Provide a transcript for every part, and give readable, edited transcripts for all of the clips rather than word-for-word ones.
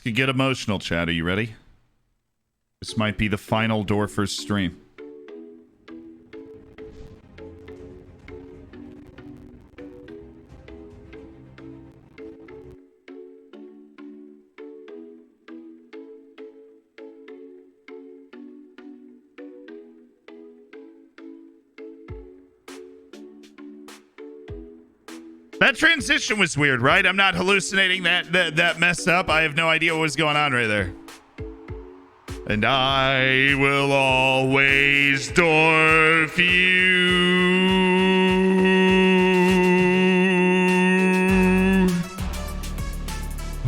could get emotional, chat. Are you ready? This might be the final Dorfers stream. That transition was weird, right? I'm not hallucinating that mess up. I have no idea what was going on right there. And I will always dwarf you.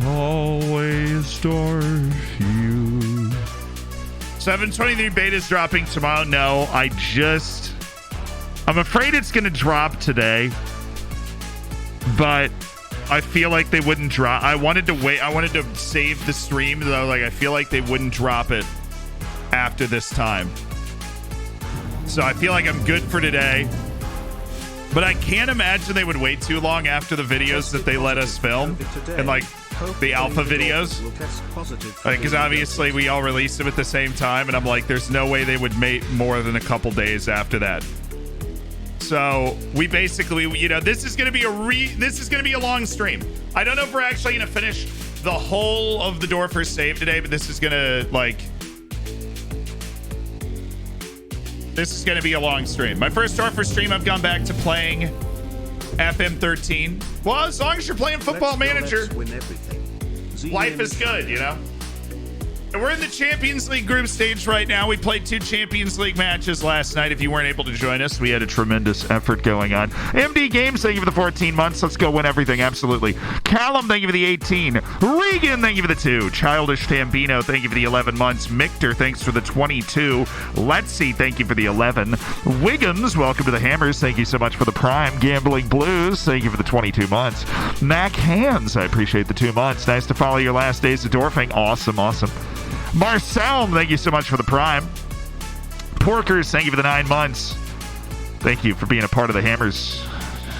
Always dwarf you. 723 beta's dropping tomorrow. No, I'm afraid it's going to drop today. But I feel like they wouldn't drop. I wanted to wait. I wanted to save the stream, though. Like, I feel like they wouldn't drop it after this time. So I feel like I'm good for today. But I can't imagine they would wait too long after the videos that they let us film. And, like, the alpha videos. Because obviously we all released them at the same time. And I'm like, there's no way they would make more than a couple days after that. So we basically, you know, this is going to be a long stream. I don't know if we're actually going to finish the whole of the Dorfers save today, but this is going to be a long stream. My first Dorfers stream, I've gone back to playing FM13. Well, as long as you're playing Football Manager, life is good, you know? And we're in the Champions League group stage right now. We played 2 Champions League matches last night. If you weren't able to join us, we had a tremendous effort going on. MD Games, thank you for the 14 months. Let's go win everything. Absolutely. Callum, thank you for the 18. Regan, thank you for the 2. Childish Tambino, thank you for the 11 months. Michter, thanks for the 22. Let's see, thank you for the 11. Wiggins, welcome to the Hammers. Thank you so much for the Prime. Gambling Blues, thank you for the 22 months. Mac Hands, I appreciate the 2 months. Nice to follow your last days of Dorfing. Awesome, awesome. Marcel, thank you so much for the Prime. Porkers, thank you for the 9 months. Thank you for being a part of the Hammers.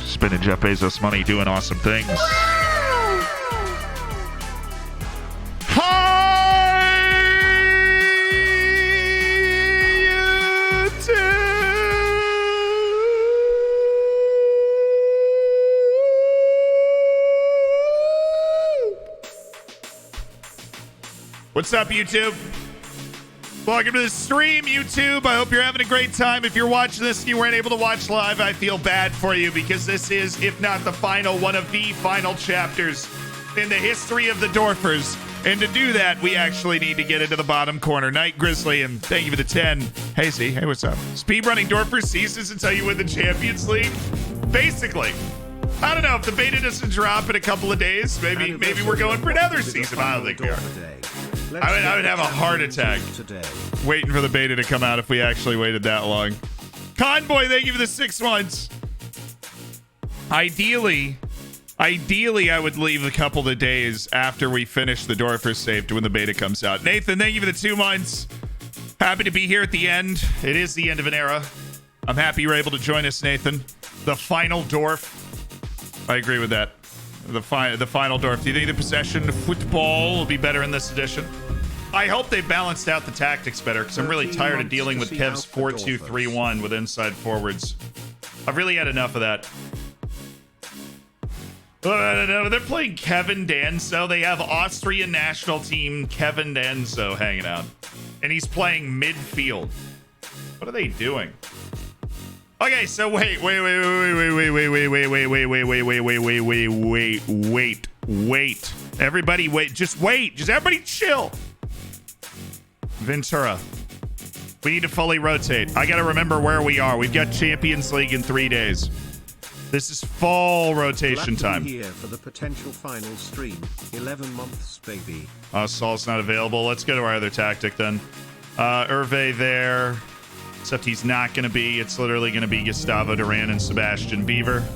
Spending Jeff Bezos money, doing awesome things. Hi, YouTube. What's up, YouTube? Welcome to the stream, YouTube. I hope you're having a great time. If you're watching this and you weren't able to watch live, I feel bad for you because this is, if not the final, one of the final chapters in the history of the Dorfers. And to do that, we actually need to get into the bottom corner. Night Grizzly, and thank you for the 10. Hey, Z. Hey, what's up? Speedrunning Dorfers ceases until you win the Champions League? Basically. I don't know. If the beta doesn't drop in a couple of days, maybe we're going for another season. I don't think we are. I would have a heart attack waiting for the beta to come out if we actually waited that long. Conboy, thank you for the 6 months. Ideally, I would leave a couple of days after we finish the Dorfers save to when the beta comes out. Nathan, thank you for the 2 months. Happy to be here at the end. It is the end of an era. I'm happy you were able to join us, Nathan. The final Dorf. I agree with that. The final Dorf. Do you think the possession football will be better in this edition? I hope they balanced out the tactics better because I'm really tired of dealing with Kev's 4-2-3-1 with inside forwards. I've really had enough of that. They're playing Kevin Danso. They have Austrian national team Kevin Danso hanging out. And he's playing midfield. What are they doing? Okay, so wait. Everybody wait. Just wait. Just everybody chill. Ventura. We need to fully rotate. I got to remember where we are. We've got Champions League in 3 days. This is fall rotation time. Here for the potential final stream. 11 months, baby. Saul's not available. Let's go to our other tactic then. Hervé there. Except he's not going to be. It's literally going to be Gustavo Duran and Sebastian Beaver.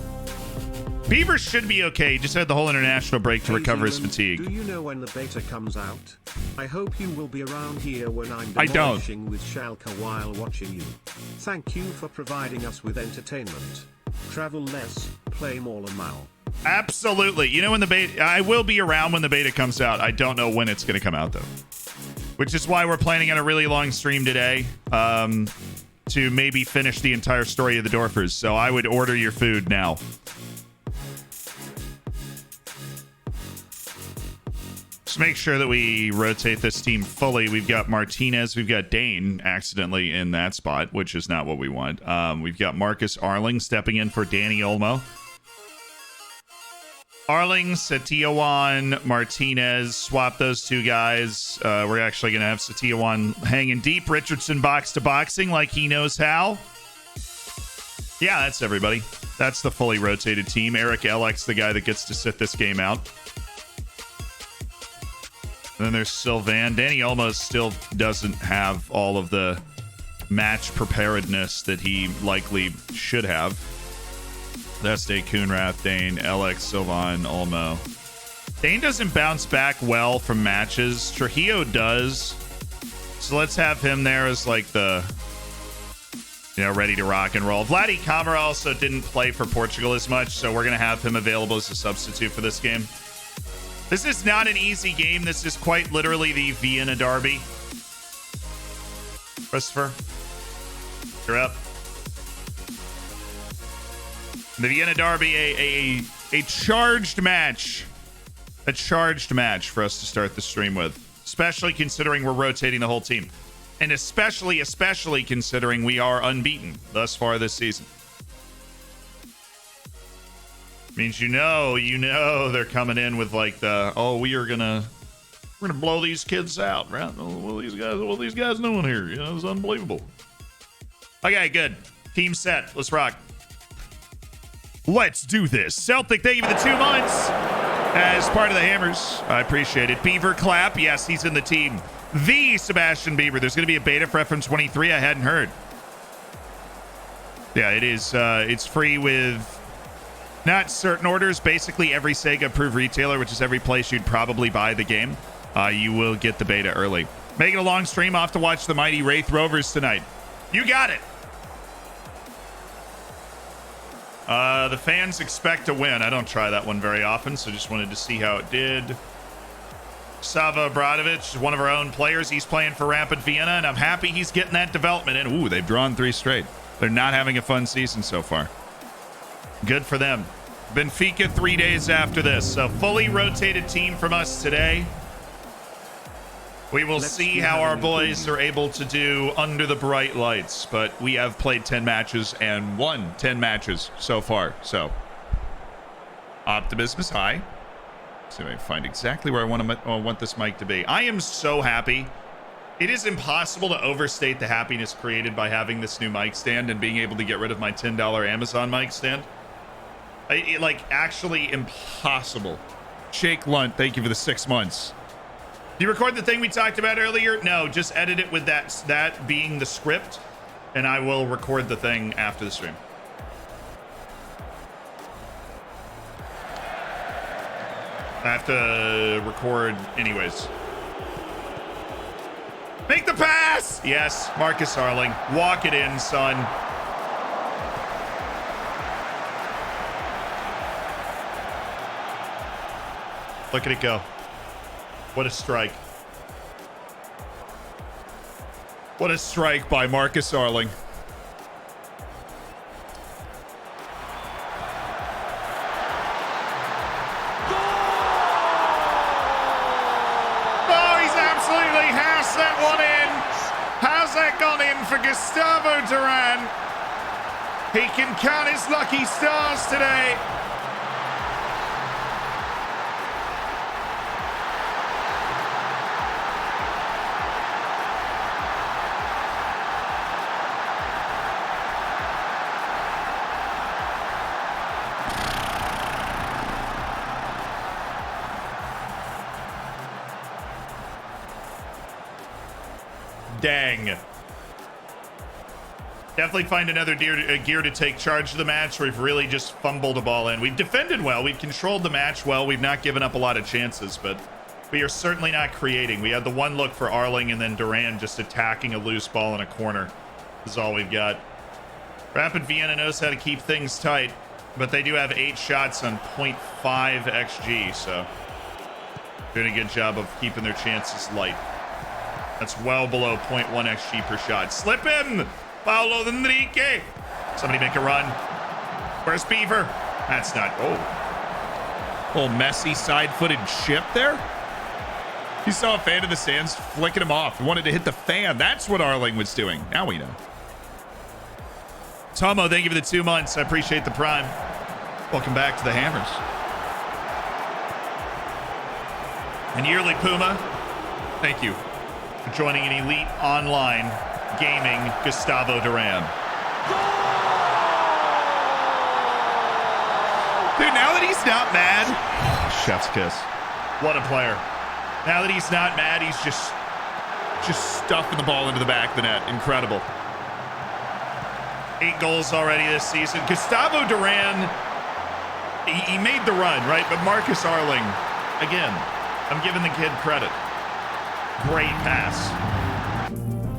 Beaver should be okay. He just had the whole international break to recover his fatigue. Do you know when the beta comes out? I hope you will be around here when I'm demolishing with Schalke while watching you. Thank you for providing us with entertainment. Travel less, play more Lamau. Absolutely. You know, when the beta, I will be around when the beta comes out. I don't know when it's going to come out, though. Which is why we're planning on a really long stream today to maybe finish the entire story of the Dorfers. So I would order your food now. Just make sure that we rotate this team fully. We've got Martinez. We've got Dane accidentally in that spot, which is not what we want. We've got Marcus Arling stepping in for Danny Olmo. Arling, Setiawan, Martinez. Swap those two guys. We're actually going to have Setiawan hanging deep. Richardson box to boxing like he knows how. Yeah, that's everybody. That's the fully rotated team. Eric Alex, the guy that gets to sit this game out. And then there's Sylvan. Danny almost still doesn't have all of the match preparedness that he likely should have. That's Day, Coonrath, Dane, Alex, Sylvan, Olmo. Dane doesn't bounce back well from matches. Trujillo does. So let's have him there as like the, you know, ready to rock and roll. Vladi Camara also didn't play for Portugal as much, so we're going to have him available as a substitute for this game. This is not an easy game. This is quite literally the Vienna Derby. Christopher, you're up. The Vienna Derby, a charged match. A charged match for us to start the stream with. Especially considering we're rotating the whole team. And especially considering we are unbeaten thus far this season. Means you know they're coming in with like the, oh, we're gonna blow these kids out, right? What are these guys doing here? You know, it's unbelievable. Okay, good. Team set. Let's rock. Let's do this. Celtic, thank you for the 2 months as part of the Hammers. I appreciate it. Beaver Clap. Yes, he's in the team. The Sebastian Bieber. There's going to be a beta for FM23. I hadn't heard. Yeah, it is. It's free with not certain orders. Basically, every Sega approved retailer, which is every place you'd probably buy the game, you will get the beta early. Make it a long stream. Off to watch the mighty Wraith Rovers tonight. You got it. The fans expect to win. I don't try that one very often, so just wanted to see how it did. Sava Bradovic, one of our own players. He's playing for Rapid Vienna, and I'm happy he's getting that development in. Ooh, they've drawn 3 straight. They're not having a fun season so far. Good for them. Benfica 3 days after this. So fully rotated team from us today. We will see how our boys are able to do under the bright lights, but we have played 10 matches and won 10 matches so far. So optimism is high. See if I can find exactly where I want this mic to be. I am so happy. It is impossible to overstate the happiness created by having this new mic stand and being able to get rid of my $10 Amazon mic stand. Like, actually impossible. Shake Lunt, thank you for the 6 months. Do you record the thing we talked about earlier? No, just edit it with that being the script, and I will record the thing after the stream. I have to record anyways. Make the pass! Yes, Marcus Arling. Walk it in, son. Look at it go. What a strike. What a strike by Marcus Arling. Oh, he's absolutely housed that one in. How's that gone in for Gustavo Duran? He can count his lucky stars today. Dang. Definitely find another gear to take charge of the match where we've really just fumbled a ball in. We've defended well. We've controlled the match well. We've not given up a lot of chances, but we are certainly not creating. We had the one look for Arling and then Duran just attacking a loose ball in a corner. This is all we've got. Rapid Vienna knows how to keep things tight, but they do have 8 shots on 0.5 XG, so doing a good job of keeping their chances light. That's well below 0.1 XG per shot. Slip in! Paulo Enrique! Somebody make a run. Where's Beaver? That's not... Oh. Little messy side-footed chip there. He saw a fan in the stands flicking him off. He wanted to hit the fan. That's what Arling was doing. Now we know. Tomo, thank you for the 2 months. I appreciate the prime. Welcome back to the Hammers. And Yearly Puma, thank you for joining an elite online gaming Gustavo Duran. Dude, now that he's not mad, chef's kiss. What a player. Now that he's not mad, he's just stuffing the ball into the back of the net. Incredible. 8 goals already this season. Gustavo Duran, he made the run, right? But Marcus Arling, again, I'm giving the kid credit. Great pass.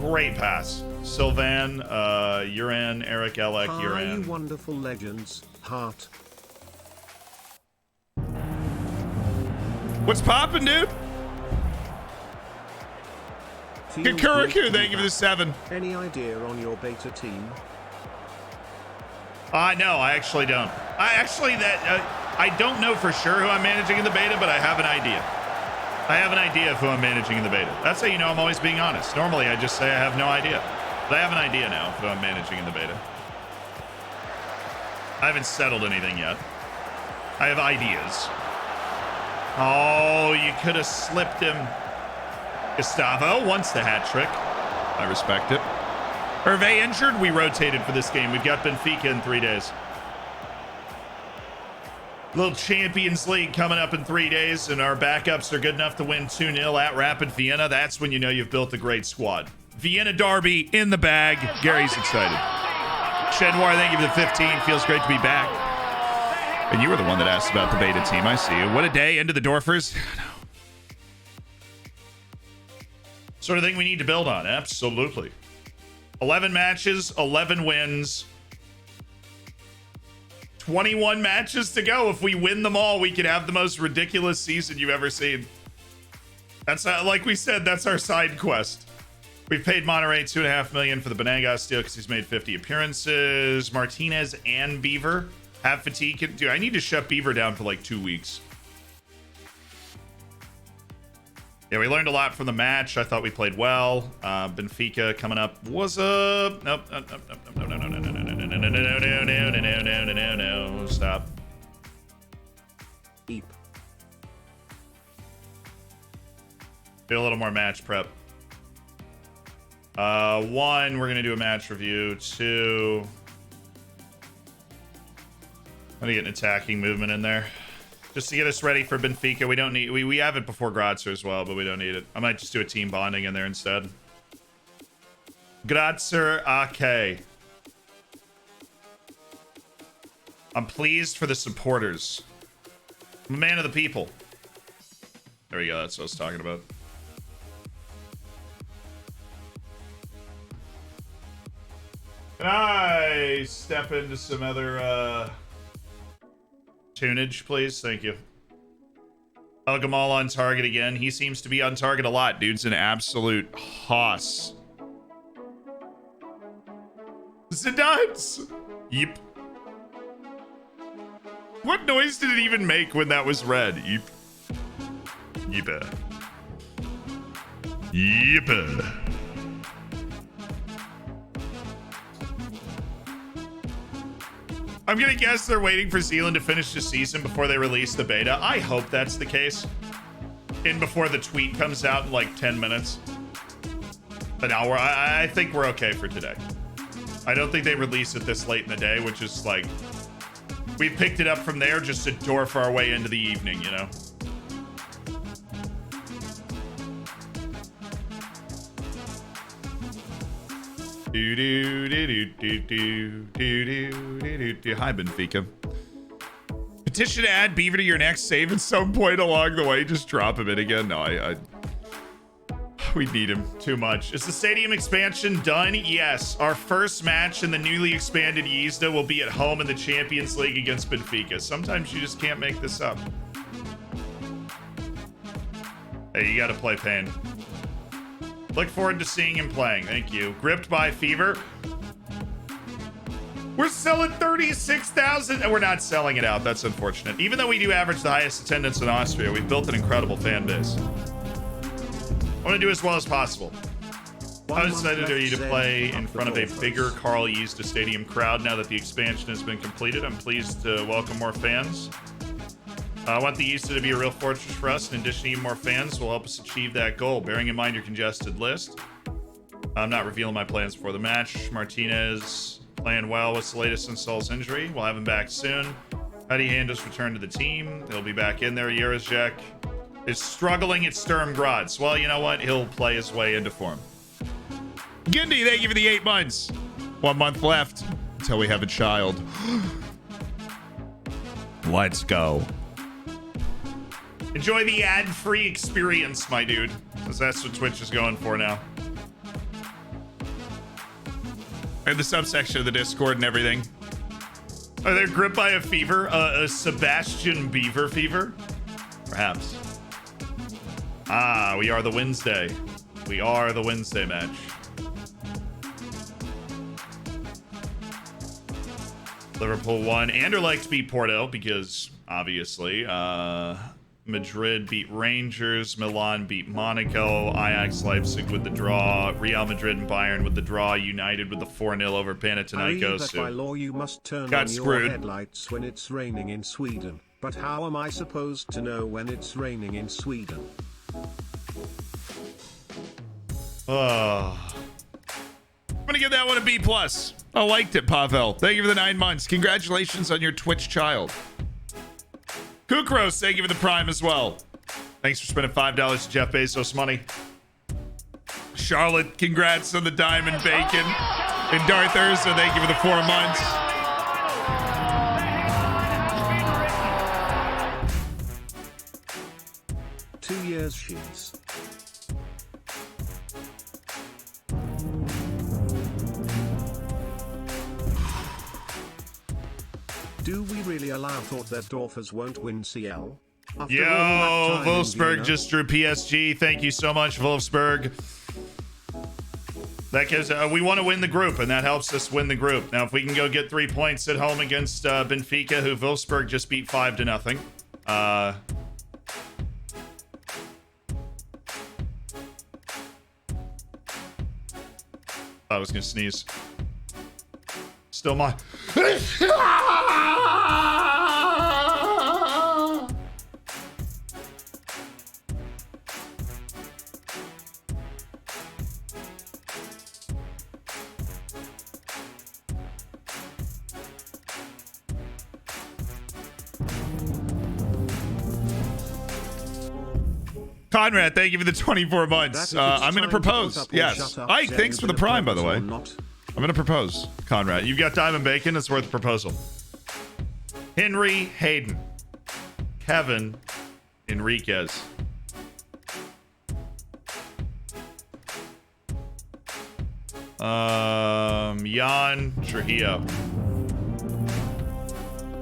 Great pass. Sylvan, Uran, Eric Elek, Hi, Uran. wonderful legends, heart. What's poppin', dude? Kukuriku, thank you for the 7. Any idea on your beta team? No, I actually don't. I don't know for sure who I'm managing in the beta, but I have an idea. I have an idea of who I'm managing in the beta. That's how you know I'm always being honest. Normally, I just say I have no idea. But I have an idea now of who I'm managing in the beta. I haven't settled anything yet. I have ideas. Oh, you could have slipped him. Gustavo wants the hat trick. I respect it. Hervé injured. We rotated for this game. We've got Benfica in 3 days. Little Champions League coming up in 3 days, and our backups are good enough to win 2-0 at Rapid Vienna. That's when you know you've built a great squad. Vienna Derby in the bag. Gary's excited. Shenwar, thank you for the 15. Feels great to be back. And you were the one that asked about the beta team. I see you. What a day into the Dorfers. Sort of thing we need to build on. Absolutely. 11 matches, 11 wins. 21 matches to go. If we win them all, we could have the most ridiculous season you've ever seen. That's like we said, that's our side quest. We've paid Monterey $2.5 million for the Benegas deal because he's made 50 appearances. Martinez and Beaver have fatigue. Dude, I need to shut Beaver down for like 2 weeks. Yeah, we learned a lot from the match. I thought we played well. Benfica coming up. What's up? Nope. No. Stop. Eep. Do a little more match prep. 1, we're gonna do a match review. 2, I'm gonna get an attacking movement in there. Just to get us ready for Benfica. We don't need... We have it before Gratzer as well, but we don't need it. I might just do a team bonding in there instead. Gratzer Ake. I'm pleased for the supporters. I'm a man of the people. There we go. That's what I was talking about. Can I step into some other... tunage, please? Thank you. El Gamal on target again. He seems to be on target a lot. Dude's an absolute hoss. Zidane's. Yep. What noise did it even make when that was read? Yep. Yep. Yep. I'm gonna guess they're waiting for Zealand to finish the season before they release the beta. I hope that's the case. And before the tweet comes out in like 10 minutes. But now I think we're okay for today. I don't think they release it this late in the day, which is like... We picked it up from there just to dwarf our way into the evening, you know? Hi, Benfica. Petition to add Beaver to your next save at some point along the way. Just drop him in again. No, We need him too much. Is the stadium expansion done? Yes. Our first match in the newly expanded Yzda will be at home in the Champions League against Benfica. Sometimes you just can't make this up. Hey, you gotta play Pain. Look forward to seeing him playing. Thank you. Gripped by Fever. We're selling 36,000 and we're not selling it out. That's unfortunate. Even though we do average the highest attendance in Austria, we've built an incredible fan base. I want to do as well as possible. How excited are you to play in front of a bigger Carl Yzda Stadium crowd now that the expansion has been completed? I'm pleased to welcome more fans. I want the Yzda to be a real fortress for us. In addition to even more fans will help us achieve that goal. Bearing in mind your congested list, I'm not revealing my plans before the match. Martinez playing well. What's the latest on Saul's injury? We'll have him back soon. How do you handle his return to the team? He'll be back in there. Jerzek is struggling at Sturm Graz. Well, you know what? He'll play his way into form. Gindy, thank you for the 8 months. 1 month left until we have a child. Let's go. Enjoy the ad-free experience, my dude. Because that's what Twitch is going for now. And the subsection of the Discord and everything. Are they gripped by a fever? A Sebastian Beaver fever? Perhaps. Ah, we are the Wednesday. We are the Wednesday match. Liverpool won. Anderlecht beat Porto because, obviously, Madrid beat Rangers. Milan beat Monaco. Ajax Leipzig with the draw. Real Madrid and Bayern with the draw. United with the 4-0 over Panathinaikos. By law you must turn got on screwed. your headlights when it's raining in Sweden. But how am I supposed to know when it's raining in Sweden? I'm gonna give that one a B+. I liked it, Pavel. Thank you for the 9 months. Congratulations on your Twitch child. Kukros, thank you for the Prime as well. Thanks for spending $5 to Jeff Bezos money. Charlotte, congrats on the Diamond Bacon. And Dorfers, so thank you for the 4 months. Two years she's. Do we really allow thought that Dorfers won't win CL? After Yo, all that time in Wolfsburg Vienna? just drew PSG. Thank you so much, Wolfsburg. That gives we want to win the group, and that helps us win the group. Now, if we can go get 3 points at home against Benfica, who Wolfsburg just beat 5-0. I was gonna sneeze. Still my. Conrad, thank you for the 24 months. I'm going to propose. Yes. Ike, thanks for the Prime, by the way. I'm going to propose, Conrad. You've got Diamond Bacon. It's worth a proposal. Henry Hayden. Kevin Enriquez. Jan Trujillo.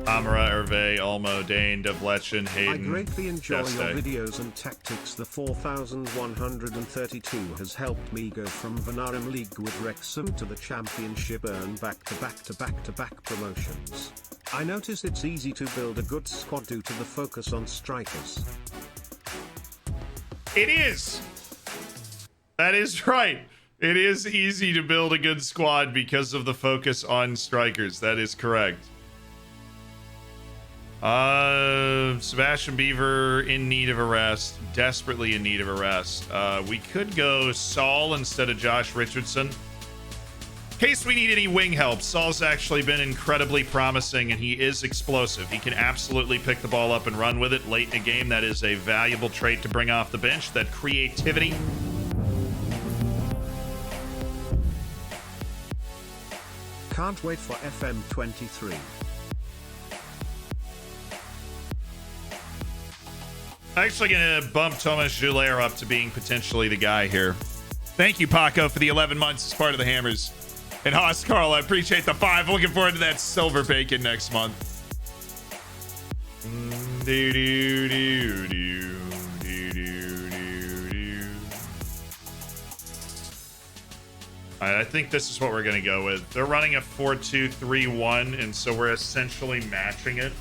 Amara, Hervé, Olmo, Dane, Devlechen, Hayden. I greatly enjoy Deste. your videos and tactics. The 4132 has helped me go from Vanaram League with Wrexham to the Championship, earn back-to-back promotions. I notice it's easy to build a good squad due to the focus on strikers. It is. That is right. It is easy to build a good squad because of the focus on strikers. That is correct. Sebastian Beaver in need of arrest, desperately in need of arrest. We could go Saul instead of Josh Richardson. In case we need any wing help, Saul's actually been incredibly promising and he is explosive. He can absolutely pick the ball up and run with it late in a game. That is a valuable trait to bring off the bench, that creativity. Can't wait for FM23. Actually gonna bump Thomas Joulaire up to being potentially the guy here. Thank you, Paco, for the 11 months as part of the Hammers. And Haas Carl, I appreciate the 5. Looking forward to that silver bacon next month. All right, I think this is what we're gonna go with. They're running a 4-2-3-1, and so we're essentially matching it.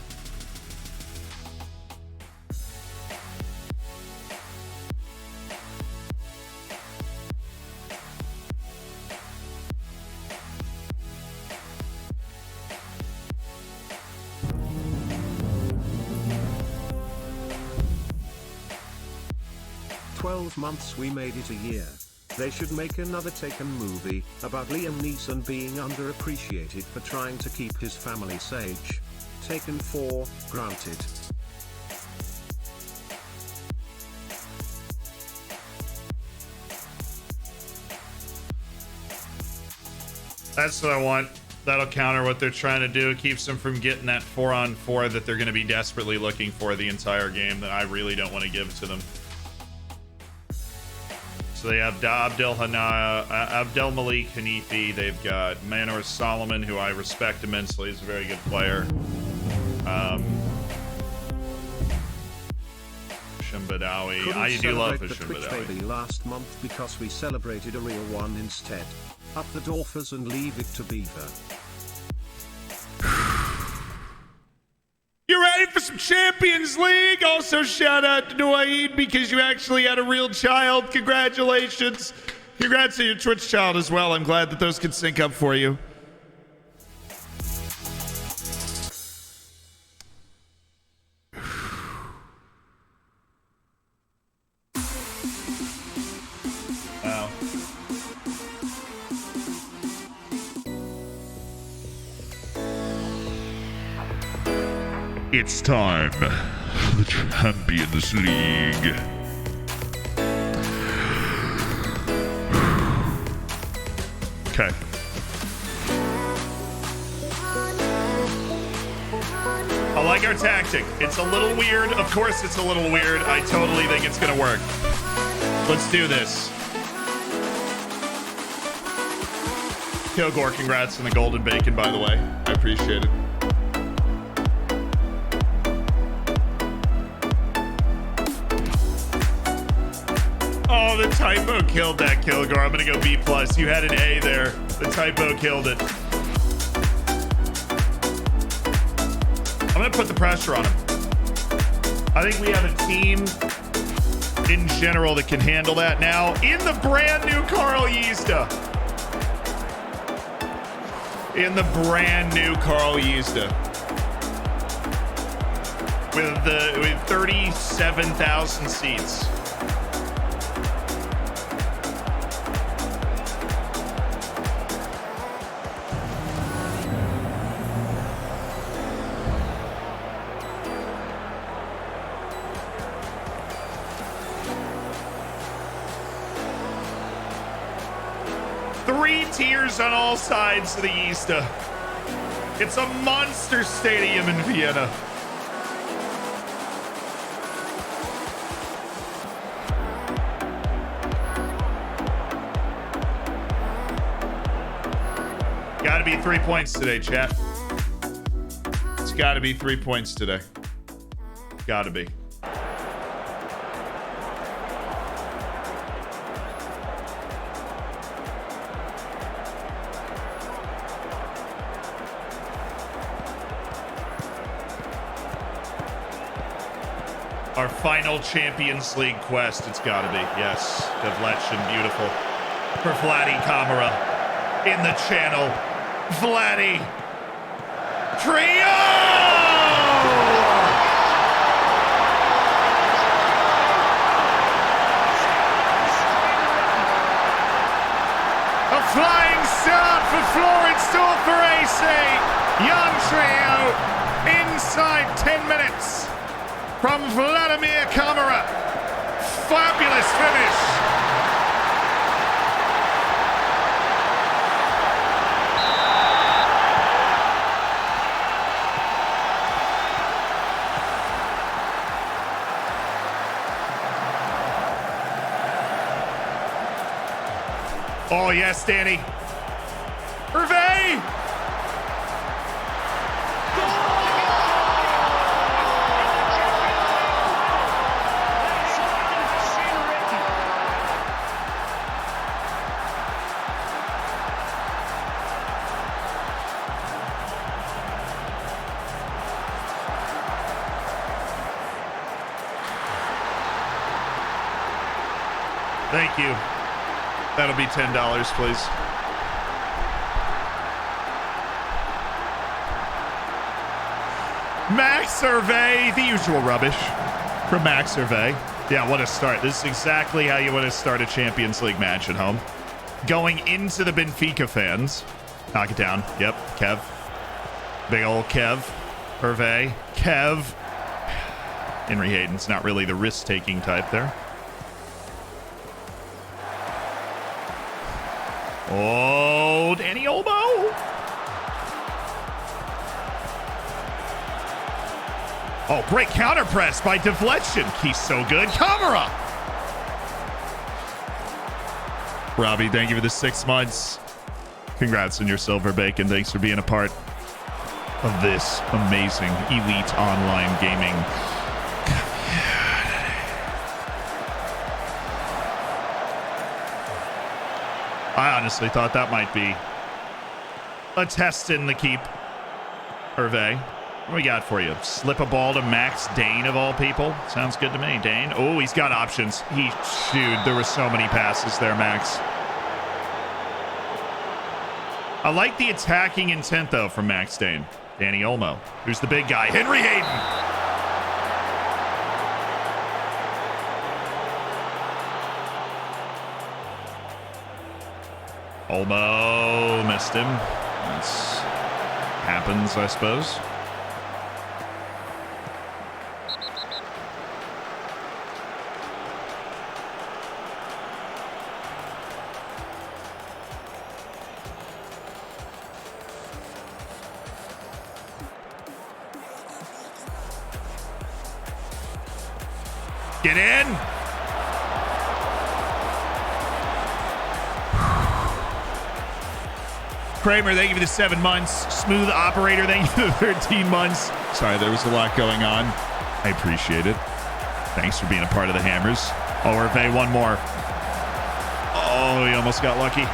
Months we made it a year. They should make another Taken movie about Liam Neeson being underappreciated for trying to keep his family sage. Taken 4, granted. That's what I want. That'll counter what they're trying to do. It keeps them from getting that 4-on-4 that they're going to be desperately looking for the entire game that I really don't want to give to them. So they have Abdel Malik Hanifi. They've got Manor Solomon, who I respect immensely. He's a very good player. Shimbadawi. I do love Shimbadawi. Last month because we celebrated a real one instead. Up the Dorfers and leave it to Beaver. You ready for some Champions League? Also, shout out to Dwayne because you actually had a real child. Congratulations. Congrats to your Twitch child as well. I'm glad that those could sync up for you. Wow. It's time for the Champions League. Okay. I like our tactic. It's a little weird. Of course it's a little weird. I totally think it's gonna work. Let's do this. Kilgore, congrats on the golden bacon, by the way. I appreciate it. Oh, the typo killed that, Kilgore. I'm gonna go B+. You had an A there. The typo killed it. I'm gonna put the pressure on him. I think we have a team in general that can handle that now. In the brand new Carl Yzda. In the brand new Carl Yzda. With 37,000 seats. Tiers on all sides of the Yzda. It's a monster stadium in Vienna. Gotta be 3 points today, chat. It's gotta be 3 points today. Gotta be. Our final Champions League quest, it's gotta be. Yes, Devletchin, beautiful. For Vladdy Kamara in the channel. Vladdy. Trio! A flying start for Floridsdorfer AC. Young trio inside 10 minutes. From Vladimir Kamara. Fabulous finish. Oh, yes, Danny. Hervé! Thank you. That'll be $10, please. Max Survey, the usual rubbish from Max Survey. Yeah, what a start. This is exactly how you want to start a Champions League match at home. Going into the Benfica fans. Knock it down. Yep, Kev. Big old Kev. Hervé. Kev. Henry Hayden's not really the risk-taking type there. Oh, Danny Olmo. Oh, great counter press by Deflection. He's so good. Camera. Robbie, thank you for the 6 months. Congrats on your silver bacon. Thanks for being a part of this amazing elite online gaming. I honestly thought that might be a test in the keep. Hervé, what do we got for you? Slip a ball to Max Dane, of all people? Sounds good to me, Dane. Oh, he's got options. Shoot, there were so many passes there, Max. I like the attacking intent, though, from Max Dane. Danny Olmo. Who's the big guy? Henry Hayden. Olmo missed him. That's happens, I suppose. Get in. Kramer, thank you for the 7 months. Smooth Operator, thank you for the 13 months. Sorry, there was a lot going on. I appreciate it. Thanks for being a part of the Hammers. Oh, Hervé, one more. Oh, he almost got lucky.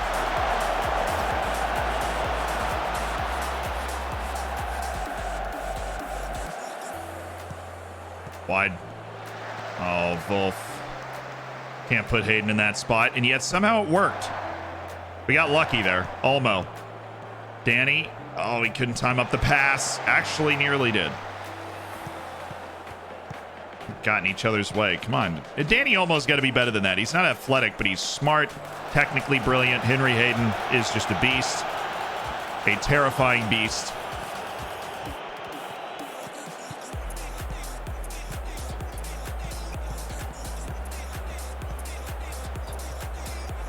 Wide. Oh, Wolf. Can't put Hayden in that spot, and yet somehow it worked. We got lucky there. Olmo. Danny. Oh, he couldn't time up the pass. Actually, nearly did. Got in each other's way. Come on. Danny almost got to be better than that. He's not athletic, but he's smart, technically brilliant. Henry Hayden is just a beast. A terrifying beast.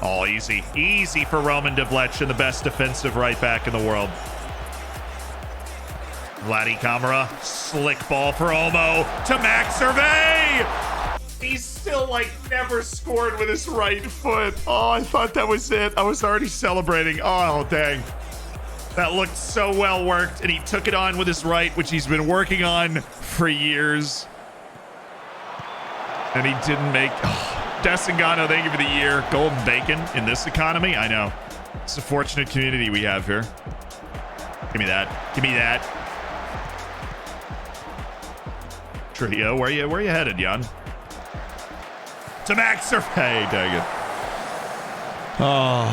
Oh, easy. Easy for Roman Devletchen, the best defensive right back in the world. Vladdy Camera. Slick ball for Olmo to Max Hervé. He's still, like, never scored with his right foot. Oh, I thought that was it. I was already celebrating. Oh, dang. That looked so well worked, and he took it on with his right, which he's been working on for years. And he didn't make... Oh. Desengano, thank you for the year. Golden bacon in this economy? I know. It's a fortunate community we have here. Give me that. Give me that. Trio, where you headed, Jan? To Max Hey, dang it. Oh.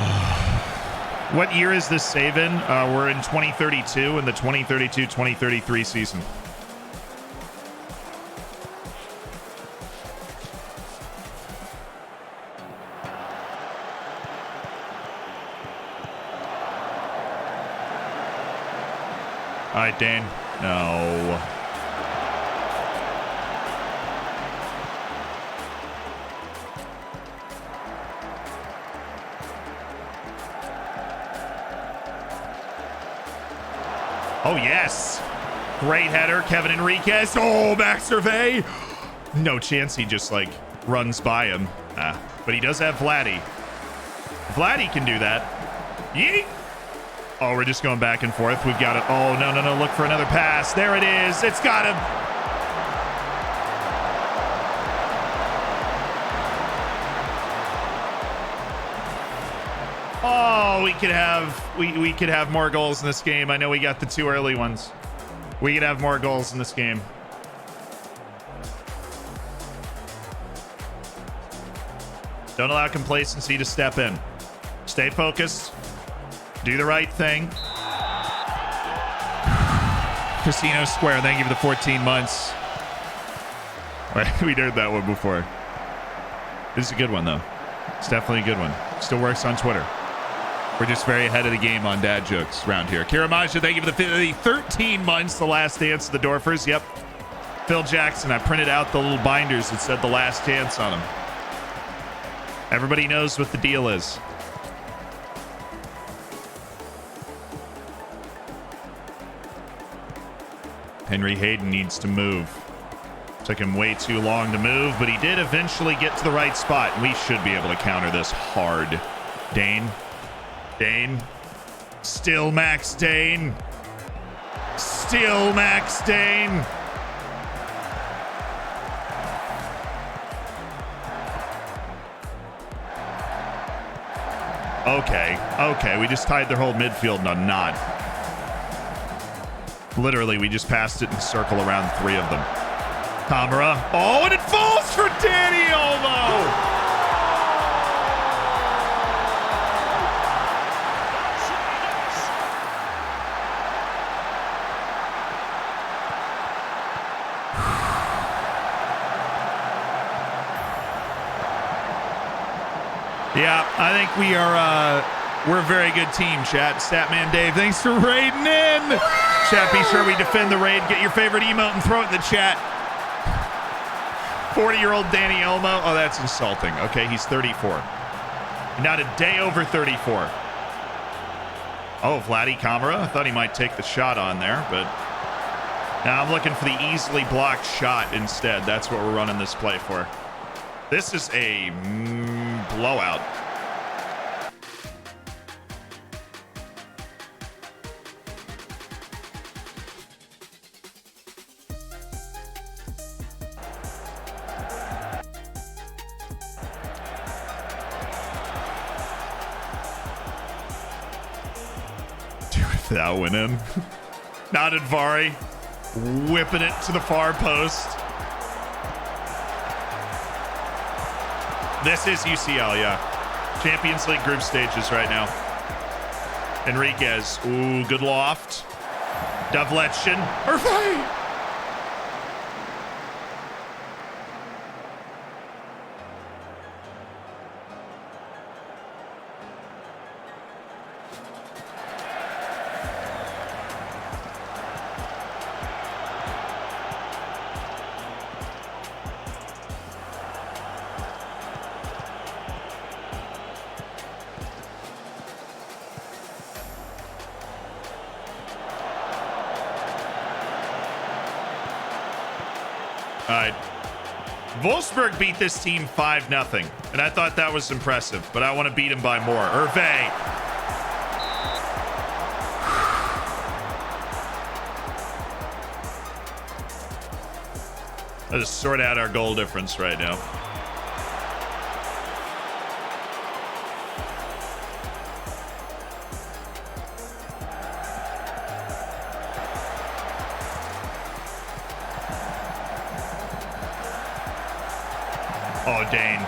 What year is this save in? We're in 2032 in the 2032-2033 season. All right, Dane. No. Oh, yes. Great header, Kevin Enriquez. Oh, Max Hervé. No chance he just, like, runs by him. But he does have Vladdy. Vladdy can do that. Yeet. Oh, we're just going back and forth. We've got it. Oh, no, no, no. Look for another pass. There it is. It's got him. Oh, we could have more goals in this game. I know we got the 2 early ones. We could have more goals in this game. Don't allow complacency to step in. Stay focused. Do the right thing. Casino Square, thank you for the 14 months. We'd heard that one before. This is a good one, though. It's definitely a good one. Still works on Twitter. We're just very ahead of the game on dad jokes around here. Kiramaja, thank you for the 13 months, the last dance of the Dorfers. Yep. Phil Jackson, I printed out the little binders that said the last dance on them. Everybody knows what the deal is. Henry Hayden needs to move. Took him way too long to move, but he did eventually get to the right spot. We should be able to counter this hard. Dane. Dane. Still Max Dane. Still Max Dane. Okay, we just tied their whole midfield in a knot. Literally, we just passed it in a circle around 3 of them. Kamara. Oh, and it falls for Danny Olmo! Yeah, I think we're a very good team, chat. Statman Dave, thanks for raiding in. Chat, be sure we defend the raid. Get your favorite emote and throw it in the chat. 40-year-old Danny Elmo. Oh, that's insulting. Okay, he's 34. Not a day over 34. Oh, Vladdy Kamara. I thought he might take the shot on there, but now I'm looking for the easily blocked shot instead. That's what we're running this play for. This is a blowout. Dude, if that went in. Not Advari. Whipping it to the far post. This is UCL, yeah. Champions League group stages right now. Enriquez. Ooh, good loft. Davletchen. Hervé! All right. Wolfsburg beat this team 5-0, and I thought that was impressive, but I want to beat him by more. Hervé. Let's sort out our goal difference right now. Oh, Dane.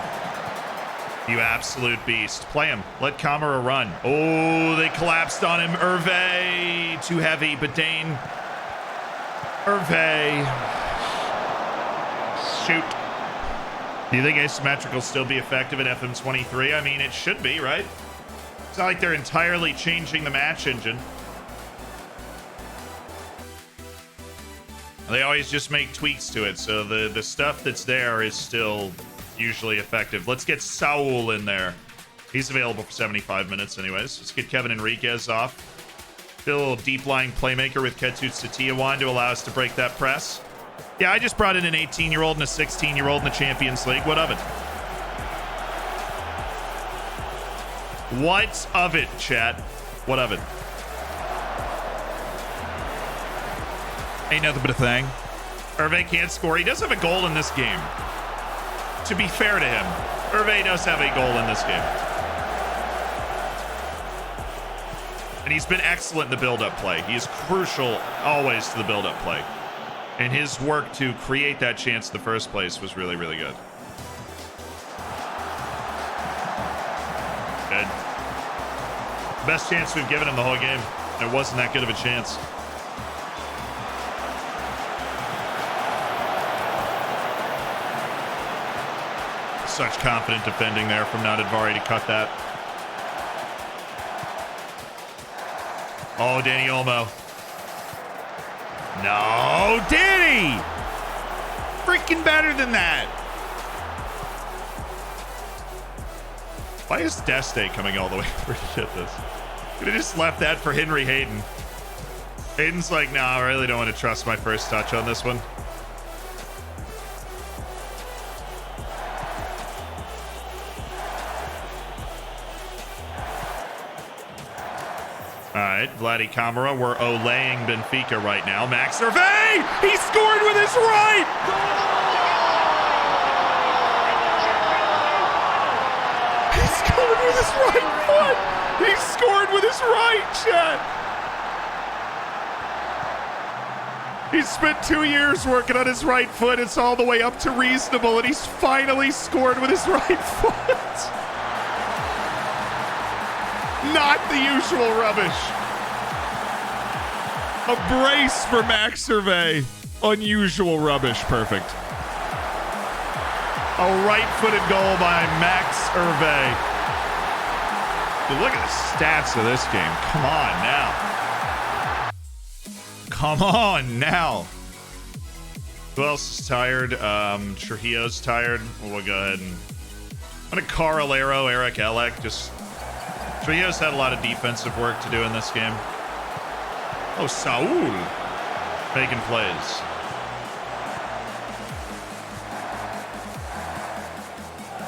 You absolute beast. Play him. Let Kamara run. Oh, they collapsed on him. Hervé. Too heavy, but Dane. Hervé. Shoot. Do you think asymmetrical will still be effective in FM23? I mean, it should be, right? It's not like they're entirely changing the match engine. They always just make tweaks to it, so the stuff that's there is still usually effective. Let's get Saul in there. He's available for 75 minutes anyways. Let's get Kevin Enriquez off. Get a little deep-lying playmaker with Ketu Setiawan to allow us to break that press. Yeah, I just brought in an 18-year-old and a 16-year-old in the Champions League. What of it? What of it, chat? What of it? Ain't nothing but a thing. Hervé can't score. He does have a goal in this game. To be fair to him, Hervé does have a goal in this game. And he's been excellent in the build-up play. He is crucial always to the build-up play. And his work to create that chance in the first place was really, really good. Good. Best chance we've given him the whole game. It wasn't that good of a chance. Such confident defending there from Nadadvari to cut that. Oh, Danny Olmo. No, Danny! Freaking better than that. Why is Deste coming all the way over to get this? Could have just left that for Henry Hayden. Hayden's like, nah, I really don't want to trust my first touch on this one. All right, Vladdy Camara, we're olaying Benfica right now. Max Hervé, he scored with his right! He scored with his right foot! He scored with his right, chat! He's spent 2 years working on his right foot. It's all the way up to reasonable, and he's finally scored with his right foot. Not the usual rubbish. A brace for Max Hervé. Unusual rubbish. Perfect. A right-footed goal by Max Hervé. Dude, look at the stats of this game. Come on now. Come on now. Who else is tired? Trujillo's tired. We'll go ahead and... I'm going to Carolero, Eric Elek. Just... Trujillo's had a lot of defensive work to do in this game. Oh, Saul making plays.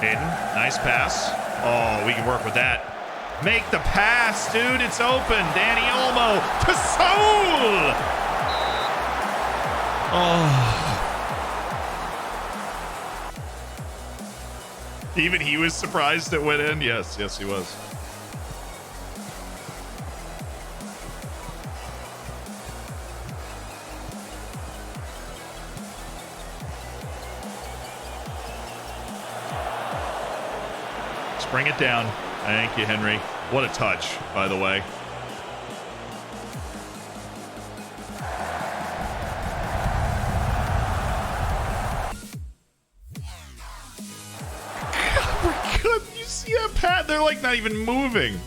Hayden, nice pass. Oh, we can work with that. Make the pass, dude. It's open. Danny Olmo to Saul. Oh. Even he was surprised it went in. Yes, he was. Bring it down. Thank you, Henry. What a touch, by the way. Oh my God, you see that, Pat? They're like not even moving.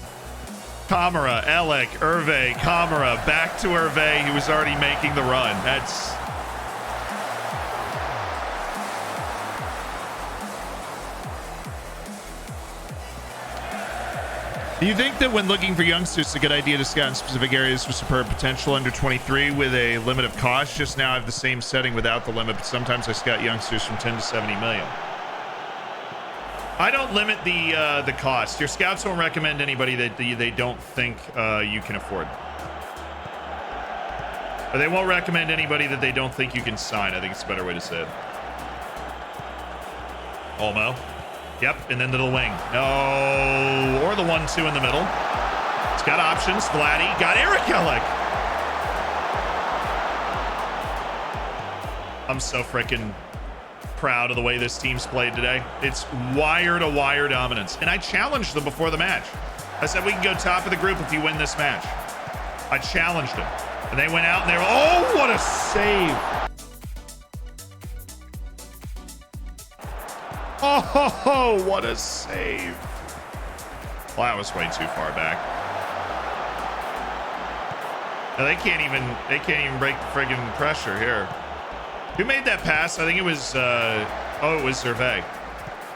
Camara, Elek, Hervé, Camara, back to Hervé. He was already making the run. That's... Do you think that when looking for youngsters, it's a good idea to scout in specific areas with superb potential under 23 with a limit of cost? Just now I have the same setting without the limit, but sometimes I scout youngsters from 10 to 70 million. I don't limit the cost. Your scouts won't recommend anybody that they don't think you can afford. Or they won't recommend anybody that they don't think you can sign. I think it's a better way to say it. Olmo. Yep, and then to the wing. No, or the 1-2 in the middle. It's got options. Vladdy got Eric Elek. I'm so freaking proud of the way this team's played today. It's wire-to-wire dominance. And I challenged them before the match. I said, we can go top of the group if you win this match. I challenged them. And they went out and they were, oh, what a save. Oh, what a save. Well, that was way too far back. Now, they can't even break the friggin' pressure here. Who made that pass? I think it was, it was Hervé.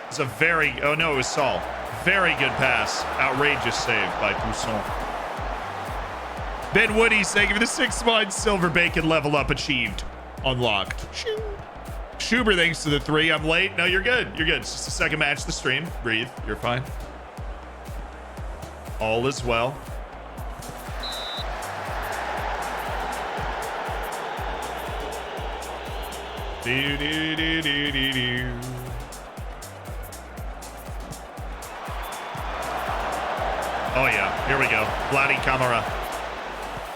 It's a very, oh no, it was Saul. Very good pass. Outrageous save by Poussin. Ben Woody's thank you for the 6 months. Silver Bacon level up achieved. Unlocked. Schuber, thanks to the 3. I'm late. No, you're good. You're good. It's just the second match of the stream. Breathe. You're fine. All is well. Do, do, do, do, do, do. Oh, yeah. Here we go.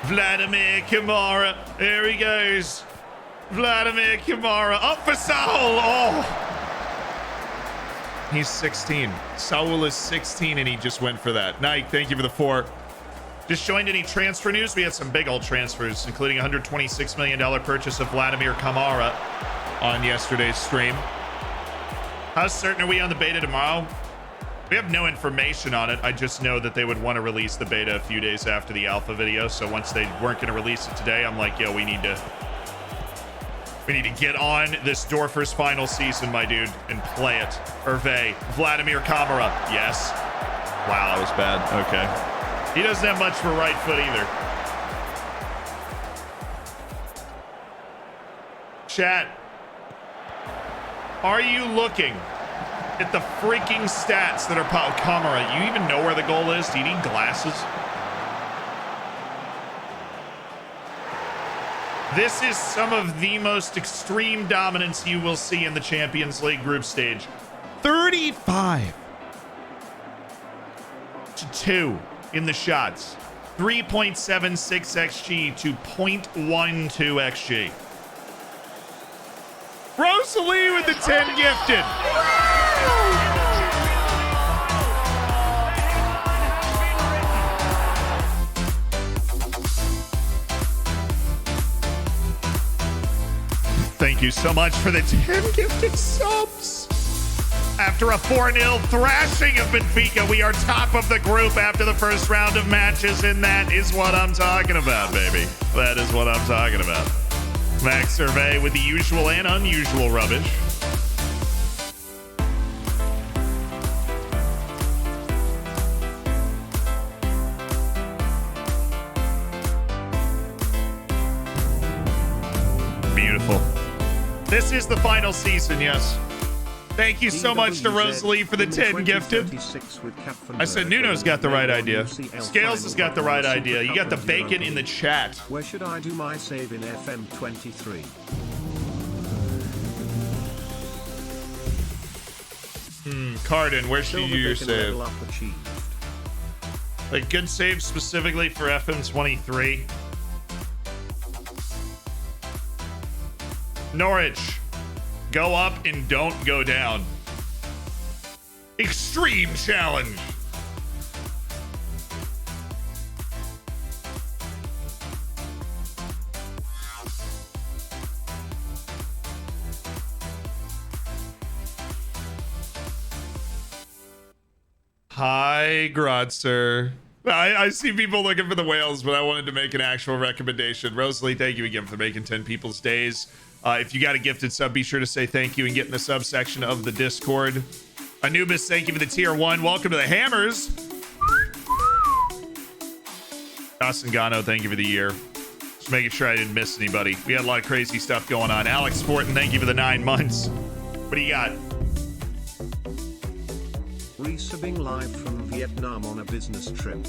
Vladimir Kamara. There he goes. Vladimir Kamara. Up for Saul. Oh. He's 16. Saul is 16, and he just went for that. Nike, thank you for the 4. Just joined any transfer news. We had some big old transfers, including $126 million purchase of Vladimir Kamara on yesterday's stream. How certain are we on the beta tomorrow? We have no information on it. I just know that they would want to release the beta a few days after the alpha video. So once they weren't going to release it today, I'm like, yo, we need to get on this Dorfers final season, my dude, and play it. Hervé, Vladimir Kamara. Yes. Wow, that was bad. Okay. He doesn't have much for right foot either. Chat. Are you looking at the freaking stats that are Kamara? You even know where the goal is? Do you need glasses? This is some of the most extreme dominance you will see in the Champions League group stage. 35-2 in the shots. 3.76 XG to 0.12 XG. Rosalie with the 10 gifted. Thank you so much for the 10 gifted subs. After a 4-0 thrashing of Benfica, we are top of the group after the first round of matches, and that is what I'm talking about, baby. That is what I'm talking about. Max Survey with the usual and unusual rubbish. Beautiful. This is the final season, yes. Thank you so much to Rosalie for the 10 gifted. I said Nuno's got the right idea. Scales has got the right idea. You got the bacon in the chat. Where should I do my save in FM23? Cardin, where should you do your save? A good save specifically for FM23. Norwich. Go up and don't go down. Extreme challenge. Hi, Grotzer. I see people looking for the whales, but I wanted to make an actual recommendation. Rosalie, thank you again for making 10 people's days. If you got a gifted sub, be sure to say thank you and get in the subsection of the Discord. Anubis, thank you for the tier 1. Welcome to the Hammers. Asangano, thank you for the year. Just making sure I didn't miss anybody. We had a lot of crazy stuff going on. Alex Fortin, thank you for the 9 months. What do you got? Resubbing live from Vietnam on a business trip.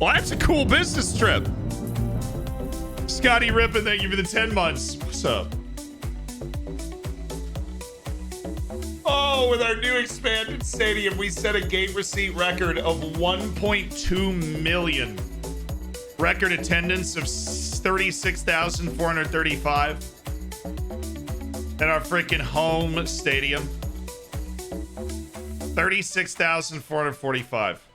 Well, that's a cool business trip. Scotty Rippin, thank you for the 10 months. What's up? Oh, with our new expanded stadium, we set a gate receipt record of 1.2 million. Record attendance of 36,435 at our freaking home stadium. 36,445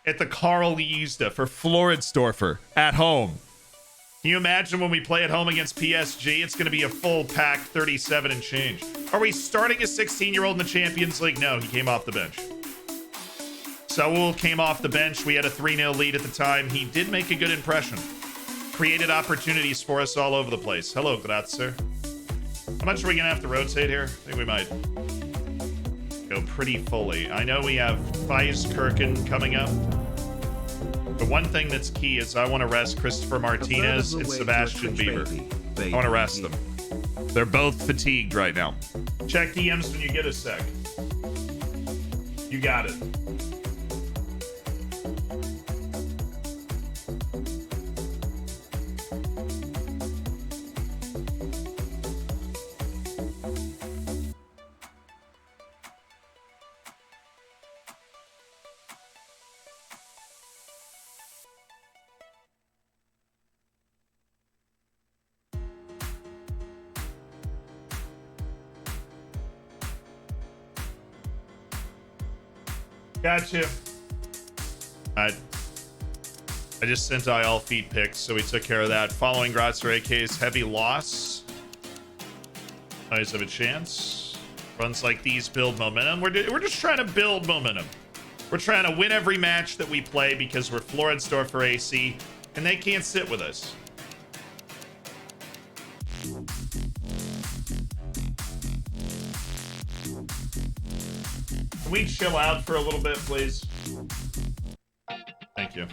at the Carl Liesta for Floridsdorfer at home. Can you imagine when we play at home against PSG? It's going to be a full packed 37 and change. Are we starting a 16-year-old in the Champions League? No, he came off the bench. Saul came off the bench. We had a 3-0 lead at the time. He did make a good impression. Created opportunities for us all over the place. Hello, Gratzer. How much are we going to have to rotate here? I think we might go pretty fully. I know we have Feiskirchen coming up. The one thing that's key is I want to rest Christopher Martinez and Sebastian Bieber. I want to rest them. They're both fatigued right now. Check DMs when you get a sec. You got it. Gotcha. I just sent I all feet pics, so we took care of that. Following Grotzer AK's heavy loss. Eyes have a chance. Runs like these build momentum. We're just trying to build momentum. We're trying to win every match that we play because we're FLORIDSDORFER AC, and they can't sit with us. Can we chill out for a little bit, please? Thank you.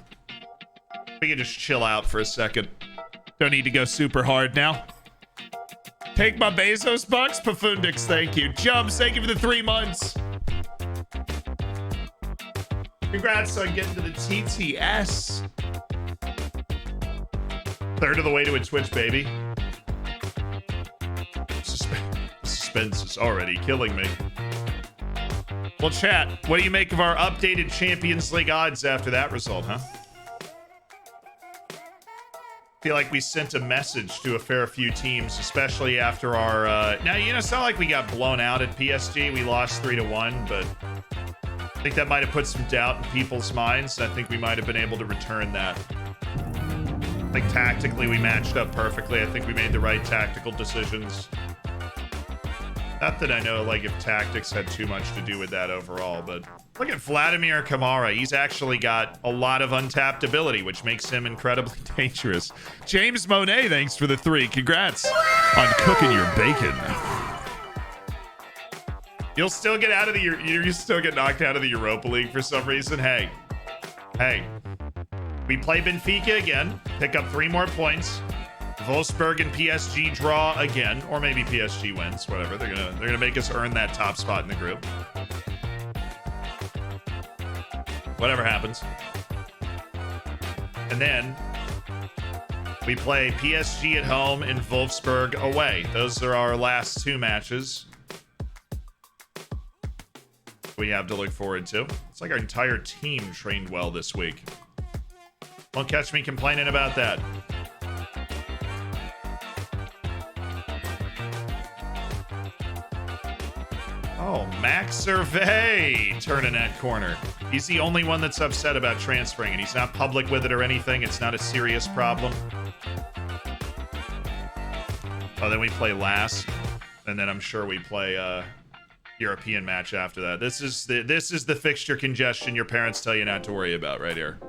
We can just chill out for a second. Don't need to go super hard now. Take my Bezos bucks, Pafundix, thank you. Jumps, thank you for the 3 months. Congrats on getting to the TTS. Third of the way to a Twitch, baby. Suspense is already killing me. Well, chat, what do you make of our updated Champions League odds after that result, huh? Feel like we sent a message to a fair few teams, especially after our... Now, you know, it's not like we got blown out at PSG. We lost 3-1, but I think that might have put some doubt in people's minds. I think we might have been able to return that. Like, tactically, we matched up perfectly. I think we made the right tactical decisions. Not that I know, like, if tactics had too much to do with that overall, but look at Vladimir Kamara. He's actually got a lot of untapped ability, which makes him incredibly dangerous. James Monet, thanks for the 3. Congrats on cooking your bacon. You'll still get out of the... You still get knocked out of the Europa League for some reason. Hey. We play Benfica again. Pick up 3 more points. Wolfsburg and PSG draw again, or maybe PSG wins. Whatever. They're gonna make us earn that top spot in the group. Whatever happens. And then we play PSG at home and Wolfsburg away. Those are our last 2 matches we have to look forward to. It's like our entire team trained well this week. Won't catch me complaining about that. Oh, Max Survey turning that corner. He's the only one that's upset about transferring, and he's not public with it or anything. It's not a serious problem. Oh, then we play last, and then I'm sure we play European match after that. This is the fixture congestion your parents tell you not to worry about right here.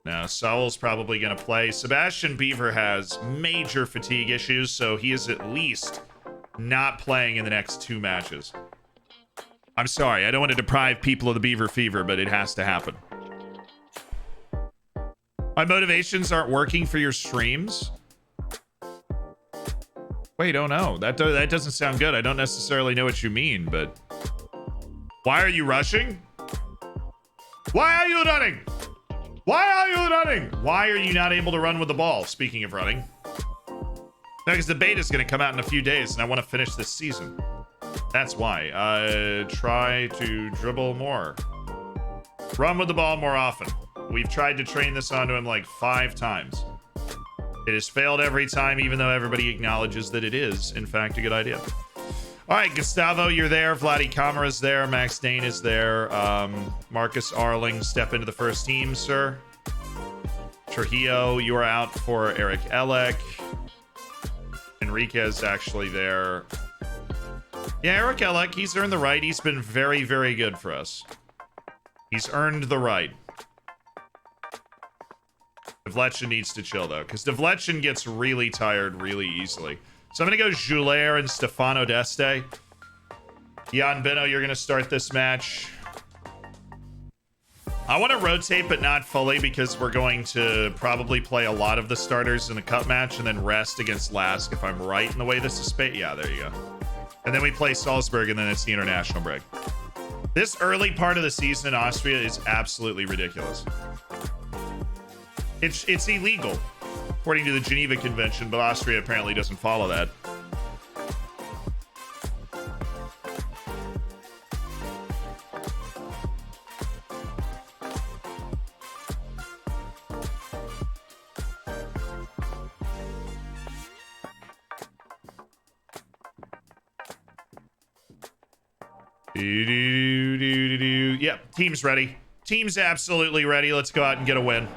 Now, Saul's probably going to play. Sebastian Beaver has major fatigue issues, so he is at least not playing in the next 2 matches. I'm sorry, I don't want to deprive people of the Beaver fever, but it has to happen. My motivations aren't working for your streams? Wait, oh no, that doesn't sound good. I don't necessarily know what you mean, but... Why are you rushing? Why are you running? Why are you running? Why are you not able to run with the ball? Speaking of running. No, because the beta's going to come out in a few days, and I want to finish this season. That's why. Try to dribble more. Run with the ball more often. We've tried to train this onto him like 5 times. It has failed every time, even though everybody acknowledges that it is, in fact, a good idea. All right, Gustavo, you're there. Vladdy Kamara's there. Max Dane is there. Marcus Arling, step into the first team, sir. Trujillo, you are out for Eric Elek. Enriquez actually there. Yeah, Eric Elek, he's earned the right. He's been very, very good for us. He's earned the right. Devletchin needs to chill, though, because Devletchin gets really tired really easily. So I'm going to go Joulaire and Stefano Deste. Jan Beno, you're going to start this match. I want to rotate, but not fully, because we're going to probably play a lot of the starters in the cup match and then rest against Lask, if I'm right in the way this is spaced. Yeah, there you go. And then we play Salzburg, and then it's the international break. This early part of the season in Austria is absolutely ridiculous. It's illegal, according to the Geneva Convention, but Austria apparently doesn't follow that. Yep, team's ready. Team's absolutely ready. Let's go out and get a win.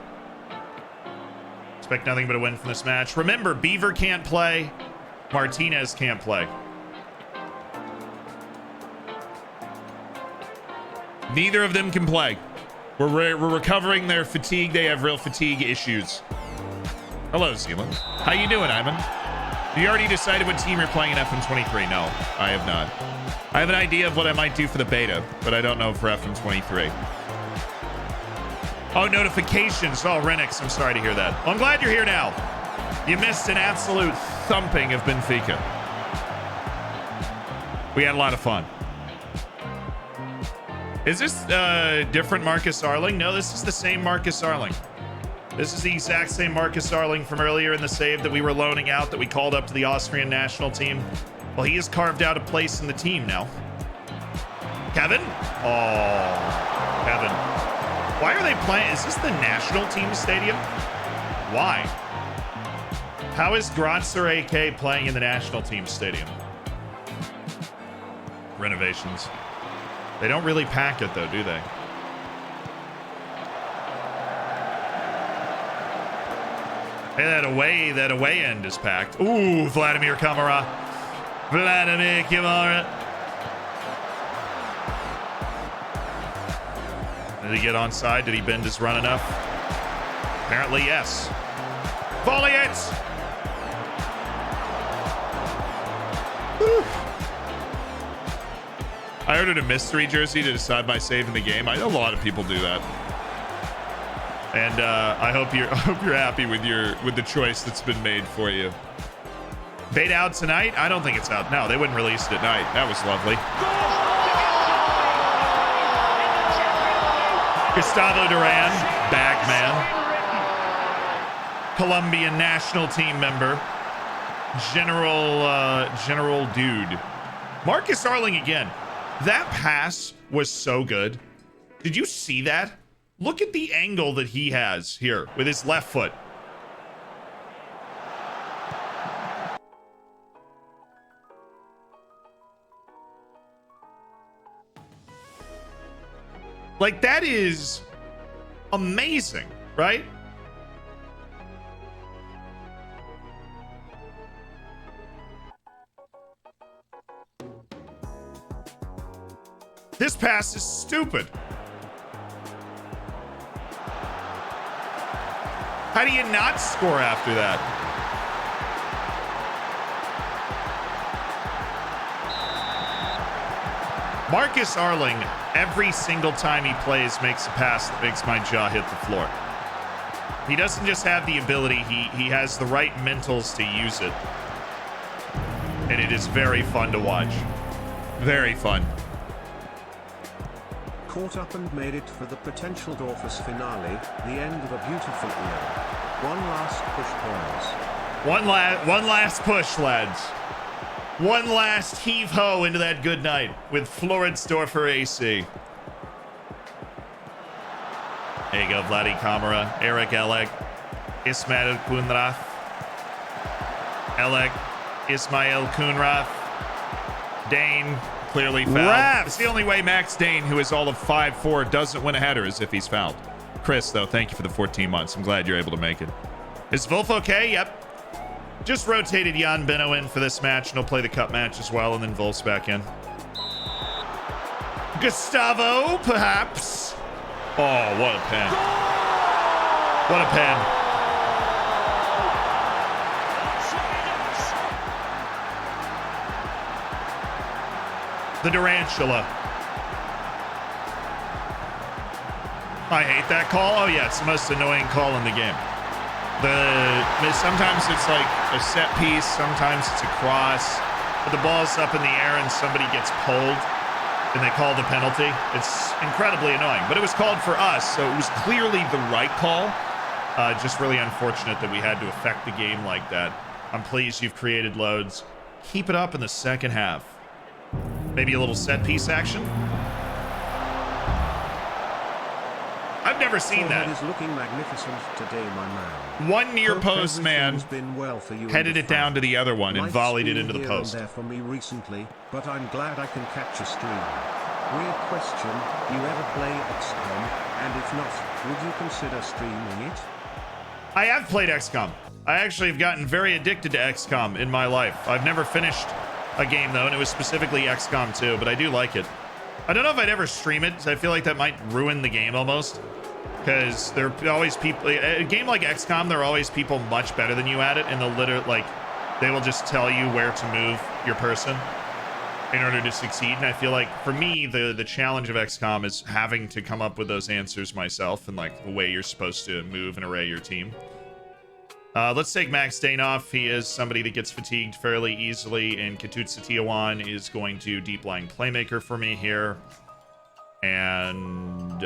Expect nothing but a win from this match. Remember, Beaver can't play. Martinez can't play. Neither of them can play. We're recovering their fatigue. They have real fatigue issues. Hello, Zealand. How you doing, Ivan? You already decided what team you're playing in FM23? No, I have not. I have an idea of what I might do for the beta, but I don't know for FM23. Oh, notifications. Oh, Renix, I'm sorry to hear that. Well, I'm glad you're here now. You missed an absolute thumping of Benfica. We had a lot of fun. Is this different Marcus Arling? No, this is the same Marcus Arling. This is the exact same Marcus Arling from earlier in the save that we were loaning out, that we called up to the Austrian national team. Well, he has carved out a place in the team now. Kevin? Oh, Kevin. Why are they playing? Is this the national team stadium? Why? How is Grazer AK playing in the national team stadium? Renovations. They don't really pack it though, do they? Hey, that away end is packed. Ooh, Vladimir Kamara. Vladimir Kamara. Did he get onside? Did he bend his run enough? Apparently, yes. Volley it! Whew. I ordered a mystery jersey to decide my save in the game. I know a lot of people do that. And I hope you're happy with the choice that's been made for you. Beta out tonight? I don't think it's out. No, they wouldn't release it at night. That was lovely. Gustavo Duran, back man. Colombian national team member. General Dude. Marcus Arling again. That pass was so good. Did you see that? Look at the angle that he has here with his left foot. Like, that is amazing, right? This pass is stupid. How do you not score after that? Marcus Arling, every single time he plays, makes a pass that makes my jaw hit the floor. He doesn't just have the ability, he has the right mentals to use it. And it is very fun to watch. Very fun. Caught up and made it for the potential Dorfers finale, the end of a beautiful era. One last push, boys. One last push, lads. One last heave-ho into that good night with FLORIDSDORFER AC. There you go, Vladi Kamara, Eric Elek, Ismail Kunrath. Elek, Ismail Kunrath. Dane, clearly fouled. It's the only way Max Dane, who is all of 5'4", doesn't win a header, is if he's fouled. Chris, though, thank you for the 14 months. I'm glad you're able to make it. Is Wolf okay? Yep. Just rotated Jan Benno in for this match, and he'll play the cup match as well, and then Wolf's back in. Gustavo, perhaps. Oh, what a pen. What a pen. The Durantula. I hate that call. Oh yeah, it's the most annoying call in the game. Sometimes it's like a set piece, sometimes it's a cross, but the ball's up in the air and somebody gets pulled and they call the penalty. It's incredibly annoying, but it was called for us, so it was clearly the right call. Just really unfortunate that we had to affect the game like that. I'm pleased you've created loads. Keep it up in the second half. Maybe a little set piece action. I've never seen that. Is looking magnificent today, my man. One near post man headed it down to the other one and volleyed it into the post. There for me recently, but I'm glad I can catch a stream. Weird question, you ever play XCOM? And if not, would you consider streaming it? I have played XCOM. I actually have gotten very addicted to XCOM in my life. I've never finished a game though, and it was specifically XCOM 2, but I do like it. I don't know if I'd ever stream it, because I feel like that might ruin the game almost. Because there are always people, a game like XCOM, there are always people much better than you at it, and they will just tell you where to move your person in order to succeed. And I feel like for me, the challenge of XCOM is having to come up with those answers myself and like the way you're supposed to move and array your team. Let's take Max Dane off. He is somebody that gets fatigued fairly easily, and Katutsa Tiawan is going to deep line playmaker for me here. And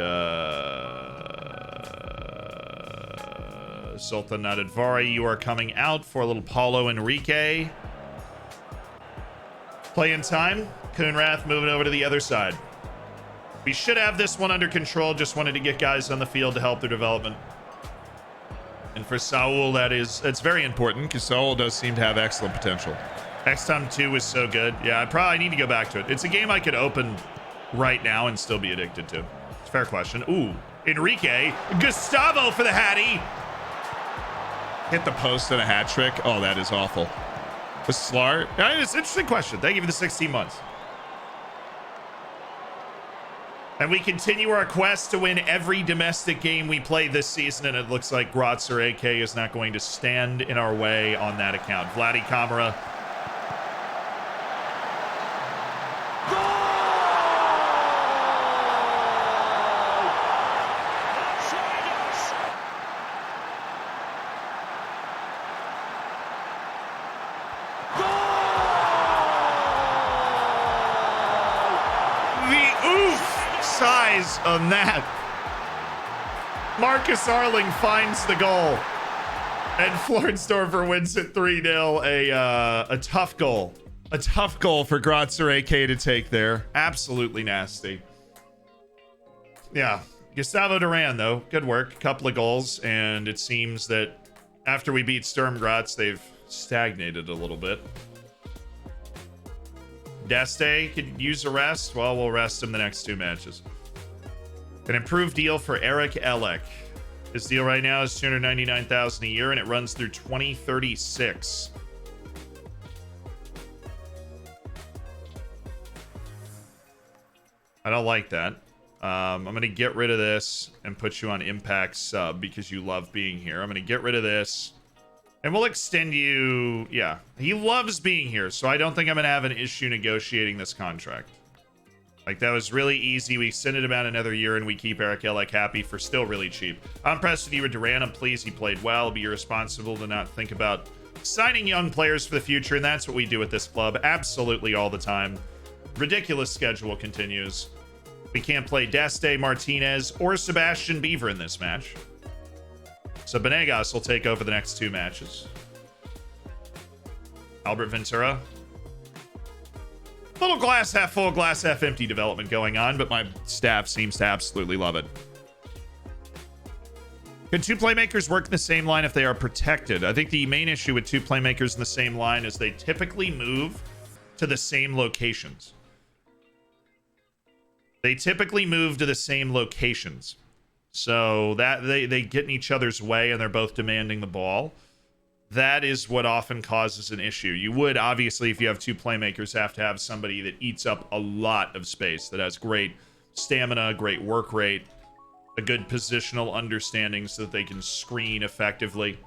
Sultan Nadadvari, you are coming out for a little Paulo Enrique. Playing time. Coonrath moving over to the other side. We should have this one under control. Just wanted to get guys on the field to help their development. And for Saul, that's very important, because Saul does seem to have excellent potential. XCOM 2 was so good. Yeah, I probably need to go back to it. It's a game I could open right now and still be addicted to. It's a fair question. Ooh, Enrique. Gustavo for the Hattie. Hit the post and a hat trick. Oh, that is awful. The Slar. It's an interesting question. Thank you for the 16 months. And we continue our quest to win every domestic game we play this season, and it looks like Grotzer AK is not going to stand in our way on that account. Vladdy Kamara. Size on that. Marcus Arling finds the goal, and Florensdorfer wins it 3-0. A tough goal, for Grotzer AK to take there. Absolutely nasty. Yeah, Gustavo Duran though, good work, couple of goals, and it seems that after we beat Sturm Graz, they've stagnated a little bit. Deste could use a rest. Well, we'll rest him the next 2 matches. An improved deal for Eric Elek. His deal right now is $299,000 a year, and it runs through 2036. I don't like that. I'm going to get rid of this and put you on Impact Sub because you love being here. I'm going to get rid of this. And we'll extend you. Yeah, he loves being here, so I don't think I'm going to have an issue negotiating this contract. Like, that was really easy. We extended him out another year, and we keep Eric Elek happy for still really cheap. I'm impressed with you with Duran. I'm pleased he played well. It'll be irresponsible to not think about signing young players for the future, and that's what we do at this club absolutely all the time. Ridiculous schedule continues. We can't play Deste, Martinez, or Sebastian Beaver in this match. So Benegas will take over the next 2 matches. Albert Ventura. Little glass half full, glass half empty development going on, but my staff seems to absolutely love it. Can 2 playmakers work in the same line if they are protected? I think the main issue with 2 playmakers in the same line is they typically move to the same locations. They typically move to the same locations. So that they get in each other's way and they're both demanding the ball. That is what often causes an issue. You would, obviously, if you have 2 playmakers, have to have somebody that eats up a lot of space, that has great stamina, great work rate, a good positional understanding so that they can screen effectively.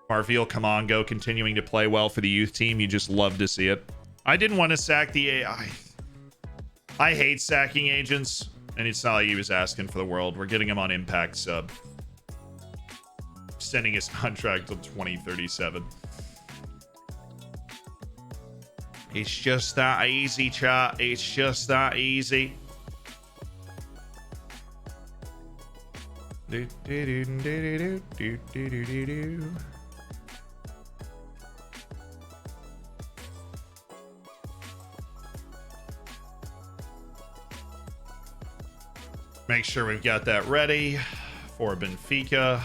Marvil Kamongo continuing to play well for the youth team. You just love to see it. I didn't want to sack the AI. I hate sacking agents. And it's not like he was asking for the world. We're getting him on Impact Sub. Extending his contract till 2037. It's just that easy, chat. It's just that easy. Do, do, do, do, do, do, do, do, do. Make sure we've got that ready for Benfica.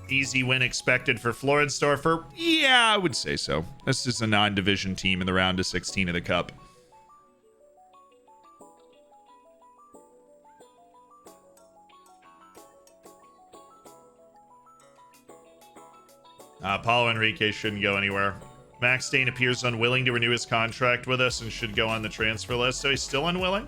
Easy win expected for Floridsdorfer. Yeah, I would say so. This is a non-division team in the round of 16 of the Cup. Paulo Enrique shouldn't go anywhere. Max Dane appears unwilling to renew his contract with us and should go on the transfer list. So he's still unwilling?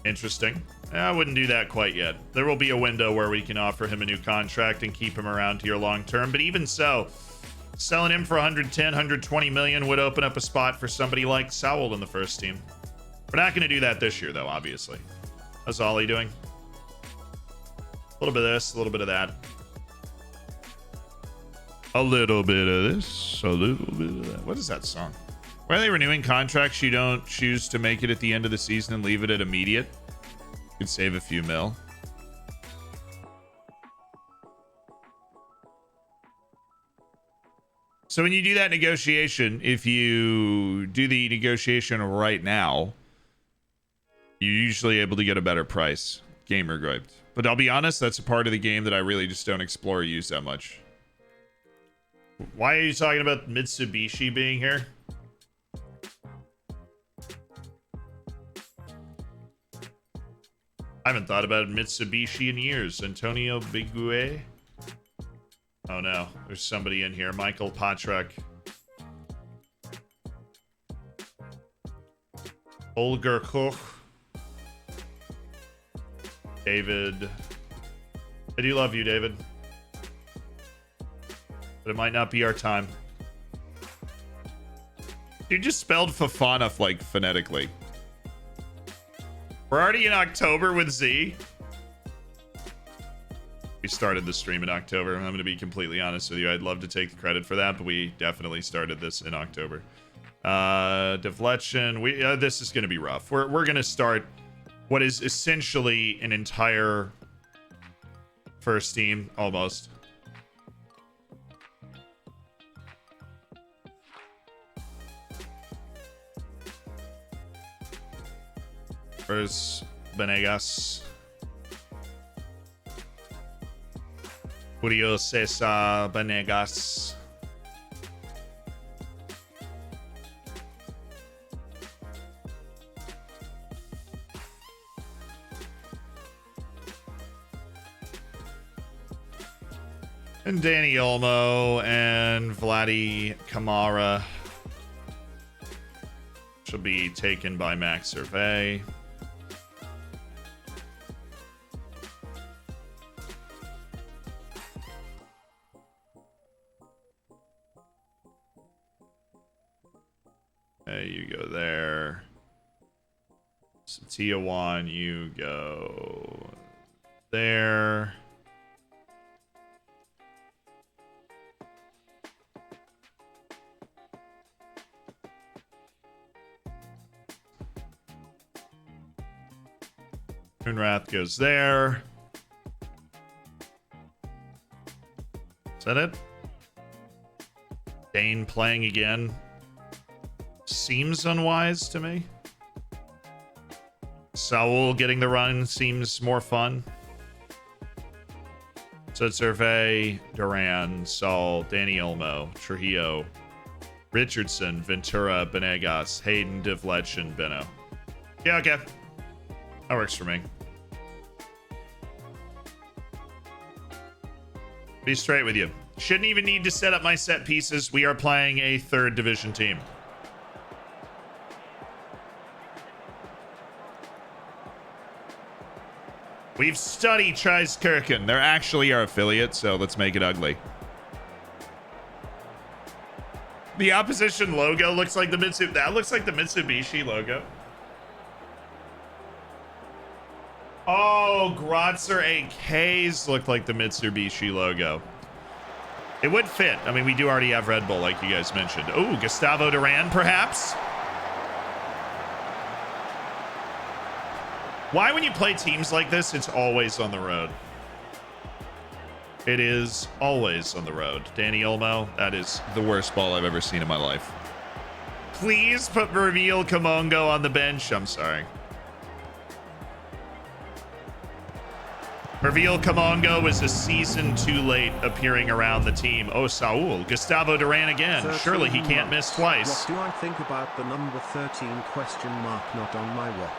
Interesting. I wouldn't do that quite yet. There will be a window where we can offer him a new contract and keep him around here long term. But even so, selling him for 110, 120 million would open up a spot for somebody like Saul in the first team. We're not going to do that this year, though, obviously. How's Ollie doing? A little bit of this, a little bit of that. A little bit of this, a little bit of that. What is that song? Why are they renewing contracts you don't choose to make it at the end of the season and leave it at immediate? You could save a few mil. So when you do that negotiation, if you do the negotiation right now, you're usually able to get a better price. Gamer griped. But I'll be honest, that's a part of the game that I really just don't explore or use that much. Why are you talking about Mitsubishi being here? I haven't thought about Mitsubishi in years. Antonio Bigue. Oh no, there's somebody in here. Michael Patrick. Olger Koch. David. I do love you, David. But it might not be our time. You just spelled Fafana like phonetically. We're already in October with Z. We started the stream in October. I'm going to be completely honest with you. I'd love to take the credit for that, but we definitely started this in October. Deflection. This is going to be rough. We're going to start what is essentially an entire first team, almost. Where's Benegas? Julio Cesar Benegas. And Danny Olmo and Vladdy Kamara should be taken by Max Survey. You go there. Tiawan, you go there. Moonwrath goes there. Is that it? Dane playing again. Seems unwise to me. Saul getting the run seems more fun. So it's Hervé, Duran, Saul, Danny Olmo, Trujillo, Richardson, Ventura, Benegas, Hayden, Devletch, Beno. Yeah, okay. That works for me. Be straight with you. Shouldn't even need to set up my set pieces. We are playing a third division team. We've studied Treiskirchen. They're actually our affiliate, so let's make it ugly. The opposition logo looks like the Mitsubishi. That looks like the Mitsubishi logo. Oh, Grotzer AKs look like the Mitsubishi logo. It would fit. I mean, we do already have Red Bull, like you guys mentioned. Oh, Gustavo Duran, perhaps? Why, when you play teams like this, it's always on the road? It is always on the road. Danny Olmo, that is the worst ball I've ever seen in my life. Please put Reveal Kamongo on the bench. I'm sorry. Reveal Kamongo is a season too late appearing around the team. Oh, Saul. Gustavo Duran again. Surely he can't miss twice. What do I think about the number 13 question mark not on my watch?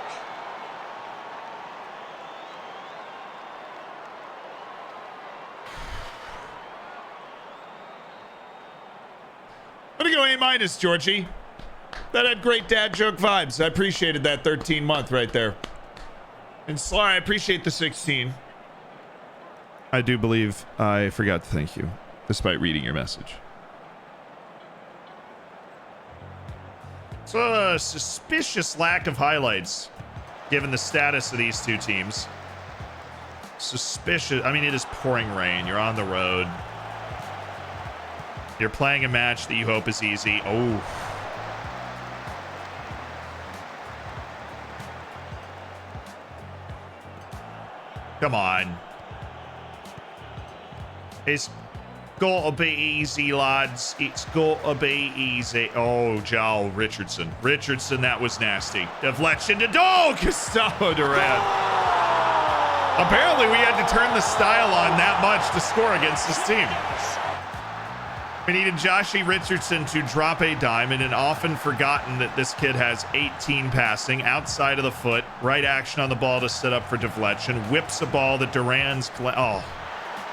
we go A-, Georgie. That had great dad joke vibes. I appreciated that 13-month right there. And Sly, I appreciate the 16. I do believe I forgot to thank you, despite reading your message. So a suspicious lack of highlights, given the status of these two teams. Suspicious. I mean, it is pouring rain. You're on the road. You're playing a match that you hope is easy. Oh. Come on. It's gotta be easy, lads. It's gotta be easy. Oh, Joel Richardson. Richardson, that was nasty. Deflection to Gustavo Durant. Apparently, we had to turn the style on that much to score against this team. We needed Joshie Richardson to drop a dime, and often forgotten that this kid has 18 passing, outside of the foot, right action on the ball to set up for deflection, whips a ball that Duran's... Oh,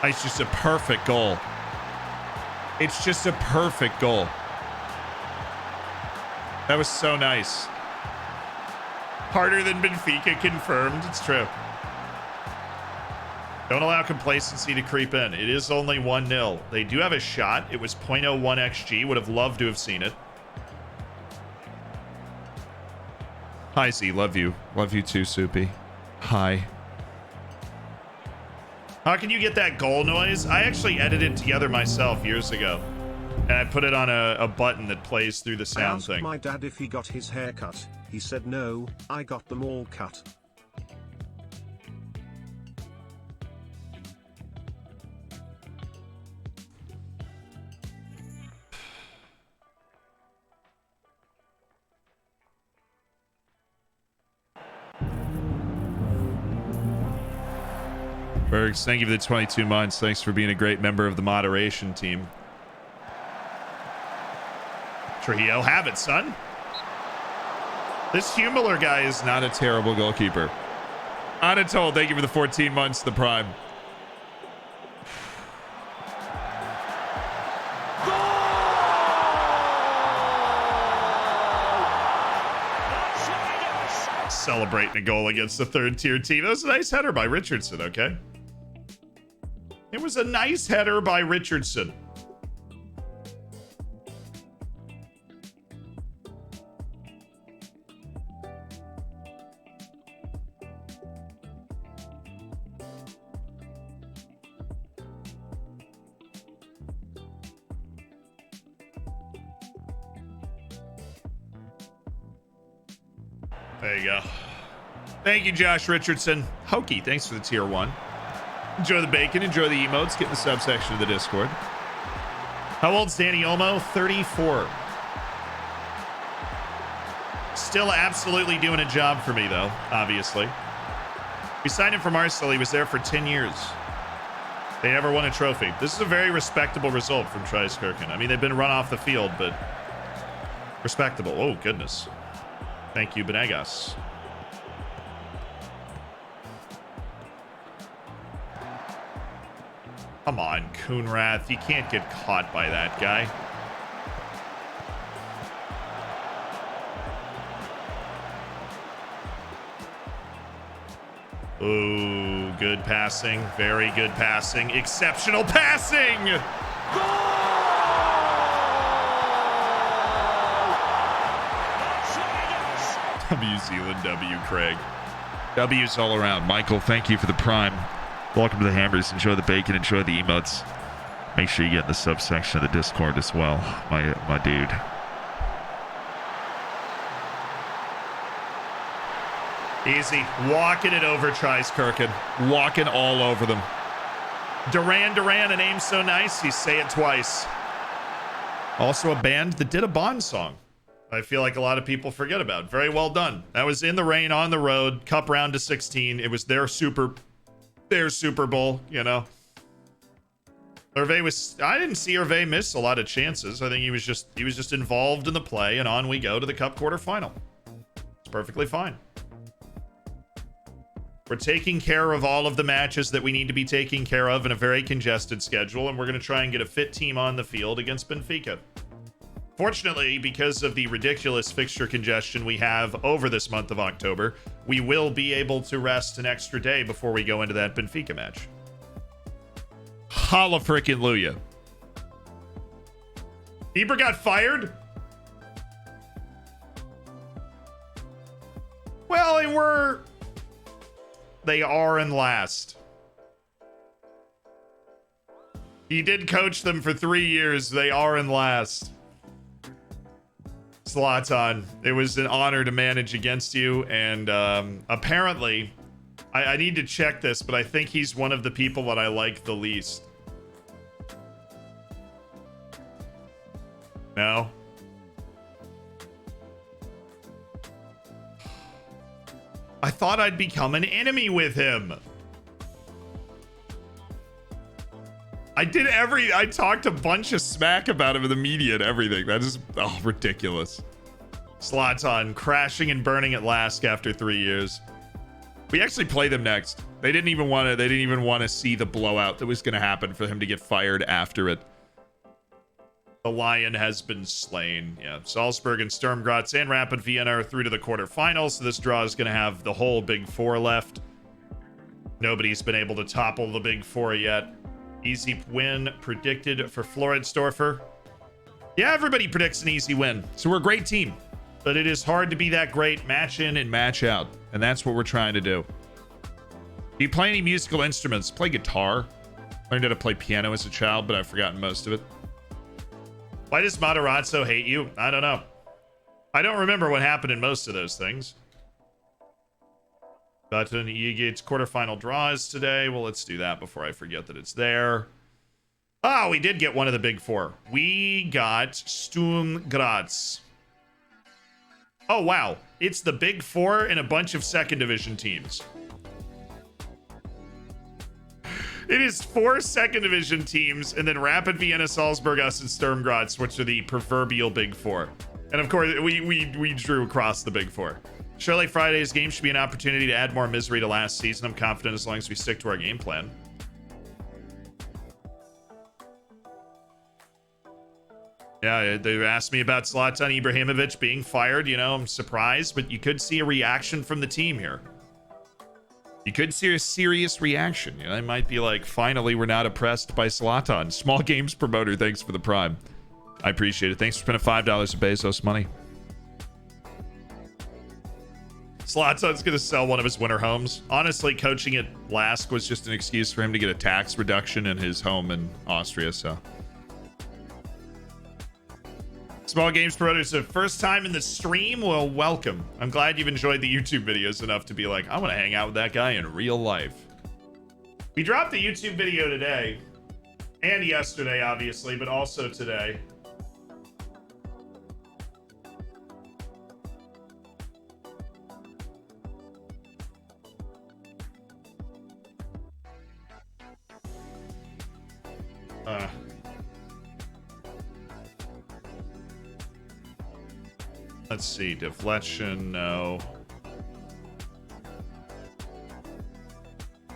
it's just a perfect goal. It's just a perfect goal. That was so nice. Harder than Benfica confirmed. It's true. Don't allow complacency to creep in. It is only 1-0. They do have a shot. It was 0.01 XG. Would have loved to have seen it. Hi, Z. Love you. Love you too, Soupy. Hi. How can you get that goal noise? I actually edited it together myself years ago. And I put it on a button that plays through the sound thing. I asked my dad if he got his hair cut. He said no, I got them all cut. Bergs, thank you for the 22 months. Thanks for being a great member of the moderation team. Trujillo, have it, son. This Hummler guy is not a terrible goalkeeper. Anatole, thank you for the 14 months, the prime. Celebrating a goal against the third-tier team. That was a nice header by Richardson, okay? It was a nice header by Richardson. There you go. Thank you, Josh Richardson. Hokey, thanks for the tier 1. Enjoy the bacon, enjoy the emotes, get in the subsection of the Discord. How old's Danny Olmo? 34. Still absolutely doing a job for me, though, obviously. We signed him from Arsenal. He was there for 10 years. They never won a trophy. This is a very respectable result from Treiskirchen. I mean, they've been run off the field, but respectable. Oh, goodness. Thank you, Benegas. Come on, Coonrath. You can't get caught by that guy. Ooh, good passing. Very good passing. Exceptional passing! W Zealand, W Craig. W's all around. Michael, thank you for the prime. Welcome to the Hammers. Enjoy the bacon. Enjoy the emotes. Make sure you get in the subsection of the Discord as well, my dude. Easy. Walking it over Treiskirchen. Walking all over them. Duran, an aim so nice, you say it twice. Also a band that did a Bond song. I feel like a lot of people forget about. Very well done. That was in the rain, on the road, cup round to 16. It was their Super Bowl, you know. I didn't see Hervé miss a lot of chances. I think he was just involved in the play, and on we go to the cup quarterfinal. It's perfectly fine. We're taking care of all of the matches that we need to be taking care of in a very congested schedule, and we're going to try and get a fit team on the field against Benfica. Fortunately, because of the ridiculous fixture congestion we have over this month of October, we will be able to rest an extra day before we go into that Benfica match. Holla frickin' Luya. Ibra got fired? Well, they are in last. He did coach them for 3 years. They are in last. Zlatan, it was an honor to manage against you, and apparently, I need to check this, but I think he's one of the people that I like the least. No? I thought I'd become an enemy with him. I talked a bunch of smack about him in the media and everything. That is, ridiculous. Zlatan crashing and burning at last after 3 years. We actually play them next. They didn't even want to see the blowout that was going to happen for him to get fired after it. The lion has been slain. Yeah, Salzburg and Sturm Graz and Rapid Vienna are through to the quarterfinals. So this draw is going to have the whole Big Four left. Nobody's been able to topple the Big Four yet. Easy win predicted for Floridsdorfer. Yeah, everybody predicts an easy win. So we're a great team. But it is hard to be that great match in and match out. And that's what we're trying to do. Do you play any musical instruments? Play guitar. Learned how to play piano as a child, but I've forgotten most of it. Why does Matarazzo hate you? I don't know. I don't remember what happened in most of those things. Button Egate's quarterfinal draw is today. Well, let's do that before I forget that it's there. Oh, we did get one of the Big Four. We got Sturm Graz. Oh, wow. It's the Big Four and a bunch of second division teams. It is 4 second division teams, and then Rapid Vienna, Salzburg, us, and Sturm Graz, which are the proverbial Big Four. And of course, we drew across the Big Four. Surely Friday's game should be an opportunity to add more misery to last season. I'm confident as long as we stick to our game plan. Yeah, they asked me about Zlatan Ibrahimovic being fired. You know, I'm surprised, but you could see a reaction from the team here. You could see a serious reaction. You know, they might be like, finally, we're not oppressed by Zlatan. Small games promoter, thanks for the prime. I appreciate it. Thanks for spending $5 of Bezos money. Zlatan's going to sell one of his winter homes. Honestly, coaching at Lask was just an excuse for him to get a tax reduction in his home in Austria, so. Small games promoters, the first time in the stream? Well, welcome. I'm glad you've enjoyed the YouTube videos enough to be like, I want to hang out with that guy in real life. We dropped a YouTube video today, and yesterday, obviously, but also today. Let's see, deflection, no.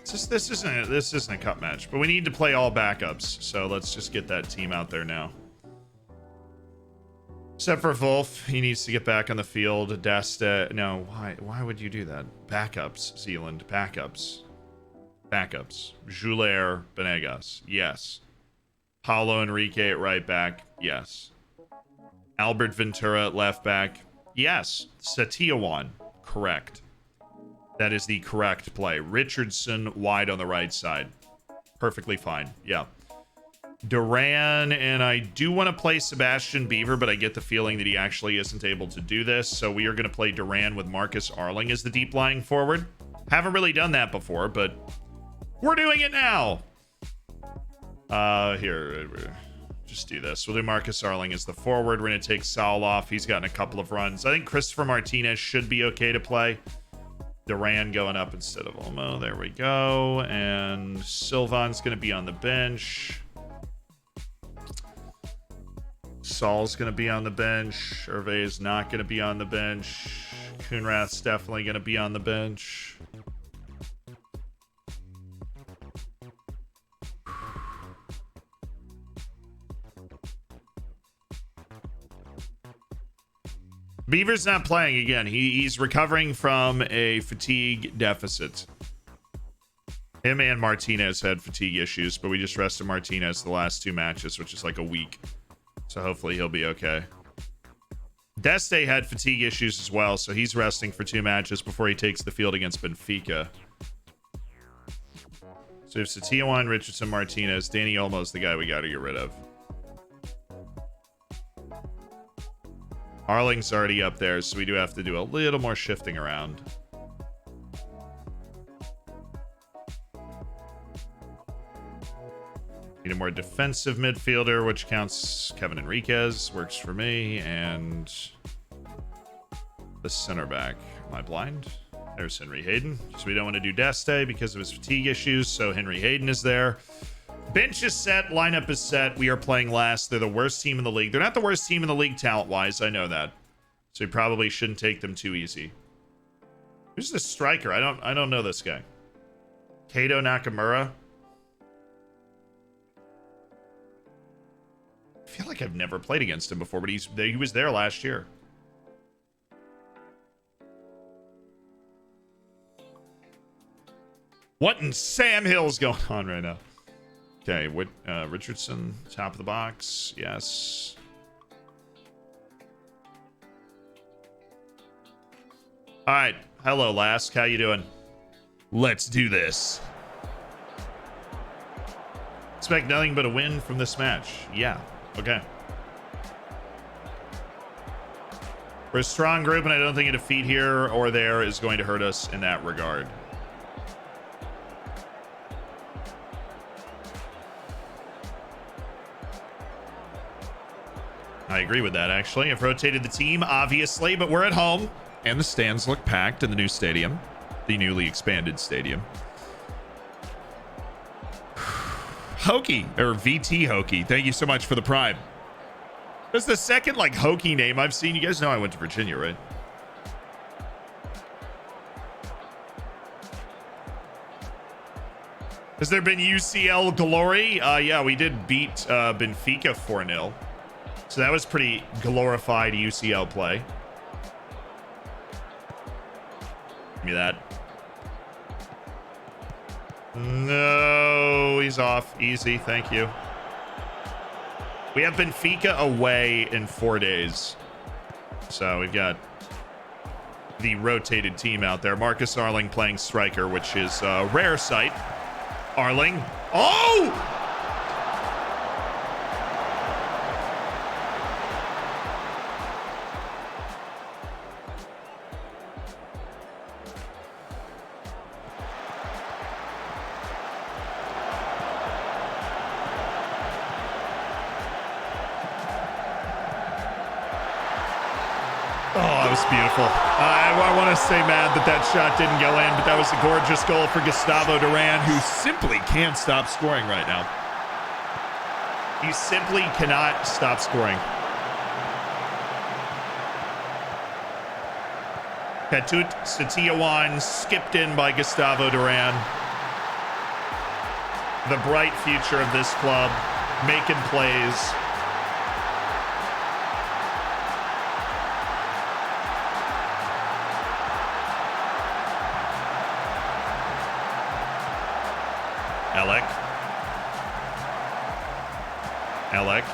This isn't a cup match, but we need to play all backups, so let's just get that team out there now. Except for Wolf, he needs to get back on the field. Dasta, no, why would you do that? Backups, Zealand, backups. Julair, Benegas, yes. Paulo Enrique at right back, yes. Albert Ventura at left back, yes. Satiawan, correct. That is the correct play. Richardson wide on the right side. Perfectly fine, yeah. Duran, and I do want to play Sebastian Beaver, but I get the feeling that he actually isn't able to do this, so we are going to play Duran with Marcus Arling as the deep lying forward. Haven't really done that before, but we're doing it now. Here, just do this. We'll do Marcus Arling as the forward. We're going to take Saul off. He's gotten a couple of runs. I think Christopher Martinez should be okay to play. Duran going up instead of Olmo. There we go. And Sylvan's going to be on the bench. Saul's going to be on the bench. Hervé is not going to be on the bench. Kuhnrath's definitely going to be on the bench. Beaver's not playing again. He's recovering from a fatigue deficit. Him and Martinez had fatigue issues, but we just rested Martinez the last 2 matches, which is like a week. So hopefully he'll be okay. Deste had fatigue issues as well, so he's resting for 2 matches before he takes the field against Benfica. So if Satiawan, Richardson, Martinez, Danny Olmo's the guy we got to get rid of. Arling's already up there, so we do have to do a little more shifting around. Need a more defensive midfielder, which counts Kevin Enriquez. Works for me. And the center back. Am I blind? There's Henry Hayden. So we don't want to do Deste because of his fatigue issues. So Henry Hayden is there. Bench is set. Lineup is set. We are playing last. They're the worst team in the league. They're not the worst team in the league talent-wise. I know that. So we probably shouldn't take them too easy. Who's the striker? I don't know this guy. Kato Nakamura. I feel like I've never played against him before, but he was there last year. What in Sam Hill's going on right now? Okay, what Richardson, top of the box, yes. All right, hello, Lask, how you doing? Let's do this. Expect nothing but a win from this match. Yeah. Okay. We're a strong group, and I don't think a defeat here or there is going to hurt us in that regard. I agree with that, actually. I've rotated the team, obviously, but we're at home, and the stands look packed in the new stadium, the newly expanded stadium. Hokey, or VT Hokey, thank you so much for the prime. That's the second, like, Hokey name I've seen. You guys know I went to Virginia, right? Has there been UCL glory? Yeah, we did beat Benfica 4-0. So that was pretty glorified UCL play. Give me that. No, he's off. Easy, thank you. We have Benfica away in 4 days. So we've got the rotated team out there. Marcus Arling playing striker, which is a rare sight. Arling. Oh! Beautiful. I want to say, Matt, that shot didn't go in, but that was a gorgeous goal for Gustavo Duran, who simply can't stop scoring right now. He simply cannot stop scoring. Katut Setiawan skipped in by Gustavo Duran. The bright future of this club, making plays. Elek.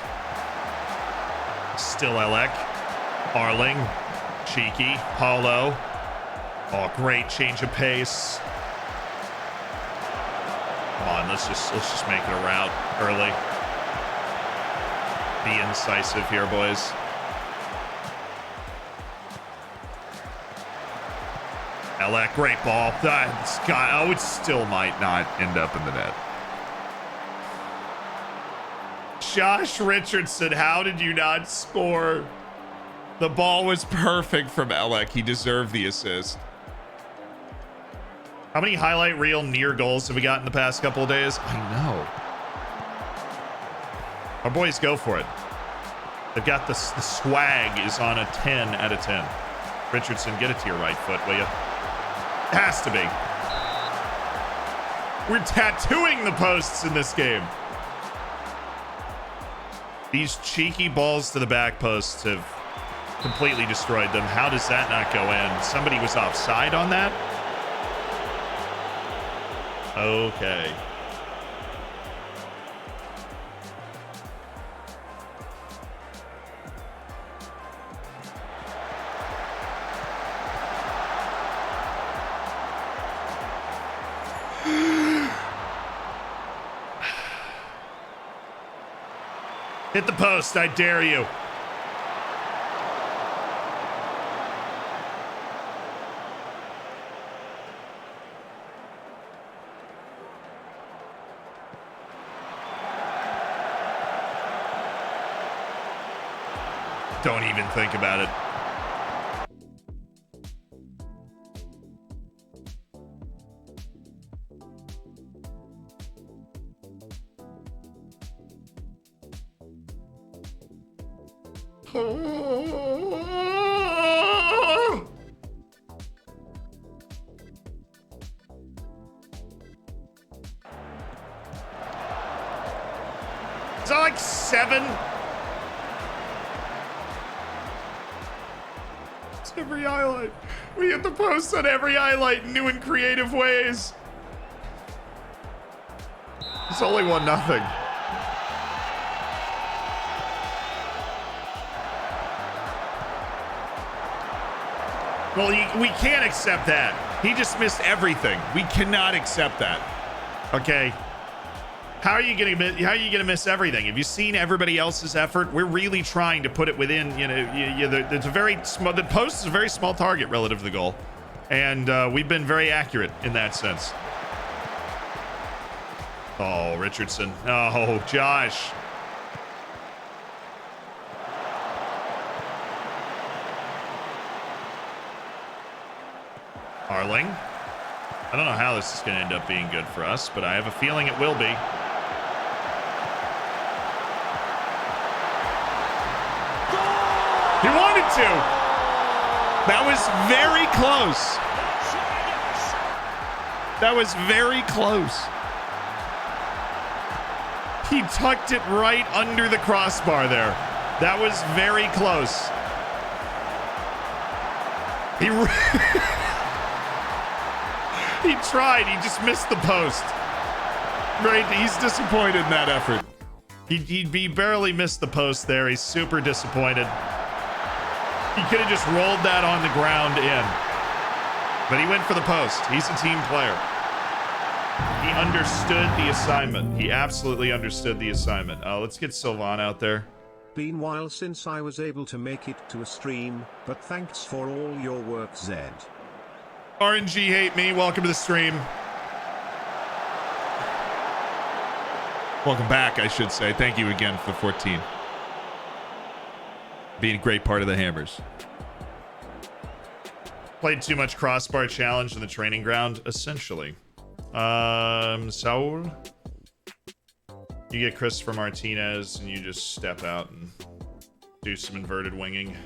Still Elek. Arling. Cheeky. Paulo. Oh, great change of pace. Come on, let's just make it a route early. Be incisive here, boys. Elek, great ball. It still might not end up in the net. Josh Richardson, how did you not score? The ball was perfect from Elek. He deserved the assist. How many highlight reel near goals have we got in the past couple of days? I know. Our boys go for it. They've got the swag is on a 10 out of 10. Richardson, get it to your right foot, will you? It has to be. We're tattooing the posts in this game. These cheeky balls to the back posts have completely destroyed them. How does that not go in? Somebody was offside on that? Okay. Hit the post, I dare you. Don't even think about it. Is that like 7? It's every highlight. We hit the post on every highlight in new and creative ways. It's only 1-0. Well, we can't accept that. He just missed everything. We cannot accept that. Okay. How are you gonna miss everything? Have you seen everybody else's effort? We're really trying to put it within. It's a very small. The post is a very small target relative to the goal, and we've been very accurate in that sense. Oh, Richardson. Oh, Josh. Arling. I don't know how this is going to end up being good for us, but I have a feeling it will be. He wanted to. That was very close. That was very close. He tucked it right under the crossbar there. That was very close. He tried. He just missed the post. Right? He's disappointed in that effort. He barely missed the post there. He's super disappointed. He could have just rolled that on the ground in. But he went for the post. He's a team player. He understood the assignment. He absolutely understood the assignment. Let's get Sylvan out there. Been a while since I was able to make it to a stream, but thanks for all your work, Zed. RNG hate me. Welcome to the stream. Welcome back, I should say. Thank you again for 14. Being a great part of the Hammers. Played too much crossbar challenge in the training ground, essentially. Saul. You get Christopher Martinez and you just step out and do some inverted winging.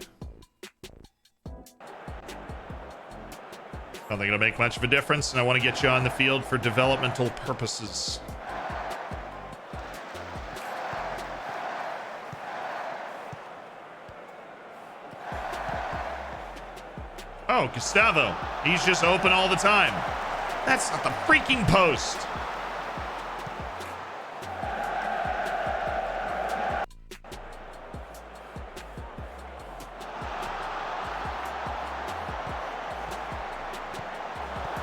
Don't think it'll make much of a difference, and I want to get you on the field for developmental purposes. Oh, Gustavo. He's just open all the time. That's not the freaking post.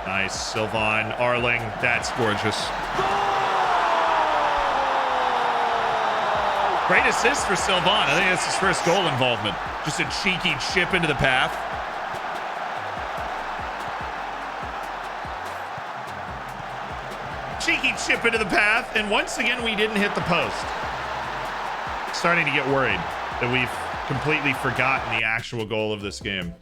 Nice, Sylvan, Arling, that's gorgeous. Great assist for Sylvan. I think that's his first goal involvement. Just a cheeky chip into the path. Cheeky chip into the path, and once again, we didn't hit the post. Starting to get worried that we've completely forgotten the actual goal of this game.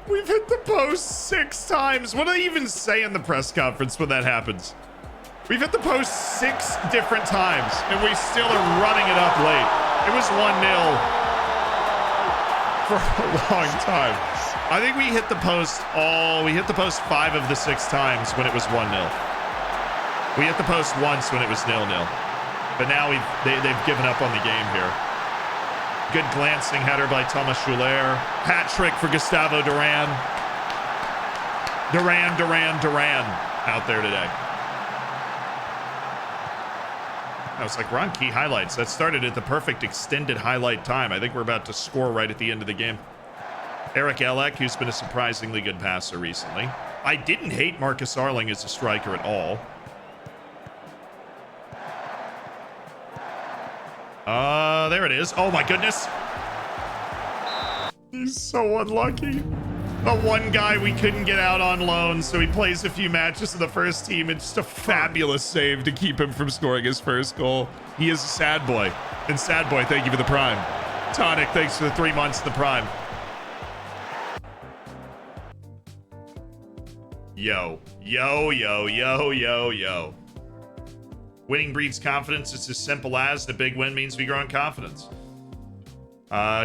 We've hit the post 6 times. What do they even say in the press conference when that happens? We've hit the post 6 different times, and we still are running it up late. It was 1-0 for a long time. I think we hit the post 5 of the 6 times when it was 1-0. We hit the post once when it was 0-0. But now they've given up on the game here. Good glancing header by Thomas Schuller. Hat trick for Gustavo Duran. Duran out there today. I was like, we're on key highlights. That started at the perfect extended highlight time. I think we're about to score right at the end of the game. Eric Elek, who's been a surprisingly good passer recently. I didn't hate Marcus Arling as a striker at all. There it is. Oh my goodness. He's so unlucky. The one guy we couldn't get out on loan, so he plays a few matches in the first team. It's just a fabulous save to keep him from scoring his first goal. He is a sad boy. And sad boy, thank you for the prime. Tonic, thanks for the 3 months of the prime. Yo. Winning breeds confidence. It's as simple as the big win means we grow in confidence.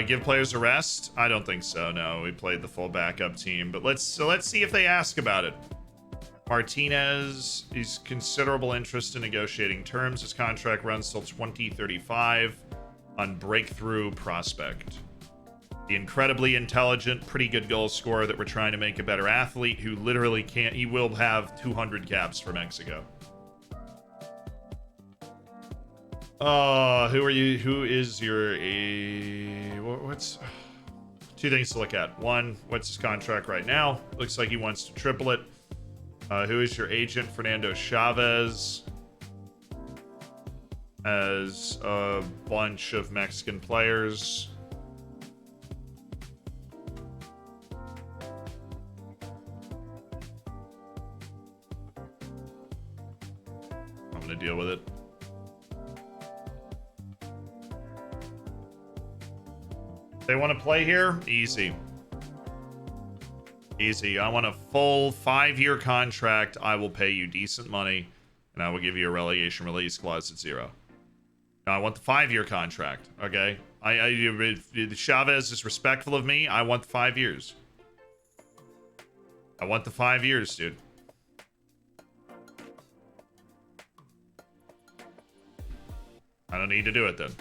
Give players a rest? I don't think so. No, we played the full backup team, but let's see if they ask about it. Martinez, he's considerable interest in negotiating terms. His contract runs till 2035 on breakthrough prospect. The incredibly intelligent, pretty good goal scorer that we're trying to make a better athlete who literally can't, he will have 200 caps for Mexico. Who are you? Who is your what's two things to look at? One, what's his contract right now? Looks like he wants to triple it. Who is your agent? Fernando Chavez has a bunch of Mexican players. I'm gonna deal with it. They want to play here? Easy. I want a full 5-year contract. I will pay you decent money, and I will give you a relegation release clause at 0. Now, I want the 5-year contract, okay? If Chavez is respectful of me, I want the 5 years. I want the 5 years, dude. I don't need to do it then.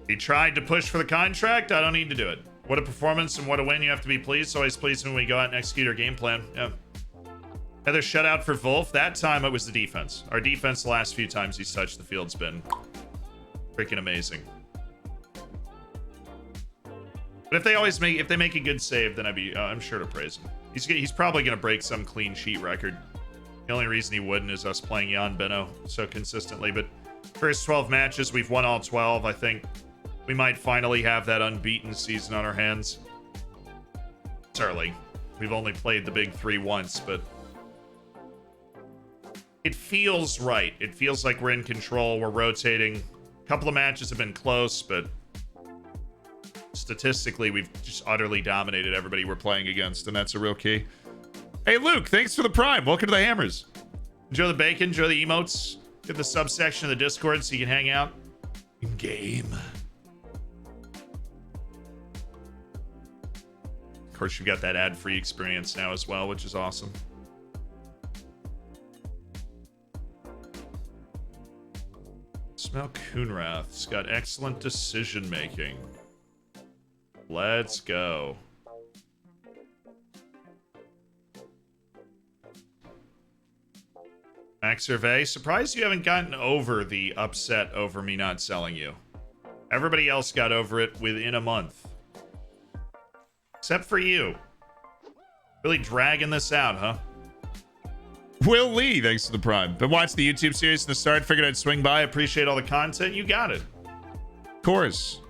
He tried to push for the contract. I don't need to do it. What a performance and what a win. You have to be pleased. Always pleased when we go out and execute our game plan. Yeah. Another shutout for Wolf. That time it was the defense. Our defense the last few times he's touched the field's been freaking amazing. But if they make a good save, then I'm sure to praise him. He's probably going to break some clean sheet record. The only reason he wouldn't is us playing Jan Beno so consistently. But first 12 matches, we've won all 12. I think we might finally have that unbeaten season on our hands. It's early. We've only played the big 3 once, but it feels right. It feels like we're in control. We're rotating. A couple of matches have been close, but statistically, we've just utterly dominated everybody we're playing against, and that's a real key. Hey, Luke, thanks for the prime. Welcome to the Hammers. Enjoy the bacon. Enjoy the emotes. Get the subsection of the Discord so you can hang out in game. Of course, you've got that ad-free experience now as well, which is awesome. Smell Coonrath's got excellent decision making. Let's go. Max Survey, surprised you haven't gotten over the upset over me not selling you. Everybody else got over it within a month. Except for you. Really dragging this out, huh? Will Lee, thanks for the prime. Been watching the YouTube series from the start. Figured I'd swing by. Appreciate all the content. You got it. Of course.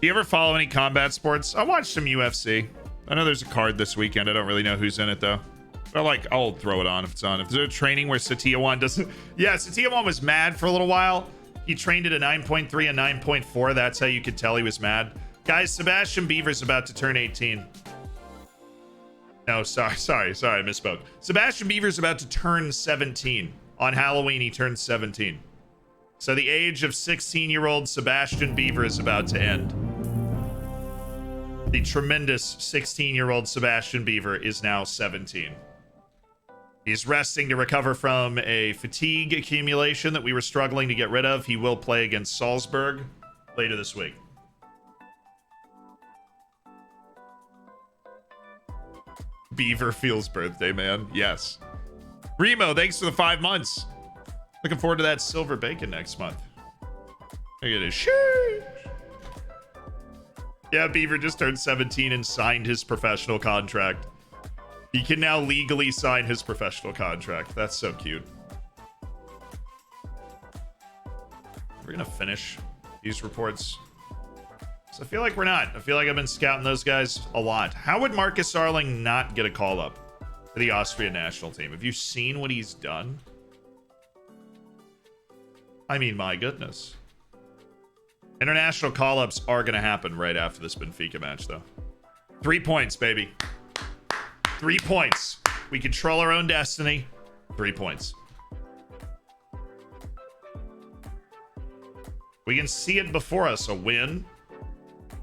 Do you ever follow any combat sports? I watched some UFC. I know there's a card this weekend. I don't really know who's in it, though. But, I'll throw it on if it's on. If there's a training where Satyawan doesn't... Yeah, Satyawan was mad for a little while. He trained at a 9.3 and 9.4. That's how you could tell he was mad. Guys, Sebastian Beaver's about to turn 18. No, sorry, I misspoke. Sebastian Beaver's about to turn 17. On Halloween, he turns 17. So the age of 16-year-old Sebastian Beaver is about to end. The tremendous 16-year-old Sebastian Beaver is now 17. He's resting to recover from a fatigue accumulation that we were struggling to get rid of. He will play against Salzburg later this week. Beaver feels birthday, man. Yes. Remo, thanks for the 5 months. Looking forward to that silver bacon next month. Look at this. Yeah, Beaver just turned 17 and signed his professional contract. He can now legally sign his professional contract. That's so cute. We're gonna finish these reports. So I feel like we're not. I feel like I've been scouting those guys a lot. How would Marcus Arling not get a call up to the Austrian national team? Have you seen what he's done? I mean, my goodness. International call-ups are going to happen right after this Benfica match, though. 3 points, baby. 3 points. We control our own destiny. 3 points. We can see it before us. A win.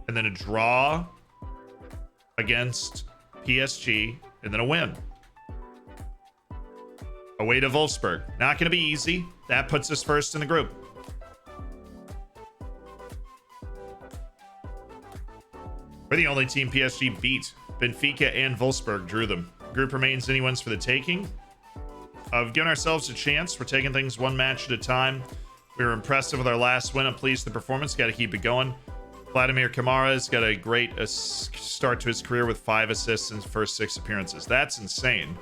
And then a draw against PSG. And then a win. Away to Wolfsburg. Not going to be easy. That puts us first in the group. We're the only team PSG beat. Benfica and Wolfsburg drew them. Group remains anyone's for the taking. We've given ourselves a chance. We're taking things one match at a time. We were impressive with our last win. I'm pleased with the performance. Got to keep it going. Vladimir Kamara's got a great start to his career with 5 assists in his first 6 appearances. That's insane.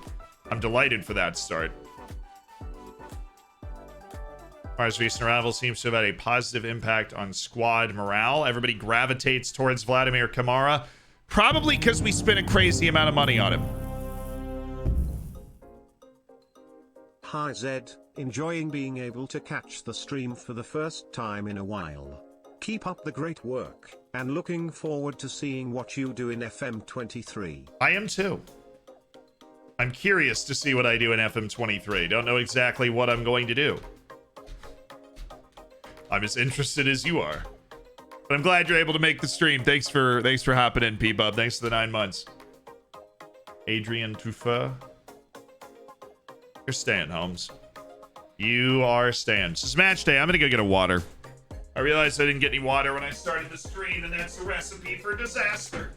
I'm delighted for that start. Mars recent arrival seems to have had a positive impact on squad morale. Everybody gravitates towards Vladimir Kamara, probably because we spent a crazy amount of money on him. Hi Zed, enjoying being able to catch the stream for the first time in a while. Keep up the great work, and looking forward to seeing what you do in FM23. I am too. I'm curious to see what I do in FM23. Don't know exactly what I'm going to do. I'm as interested as you are. But I'm glad you're able to make the stream. Thanks for hopping in, P-Bub. Thanks for the 9 months. Adrian Tuffa. You're staying, Holmes. You are staying. This is match day. I'm going to go get a water. I realized I didn't get any water when I started the stream, and that's a recipe for disaster.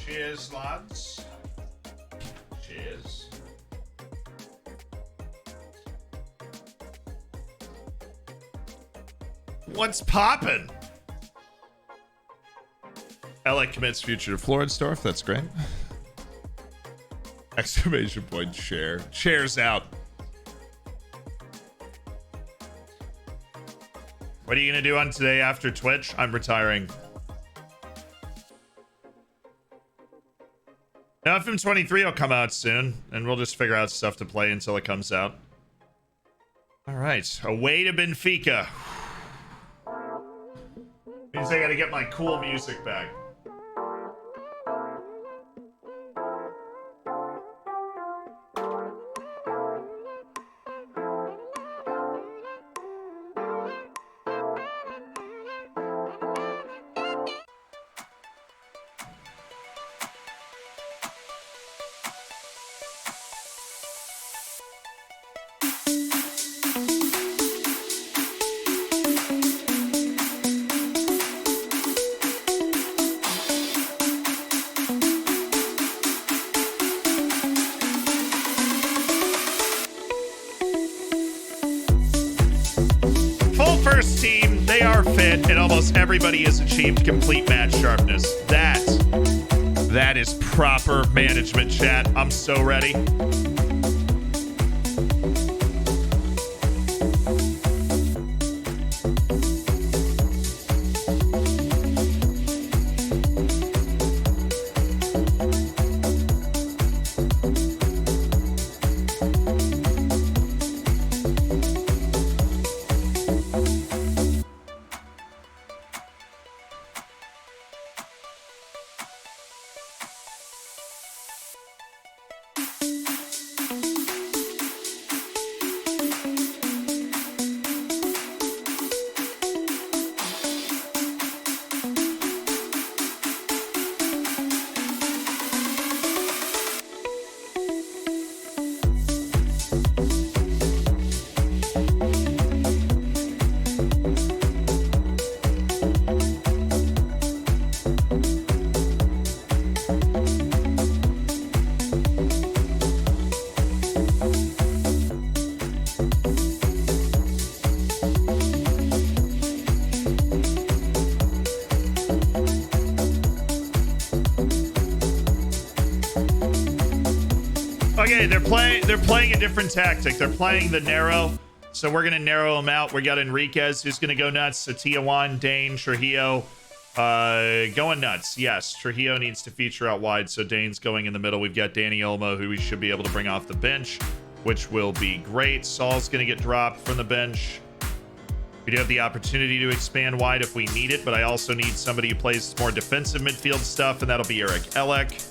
Cheers, lads. Cheers. What's poppin'? Alec commits future to Floridsdorf. That's great. Exclamation point share. Shares out. What are you going to do on today after Twitch? I'm retiring. Now, FM23 will come out soon, and we'll just figure out stuff to play until it comes out. All right, away to Benfica. Means I gotta get my cool music back. Dorfers team, they are fit, and almost everybody has achieved complete match sharpness. That is proper management, chat. I'm so ready. Okay, they're playing a different tactic. They're playing the narrow, so we're gonna narrow them out. We got Enriquez who's gonna go nuts. Satia Juan, Dane, Trujillo, going nuts. Yes, Trujillo needs to feature out wide, so Dane's going in the middle. We've got Danny Olmo, who we should be able to bring off the bench, which will be great. Saul's gonna get dropped from the bench. We do have the opportunity to expand wide if we need it, but I also need somebody who plays more defensive midfield stuff, and that'll be Eric Elek.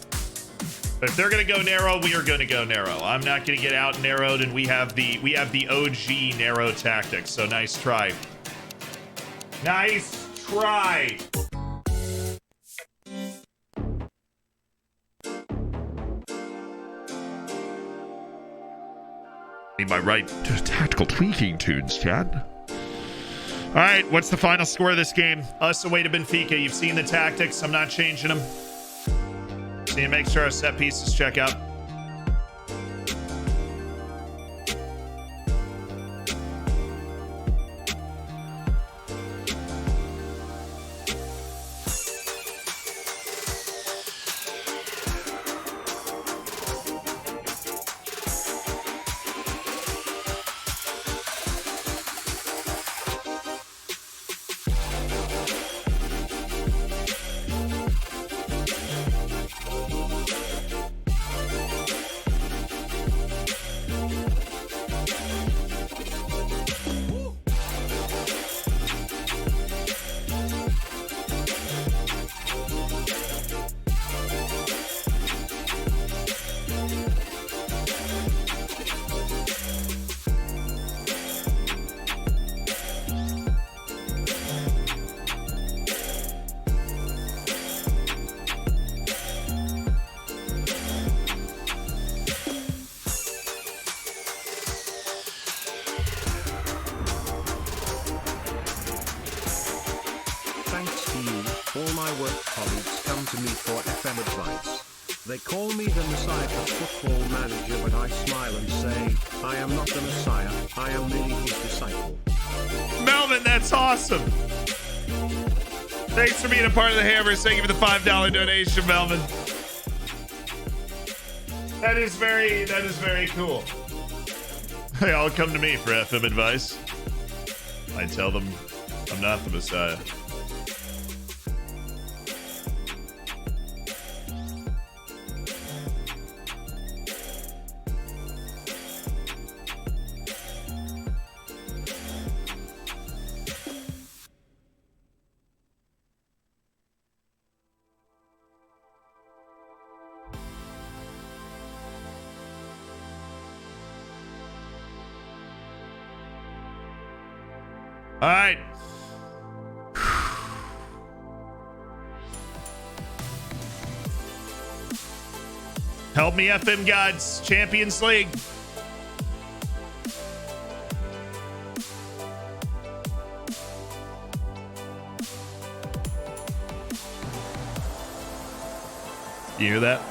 If they're gonna go narrow, we are gonna go narrow. I'm not gonna get out narrowed, and we have the OG narrow tactics. So nice try. Nice try. Need my right tactical tweaking tunes, Chad. All right, what's the final score of this game? Us away to Benfica. You've seen the tactics. I'm not changing them. Need to make sure our set pieces check out. All my work colleagues come to me for FM advice. They call me the Messiah of Football Manager, but I smile and say, I am not the Messiah, I am merely his disciple. Melvin, that's awesome. Thanks for being a part of the Hammers. Thank you for the $5 donation, Melvin. That is very cool. They all come to me for FM advice. I tell them I'm not the Messiah. All right. Help me, FM gods. Champions League. You hear that?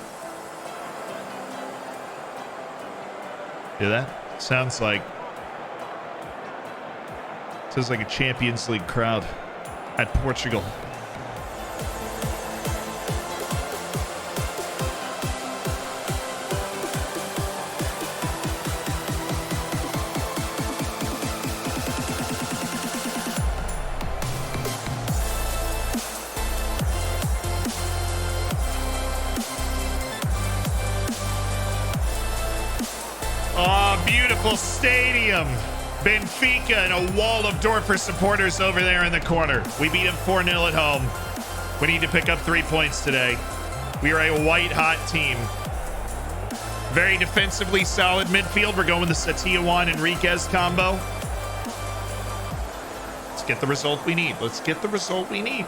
Hear that? Sounds like Sounds like a Champions League crowd at Portugal. Oh, beautiful stadium. Benfica and a wall of Dorfers supporters over there in the corner. We beat him 4-0 at home. We need to pick up 3 points today. We are a white-hot team. Very defensively solid midfield. We're going with the Satia Juan Enriquez combo. Let's get the result we need. Let's get the result we need.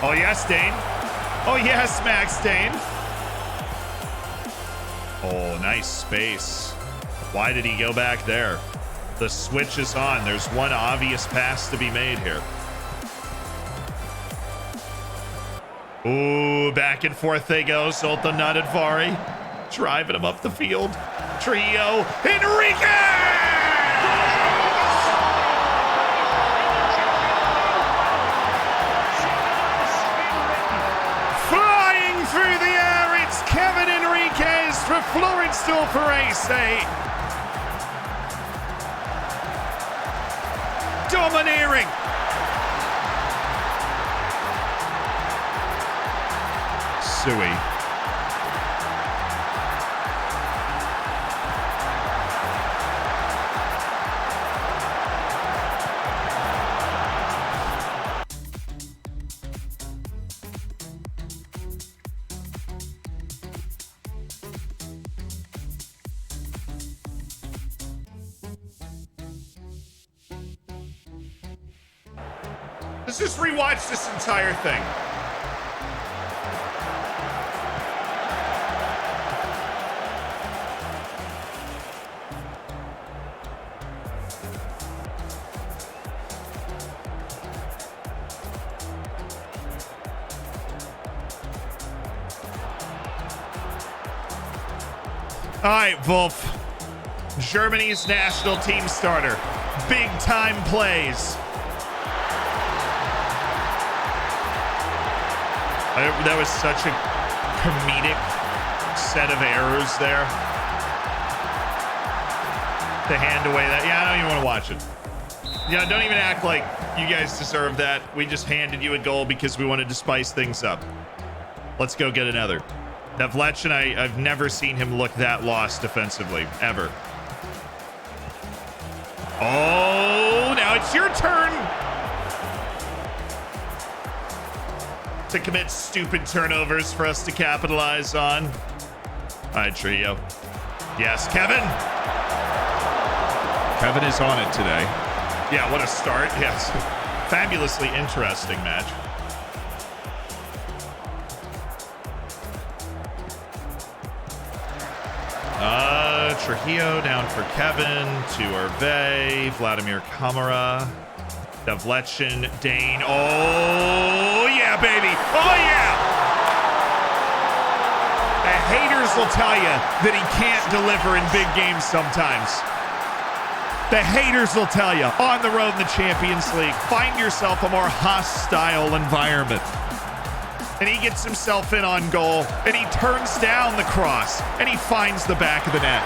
Oh, yes, Dane. Oh, yes, Max Dane. Oh, nice space. Why did he go back there? The switch is on. There's one obvious pass to be made here. Ooh, back and forth they go. Sultan Nadadvari driving him up the field. Trio. Enrique! Through the air, it's Kevin Enriquez for Floridsdorfer AC. Domineering. Sui. Let's just rewatch this entire thing. All right, Wolf. Germany's national team starter. Big time plays. That was such a comedic set of errors there. To hand away that. Yeah, I don't even want to watch it. Yeah, don't even act like you guys deserve that. We just handed you a goal because we wanted to spice things up. Let's go get another. Now, Fletch, I've never seen him look that lost defensively, ever. Oh, now it's your turn to commit stupid turnovers for us to capitalize on. All right, Trio. Yes, Kevin. Kevin is on it today. Yeah, what a start. Yes. Fabulously interesting match. Trujillo down for Kevin to Hervé, Vladimir Kamara, Davlechin, Dane. Oh, yeah, baby. Oh, yeah. The haters will tell you that he can't deliver in big games sometimes. The haters will tell you on the road in the Champions League, find yourself a more hostile environment. And he gets himself in on goal, and he turns down the cross, and he finds the back of the net.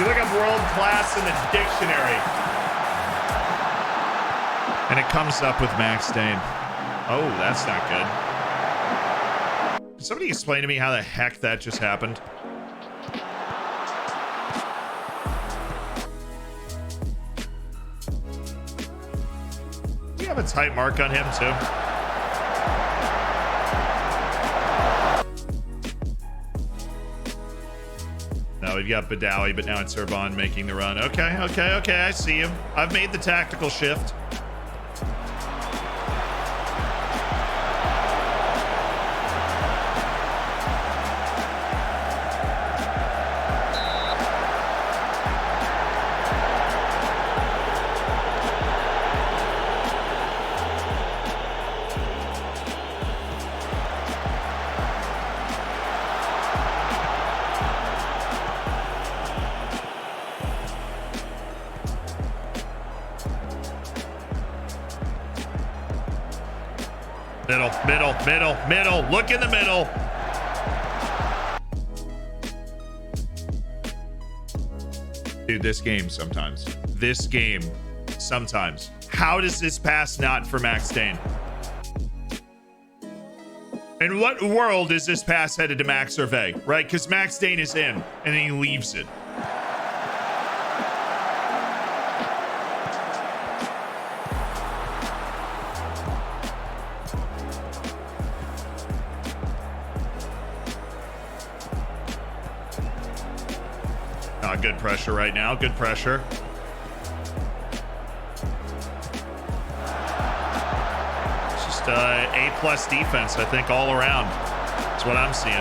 You look up world class in the dictionary, and it comes up with Max Dane. Oh, that's not good. Can somebody explain to me how the heck that just happened? A tight mark on him too. we've got Badawi, but now it's Urban making the run. Okay, I see him. I've made the tactical shift. Middle. Look in the middle. Dude, this game sometimes. How does this pass not for Max Dane? In what world is this pass headed to Max Hervé, right? Because Max Dane is in, and then he leaves it. Good pressure right now. Good pressure. It's just A+ defense, I think, all around. That's what I'm seeing.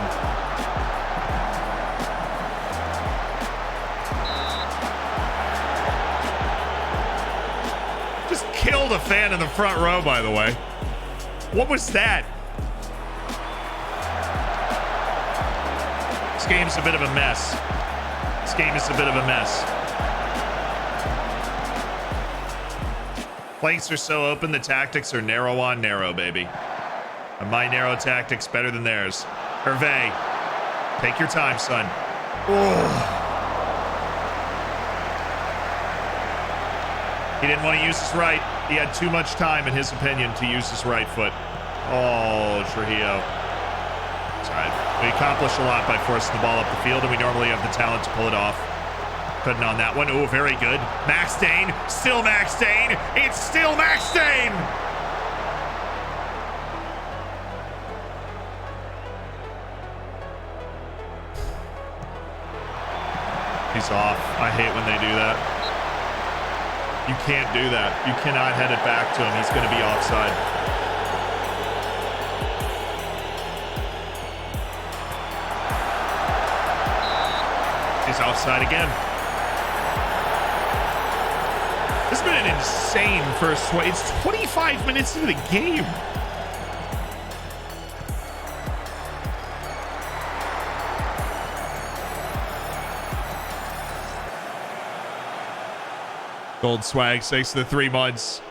Just killed a fan in the front row, by the way. What was that? This game's a bit of a mess. Game is a bit of a mess. Flanks are so open, the tactics are narrow on narrow, baby. And my narrow tactics better than theirs. Hervé, take your time, son. Oh. He didn't want to use his right. He had too much time, in his opinion, to use his right foot. Oh, Trujillo. It's all right. We accomplish a lot by forcing the ball up the field, and we normally have the talent to pull it off. Couldn't on that one. Oh, very good. Max Dane. Still Max Dane. It's still Max Dane. He's off. I hate when they do that. You can't do that. You cannot head it back to him. He's going to be offside. He's offside again. This has been an insane first. It's 25 minutes into the game. Gold swag, 6 to the 3 months.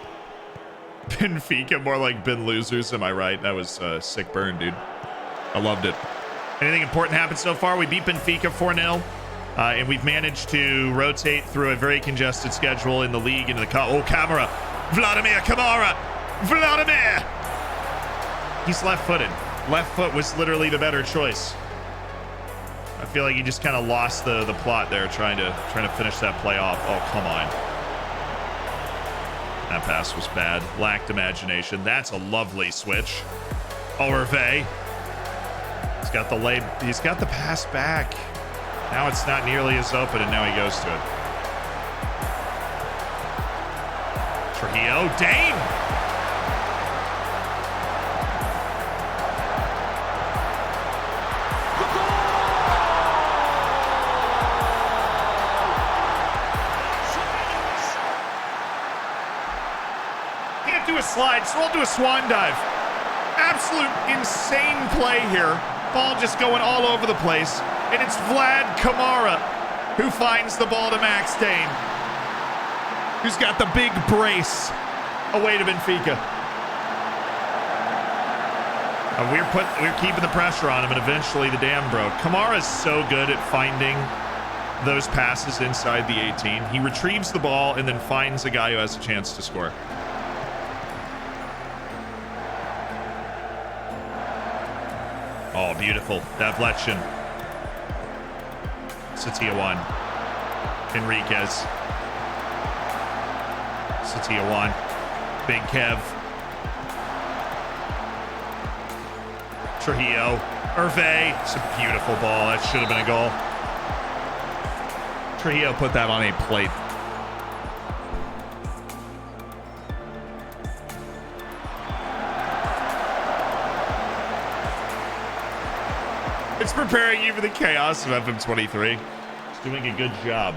Benfica, more like bin losers. Am I right? That was a sick burn, dude. I loved it. Anything important happened so far? We beat Benfica 4-0. And we've managed to rotate through a very congested schedule in the league into the cup. Oh, Camara. Vladimir Kamara. Vladimir. He's left-footed. Left foot was literally the better choice. I feel like he just kind of lost the plot there trying to finish that play off. Oh, come on. That pass was bad. Lacked imagination. That's a lovely switch. Oh, Hervé. He's got the pass back. Now it's not nearly as open, and now he goes to it. Trujillo, Dane! Can't do a slide, so I'll do a swan dive. Absolute insane play here. Ball just going all over the place. And it's Vlad Kamara who finds the ball to Max Dane, who's got the big brace away to Benfica. We're keeping the pressure on him, and eventually the dam broke. Kamara's so good at finding those passes inside the 18. He retrieves the ball and then finds a guy who has a chance to score. Oh, beautiful. Deflection. Setiawan. Enriquez. Setiawan. Big Kev. Trujillo. Hervé. It's a beautiful ball. That should have been a goal. Trujillo put that on a plate. It's preparing you for the chaos of FM23. It's doing a good job.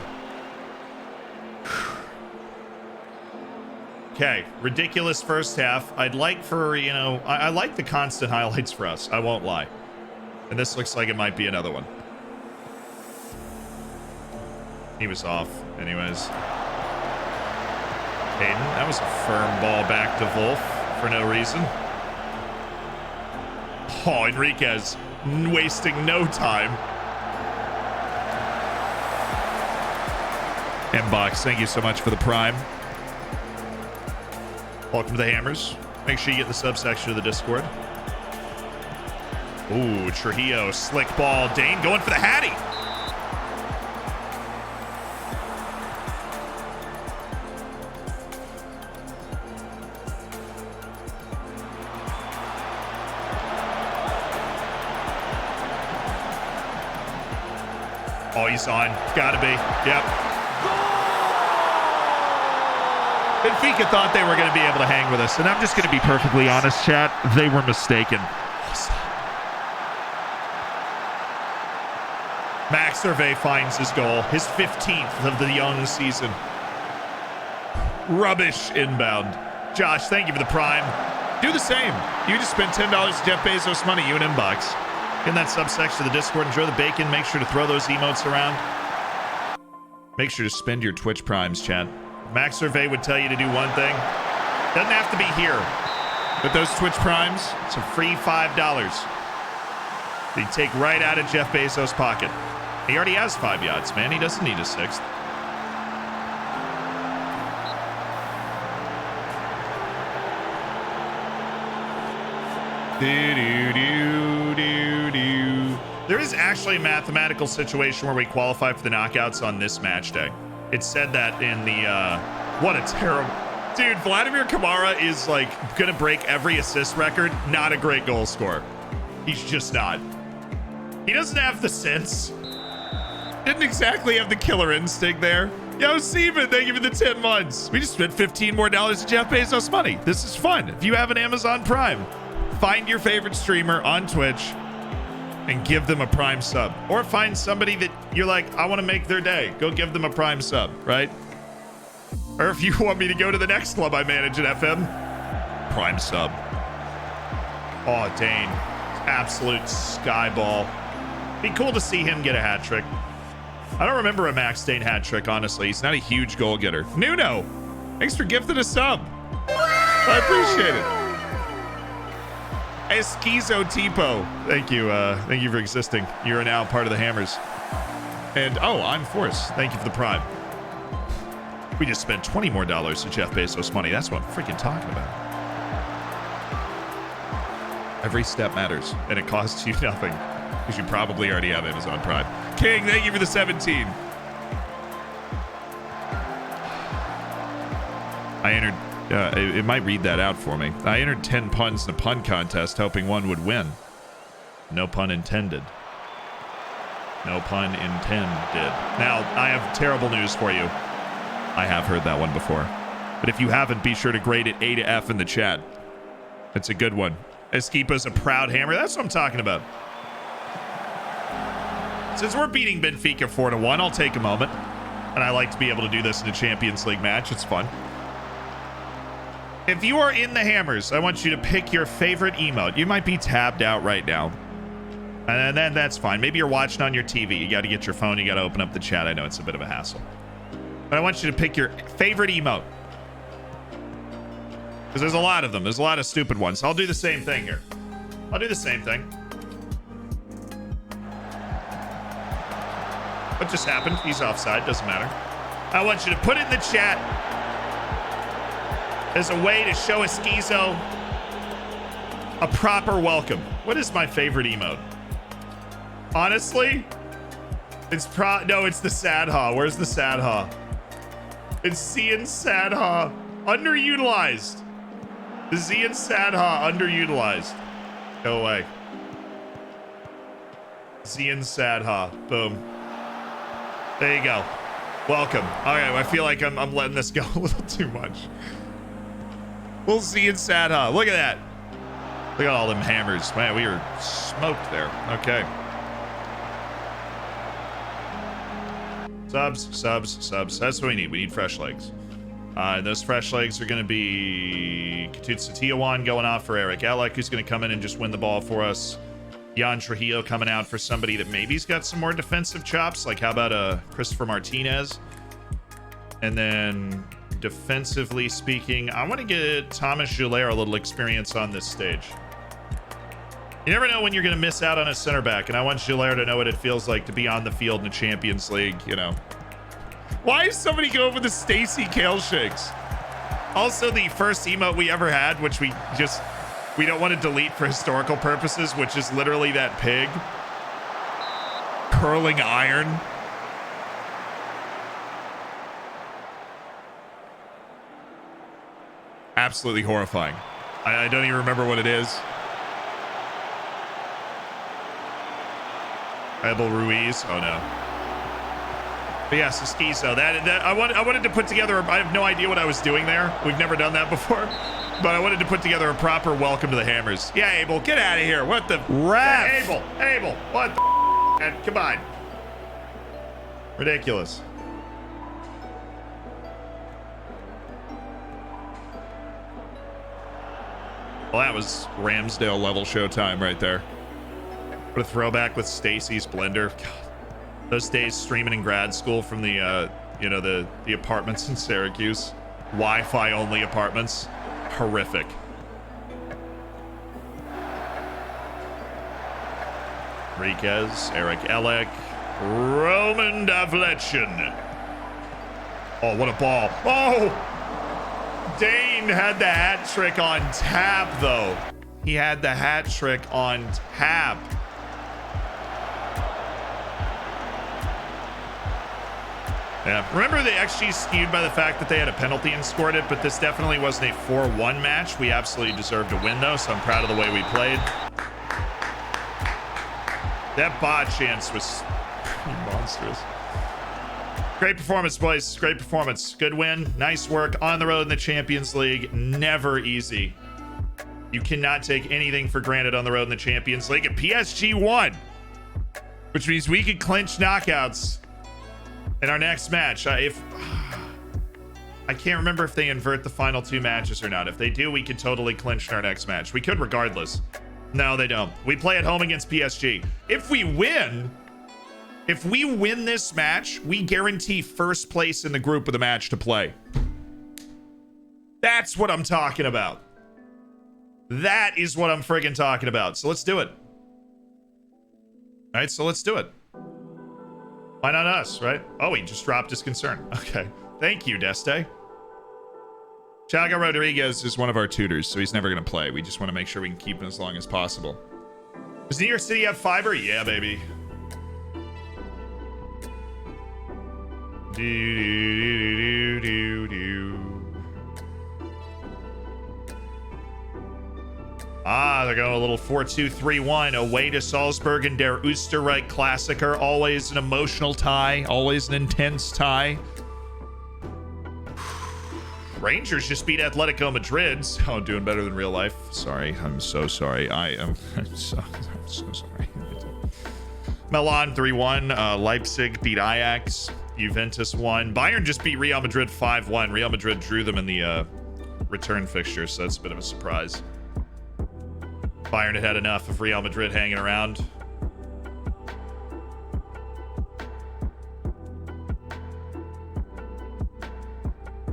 Okay, ridiculous first half. I'd like for, you know, I like the constant highlights for us. I won't lie. And this looks like it might be another one. He was off, anyways. Hayden, that was a firm ball back to Wolf for no reason. Oh, Enriquez wasting no time. Mbox, thank you so much for the prime. Welcome to the Hammers. Make sure you get in the subsection of the Discord. Ooh, Trujillo, slick ball. Dane going for the Hattie. Oh, he's on. Gotta be. Yep. Benfica thought they were going to be able to hang with us, and I'm just going to be perfectly honest, chat. They were mistaken. Max Hervé finds his goal, his 15th of the young season. Rubbish inbound. Josh, thank you for the prime. Do the same. You just spent $10 to Jeff Bezos money, you and Inbox. In that subsection of the Discord, enjoy the bacon. Make sure to throw those emotes around. Make sure to spend your Twitch primes, chat. Max Survey would tell you to do one thing. Doesn't have to be here. But those Twitch primes, it's a free $5. They take right out of Jeff Bezos' pocket. He already has 5 yachts, man. He doesn't need a 6th. There is actually a mathematical situation where we qualify for the knockouts on this match day. It said that in the, what a terrible, dude, Vladimir Kamara is like gonna break every assist record. Not a great goal scorer. He's just not. He doesn't have the sense. Didn't exactly have the killer instinct there. Yo, Steven, thank you for the 10 months. We just spent $15 more to Jeff Bezos money. This is fun. If you have an Amazon Prime, find your favorite streamer on Twitch and give them a Prime sub. Or find somebody that you're like, I want to make their day. Go give them a Prime sub, right? Or if you want me to go to the next club I manage at FM, Prime sub. Oh, Dane. Absolute skyball. Be cool to see him get a hat trick. I don't remember a Max Dane hat trick, honestly. He's not a huge goal getter. Nuno, thanks for gifting a sub. I appreciate it. Esquizo Tipo, thank you for existing. You're now part of the Hammers. And oh, I'm Force. Thank you for the prime. We just spent $20 more to Jeff Bezos money. That's what I'm freaking talking about. Every step matters, and it costs you nothing because you probably already have Amazon Prime. King, thank you for the 17. I entered. It might read that out for me. I entered 10 puns in a pun contest, hoping one would win. No pun intended. No pun intended. Now, I have terrible news for you. I have heard that one before. But if you haven't, be sure to grade it A to F in the chat. It's a good one. Esquipa's a proud hammer. That's what I'm talking about. Since we're beating Benfica 4-1, I'll take a moment. And I like to be able to do this in a Champions League match. It's fun. If you are in the Hammers, I want you to pick your favorite emote. You might be tabbed out right now. And then that's fine. Maybe you're watching on your TV. You got to get your phone. You got to open up the chat. I know it's a bit of a hassle. But I want you to pick your favorite emote. Because there's a lot of them. There's a lot of stupid ones. I'll do the same thing here. I'll do the same thing. What just happened? He's offside. Doesn't matter. I want you to put it in the chat as a way to show Esquizo a proper welcome. What is my favorite emote? Honestly, it's it's the sad ha. Where's the sad ha? It's Zian sad ha. Underutilized. The Zian sad ha underutilized. Go away. Zian sad ha. Boom. There you go. Welcome. All right, I feel like I'm letting this go a little too much. We'll see you in Sad Huh. Look at that. Look at all them hammers. Man, we were smoked there. Okay. Subs. That's what we need. We need fresh legs. Those fresh legs are going to be Katutsa Tiawan going off for Eric Ellick, who's going to come in and just win the ball for us. Jan Trujillo coming out for somebody that maybe's got some more defensive chops. Like, how about Christopher Martinez? And then defensively speaking, I want to get Thomas Gillet a little experience on this stage. You never know when you're going to miss out on a center back, and I want Gillet to know what it feels like to be on the field in the Champions League, you know. Why is somebody going with the Stacy Kale Shakes? Also, the first emote we ever had, which we don't want to delete for historical purposes, which is literally that pig curling iron. Absolutely horrifying. I don't even remember what it is. Abel Ruiz. Oh no. But yeah, Suskizo. That I wanted to put together. I have no idea what I was doing there. We've never done that before. But I wanted to put together a proper welcome to the Hammers. Yeah, Abel, get out of here. What the ref? Abel, what the man, come on. Ridiculous. Well, that was Ramsdale level showtime right there. What a throwback with Stacy's blender. God, those days streaming in grad school from the the apartments in Syracuse. Wi-Fi only apartments. Horrific. Enriquez, Eric Ellick, Roman Davlechin. Oh, what a ball. Oh! Dane had the hat trick on tap, though. He had the hat trick on tap. Yeah, remember the XG skewed by the fact that they had a penalty and scored it, but this definitely wasn't a 4-1 match. We absolutely deserved to win, though, so I'm proud of the way we played. That bot chance was monstrous. Great performance, boys. Great performance. Good win. Nice work on the road in the Champions League. Never easy. You cannot take anything for granted on the road in the Champions League. And PSG won, which means we could clinch knockouts in our next match. I can't remember if they invert the final two matches or not. If they do, we could totally clinch in our next match. We could regardless. No, they don't. We play at home against PSG. If we win this match, we guarantee first place in the group of the match to play. That's what I'm talking about. That is what I'm friggin' talking about. So let's do it. All right, so let's do it. Why not us, right? Oh, he just dropped his concern. Okay. Thank you, Deste. Chaga Rodriguez is one of our tutors, so he's never going to play. We just want to make sure we can keep him as long as possible. Does New York City have fiber? Yeah, baby. They're going a little 4-2-3-1 away to Salzburg and Der Österreich Klassiker. Always an emotional tie, always an intense tie. Rangers just beat Atletico Madrid. Oh, doing better than real life. Sorry, I'm so sorry. I'm so sorry. Milan 3-1. Leipzig beat Ajax. Juventus won. Bayern just beat Real Madrid 5-1. Real Madrid drew them in the return fixture, so that's a bit of a surprise. Bayern had enough of Real Madrid hanging around.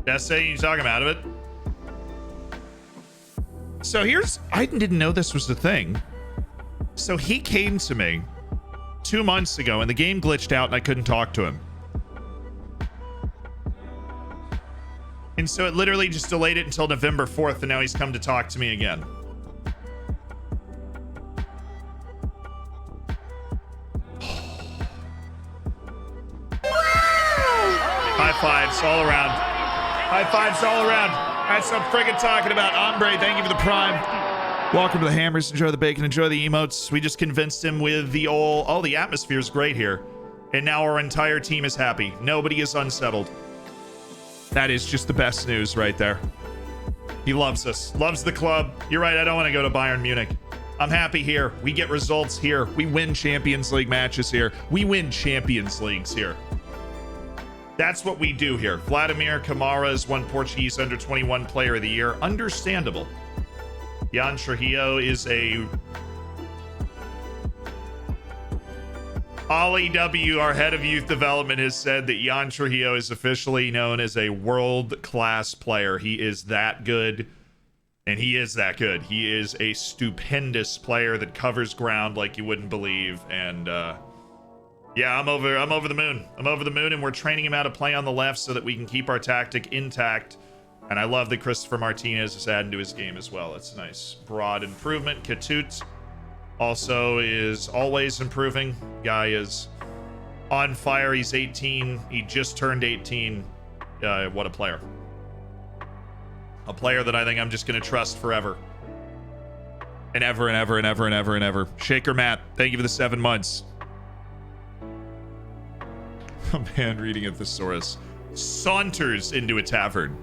Desse, you talk him out of it. So I didn't know this was the thing. So he came to me 2 months ago and the game glitched out and I couldn't talk to him. And so it literally just delayed it until November 4th, and now he's come to talk to me again. High fives all around. High fives all around. That's what I'm friggin' talking about. Ombre, thank you for the prime. Welcome to the Hammers. Enjoy the bacon. Enjoy the emotes. We just convinced him with the the atmosphere's great here. And now our entire team is happy. Nobody is unsettled. That is just the best news right there. He loves us. Loves the club. You're right, I don't want to go to Bayern Munich. I'm happy here. We get results here. We win Champions League matches here. We win Champions Leagues here. That's what we do here. Vladimir Kamara is one Portuguese under-21 player of the year. Understandable. Jan Trujillo is a... Ollie W., our head of youth development, has said that Jan Trujillo is officially known as a world-class player. He is that good, and he is that good. He is a stupendous player that covers ground like you wouldn't believe, and yeah, I'm over the moon. I'm over the moon, and we're training him how to play on the left so that we can keep our tactic intact. And I love that Christopher Martinez is adding to his game as well. It's nice. Broad improvement. Katut also is always improving. Guy is on fire. He's 18. He just turned 18. What a player. A player that I think I'm just going to trust forever. And ever and ever and ever and ever and ever. Shaker Matt, thank you for the 7 months. A man reading a thesaurus saunters into a tavern.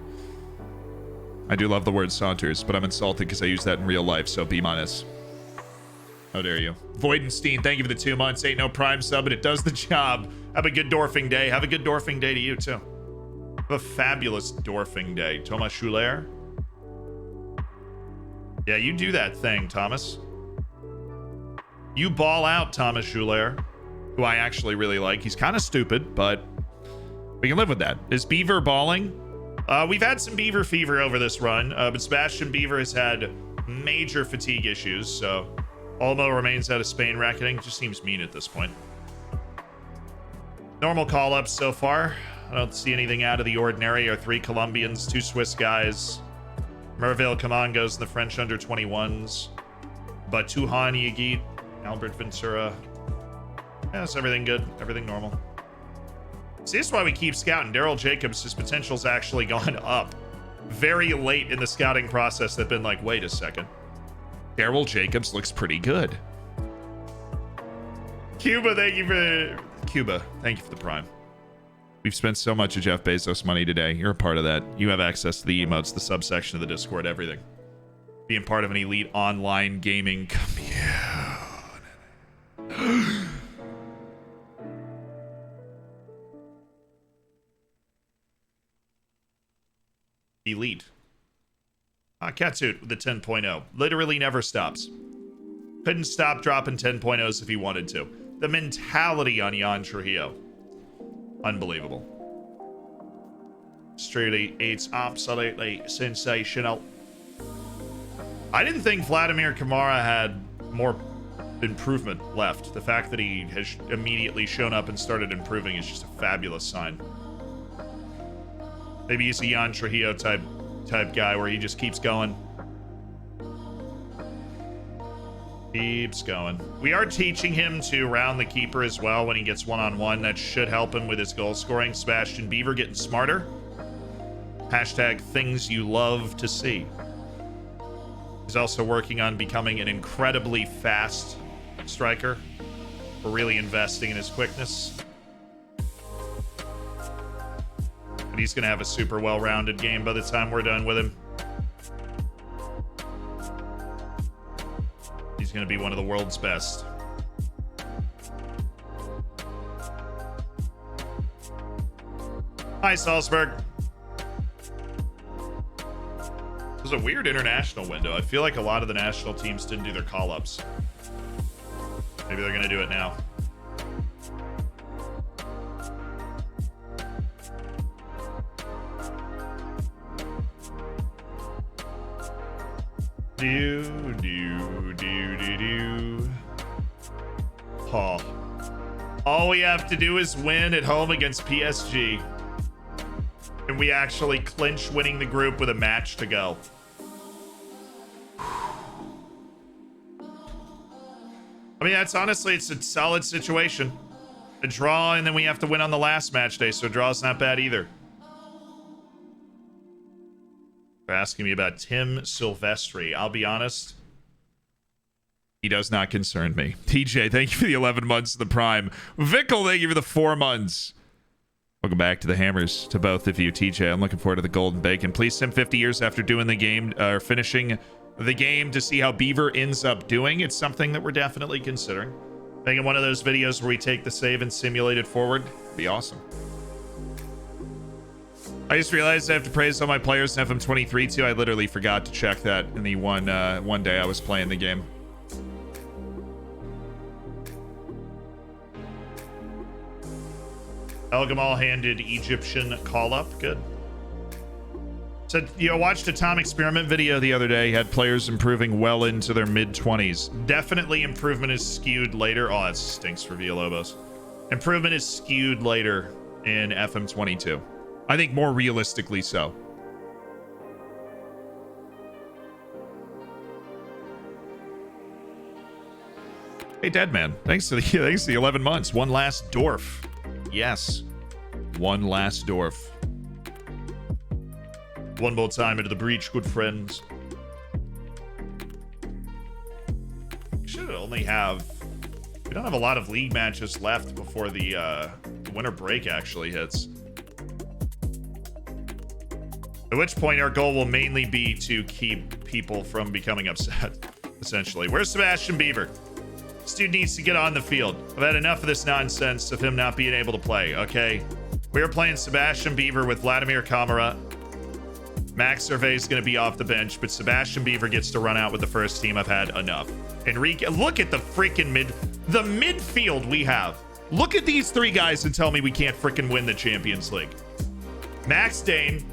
I do love the word saunters, but I'm insulted because I use that in real life, so be honest. How dare you. Voidenstein, thank you for the 2 months. Ain't no prime sub, but it does the job. Have a good Dorfing day. Have a good Dorfing day to you, too. Have a fabulous Dorfing day. Thomas Schuler. Yeah, you do that thing, Thomas. You ball out, Thomas Schuler, who I actually really like. He's kind of stupid, but we can live with that. Is Beaver balling? We've had some Beaver fever over this run, but Sebastian Beaver has had major fatigue issues, so Olmo remains out of Spain reckoning. Just seems mean at this point. Normal call-ups so far. I don't see anything out of the ordinary. Our 3 Colombians, 2 Swiss guys. Merville Camangos in the French under-21s. Batuhan Yagit, Albert Ventura. Yeah, it's everything good. Everything normal. See, this is why we keep scouting. Daryl Jacobs, his potential's actually gone up. Very late in the scouting process, they've been like, wait a second. Daryl Jacobs looks pretty good. Cuba, thank you for the prime. We've spent so much of Jeff Bezos' money today. You're a part of that. You have access to the emotes, the subsection of the Discord, everything. Being part of an elite online gaming community. Elite. Katsuit with the 10.0. Literally never stops. Couldn't stop dropping 10.0s if he wanted to. The mentality on Jan Trujillo. Unbelievable. Truly, it's absolutely sensational. I didn't think Vladimir Kamara had more improvement left. The fact that he has immediately shown up and started improving is just a fabulous sign. Maybe he's a Jan Trujillo type guy where he just keeps going. Keeps going. We are teaching him to round the keeper as well when he gets one-on-one. That should help him with his goal scoring. Sebastian Beaver getting smarter. Hashtag things you love to see. He's also working on becoming an incredibly fast striker. We're really investing in his quickness. And he's going to have a super well-rounded game by the time we're done with him. He's going to be one of the world's best. Hi, Salzburg. It was a weird international window. I feel like a lot of the national teams didn't do their call-ups. Maybe they're going to do it now. All we have to do is win at home against PSG. And we actually clinch winning the group with a match to go. I mean, it's a solid situation. A draw, and then we have to win on the last match day, so a draw's not bad either. They're asking me about Tim Silvestri. I'll be honest. He does not concern me. TJ, thank you for the 11 months of the Prime. Vickle, thank you for the 4 months. Welcome back to the Hammers to both of you. TJ, I'm looking forward to the Golden Bacon. Please send 50 years after doing the game, or finishing the game, to see how Beaver ends up doing. It's something that we're definitely considering. Making one of those videos where we take the save and simulate it forward. Be awesome. I just realized I have to praise all my players in FM23 too. I literally forgot to check that in the one day I was playing the game. El Gamal handed Egyptian call-up. Good. Said, watched a Tom Experiment video the other day. Had players improving well into their mid-20s. Definitely improvement is skewed later. Oh, that stinks for Villalobos. Improvement is skewed later in FM22. I think more realistically so. Hey, Deadman. Thanks to the 11 months. One last Dorf. Yes. One last Dorf. One more time into the breach, good friends. We should only have... We don't have a lot of league matches left before the winter break actually hits. At which point our goal will mainly be to keep people from becoming upset, essentially. Where's Sebastian Beaver? This dude needs to get on the field. I've had enough of this nonsense of him not being able to play, okay? We are playing Sebastian Beaver with Vladimir Kamara. Max Servais is going to be off the bench, but Sebastian Beaver gets to run out with the first team. I've had enough. Enrique, look at the freaking midfield we have. Look at these 3 guys and tell me we can't freaking win the Champions League. Max Dane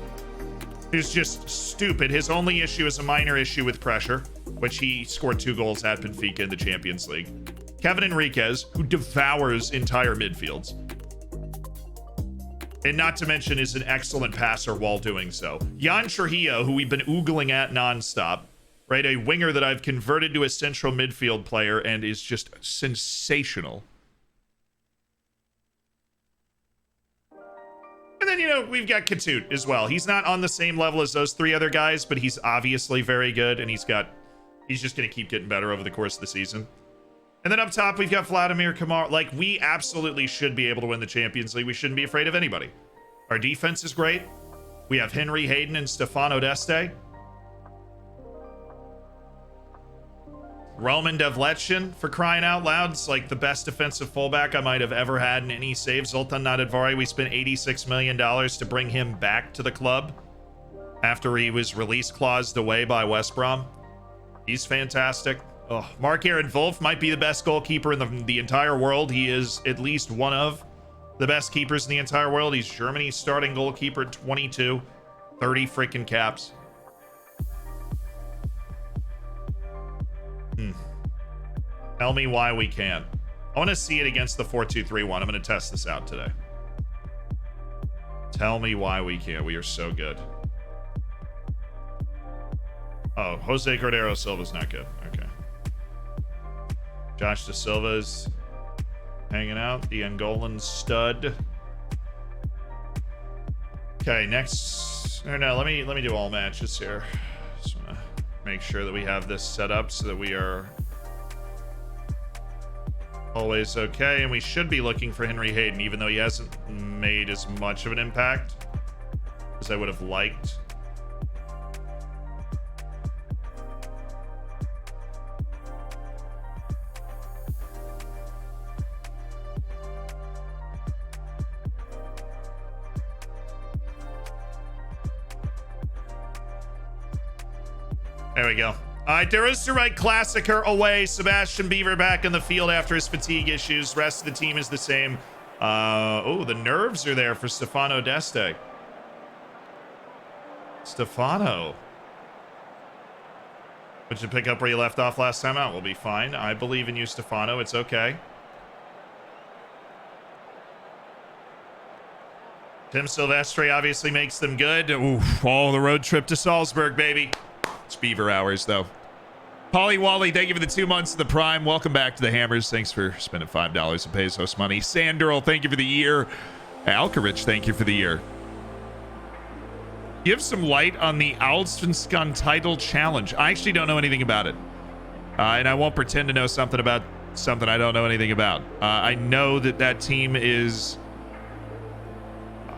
is just stupid. His only issue is a minor issue with pressure, which he scored 2 goals at Benfica in the Champions League. Kevin Enriquez, who devours entire midfields. And not to mention is an excellent passer while doing so. Jan Trujillo, who we've been oogling at nonstop, right? A winger that I've converted to a central midfield player and is just sensational. And then, we've got Katut as well. He's not on the same level as those 3 other guys, but he's obviously very good, and he's just going to keep getting better over the course of the season. And then up top, we've got Vladimir Kamara. Like, we absolutely should be able to win the Champions League. We shouldn't be afraid of anybody. Our defense is great. We have Henry Hayden and Stefano Deste. Roman Devletchin, for crying out loud, is like the best defensive fullback I might have ever had in any save. Zoltan Nadadvari, we spent $86 million to bring him back to the club after he was release claused away by West Brom. He's fantastic. Oh, Mark-Aaron Wolf might be the best goalkeeper in the entire world. He is at least one of the best keepers in the entire world. He's Germany's starting goalkeeper, 22, 30 freaking caps. Tell me why we can't. I want to see it against the 4-2-3-1. I'm going to test this out today. Tell me why we can't. We are so good. Oh, Jose Cordero Silva's not good. Okay. Josh Da Silva's hanging out. The Angolan stud. Okay, next. Or no, let me do all matches here. Just want to make sure that we have this set up so that we are always okay. And we should be looking for Henry Hayden, even though he hasn't made as much of an impact as I would have liked. There we go. All right, there is the right Classicer away. Sebastian Beaver back in the field after his fatigue issues. Rest of the team is the same. Oh, the nerves are there for Stefano Deste. Stefano. Would you pick up where you left off last time out? We'll be fine. I believe in you, Stefano. It's okay. Tim Silvestri obviously makes them good. Oof, all the road trip to Salzburg, baby. It's Beaver hours, though. Polly Wally, thank you for the 2 months of the Prime. Welcome back to the Hammers. Thanks for spending $5 of Pesos money. Sandurl, thank you for the year. Alkarich, thank you for the year. Give some light on the Allsvenskan title challenge. I actually don't know anything about it. And I won't pretend to know something about something I don't know anything about. I know that team is...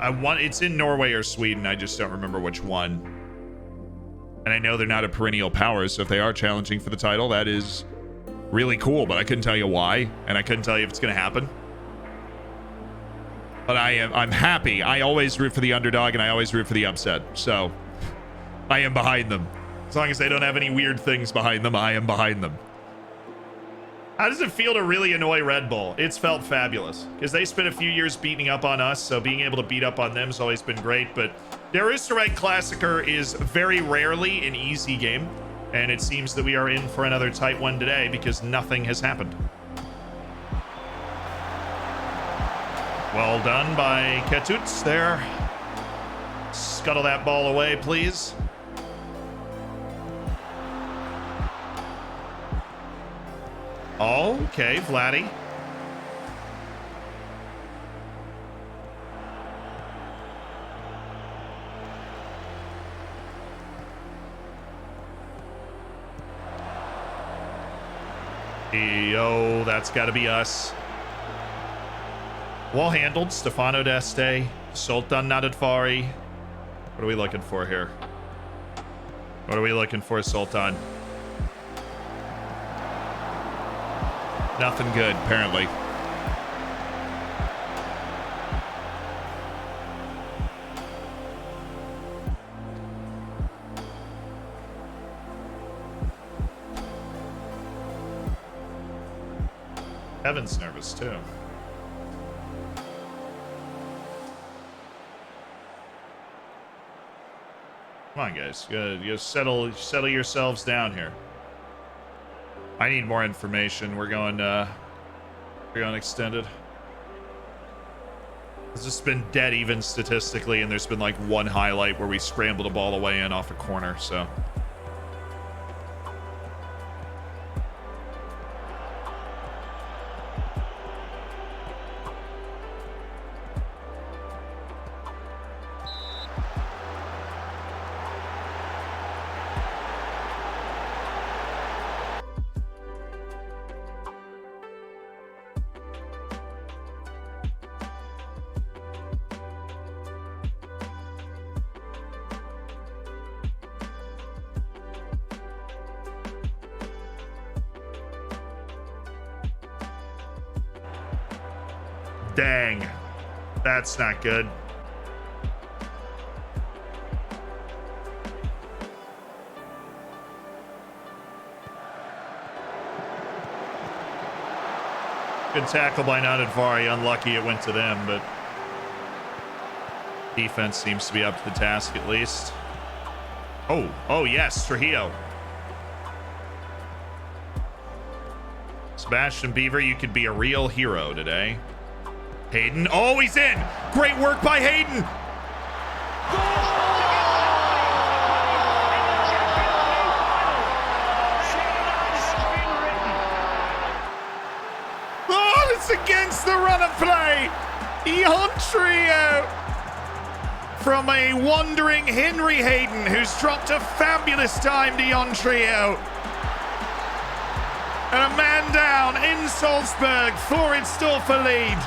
it's in Norway or Sweden. I just don't remember which one. And I know they're not a perennial power, so if they are challenging for the title, that is really cool, but I couldn't tell you why, and I couldn't tell you if it's going to happen. But I'm happy. I always root for the underdog, and I always root for the upset. So I am behind them. As long as they don't have any weird things behind them, I am behind them. How does it feel to really annoy Red Bull? It's felt fabulous because they spent a few years beating up on us, so being able to beat up on them has always been great. But Der Österreich Klassiker is very rarely an easy game, and it seems that we are in for another tight one today because nothing has happened. Well done by Ketutz there. Scuttle that ball away, please. Okay, Vladdy. Yo, that's got to be us. Well handled, Stefano Deste, Sultan Nadadfari. What are we looking for here? What are we looking for, Sultan? Nothing good, apparently. Evan's nervous, too. Come on, guys. You settle yourselves down here. I need more information. We're going extended. It's just been dead even statistically, and there's been like one highlight where we scrambled a ball away in off a corner, so. Dang. That's not good. Good tackle by Nadadvari. Unlucky it went to them, but defense seems to be up to the task at least. Oh yes, Trujillo. Sebastian Beaver, you could be a real hero today. Hayden, oh, he's in! Great work by Hayden! Oh, it's against the run of play! Ion Trio! From a wandering Henry Hayden, who's dropped a fabulous time to Ion Trio. And a man down in Salzburg, FLORIDSDORFER lead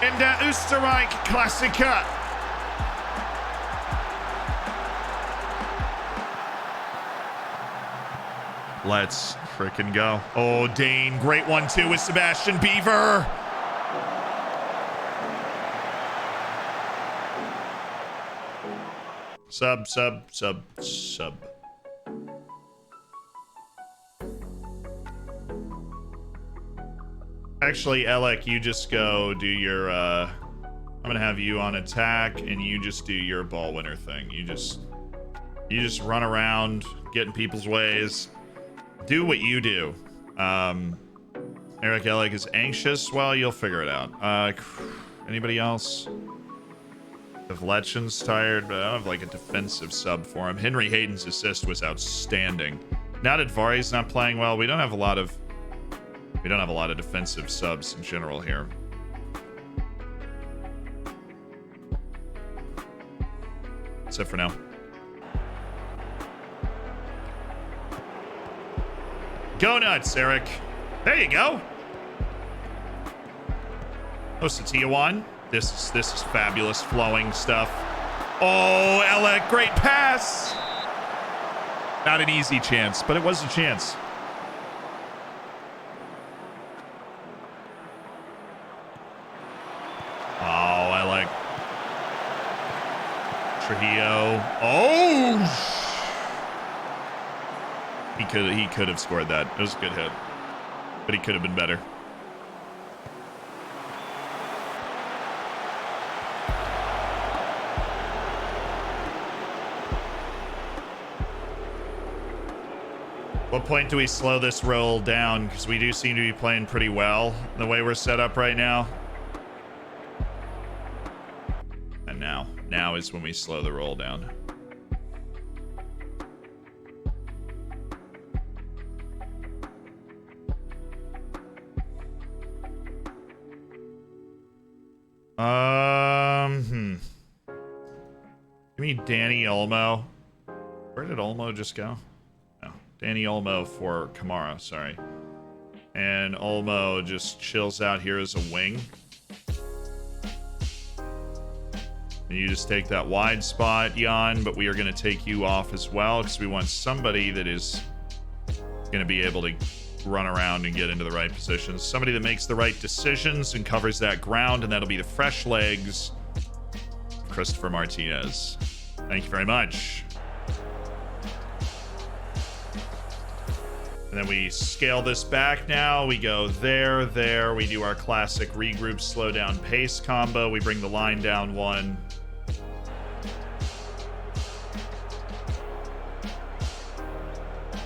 in der Österreich Klassiker. Let's frickin' go. Oh, Dane, great one too with Sebastian Beaver. Sub. Actually, Alec, you just go do your, I'm gonna have you on attack, and you just do your ball winner thing. You just run around, get in people's ways. Do what you do. Eric Alec is anxious. Well, you'll figure it out. Anybody else? If Letchen's tired, but I don't have like a defensive sub for him. Henry Hayden's assist was outstanding. Now that Vari's not playing well, we don't have a lot of defensive subs in general here. That's it for now. Go nuts, Eric. There you go. Oh, Satiawan. This is fabulous flowing stuff. Oh, Alec, great pass. Not an easy chance, but it was a chance. Oh, Alec. Trujillo. Oh! He could have scored that. It was a good hit. But he could have been better. What point do we slow this roll down? Because we do seem to be playing pretty well the way we're set up right now. And now is when we slow the roll down. Give me Danny Olmo. Where did Olmo just go? No, Danny Olmo for Kamara, sorry. And Olmo just chills out here as a wing. And you just take that wide spot, Jan, but we are going to take you off as well because we want somebody that is going to be able to run around and get into the right positions. Somebody that makes the right decisions and covers that ground, and that'll be the fresh legs, Christopher Martinez. Thank you very much. And then we scale this back now. We go there. We do our classic regroup, slow down, pace combo. We bring the line down one.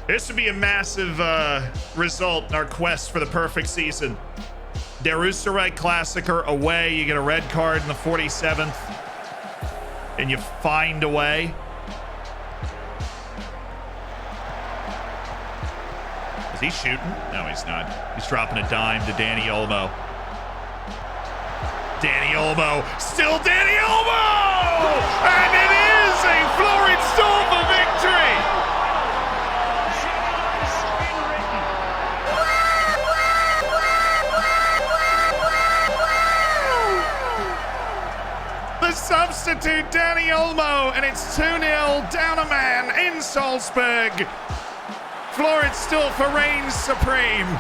This would be a massive result in our quest for the perfect season. Der Österreich Klassiker away. You get a red card in the 47th. And you find a way. Is he shooting? No, he's not. He's dropping a dime to Danny Olmo. Danny Olmo. Still Danny Olmo! And it is a FLORIDSDORFER victory! Substitute Danny Olmo, and it's 2-0 down a man in Salzburg. FLORIDSDORFER reigns supreme.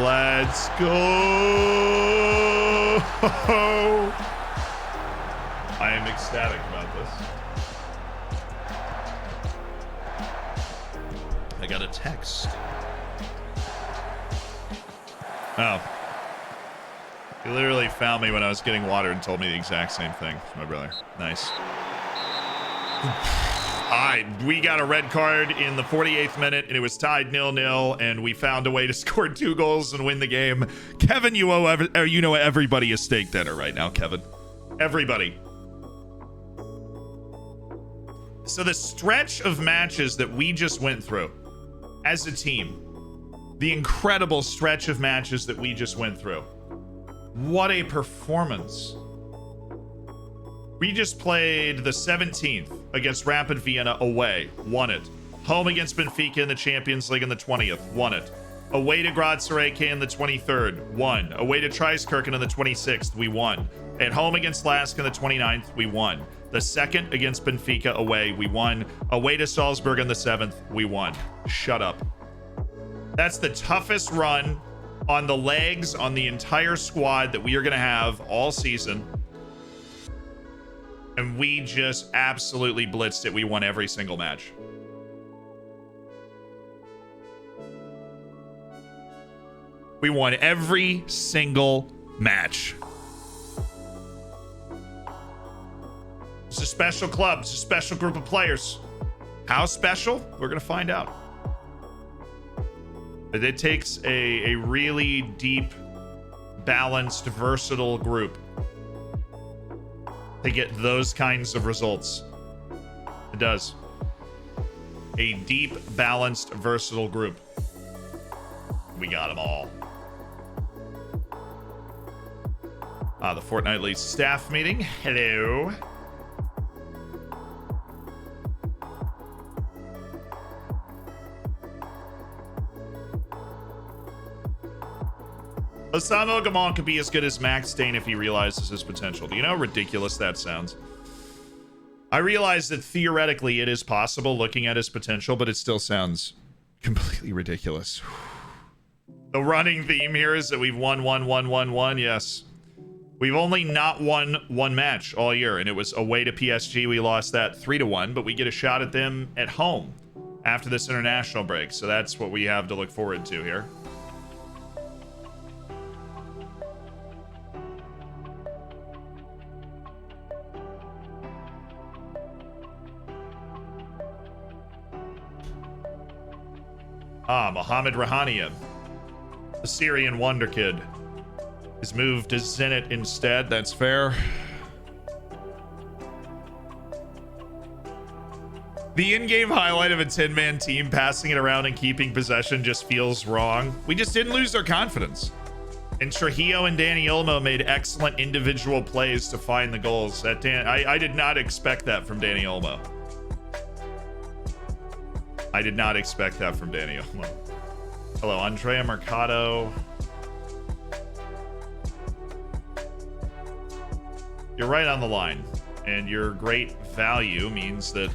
Let's go. I am ecstatic about this. I got a text. Oh. He literally found me when I was getting water and told me the exact same thing. My brother. Nice. We got a red card in the 48th minute, and it was tied 0-0, and we found a way to score 2 goals and win the game. Kevin, you know everybody a steak dinner right now, Kevin. Everybody. So the stretch of matches that we just went through as a team, the incredible stretch of matches that we just went through. What a performance. We just played the 17th against Rapid Vienna away, won it. Home against Benfica in the Champions League on the 20th, won it. Away to Graz Rijeka on the 23rd, won. Away to Treiskirchen on the 26th, we won. At home against Lask on the 29th, we won. The 2nd against Benfica away, we won. Away to Salzburg on the 7th, we won. Shut up. That's the toughest run on the legs on the entire squad that we are going to have all season. And we just absolutely blitzed it. We won every single match. We won every single match. It's a special club. It's a special group of players. How special? We're going to find out. It takes a really deep, balanced, versatile group to get those kinds of results. It does. A deep, balanced, versatile group. We got them all. The fortnightly staff meeting. Hello. Osama Gamon could be as good as Max Dane if he realizes his potential. Do you know how ridiculous that sounds? I realize that theoretically it is possible looking at his potential, but it still sounds completely ridiculous. The running theme here is that we've won. Yes. We've only not won one match all year, and it was away to PSG. We lost that 3-1, but we get a shot at them at home after this international break. So that's what we have to look forward to here. Mohamed Rahania, the Syrian wonder kid, is moved to Zenit instead. That's fair. The in-game highlight of a 10-man team passing it around and keeping possession just feels wrong. We just didn't lose our confidence. And Trujillo and Danny Olmo made excellent individual plays to find the goals. I did not expect that from Danny Olmo. I did not expect that from Danny Olmo. Hello, Andrea Mercado. You're right on the line, and your great value means that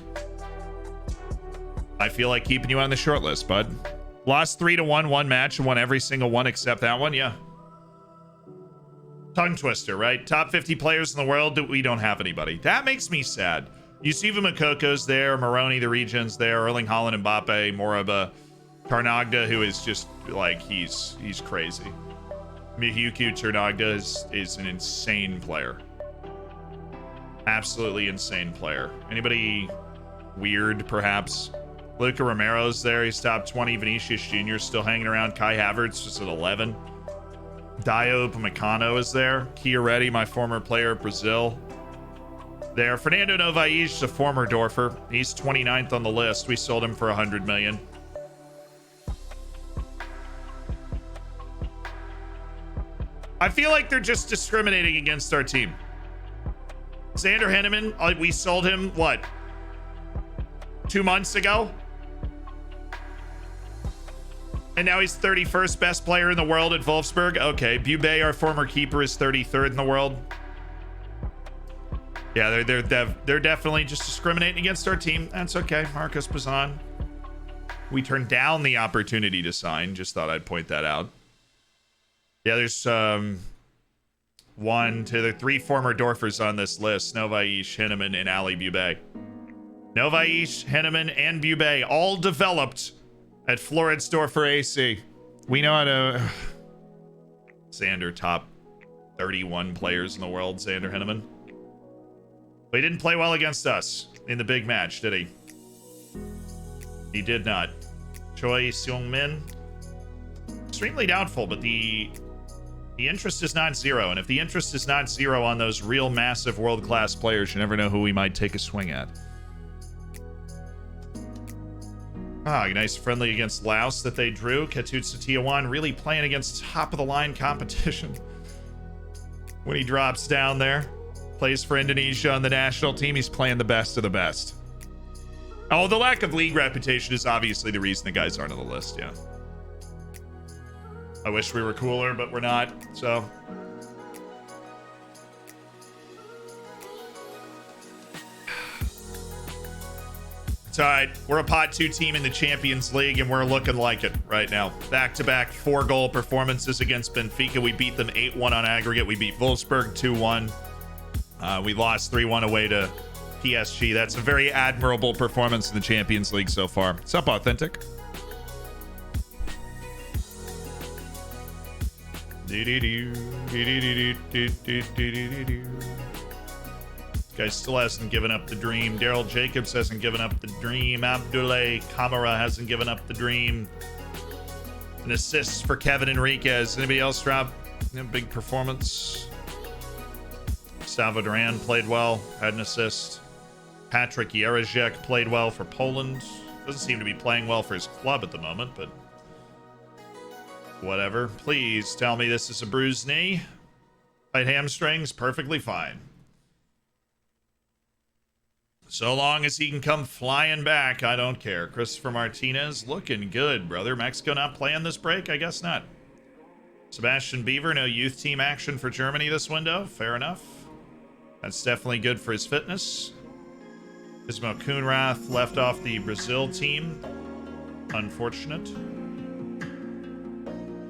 I feel like keeping you on the short list, bud. Lost 3-1 one match and won every single one except that one. Yeah. Tongue twister, right? Top 50 players in the world, we don't have anybody. That makes me sad. Yusufa Mokoko's there, Moroni, the region's there, Erling Haaland, Mbappe, Moriba, Tarnagda, who is just like, he's crazy. Miyuki Tarnagda is an insane player. Absolutely insane player. Anybody weird, perhaps? Luca Romero's there. He's top 20. Vinicius Jr. still hanging around. Kai Havertz just at 11. Dio Upamecano is there. Chiaretti, my former player of Brazil. There. Fernando Novais, a former Dorfer. He's 29th on the list. We sold him for 100 million. I feel like they're just discriminating against our team. Xander Henneman, we sold him, what, 2 months ago? And now he's 31st best player in the world at Wolfsburg. Okay, Bube, our former keeper, is 33rd in the world. Yeah, they're definitely just discriminating against our team. That's okay. Marcus Bazan. We turned down the opportunity to sign. Just thought I'd point that out. Yeah, there's 3 former Dorfers on this list. Novais, Henneman, and Ali Bube. Novais, Henneman, and Bube all developed at Floridsdorfer AC. We know how to... Xander, top 31 players in the world, Xander Henneman. But he didn't play well against us in the big match, did he? He did not. Choi Seung-min. Extremely doubtful, but the interest is not zero. And if the interest is not zero on those real massive world-class players, you never know who we might take a swing at. Nice friendly against Laos that they drew. Katutsa Tiawan really playing against top-of-the-line competition. When he drops down there, plays for Indonesia on the national team, he's playing the best of the best. Oh, the lack of league reputation is obviously the reason the guys aren't on the list, yeah. I wish we were cooler, but we're not, so... It's all right. We're a pot 2 team in the Champions League, and we're looking like it right now. Back-to-back 4-goal performances against Benfica. We beat them 8-1 on aggregate. We beat Wolfsburg 2-1. We lost 3-1 away to PSG. That's a very admirable performance in the Champions League so far. What's up, Authentic? Guy still hasn't given up the dream. Daryl Jacobs hasn't given up the dream. Abdoulaye Kamara hasn't given up the dream. An assist for Kevin Enriquez. Anybody else drop a big performance? Salvo Duran played well, had an assist. Patrick Jerezek played well for Poland. Doesn't seem to be playing well for his club at the moment, but whatever. Please tell me this is a bruised knee. Right hamstrings, perfectly fine. So long as he can come flying back, I don't care. Christopher Martinez looking good, brother. Mexico not playing this break? I guess not. Sebastian Beaver, no youth team action for Germany this window. Fair enough. That's definitely good for his fitness. Ismail Kuhnrath left off the Brazil team. Unfortunate.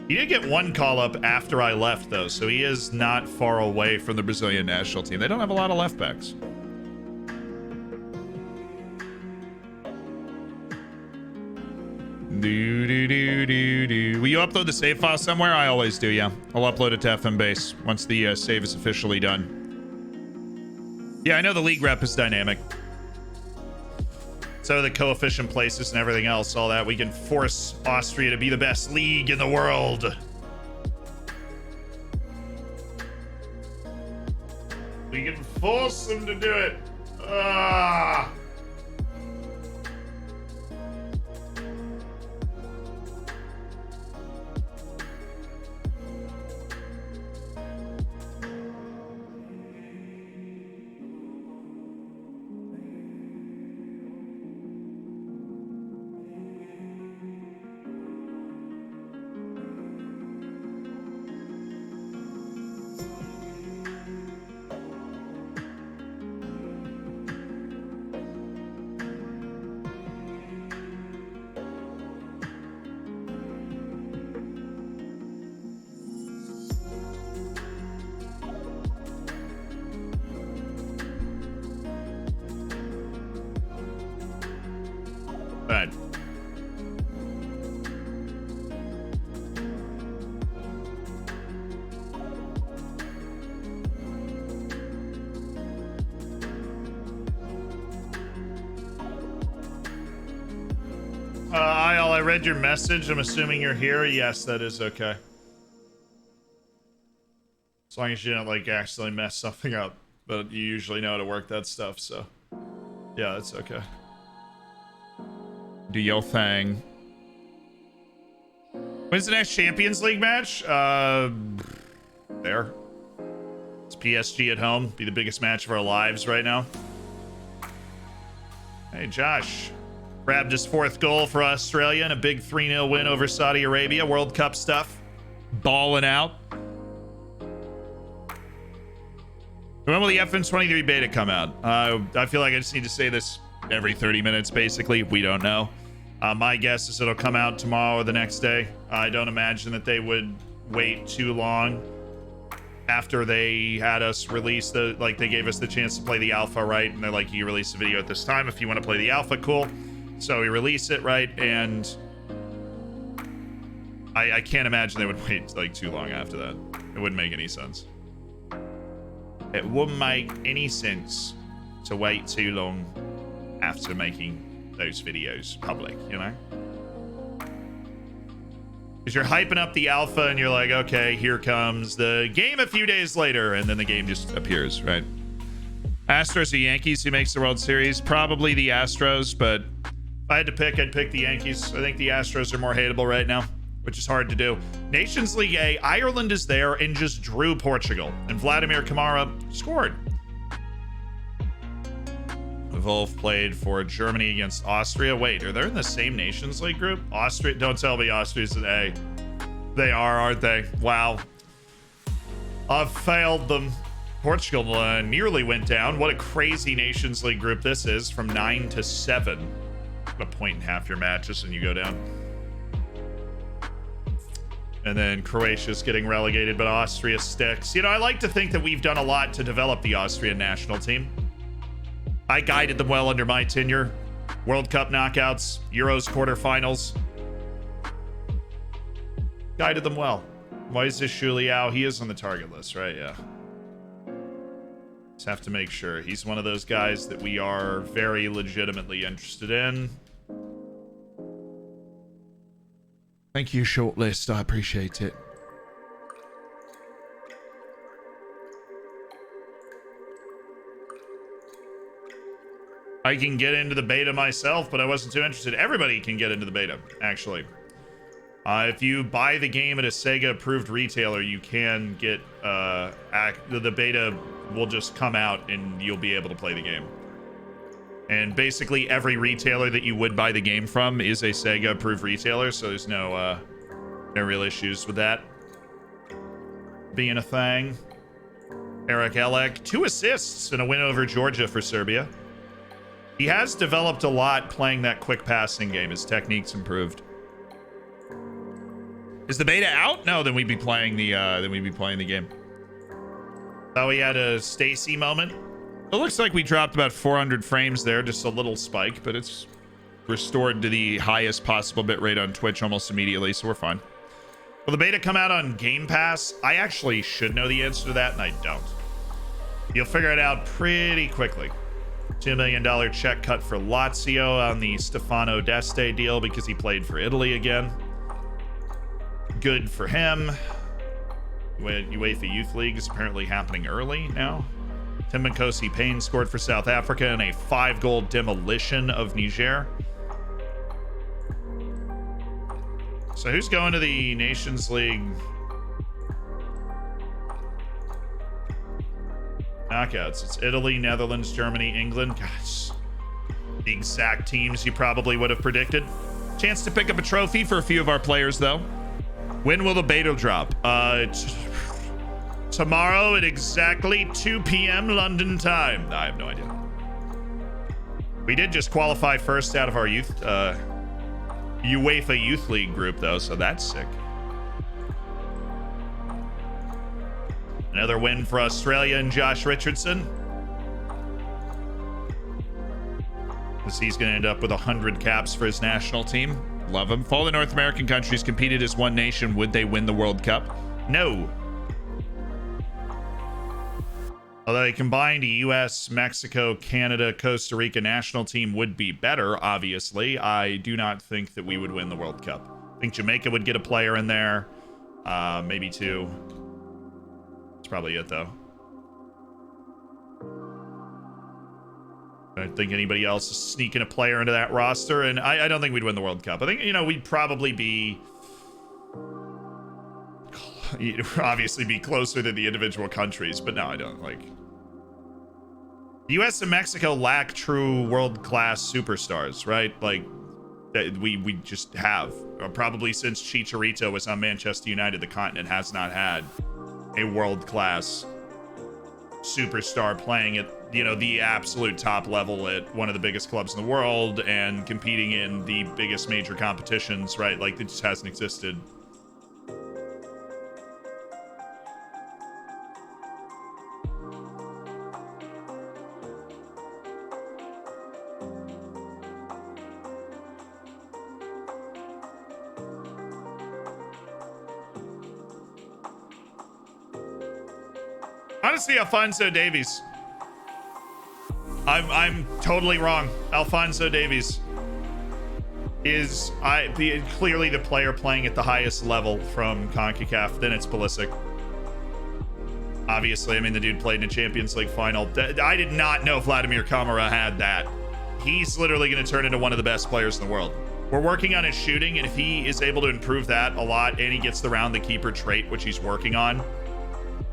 He did get one call up after I left, though, so he is not far away from the Brazilian national team. They don't have a lot of left backs. Will you upload the save file somewhere? I always do, yeah. I'll upload it to FM Base once the save is officially done. Yeah, I know the league rep is dynamic. So the coefficient places and everything else, all that. We can force Austria to be the best league in the world. We can force them to do it. Ah. Bad. I read your message. I'm assuming you're here. Yes, that is okay. As long as you don't like accidentally mess something up, but you usually know how to work that stuff, so yeah, that's okay. Do your thing. When's the next Champions League match? There. It's PSG at home. Be the biggest match of our lives right now. Hey, Josh. Grabbed his 4th goal for Australia in a big 3-0 win over Saudi Arabia. World Cup stuff. Balling out. When will the FN23 beta come out? I feel like I just need to say this every 30 minutes, basically. We don't know. My guess is it'll come out tomorrow or the next day. I don't imagine that they would wait too long after they had us release the, like, they gave us the chance to play the alpha, right? And they're like, you release the video at this time if you want to play the alpha, cool. So we release it, right? And I can't imagine they would wait like too long after that. It wouldn't make any sense. It wouldn't make any sense to wait too long after making those videos public, you know? Because you're hyping up the alpha and you're like, okay, here comes the game a few days later, and then the game just appears, right? Astros or Yankees, who makes the World Series? Probably the Astros, but if I had to pick, I'd pick the Yankees. I think the Astros are more hateable right now, which is hard to do. Nations League A, Ireland is there and just drew Portugal, and Vladimir Kamara scored. Wolf played for Germany against Austria. Wait, are they in the same Nations League group? Austria, don't tell me Austria's an A. They are, aren't they? Wow. I've failed them. Portugal nearly went down. What a crazy Nations League group this is, from 9 to 7. A point in half your matches and you go down. And then Croatia's getting relegated, but Austria sticks. You know, I like to think that we've done a lot to develop the Austrian national team. I guided them well under my tenure. World Cup knockouts, Euros quarterfinals. Guided them well. Why is this Shu Liao? He is on the target list, right? Yeah. Just have to make sure. He's one of those guys that we are very legitimately interested in. Thank you, Shortlist. I appreciate it. I can get into the beta myself, but I wasn't too interested. Everybody can get into the beta, actually. If you buy the game at a Sega-approved retailer, you can get... the beta will just come out, and you'll be able to play the game. And basically, every retailer that you would buy the game from is a Sega-approved retailer, so there's no real issues with that. being a thing. Eric Elek, 2 assists and a win over Georgia for Serbia. He has developed a lot playing that quick passing game. His technique's improved. Is the beta out? No, then we'd be playing the game. Oh, we had a Stacy moment. It looks like we dropped about 400 frames there, just a little spike, but it's restored to the highest possible bitrate on Twitch almost immediately, so we're fine. Will the beta come out on Game Pass? I actually should know the answer to that, and I don't. You'll figure it out pretty quickly. $2 million check cut for Lazio on the Stefano Deste deal because he played for Italy again. Good for him. UEFA Youth League is apparently happening early now. Timbankosi Payne scored for South Africa in a 5-goal demolition of Niger. So who's going to the Nations League knockouts? It's Italy, Netherlands, Germany, England. Gosh, the exact teams you probably would have predicted. Chance to pick up a trophy for a few of our players, though. When will the beta drop? Tomorrow at exactly 2 p.m. London time. I have no idea. We did just qualify first out of our UEFA Youth League group, though, so that's sick. Another win for Australia and Josh Richardson. Because he's going to end up with 100 caps for his national team. Love him. If all the North American countries competed as one nation, would they win the World Cup? No. Although a combined US, Mexico, Canada, Costa Rica national team would be better, obviously. I do not think that we would win the World Cup. I think Jamaica would get a player in there. Maybe 2. That's probably it, though. I don't think anybody else is sneaking a player into that roster, and I don't think we'd win the World Cup. I think, we'd probably be... obviously be closer to the individual countries, but no, I don't. Like, the US and Mexico lack true world-class superstars, right? Like, that we just have. Probably since Chicharito was on Manchester United, the continent has not had a world-class superstar playing at, the absolute top level at one of the biggest clubs in the world and competing in the biggest major competitions, right? Like, it just hasn't existed. Honestly, Alphonso Davies. I'm totally wrong. Alphonso Davies is clearly the player playing at the highest level from CONCACAF. Then it's Pulisic. Obviously, I mean, the dude played in a Champions League final. I did not know Vladimir Kamara had that. He's literally going to turn into one of the best players in the world. We're working on his shooting, and if he is able to improve that a lot, and he gets the round the keeper trait, which he's working on,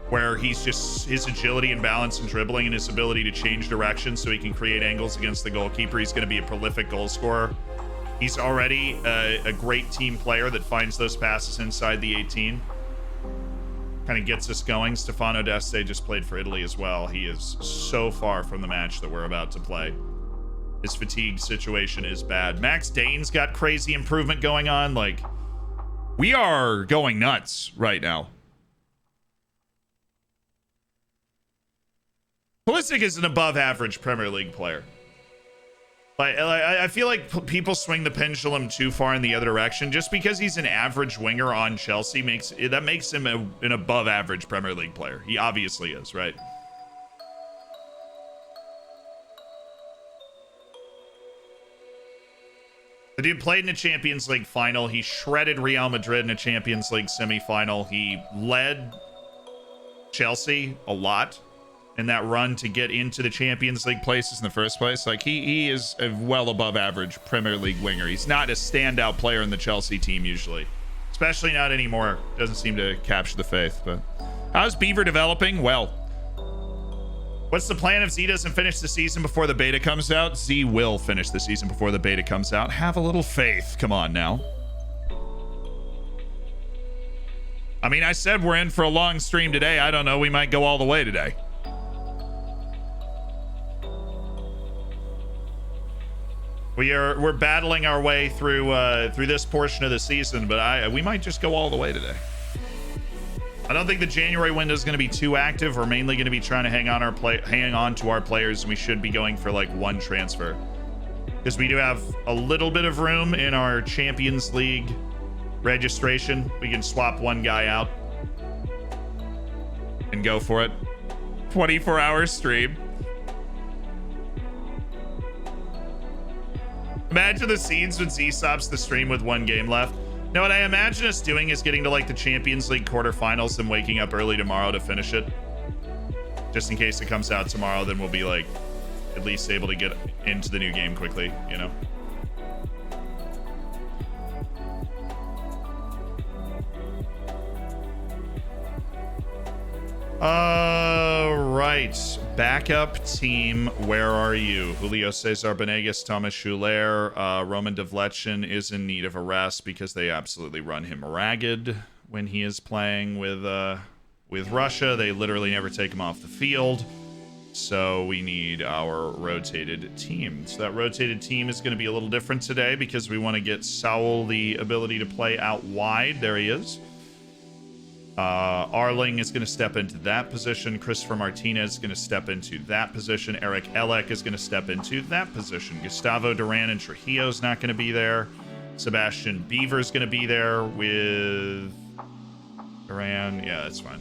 where he's just his agility and balance and dribbling and his ability to change direction so he can create angles against the goalkeeper. He's going to be a prolific goal scorer. He's already a great team player that finds those passes inside the 18. Kind of gets us going. Stefano Deste just played for Italy as well. He is so far from the match that we're about to play. His fatigue situation is bad. Max Dane's got crazy improvement going on. Like, we are going nuts right now. Pulisic is an above-average Premier League player. I feel like people swing the pendulum too far in the other direction. Just because he's an average winger on Chelsea makes him an above-average Premier League player. He obviously is, right? The dude played in a Champions League final. He shredded Real Madrid in a Champions League semifinal. He led Chelsea a lot in that run to get into the Champions League places in the first place. Like, he is a well above average Premier League winger. He's not a standout player in the Chelsea team usually, especially not anymore. Doesn't seem to capture the faith. But how's Beaver developing? Well, what's the plan if Z doesn't finish the season before the beta comes out? Z will finish the season before the beta comes out. Have a little faith. Come on now. I mean, I said we're in for a long stream today. I don't know. We might go all the way today. We're battling our way through this portion of the season, but we might just go all the way today. I don't think the January window is going to be too active. We're mainly going to be trying to hang on to our players, and we should be going for like one transfer because we do have a little bit of room in our Champions League registration. We can swap one guy out and go for it. 24-hour stream. Imagine the scenes when Z stops the stream with one game left. No, what I imagine us doing is getting to like the Champions League quarterfinals and waking up early tomorrow to finish it. Just in case it comes out tomorrow, then we'll be like at least able to get into the new game quickly, you know? Right. Backup team, where are you? Julio Cesar Benegas, Thomas Schuler, Roman Devletchin is in need of a rest because they absolutely run him ragged when he is playing with Russia. They literally never take him off the field. So we need our rotated team. So that rotated team is going to be a little different today because we want to get Saul the ability to play out wide. There he is. Arling is going to step into that position. Christopher Martinez is going to step into that position. Eric Elek is going to step into that position. Gustavo Duran and Trujillo is not going to be there. Sebastian Beaver is going to be there with Duran. Yeah, that's fine.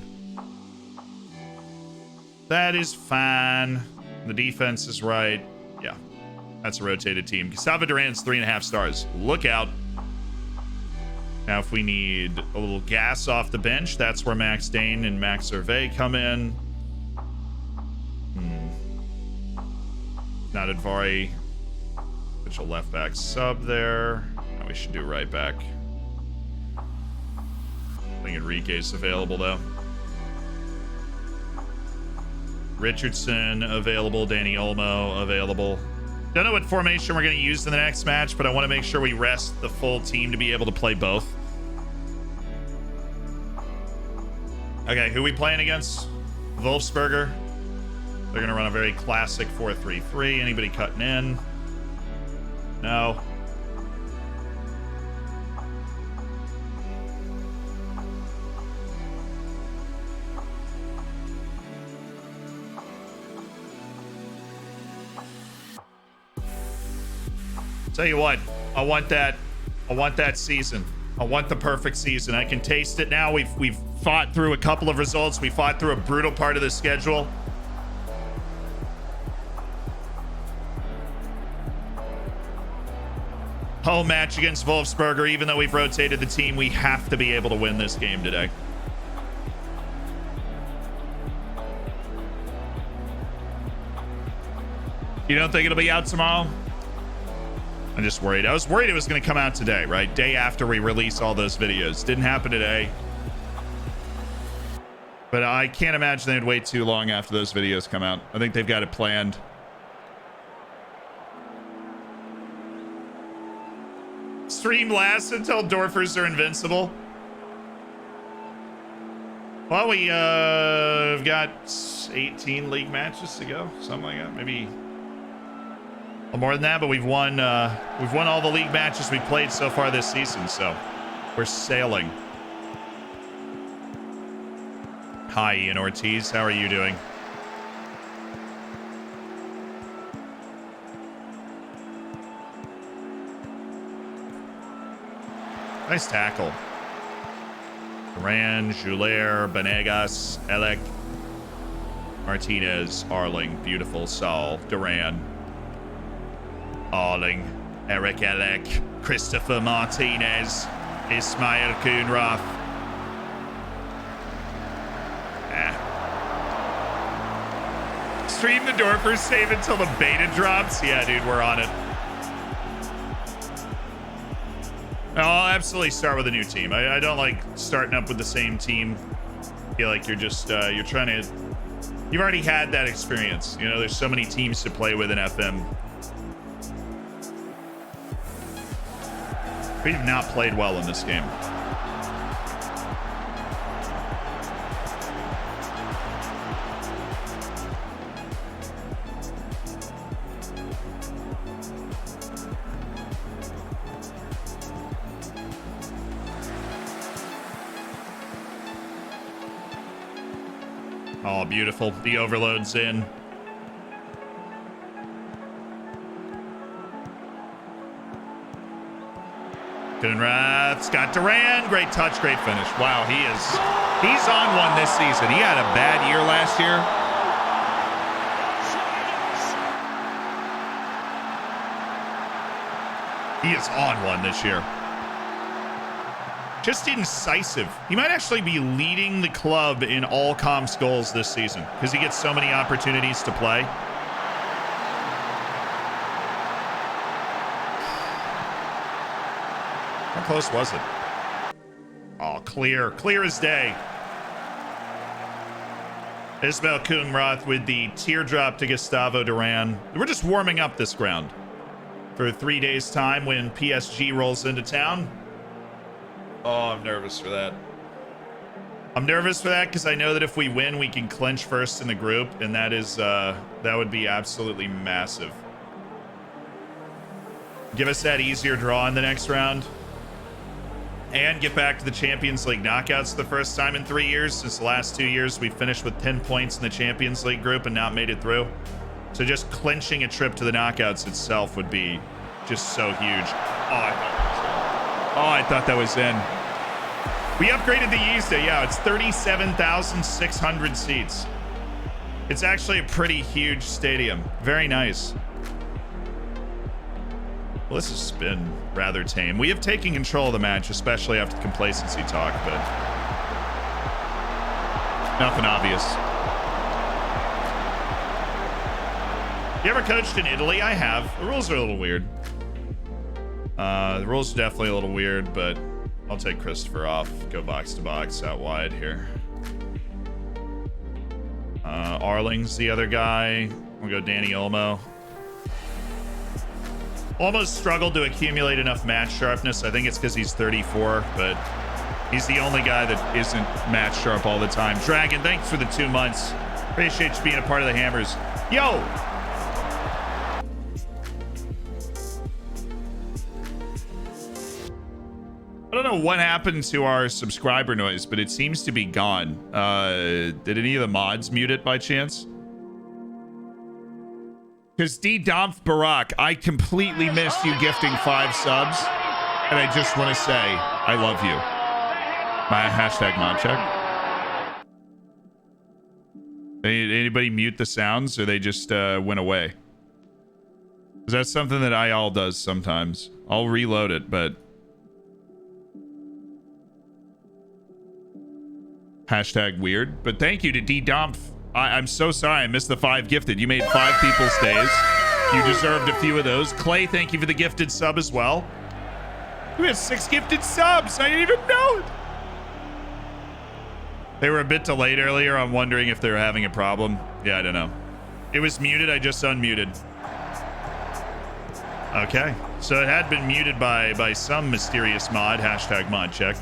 That is fine. The defense is right. Yeah, that's a rotated team. Gustavo Duran's 3.5 stars. Look out. Now, if we need a little gas off the bench, that's where Max Dane and Max Hervé come in. Not Advari. Put your left back sub there. Now we should do right back. I think Enrique's available, though. Richardson available. Danny Olmo available. Don't know what formation we're going to use in the next match, but I want to make sure we rest the full team to be able to play both. Okay, who are we playing against? Wolfsberger. They're going to run a very classic 4-3-3. Anybody cutting in? No. Tell you what, I want that season. I want the perfect season. I can taste it now. We've fought through a couple of results. We fought through a brutal part of the schedule. Home match against Wolfsberger. Even though we've rotated the team, we have to be able to win this game today. You don't think it'll be out tomorrow? I'm just worried. I was worried it was going to come out today, right? Day after we release all those videos. Didn't happen today. But I can't imagine they'd wait too long after those videos come out. I think they've got it planned. Stream lasts until Dorfers are invincible. Well, we've got 18 league matches to go. Something like that. Maybe more than that, but we've won all the league matches we've played so far this season, so we're sailing. Hi, Ian Ortiz. How are you doing? Nice tackle. Duran, Juler, Benegas, Elek, Martinez, Arling, beautiful, Saul, Duran, Arling, Eric Elek, Christopher Martinez, Ismail Kuhnrath. Stream the Dorfers save until the beta drops? Yeah, dude, we're on it. I'll absolutely start with a new team. I don't like starting up with the same team. I feel like you're just, you're trying to, you've already had that experience. You know, there's so many teams to play with in FM. We've not played well in this game. Oh, beautiful. The overload's in. Kunrath's got Duran. Great touch, great finish. Wow, he's on one this season. He had a bad year last year. He is on one this year. Just incisive. He might actually be leading the club in all comps goals this season because he gets so many opportunities to play. How close was it? Oh, clear. Clear as day. Ismail Kunrath with the teardrop to Gustavo Duran. We're just warming up this ground for 3 days' time when PSG rolls into town. Oh, I'm nervous for that. I'm nervous for that because I know that if we win, we can clinch first in the group, and that would be absolutely massive. Give us that easier draw in the next round. And get back to the Champions League knockouts for the first time in 3 years. Since the last 2 years, we finished with 10 points in the Champions League group and not made it through. So just clinching a trip to the knockouts itself would be just so huge. I thought that was in. We upgraded the Yzda. Yeah, it's 37,600 seats. It's actually a pretty huge stadium. Very nice. Well, this has been rather tame. We have taken control of the match, especially after the complacency talk, but nothing obvious. You ever coached in Italy? I have. The rules are a little weird. The rules are definitely a little weird, but I'll take Christopher off. Go box to box out wide here. Arling's the other guy. We'll go Danny Olmo. Almost struggled to accumulate enough match sharpness. I think it's because he's 34, but he's the only guy that isn't match sharp all the time. Dragon, thanks for the 2 months. Appreciate you being a part of the Hammers. Yo! I don't know what happened to our subscriber noise, but it seems to be gone. Did any of the mods mute it by chance? Because D-Domph Barack, I completely missed you gifting 5 subs. And I just want to say, I love you. My hashtag mod check. Anybody mute the sounds or they just went away? Because that's something that IL does sometimes. I'll reload it, but... Hashtag weird. But thank you to D-Domph. I'm so sorry I missed the 5 gifted. You made 5 people's days. You deserved a few of those. Clay, thank you for the gifted sub as well. We had 6 gifted subs. I didn't even know it. They were a bit delayed earlier. I'm wondering if they were having a problem. Yeah, I don't know. It was muted. I just unmuted. Okay. So it had been muted by some mysterious mod. Hashtag mod check.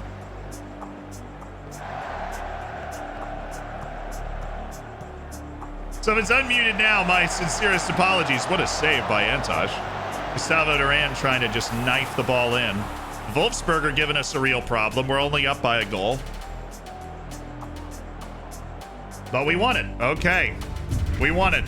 So if it's unmuted now, my sincerest apologies. What a save by Antosh. Gustavo Duran trying to just knife the ball in. Wolfsberger giving us a real problem. We're only up by a goal. But we won it. Okay. We won it.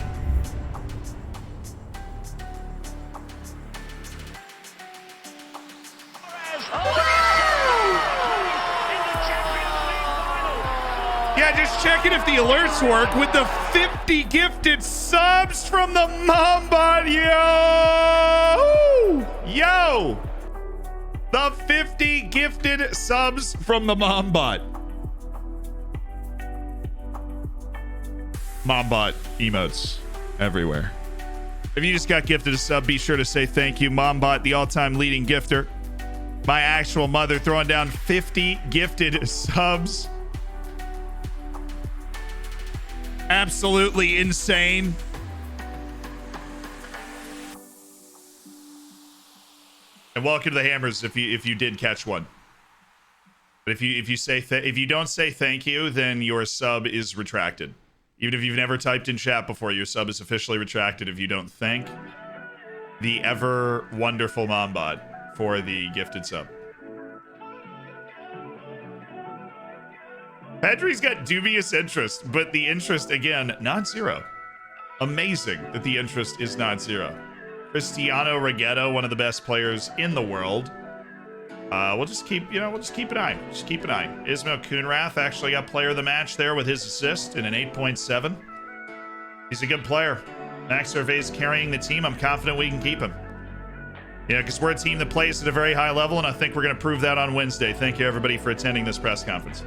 Yeah, just checking if the alerts work with the 50 gifted subs from the Mombot. Yo! Yo! The 50 gifted subs from the Mombot. Mombot emotes everywhere. If you just got gifted a sub, be sure to say thank you. Mombot, the all-time leading gifter. My actual mother throwing down 50 gifted subs. Absolutely insane. And welcome to the Hammers if you did catch one. But if you don't say thank you, then your sub is retracted. Even if you've never typed in chat before, your sub is officially retracted if you don't thank the ever wonderful Mombot for the gifted sub. Pedri's got dubious interest, but the interest, again, not zero. Amazing that the interest is not zero. Cristiano Reggetto, one of the best players in the world. We'll just keep an eye. Just keep an eye. Ismail Kunrath actually got player of the match there with his assist in an 8.7. He's a good player. Max Hervé's carrying the team. I'm confident we can keep him. Yeah, because we're a team that plays at a very high level, and I think we're going to prove that on Wednesday. Thank you, everybody, for attending this press conference.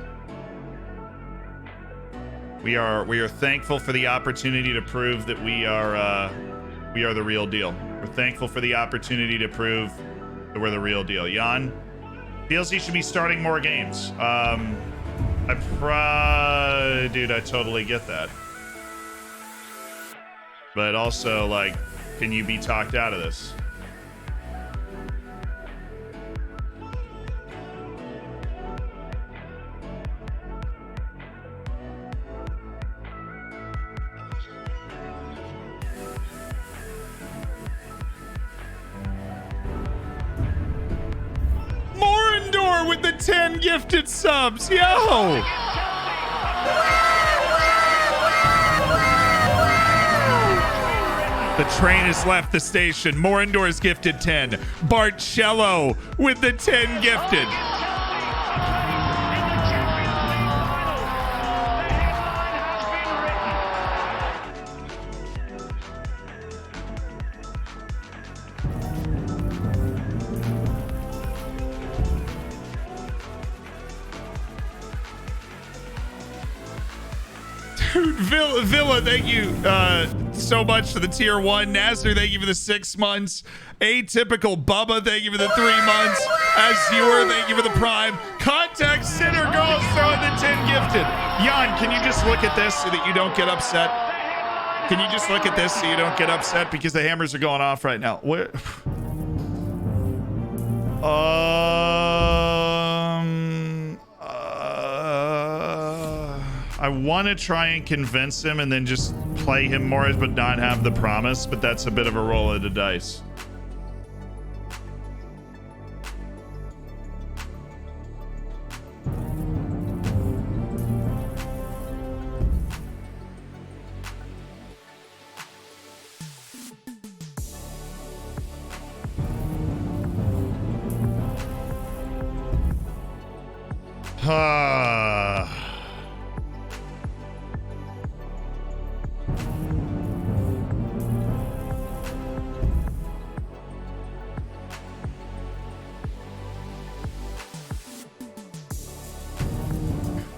We are thankful for the opportunity to prove that we are the real deal. We're thankful for the opportunity to prove that we're the real deal. Jan feels he should be starting more games. Dude, I totally get that. But also, like, can you be talked out of this? Morindor with the 10 gifted subs. Yo! The train has left the station. Morindor's gifted 10. Barcello with the 10 gifted. Dude, Villa, thank you so much for the tier 1. Nasser, thank you for the 6 months. Atypical Bubba, thank you for the 3 months. Azure, thank you for the prime. Contact Center Girls throwing the 10 gifted. Jan, can you just look at this so that you don't get upset? Can you just look at this so you don't get upset because the hammers are going off right now? Where? I want to try and convince him and then just play him more, but not have the promise, but that's a bit of a roll of the dice.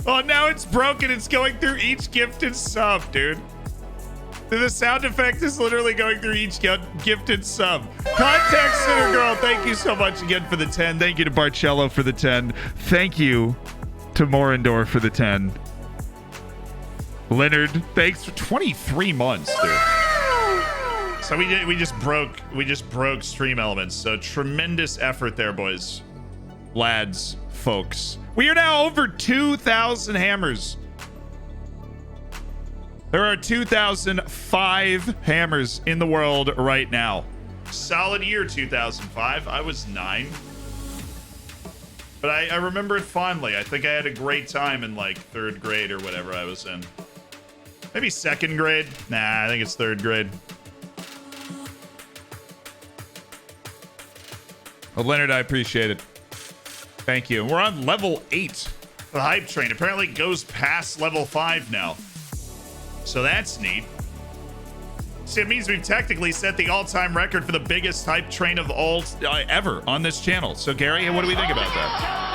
Oh, now it's broken. It's going through each gifted sub, dude. The sound effect is literally going through each gifted sub. Contact Center Girl, thank you so much again for the 10. Thank you to Barcello for the 10. Thank you to Morindor for the 10. Leonard, thanks for 23 months, dude. So we just broke stream elements. So tremendous effort there, boys, lads, folks. We are now over 2,000 hammers. There are 2,005 hammers in the world right now. Solid year, 2005. I was 9. But I remember it fondly. I think I had a great time in like 3rd grade or whatever I was in. Maybe 2nd grade. Nah, I think it's 3rd grade. Well, Leonard, I appreciate it. Thank you. We're on level 8. The hype train apparently goes past level 5 now. So that's neat. So it means we've technically set the all-time record for the biggest hype train of all ever on this channel. So Gary, what do we think about that?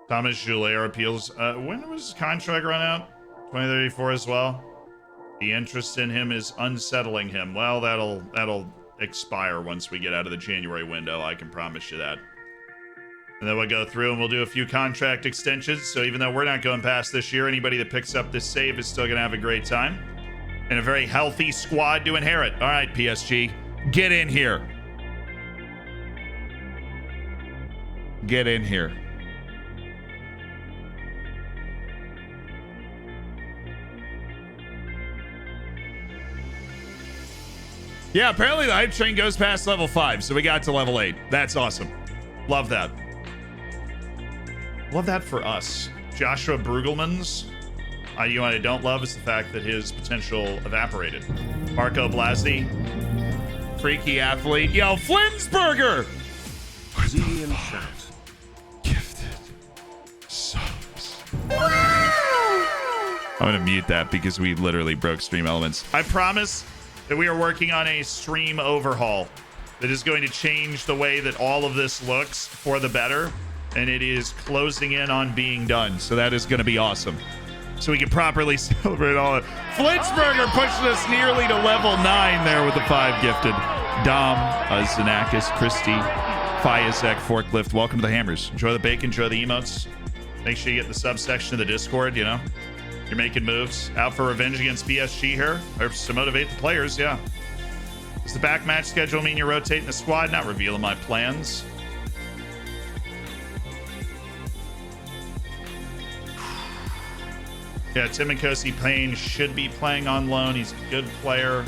Thomas Joulaire appeals. When was his contract run out? 2034 as well. The interest in him is unsettling him. Well, that'll expire once we get out of the January window. I can promise you that. And then we'll go through and we'll do a few contract extensions. So even though we're not going past this year, anybody that picks up this save is still going to have a great time. And a very healthy squad to inherit. All right, PSG, get in here. Get in here. Yeah, apparently the hype train goes past level 5, so we got to level 8. That's awesome. Love that. Love that for us. Joshua Brugelmans. You know what I don't love is the fact that his potential evaporated. Marco Blasi. Freaky athlete. Yo, Flinsburger! Z in chat. Gifted subs. I'm gonna mute that because we literally broke stream elements. I promise that we are working on a stream overhaul that is going to change the way that all of this looks for the better, and it is closing in on being done. So that is going to be awesome. So we can properly celebrate all of it. Flinsburger pushing us nearly to level 9 there with the 5 gifted. Dom, Zanakis, Christy, Fiazek, Forklift. Welcome to the Hammers. Enjoy the bacon, enjoy the emotes. Make sure you get the subsection of the Discord, you know. You're making moves. Out for revenge against PSG here. Or to motivate the players, yeah. Does the back match schedule mean you're rotating the squad? Not revealing my plans. Yeah, Tim Nkosi Payne should be playing on loan. He's a good player.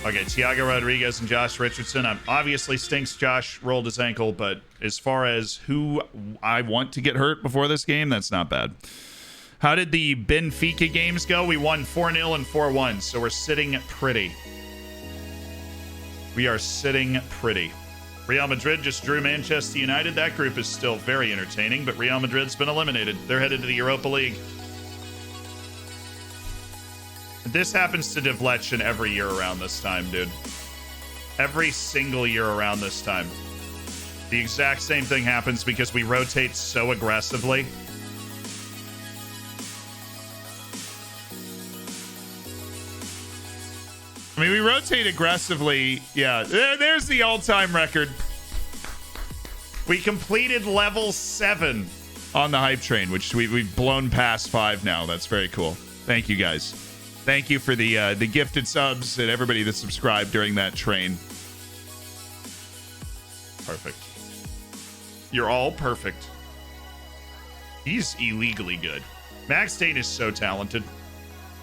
Okay, Thiago Rodriguez and Josh Richardson. Obviously stinks Josh rolled his ankle, but as far as who I want to get hurt before this game, that's not bad. How did the Benfica games go? We won 4-0 and 4-1, so we're sitting pretty. We are sitting pretty. Real Madrid just drew Manchester United. That group is still very entertaining, but Real Madrid's been eliminated. They're headed to the Europa League. This happens to Devletchen every year around this time, dude. Every single year around this time. The exact same thing happens because we rotate so aggressively. I mean, we rotate aggressively. Yeah, there's the all-time record. We completed level 7 on the hype train, which we've blown past 5 now. That's very cool. Thank you, guys. Thank you for the gifted subs and everybody that subscribed during that train. Perfect. You're all perfect. He's illegally good. Max Dane is so talented.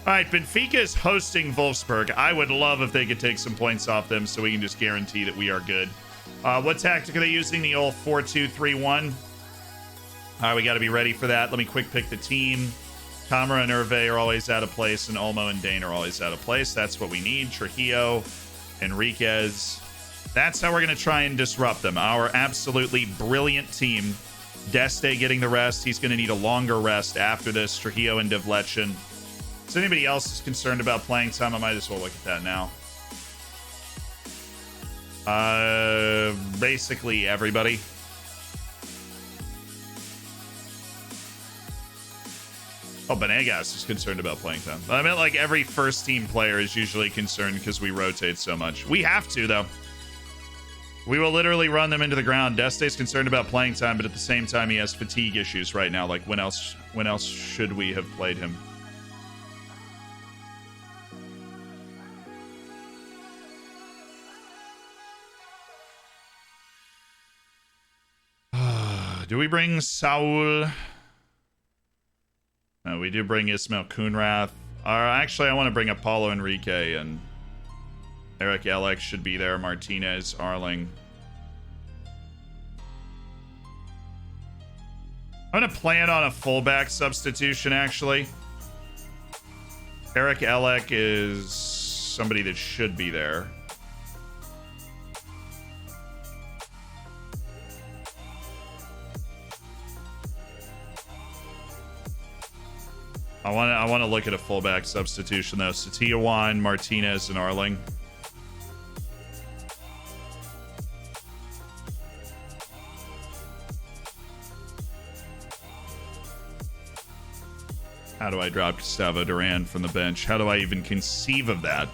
All right, Benfica is hosting Wolfsburg. I would love if they could take some points off them so we can just guarantee that we are good. What tactic are they using? The old 4-2-3-1. All right, we got to be ready for that. Let me quick pick the team. Kamara and Hervé are always out of place, and Olmo and Dane are always out of place. That's what we need. Trujillo, Enriquez. That's how we're going to try and disrupt them. Our absolutely brilliant team. Deste getting the rest. He's going to need a longer rest after this. Trujillo and Devletchen. If anybody else is concerned about playing time, I might as well look at that now. Basically everybody. Oh, Benegas is concerned about playing time. I meant like every first team player is usually concerned because we rotate so much. We have to, though. We will literally run them into the ground. Deste's concerned about playing time, but at the same time, he has fatigue issues right now. Like, when else should we have played him? Do we bring Saul? No, we do bring Ismail Kunrath. Actually, I want to bring up Paulo Enrique, and Eric Elek should be there. Martinez, Arling. I'm going to plan on a fullback substitution, actually. Eric Elek is somebody that should be there. I want to look at a fullback substitution though. Satiawan, Martinez, and Arling. How do I drop Gustavo Duran from the bench? How do I even conceive of that?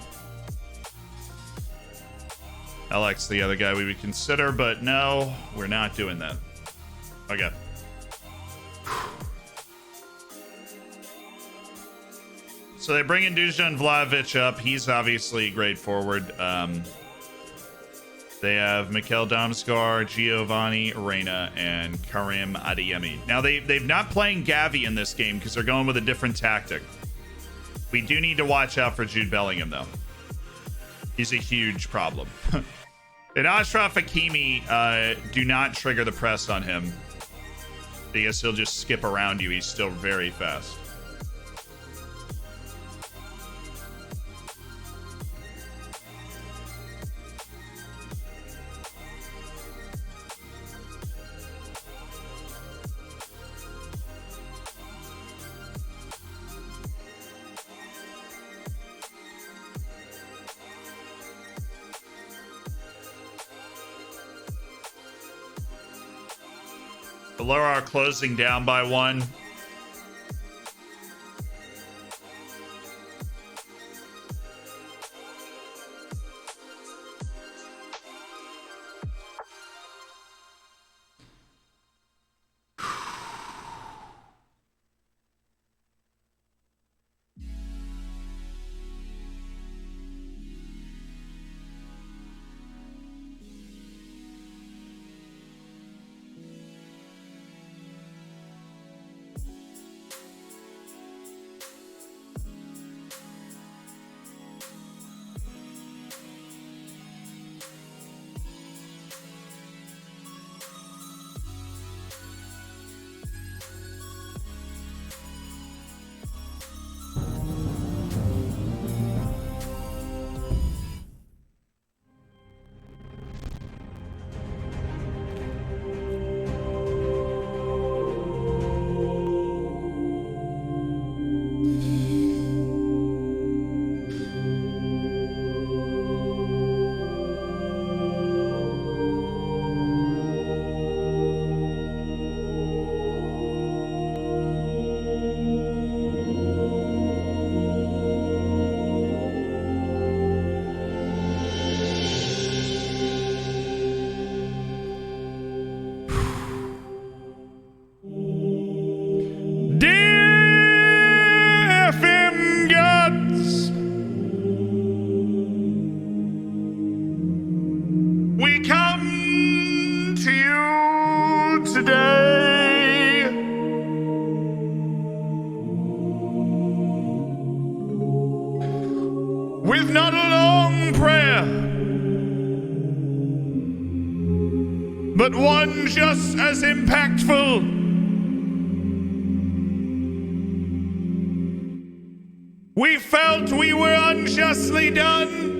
Alex, the other guy we would consider, but no, we're not doing that. Okay. So they bring in Dusan Vlahovic up. He's obviously a great forward. They have Mikel Damsgaard, Giovanni Reina, and Karim Adeyemi. Now, they've not playing Gavi in this game because they're going with a different tactic. We do need to watch out for Jude Bellingham, though. He's a huge problem. And Ashraf Hakimi, do not trigger the press on him, because he'll just skip around you. He's still very fast. Valora closing down by 1. With not a long prayer, but one just as impactful. We felt we were unjustly done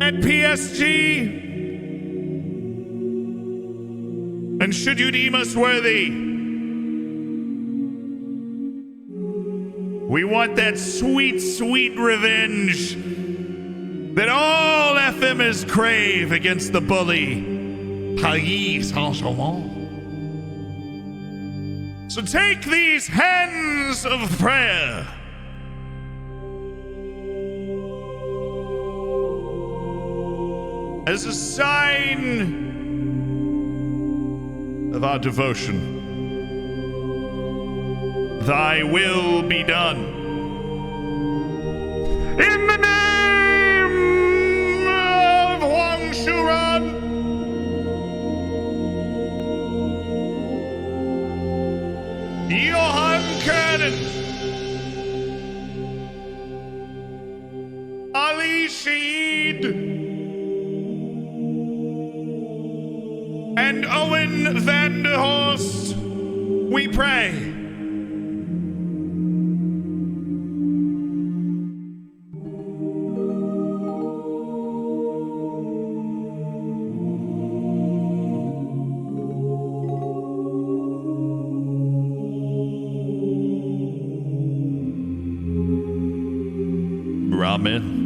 at PSG. And should you deem us worthy, we want that sweet, sweet revenge that all FMers crave against the bully, Paris Saint-Germain. So take these hands of prayer as a sign of our devotion. Thy will be done. In the name of Huang Shuran, Johan Kernen, Ali Shaid, and Owen van der Horst, we pray. Ramen.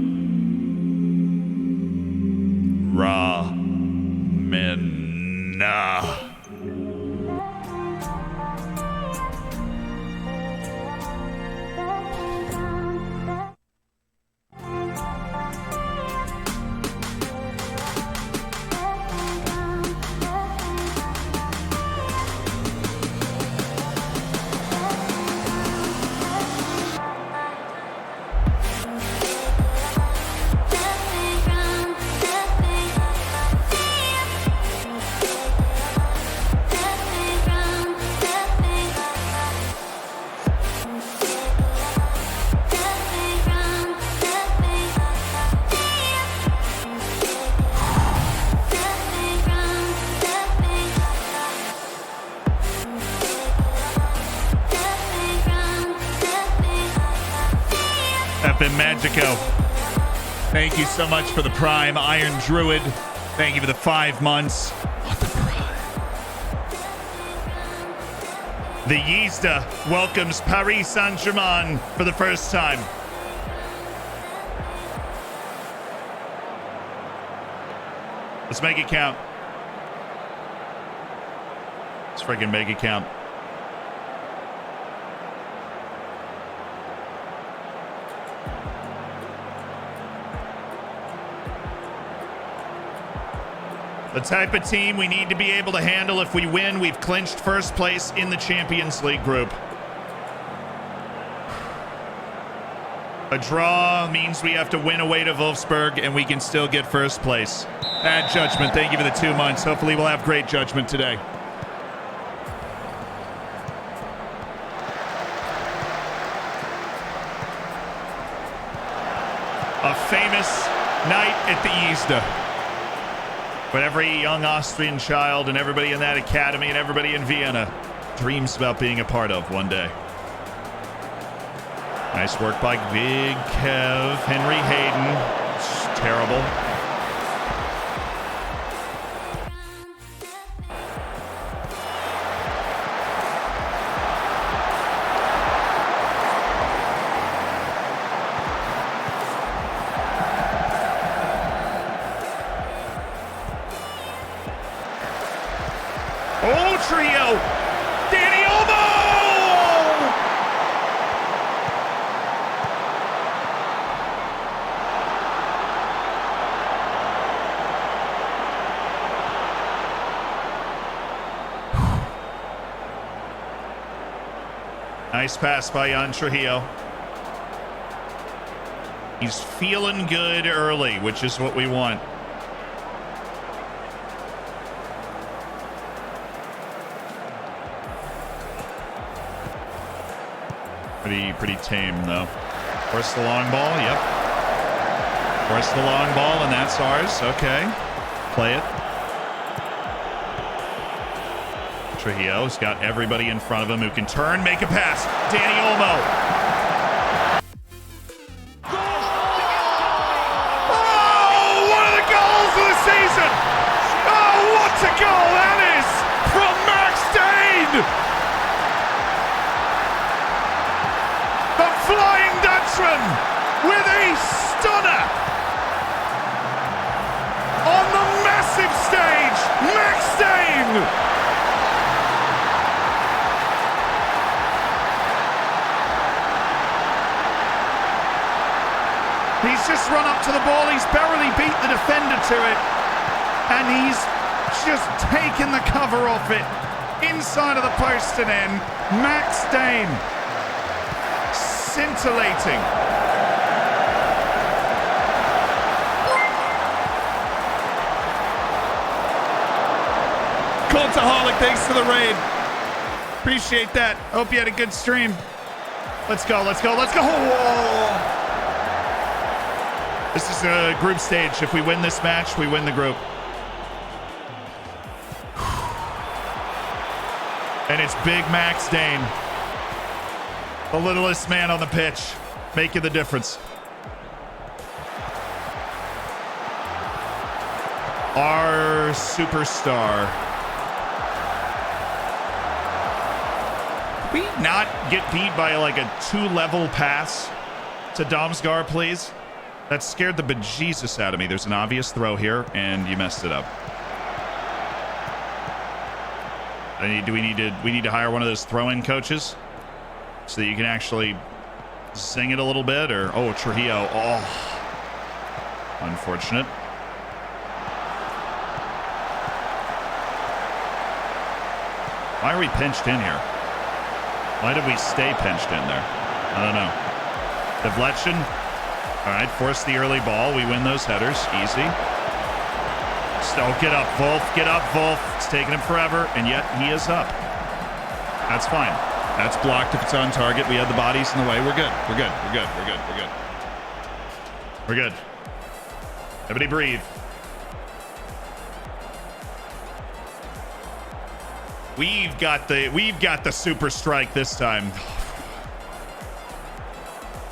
FM Magico, thank you so much for the Prime. Iron Druid, thank you for the 5 months on the Prime. The Yizda welcomes Paris Saint-Germain for the first time. Let's make it count. Let's freaking make it count. The type of team we need to be able to handle. If we win, we've clinched first place in the Champions League group. A draw means we have to win away to Wolfsburg, and we can still get first place. Bad judgment. Thank you for the 2 months. Hopefully we'll have great judgment today. A famous night at the Yizda. But every young Austrian child and everybody in that academy and everybody in Vienna dreams about being a part of one day. Nice work by Big Kev. Henry Hayden. It's terrible. Oh, trio! Danny Olmo! Nice pass by Jan Trujillo. He's feeling good early, which is what we want. Pretty tame, though. Force the long ball, yep. Force the long ball, and that's ours. Okay. Play it. Trujillo's got everybody in front of him who can turn, make a pass. Danny Olmo. Oh, one of the goals of the season. Oh, what a goal that is from Max Dane. The Flying Dutchman with a stunner on the massive stage. Max Dane. He's just run up to the ball. He's barely beat the defender to it. And he's just taken the cover off it. Inside of the post and in. Max Dane. Scintillating. Cultaholic, thanks for the raid. Appreciate that. Hope you had a good stream. Let's go, let's go, let's go. Whoa. This is a group stage. If we win this match, we win the group. And it's Big Max Dane. The littlest man on the pitch, making the difference. Our superstar. Can we not get beat by like a 2-level pass to Damsgaard, please? That scared the bejesus out of me. There's an obvious throw here, and you messed it up. We need to hire one of those throw-in coaches so that you can actually sing it a little bit, or Trujillo. Oh, unfortunate. Why are we pinched in here? Why did we stay pinched in there? I don't know. Deflection. All right, force the early ball. We win those headers. Easy. So get up, Wolf. Get up, Wolf. It's taking him forever, and yet he is up. That's fine. That's blocked if it's on target. We have the bodies in the way. We're good. We're good. We're good. We're good. We're good. We're good. Everybody breathe. We've got the super strike this time.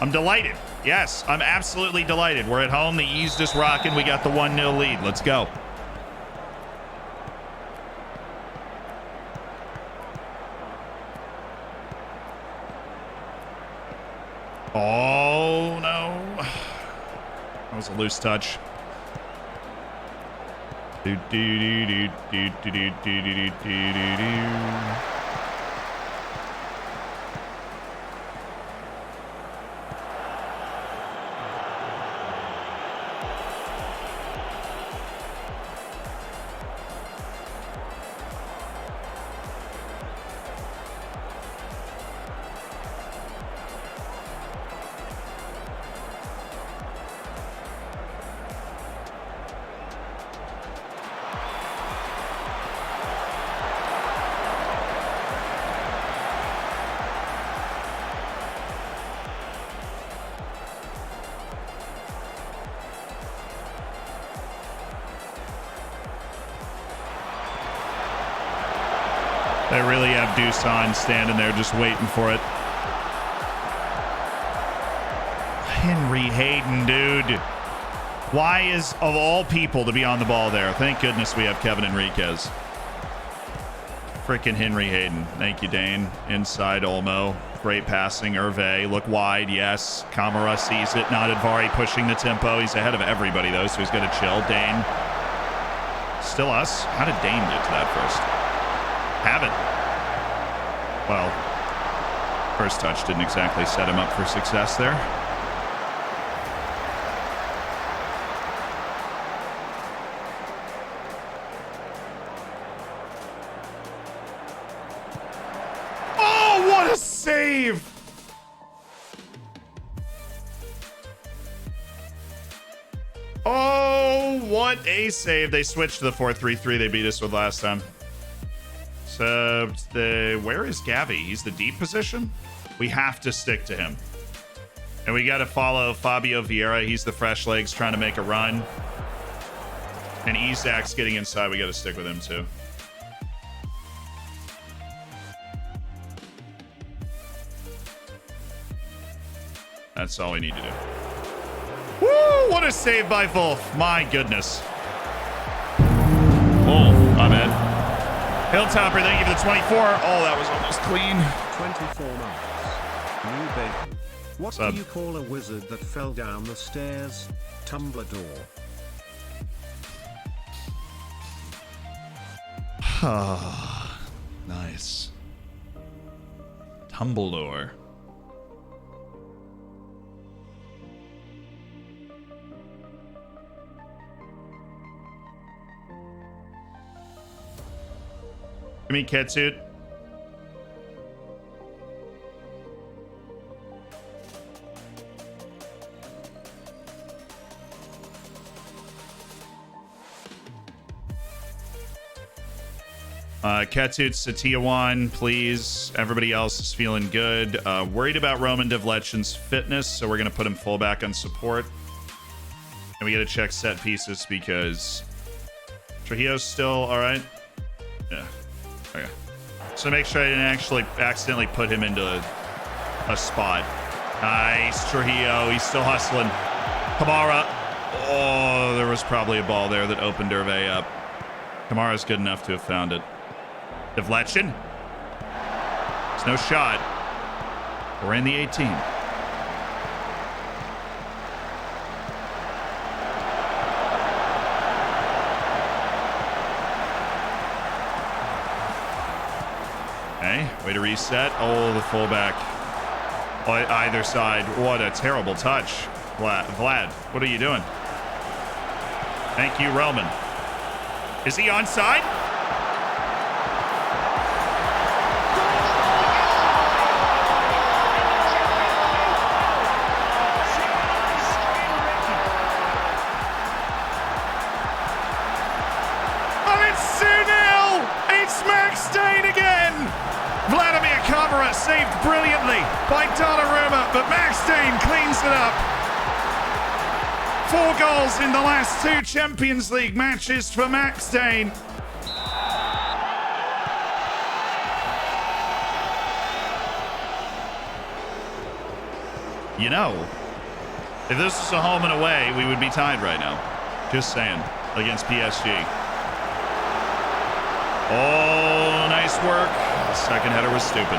I'm delighted. Yes, I'm absolutely delighted. We're at home. The E's just rocking. We got the 1-0 lead. Let's go. Oh, no. That was a loose touch. They really have Dusan standing there just waiting for it. Henry Hayden, dude. Why is, of all people, to be on the ball there? Thank goodness we have Kevin Enriquez. Freaking Henry Hayden. Thank you, Dane. Inside Olmo. Great passing. Hervé. Look wide. Yes. Kamara sees it. Not Advari pushing the tempo. He's ahead of everybody, though, so he's going to chill. Dane. Still us. How did Dane get to that first? Haven't. Well, first touch didn't exactly set him up for success there. Oh, what a save! Oh, what a save. They switched to the 4-3-3 they beat us with last time. So where is Gavi? He's the deep position. We have to stick to him, and we got to follow Fabio Vieira. He's the fresh legs trying to make a run, and Isak's getting inside. We got to stick with him too. That's all we need to do. Woo! What a save by Wolf. My goodness. Oh, my bad. Hilltopper, thank you for the 24. Oh, that was almost clean. 24 months. New bacon. What do you call a wizard that fell down the stairs? Tumbledore. Nice. Tumbledore. Give me Catsuit. Catsuit, Satya 1, please. Everybody else is feeling good. Worried about Roman Devlechin's fitness, so we're going to put him fullback on support. And we got to check set pieces because Trujillo's still all right. Yeah. Okay. So make sure I didn't actually accidentally put him into a spot. Nice, Trujillo. He's still hustling. Kamara. Oh, there was probably a ball there that opened Hervé up. Kamara's good enough to have found it. Deflection. There's no shot. We're in the 18. Okay, way to reset. Oh, the fullback. Either side. What a terrible touch. Vlad, what are you doing? Thank you, Roman. Is he onside? Saved brilliantly by Donnarumma, but Max Dane cleans it up. 4 goals in the last 2 Champions League matches for Max Dane. You know, If this was a home and away, we would be tied right now. Just saying. Against PSG. Oh, nice work. The second header was stupid.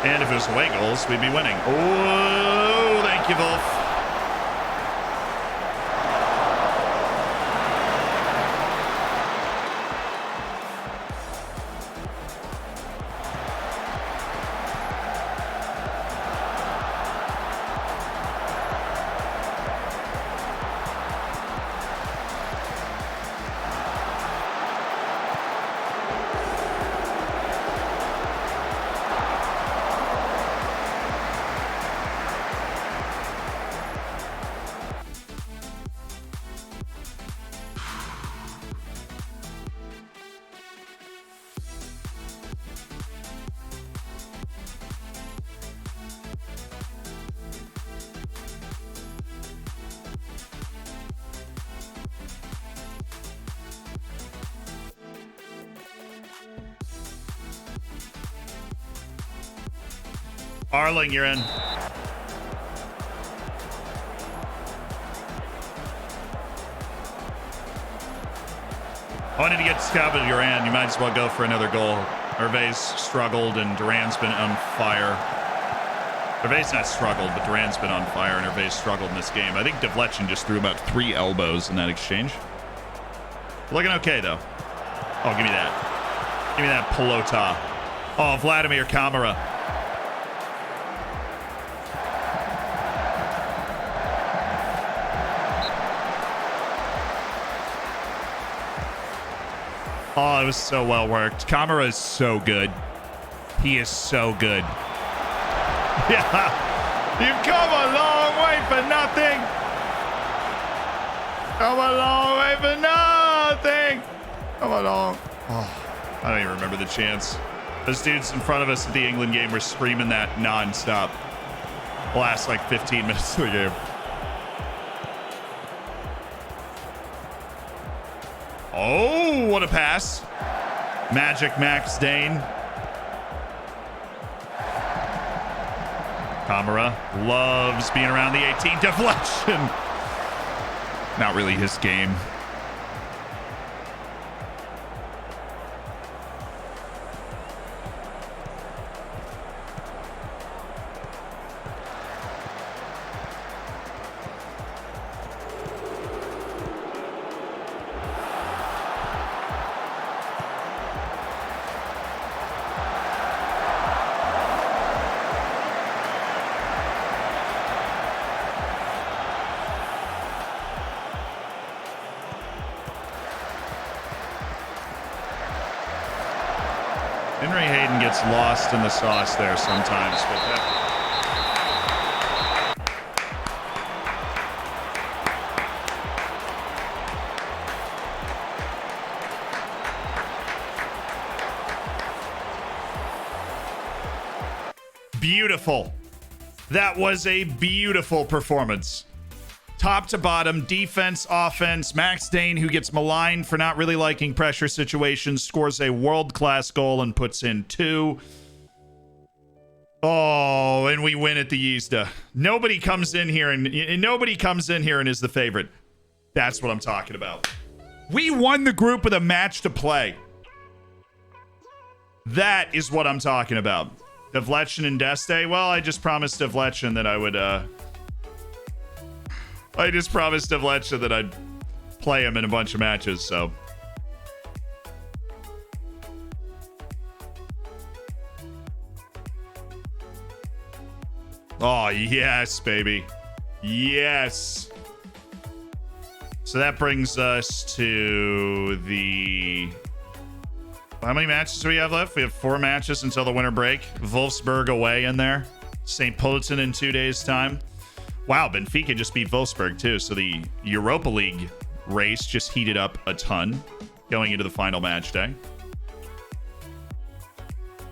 And if it was away goals, we'd be winning. Oh, thank you, Wolf. Arling, you're in. I wanted to get Scott at your end. You might as well go for another goal. Hervé's struggled and Duran's been on fire. Hervé's not struggled, but Duran's been on fire and Hervé's struggled in this game. I think Devletchin just threw about 3 elbows in that exchange. Looking okay, though. Oh, give me that. Give me that pelota. Oh, Vladimir Kamara. Oh, it was so well worked. Kamara is so good. He is so good. Yeah. You've come a long way for nothing. Come a long way for nothing. Come along. Oh, I don't even remember the chance. Those dudes in front of us at the England game were screaming that nonstop. The last like 15 minutes of the game. Oh, what a pass. Magic Max Dane. Kamara loves being around the 18. Deflection. Not really his game. Henry Hayden gets lost in the sauce there sometimes, but that... Beautiful. That was a beautiful performance. Top to bottom, defense, offense. Max Dane, who gets maligned for not really liking pressure situations, scores a world-class goal and puts in 2. Oh, and we win at the Yzda. Nobody comes in here and is the favorite. That's what I'm talking about. We won the group with a match to play. That is what I'm talking about. Devletchin and Deste. Well, I just promised Devletchin that I would I'd play him in a bunch of matches, so. Oh, yes, baby. Yes. So that brings us to the... How many matches do we have left? We have 4 matches until the winter break. Wolfsburg away in there. St. Pölten in 2 days' time. Wow, Benfica just beat Wolfsburg too. So the Europa League race just heated up a ton going into the final match day.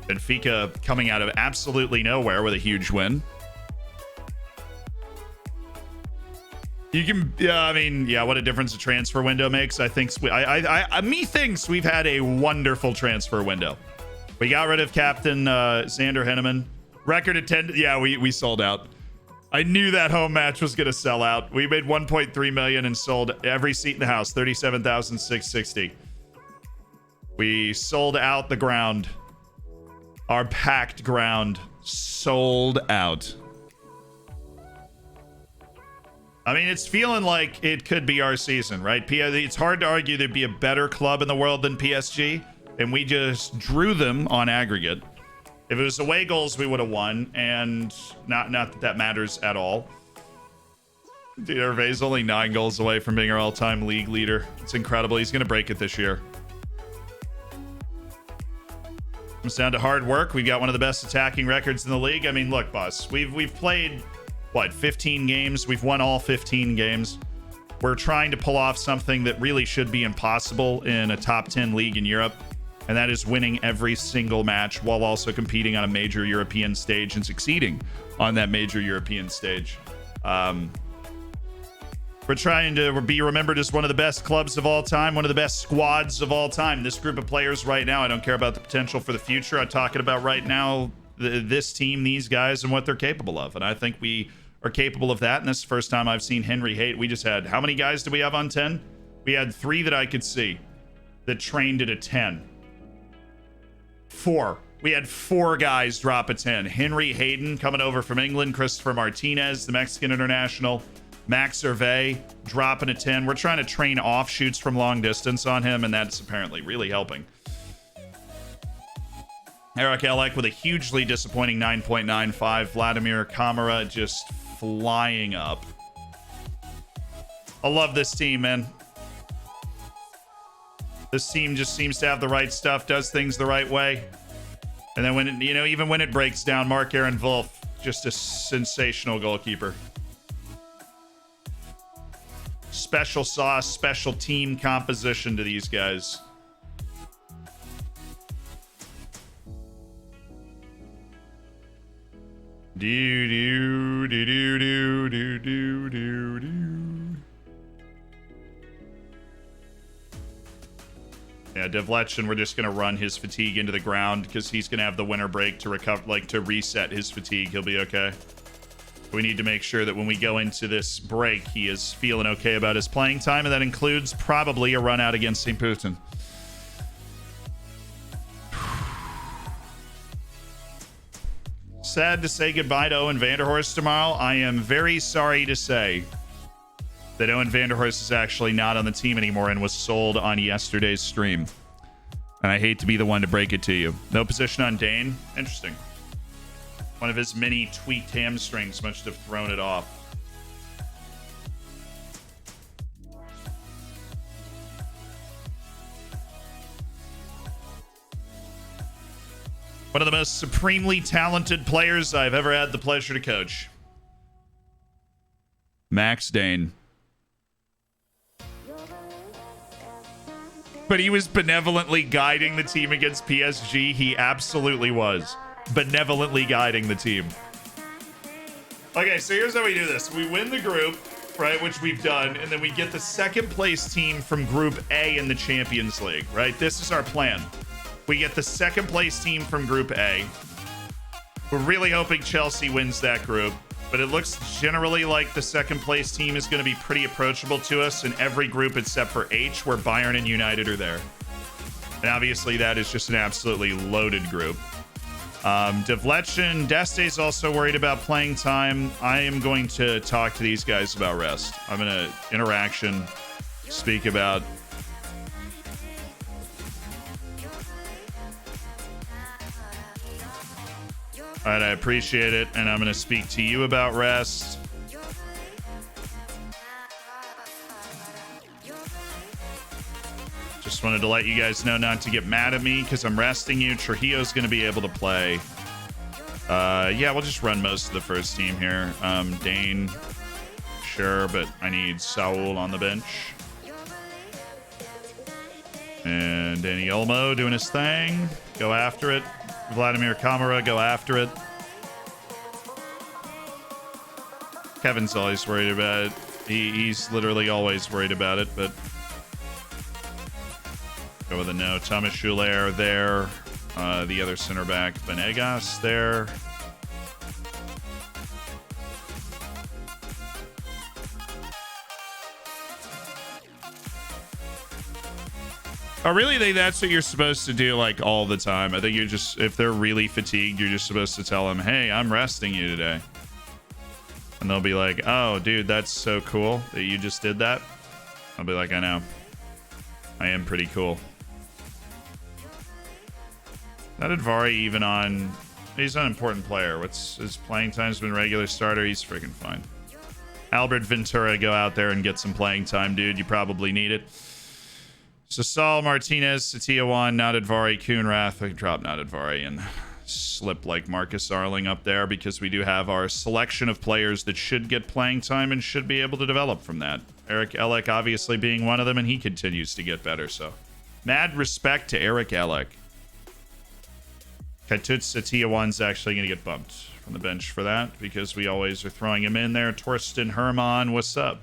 Benfica coming out of absolutely nowhere with a huge win. You can, yeah, I mean, yeah, what a difference a transfer window makes. I think, methinks we've had a wonderful transfer window. We got rid of Captain Xander Henneman. Record attendance, yeah, we sold out. I knew that home match was going to sell out. We made 1.3 million and sold every seat in the house, 37,660. We sold out the ground. Our packed ground sold out. I mean, it's feeling like it could be our season, right? It's hard to argue there'd be a better club in the world than PSG, and we just drew them on aggregate. If it was away goals, we would have won, and not that matters at all. Dude, Hervé's only 9 goals away from being our all-time league leader. It's incredible. He's going to break it this year. Comes down to hard work. We've got one of the best attacking records in the league. I mean, look, boss, we've played, what, 15 games? We've won all 15 games. We're trying to pull off something that really should be impossible in a top 10 league in Europe, and that is winning every single match while also competing on a major European stage and succeeding on that major European stage. We're trying to be remembered as one of the best clubs of all time, one of the best squads of all time. This group of players right now, I don't care about the potential for the future. I'm talking about right now, this team, these guys, and what they're capable of. And I think we are capable of that. And this is the first time I've seen Henry hate. We just had, how many guys do we have on 10? We had 3 that I could see that trained at a 10. 4. We had 4 guys drop a 10. Henry Hayden coming over from England. Christopher Martinez, the Mexican international. Max Hervé dropping a 10. We're trying to train offshoots from long distance on him, and that's apparently really helping. Eric Elek with a hugely disappointing 9.95. Vladimir Kamara just flying up. I love this team, man. This team just seems to have the right stuff, does things the right way. And then when it, even when it breaks down, Marc-Aaron Wolf, just a sensational goalkeeper. Special sauce, special team composition to these guys. Do do do do do do do do do. Yeah, Devletchen, we're just gonna run his fatigue into the ground because he's gonna have the winter break to recover, like to reset his fatigue. He'll be okay. We need to make sure that when we go into this break, he is feeling okay about his playing time, and that includes probably a run out against St. Putin. Sad to say goodbye to Owen Vanderhorst tomorrow. I am very sorry to say that Owen Vanderhorst is actually not on the team anymore and was sold on yesterday's stream. And I hate to be the one to break it to you. No position on Dane. Interesting. One of his many tweaked hamstrings must have thrown it off. One of the most supremely talented players I've ever had the pleasure to coach. Max Dane. But he was benevolently guiding the team against PSG. He absolutely was. Benevolently guiding the team. Okay, so here's how we do this. We win the group, right, which we've done, and then we get the second place team from Group A in the Champions League, right? This is our plan. We get the second place team from Group A. We're really hoping Chelsea wins that group, but it looks generally like the second place team is going to be pretty approachable to us in every group except for H, where Bayern and United are there. And obviously that is just an absolutely loaded group. Devletchen, Deste's also worried about playing time. I am going to talk to these guys about rest. I'm going to interaction, speak about. All right, I appreciate it, and I'm going to speak to you about rest. Just wanted to let you guys know not to get mad at me because I'm resting you. Trujillo's going to be able to play. Yeah, we'll just run most of the first team here. Dane, sure, but I need Saul on the bench. And Danny Olmo doing his thing. Go after it. Vladimir Kamara, go after it. Kevin's always worried about it. He's literally always worried about it, but go with a no. Thomas Schuller there. The other center back, Venegas there. Oh, really? That's what you're supposed to do, like, all the time. I think you're just, if they're really fatigued, you're just supposed to tell them, hey, I'm resting you today. And they'll be like, oh, dude, that's so cool that you just did that. I'll be like, I know. I am pretty cool. Not Advari even on... He's an important player. What's his playing time's been regular starter? He's freaking fine. Albert Ventura, go out there and get some playing time, dude. You probably need it. So Saul, Martinez, Satiawan, Nadadvari, Coonrath. I can drop Nadadvari and slip like Marcus Arling up there because we do have our selection of players that should get playing time and should be able to develop from that. Eric Elek obviously being one of them, and he continues to get better. So mad respect to Eric Elek. Katut Satiawan's actually going to get bumped from the bench for that because we always are throwing him in there. Torsten Herman, what's up?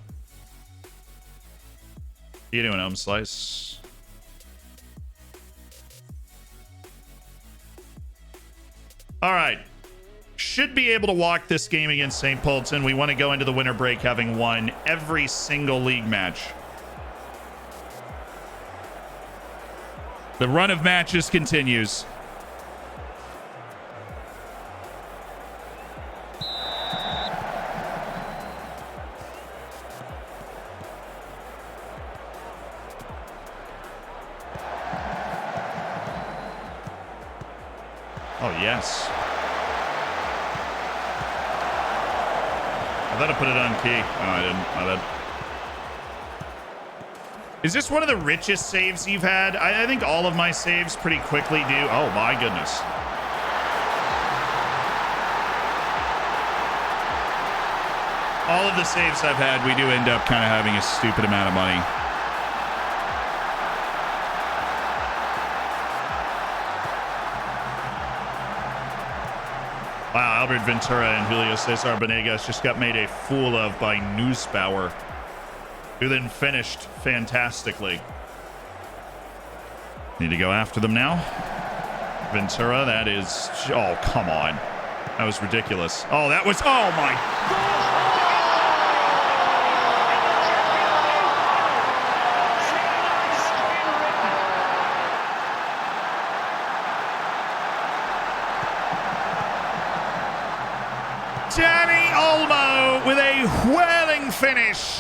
How you doing, Slice? All right. Should be able to walk this game against St. Polton. We want to go into the winter break having won every single league match. The run of matches continues. Oh, yes. I thought I put it on key. Oh, I didn't. My bad. Is this one of the richest saves you've had? I think all of my saves pretty quickly do. Oh, my goodness. All of the saves I've had, we do end up kind of having a stupid amount of money. Wow, Albert Ventura and Julio Cesar Benegas just got made a fool of by Nussbauer, who then finished fantastically. Need to go after them now. Ventura, that is... Oh, come on. That was ridiculous. Oh, that was... Oh, my... Danny Olmo with a whirling finish.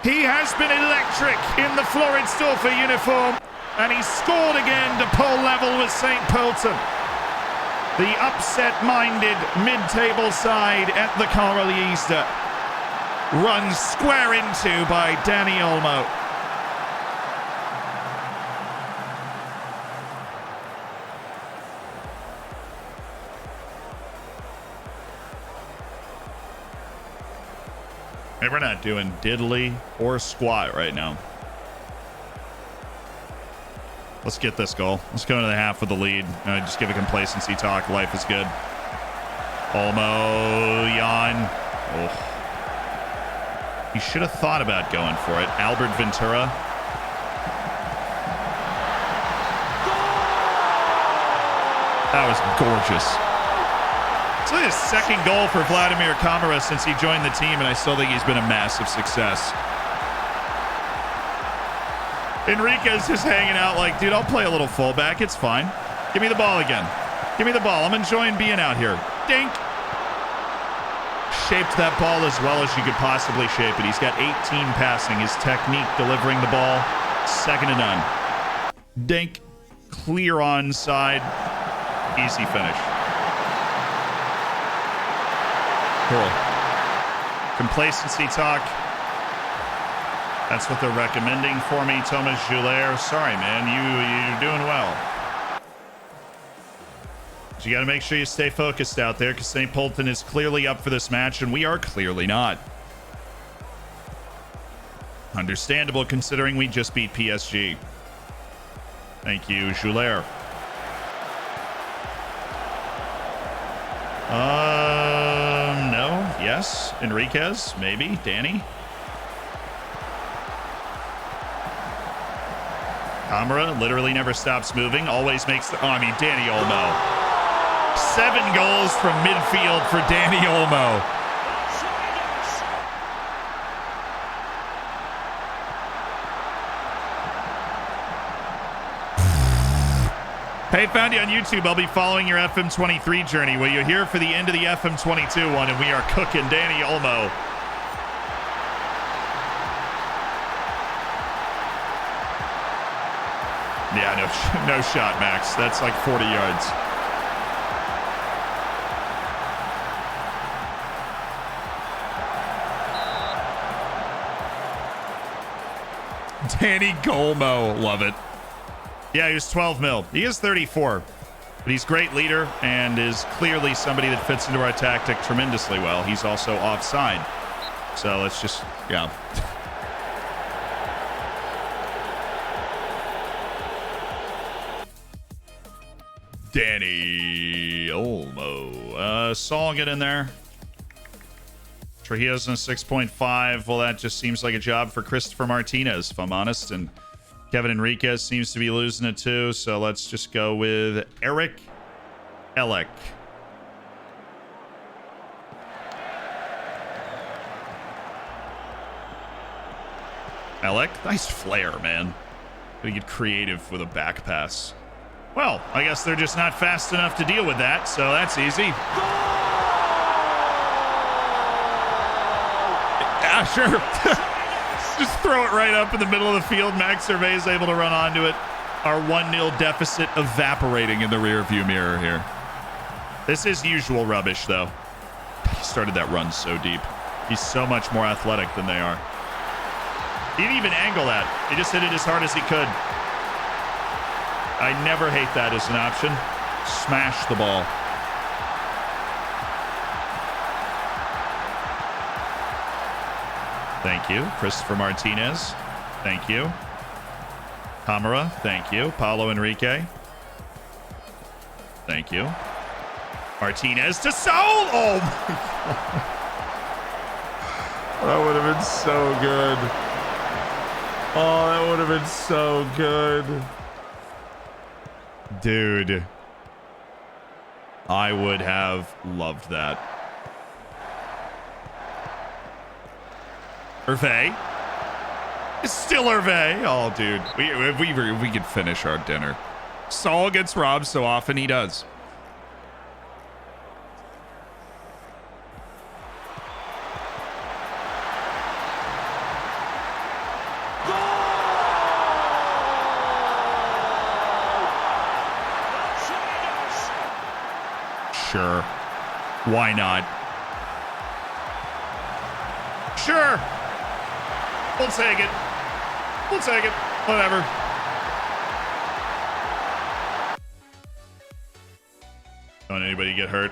He has been electric in the Floridsdorfer uniform, and he scored again to pull level with St. Polton. The upset-minded mid-table side at the Karolista run square into by Danny Olmo. Hey, we're not doing diddly or squat right now. Let's get this goal. Let's go into the half with the lead. Just give a complacency talk. Life is good. Olmo, Jan. Oh. He should have thought about going for it. Albert Ventura. That was gorgeous. It's only his second goal for Vladimir Kamara since he joined the team, and I still think he's been a massive success. Enriquez just hanging out like, dude, I'll play a little fullback. It's fine. Give me the ball again. Give me the ball. I'm enjoying being out here. Dink. Shaped that ball as well as you could possibly shape it. He's got 18 passing. His technique delivering the ball, second to none. Dink. Clear onside. Easy finish. Cool. Complacency talk. That's what they're recommending for me, Thomas Joulaire. Sorry, man. You're doing well. But you got to make sure you stay focused out there because St. Polton is clearly up for this match, and we are clearly not. Understandable considering we just beat PSG. Thank you, Joulaire. No. Yes. Enriquez. Maybe. Danny. Kamara literally never stops moving. Always makes the... Oh, I mean, Danny Olmo. 7 goals from midfield for Danny Olmo. Hey, found you on YouTube. I'll be following your FM23 journey. Will you here for the end of the FM22 one? And we are cooking. Danny Olmo. Yeah, no shot, Max. That's like 40 yards. Danny Olmo. Love it. Yeah, he was 12 mil. He is 34. But he's a great leader and is clearly somebody that fits into our tactic tremendously well. He's also offside. So let's just, yeah. Danny Olmo. Saul, get in there. Trujillo's in a 6.5. Well, that just seems like a job for Christopher Martinez, if I'm honest. And Kevin Enriquez seems to be losing it too. So let's just go with Eric Elek. Elek, nice flare, man. Gotta get creative with a back pass. Well, I guess they're just not fast enough to deal with that, so that's easy. Yeah, sure. Just throw it right up in the middle of the field. Max Cervais is able to run onto it. Our 1-0 deficit evaporating in the rearview mirror here. This is usual rubbish, though. He started that run so deep. He's so much more athletic than they are. He didn't even angle that. He just hit it as hard as he could. I never hate that as an option. Smash the ball. Thank you. Christopher Martinez. Thank you. Camara. Thank you. Paulo Enrique. Thank you. Martinez to Saul. Oh, my God. That would have been so good. Oh, that would have been so good. Dude. I would have loved that. Hervé. It's still Hervé. Oh, dude. We could finish our dinner. Saul gets robbed so often he does. Sure. Why not? Sure. We'll take it. We'll take it. Whatever. Don't want anybody get hurt.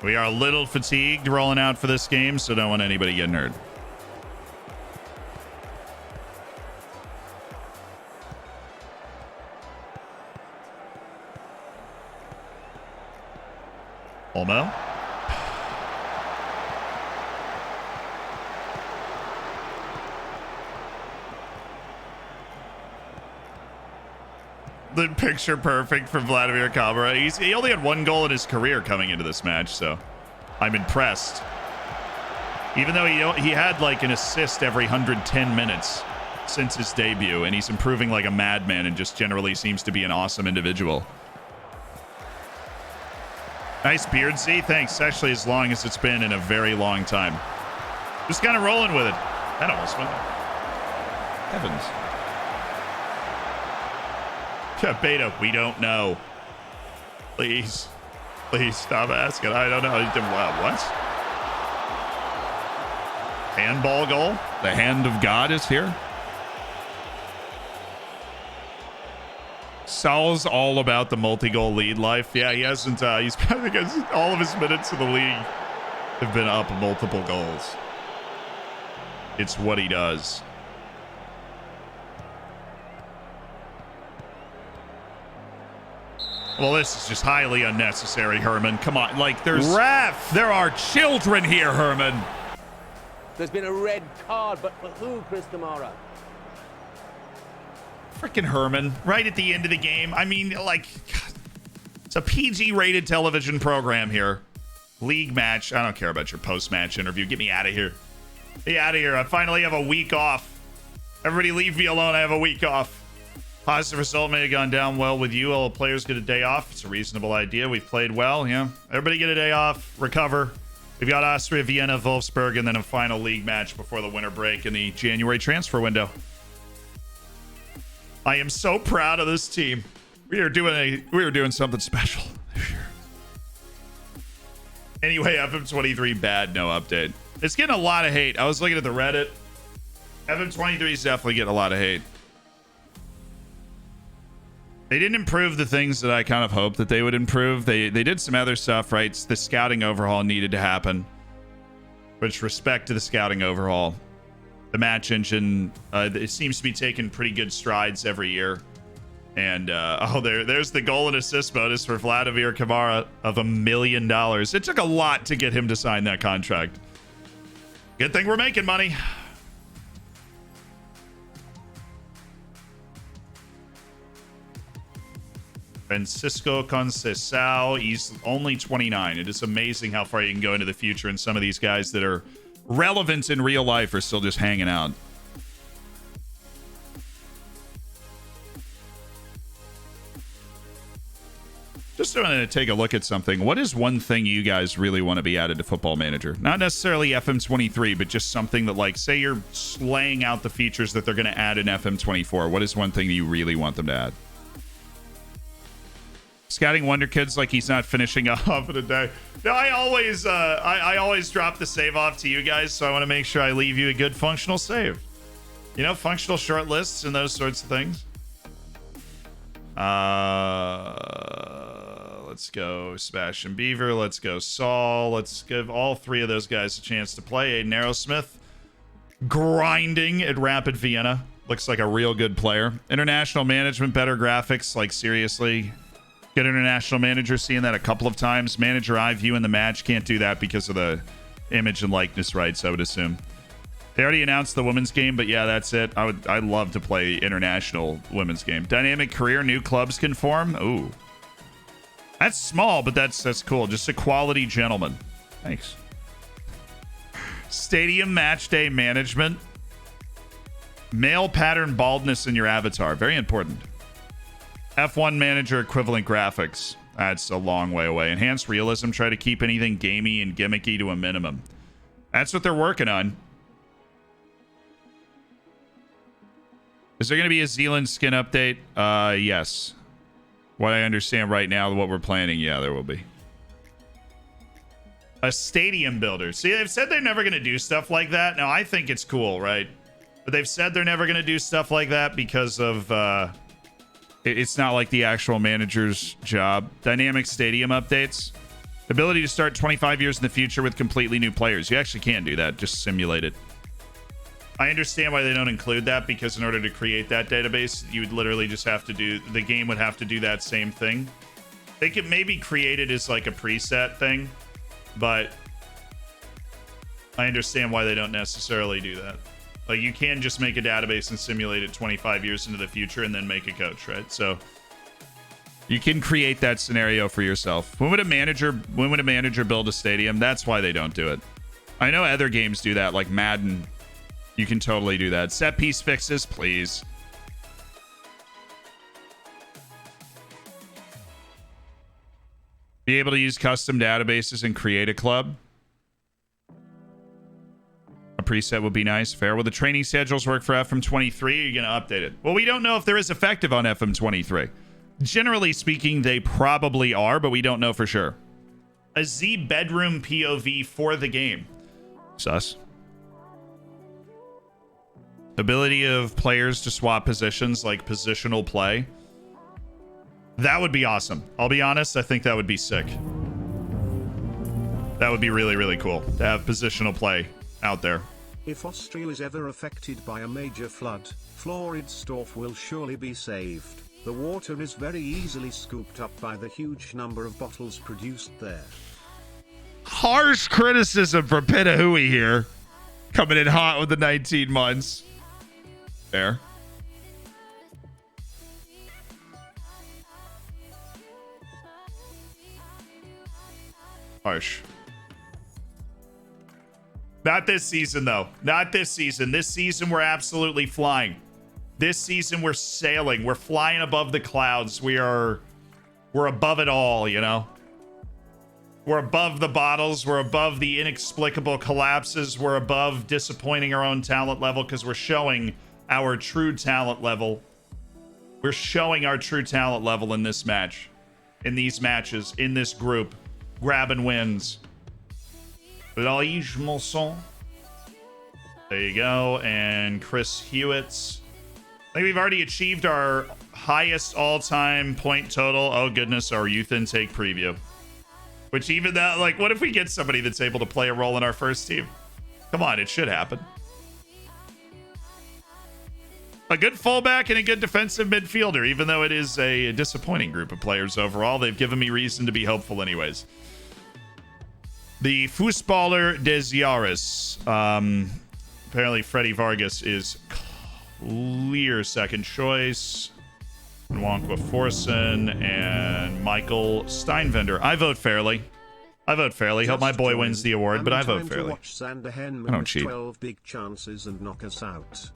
We are a little fatigued rolling out for this game, so don't want anybody getting hurt. Olmo. The picture perfect from Vladimir Camara. He only had 1 goal in his career coming into this match, so I'm impressed. Even though he had like an assist every 110 minutes since his debut, and he's improving like a madman and just generally seems to be an awesome individual. Nice beard, Z. Thanks. Actually, as long as it's been in a very long time. Just kind of rolling with it. That almost went. Heavens. Yeah, Beta, we don't know. Please. Please stop asking. I don't know. What? Handball goal? The hand of God is here? Saul's all about the multi-goal lead life. Yeah, he hasn't. I think all of his minutes in the league have been up multiple goals. It's what he does. Well, this is just highly unnecessary, Herman. Come on, like there's Ref! There are children here, Herman. There's been a red card, but for who, Chris Kamara? Freaking Herman, right at the end of the game. I mean, like, it's a PG-rated television program here. League match. I don't care about your post-match interview. Get me out of here. Get me out of here. I finally have a week off. Everybody leave me alone. I have a week off. Positive result may have gone down well with you. All players get a day off. It's a reasonable idea. We've played well. Yeah. Everybody get a day off. Recover. We've got Austria, Vienna, Wolfsburg, and then a final league match before the winter break in the January transfer window. I am so proud of this team. We were doing something special this year. Anyway, FM23 bad, no update. It's getting a lot of hate. I was looking at the Reddit. FM23 is definitely getting a lot of hate. They didn't improve the things that I kind of hoped that they would improve. They did some other stuff, right? The scouting overhaul needed to happen. Which, respect to the scouting overhaul. The match engine, it seems to be taking pretty good strides every year. And, there's the goal and assist bonus for Vladimir Kamara of $1 million. It took a lot to get him to sign that contract. Good thing we're making money. Francisco Conceição, he's only 29. It is amazing how far you can go into the future, and some of these guys that are relevant in real life are still just hanging out. Just want to take a look at something. What is one thing you guys really want to be added to Football Manager? Not necessarily FM23, but just something that, like, say you're laying out the features that they're going to add in FM24. What is one thing that you really want them to add? Scouting Wonder Kids like he's not finishing off in a day. No, I always drop the save off to you guys, so I want to make sure I leave you a good functional save. You know, functional short lists and those sorts of things. Let's go Sebastian Beaver. Let's go Saul. Let's give all three of those guys a chance to play. Aiden Aerosmith grinding at Rapid Vienna. Looks like a real good player. International management, better graphics. Like, seriously. Good international manager, seeing that a couple of times. Manager eye view in the match, can't do that because of the image and likeness rights, I would assume. They already announced the women's game, but yeah, that's it. I'd love to play international women's game. Dynamic career, new clubs can form. Ooh. That's small, but that's cool. Just a quality gentleman. Thanks. Stadium match day management. Male pattern baldness in your avatar. Very important. F1 manager equivalent graphics. That's a long way away. Enhanced realism. Try to keep anything gamey and gimmicky to a minimum. That's what they're working on. Is there going to be a Zealand skin update? Yes. What I understand right now, what we're planning, yeah, there will be. A stadium builder. See, they've said they're never going to do stuff like that. Now, I think it's cool, right? But they've said they're never going to do stuff like that because of... it's not like the actual manager's job. Dynamic stadium updates. Ability to start 25 years in the future with completely new players. You actually can do that. Just simulate it. I understand why they don't include that, because in order to create that database, you would literally just have to do... The game would have to do that same thing. They could maybe create it as like a preset thing, but I understand why they don't necessarily do that. Like, you can just make a database and simulate it 25 years into the future and then make a coach, right? So you can create that scenario for yourself. When would a manager build a stadium? That's why they don't do it. I know other games do that, like Madden. You can totally do that. Set piece fixes, please. Be able to use custom databases and create a club. A preset would be nice. Fair. Will the training schedules work for FM23? Or are you going to update it? Well, we don't know if there is effective on FM23. Generally speaking, they probably are, but we don't know for sure. A Z bedroom POV for the game. Sus. Ability of players to swap positions, like positional play. That would be awesome. I'll be honest, I think that would be sick. That would be really, really cool to have positional play out there. If Austria is ever affected by a major flood, Floridsdorf will surely be saved. The water is very easily scooped up by the huge number of bottles produced there. Harsh criticism from Pitahui here. Coming in hot with the 19 months. Fair. Harsh. Not this season, though. Not this season. This season, we're absolutely flying. This season, we're sailing. We're flying above the clouds. We're above it all, you know? We're above the bottles. We're above the inexplicable collapses. We're above disappointing our own talent level because we're showing our true talent level. We're showing our true talent level in this match. In these matches. In this group. Grabbing wins. L'Ige Monson. There you go. And Chris Hewitt's. I think we've already achieved our highest all-time point total. Oh, goodness. Our youth intake preview. Which even that, like, what if we get somebody that's able to play a role in our first team? Come on, it should happen. A good fullback and a good defensive midfielder, even though it is a disappointing group of players overall. They've given me reason to be hopeful anyways. The Fußballer des Jahres. Apparently Freddy Vargas is clear second choice. Nwankwo Forson and Michael Steinvender. I vote fairly. I vote fairly. Hope my boy wins the award, but I vote fairly. I don't cheat. 12 big chances and knock us out.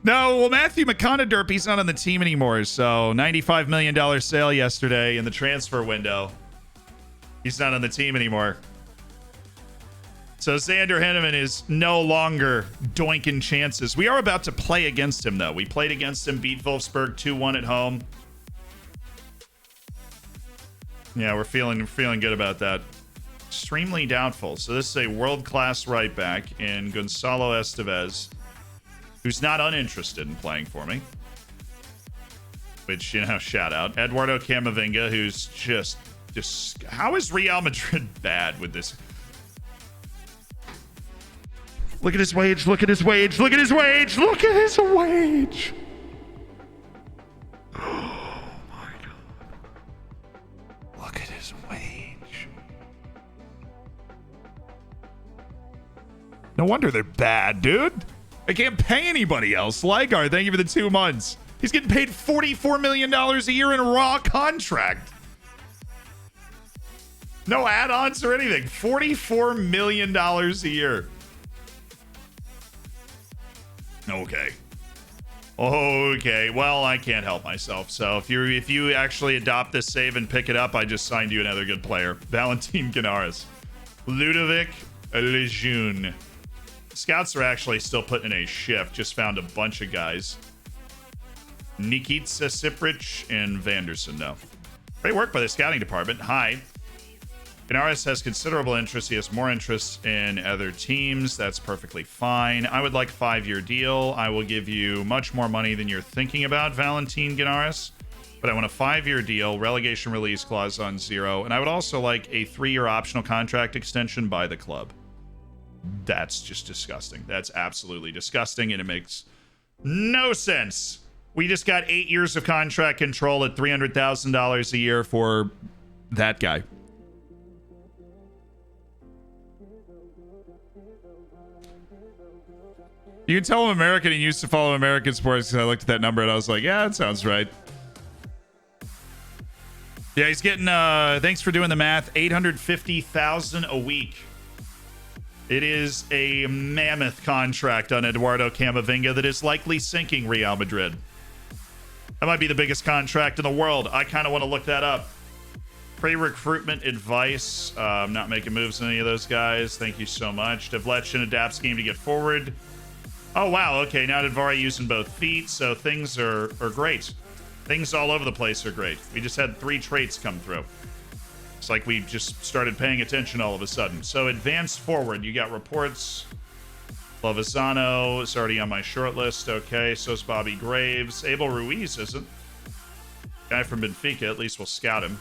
No, well, Matthew McConaughey, he's not on the team anymore. So $95 million sale yesterday in the transfer window. He's not on the team anymore. So Xander Henneman is no longer doinking chances. We are about to play against him, though. We played against him, beat Wolfsburg 2-1 at home. Yeah, we're feeling good about that. Extremely doubtful. So this is a world-class right back in Gonzalo Estevez, who's not uninterested in playing for me. Which, you know, shout out. Eduardo Camavinga, who's just how is Real Madrid bad with this? Look at his wage. Look at his wage. Look at his wage. Look at his wage. Oh, my God. Look at his wage. No wonder they're bad, dude. I can't pay anybody else. Ligar, thank you for the 2 months. He's getting paid $44 million a year in a raw contract. No add-ons or anything. $44 million a year. Okay, well, I can't help myself. So if you actually adopt this save and pick it up, I just signed you another good player. Valentin Ganaris. Ludovic Lejeune. Scouts are actually still putting in a shift. Just found a bunch of guys. Nikita Siprich and Vanderson, no. Great work by the scouting department. Hi. Ganaris has considerable interest. He has more interest in other teams. That's perfectly fine. I would like a 5-year deal. I will give you much more money than you're thinking about, Valentin Ganaris. But I want a 5-year deal, relegation release clause on 0. And I would also like a 3-year optional contract extension by the club. That's just disgusting. That's absolutely disgusting, and it makes no sense. We just got 8 years of contract control at $300,000 a year for that guy. You can tell I'm American and used to follow American sports because I looked at that number and I was like, yeah, that sounds right. Yeah, he's getting, thanks for doing the math, $850,000 a week. It is a mammoth contract on Eduardo Camavinga that is likely sinking Real Madrid. That might be the biggest contract in the world. I kind of want to look that up. Pre-recruitment advice. I'm not making moves on any of those guys. Thank you so much. Devletchin adapts game to get forward. Oh, wow. Okay, now Didvari using both feet, so things are great. Things all over the place are great. We just had 3 traits come through. It's like we just started paying attention all of a sudden. So advanced forward, you got reports. Lovazano is already on my short list. Okay, so is Bobby Graves. Abel Ruiz isn't. Guy from Benfica, at least we'll scout him.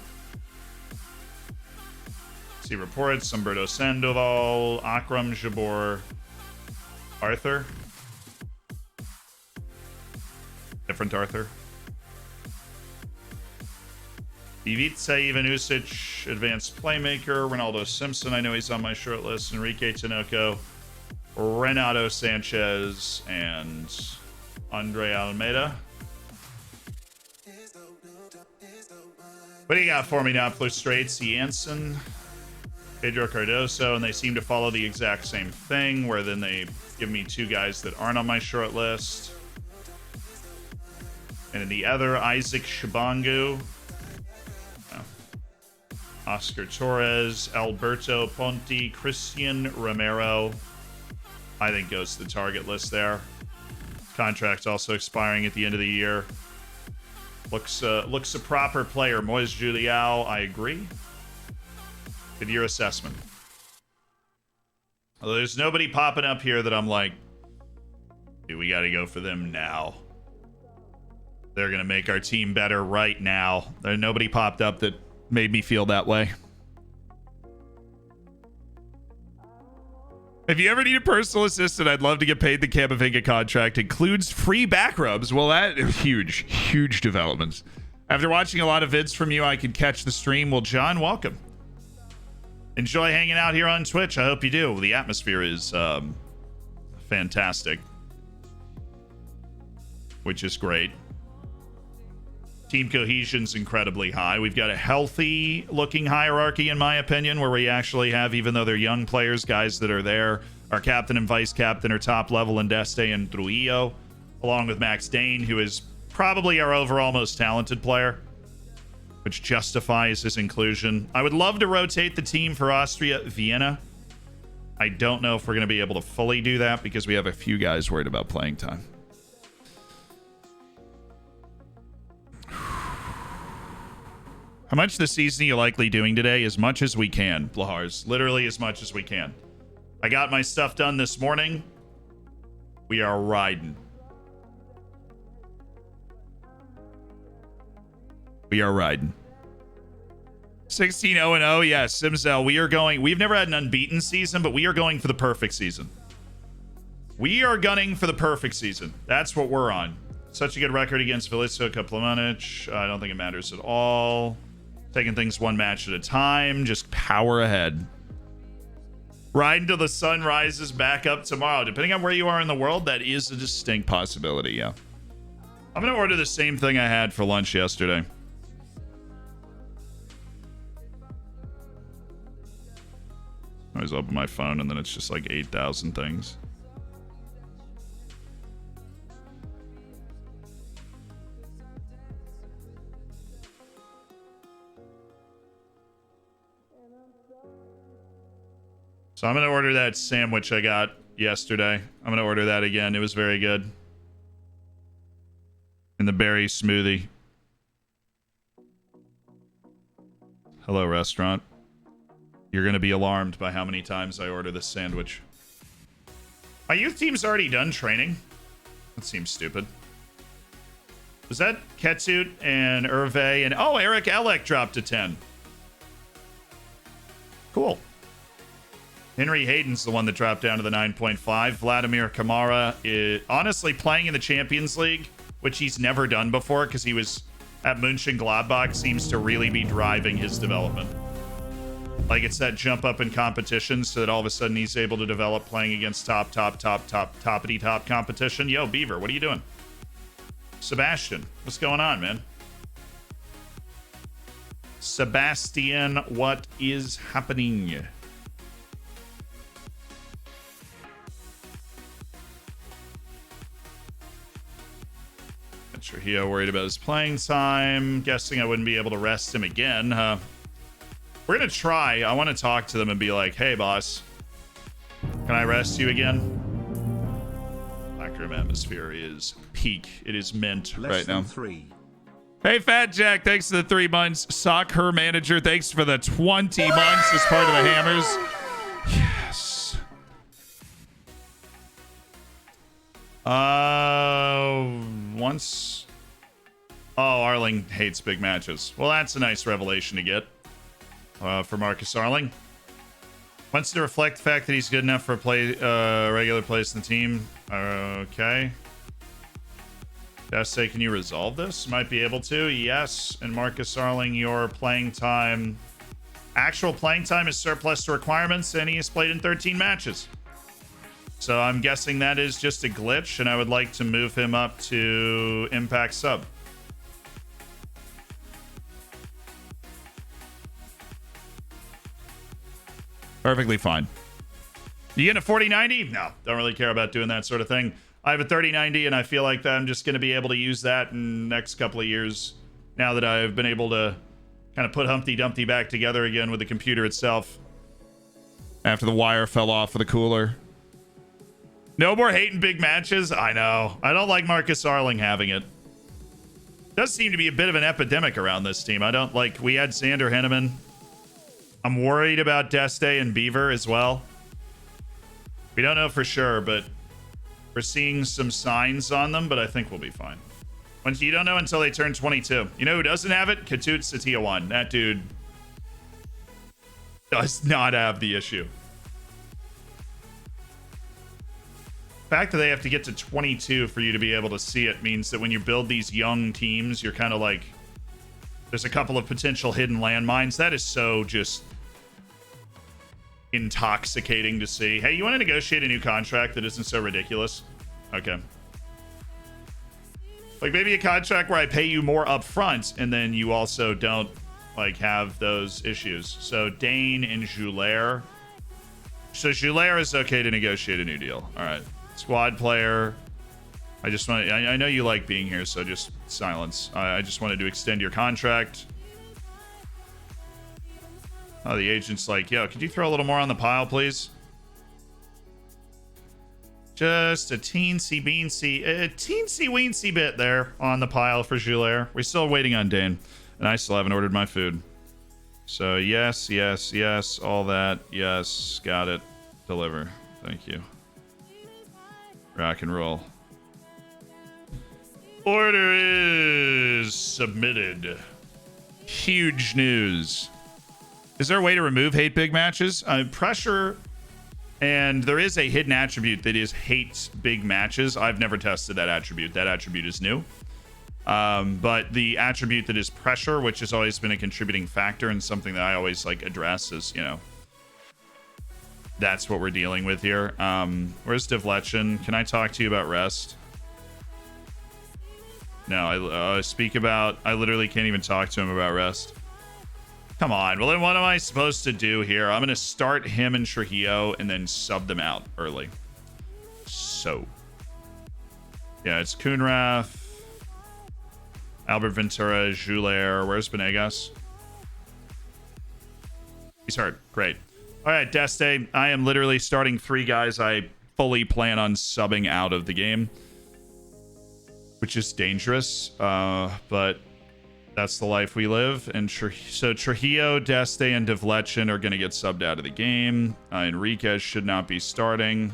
See reports. Humberto Sandoval, Akram Jabor, Arthur. Different Arthur. Ivica Ivanusic, advanced playmaker. Ronaldo Simpson, I know he's on my short list. Enrique Tinoco, Renato Sanchez, and Andre Almeida. What do you got for me now, Plus Straits? Janssen. Pedro Cardoso, and they seem to follow the exact same thing, where then they give me 2 guys that aren't on my short list. And in the other, Isaac Shabangu, Oscar Torres, Alberto Ponti, Christian Romero, I think goes to the target list there. Contract also expiring at the end of the year. Looks a proper player. Moise Juliao, I agree. With your assessment. Although there's nobody popping up here that I'm like, dude, we got to go for them now. They're going to make our team better right now. There's nobody popped up that made me feel that way. If you ever need a personal assistant, I'd love to get paid. The Camavinga contract includes free back rubs. Well, that is huge developments. After watching a lot of vids from you, I could catch the stream. Well, John, welcome. Enjoy hanging out here on Twitch. I hope you do. The atmosphere is fantastic, which is great. Team cohesion's incredibly high. We've got a healthy looking hierarchy, in my opinion, where we actually have, even though they're young players, guys that are there. Our captain and vice captain are top level in Deste and Trujillo, along with Max Dane, who is probably our overall most talented player, which justifies his inclusion. I would love to rotate the team for Austria Vienna. I don't know if we're going to be able to fully do that because we have a few guys worried about playing time. How much this season are you likely doing today? As much as we can, Blahars. Literally as much as we can. I got my stuff done this morning. We are riding. We are riding. 16-0-0. Yes, Simzel. We are going. We've never had an unbeaten season, but we are going for the perfect season. We are gunning for the perfect season. That's what we're on. Such a good record against Velicio Kaplamanic. I don't think it matters at all. Taking things one match at a time. Just power ahead. Ride until the sun rises back up tomorrow. Depending on where you are in the world, that is a distinct possibility, yeah. I'm going to order the same thing I had for lunch yesterday. I always open my phone and then it's just like 8,000 things. So I'm going to order that sandwich I got yesterday. I'm going to order that again. It was very good. And the berry smoothie. Hello, restaurant. You're going to be alarmed by how many times I order this sandwich. My youth team's already done training. That seems stupid. Was that Ketsut and Hervé and... Oh, Eric Elek dropped to 10. Cool. Henry Hayden's the one that dropped down to the 9.5. Vladimir Kamara is honestly playing in the Champions League, which he's never done before because he was at Mönchengladbach, seems to really be driving his development. Like, it's that jump up in competition so that all of a sudden he's able to develop playing against toppity-top competition. Yo, Beaver, what are you doing? Sebastian, what's going on, man? Sebastian, what is happening? Trujillo worried about his playing time. Guessing I wouldn't be able to rest him again. We're going to try. I want to talk to them and be like, hey, boss. Can I rest you again? Black Room atmosphere is peak. It is mint right now. 3. Hey, Fat Jack, thanks for the 3 months. Sock Her Manager, thanks for the 20 months as part of the Hammers. Yes. Once. Oh, Arling hates big matches. Well, that's a nice revelation to get for Marcus Arling. Wants to reflect the fact that he's good enough for a regular place in the team. Okay. Deste, can you resolve this? Might be able to. Yes. And Marcus Arling, your playing time, actual playing time is surplus to requirements, and he has played in 13 matches. So I'm guessing that is just a glitch, and I would like to move him up to Impact Sub. Perfectly fine. You getting a 4090? No, don't really care about doing that sort of thing. I have a 3090, and I feel like that I'm just going to be able to use that in the next couple of years now that I've been able to kind of put Humpty Dumpty back together again with the computer itself after the wire fell off of the cooler. No more hating big matches? I know. I don't like Marcus Arling having it. Does seem to be a bit of an epidemic around this team. I don't like... We had Xander Henneman. I'm worried about Deste and Beaver as well. We don't know for sure, but we're seeing some signs on them, but I think we'll be fine. You don't know until they turn 22. You know who doesn't have it? Katut Satia1. That dude does not have the issue. The fact that they have to get to 22 for you to be able to see it means that when you build these young teams, you're kind of like, there's a couple of potential hidden landmines. That is so just intoxicating to see. Hey, you want to negotiate a new contract that isn't so ridiculous? Okay. Like maybe a contract where I pay you more up front and then you also don't like have those issues. So Dane and Joulaire. So Joulaire is okay to negotiate a new deal. All right. Squad player. I just want. I know you like being here, so just silence. I just wanted to extend your contract. Oh, the agent's like, yo, could you throw a little more on the pile, please? Just a teensy weensy bit there on the pile for Joulaire. We're still waiting on Dane, and I still haven't ordered my food. So yes, all that. Yes, got it. Deliver. Thank you. Rock and roll. Order is submitted. Huge news. Is there a way to remove hate big matches? Pressure, and there is a hidden attribute that is hates big matches. I've never tested that attribute. That attribute is new. But the attribute that is pressure, which has always been a contributing factor and something that I always like address is, you know, that's what we're dealing with here. Where's Devletchen? Can I talk to you about rest? No, I literally can't even talk to him about rest. Come on. Well, then what am I supposed to do here? I'm going to start him and Trujillo and then sub them out early. So. Yeah, it's Kunrath, Albert Ventura, Joulaire. Where's Benegas? He's hurt. Great. All right, Deste. I am literally starting 3 guys I fully plan on subbing out of the game, which is dangerous, but that's the life we live. And so Trujillo, Deste, and Devletchen are going to get subbed out of the game. Enriquez should not be starting.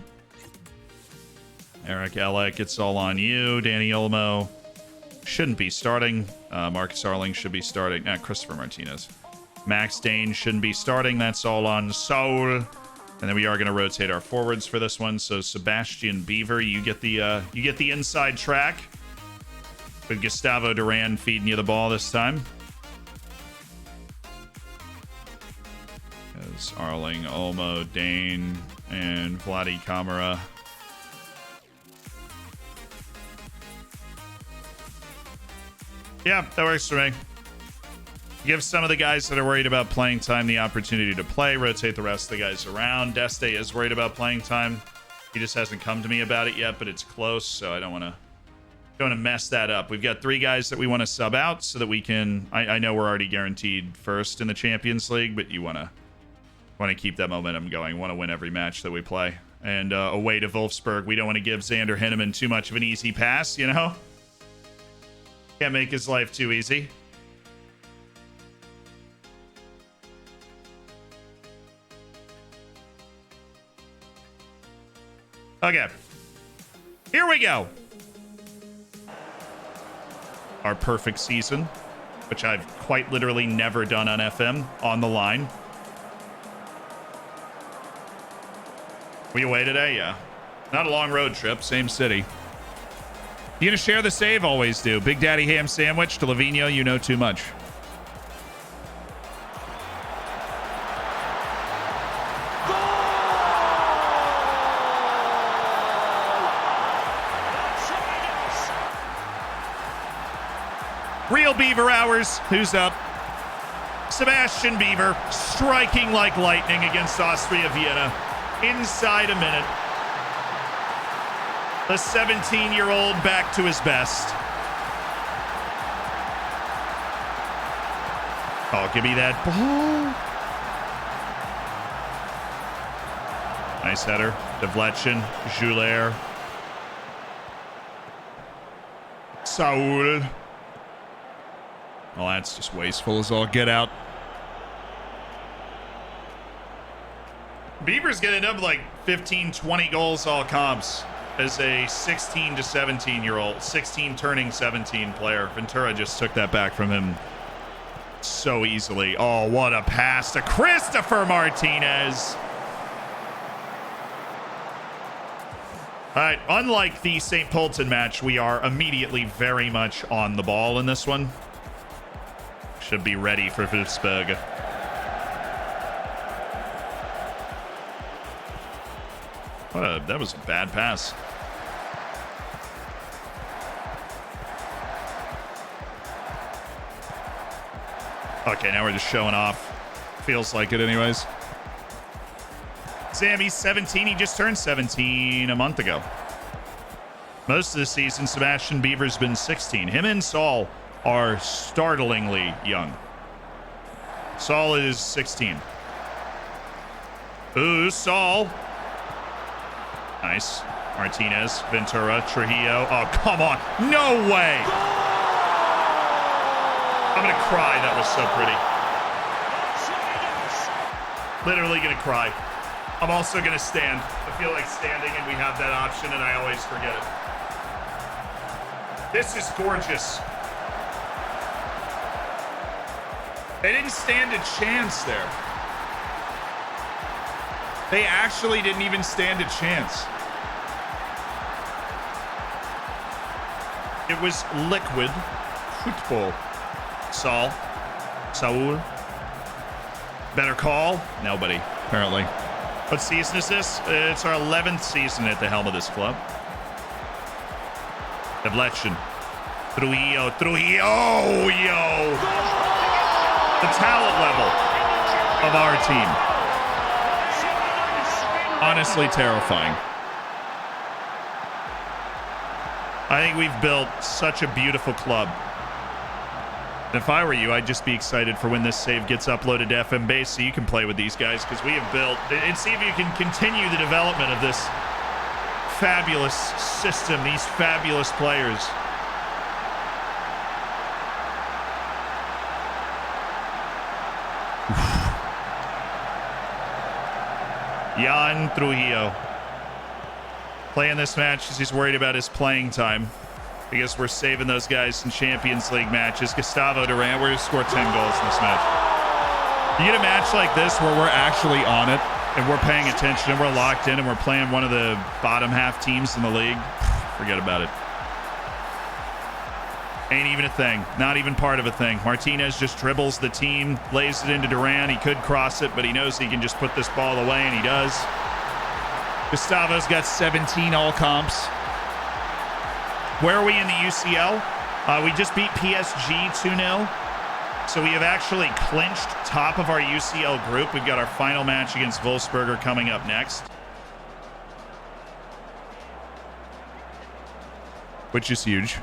Eric Elek, it's all on you. Danny Olmo shouldn't be starting. Marcus Arling should be starting. Christopher Martinez. Max Dane shouldn't be starting. That's all on Soul. And then we are going to rotate our forwards for this one. So Sebastian Beaver, you get the inside track with Gustavo Duran feeding you the ball this time. As Arling, Olmo, Dane, and Vladi Kamara. Yeah, that works for me. Give some of the guys that are worried about playing time the opportunity to play. Rotate the rest of the guys around. Deste is worried about playing time. He just hasn't come to me about it yet, but it's close, so I don't want to mess that up. We've got 3 guys that we want to sub out so that we can... I know we're already guaranteed first in the Champions League, but you want to keep that momentum going. Want to win every match that we play. And away to Wolfsburg, we don't want to give Xander Henneman too much of an easy pass, you know? Can't make his life too easy. Okay. Here we go. Our perfect season, which I've quite literally never done on FM, on the line. We away today? Yeah. Not a long road trip, same city. You gonna share the save? Always do. Big Daddy Ham Sandwich to Lavinho, you know too much. Real Beaver Hours. Who's up? Sebastian Beaver striking like lightning against Austria Vienna inside a minute. The 17-year-old back to his best. Oh, give me that ball. Nice header. Deflection. Juler. Saul. Well, that's just wasteful as all get out. Beaver's getting up like 15, 20 goals all comps as a 16 to 17-year-old, 16 turning 17 player. Ventura just took that back from him so easily. Oh, what a pass to Christopher Martinez. All right, unlike the St. Polton match, we are immediately very much on the ball in this one. Should be ready for Pittsburgh. That was a bad pass. Okay, now we're just showing off. Feels like it anyways. Sam, he's 17. He just turned 17 a month ago. Most of the season, Sebastian Beaver's been 16. Him and Saul are startlingly young. Saul is 16. Ooh, Saul. Nice. Martinez, Ventura, Trujillo. Oh, come on. No way. I'm going to cry. That was so pretty. Literally going to cry. I'm also going to stand. I feel like standing, and we have that option, and I always forget it. This is gorgeous. They didn't stand a chance there. They actually didn't even stand a chance. It was liquid football. Saul. Better call? Nobody, apparently. What season is this? It's our 11th season at the helm of this club. Deflection. Trujillo. Yo! The talent level of our team. Honestly terrifying. I think we've built such a beautiful club. If I were you, I'd just be excited for when this save gets uploaded to FM Base so you can play with these guys, because we have built, and see if you can continue the development of this fabulous system, these fabulous players. Jan Trujillo playing this match because he's worried about his playing time, because we're saving those guys in Champions League matches. Gustavo Duran, we're going to score 10 goals in this match. You get a match like this where we're actually on it and we're paying attention and we're locked in and we're playing one of the bottom half teams in the league, forget about it. Ain't even a thing. Not even part of a thing. Martinez just dribbles the team, lays it into Duran. He could cross it, but he knows he can just put this ball away, and he does. Gustavo's got 17 all comps. Where are we in the UCL? We just beat PSG 2-0. So we have actually clinched top of our UCL group. We've got our final match against Wolfsberger coming up next, which is huge.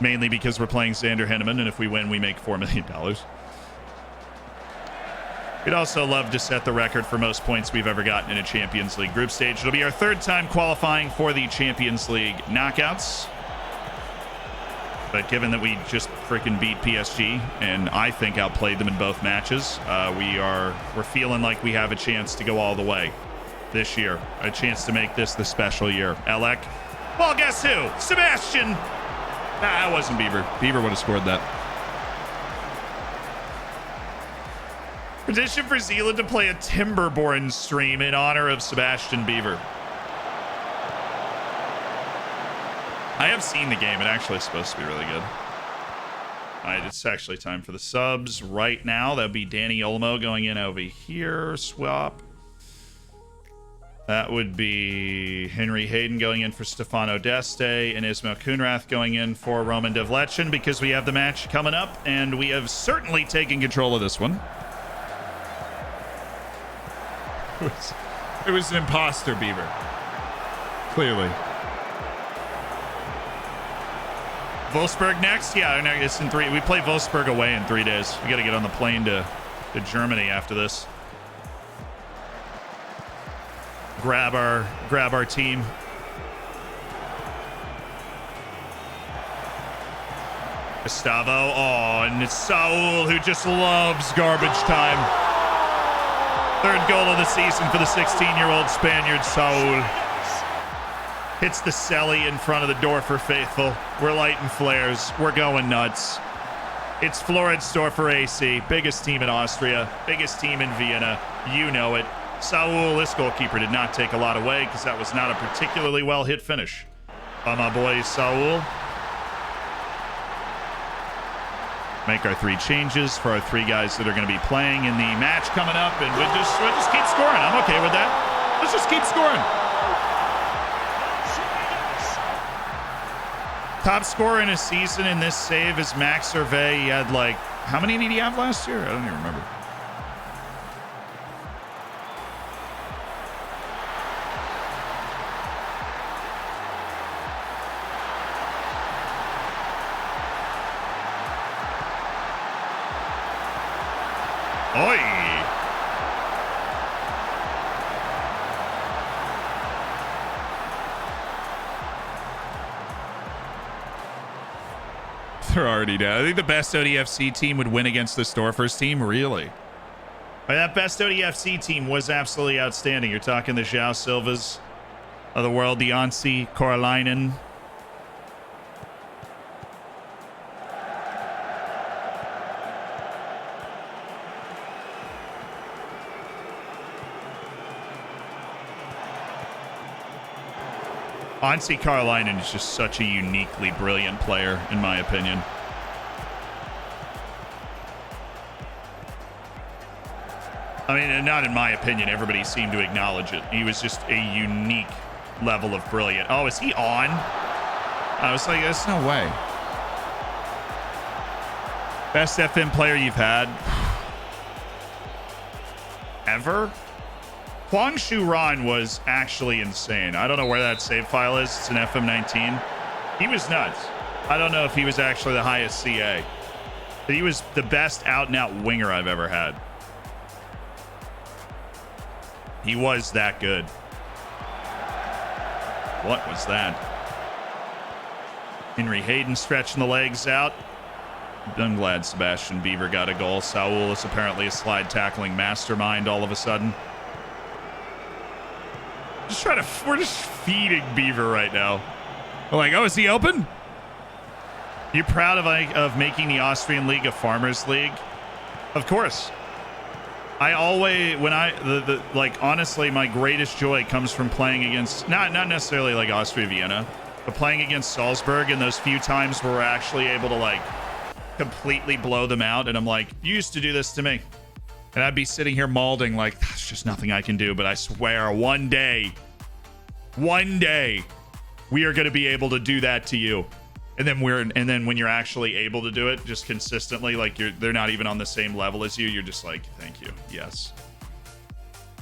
Mainly because we're playing Xander Henneman, and if we win, we make $4 million. We'd also love to set the record for most points we've ever gotten in a Champions League group stage. It'll be our third time qualifying for the Champions League knockouts. But given that we just freaking beat PSG, and I think outplayed them in both matches, we're feeling like we have a chance to go all the way this year. A chance to make this the special year. Alec. Well, guess who? Sebastian. Nah, it wasn't Beaver. Beaver would have scored that. Petition for Zealand to play a Timberborn stream in honor of Sebastian Beaver. I have seen the game. It actually is supposed to be really good. All right, it's actually time for the subs right now. That would be Danny Olmo going in over here. Swap. That would be Henry Hayden going in for Stefano Deste and Ismail Kunrath going in for Roman Devletchin because we have the match coming up, and we have certainly taken control of this one. It was an imposter, Beaver. Clearly. Wolfsburg next? Yeah, no, it's in 3. We play Wolfsburg away in 3 days. We got to get on the plane to Germany after this. Grab our team. Gustavo. Oh, and it's Saul, who just loves garbage time. 3rd goal of the season for the 16-year-old Spaniard, Saul. Hits the celly in front of the Dorfer faithful. We're lighting flares. We're going nuts. It's Floridsdorfer AC, biggest team in Austria, biggest team in Vienna. You know it. Saul, this goalkeeper, did not take a lot away because that was not a particularly well-hit finish by my boy Saul. Make our 3 changes for our 3 guys that are going to be playing in the match coming up, and we'll just keep scoring. I'm okay with that. Let's just keep scoring. Top scorer in a season in this save is Max Hervé. He had like, how many did he have last year? I don't even remember. Oi! They're already down. I think the best ODFC team would win against the Dorfers team. Really? That best ODFC team was absolutely outstanding. You're talking the João Silvas of the world, the Anssi Koralainen. Anssi Koralainen is just such a uniquely brilliant player, in my opinion. I mean, not in my opinion. Everybody seemed to acknowledge it. He was just a unique level of brilliant. Oh, is he on? I was like, there's no way. Best FM player you've had? Ever? Huang Shuran was actually insane. I don't know where that save file is. It's an FM19. He was nuts. I don't know if he was actually the highest CA. But he was the best out-and-out winger I've ever had. He was that good. What was that? Henry Hayden stretching the legs out. I'm glad Sebastian Beaver got a goal. Saul is apparently a slide tackling mastermind all of a sudden. We're just feeding Beaver right now. We're like, oh, is he open? You proud of making the Austrian League a farmers league? Of course. I always, honestly, my greatest joy comes from playing against, not necessarily like Austria Vienna, but playing against Salzburg, and those few times where we're actually able to like completely blow them out. And I'm like, you used to do this to me. And I'd be sitting here mauling like, there's just nothing I can do. But I swear, one day, we are going to be able to do that to you. And then when you're actually able to do it, just consistently, like they're not even on the same level as you. You're just like, thank you, yes,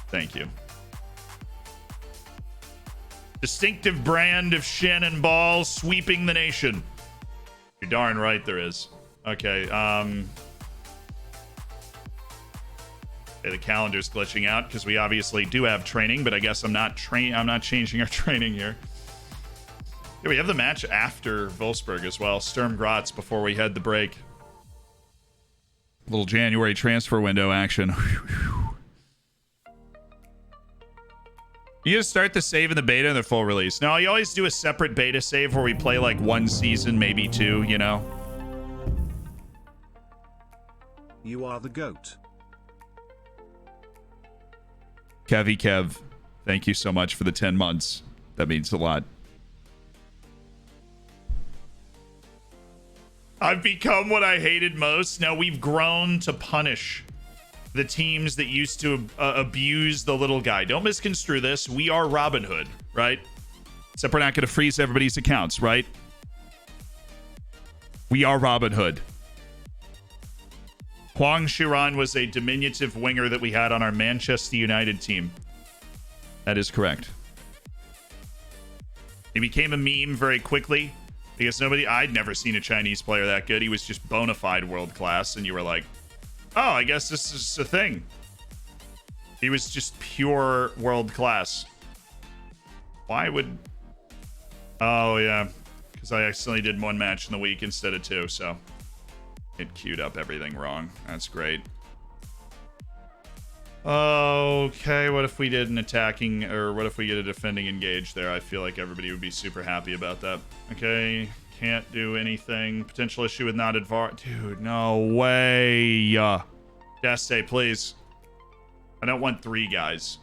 thank you. Distinctive brand of shin and ball sweeping the nation. You're darn right there is. Okay. The calendar's glitching out because we obviously do have training, but I guess I'm not changing our training here. Yeah, we have the match after Wolfsburg as well. Sturm Graz before we head the break. Little January transfer window action. You just start the save in the beta and the full release. No, you always do a separate beta save where we play like 1 season, maybe 2, you know? You are the GOAT. Kev, thank you so much for the 10 months. That means a lot. I've become what I hated most. Now we've grown to punish the teams that used to abuse the little guy. Don't misconstrue this. We are Robin Hood, right? Except we're not going to freeze everybody's accounts, right? We are Robin Hood. Huang Shiran was a diminutive winger that we had on our Manchester United team. That is correct. He became a meme very quickly because I'd never seen a Chinese player that good. He was just bona fide world class, and you were like, oh, I guess this is a thing. He was just pure world class. Why would... Oh, yeah. Because I accidentally did one match in the week instead of two, so it queued up everything wrong. That's great. Okay, what if we did an attacking, or what if we get a defending engage there? I feel like everybody would be super happy about that. Okay, can't do anything. Potential issue with not advar. Dude, no way. Deste, please. I don't want 3 guys.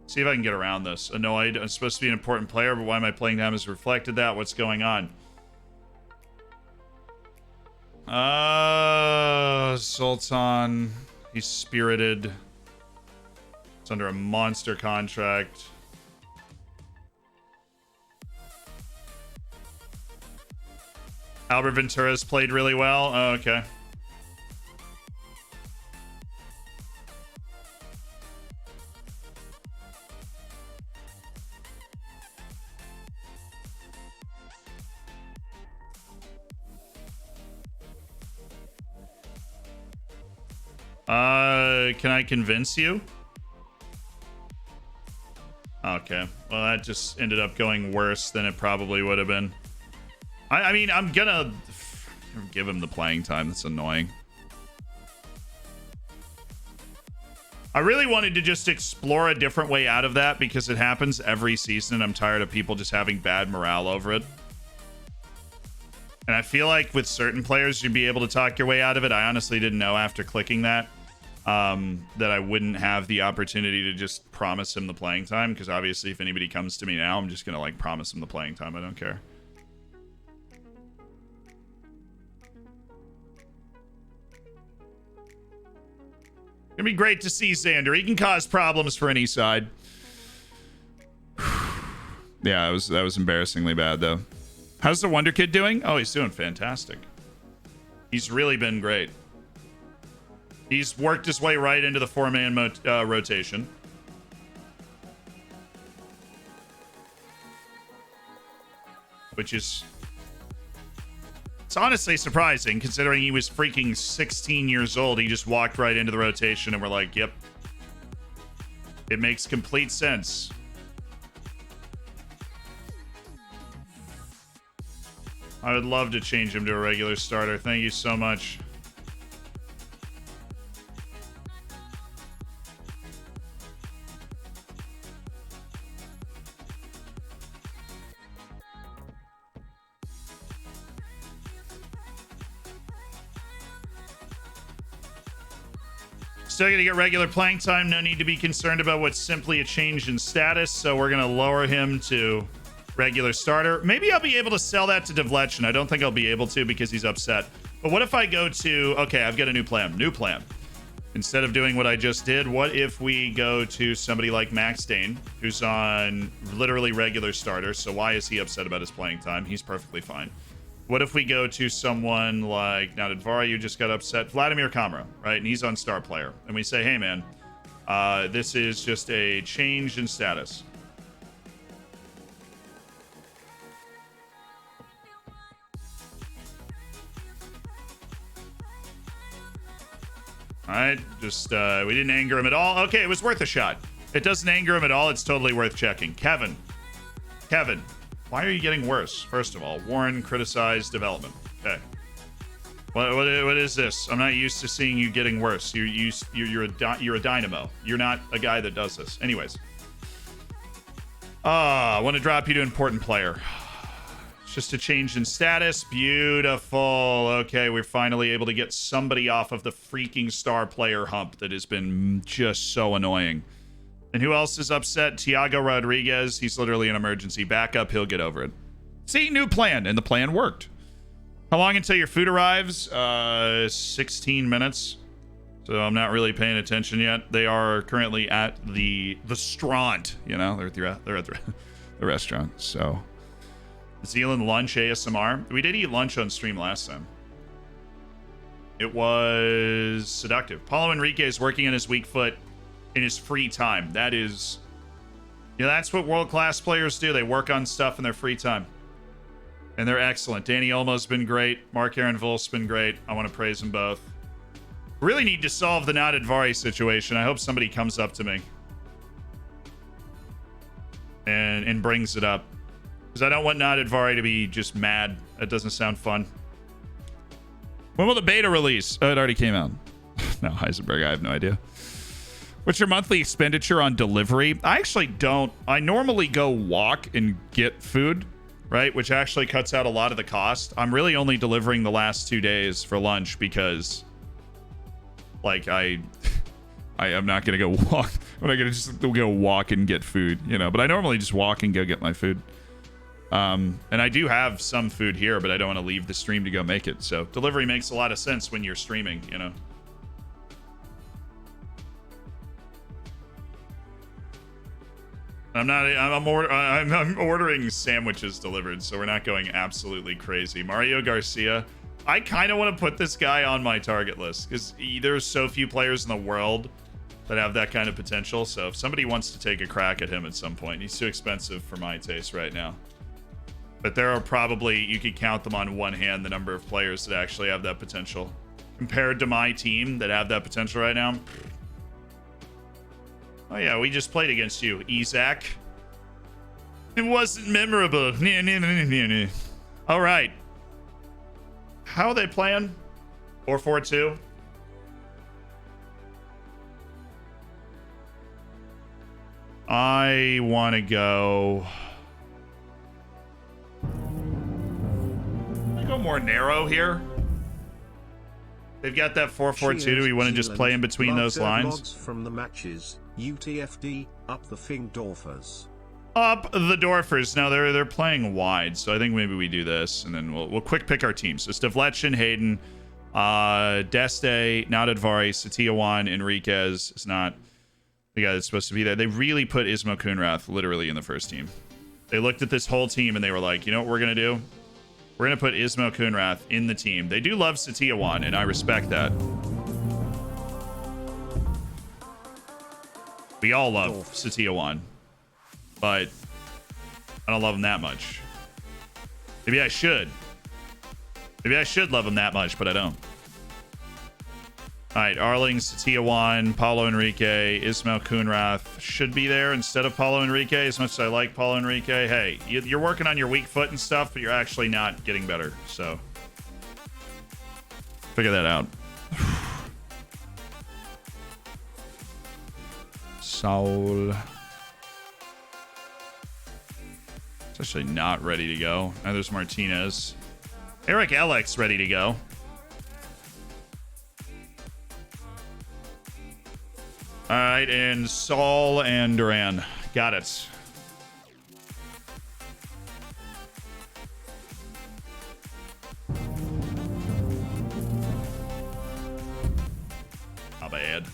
See if I can get around this. Annoyed. I'm supposed to be an important player, but why my playing time has reflected that? What's going on? Sultan. He's spirited. It's under a monster contract. Albert Ventura's played really well. Oh, okay. Can I convince you? Okay. Well, that just ended up going worse than it probably would have been. I mean, I'm gonna give him the playing time. That's annoying. I really wanted to just explore a different way out of that because it happens every season and I'm tired of people just having bad morale over it. And I feel like with certain players, you'd be able to talk your way out of it. I honestly didn't know after clicking that I wouldn't have the opportunity to just promise him the playing time, because obviously if anybody comes to me now, I'm just going to like promise him the playing time. I don't care. It'd be great to see Xander. He can cause problems for any side. Yeah, that was embarrassingly bad though. How's the Wonder Kid doing? Oh, he's doing fantastic. He's really been great. He's worked his way right into the 4-man rotation. Which is... It's honestly surprising, considering he was freaking 16 years old. He just walked right into the rotation, and we're like, yep. It makes complete sense. I would love to change him to a regular starter. Thank you so much. Still gonna get regular playing time. No need to be concerned about what's simply a change in status. So we're gonna lower him to regular starter. Maybe I'll be able to sell that to Devletchen. I don't think I'll be able to because he's upset. But what if I go to... Okay, I've got a new plan. New plan. Instead of doing what I just did, what if we go to somebody like Max Dane, who's on literally regular starter? So why is he upset about his playing time? He's perfectly fine. What if we go to someone like... Now, Dvara, you just got upset. Vladimir Kamra, right? And he's on star player. And we say, hey, man, this is just a change in status. All right, just, we didn't anger him at all. Okay, it was worth a shot. It doesn't anger him at all. It's totally worth checking. Kevin, why are you getting worse? First of all, Warren criticized development. Okay. What is this? I'm not used to seeing you getting worse. You're a dynamo. You're not a guy that does this. Anyways. I want to drop you to important player. Just a change in status. Beautiful. Okay, we're finally able to get somebody off of the freaking star player hump that has been just so annoying. And who else is upset? Tiago Rodriguez. He's literally an emergency backup. He'll get over it. See, new plan, and the plan worked. How long until your food arrives? 16 minutes. So I'm not really paying attention yet. They are currently at the restaurant. You know, they're at the restaurant. So Zealand lunch ASMR. We did eat lunch on stream last time. It was seductive. Paulo Enrique is working on his weak foot in his free time. That is, yeah, that's what world-class players do. They work on stuff in their free time. And they're excellent. Danny Olmo's been great. Mark-Aaron Wolf's been great. I want to praise them both. Really need to solve the knotted Vari situation. I hope somebody comes up to me and brings it up. Because I don't want knotted Vari to be just mad. That doesn't sound fun. When will the beta release? Oh, it already came out. No, Heisenberg, I have no idea. What's your monthly expenditure on delivery? I actually don't. I normally go walk and get food, right? Which actually cuts out a lot of the cost. I'm really only delivering the last 2 days for lunch because, like, I am not going to go walk. I'm not going to just go walk and get food, you know. But I normally just walk and go get my food. And I do have some food here, but I don't want to leave the stream to go make it. So delivery makes a lot of sense when you're streaming, you know. I'm ordering sandwiches delivered, so we're not going absolutely crazy. Mario Garcia. I kind of want to put this guy on my target list because there's so few players in the world that have that kind of potential. So if somebody wants to take a crack at him at some point, he's too expensive for my taste right now. But there are probably, you could count them on one hand, the number of players that actually have that potential. Compared to my team that have that potential right now. Oh yeah, we just played against you, Isaac. It wasn't memorable. All right. How are they playing? 4-4-2. I want to go... go more narrow here. They've got that 4-4-2. Do we want to just play in between those lines? From the matches, UTFD, up the Dorfers. Up the Dorfers. Now they're playing wide, so I think maybe we do this, and then we'll quick pick our teams. So Stavlechin, Hayden, Deste, Naudadvari, Satyawan, Enriquez is not the guy that's supposed to be there. They really put Ismo Kunrath literally in the first team. They looked at this whole team and they were like, you know what we're gonna do? We're going to put Ismo Kunrath in the team. They do love Satyawan, and I respect that. We all love Satyawan, but I don't love him that much. Maybe I should. Maybe I should love him that much, but I don't. All right, Arling, Satyawan, Paulo Enrique, Ismail Kunrath should be there instead of Paulo Enrique. As much as I like Paulo Enrique, hey, you're working on your weak foot and stuff, but you're actually not getting better. So figure that out. Saul. It's actually not ready to go. Now there's Martinez. Eric Alex ready to go. All right, and Saul and Duran. Got it. Not bad.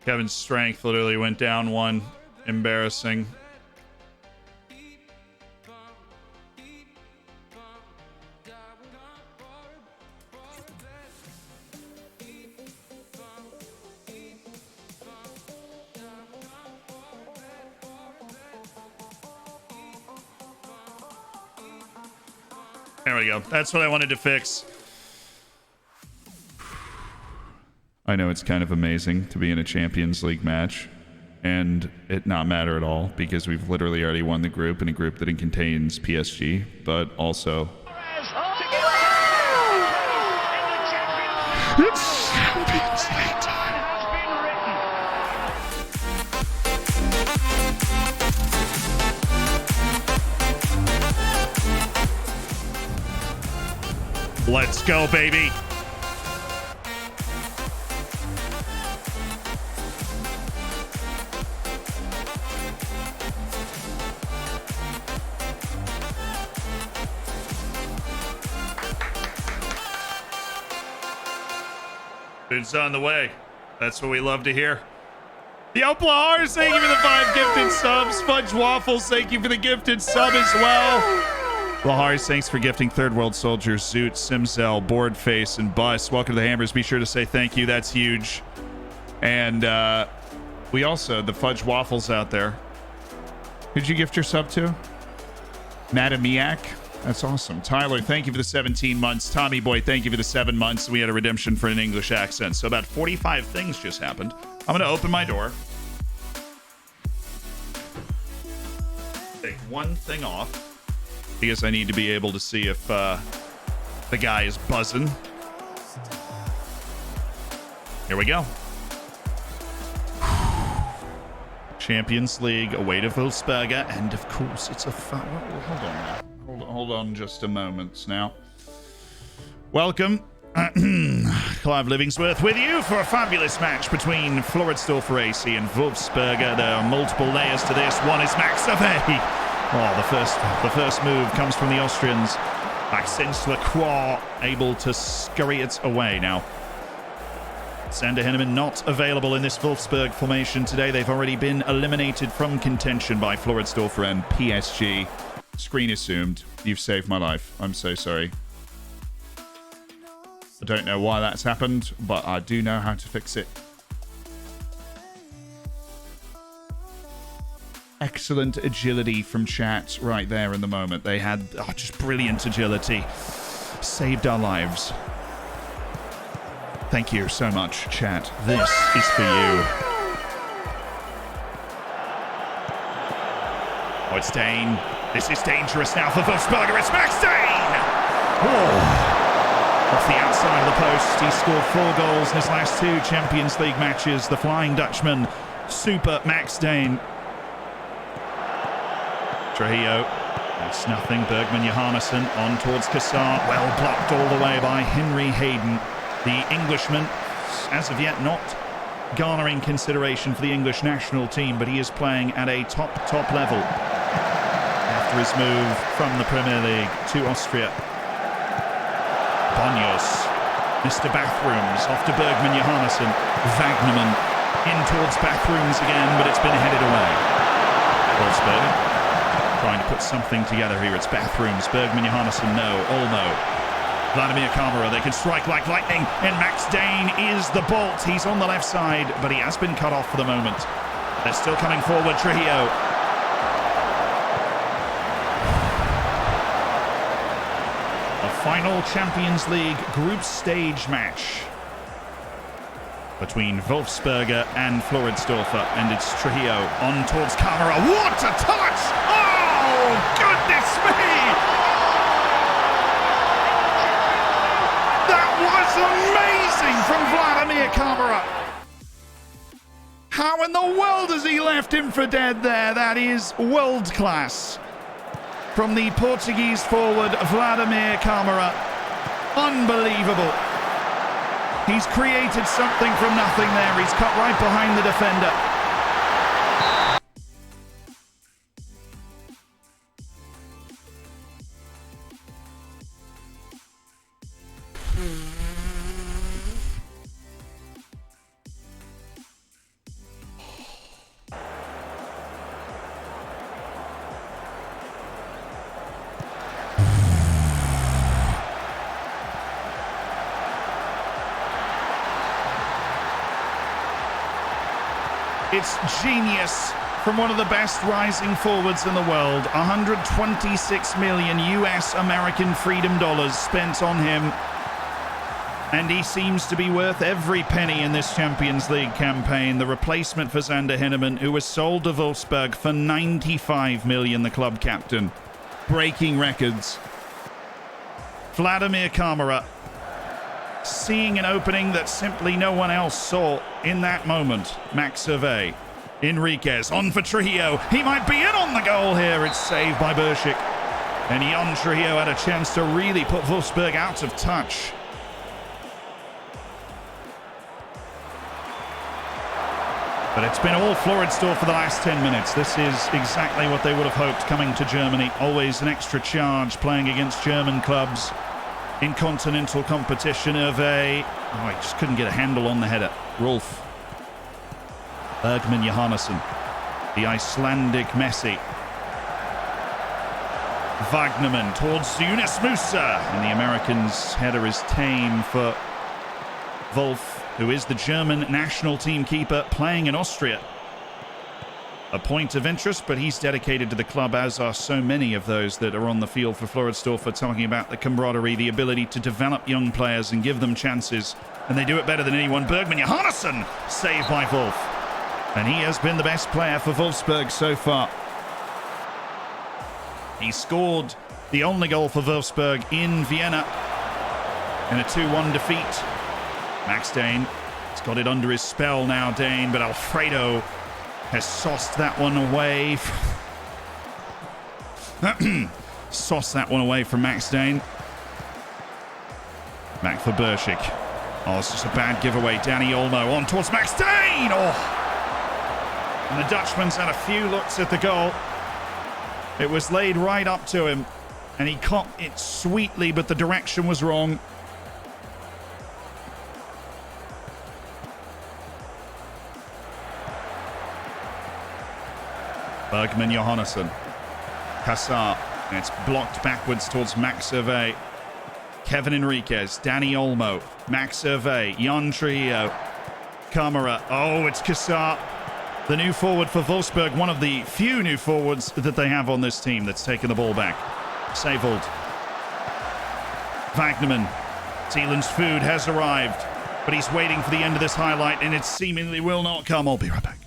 Kevin's strength literally went down one. Embarrassing. There we go. That's what I wanted to fix. I know it's kind of amazing to be in a Champions League match and it not matter at all because we've literally already won the group in a group that contains PSG, but also... It's Champions League time. Let's go, baby. It's on the way. That's what we love to hear. Yo, Blahars, thank you for the 5 gifted subs. Fudge Waffles, thank you for the gifted sub as well. Blahars, thanks for gifting Third World Soldiers, Zoot, Simcell, Boardface, and Bus. Welcome to the Hammers. Be sure to say thank you. That's huge. And we also, the Fudge Waffles out there. Who'd you gift your sub to? Madamiak? That's awesome. Tyler, thank you for the 17 months. Tommy Boy, thank you for the 7 months. We had a redemption for an English accent. So about 45 things just happened. I'm going to open my door. Take one thing off. Because I need to be able to see if the guy is buzzing. Here we go. Champions League away to Wolfsberger, and of course it's a hold on now. Hold on just a moment now. Welcome, Clive Livingsworth with you for a fabulous match between Floridsdorfer AC and Wolfsberger. There are multiple layers to this. One is Max Survey. Oh, the first move comes from the Austrians. Maxence Lacroix able to scurry it away now. Sander Henneman not available in this Wolfsburg formation today. They've already been eliminated from contention by Floridsdorfer and PSG. Screen assumed. You've saved my life. I'm so sorry. I don't know why that's happened, but I do know how to fix it. Excellent agility from chat right there in the moment. They had just brilliant agility. Saved our lives. Thank you so much, chat. This is for you. Oh, it's Dane. This is dangerous now for Wolfsberger. It's Max Dane! Oh. Off the outside of the post. He scored 4 goals in his last 2 Champions League matches. The Flying Dutchman, Super Max Dane. Trujillo. That's nothing. Bergman Johannesson on towards Kassar. Well blocked all the way by Henry Hayden. The Englishman, as of yet, not garnering consideration for the English national team, but he is playing at a top level after his move from the Premier League to Austria. Bonios, Mr. Bathrooms, off to Bergman Johannesson. Wagnerman in towards Bathrooms again, but it's been headed away. Wolfsburg trying to put something together here. It's Bathrooms, Bergman Johannesson, no, Olmo. Vladimir Kamara, they can strike like lightning, and Max Dane is the bolt. He's on the left side, but he has been cut off for the moment. They're still coming forward, Trujillo. A final Champions League group stage match between Wolfsberger and Floridsdorfer, and it's Trujillo on towards Kamara. What a touch! Oh, goodness me! Was amazing from Vladimir Kamara. How in the world has he left him for dead there? That is world class from the Portuguese forward Vladimir Kamara. Unbelievable. He's created something from nothing there. He's cut right behind the defender. It's genius from one of the best rising forwards in the world. 126 million US American freedom dollars spent on him. And he seems to be worth every penny in this Champions League campaign. The replacement for Sander Henneman, who was sold to Wolfsburg for 95 million, the club captain. Breaking records. Vladimir Kamara seeing an opening that simply no one else saw in that moment. Max Hervé. Enriquez on for Trujillo. He might be in on the goal here. It's saved by Bershik. And Jon Trujillo had a chance to really put Wolfsburg out of touch. But it's been all Floridsdorf for the last 10 minutes. This is exactly what they would have hoped coming to Germany. Always an extra charge playing against German clubs. in continental competition of a... Oh, he just couldn't get a handle on the header. Rolf. Bergman Johannesson. The Icelandic Messi. Wagnerman towards Yunus Musa. And the American's header is tame for Wolf, who is the German national team keeper playing in Austria. A point of interest, but he's dedicated to the club, as are so many of those that are on the field for Floridsdorfer, talking about the camaraderie, the ability to develop young players and give them chances. And they do it better than anyone. Bergman Johannesson, saved by Wolf. And he has been the best player for Wolfsburg so far. He scored the only goal for Wolfsburg in Vienna in a 2-1 defeat. Max Dane has got it under his spell now, Dane, but Alfredo has sauced that one away. Sauced that one away from Max Dane. Back for Bershik. Oh, it's just a bad giveaway. Danny Olmo on towards Max Dane. Oh. And the Dutchman's had a few looks at the goal. It was laid right up to him, and he caught it sweetly, but the direction was wrong. Bergman Johannesson. Kassar. And it's blocked backwards towards Max Hervé. Kevin Enriquez. Danny Olmo. Max Hervé. Jan Trujillo. Camara. Oh, it's Kassar. The new forward for Wolfsburg. One of the few new forwards that they have on this team that's taken the ball back. Savold. Wagnerman. Thielen's food has arrived, but he's waiting for the end of this highlight, and it seemingly will not come. I'll be right back.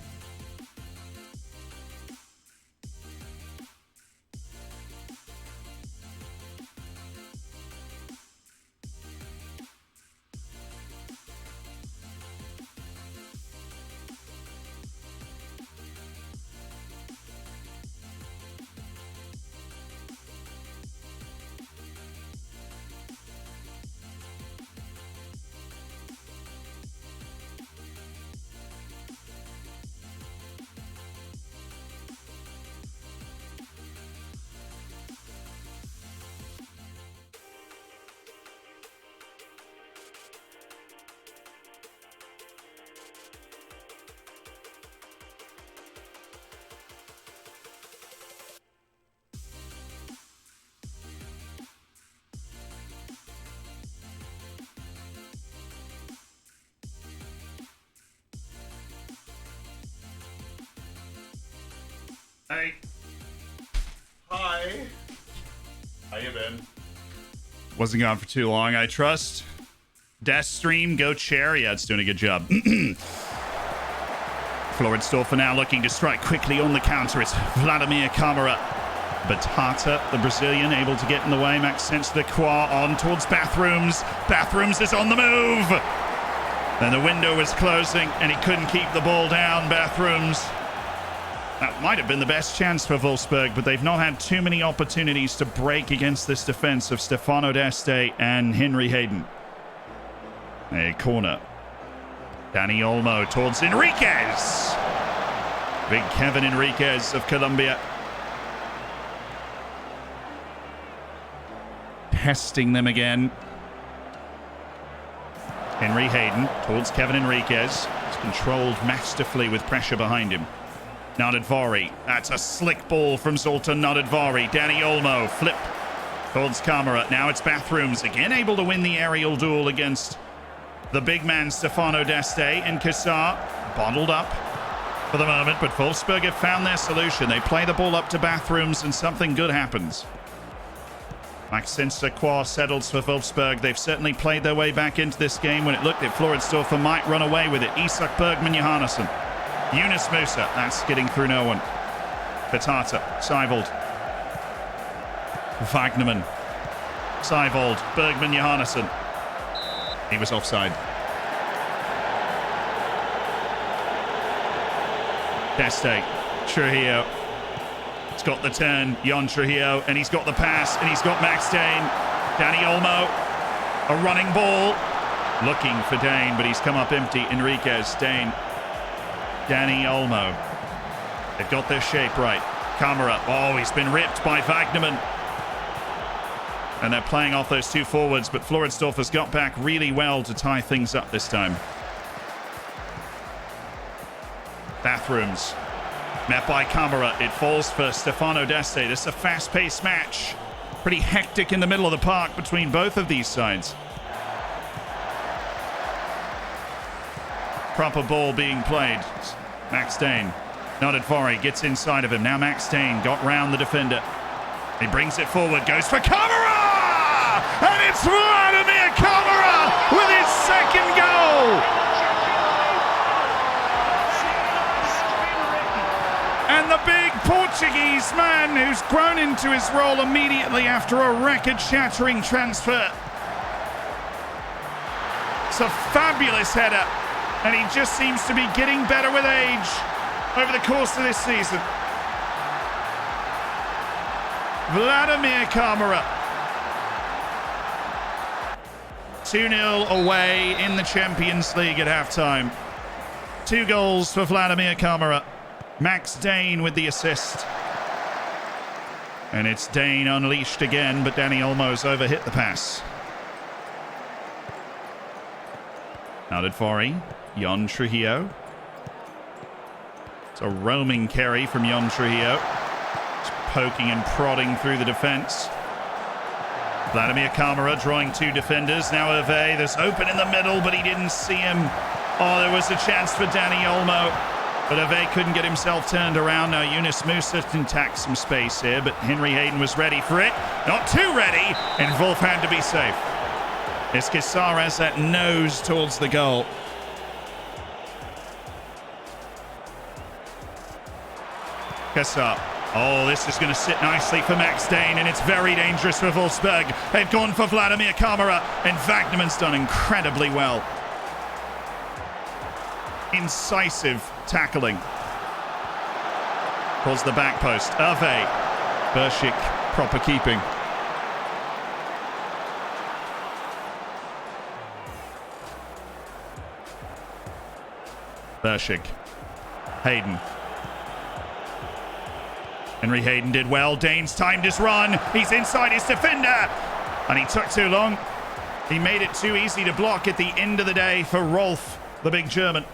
Hey. Hi. How you been? Wasn't gone for too long, I trust. Death Stream, go chair. Yeah, it's doing a good job. Floridsdorfer now looking to strike quickly on the counter. It's Vladimir Camara. Batata, the Brazilian, able to get in the way. Maxence Lacroix on towards Bathrooms. Bathrooms is on the move. And the window was closing, and he couldn't keep the ball down. Bathrooms. That might have been the best chance for Wolfsburg, but they've not had too many opportunities to break against this defense of Stefano D'Este and Henry Hayden. A corner. Danny Olmo towards Enriquez. Big Kevin Enriquez of Colombia. Pesting them again. Henry Hayden towards Kevin Enriquez. He's controlled masterfully with pressure behind him. Nadadvari. That's a slick ball from Zoltan Nadadvari. Danny Olmo. Flip towards Camara. Now it's Bathrooms. Again able to win the aerial duel against the big man Stefano D'Este. And Kassar bottled up for the moment. But Wolfsburg have found their solution. They play the ball up to Bathrooms and something good happens. Maxence Lacroix settles for Wolfsburg. They've certainly played their way back into this game when it looked like Floridsdorfer might run away with it. Isak Bergman Johannesson. Yunus Musa, that's getting through no one. Batata, Seivold. Wagnerman. Seivold, Bergman Johannesson. He was offside. D'Este, Trujillo. He's got the turn, Jan Trujillo, and he's got the pass, and he's got Max Dane. Danny Olmo, a running ball. Looking for Dane, but he's come up empty. Enriquez, Dane. Danny Olmo. They've got their shape right. Camara. Oh, he's been ripped by Wagnerman. And they're playing off those two forwards, but Floridsdorfer's got back really well to tie things up this time. Bathrooms. Met by Camera. It falls for Stefano Deste. This is a fast-paced match. Pretty hectic in the middle of the park between both of these sides. Proper ball being played. Max Dane. Nodded Vori. Gets inside of him. Now Max Dane got round the defender. He brings it forward. Goes for Camera! And it's Vladimir Camera with his second goal! And the big Portuguese man who's grown into his role immediately after a record-shattering transfer. It's a fabulous header, and he just seems to be getting better with age over the course of this season. Vladimir Camera. 2-0 away in the Champions League at halftime. 2 goals for Vladimir Camera. Max Dane with the assist. And it's Dane unleashed again, but Dani Olmo's overhit the pass. Now did Fori. Jon Trujillo. It's a roaming carry from Jon Trujillo. Just poking and prodding through the defense. Vladimir Camera drawing 2 defenders. Now Hervé, there's open in the middle, but he didn't see him. Oh, there was a chance for Dani Olmo. But Hervé couldn't get himself turned around. Now Yunus Musa can tack some space here, but Henry Hayden was ready for it. Not too ready, and Wolf had to be safe. Esquissar has that nose towards the goal. Cassar. Oh, this is going to sit nicely for Max Dane, and it's very dangerous for Wolfsburg. They've gone for Vladimir Camera, and Wagnerman's done incredibly well. Incisive tackling. Pulls the back post. Hervé. Bershik, proper keeping. Bershik. Hayden. Henry Hayden did well. Dane's timed his run. He's inside his defender. And he took too long. He made it too easy to block at the end of the day for Rolf, the big German.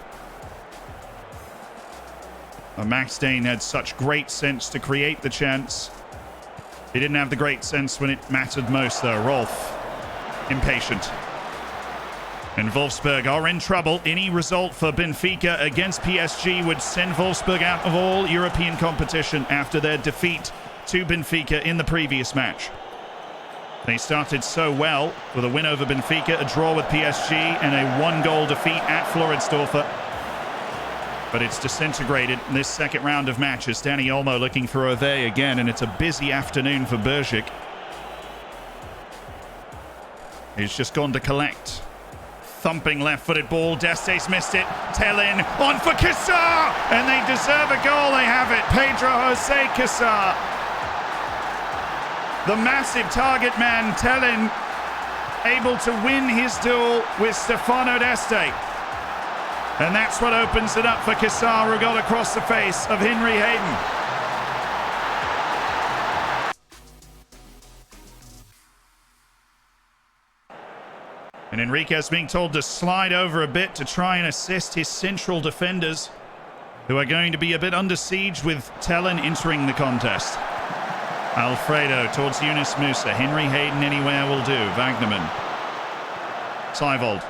And Max Dane had such great sense to create the chance. He didn't have the great sense when it mattered most, though. Rolf, impatient. And Wolfsburg are in trouble. Any result for Benfica against PSG would send Wolfsburg out of all European competition after their defeat to Benfica in the previous match. They started so well with a win over Benfica, a draw with PSG, and a 1-goal defeat at Floridsdorfer. But it's disintegrated in this second round of matches. Dani Olmo looking for Hervé again, and it's a busy afternoon for Bershik. He's just gone to collect. Thumping left-footed ball. Deste's missed it. Tellin on for Cassar! And they deserve a goal. They have it. Pedro Jose Cassar. The massive target man, Tellin, able to win his duel with Stefano Deste. And that's what opens it up for Cassar, who got across the face of Henry Hayden. And Enriquez being told to slide over a bit to try and assist his central defenders, who are going to be a bit under siege with Tellin entering the contest. Alfredo towards Yunus Musa. Henry Hayden anywhere will do. Wagnerman. Seivold.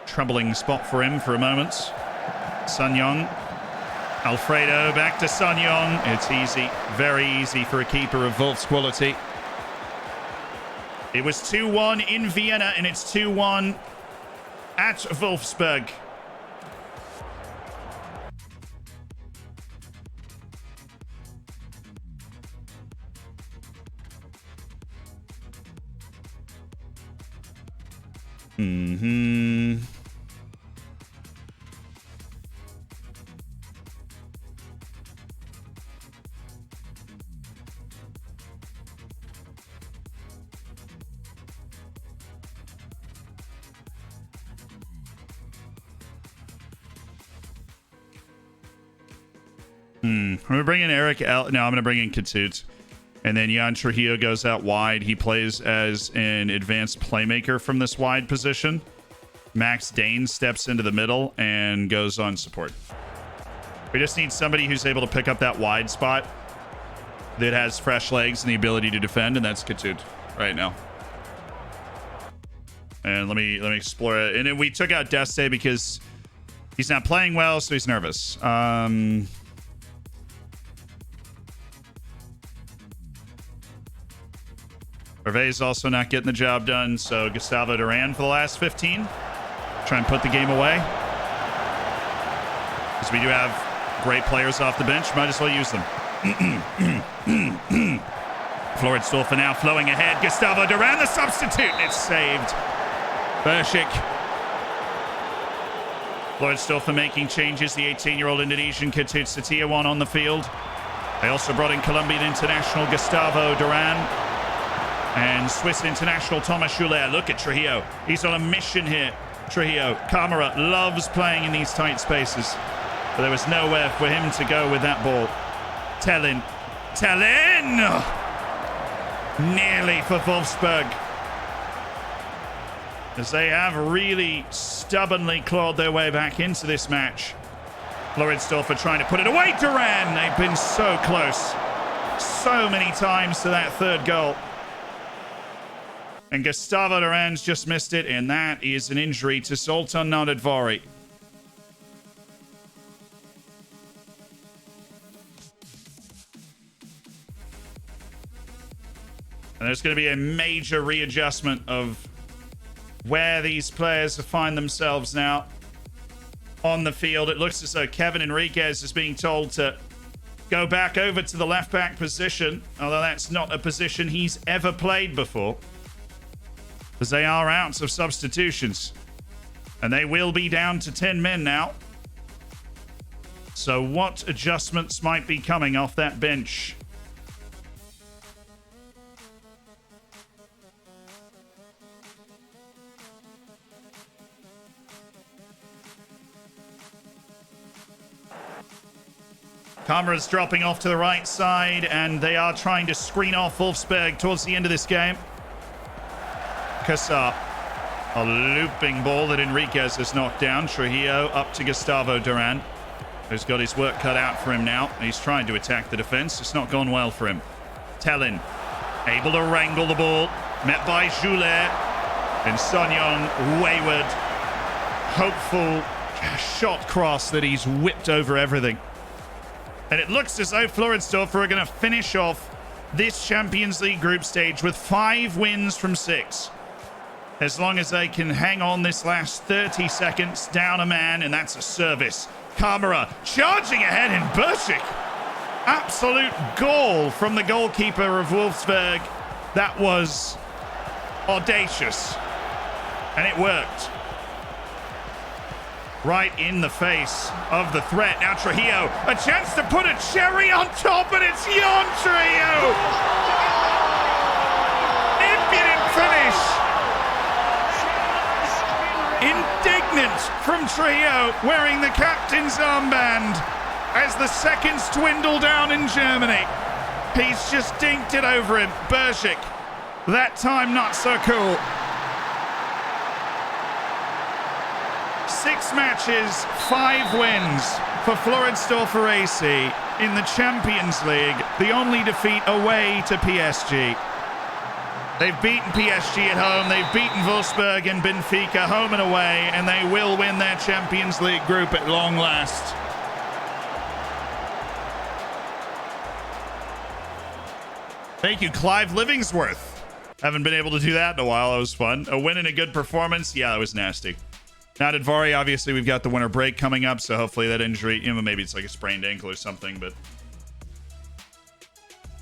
Troubling spot for him for a moment. Sun Yong. Alfredo back to Sun Yong. It's easy. Very easy for a keeper of Wolf's quality. It was 2-1 in Vienna, and it's 2-1 at Wolfsburg. I'm going to bring in Eric. No, I'm going to bring in Katut. And then Jan Trujillo goes out wide. He plays as an advanced playmaker from this wide position. Max Dane steps into the middle and goes on support. We just need somebody who's able to pick up that wide spot that has fresh legs and the ability to defend, and that's Gadjet right now. And let me explore it. And then we took out Deste because he's not playing well, so he's nervous. Hervé's also not getting the job done, so Gustavo Duran for the last 15. Try and put the game away. Because we do have great players off the bench, might as well use them. Floridsdorfer now flowing ahead. Gustavo Duran, the substitute. It's saved. Bershik. Floridsdorfer making changes. The 18-year-old Indonesian Gadjet Setiawan on the field. They also brought in Colombian international Gustavo Duran and Swiss international Thomas Schuller. Look at Trujillo. He's on a mission here. Trujillo. Camara loves playing in these tight spaces. But there was nowhere for him to go with that ball. Tellin. Nearly for Wolfsburg. As they have really stubbornly clawed their way back into this match. Floridsdorfer trying to put it away. Duran. They've been so close. So many times to that third goal. And Gustavo Duran's just missed it, and that is an injury to Sultan Nadadvari. And there's going to be a major readjustment of where these players find themselves now on the field. It looks as though Kevin Enriquez is being told to go back over to the left-back position, although that's not a position he's ever played before. As they are out of substitutions. And they will be down to 10 men now. So what adjustments might be coming off that bench? Kamara's dropping off to the right side, and they are trying to screen off Wolfsburg towards the end of this game. Kassar. A looping ball that Enriquez has knocked down. Trujillo up to Gustavo Duran, who's got his work cut out for him now. He's trying to attack the defense. It's not gone well for him. Tellin able to wrangle the ball. Met by Schuller. And Sonyon wayward. Hopeful shot cross that he's whipped over everything. And it looks as though Floridsdorfer are going to finish off this Champions League group stage with 5 wins from 6. As long as they can hang on this last 30 seconds, down a man, and that's a service. Camara charging ahead in Bershik. Absolute goal from the goalkeeper of Wolfsburg. That was audacious. And it worked. Right in the face of the threat. Now Trujillo, a chance to put a cherry on top, and it's Jan Trujillo. Impudent finish. Indignant from Trujillo, wearing the captain's armband as the seconds dwindle down in Germany. He's just dinked it over him. Bershik, that time not so cool. 6 matches, 5 wins for Floridsdorfer AC in the Champions League. The only defeat away to PSG. They've beaten PSG at home, they've beaten Wolfsburg and Benfica home and away, and they will win their Champions League group at long last. Thank you, Clive Livingsworth. Haven't been able to do that in a while. That was fun. A win and a good performance. Yeah, that was nasty. Nadadvari, obviously, we've got the winter break coming up, so hopefully that injury, maybe it's like a sprained ankle or something, but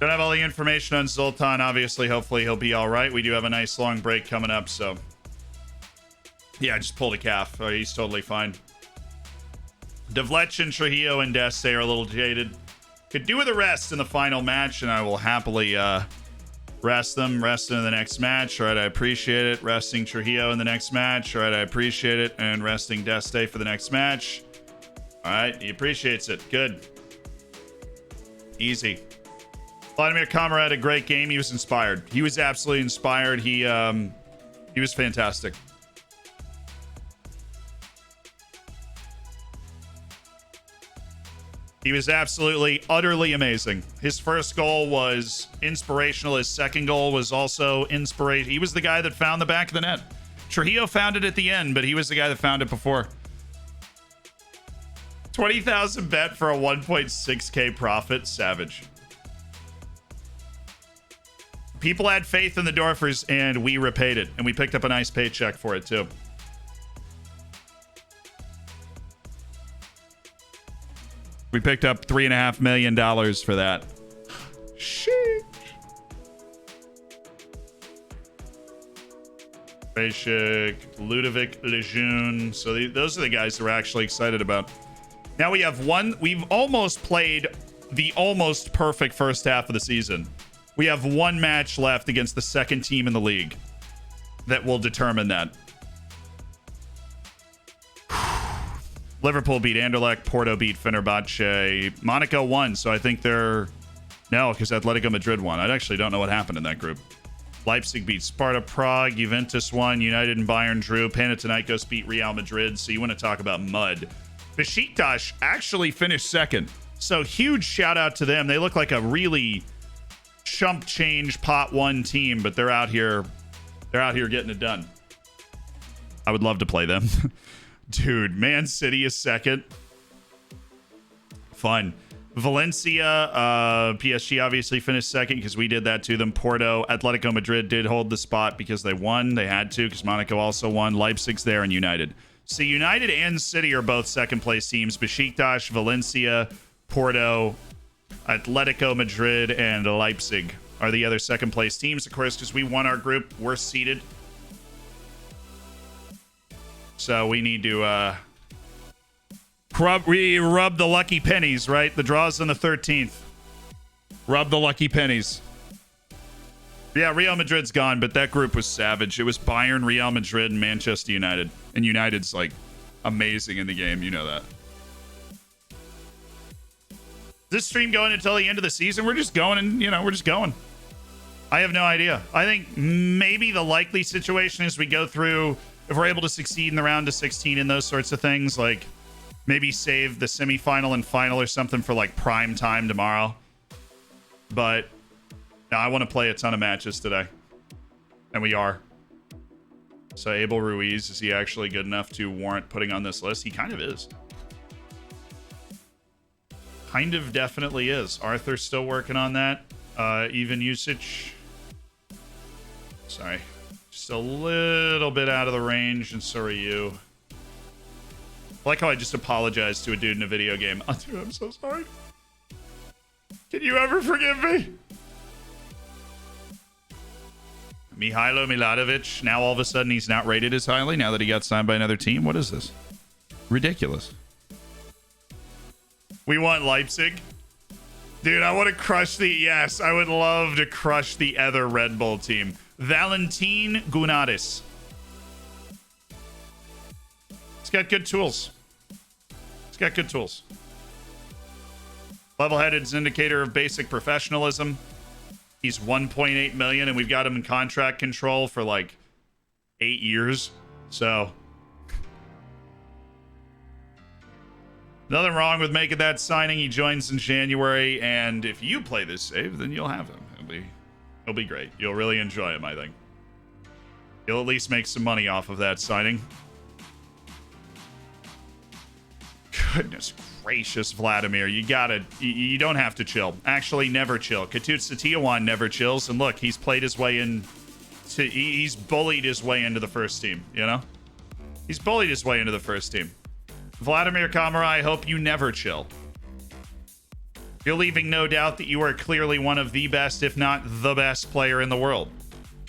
don't have all the information on Zoltan. Obviously, hopefully he'll be all right. We do have a nice long break coming up, so yeah, I just pulled a calf. Oh, he's totally fine. Devlech and Trujillo and Deste are a little jaded. Could do with a rest in the final match, and I will happily rest them. Rest in the next match. All right, I appreciate it. Resting Trujillo in the next match. All right, I appreciate it. And resting Deste for the next match. All right, he appreciates it. Good. Easy. Vladimir Kamara had a great game. He was inspired. He was absolutely inspired. He was fantastic. He was absolutely, utterly amazing. His first goal was inspirational. His second goal was also inspirational. He was the guy that found the back of the net. Trujillo found it at the end, but he was the guy that found it before. 20,000 bet for a 1.6K profit. Savage. People had faith in the Dorfers, and we repaid it. And we picked up a nice paycheck for it, too. We picked up $3.5 million for that. Sheesh. Basic, Ludovic Lejeune. So those are the guys that we're actually excited about. Now we have one. We've almost played the almost perfect first half of the season. We have one match left against the second team in the league that will determine that. Liverpool beat Anderlecht. Porto beat Fenerbahce. Monaco won, so I think they're... No, because Atletico Madrid won. I actually don't know what happened in that group. Leipzig beat Sparta Prague. Juventus won. United and Bayern drew. Panathinaikos beat Real Madrid. So you want to talk about mud. Besiktas actually finished second. So huge shout out to them. They look like a really chump change pot one team, but they're out here. They're out here getting it done. I would love to play them. Dude, Man City is second. Fun. Valencia, PSG obviously finished second because we did that to them. Porto, Atletico Madrid did hold the spot because they won. They had to because Monaco also won. Leipzig's there and United. So United and City are both second place teams. Besiktas, Valencia, Porto, Atletico Madrid, and Leipzig are the other second place teams. Of course, because we won our group, we're seeded. So we need to rub the lucky pennies, right? The draw's on the 13th. Rub the lucky pennies. Yeah, Real Madrid's gone, but that group was savage. It was Bayern, Real Madrid, and Manchester United. And United's like amazing in the game. You know that. This stream going until the end of the season? We're just going and, we're just going. I have no idea. I think maybe the likely situation is we go through... If we're able to succeed in the round of 16 and those sorts of things, like maybe save the semifinal and final or something for like prime time tomorrow. But no, I want to play a ton of matches today. And we are. So Abel Ruiz, is he actually good enough to warrant putting on this list? He kind of is. Kind of definitely is. Arthur's still working on that. Even usage. Sorry. Just a little bit out of the range, and so are you. I like how I just apologized to a dude in a video game. Oh, dude, I'm so sorry. Can you ever forgive me? Mihailo Milanovic. Now all of a sudden he's not rated as highly now that he got signed by another team. What is this? Ridiculous. We want Leipzig. Dude, I want to crush the... Yes, I would love to crush the other Red Bull team. Valentin Gunadis. He's got good tools. He's got good tools. Level-headed is an indicator of basic professionalism. He's 1.8 million, and we've got him in contract control for like 8 years. So nothing wrong with making that signing. He joins in January, and if you play this save, then you'll have him. He'll be great. You'll really enjoy him, I think. You'll at least make some money off of that signing. Goodness gracious, Vladimir. You don't have to chill. Actually, never chill. Katut Satiawan never chills. And look, he's played his way in. He's bullied his way into the first team, He's bullied his way into the first team. Vladimir Kamara, I hope you never chill. You're leaving no doubt that you are clearly one of the best, if not the best player in the world.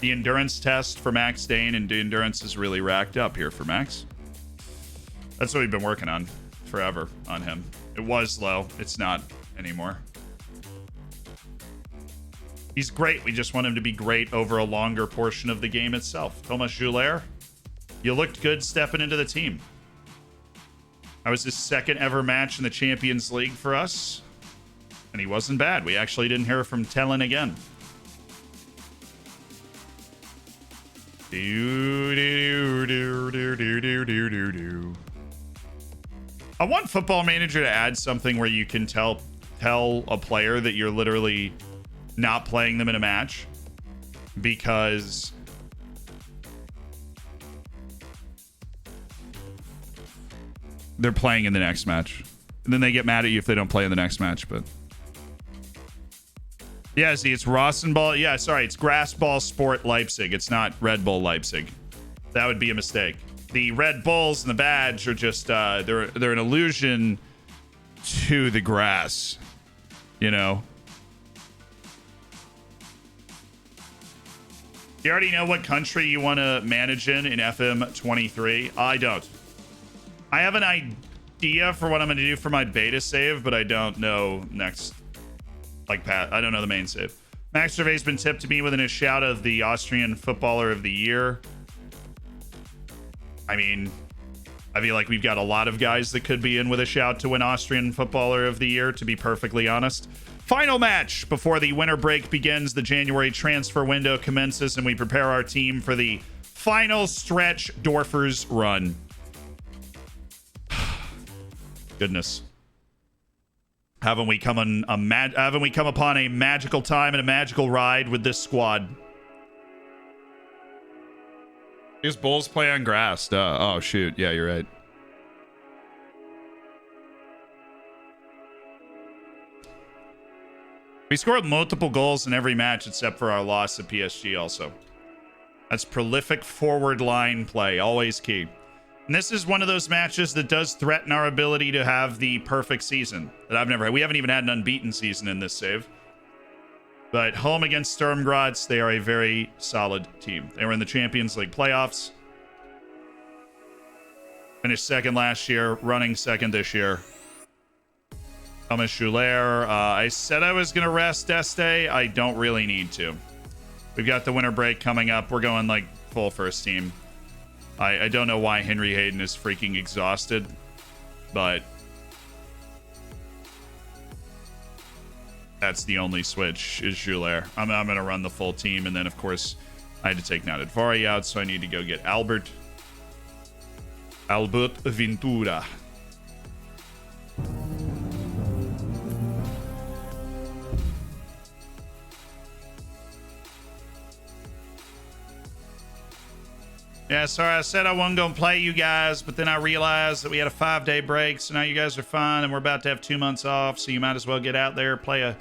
The endurance test for Max Dane, and the endurance is really racked up here for Max. That's what we've been working on forever on him. It was low. It's not anymore. He's great. We just want him to be great over a longer portion of the game itself. Thomas Joulaire, you looked good stepping into the team. That was his second ever match in the Champions League for us. And he wasn't bad. We actually didn't hear from Tellin again. I want Football Manager to add something where you can tell a player that you're literally not playing them in a match because they're playing in the next match. And then they get mad at you if they don't play in the next match, but yeah, see, it's Rosenball. Yeah, sorry, it's Grassball Sport Leipzig. It's not Red Bull Leipzig. That would be a mistake. The Red Bulls and the badge are just they're an allusion to the grass, you know. You already know what country you want to manage in FM23. I don't. I have an idea for what I'm going to do for my beta save, but I don't know next. Like Pat, I don't know the main save. Max Gervais been tipped to me within a shout of the Austrian Footballer of the Year. I mean, I feel like we've got a lot of guys that could be in with a shout to win Austrian Footballer of the Year, to be perfectly honest. Final match before the winter break begins. The January transfer window commences, and we prepare our team for the final stretch Dorfers run. Goodness. Haven't we come upon a magical time and a magical ride with this squad? These Bulls play on grass. Oh, shoot. Yeah, you're right. We scored multiple goals in every match except for our loss at PSG also. That's prolific forward line play. Always key. And this is one of those matches that does threaten our ability to have the perfect season that I've never had. We haven't even had an unbeaten season in this save. But home against Sturm Graz, they are a very solid team. They were in the Champions League playoffs. Finished second last year, running second this year. Thomas Schuler. I said I was going to rest Deste. I don't really need to. We've got the winter break coming up. We're going like full first team. I don't know why Henry Hayden is freaking exhausted, but that's the only switch is Schuler. I'm going to run the full team, and then, of course, I had to take Nadadvari out, so I need to go get Albert Ventura. Yeah, sorry, I said I wasn't going to play you guys, but then I realized that we had a 5-day break, so now you guys are fine, and we're about to have 2 months off, so you might as well get out there, play a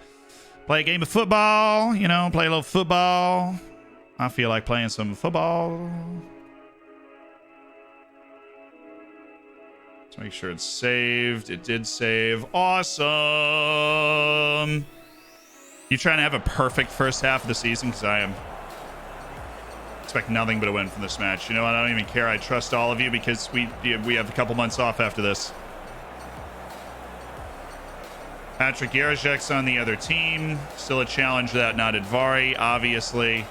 game of football, you know, play a little football. I feel like playing some football. Let's make sure it's saved. It did save. Awesome. You trying to have a perfect first half of the season? Because I am. Expect nothing but a win from this match. You know what? I don't even care. I trust all of you because we have a couple months off after this. Patrick Yerezhek's on the other team. Still a challenge that Nadadvari, obviously.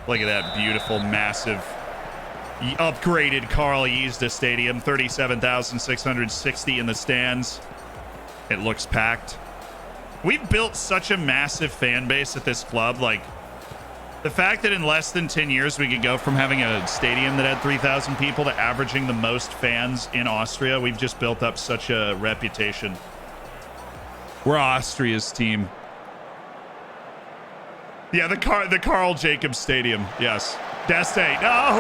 Look at that beautiful, massive, upgraded Carl Yezda Stadium. 37,660 in the stands. It looks packed. We've built such a massive fan base at this club. Like, the fact that in less than 10 years we could go from having a stadium that had 3,000 people to averaging the most fans in Austria, we've just built up such a reputation. We're Austria's team. Yeah, the Carl Jacobs Stadium. Yes. Deste. No!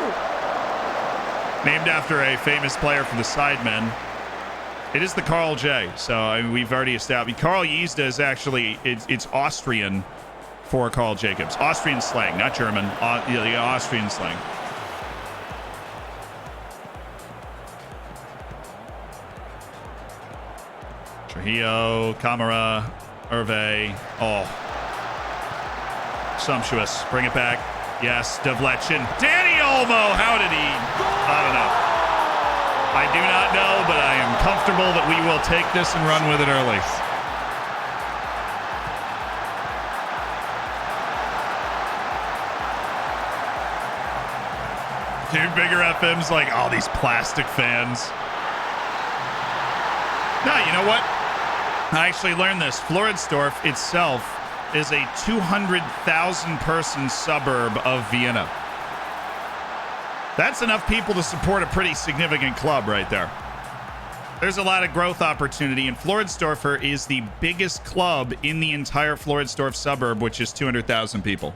Named after a famous player from the Sidemen. It is the Carl J. So I mean, we've already established. Carl Yezda is actually, it's Austrian for Carl Jacobs. Austrian slang, not German. The Austrian slang. Trujillo, Camara, Hervé. Oh. Sumptuous. Bring it back. Yes, Devlechin. Danny Olmo. How did he? I don't know. I do not know, but I am comfortable that we will take this and run with it early. Dude, bigger FM's like, all these plastic fans. No, you know what? I actually learned this. Floridsdorf itself is a 200,000 person suburb of Vienna. That's enough people to support a pretty significant club right there. There's a lot of growth opportunity, and Floridsdorfer is the biggest club in the entire Floridsdorf suburb, which is 200,000 people.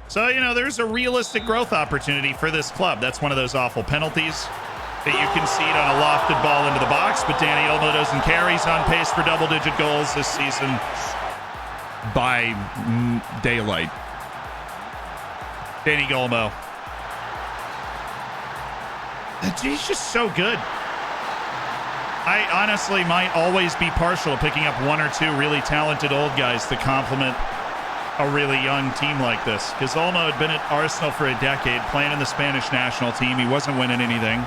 So, you know, there's a realistic growth opportunity for this club. That's one of those awful penalties that you concede on a lofted ball into the box, but Danny Olmo doesn't care. He's on pace for double-digit goals this season by daylight. Danny Olmo. He's just so good. I honestly might always be partial to picking up one or two really talented old guys to complement a really young team like this. Because Olmo had been at Arsenal for a decade, playing in the Spanish national team. He wasn't winning anything.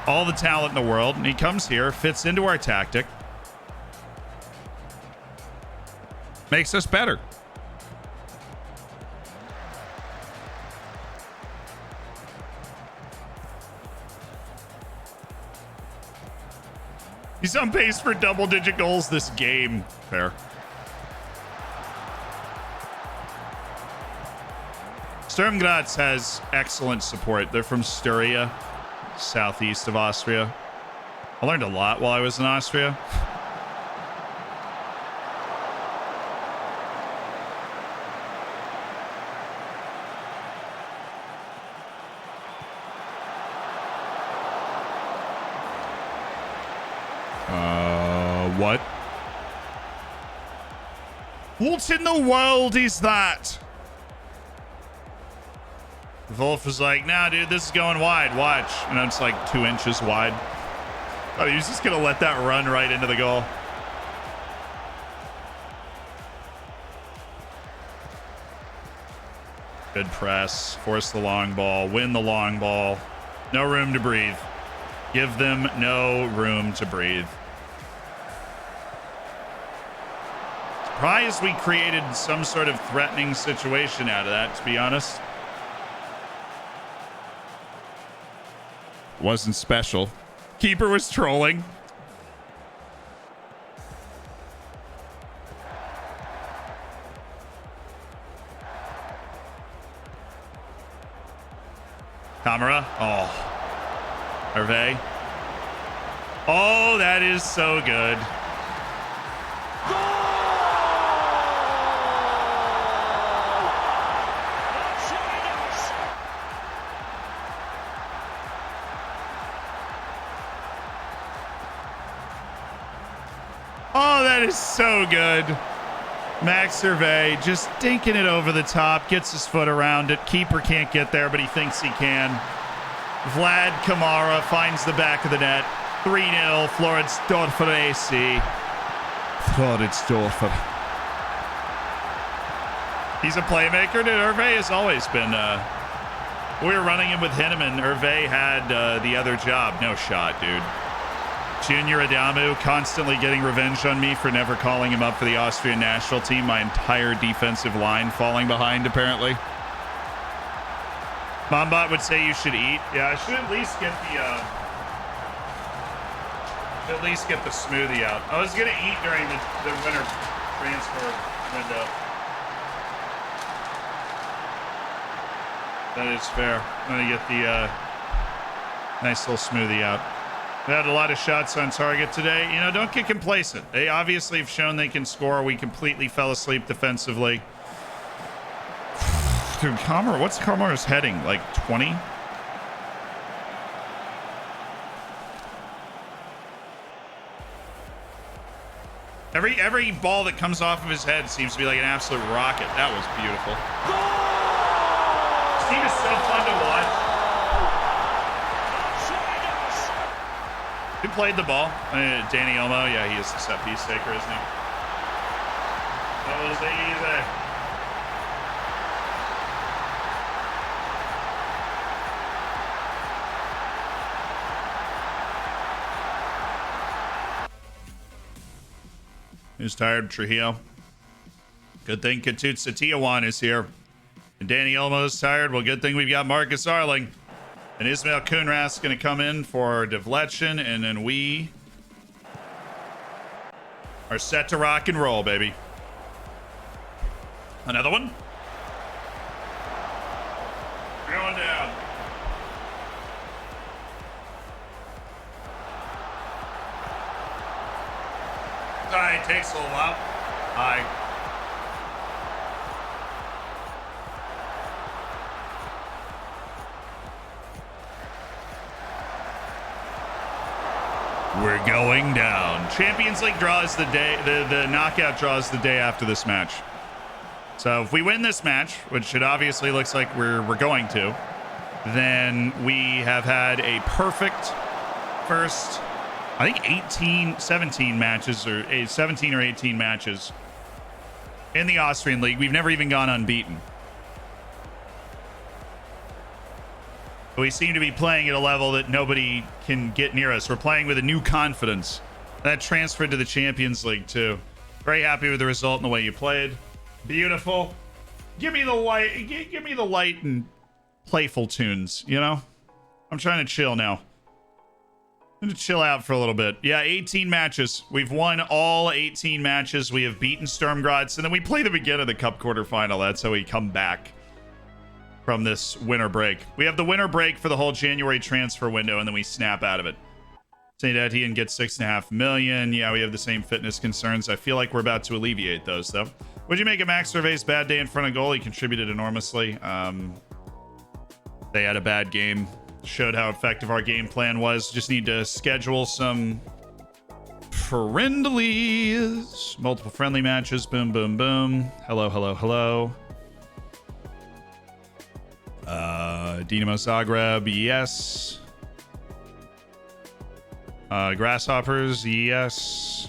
All the talent in the world, and he comes here, fits into our tactic, makes us better. He's on pace for double-digit goals this game. Fair. Sturm Graz has excellent support. They're from Styria, southeast of Austria. I learned a lot while I was in Austria. What? What in the world is that? Wolf was like, nah, dude, this is going wide. Watch. And it's like 2 inches wide. Oh, he's just going to let that run right into the goal. Good press. Force the long ball. Win the long ball. No room to breathe. Give them no room to breathe. Surprised we created some sort of threatening situation out of that, to be honest. Wasn't special. Keeper was trolling. Camera. Oh. Hervé. Oh, that is so good. Oh, that is so good. Max Hervé just dinking it over the top, gets his foot around it. Keeper can't get there, but he thinks he can. Vlad Kamara finds the back of the net. 3-0, Floridsdorfer AC. Floridsdorfer. He's a playmaker, dude. Hervé has always been... we were running him with Hinneman. Hervé had the other job. No shot, dude. Junior Adamu constantly getting revenge on me for never calling him up for the Austrian national team. My entire defensive line falling behind, apparently. Mombot would say you should eat. Yeah, I should at least get the smoothie out. I was gonna eat during the winter transfer window. That is fair. I'm gonna get the nice little smoothie out. We had a lot of shots on target today. You know, don't get complacent. They obviously have shown they can score. We completely fell asleep defensively. Dude, Kamara, what's Kamara's heading? Like 20? Every ball that comes off of his head seems to be like an absolute rocket. That was beautiful. This team is so fun to watch. Who played the ball? Danny Olmo. Yeah, he is the set piece taker, isn't he? That was easy. Who's tired? Trujillo. Good thing Katutsa Tiawan is here. And Danny Olmo's tired. Well, good thing we've got Marcus Arling. And Ismail Kunras going to come in for Devletchen, and then we are set to rock and roll, baby. Another one. Going down. Alright, takes a little while. Hi. We're going down. Champions League draws the day, the knockout draws the day after this match. So if we win this match, which it obviously looks like we're going to, then we have had a perfect first, I think 17 matches, or 17 or 18 matches in the Austrian League. We've never even gone unbeaten. We seem to be playing at a level that nobody can get near us. We're playing with a new confidence. That transferred to the Champions League too. Very happy with the result and the way you played. Beautiful. Give me the light. Give me the light and playful tunes. You know, I'm trying to chill now. I'm gonna chill out for a little bit. Yeah, 18 matches. We've won all 18 matches. We have beaten Sturmgratz, and then we play them again in the Cup quarterfinal. That's how we come back from this winter break. We have the winter break for the whole January transfer window, and then we snap out of it. St. Etienne gets 6.5 million. Yeah, we have the same fitness concerns. I feel like we're about to alleviate those, though. Would you make a Max Survey's bad day in front of goal? He contributed enormously. They had a bad game. Showed how effective our game plan was. Just need to schedule some friendlies. Multiple friendly matches. Boom, boom, boom. Hello, hello, hello. Dinamo Zagreb, yes. Grasshoppers, yes.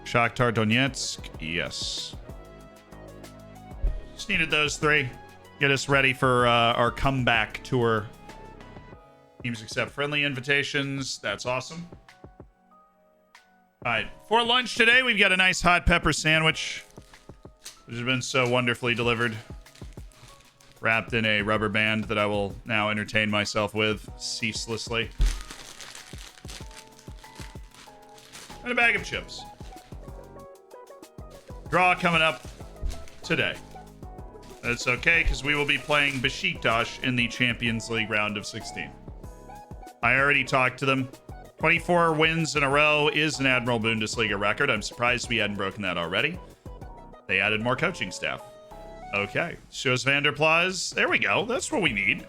Shakhtar Donetsk, yes. Just needed those three. Get us ready for our comeback tour. Teams accept friendly invitations. That's awesome. All right, for lunch today, we've got a nice hot pepper sandwich, which has been so wonderfully delivered. Wrapped in a rubber band that I will now entertain myself with ceaselessly. And a bag of chips. Draw coming up today. That's okay, because we will be playing Besiktas in the Champions League round of 16. I already talked to them. 24 wins in a row is an Admiral Bundesliga record. I'm surprised we hadn't broken that already. They added more coaching staff. Okay. Shows Vanderplas. There we go. That's what we need.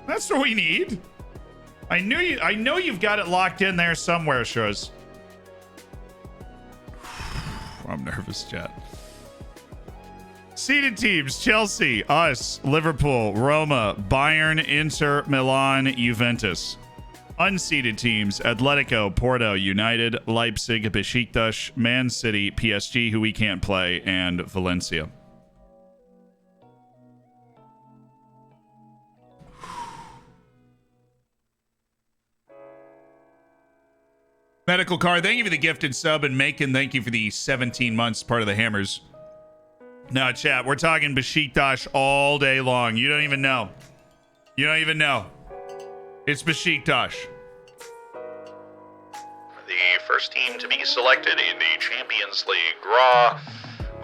That's what we need. I know you've got it locked in there somewhere, Shows. I'm nervous, chat. Seeded teams: Chelsea, us, Liverpool, Roma, Bayern, Inter, Milan, Juventus. Unseeded teams: Atletico, Porto, United, Leipzig, Besiktas, Man City, PSG, who we can't play, and Valencia. Medical card, thank you for the gifted sub, and Macon, thank you for the 17 months, part of the Hammers. Now, chat, we're talking Besiktas all day long. You don't even know. You don't even know. It's Besiktas. The first team to be selected in the Champions League draw,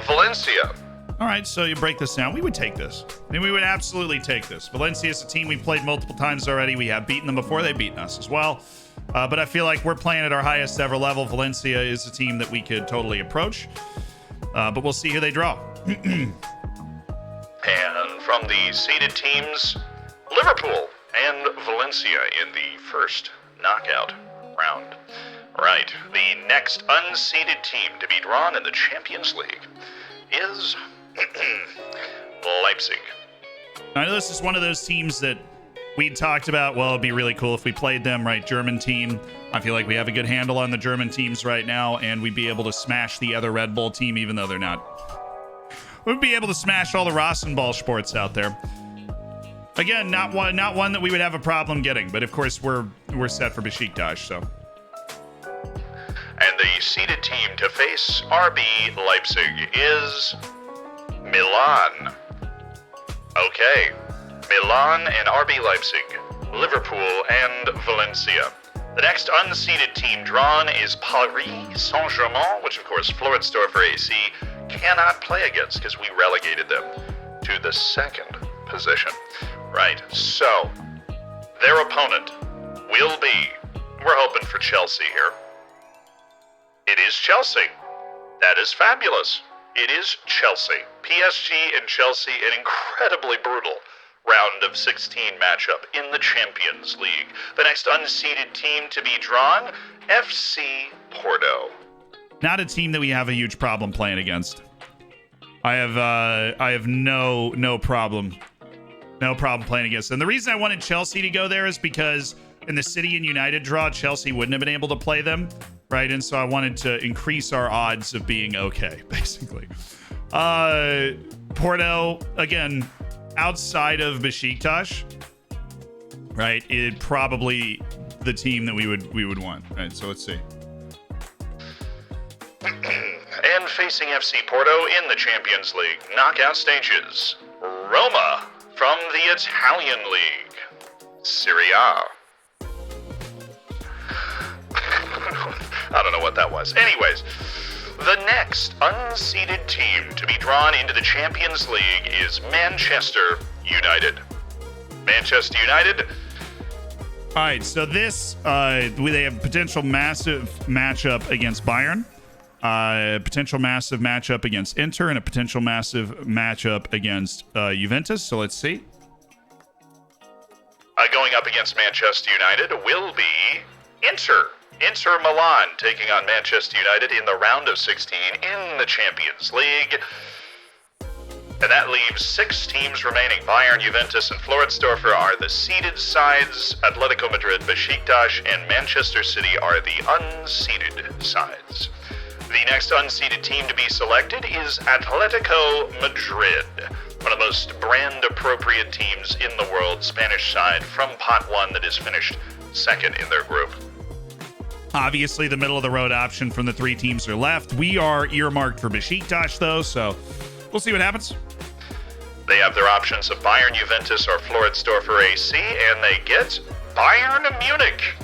Valencia. All right, so you break this down. We would take this. I mean, we would absolutely take this. Valencia is a team we've played multiple times already. We have beaten them before. They've beaten us as well. But I feel like we're playing at our highest ever level. Valencia is a team that we could totally approach. But we'll see who they draw. And from the seeded teams, Liverpool and Valencia in the first knockout round. Right, the next unseeded team to be drawn in the Champions League is Leipzig. I know this is one of those teams that we talked about. Well, it'd be really cool if we played them, right? German team. I feel like we have a good handle on the German teams right now, and we'd be able to smash the other Red Bull team, even though they're not. We'd be able to smash all the Rasenball sports out there. Again, not one that we would have a problem getting, but of course we're set for Besiktas, so. And the seeded team to face RB Leipzig is Milan. Okay, Milan and RB Leipzig, Liverpool and Valencia. The next unseeded team drawn is Paris Saint-Germain, which of course Floridsdorfer AC cannot play against because we relegated them to the second position. Right, so their opponent will be, we're hoping for Chelsea here. It is Chelsea. That is fabulous. It is Chelsea. PSG and Chelsea, an incredibly brutal round of 16 matchup in the Champions League. The next unseeded team to be drawn, FC Porto. Not a team that we have a huge problem playing against. I have no problem playing against them. The reason I wanted Chelsea to go there is because in the City and United draw, Chelsea wouldn't have been able to play them, right? And so I wanted to increase our odds of being okay, basically. Porto, again, outside of Besiktas, right? It probably the team that we would want, right? So let's see. And facing FC Porto in the Champions League knockout stages, Roma from the Italian League, Serie A. I don't know what that was. Anyways, the next unseeded team to be drawn into the Champions League is Manchester United. Manchester United. All right, so this, they have potential massive matchup against Bayern, potential massive matchup against Inter, and a potential massive matchup against Juventus. So let's see. Going up against Manchester United will be Inter. Inter Milan taking on Manchester United in the round of 16 in the Champions League. And that leaves 6 teams remaining. Bayern, Juventus, and Floridsdorfer are the seeded sides. Atletico Madrid, Besiktas, and Manchester City are the unseeded sides. The next unseeded team to be selected is Atletico Madrid, one of the most brand-appropriate teams in the world, Spanish side from Pot 1 that is finished second in their group. Obviously, the middle-of-the-road option from the 3 teams are left. We are earmarked for Besiktas, though, so we'll see what happens. They have their options of Bayern, Juventus, or Floridsdorfer AC, and they get Bayern Munich.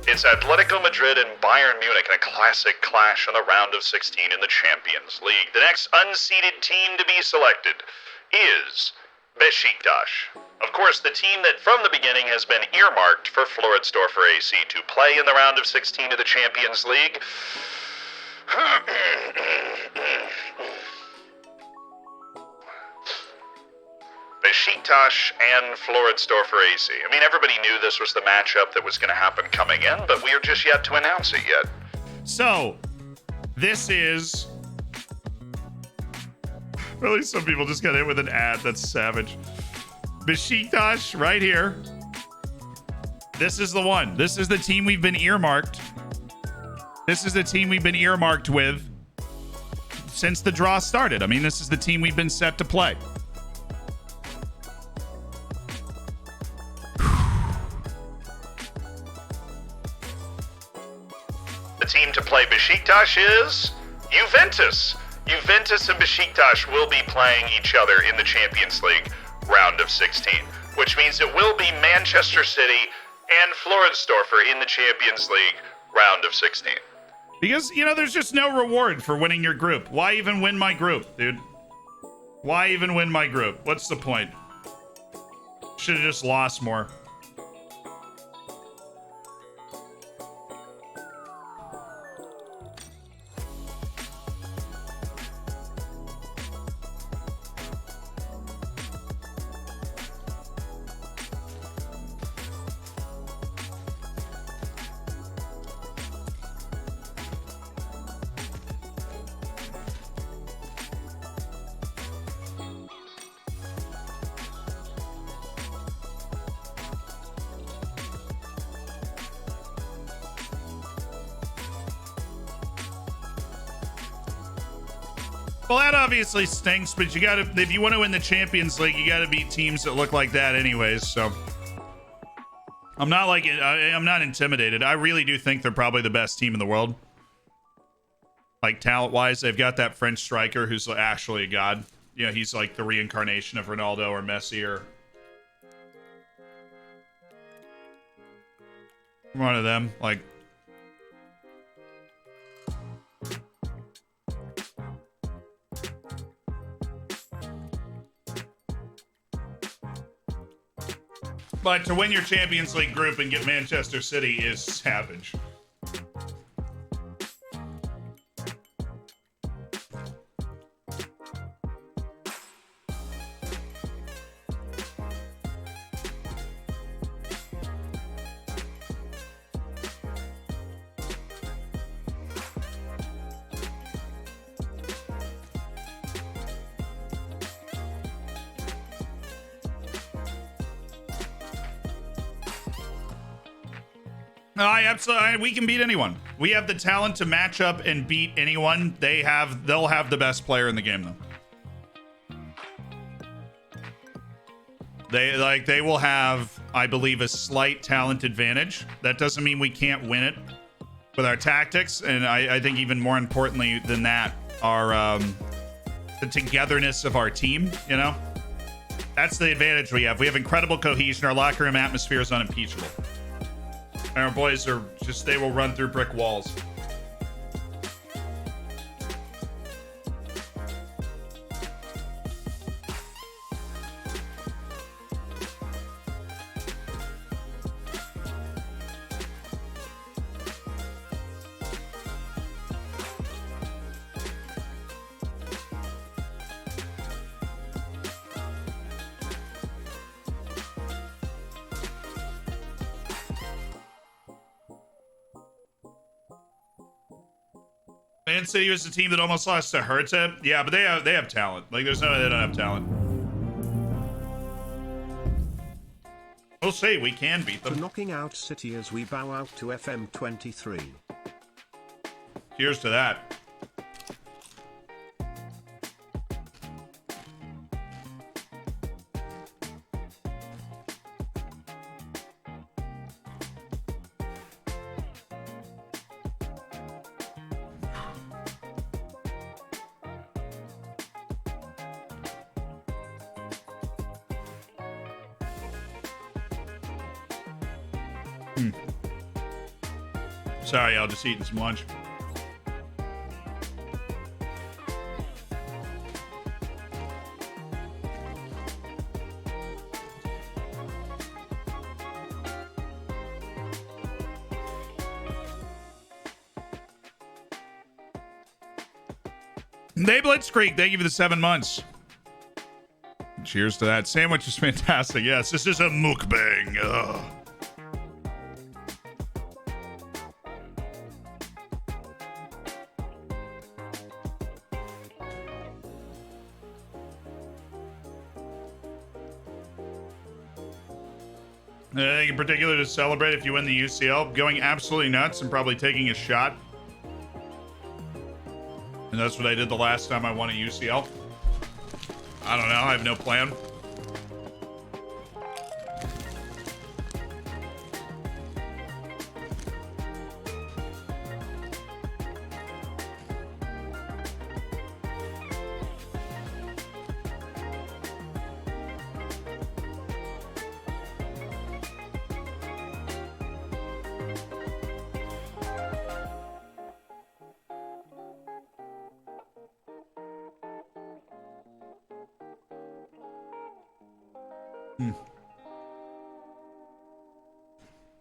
It's Atletico Madrid and Bayern Munich in a classic clash in the round of 16 in the Champions League. The next unseeded team to be selected is Besiktas. Of course, the team that from the beginning has been earmarked for Floridsdorfer AC to play in the round of 16 of the Champions League. Besiktas and Floridsdorfer AC. I mean, everybody knew this was the matchup that was going to happen coming in, but we are just yet to announce it yet. So, this is... Really, some people just got hit with an ad. That's savage. Besiktas, right here. This is the one. This is the team we've been earmarked. This is the team we've been earmarked with since the draw started. I mean, this is the team we've been set to play. The team to play Besiktas is Juventus. Juventus and Besiktas will be playing each other in the Champions League round of 16, which means it will be Manchester City and Floridsdorfer in the Champions League round of 16. Because, you know, there's just no reward for winning your group. Why even win my group, dude? Why even win my group? What's the point? Should have just lost more. Well, that obviously stinks, but you gotta, if you want to win the Champions League, you gotta beat teams that look like that anyways, so. I'm not intimidated. I really do think they're probably the best team in the world. Like, talent-wise, they've got that French striker who's actually a god. You know, he's like the reincarnation of Ronaldo or Messi or... One of them, like. But to win your Champions League group and get Manchester City is savage. Absolutely, we can beat anyone. We have the talent to match up and beat anyone. They'll have the best player in the game though. They will have, I believe, a slight talent advantage. That doesn't mean we can't win it with our tactics, and I think even more importantly than that, our the togetherness of our team. You know, that's the advantage we have. We have incredible cohesion. Our locker room atmosphere is unimpeachable. And our boys are just, they will run through brick walls. Man City was the team that almost lost to Hertha. Yeah, but they have talent. Like, there's no way they don't have talent. We'll see. We can beat them. For knocking out City as we bow out to FM23. Cheers to that. Sorry, I'll just eating some lunch. They Blitzkrieg, thank you for the 7 months. Cheers to that. Sandwich is fantastic. Yes, this is a mukbang. Ugh. Anything in particular to celebrate if you win the UCL? Going absolutely nuts and probably taking a shot. And that's what I did the last time I won a UCL. I don't know. I have no plan.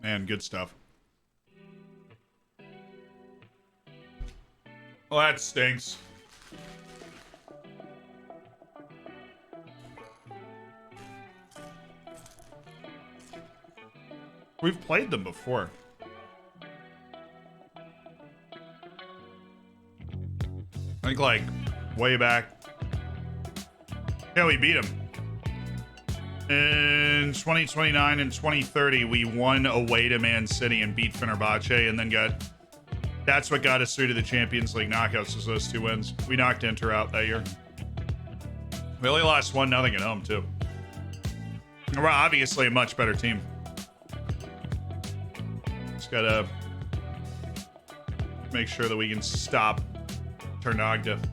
Man, good stuff. Well, that stinks. We've played them before. I think, like, way back. Yeah, we beat them. In 2029 and 2030, we won away to Man City and beat Fenerbahce, and then that's what got us through to the Champions League knockouts, was those 2 wins. We knocked Inter out that year. We only lost 1-0 at home, too. We're obviously a much better team. Just gotta make sure that we can stop Ternagda.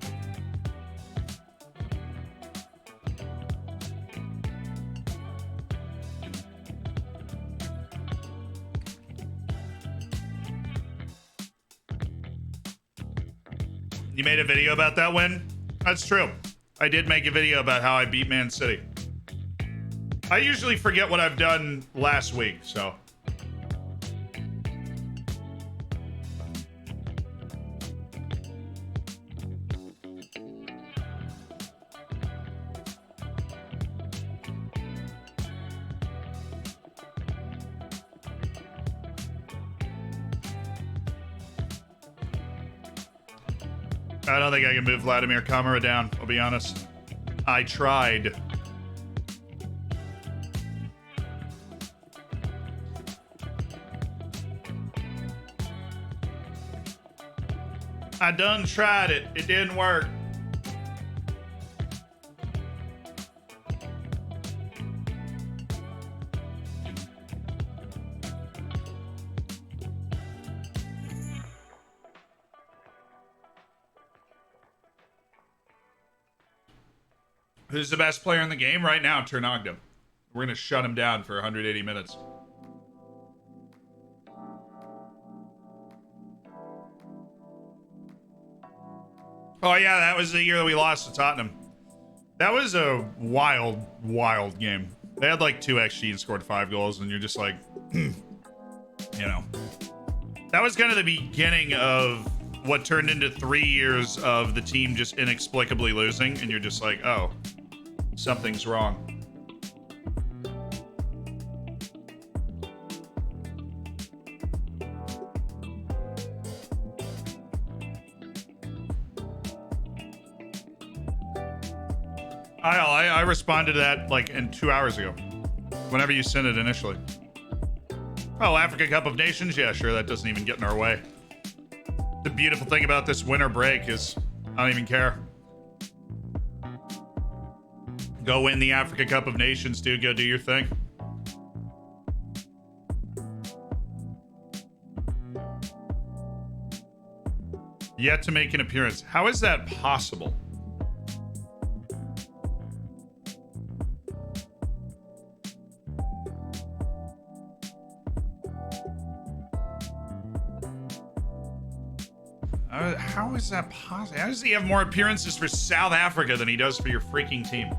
You made a video about that win? That's true. I did make a video about how I beat Man City. I usually forget what I've done last week, so. I don't think I can move Vladimir Kamara down, I'll be honest. I tried. I done tried it. It didn't work. Who's the best player in the game right now? Ternogda. We're going to shut him down for 180 minutes. Oh, yeah, that was the year that we lost to Tottenham. That was a wild, wild game. They had like 2 XG and scored 5 goals, and you're just like, you know. That was kind of the beginning of what turned into 3 years of the team just inexplicably losing, and you're just like, oh, something's wrong. I responded to that like in 2 hours ago, whenever you sent it initially. Oh, Africa Cup of Nations? Yeah, sure, that doesn't even get in our way. The beautiful thing about this winter break is I don't even care. Go win the Africa Cup of Nations, dude. Go do your thing. Yet to make an appearance. How is that possible? How is that possible? How does he have more appearances for South Africa than he does for your freaking team?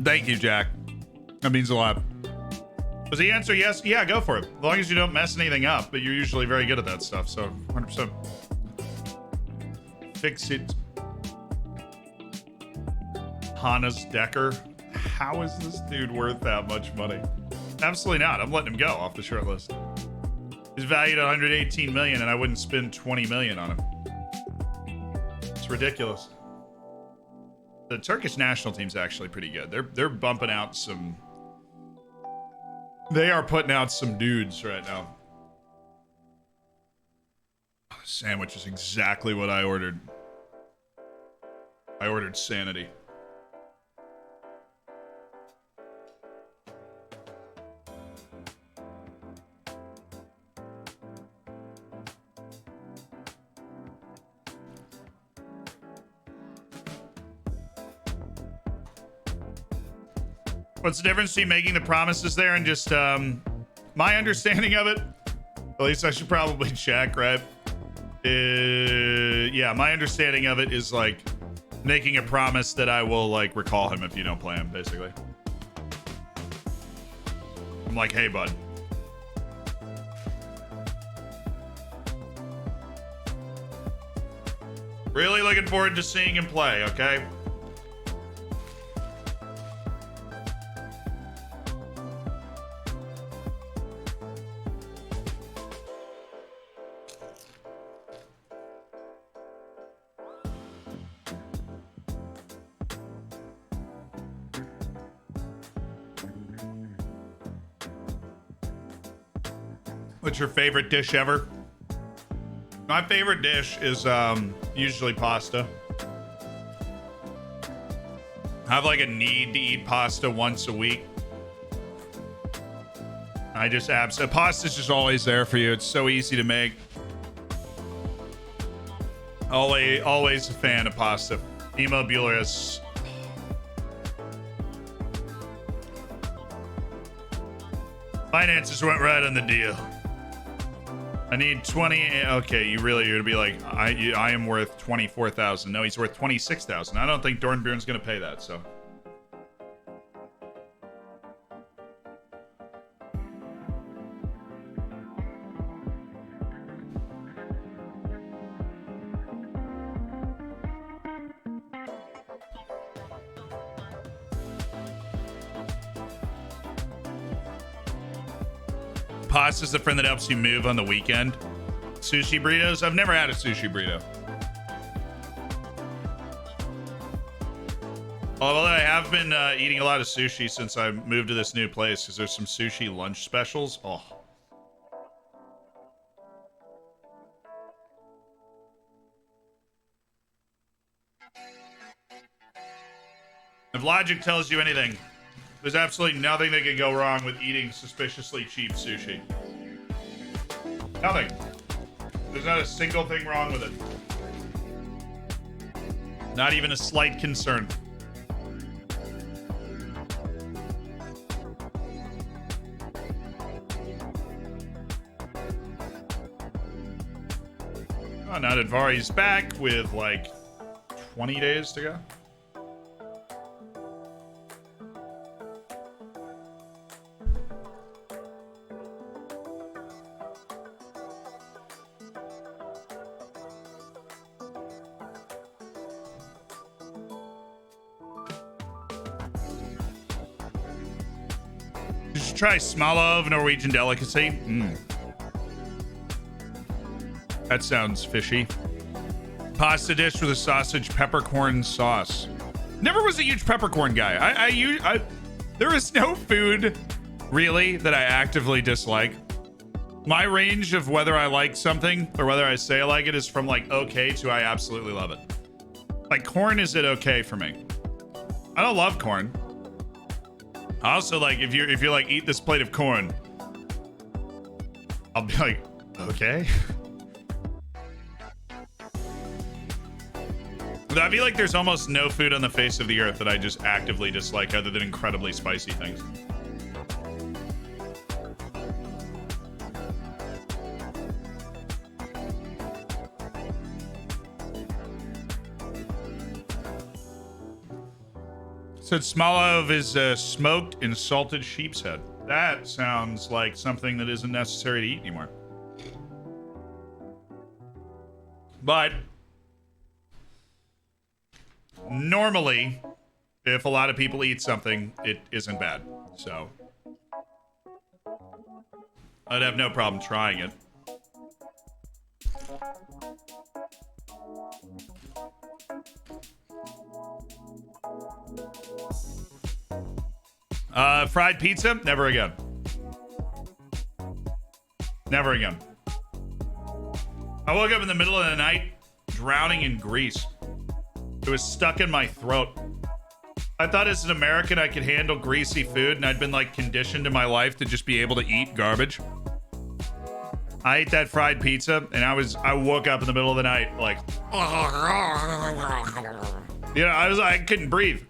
Thank you, Jack. That means a lot. Was the answer yes? Yeah, go for it. As long as you don't mess anything up, but you're usually very good at that stuff, so 100%. Fix it. Hannes Decker. How is this dude worth that much money? Absolutely not. I'm letting him go off the short list. He's valued at 118 million, and I wouldn't spend 20 million on him. It's ridiculous. The Turkish national team's actually pretty good. They're bumping out some. They are putting out some dudes right now. Sandwich is exactly what I ordered. I ordered sanity. What's the difference between making the promises there and just, my understanding of it, at least I should probably check, right? Yeah, my understanding of it is like making a promise that I will like recall him if you don't play him, basically. I'm like, hey, bud. Really looking forward to seeing him play, okay? What's your favorite dish ever? My favorite dish is usually pasta. I have like a need to eat pasta once a week. I just pasta's just always there for you. It's so easy to make. Always a fan of pasta. Emo Bueller is Finances went right on the deal. I need 20. Okay, you're gonna be like, I am worth 24,000. No, he's worth 26,000. I don't think Dornbjorn's gonna pay that. So. Pasta's the friend that helps you move on the weekend. Sushi burritos? I've never had a sushi burrito. Although I have been eating a lot of sushi since I moved to this new place because there's some sushi lunch specials. Oh. If logic tells you anything, there's absolutely nothing that can go wrong with eating suspiciously cheap sushi. Nothing. There's not a single thing wrong with it. Not even a slight concern. Oh, now that Vari's back with like 20 days to go. Try smalov, Norwegian delicacy. That sounds fishy. Pasta dish with a sausage peppercorn sauce. Never was a huge peppercorn guy. There is no food really that I actively dislike. My range of whether I like something or whether I say I like it is from like okay to I absolutely love it. Like corn is it okay for me? I don't love corn. Also, like, if you're like, eat this plate of corn, I'll be like, okay. But I feel like there's almost no food on the face of the earth that I just actively dislike other than incredibly spicy things. Said Smalov is smoked and salted sheep's head. That sounds like something that isn't necessary to eat anymore. But normally, if a lot of people eat something, it isn't bad. So I'd have no problem trying it. Fried pizza? Never again. Never again. I woke up in the middle of the night drowning in grease. It was stuck in my throat. I thought as an American I could handle greasy food, and I'd been like conditioned in my life to just be able to eat garbage. I ate that fried pizza, and I woke up in the middle of the night like, I couldn't breathe.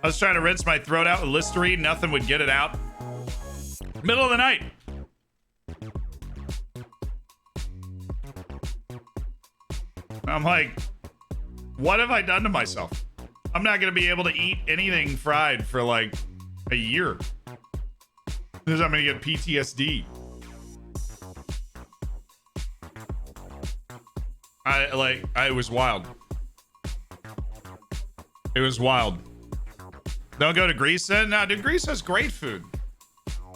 I was trying to rinse my throat out with Listerine. Nothing would get it out. Middle of the night. I'm like, what have I done to myself? I'm not going to be able to eat anything fried for like a year. Because I'm going to get PTSD. It was wild. It was wild. Don't go to Greece then? No, dude, Greece has great food.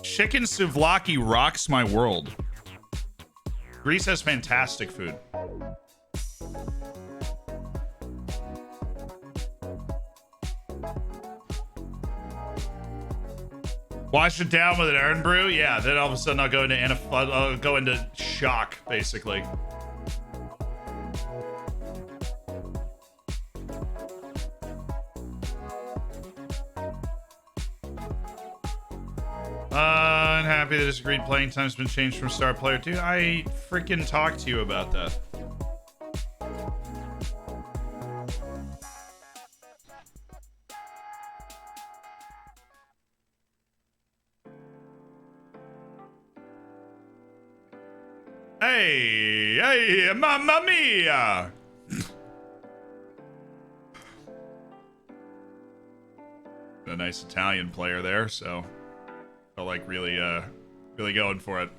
Chicken souvlaki rocks my world. Greece has fantastic food. Wash it down with an urn brew? Yeah, then all of a sudden I'll go into shock, basically. Unhappy that his agreed playing time's been changed from star player 2. I freaking talked to you about that. Hey, hey, mamma mia. A nice Italian player there, so felt like really going for it.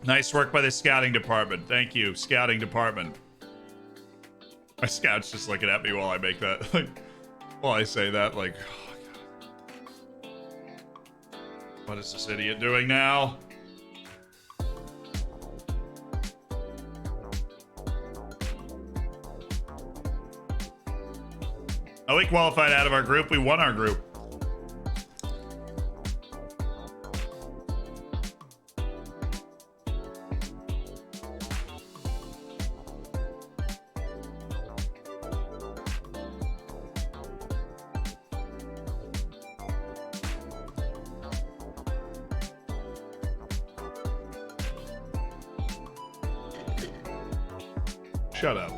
Nice work by the scouting department. Thank you, scouting department. My scout's just looking at me while I make that. Like, while I say that, like, oh God. What is this idiot doing now? Oh, we qualified out of our group. We won our group. Shut up.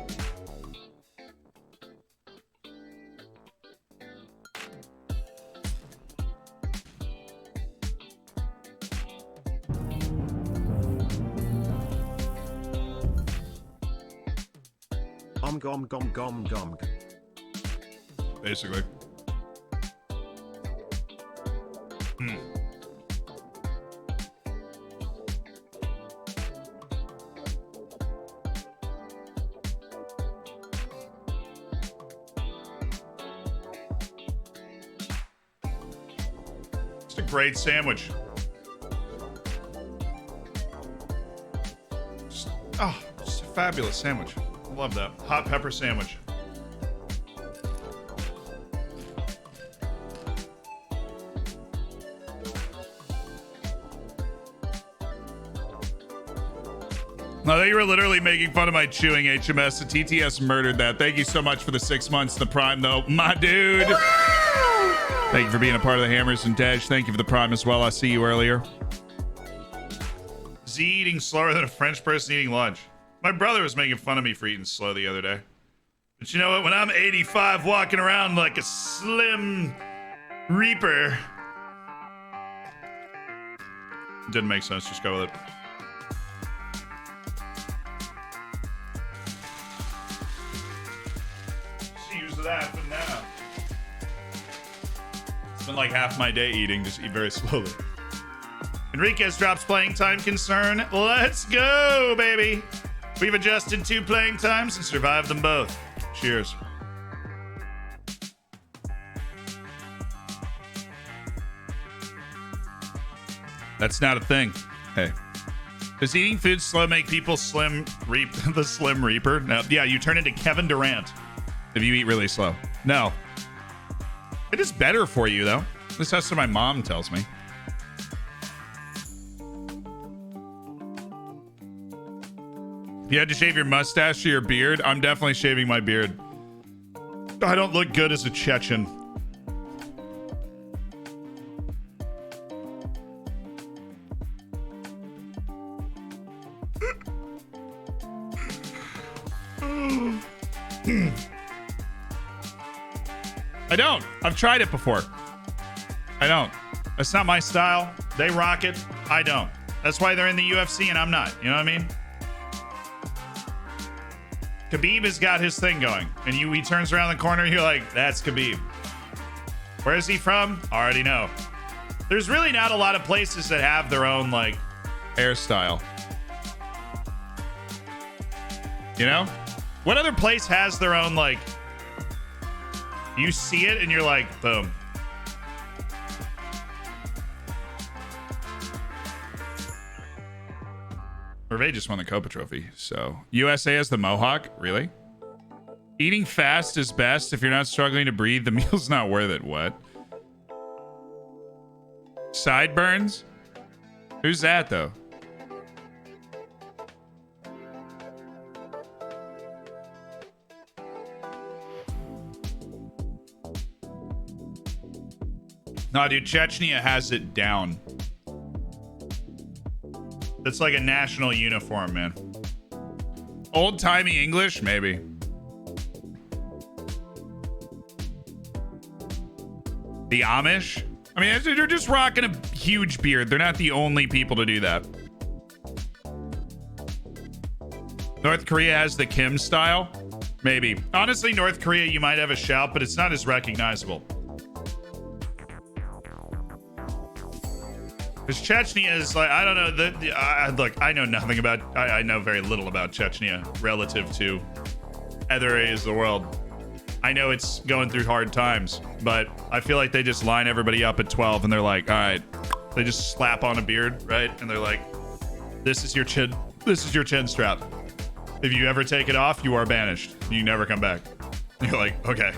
Gom gom gom gom. Basically. It's a great sandwich. Just a fabulous sandwich. Love that. Hot pepper sandwich. I thought you were literally making fun of my chewing HMS. The TTS murdered that. Thank you so much for the 6 months in the Prime, though. My dude. Thank you for being a part of the Hammers and Dash. Thank you for the Prime as well. I see you earlier. Z eating slower than a French person eating lunch. My brother was making fun of me for eating slow the other day. But you know what? When I'm 85 walking around like a slim reaper. Didn't make sense. Just go with it. Just use that for now. Spend like half my day eating. Just eat very slowly. Enriquez drops playing time concern. Let's go, baby. We've adjusted 2 playing times and survived them both. Cheers. That's not a thing. Hey. Does eating food slow make people slim reap the Slim Reaper? No. Yeah, you turn into Kevin Durant if you eat really slow. No. It is better for you, though. This is what my mom tells me. You had to shave your mustache or your beard? I'm definitely shaving my beard. I don't look good as a Chechen. I don't. I've tried it before. I don't. That's not my style. They rock it. I don't. That's why they're in the UFC and I'm not. You know what I mean? Khabib has got his thing going, and he turns around the corner, you're like, that's Khabib. Where is he from? Already know. There's really not a lot of places that have their own, like, hairstyle. You know? What other place has their own, like, you see it and you're like, boom. Hervé just won the Copa Trophy, so USA has the Mohawk? Really? Eating fast is best. If you're not struggling to breathe, the meal's not worth it. What? Sideburns? Who's that, though? No, dude, Chechnya has it down. It's like a national uniform, man. Old-timey English? Maybe. The Amish? I mean, they're just rocking a huge beard. They're not the only people to do that. North Korea has the Kim style? Maybe. Honestly, North Korea, you might have a shout, but it's not as recognizable. Because Chechnya is like, I don't know. Look, I know nothing about, I know very little about Chechnya relative to other areas of the world. I know it's going through hard times, but I feel like they just line everybody up at 12 and they're like, all right, they just slap on a beard, right? And they're like, this is your chin strap. If you ever take it off, you are banished. You never come back. You're like, okay.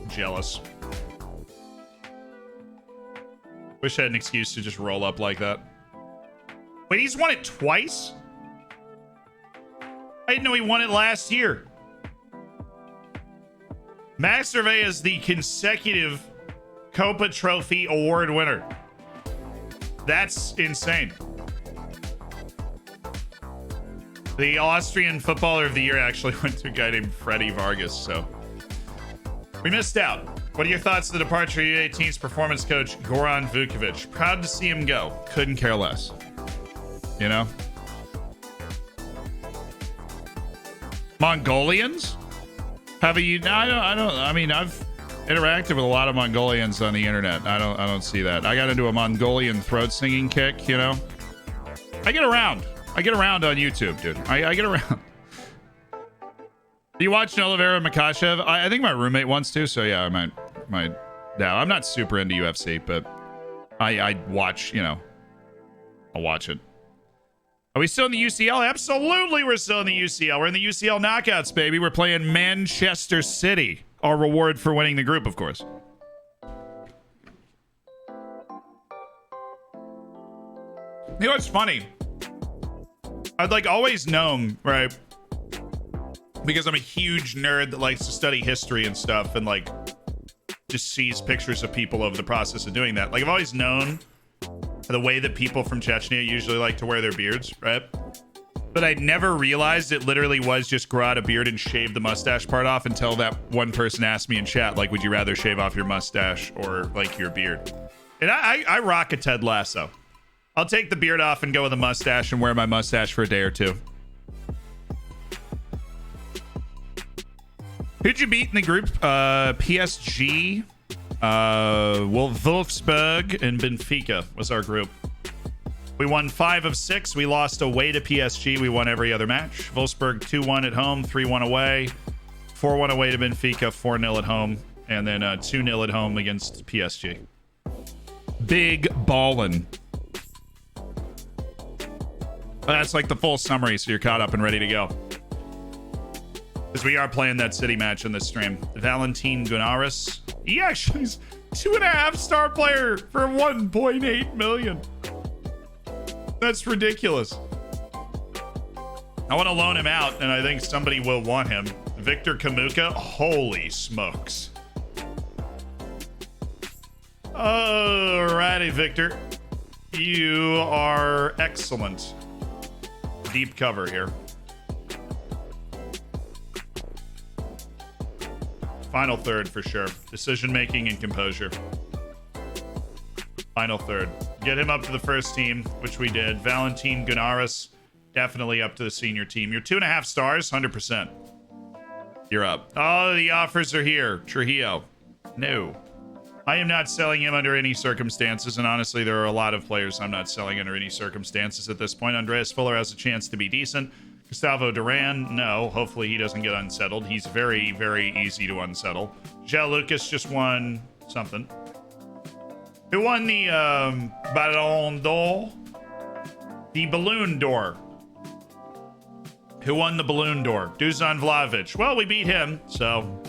Jealous. Wish I had an excuse to just roll up like that. Wait, he's won it twice? I didn't know he won it last year. Max Survey is the consecutive Copa Trophy award winner. That's insane. The Austrian Footballer of the Year actually went to a guy named Freddy Vargas, so we missed out. What are your thoughts on the departure of U18's performance coach, Goran Vukovic? Proud to see him go. Couldn't care less. You know? Mongolians? Have you? I mean, I've interacted with a lot of Mongolians on the internet. I don't see that. I got into a Mongolian throat singing kick, you know? I get around on YouTube, dude. I get around. You watch Oliveira Makachev? I think my roommate wants to, so yeah, I might. Now, I'm not super into UFC, but I watch, you know, I'll watch it. Are we still in the UCL? Absolutely, we're still in the UCL. We're in the UCL knockouts, baby. We're playing Manchester City. Our reward for winning the group, of course. You know what's funny? I'd like always known, right? Because I'm a huge nerd that likes to study history and stuff and like just sees pictures of people over the process of doing that. Like I've always known the way that people from Chechnya usually like to wear their beards, right? But I never realized it literally was just grow out a beard and shave the mustache part off until that one person asked me in chat, like, would you rather shave off your mustache or like your beard? And I rock a Ted Lasso. I'll take the beard off and go with a mustache and wear my mustache for a day or two. Who'd you beat in the group? PSG, Wolfsburg, and Benfica was our group. We won 5 of 6. We lost away to PSG. We won every other match. Wolfsburg 2-1 at home, 3-1 away, 4-1 away to Benfica, 4-0 at home, and then 2-0 at home against PSG. Big ballin'. That's like the full summary, so you're caught up and ready to go. Because we are playing that city match in this stream. Valentin Gunaris. He actually is 2.5-star player for 1.8 million. That's ridiculous. I want to loan him out, and I think somebody will want him. Victor Kamuka. Holy smokes. Alrighty, Victor. You are excellent. Deep cover here. Final third for sure. Decision making and composure. Final third. Get him up to the first team, which we did. Valentin Gunaris, definitely up to the senior team. You're 2.5 stars, 100%. You're up. Oh, the offers are here. Trujillo. No. I am not selling him under any circumstances, and honestly, there are a lot of players I'm not selling under any circumstances at this point. Andreas Fuller has a chance to be decent. Gustavo Duran, no. Hopefully he doesn't get unsettled. He's very, very easy to unsettle. Gel Lucas just won something. Who won the Ballon d'Or? The Balloon d'Or. Who won the Balloon d'Or? Dusan Vlahovic. Well, we beat him, so...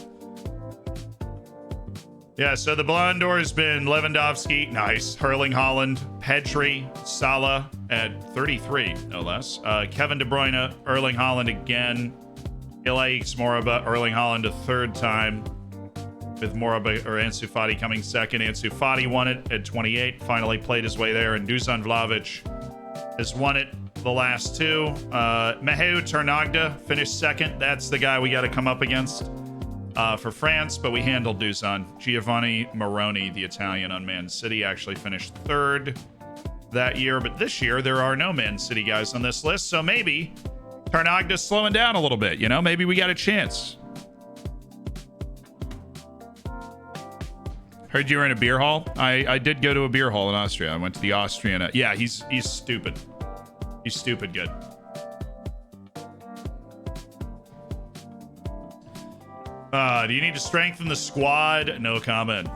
Yeah, so the Ballon d'Or has been Lewandowski, nice. Erling Haaland, Pedri, Salah at 33, no less. Kevin De Bruyne, Erling Haaland again. Ilaix Moriba, Erling Haaland a third time. With Moriba or Ansu Fati coming second. Ansu Fati won it at 28, finally played his way there. And Dusan Vlahovic has won it the last two. Maheu Tarnagda finished second. That's the guy we got to come up against for France, but we handled Dusan. Giovanni Moroni, the Italian on Man City, actually finished third that year, but this year there are no Man City guys on this list, so maybe Tarnagda's slowing down a little bit, you know? Maybe we got a chance. Heard you were in a beer hall. I did go to a beer hall in Austria. I went to the Austrian. Yeah, he's stupid. He's stupid good. Do you need to strengthen the squad? No comment.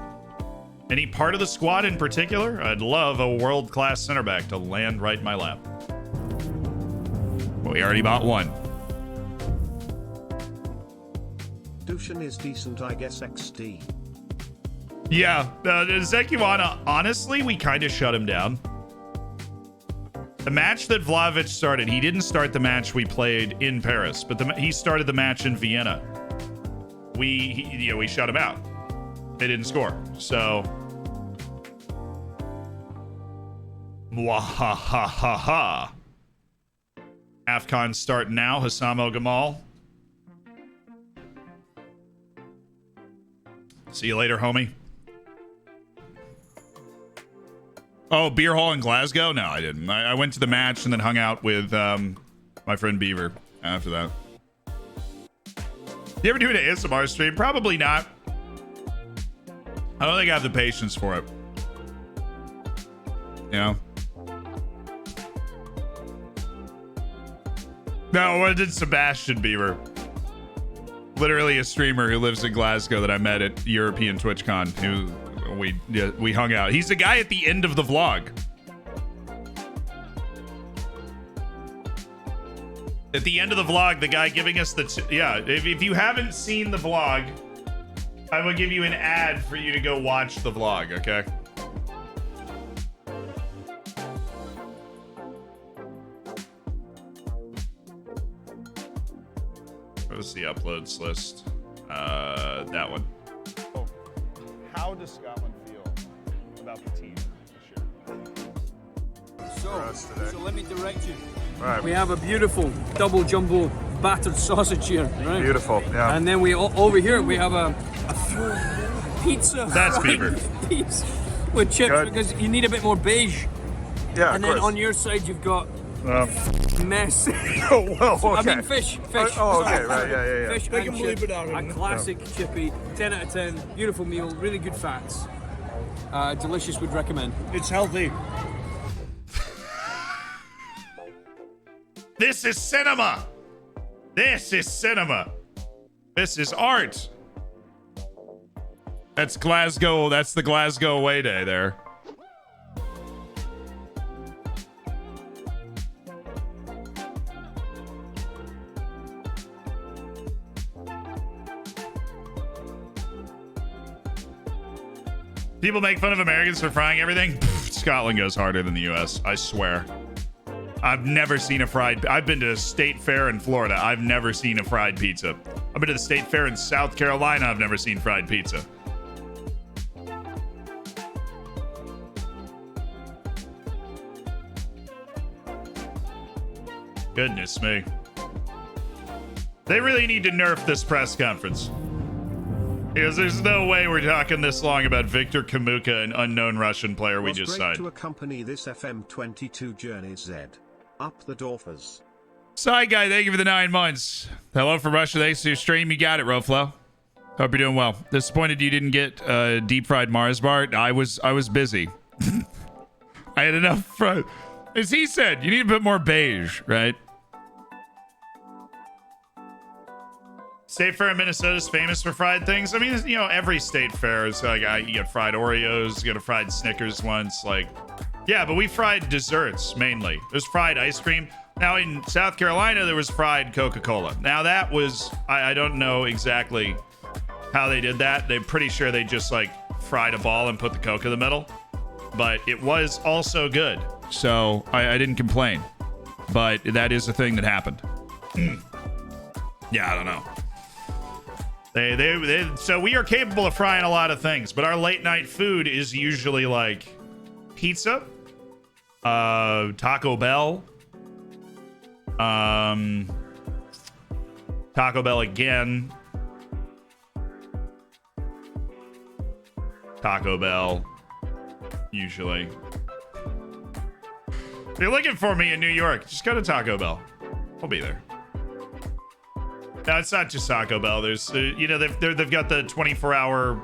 Any part of the squad in particular? I'd love a world-class center back to land right in my lap. Well, we already bought one. Dushan is decent, I guess. XD. Yeah, Zekiwana, honestly, we kind of shut him down. The match that Vlahovic started, he didn't start the match we played in Paris, but he started the match in Vienna. We shut him out. They didn't score. So, mwahahaha. AFCON start now. Hassam El Gamal. See you later, homie. Oh, beer hall in Glasgow? No, I didn't. I went to the match and then hung out with my friend Beaver after that. You ever do an ASMR stream? Probably not. I don't think I have the patience for it. You know? No, what did Sebastian Beaver? Literally a streamer who lives in Glasgow that I met at European TwitchCon. Who we hung out. He's the guy at the end of the vlog. At the end of the vlog, the guy giving us the... if you haven't seen the vlog, I will give you an ad for you to go watch the vlog, okay? What was the uploads list? That one. How does Scotland feel about the team this year? So let me direct you. Right. We have a beautiful double jumbo battered sausage here, right? Beautiful, yeah. And then over here we have a pizza. That's fried Beaver. Piece with chips Good. because you need a bit more beige. Yeah, And of then course. on your side you've got mess. Oh, well, okay. I mean fish. Oh, okay, Sorry. right, yeah. Fish They and chips. A classic chippy. 10 out of 10. Beautiful meal. Really good fats. Delicious. Would recommend. It's healthy. This is cinema. This is cinema. This is art. That's Glasgow. That's the Glasgow away day there. People make fun of Americans for frying everything. Pfft, Scotland goes harder than the US, I swear. I've never seen a fried... I've been to a state fair in Florida. I've never seen a fried pizza. I've been to the state fair in South Carolina. I've never seen fried pizza. Goodness me. They really need to nerf this press conference. Because there's no way we're talking this long about Viktor Kamuka, an unknown Russian player we Was just great signed. to accompany this FM22 journey, Z. Up the Dorfers. Side guy, thank you for the 9 months. Hello from Russia. Thanks for your stream. You got it, Roflo. Hope you're doing well. Disappointed you didn't get deep fried Mars bar. I was busy. I had enough fried. As he said, you need a bit more beige, right? State Fair in Minnesota is famous for fried things. I mean, you know, every state fair is like, you get fried Oreos, you get a fried Snickers once. Like, yeah, but we fried desserts mainly. There's fried ice cream. Now in South Carolina, there was fried Coca-Cola. Now that was, I don't know exactly how they did that. They're pretty sure they just like fried a ball and put the Coke in the middle. But it was also good. So I didn't complain. But that is a thing that happened. Yeah, I don't know. So we are capable of frying a lot of things, but our late night food is usually like pizza, Taco Bell, Taco Bell again. Taco Bell. Usually. If you're looking for me in New York, just go to Taco Bell. I'll be there. No, it's not just Taco Bell. There's, you know, they've got the 24-hour.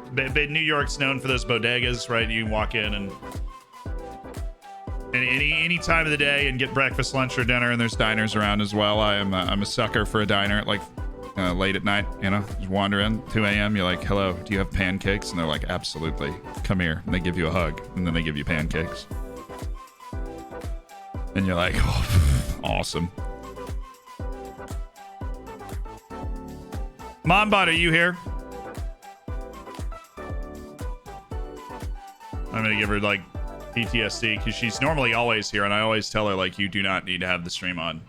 New York's known for those bodegas, right? You can walk in and any time of the day and get breakfast, lunch, or dinner. And there's diners around as well. I'm a sucker for a diner at like late at night. You know, just wander in 2 a.m. You're like, hello, do you have pancakes? And they're like, absolutely. Come here. And they give you a hug, and then they give you pancakes. And you're like, oh, awesome. Mombot, are you here? I'm gonna give her like PTSD because she's normally always here, and I always tell her like, you do not need to have the stream on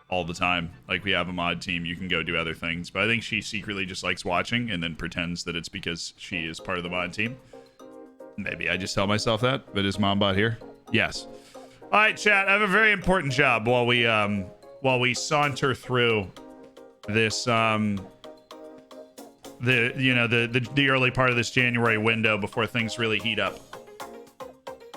all the time. Like, we have a mod team, you can go do other things. But I think she secretly just likes watching and then pretends that it's because she is part of the mod team. Maybe I just tell myself that. But is Mombot here? Yes. All right, chat. I have a very important job while we saunter through this the early part of this January window before things really heat up.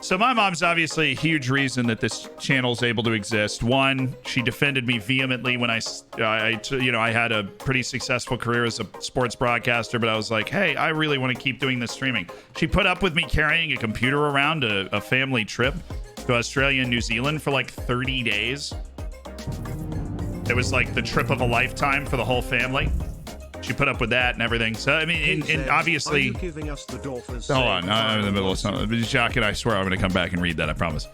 So my mom's obviously a huge reason that this channel's able to exist. One, she defended me vehemently when I had a pretty successful career as a sports broadcaster, but I was like, hey, I really want to keep doing this streaming. She put up with me carrying a computer around a family trip to Australia and New Zealand for like 30 days. It was like the trip of a lifetime for the whole family. She put up with that and everything. So, I mean, and obviously... Are you giving us the Dorfers? Hold on, I'm in the middle of something. Jock, and I swear I'm going to come back and read that, I promise.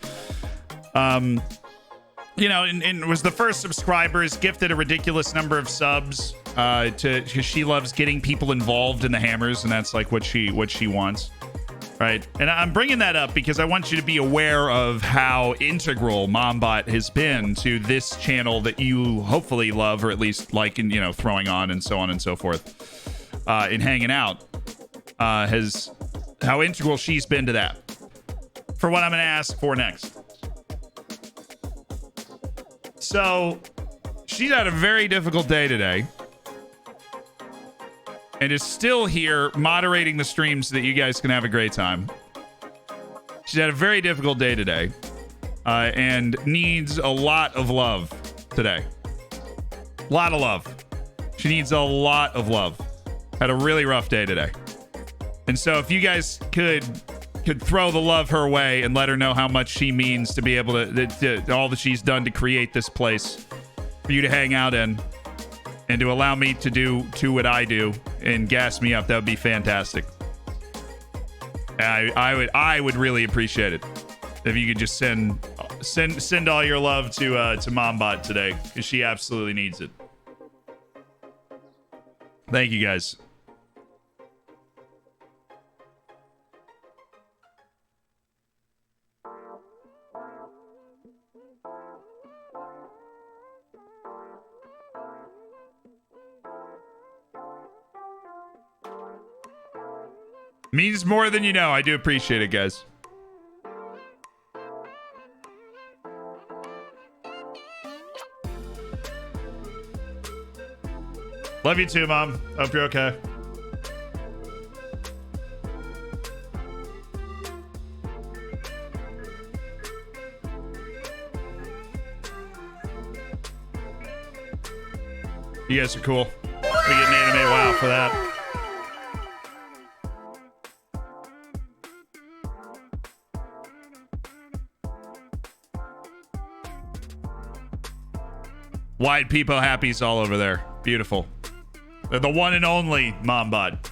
You know, and was the first subscribers, gifted a ridiculous number of subs because she loves getting people involved in the hammers, and that's like what she wants. Right. And I'm bringing that up because I want you to be aware of how integral Mombot has been to this channel that you hopefully love, or at least like, and, you know, throwing on and so on and so forth, and hanging out, how integral she's been to that. For what I'm going to ask for next. So she's had a very difficult day today, and is still here moderating the stream so that you guys can have a great time. She's had a very difficult day today, and needs a lot of love today. A lot of love. She needs a lot of love. Had a really rough day today. And so if you guys could throw the love her way and let her know how much she means to be able to all that she's done to create this place for you to hang out in, and to allow me to do what I do and gas me up, that would be fantastic. I would really appreciate it if you could just send all your love to Mombot today, because she absolutely needs it. Thank you, guys. Means more than you know. I do appreciate it, guys. Love you too, Mom. Hope you're okay. You guys are cool. We get an anime wow for that. Wide people happies all over there. Beautiful. They're the one and only Mombot.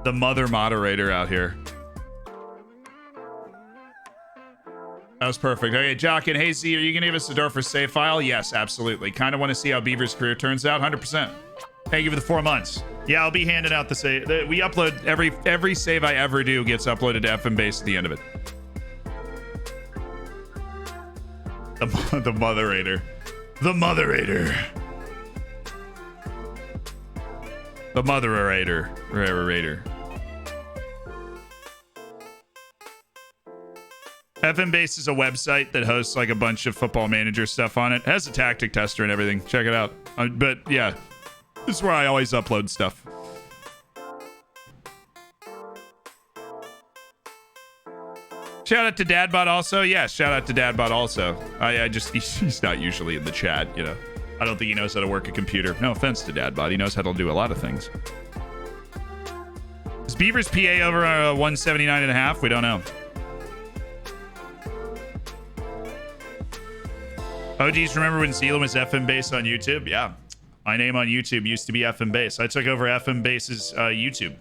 The mother moderator out here. That was perfect. Okay, Jock and hey Z, are you gonna give us the Dorfers save file? Yes, absolutely. Kind of want to see how Beaver's career turns out. 100%. Thank you for the 4 months. Yeah, I'll be handing out the save. We upload every save I ever do gets uploaded to FM Base at the end of it. The moderator. The moderator. The moderator. Raider. FM Base is a website that hosts like a bunch of Football Manager stuff on it. It has a tactic tester and everything. Check it out. But yeah, this is where I always upload stuff. Shout out to Dadbot also. Yeah, shout out to Dadbot also. I just, he's not usually in the chat, you know. I don't think he knows how to work a computer. No offense to Dadbot. He knows how to do a lot of things. Is Beaver's PA over 179.5? We don't know. OGs, remember when Zealand was FM Base on YouTube? Yeah. My name on YouTube used to be FM Base. I took over FM Base's YouTube.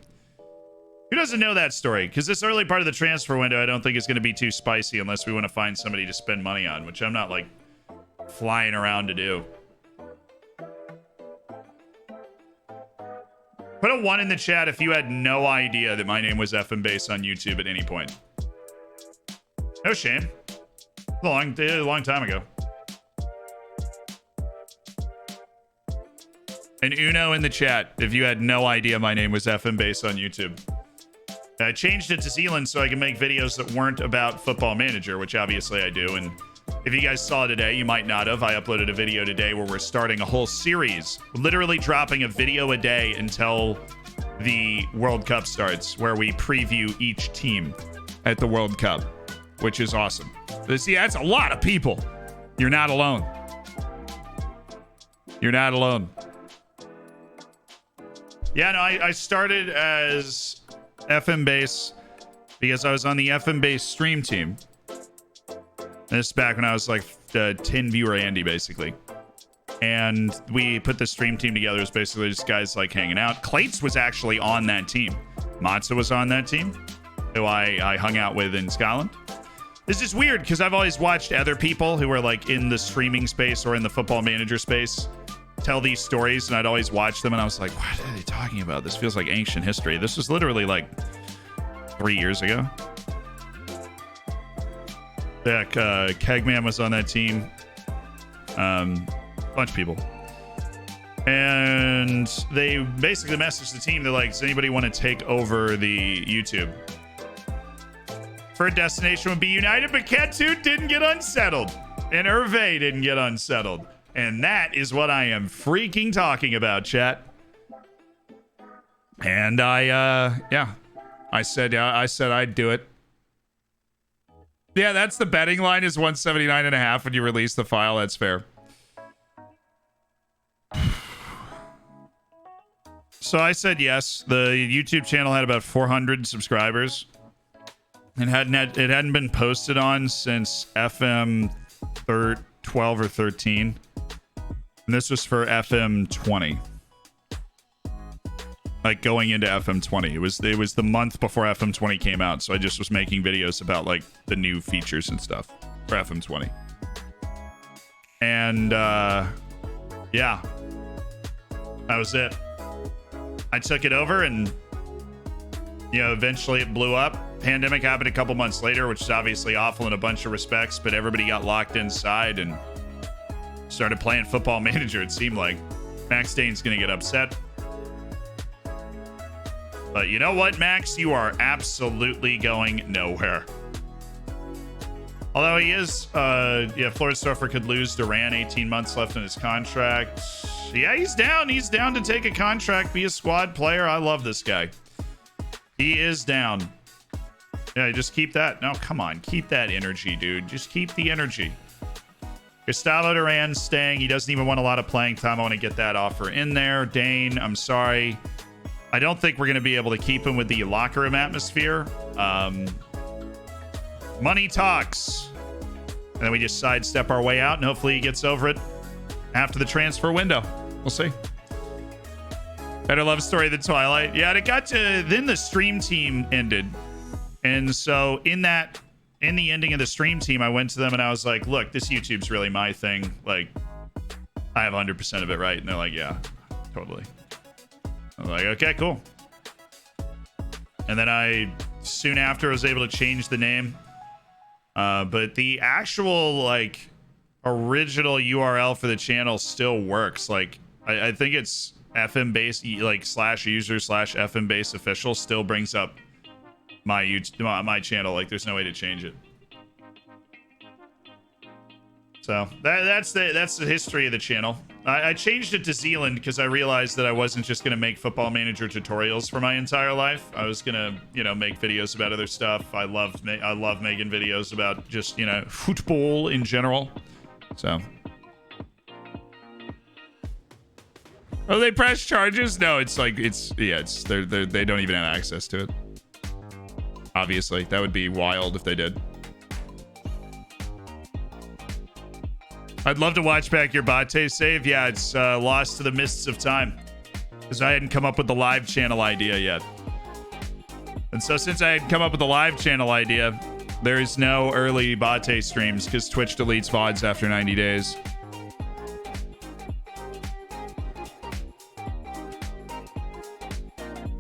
Who doesn't know that story? Because this early part of the transfer window, I don't think is going to be too spicy unless we want to find somebody to spend money on, which I'm not, like, flying around to do. Put a 1 in the chat if you had no idea that my name was FM Base on YouTube at any point. No shame. A long time ago. An Uno in the chat if you had no idea my name was FM Base on YouTube. I changed it to Zealand so I can make videos that weren't about Football Manager, which obviously I do. And if you guys saw today, you might not have. I uploaded a video today where we're starting a whole series, literally dropping a video a day until the World Cup starts, where we preview each team at the World Cup, which is awesome. But see, that's a lot of people. You're not alone. You're not alone. Yeah, no, I started as FM Base because I was on the FM Base stream team. This is back when I was like 10 viewer Andy, basically. And we put the stream team together. It was basically just guys like hanging out. Clates was actually on that team. Matza was on that team, who I hung out with in Scotland. This is weird because I've always watched other people who are like in the streaming space or in the Football Manager space tell these stories, and I'd always watch them and I was like, what are they talking about? This feels like ancient history. This was literally like 3 years ago. Yeah, Kegman was on that team. Bunch of people. And they basically messaged the team. They're like, does anybody want to take over the YouTube? Third destination would be United, but Ketsu didn't get unsettled. And Hervé didn't get unsettled. And that is what I am freaking talking about, chat. And I said I'd do it. Yeah, that's the betting line is 179.5 when you release the file. That's fair. So I said yes. The YouTube channel had about 400 subscribers. It hadn't been posted on since FM 12 or 13. And this was for FM 20. Like going into FM 20. It was the month before FM 20 came out, so I just was making videos about like the new features and stuff for FM 20. And yeah. That was it. I took it over and eventually it blew up. Pandemic happened a couple months later, which is obviously awful in a bunch of respects, but everybody got locked inside and started playing Football Manager, it seemed like. Max Dane's gonna get upset. But you know what, Max? You are absolutely going nowhere. Although he is, FLORIDSDORFER could lose Duran, 18 months left in his contract. Yeah, he's down. He's down to take a contract, be a squad player. I love this guy. He is down. Yeah, just keep that. No, come on. Keep that energy, dude. Just keep the energy. Gustavo Duran's staying. He doesn't even want a lot of playing time. I want to get that offer in there. Dane, I'm sorry. I don't think we're going to be able to keep him with the locker room atmosphere. Money talks. And then we just sidestep our way out, and hopefully he gets over it after the transfer window. We'll see. Better love story than Twilight. Yeah, and it got to... Then the stream team ended. And so in the ending of the stream team, I went to them and I was like, look, this YouTube's really my thing. Like, I have 100% of it right. And they're like, yeah, totally. I was like, okay, cool. And then I, soon after, was able to change the name. But the actual, like, original URL for the channel still works. Like, I think it's FM base, like, /user/FM base official still brings up my YouTube, my channel. Like, there's no way to change it. So that's the history of the channel. I changed it to Zealand because I realized that I wasn't just going to make Football Manager tutorials for my entire life. I was going to, you know, make videos about other stuff. I love making videos about just, you know, football in general. So. Oh, they press charges? No, it's like, they don't even have access to it. Obviously, that would be wild if they did. I'd love to watch back your Bate save. Yeah, it's lost to the mists of time because I hadn't come up with the live channel idea yet. And so since I had come up with the live channel idea, there is no early Bate streams because Twitch deletes VODs after 90 days.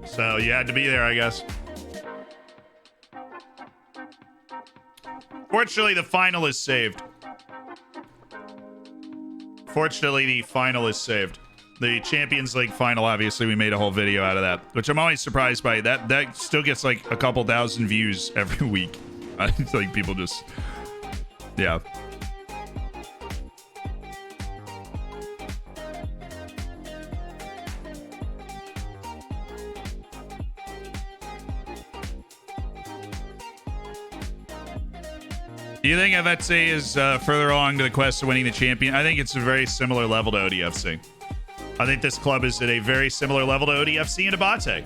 So you had to be there, I guess. Fortunately, the final is saved. Fortunately, the final is saved. The Champions League final, obviously, we made a whole video out of that, which I'm always surprised by. That still gets like a couple thousand views every week. It's like people just, yeah. Do you think FFC is further along to the quest of winning the champion? I think it's a very similar level to ODFC. I think this club is at a very similar level to ODFC and Abate.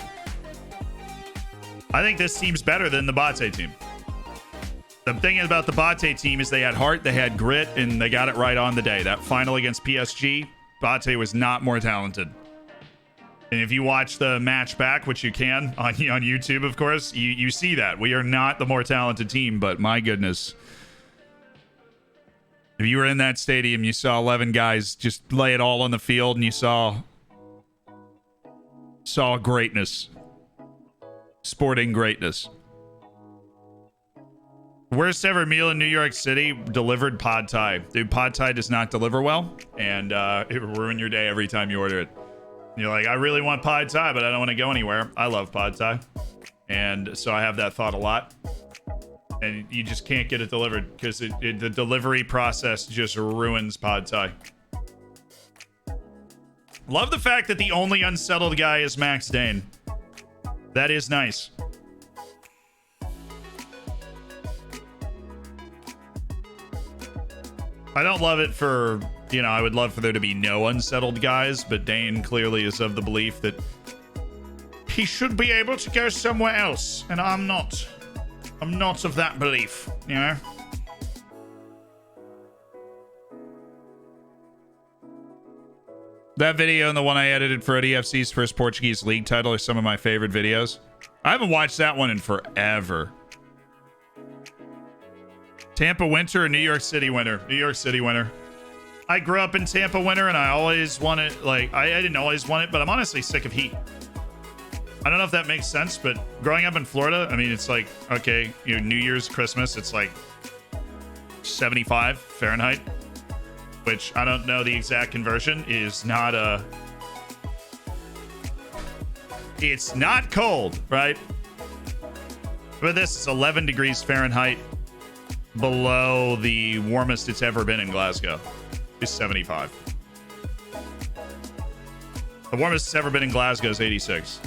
I think this team's better than the Bate team. The thing about the Bate team is they had heart, they had grit, and they got it right on the day. That final against PSG, Bate was not more talented. And if you watch the match back, which you can on YouTube, of course, you see that. We are not the more talented team, but my goodness. If you were in that stadium, you saw 11 guys just lay it all on the field, and you saw greatness. Sporting greatness. Worst ever meal in New York City, delivered pad thai. Dude, pad thai does not deliver well, and it will ruin your day every time you order it. You're like, I really want pad thai, but I don't want to go anywhere. I love pad thai. And so I have that thought a lot. And you just can't get it delivered because the delivery process just ruins pad thai. Love the fact that the only unsettled guy is Max Dane. That is nice. I don't love it for, you know, I would love for there to be no unsettled guys, but Dane clearly is of the belief that he should be able to go somewhere else, and I'm not. I'm not of that belief, you know? That video and the one I edited for ODFC's first Portuguese league title are some of my favorite videos. I haven't watched that one in forever. Tampa winter or New York City winter? New York City winter. I grew up in Tampa winter and I always wanted, like, I didn't always want it, but I'm honestly sick of heat. I don't know if that makes sense, but growing up in Florida, I mean, it's like, okay, you know, New Year's, Christmas, it's like 75 Fahrenheit, which I don't know the exact conversion, is not a... It's not cold, right? But this is 11 degrees Fahrenheit below the warmest it's ever been in Glasgow. It's 75. The warmest it's ever been in Glasgow is 86.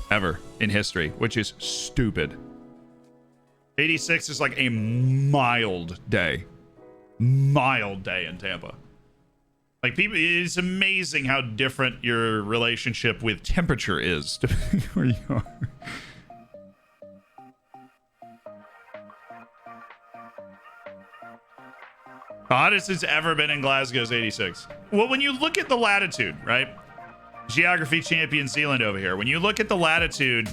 Ever in history, which is stupid. 86 is like a mild day. Mild day in Tampa. Like, people, it's amazing how different your relationship with temperature is depending where you are. The hottest it's ever been in Glasgow is 86. Well, when you look at the latitude, right? Geography champion Zealand over here. When you look at the latitude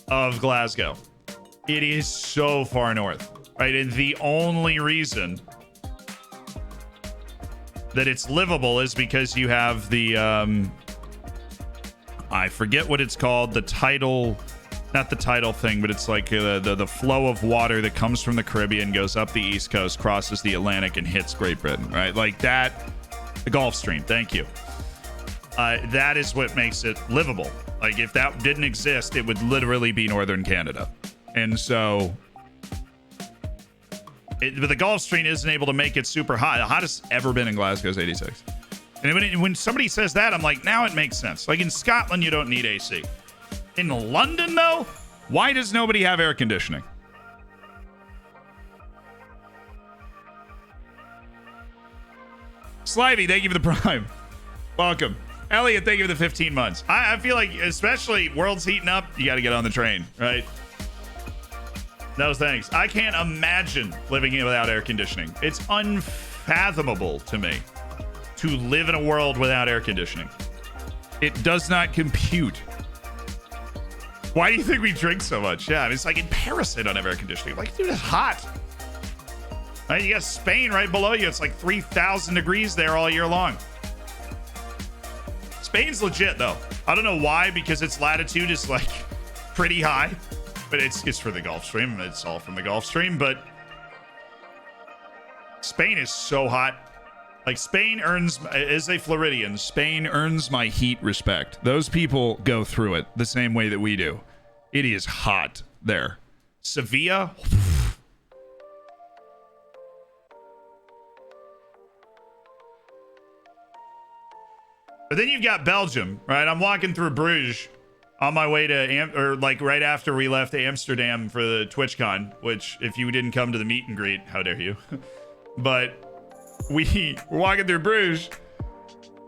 of Glasgow, it is so far north, right? And the only reason that it's livable is because you have the, I forget what it's called, the tidal, not the tidal thing, but it's like the flow of water that comes from the Caribbean, goes up the East Coast, crosses the Atlantic, and hits Great Britain, right? Like that, the Gulf Stream, thank you. That is what makes it livable. Like, if that didn't exist, it would literally be northern Canada. And so But the Gulfstream isn't able to make it super hot. The hottest ever been in Glasgow is 86. And when somebody says that, I'm like, now it makes sense. Like in Scotland, you don't need AC. In London, though, why does nobody have air conditioning? Slivey, thank you for the prime. Welcome. Elliot, thank you for the 15 months. I feel like, especially world's heating up, you got to get on the train, right? No thanks. I can't imagine living here without air conditioning. It's unfathomable to me to live in a world without air conditioning. It does not compute. Why do you think we drink so much? Yeah, I mean, it's like in Paris they don't have air conditioning. Like, dude, it's hot. Right, you got Spain right below you. It's like 3,000 degrees there all year long. Spain's legit, though. I don't know why, because its latitude is like pretty high. But it's for the Gulfstream. It's all from the Gulfstream. But Spain is so hot. Like, Spain earns, as a Floridian, Spain earns my heat respect. Those people go through it the same way that we do. It is hot there. Sevilla. But then you've got Belgium, right? I'm walking through Bruges on my way to, like right after we left Amsterdam for the TwitchCon, which if you didn't come to the meet and greet, how dare you? But we're walking through Bruges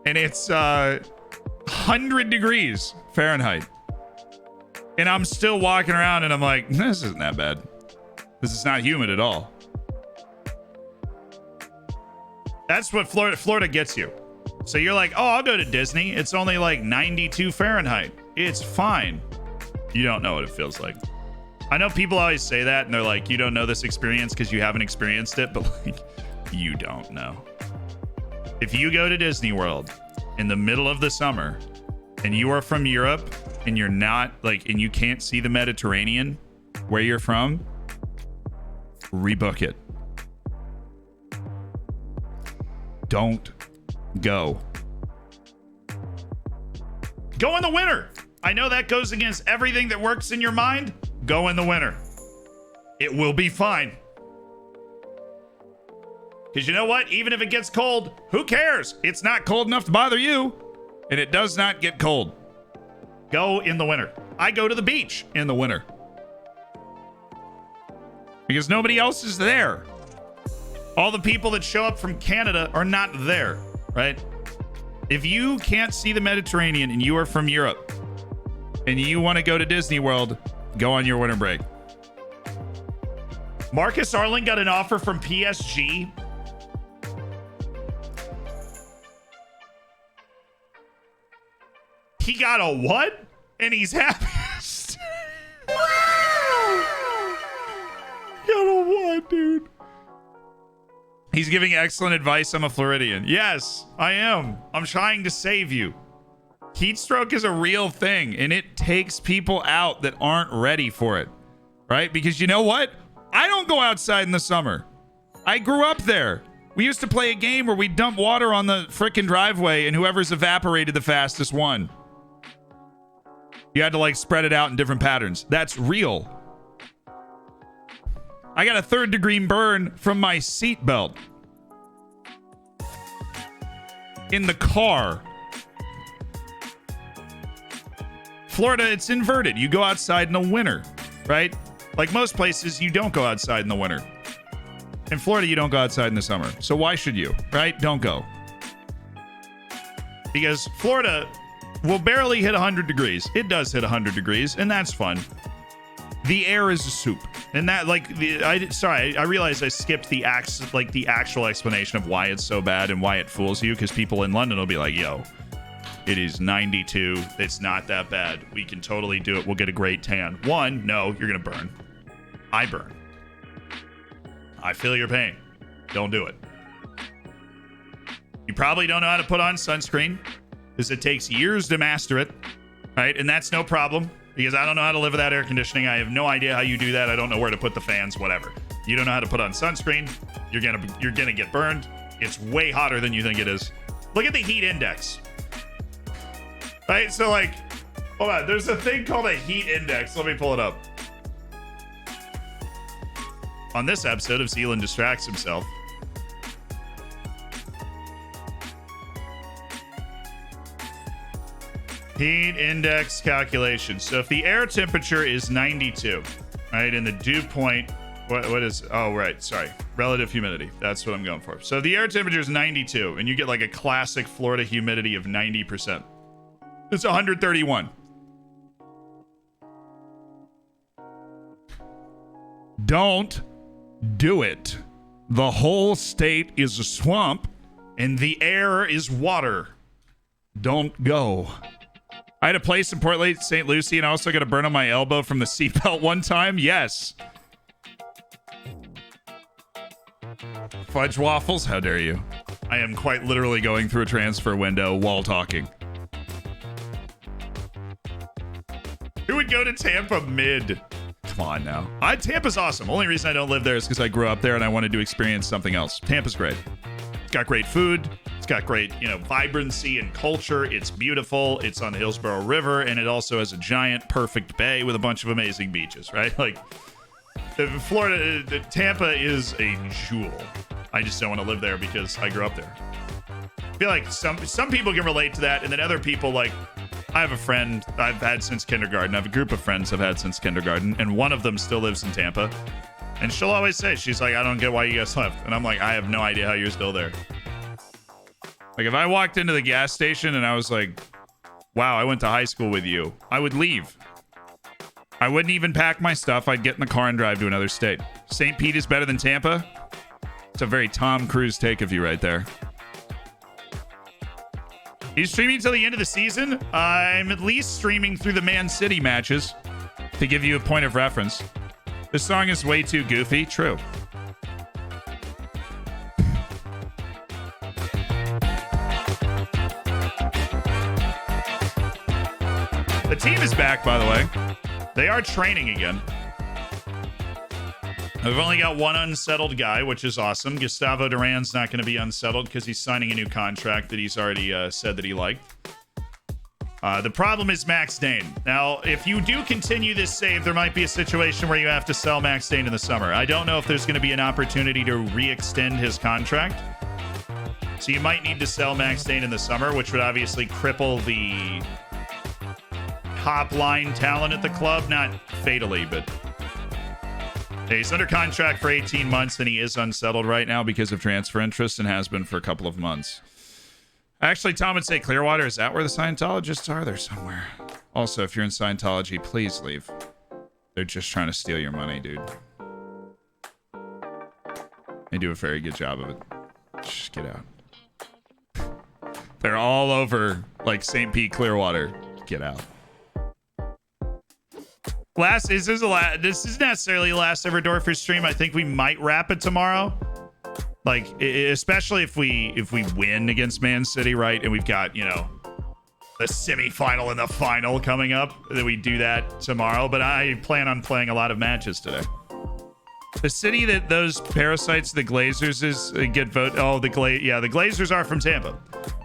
and it's 100 degrees Fahrenheit. And I'm still walking around and I'm like, this isn't that bad. This is not humid at all. That's what Florida gets you. So you're like, oh, I'll go to Disney. It's only like 92 Fahrenheit. It's fine. You don't know what it feels like. I know people always say that and they're like, you don't know this experience because you haven't experienced it, but like, you don't know. If you go to Disney World in the middle of the summer and you are from Europe and you're not like, and you can't see the Mediterranean where you're from, rebook it. Don't go. Go in the winter. I know that goes against everything that works in your mind. Go in the winter. It will be fine. Because you know what? Even if it gets cold, who cares? It's not cold enough to bother you. And it does not get cold. Go in the winter. I go to the beach in the winter. Because nobody else is there. All the people that show up from Canada are not there, right? If you can't see the Mediterranean and you are from Europe and you want to go to Disney World, go on your winter break. Marcus Arling got an offer from PSG. He got a what? And he's happy. Got a what, dude? He's giving excellent advice. I'm a Floridian. Yes, I am. I'm trying to save you. Heat stroke is a real thing, and it takes people out that aren't ready for it, right? Because you know what? I don't go outside in the summer. I grew up there. We used to play a game where we dump water on the frickin' driveway, and whoever's evaporated the fastest won. You had to, like, spread it out in different patterns. That's real. I got a 3rd degree burn from my seatbelt in the car. Florida, it's inverted. You go outside in the winter, right? Like most places, you don't go outside in the winter. In Florida, you don't go outside in the summer. So why should you, right? Don't go. Because Florida will barely hit 100 degrees. It does hit 100 degrees, and that's fun. The air is a soup. And that, like, I realized I skipped the actual explanation of why it's so bad and why it fools you, because people in London will be like, yo, it is 92. It's not that bad. We can totally do it. We'll get a great tan. One, no, you're going to burn. I burn. I feel your pain. Don't do it. You probably don't know how to put on sunscreen because it takes years to master it, right? And that's no problem. Because I don't know how to live without air conditioning. I have no idea how you do that. I don't know where to put the fans, whatever. You don't know how to put on sunscreen. You're gonna get burned. It's way hotter than you think it is. Look at the heat index. Right? So like, hold on. There's a thing called a heat index. Let me pull it up. on this episode of Zealand Distracts Himself. Heat index calculation. So if the air temperature is 92, right, and the dew point, what is, oh, right, sorry, relative humidity. That's what I'm going for. So the air temperature is 92, and you get like a classic Florida humidity of 90%. It's 131. Don't do it. The whole state is a swamp, and the air is water. Don't go. I had a place in Port Lake, St. Lucie, and I also got a burn on my elbow from the seatbelt one time. Yes. Fudge waffles? How dare you? I am quite literally going through a transfer window while talking. Who would go to Tampa mid? Come on now. Tampa's awesome. Only reason I don't live there is because I grew up there and I wanted to experience something else. Tampa's great. It's got great food. It's got great, vibrancy and culture. It's beautiful. It's on the Hillsborough River, and it also has a giant, perfect bay with a bunch of amazing beaches, right? Like, Florida, Tampa is a jewel. I just don't want to live there because I grew up there. I feel like some people can relate to that, and then other people, like, I have a friend I've had since kindergarten. I have a group of friends I've had since kindergarten, and one of them still lives in Tampa. And she'll always say, she's like, I don't get why you guys left. And I'm like, I have no idea how you're still there. Like, if I walked into the gas station and I was like, wow, I went to high school with you, I would leave. I wouldn't even pack my stuff. I'd get in the car and drive to another state. St. Pete is better than Tampa? It's a very Tom Cruise take of you right there. He's streaming till the end of the season. I'm at least streaming through the Man City matches to give you a point of reference. This song is way too goofy. True. The team is back, by the way. They are training again. We've only got one unsettled guy, which is awesome. Gustavo Duran's not going to be unsettled because he's signing a new contract that he's already said that he liked. The problem is Max Dane. Now, if you do continue this save, there might be a situation where you have to sell Max Dane in the summer. I don't know if there's going to be an opportunity to re-extend his contract. So you might need to sell Max Dane in the summer, which would obviously cripple the top line talent at the club. Not fatally, but he's under contract for 18 months, and he is unsettled right now because of transfer interest and has been for a couple of months. Actually, Tom would say Clearwater. Is that where the Scientologists are? They're somewhere. Also, if you're in Scientology, please leave. They're just trying to steal your money, dude. They do a very good job of it. Just get out. They're all over, like, St. Pete Clearwater. Get out. This is necessarily the last ever Dorfers stream. I think we might wrap it tomorrow. Like, especially if we win against Man City, right? And we've got, the semifinal and the final coming up. That we do that tomorrow. But I plan on playing a lot of matches today. The city that those parasites, the Glazers, get voted. Oh, the Glazers are from Tampa.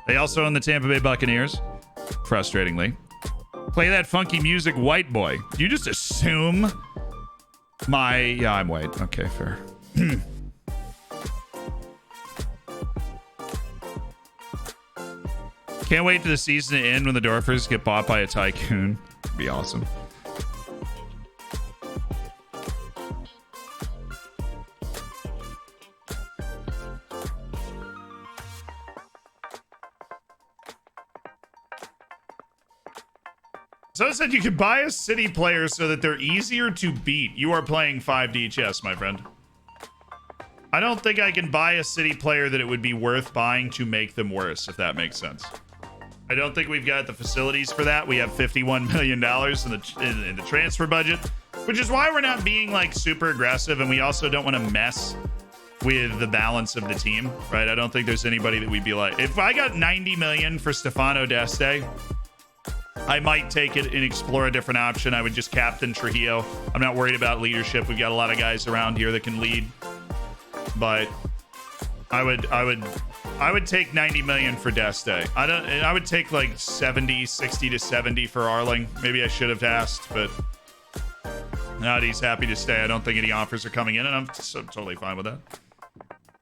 They also own the Tampa Bay Buccaneers. Frustratingly. Play that funky music, white boy. You just assume I'm white. Okay, fair. Can't wait for the season to end when the Dorfers get bought by a tycoon. It'd be awesome. So it said you could buy a city player so that they're easier to beat. You are playing 5D chess, my friend. I don't think I can buy a city player that it would be worth buying to make them worse, if that makes sense. I don't think we've got the facilities for that. We have $51 million in the transfer budget, which is why we're not being like super aggressive, and we also don't want to mess with the balance of the team, right? I don't think there's anybody that we'd be like, if I got 90 million for Stefano Deste, I might take it and explore a different option. I would just captain Trujillo. I'm not worried about leadership. We've got a lot of guys around here that can lead, but I would take 90 million for Deste. I would take like 60 to 70 for Arling. Maybe I should have asked, but Now that he's happy to stay, I don't think any offers are coming in, and I'm totally fine with that.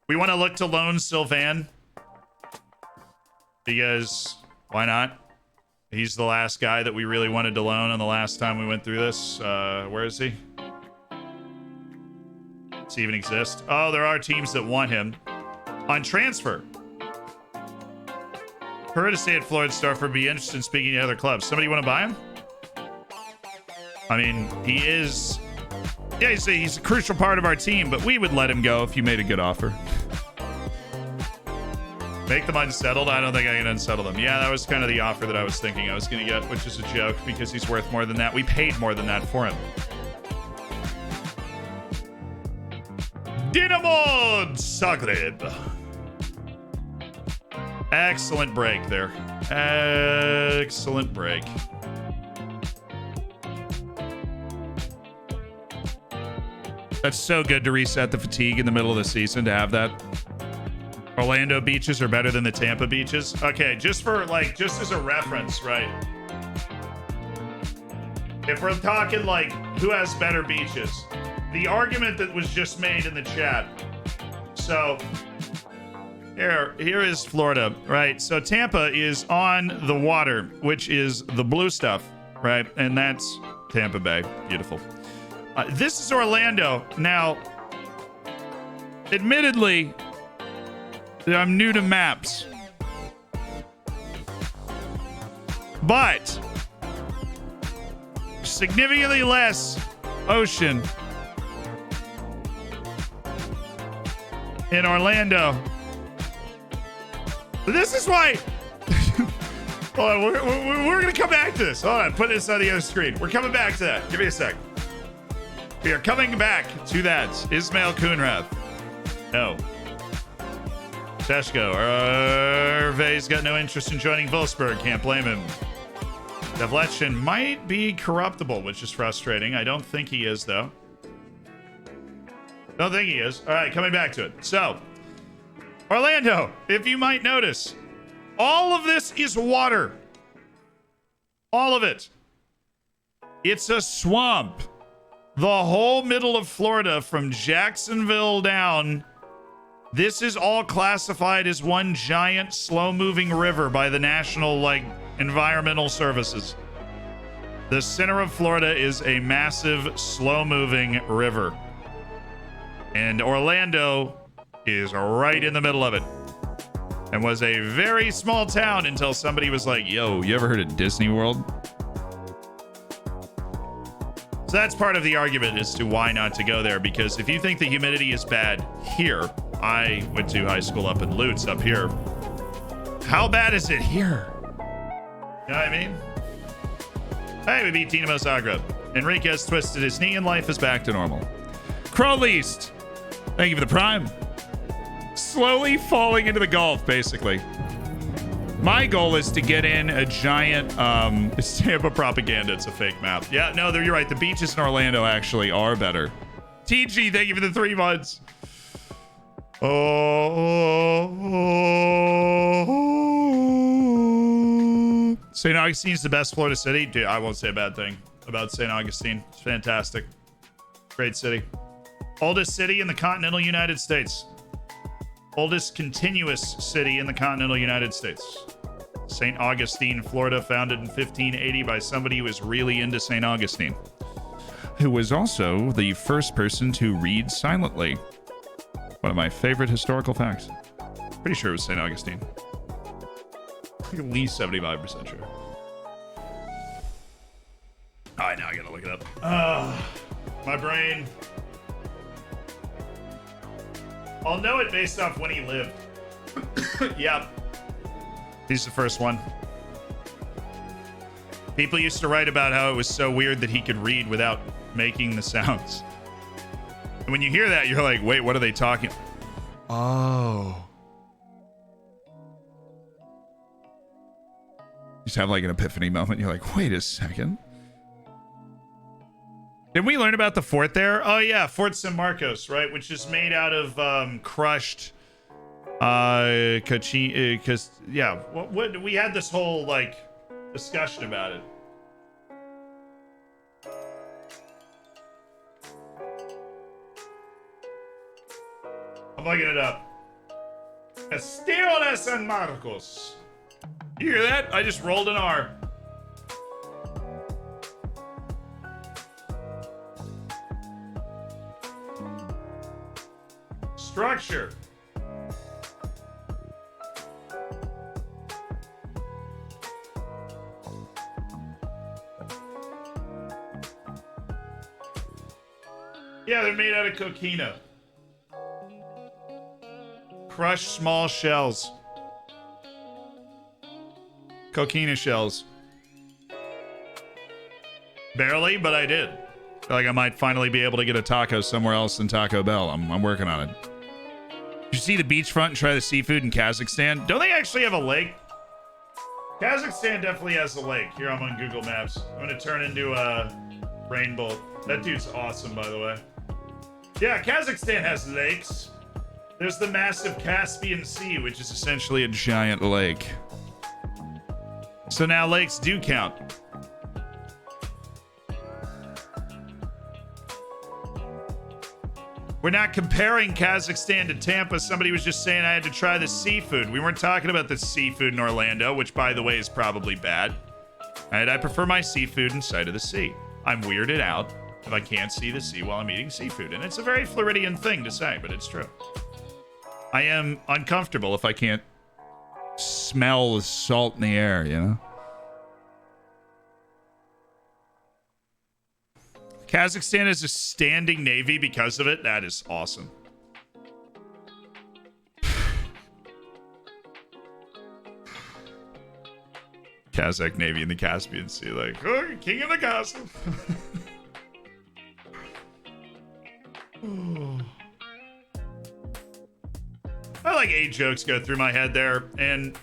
We want to look to loan Sylvan because why not? He's the last guy that we really wanted to loan on the last time we went through this. Where is he? Does he even exist? Oh, there are teams that want him on transfer. For her to stay at FLORIDSDORFER, be interested in speaking to other clubs. Somebody want to buy him? I mean, he is... Yeah, he's a crucial part of our team, but we would let him go if you made a good offer. Make them unsettled? I don't think I can unsettle them. Yeah, that was kind of the offer that I was thinking I was going to get, which is a joke because he's worth more than that. We paid more than that for him. Dinamo Zagreb. Excellent break there. Excellent break. That's so good to reset the fatigue in the middle of the season to have that. Orlando beaches are better than the Tampa beaches. Okay, just as a reference, right? If we're talking who has better beaches, the argument that was just made in the chat. So here is Florida, right? So Tampa is on the water, which is the blue stuff, right? And that's Tampa Bay. Beautiful. This is Orlando. Now, admittedly, I'm new to maps, but significantly less ocean in Orlando. This is why. Hold on, we're going to come back to this. Hold on, put this on the other screen. We're coming back to that. Give me a sec. We are coming back to that. Ismail Kunrath. No. Teshko. Hervé's got no interest in joining Wolfsburg. Can't blame him. Devletchin might be corruptible, which is frustrating. I don't think he is, though. Don't think he is. All right, coming back to it. So, Orlando, if you might notice, all of this is water. All of it. It's a swamp. The whole middle of Florida from Jacksonville down. This is all classified as one giant slow-moving river by the National Environmental Services. The center of Florida is a massive slow-moving river. And Orlando is right in the middle of it. And was a very small town until somebody was like, yo, you ever heard of Disney World? So that's part of the argument as to why not to go there, because if you think the humidity is bad here, I went to high school up in Lutz up here. How bad is it here? You know what I mean? Hey, we beat Dinamo Zagreb. Enriquez twisted his knee and life is back to normal. Crowleast, thank you for the prime. Slowly falling into the Gulf, basically. My goal is to get in a giant Tampa propaganda. It's a fake map. Yeah, no, you're right. The beaches in Orlando actually are better. TG, thank you for the 3 months. St. Augustine's the best Florida city. Dude, I won't say a bad thing about St. Augustine. It's fantastic. Great city. Oldest city in the continental United States. Oldest continuous city in the continental United States. St. Augustine, Florida, founded in 1580 by somebody who was really into St. Augustine, who was also the first person to read silently. One of my favorite historical facts. Pretty sure it was St. Augustine. At least 75% sure. All right, now I gotta look it up. My brain. I'll know it based off when he lived. Yep. He's the first one. People used to write about how it was so weird that he could read without making the sounds. And when you hear that, you're like, wait, what are they talking? Oh. You just have like an epiphany moment. You're like, wait a second. Didn't we learn about the fort there? Oh yeah, Fort San Marcos, right? Which is made out of crushed because yeah, what we had this whole discussion about it. I'm looking it up. Castillo de San Marcos. You hear that? I just rolled an R. Structure. Yeah, they're made out of coquina. Crushed small shells. Coquina shells. Barely, but I did. Feel like I might finally be able to get a taco somewhere else than Taco Bell. I'm working on it. Did you see the beachfront and try the seafood in Kazakhstan? Don't they actually have a lake? Kazakhstan definitely has a lake. Here, I'm on Google Maps. I'm going to turn into a rainbow. That dude's awesome, by the way. Yeah, Kazakhstan has lakes. There's the massive Caspian Sea, which is essentially a giant lake. So now lakes do count. We're not comparing Kazakhstan to Tampa. Somebody was just saying I had to try the seafood. We weren't talking about the seafood in Orlando, which, by the way, is probably bad. And I prefer my seafood in sight of the sea. I'm weirded out if I can't see the sea while I'm eating seafood. And it's a very Floridian thing to say, but it's true. I am uncomfortable if I can't smell the salt in the air, you know? Kazakhstan has a standing navy because of it. That is awesome. Kazakh navy in the Caspian Sea, like, oh, king of the castle. I like 8 jokes go through my head there, and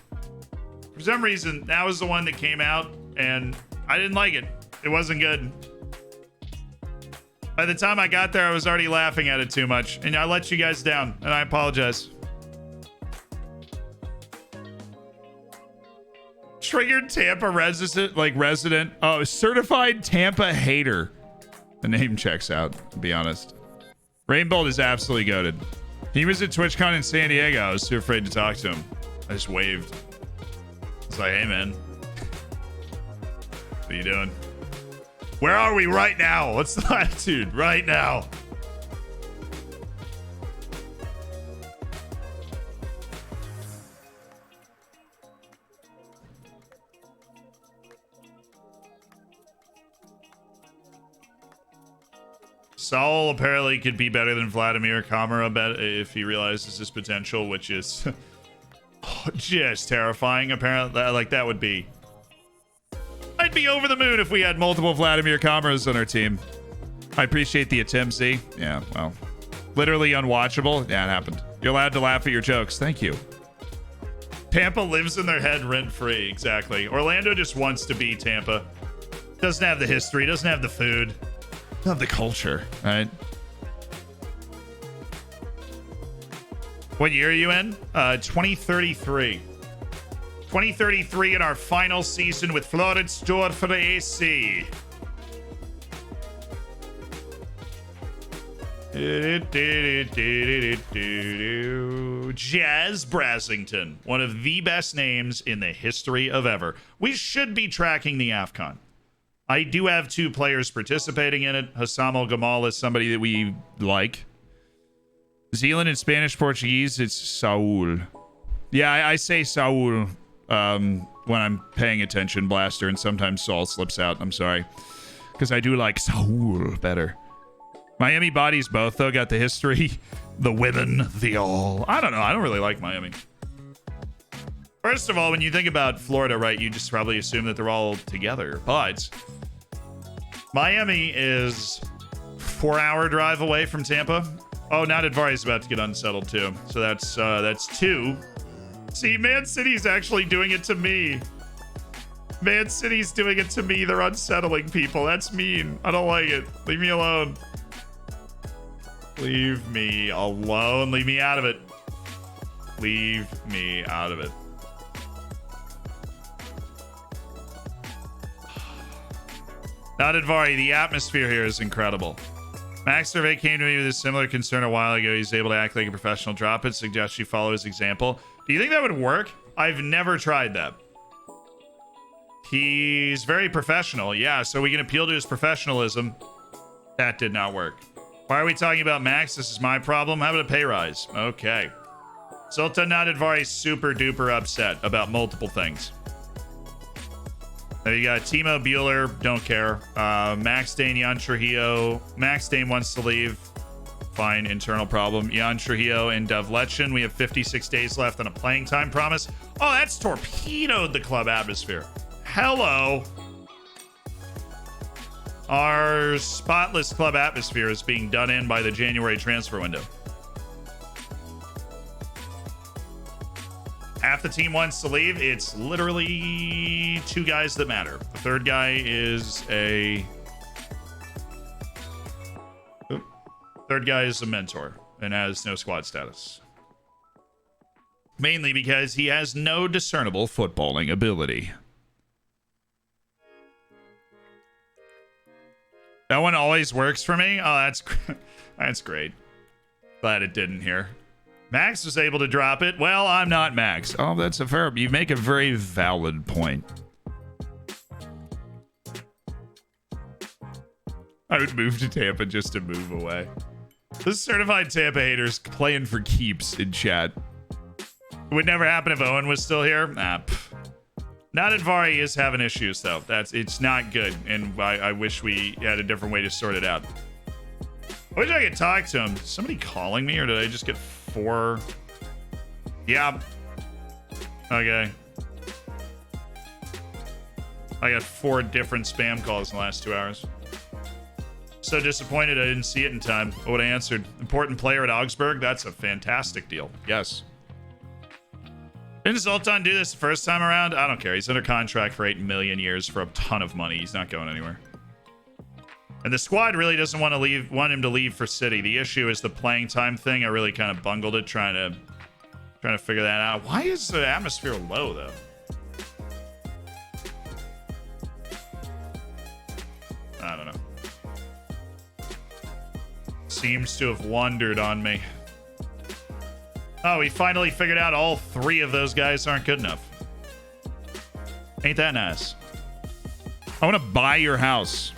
for some reason, that was the one that came out, and I didn't like it. It wasn't good. By the time I got there, I was already laughing at it too much, and I let you guys down, and I apologize. Triggered Tampa resident. Oh, certified Tampa hater. The name checks out, to be honest. Rainbolt is absolutely goated. He was at TwitchCon in San Diego. I was too afraid to talk to him. I just waved. It's like, hey, man. What are you doing? Where are we right now? What's the latitude right now? Saul apparently could be better than Vladimir Kamara if he realizes his potential, which is just terrifying. Apparently, like that would be. I'd be over the moon if we had multiple Vladimir Kamaras on our team. I appreciate the attempt, Z. Yeah, well, literally unwatchable. Yeah, it happened. You're allowed to laugh at your jokes. Thank you. Tampa lives in their head rent-free. Exactly. Orlando just wants to be Tampa. Doesn't have the history. Doesn't have the food. Doesn't have the culture, right? What year are you in? 2033. 2033 in our final season with FLORIDSDORFER AC. Jazz Brassington, one of the best names in the history of ever. We should be tracking the AFCON. I do have 2 players participating in it. Hassam El Gamal is somebody that we like. Zealand in Spanish Portuguese, it's Saul. Yeah, I say Saul when I'm paying attention, Blaster, and sometimes Saul slips out. I'm sorry. Because I do like Saul better. Miami bodies both, though, got the history, the women, the all. I don't know. I don't really like Miami. First of all, when you think about Florida, right, you just probably assume that they're all together. But Miami is 4-hour drive away from Tampa. Oh, now Advari's about to get unsettled, too. So that's 2. See, Man City's actually doing it to me. Man City's doing it to me. They're unsettling people. That's mean. I don't like it. Leave me alone. Leave me alone. Leave me out of it. Leave me out of it. Not Advari. The atmosphere here is incredible. Max Survey came to me with a similar concern a while ago. He's able to act like a professional. Drop it. Suggest you follow his example. Do you think that would work? I've never tried that. He's very professional. Yeah, so we can appeal to his professionalism. That did not work. Why are we talking about Max? This is my problem. How about a pay rise? Okay. Sultan Nadadvari super duper upset about multiple things. You got Timo Bueller, don't care. Max Dane, Jan Trujillo. Max Dane wants to leave. Fine, internal problem. Jan Trujillo and Dovletchin. We have 56 days left on a playing time promise. Oh, that's torpedoed the club atmosphere. Hello. Our spotless club atmosphere is being done in by the January transfer window. Half the team wants to leave. It's literally 2 guys that matter. The third guy is a... Third guy is a mentor and has no squad status. Mainly because he has no discernible footballing ability. That one always works for me. Oh, that's great. Glad it didn't here. Max was able to drop it. Well, I'm not Max. Oh, that's a fair... You make a very valid point. I would move to Tampa just to move away. The certified Tampa haters playing for keeps in chat. It would never happen if Owen was still here. Nah, Nadadvari is having issues, though. It's not good, and I wish we had a different way to sort it out. I wish I could talk to him. Is somebody calling me, or did I just get 4? Yeah. Okay. I got 4 different spam calls in the last 2 hours. So disappointed I didn't see it in time. What would I answered? Important player at Augsburg? That's a fantastic deal. Yes. Didn't Zoltan do this the first time around? I don't care. He's under contract for 8 million years for a ton of money. He's not going anywhere. And the squad really doesn't want him to leave for City. The issue is the playing time thing. I really kind of bungled it trying to figure that out. Why is the atmosphere low though? I don't know. Seems to have wandered on me. Oh, we finally figured out all 3 of those guys aren't good enough. Ain't that nice? I want to buy your house.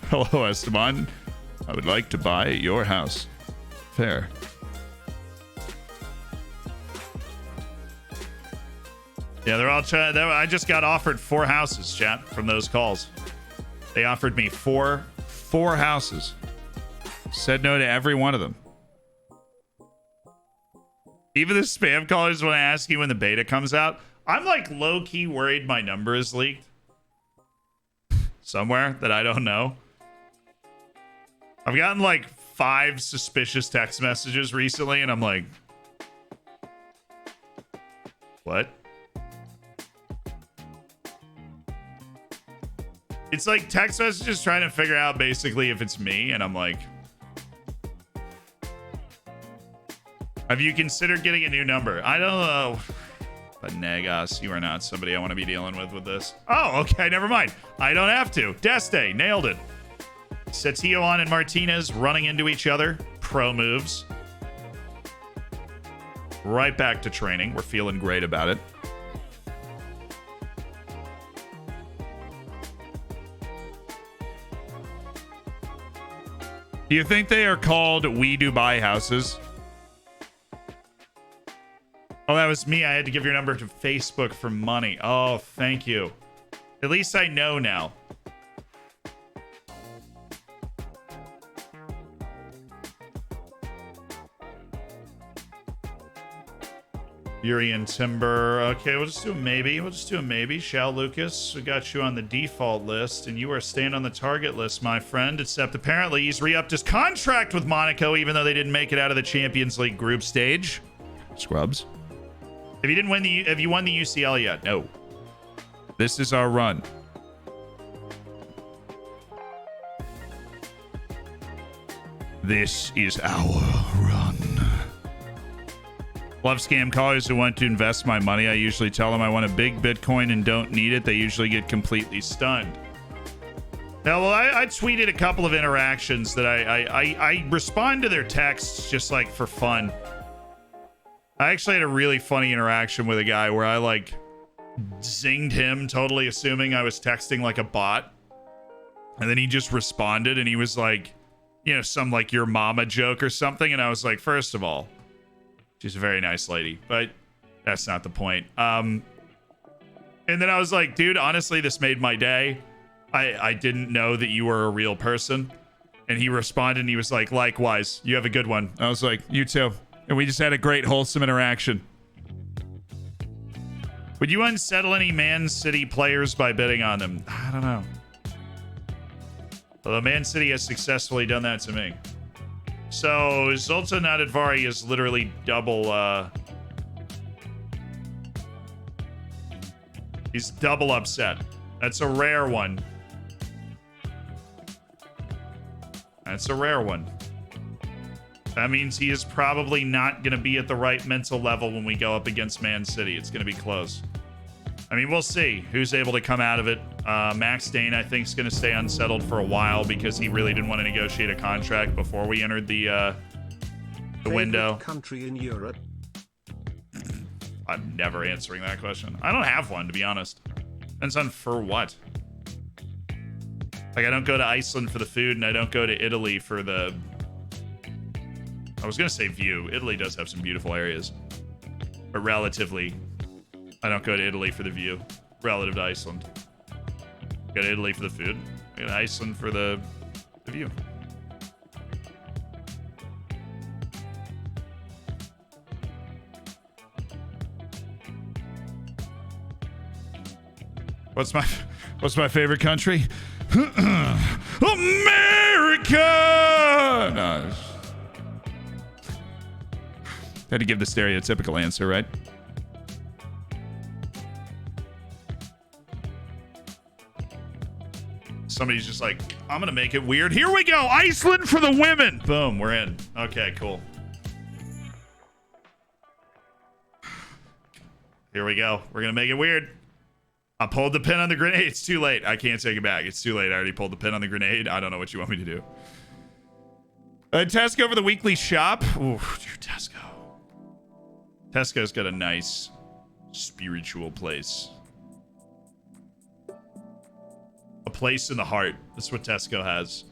Hello, Esteban. I would like to buy your house. Fair. Yeah, they're all trying. I just got offered 4 houses, chat, from those calls. They offered me four houses. Said no to every one of them. Even the spam callers when I ask you when the beta comes out, I'm like low-key worried my number is leaked. Somewhere that I don't know. I've gotten like 5 suspicious text messages recently, and I'm like, what? It's like text messages trying to figure out basically if it's me, and I'm like, have you considered getting a new number? I don't know. But Negas, you are not somebody I want to be dealing with this. Oh, okay, never mind. I don't have to. Deste, nailed it. Setillan and Martinez running into each other. Pro moves. Right back to training. We're feeling great about it. Do you think they are called We Dubai houses? Oh, that was me. I had to give your number to Facebook for money. Oh, thank you. At least I know now. Yuri and Timber. Okay, we'll just do a maybe. We'll just do a maybe. Shao Lucas, we got you on the default list, and you are staying on the target list, my friend. Except apparently he's re-upped his contract with Monaco, even though they didn't make it out of the Champions League group stage. Scrubs. Have you won the UCL yet? No. This is our run. This is our run. Love scam callers who want to invest my money. I usually tell them I want a big Bitcoin and don't need it. They usually get completely stunned. Yeah, well, I tweeted a couple of interactions that I respond to their texts just like for fun. I actually had a really funny interaction with a guy where I like zinged him, totally assuming I was texting like a bot. And then he just responded and he was like, you know, some like your mama joke or something. And I was like, first of all, she's a very nice lady, but that's not the point. And then I was like, dude, honestly, this made my day. I didn't know that you were a real person. And he responded and he was like, likewise, you have a good one. I was like, you too. And we just had a great wholesome interaction. Would you unsettle any Man City players by bidding on them? I don't know. Although Man City has successfully done that to me. So Zoltan Adedvari is literally double he's double upset. That's a rare one. That's a rare one. That means he is probably not going to be at the right mental level when we go up against Man City. It's going to be close. I mean, we'll see who's able to come out of it. Max Dane, I think, is going to stay unsettled for a while because he really didn't want to negotiate a contract before we entered the window. Country in Europe. I'm never answering that question. I don't have one, to be honest. Depends on for what. Like, I don't go to Iceland for the food, and I don't go to Italy for the... I was going to say view. Italy does have some beautiful areas. But relatively, I don't go to Italy for the view. Relative to Iceland. I go to Italy for the food. I go to Iceland for the view. What's my favorite country? America! No. Had to give the stereotypical answer, right? Somebody's just like, I'm gonna make it weird. Here we go! Iceland for the women! Boom, we're in. Okay, cool. Here we go. We're gonna make it weird. I pulled the pin on the grenade. It's too late. I can't take it back. It's too late. I already pulled the pin on the grenade. I don't know what you want me to do. Tesco for the weekly shop. Ooh, dude, Tesco. Tesco's got a nice spiritual place. A place in the heart. That's what Tesco has.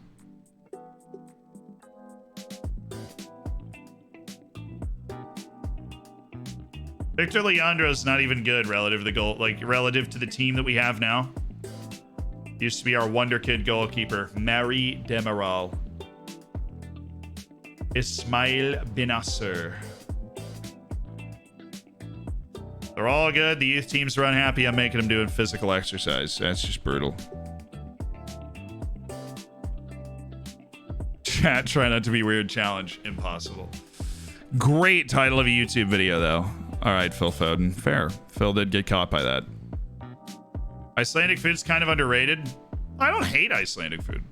Victor Leandro's not even good relative to the goal, like relative to the team that we have now. Used to be our wonder kid goalkeeper, Mary Demiral. Ismail Benasser. They're all good. The youth teams are unhappy. I'm making them doing physical exercise. That's just brutal. Chat, try not to be weird challenge. Impossible. Great title of a YouTube video, though. All right, Phil Foden. Fair. Phil did get caught by that. Icelandic food's kind of underrated. I don't hate Icelandic food.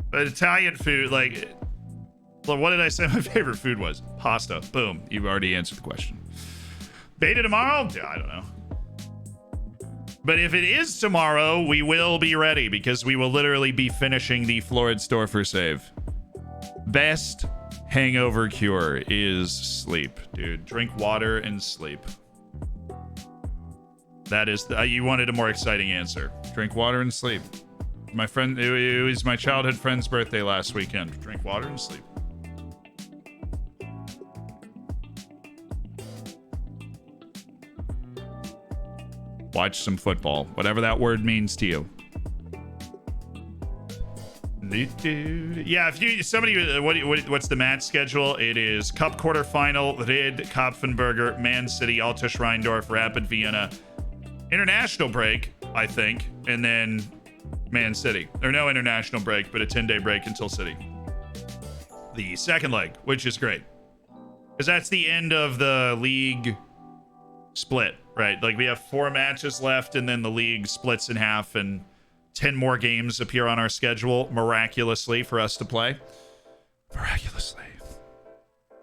But Italian food, like... Well, what did I say my favorite food was? Pasta. Boom. You've already answered the question. Beta tomorrow? Yeah, I don't know. But if it is tomorrow, we will be ready because we will literally be finishing the FLORIDSDORFER save. Best hangover cure is sleep, dude. Drink water and sleep. That is you wanted a more exciting answer. Drink water and sleep. My friend, it was my childhood friend's birthday last weekend. Drink water and sleep. Watch some football, whatever that word means to you. Yeah, if you somebody, what's the match schedule? It is Cup quarterfinal, Red, Kopfenberger, Man City, Altisch Rheindorf, Rapid Vienna, international break, I think, and then Man City. Or no international break, but a 10-day break until City. The second leg, which is great, because that's the end of the league split, right? Like we have 4 matches left, and then the league splits in half, and 10 more games appear on our schedule miraculously for us to play. Miraculously.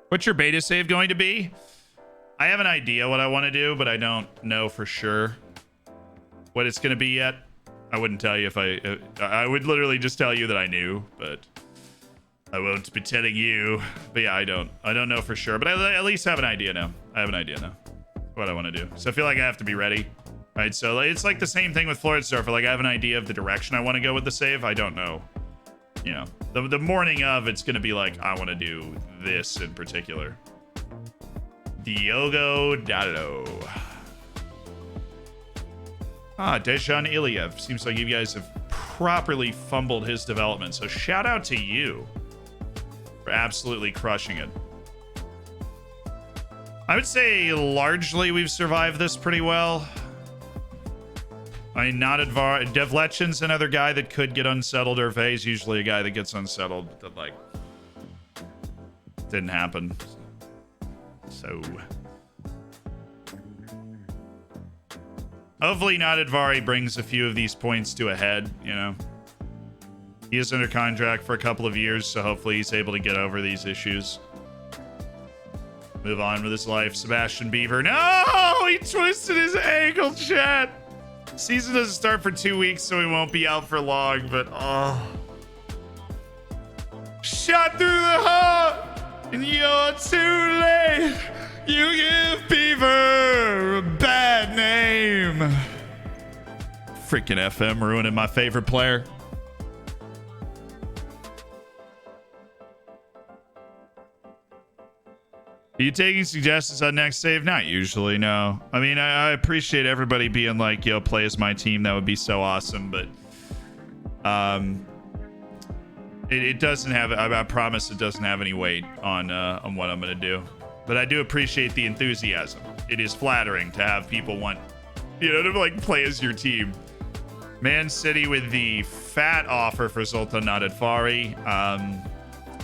What's your beta save going to be? I have an idea what I want to do, but I don't know for sure what it's going to be yet. I wouldn't tell you if I would literally just tell you that I knew, but I won't be telling you. But yeah, I don't know for sure, but I at least have an idea now. I have an idea now what I want to do. So I feel like I have to be ready. Right, so it's like the same thing with FLORIDSDORFER. Like I have an idea of the direction I want to go with the save. I don't know. You know, the morning of, it's going to be like, I want to do this in particular. Diogo Dallo. Dejan Iliev. Seems like you guys have properly fumbled his development. So shout out to you for absolutely crushing it. I would say largely we've survived this pretty well. I mean, not Devlechin's another guy that could get unsettled, or Vay's usually a guy that gets unsettled, but that, like, didn't happen. So hopefully Nadadvari brings a few of these points to a head, you know. He is under contract for a couple of years, so hopefully he's able to get over these issues. Move on with his life. Sebastian Beaver. No! He twisted his ankle, chat. Season doesn't start for 2 weeks, so he won't be out for long, but oh. Shot through the heart, and you're too late. You give Beaver a bad name. Freaking FM ruining my favorite player. Are you taking suggestions on next save? Not usually, no. I mean, I appreciate everybody being like, yo, play as my team. That would be so awesome. But it doesn't have, I promise it doesn't have any weight on what I'm going to do. But I do appreciate the enthusiasm. It is flattering to have people want, you know, to like play as your team. Man City with the fat offer for Zoltan Nadadvari.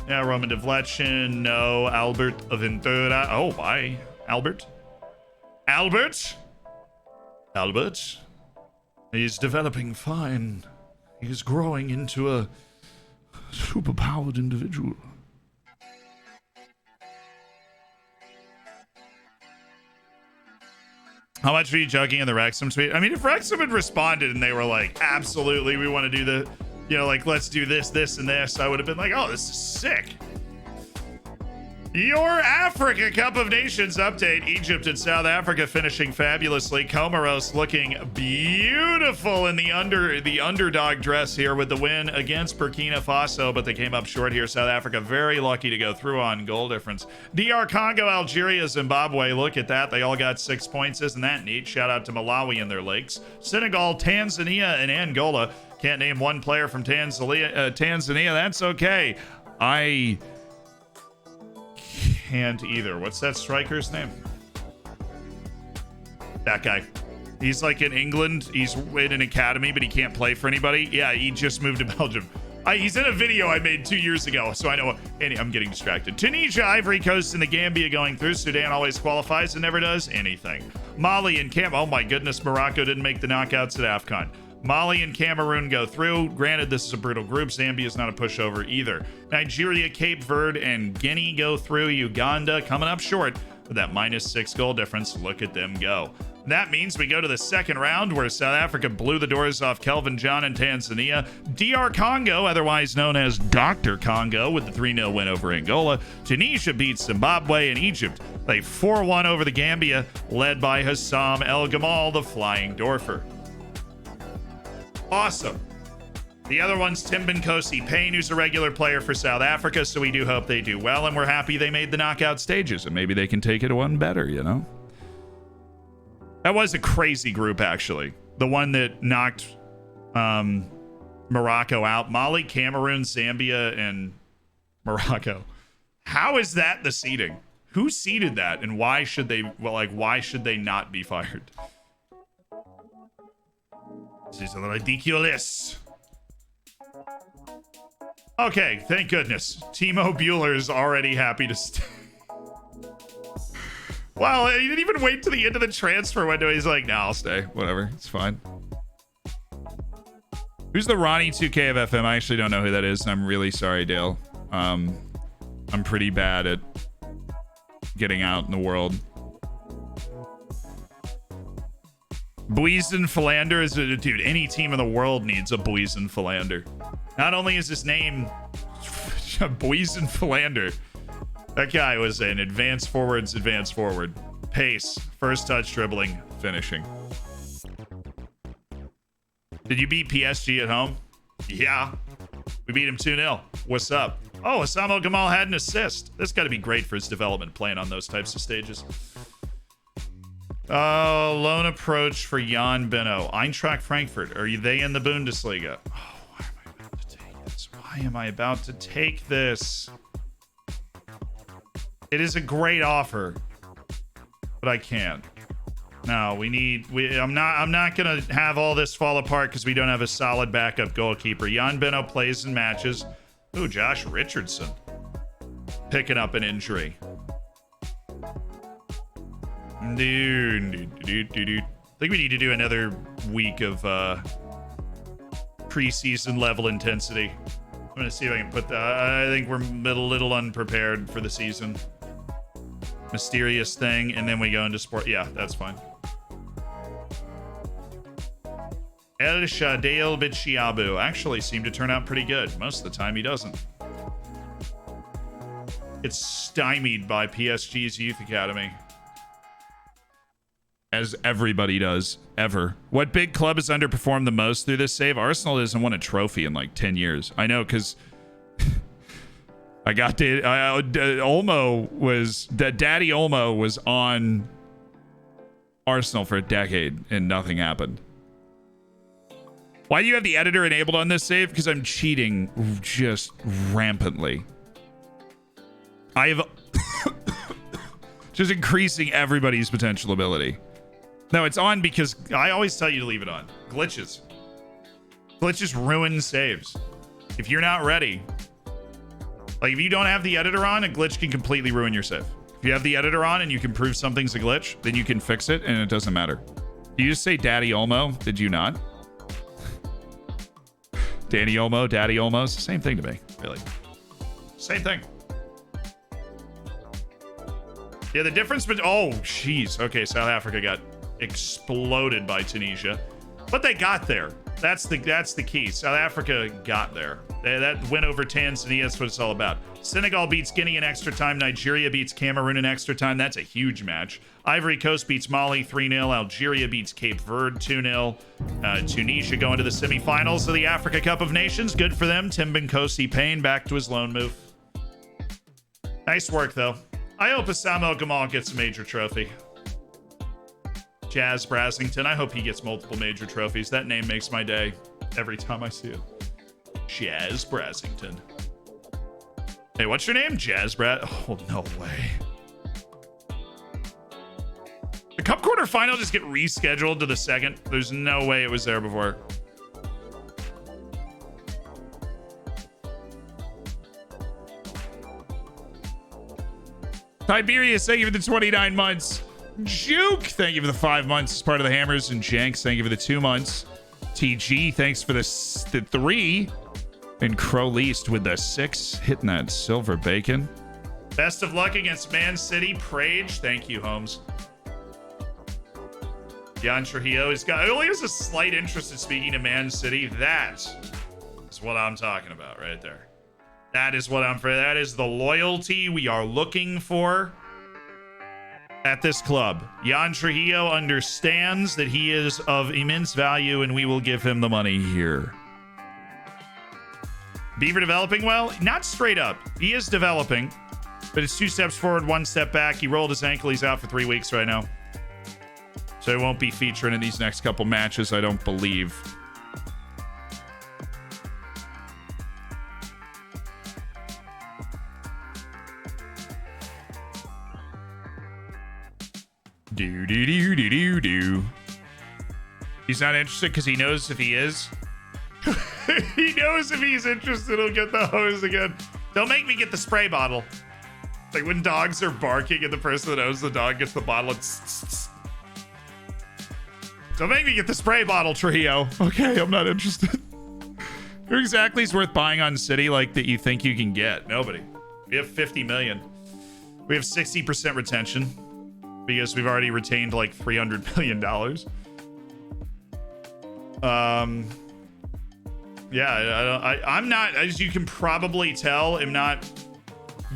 Yeah, Roman Devlechin, no. Albert Ventura. Oh, bye. Albert. He's developing fine. He's growing into a superpowered individual. How much were you joking in the Wrexham tweet? I mean, if Wrexham had responded and they were like, absolutely, we want to do the... You know, like, let's do this, this, and this. I would have been like, oh, this is sick. Your Africa Cup of Nations update. Egypt and South Africa finishing fabulously. Comoros looking beautiful in the underdog dress here with the win against Burkina Faso, but they came up short here. South Africa very lucky to go through on goal difference. DR Congo, Algeria, Zimbabwe. Look at that. They all got 6 points. Isn't that neat? Shout out to Malawi and their lakes. Senegal, Tanzania, and Angola. Can't name one player from Tanzania. That's okay. I can't either. What's that striker's name? That guy. He's like in England. He's in an academy, but he can't play for anybody. Yeah, he just moved to Belgium. He's in a video I made 2 years ago, so I know. I'm getting distracted. Tunisia, Ivory Coast, and the Gambia going through. Sudan always qualifies and never does anything. Mali and Cam. Oh my goodness, Morocco didn't make the knockouts at AFCON. Mali and Cameroon go through. Granted, this is a brutal group. Zambia is not a pushover either. Nigeria, Cape Verde, and Guinea go through. Uganda coming up short with that -6 goal difference. Look at them go. That means we go to the second round where South Africa blew the doors off Kelvin John and Tanzania. DR Congo, otherwise known as Dr. Congo, with the 3-0 win over Angola. Tunisia beats Zimbabwe, and Egypt play 4-1 over the Gambia, led by Hassam El Gamal, the Flying Dorfer. Awesome. The other one's Timben Kosi Payne, who's a regular player for South Africa, so we do hope they do well, and we're happy they made the knockout stages, and maybe they can take it one better, you know? That was a crazy group, actually. The one that knocked Morocco out. Mali, Cameroon, Zambia, and Morocco. How is that the seeding? Who seeded that, and why should they, well, like, why should they not be fired? This is ridiculous. Okay, thank goodness. Timo Bueller is already happy to stay. Wow, he didn't even wait to the end of the transfer window. He's like, nah, I'll stay. Whatever, it's fine. Who's the Ronnie 2K of FM? I actually don't know who that is, and I'm really sorry, Dale. I'm pretty bad at getting out in the world. Buizen Philander is a dude. Any team in the world needs a Buizen Philander. Not only is his name Buizen Philander, that guy was an advanced forward. Pace, first touch, dribbling, finishing. Did you beat PSG at home? Yeah. We beat him 2-0. What's up? Oh, Osama Gamal had an assist. That's got to be great for his development playing on those types of stages. Loan approach for Jan Benno. Eintracht Frankfurt. Are they in the Bundesliga? Oh, why am I about to take this? Why am I about to take this? It is a great offer, but I can't. No, I'm not gonna have all this fall apart because we don't have a solid backup goalkeeper. Jan Benno plays in matches. Ooh, Josh Richardson picking up an injury. Dude. I think we need to do another week of preseason level intensity. I'm gonna see if I can put that. I think we're a little unprepared for the season. Mysterious thing, and then we go into sport. Yeah, that's fine. El Shadeel Bichiabu actually seemed to turn out pretty good. Most of the time he doesn't. It's stymied by PSG's youth academy. As everybody does, ever. What big club has underperformed the most through this save? Arsenal hasn't won a trophy in like 10 years. I know, because Daddy Olmo was on Arsenal for a decade and nothing happened. Why do you have the editor enabled on this save? Because I'm cheating just rampantly. I have just increasing everybody's potential ability. No, it's on because I always tell you to leave it on. Glitches ruin saves. If you're not ready, like if you don't have the editor on, a glitch can completely ruin your save. If you have the editor on and you can prove something's a glitch, then you can fix it and it doesn't matter. Did you just say Daddy Olmo? Did you not? Daddy Olmo, it's the same thing to me, really. Same thing. Yeah, the difference between... Oh, jeez. Okay, South Africa got exploded by Tunisia. But they got there. That's the key. South Africa got there. That win over Tanzania, that's what it's all about. Senegal beats Guinea in extra time. Nigeria beats Cameroon in extra time. That's a huge match. Ivory Coast beats Mali 3-0. Algeria beats Cape Verde 2-0. Tunisia going to the semifinals of the Africa Cup of Nations. Good for them. Tim Benkosi Payne back to his loan move. Nice work, though. I hope Osama Gamal gets a major trophy. Jazz Brassington. I hope he gets multiple major trophies. That name makes my day every time I see it. Jazz Brassington. Hey, what's your name? Jazz Brass. Oh, no way. The Cup quarterfinal just get rescheduled to the second. There's no way it was there before. Tiberius, thank you for the 29 months. Juke, thank you for the 5 months as part of the Hammers. And Jenks, thank you for the 2 months. TG, thanks for the 3. And Crow Least with the 6, hitting that silver bacon. Best of luck against Man City. Prage, thank you, Holmes. Jan Trujillo only has a slight interest in speaking to Man City. That is what I'm talking about right there. That is what that is the loyalty we are looking for at this club. Jan Trujillo understands that he is of immense value and we will give him the money here. Beaver developing well? Not straight up. He is developing, but it's 2 steps forward, 1 step back. He rolled his ankle. He's out for 3 weeks right now. So he won't be featuring in these next couple matches, I don't believe. Do. He's not interested because he knows if he is. He knows if he's interested, he'll get the hose again. Don't make me get the spray bottle. Like when dogs are barking and the person that owns the dog gets the bottle. Don't make me get the spray bottle, Trujillo. Okay, I'm not interested. Who exactly is worth buying on City like that you think you can get? Nobody. We have 50 million. We have 60% retention because we've already retained like $300 million. Yeah, I'm not, as you can probably tell, am not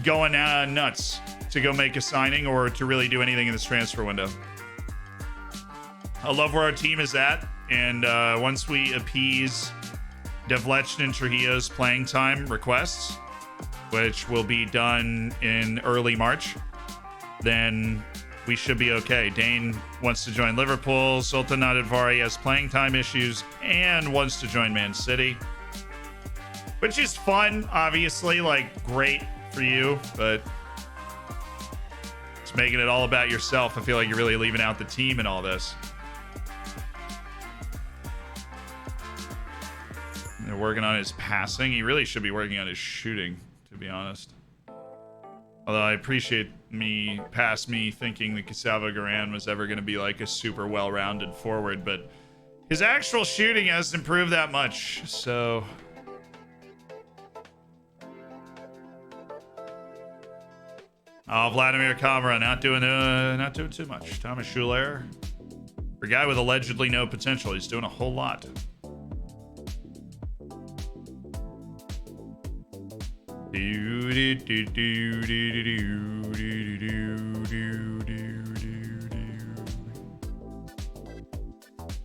going nuts to go make a signing or to really do anything in this transfer window. I love where our team is at, and once we appease Devlechn and Trujillo's playing time requests, which will be done in early March, then we should be okay. Dane wants to join Liverpool. Sultan Advari has playing time issues and wants to join Man City, which is fun, obviously, like, great for you, but it's making it all about yourself. I feel like you're really leaving out the team in all this. They're working on his passing. He really should be working on his shooting, to be honest. Although I appreciate past me thinking that Casavo Garan was ever going to be like a super well-rounded forward, but his actual shooting hasn't improved that much, so... Oh, Vladimir Kavra not doing too much. Thomas Schuler, for a guy with allegedly no potential, he's doing a whole lot.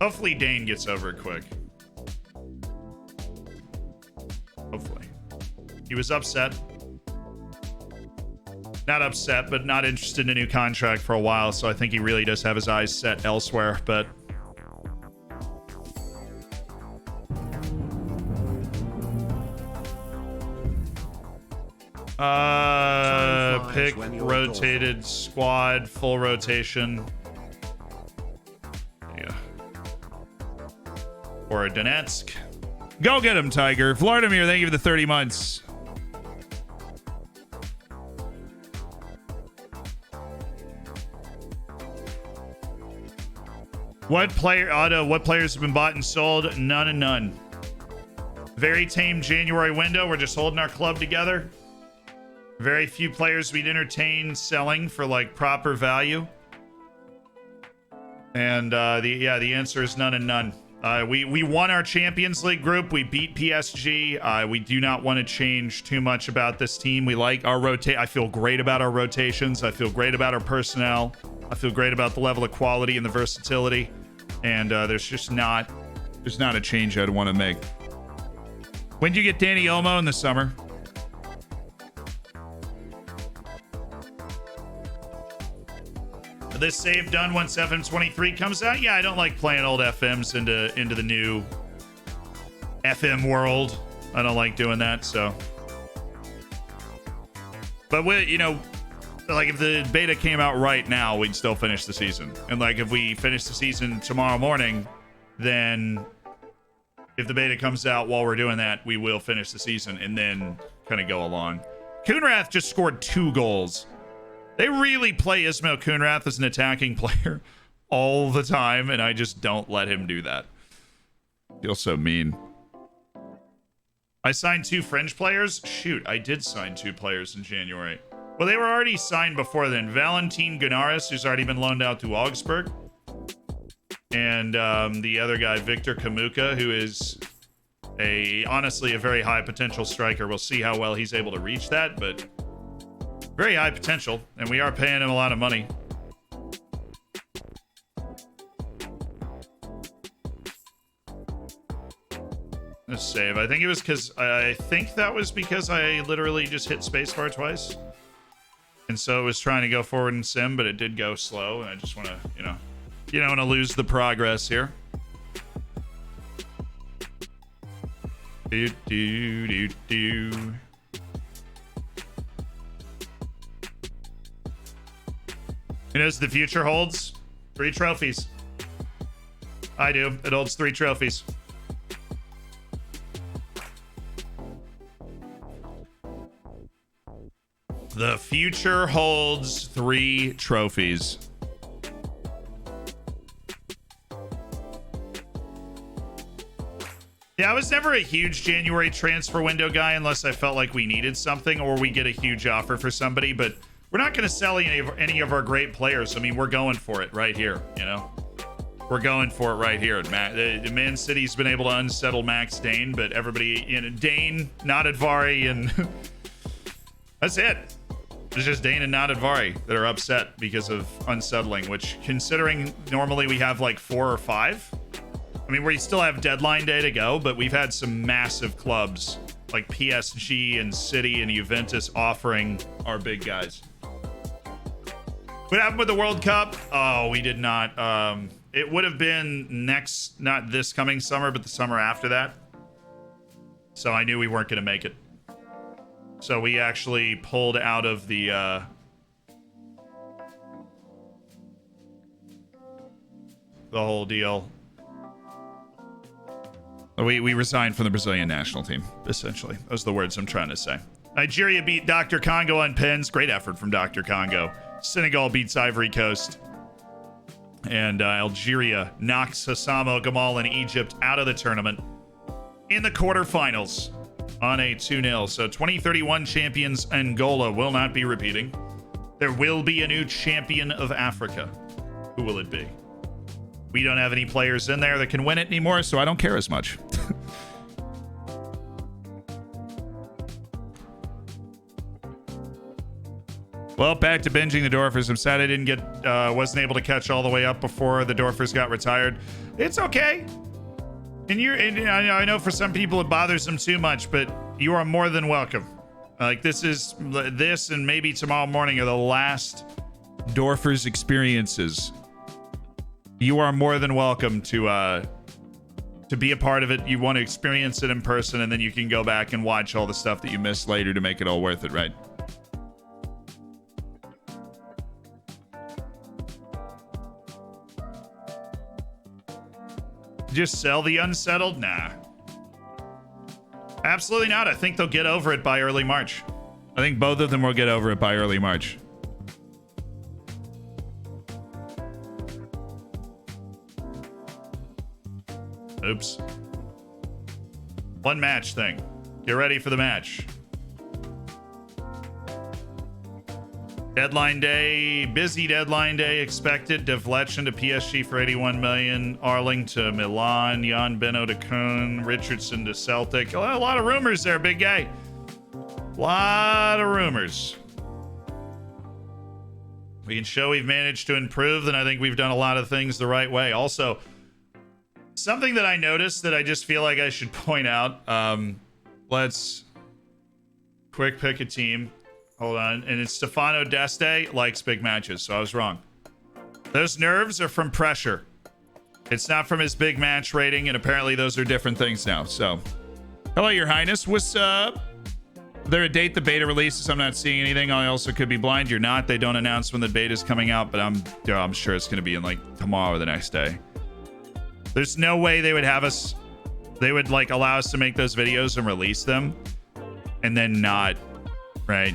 Hopefully Dane gets over it quick. Hopefully. He was upset. Not upset, but not interested in a new contract for a while, so I think he really does have his eyes set elsewhere, but... pick rotated squad, full rotation. Yeah. Or a Donetsk. Go get him, Tiger. Vladimir, thank you for the 30 months. What players have been bought and sold? None and none. Very tame January window. We're just holding our club together. Very few players we'd entertain selling for like proper value. And the answer is none and none. We won our Champions League group. We beat PSG. We do not want to change too much about this team. We like our I feel great about our rotations. I feel great about our personnel. I feel great about the level of quality and the versatility. And there's not a change I'd want to make. When do you get Danny Olmo in the summer? This save done once FM23 comes out. Yeah, I don't like playing old FMs into the new FM world. I don't like doing that, so. But like if the beta came out right now, we'd still finish the season. And like if we finish the season tomorrow morning, then if the beta comes out while we're doing that, we will finish the season and then kind of go along. Kuhnrath just scored 2 goals. They really play Ismail Kuhnrath as an attacking player all the time, and I just don't let him do that. Feels so mean. I signed 2 French players? Shoot, I did sign 2 players in January. Well, they were already signed before then. Valentin Gunaris, who's already been loaned out to Augsburg. And the other guy, Victor Kamuka, who is honestly a very high potential striker. We'll see how well he's able to reach that, but... very high potential, and we are paying him a lot of money. Let's save. I think that was because I literally just hit spacebar twice. And so it was trying to go forward in sim, but it did go slow, and I just want to, you don't want to lose the progress here. Do. Who knows the future holds? 3 trophies. I do. It holds 3 trophies. The future holds 3 trophies. Yeah, I was never a huge January transfer window guy unless I felt like we needed something or we get a huge offer for somebody, but we're not going to sell any of our great players. I mean, we're going for it right here, we're going for it right here. The Man City's been able to unsettle Max Dane, but everybody in Dane, not Advari, and that's it. It's just Dane and not Advari that are upset because of unsettling, which, considering normally we have like 4 or 5, I mean, we still have deadline day to go, but we've had some massive clubs like PSG and City and Juventus offering our big guys. What happened with the World Cup? Oh, we did not. It would have been next, not this coming summer, but the summer after that. So I knew we weren't going to make it. So we actually pulled out of the whole deal. We resigned from the Brazilian national team, essentially. Those are the words I'm trying to say. Nigeria beat Dr. Congo on pens. Great effort from Dr. Congo. Senegal beats Ivory Coast. And Algeria knocks Hassamo Gamal and Egypt out of the tournament in the quarterfinals on a 2-0. So 2031 champions Angola will not be repeating. There will be a new champion of Africa. Who will it be? We don't have any players in there that can win it anymore, so I don't care as much. Well, back to binging the Dorfers. I'm sad I didn't wasn't able to catch all the way up before the Dorfers got retired. It's okay. And I know for some people it bothers them too much, but you are more than welcome. Like this and maybe tomorrow morning are the last Dorfers experiences. You are more than welcome to be a part of it. You want to experience it in person, and then you can go back and watch all the stuff that you missed later to make it all worth it, right? Just sell the unsettled? Nah. Absolutely not. I think they'll get over it by early March. I think both of them will get over it by early March. Oops. One match thing. Get ready for the match. Deadline day, busy deadline day expected. Devletchen to PSG for 81 million. Arling to Milan. Jan Beno to Köln. Richardson to Celtic. A lot of rumors there, big guy. A lot of rumors. We can show we've managed to improve, then I think we've done a lot of things the right way. Also, something that I noticed that I just feel like I should point out. Let's quick pick a team. Hold on. And it's Stefano Deste likes big matches, so I was wrong. Those nerves are from pressure. It's not from his big match rating, and apparently those are different things now. So, hello, Your Highness. What's up? Is there a date the beta releases? I'm not seeing anything. I also could be blind. You're not. They don't announce when the beta is coming out, but I'm sure it's going to be in like tomorrow or the next day. There's no way they would have us. They would like allow us to make those videos and release them, and then not, right?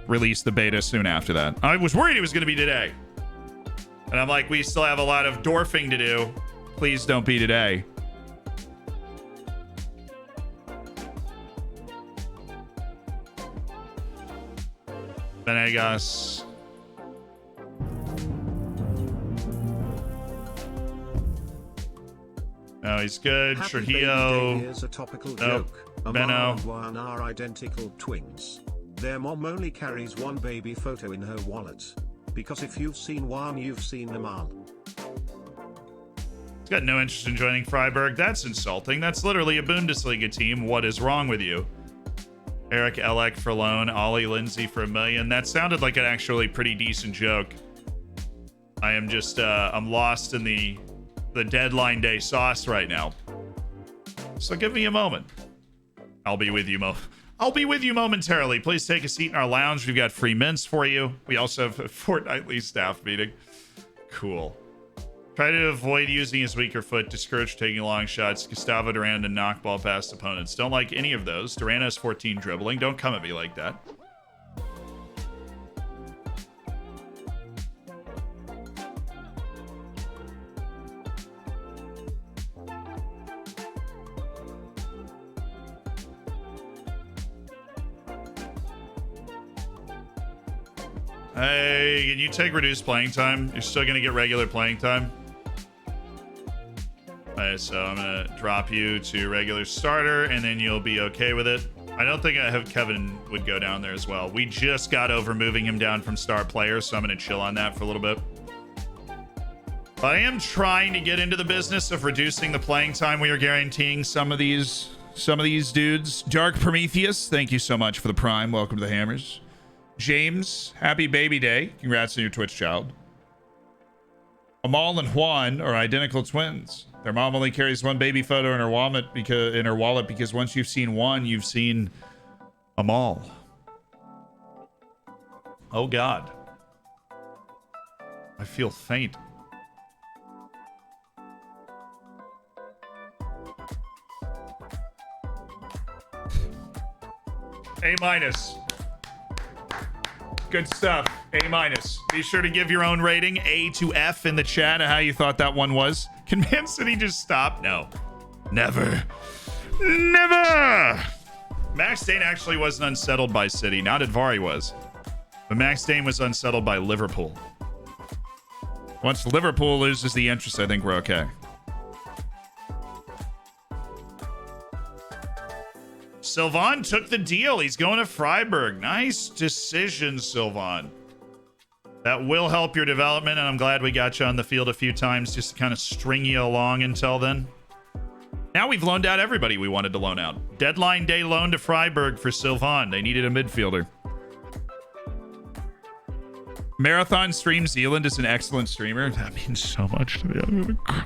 Release the beta soon after that. I was worried it was going to be today. And I'm like, we still have a lot of dwarfing to do. Please don't be today. Venegas. Oh, he's good. Happy Trujillo. Here's a topical Nope. joke. Benno. Amar and Juan are identical twins. Their mom only carries one baby photo in her wallet. Because if you've seen Juan, you've seen Amar. He's got no interest in joining Freiburg. That's insulting. That's literally a Bundesliga team. What is wrong with you? Eric Elek for loan. Ollie Lindsay for $1 million. That sounded like an actually pretty decent joke. I am just, I'm lost in the deadline day sauce right now. So give me a moment. I'll be with you momentarily. Please take a seat in our lounge. We've got free mints for you. We also have a fortnightly staff meeting. Cool. Try to avoid using his weaker foot. Discourage taking long shots. Gustavo Duran to knock ball past opponents. Don't like any of those. Duran has 14 dribbling. Don't come at me like that. Hey, can you take reduced playing time? You're still gonna get regular playing time. Alright, so I'm gonna drop you to regular starter, and then you'll be okay with it. I don't think I have Kevin would go down there as well. We just got over moving him down from star player, so I'm gonna chill on that for a little bit. I am trying to get into the business of reducing the playing time we are guaranteeing some of these dudes. Dark Prometheus, thank you so much for the prime. Welcome to the Hammers. James, happy baby day. Congrats on your Twitch child. Amal and Juan are identical twins. Their mom only carries one baby photo in her wallet because once you've seen one, you've seen Amal. Oh God. I feel faint. A minus. Good stuff. A minus. Be sure to give your own rating, A to F, in the chat of how you thought that one was. Convinced that he just stopped? No. Never. Never! Max Dane actually wasn't unsettled by City. Not Advari was. But Max Dane was unsettled by Liverpool. Once Liverpool loses the interest, I think we're okay. Sylvan took the deal. He's going to Freiburg. Nice decision, Sylvan. That will help your development, and I'm glad we got you on the field a few times just to kind of string you along until then. Now we've loaned out everybody we wanted to loan out. Deadline day loan to Freiburg for Sylvan. They needed a midfielder. Marathon Stream Zealand is an excellent streamer. That means so much to me. I'm gonna cry.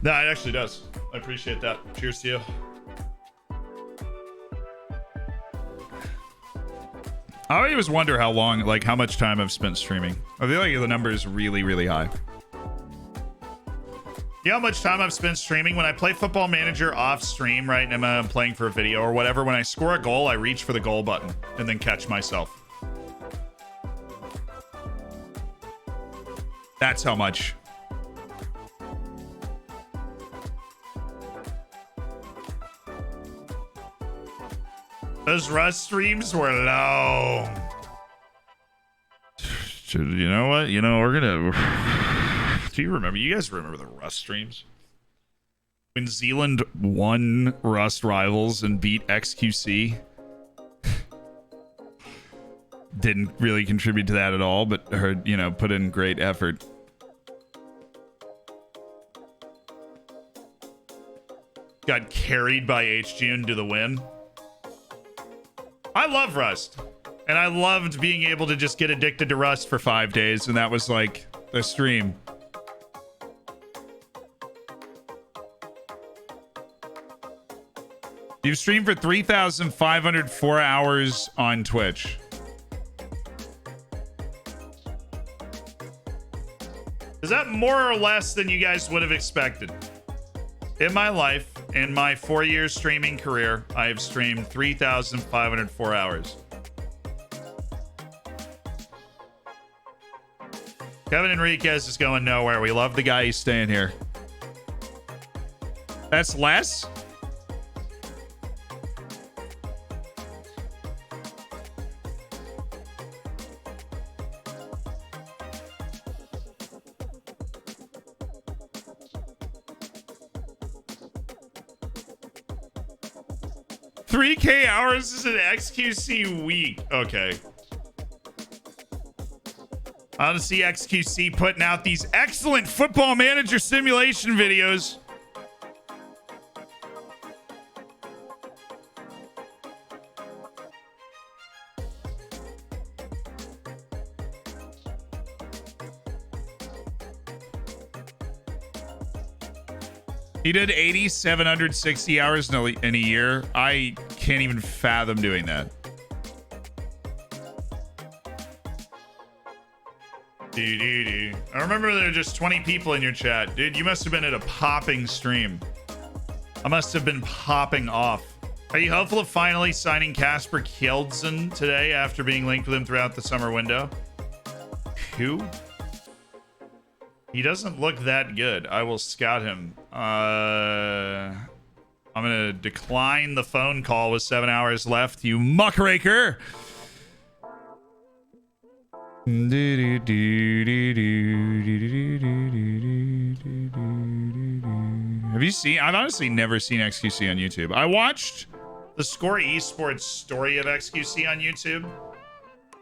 No, it actually does. I appreciate that. Cheers to you. I always wonder how long, like how much time I've spent streaming. I feel like the number is really, really high. You know how much time I've spent streaming? When I play Football Manager off stream, right, and I'm playing for a video or whatever, when I score a goal, I reach for the goal button and then catch myself. That's how much. Those Rust streams were long. You know what? You know, we're gonna... Do you remember? You guys remember the Rust streams? When Zealand won Rust Rivals and beat XQC? Didn't really contribute to that at all, but heard, you know, put in great effort. Got carried by H-June to the win. I love Rust, and I loved being able to just get addicted to Rust for 5 days, and that was like the stream. You've streamed for 3,504 hours on Twitch. Is that more or less than you guys would have expected? In my life, in my 4-year streaming career, I have streamed 3,504 hours. Kevin Enriquez is going nowhere. We love the guy. He's staying here. That's less? $3K hours is an XQC week. Okay. I want to see XQC putting out these excellent Football Manager simulation videos. He did 8,760 hours in a year. I can't even fathom doing that. I remember there were just 20 people in your chat. Dude, you must have been at a popping stream. I must have been popping off. Are you hopeful of finally signing Kasper Kjeldsen today after being linked with him throughout the summer window? Who? He doesn't look that good. I will scout him. I'm gonna decline the phone call with 7 hours left, you muckraker. Have you seen? I've honestly never seen XQC on YouTube. I watched the Score Esports story of XQC on YouTube.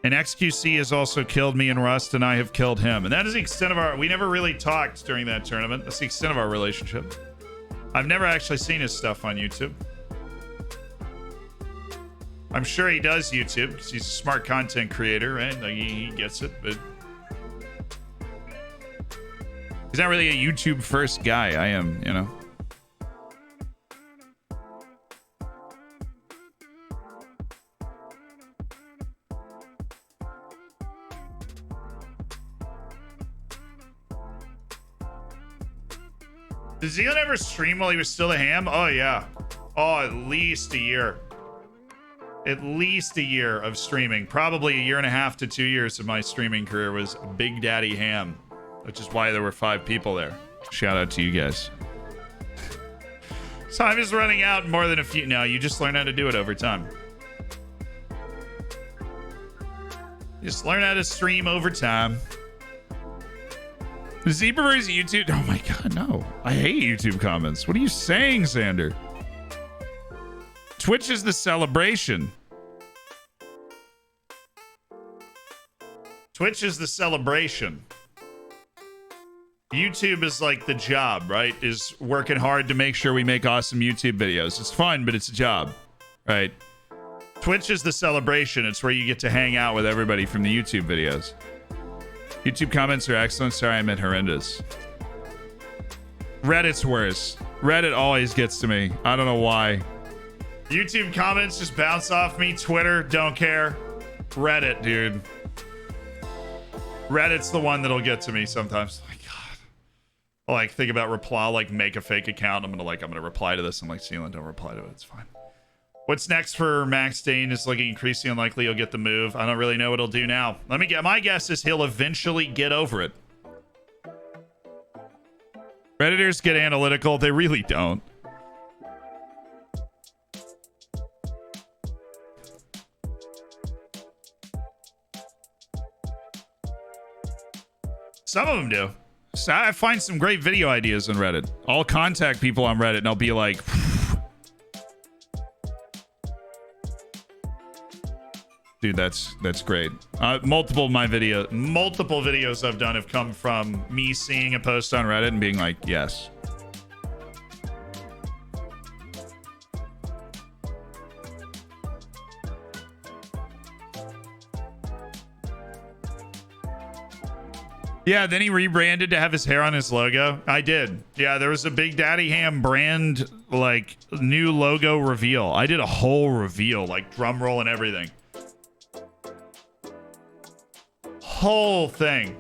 And XQC has also killed me and Rust, and I have killed him. And that is the extent of our... We never really talked during that tournament. That's the extent of our relationship. I've never actually seen his stuff on YouTube. I'm sure he does YouTube, because he's a smart content creator, right? Like, he gets it, but... He's not really a YouTube first guy. I am, you know. Did Zealand ever stream while he was still a ham? Oh, yeah. Oh, at least a year. At least a year of streaming. Probably a year and a half to 2 years of my streaming career was Big Daddy Ham, which is why there were 5 people there. Shout out to you guys. Time is running out more than a few. No, you just learn how to do it over time. Just learn how to stream over time. Zebraverse YouTube. Oh my god, no. I hate YouTube comments. What are you saying, Xander? Twitch is the celebration. Twitch is the celebration. YouTube is like the job, right? Is working hard to make sure we make awesome YouTube videos. It's fun, but it's a job, right? Twitch is the celebration. It's where you get to hang out with everybody from the YouTube videos. YouTube comments are excellent. Sorry, I meant horrendous. Reddit's worse. Reddit always gets to me. I don't know why. YouTube comments just bounce off me. Twitter, don't care. Reddit, dude. Reddit's the one that'll get to me sometimes. My God. I'll like think about reply, like make a fake account. I'm gonna reply to this. I'm like, Sealand, don't reply to it. It's fine. What's next for Max Dane? Is looking increasingly unlikely he'll get the move. I don't really know what he'll do now. Let me get my guess is he'll eventually get over it. Redditors get analytical. They really don't. Some of them do. So I find some great video ideas on Reddit. I'll contact people on Reddit and I'll be like... Dude, that's great. Multiple videos I've done have come from me seeing a post on Reddit and being like, yes. Yeah, then he rebranded to have his hair on his logo. I did. Yeah, there was a Big Daddy Ham brand, like, new logo reveal. I did a whole reveal, like, drum roll and everything. Whole thing.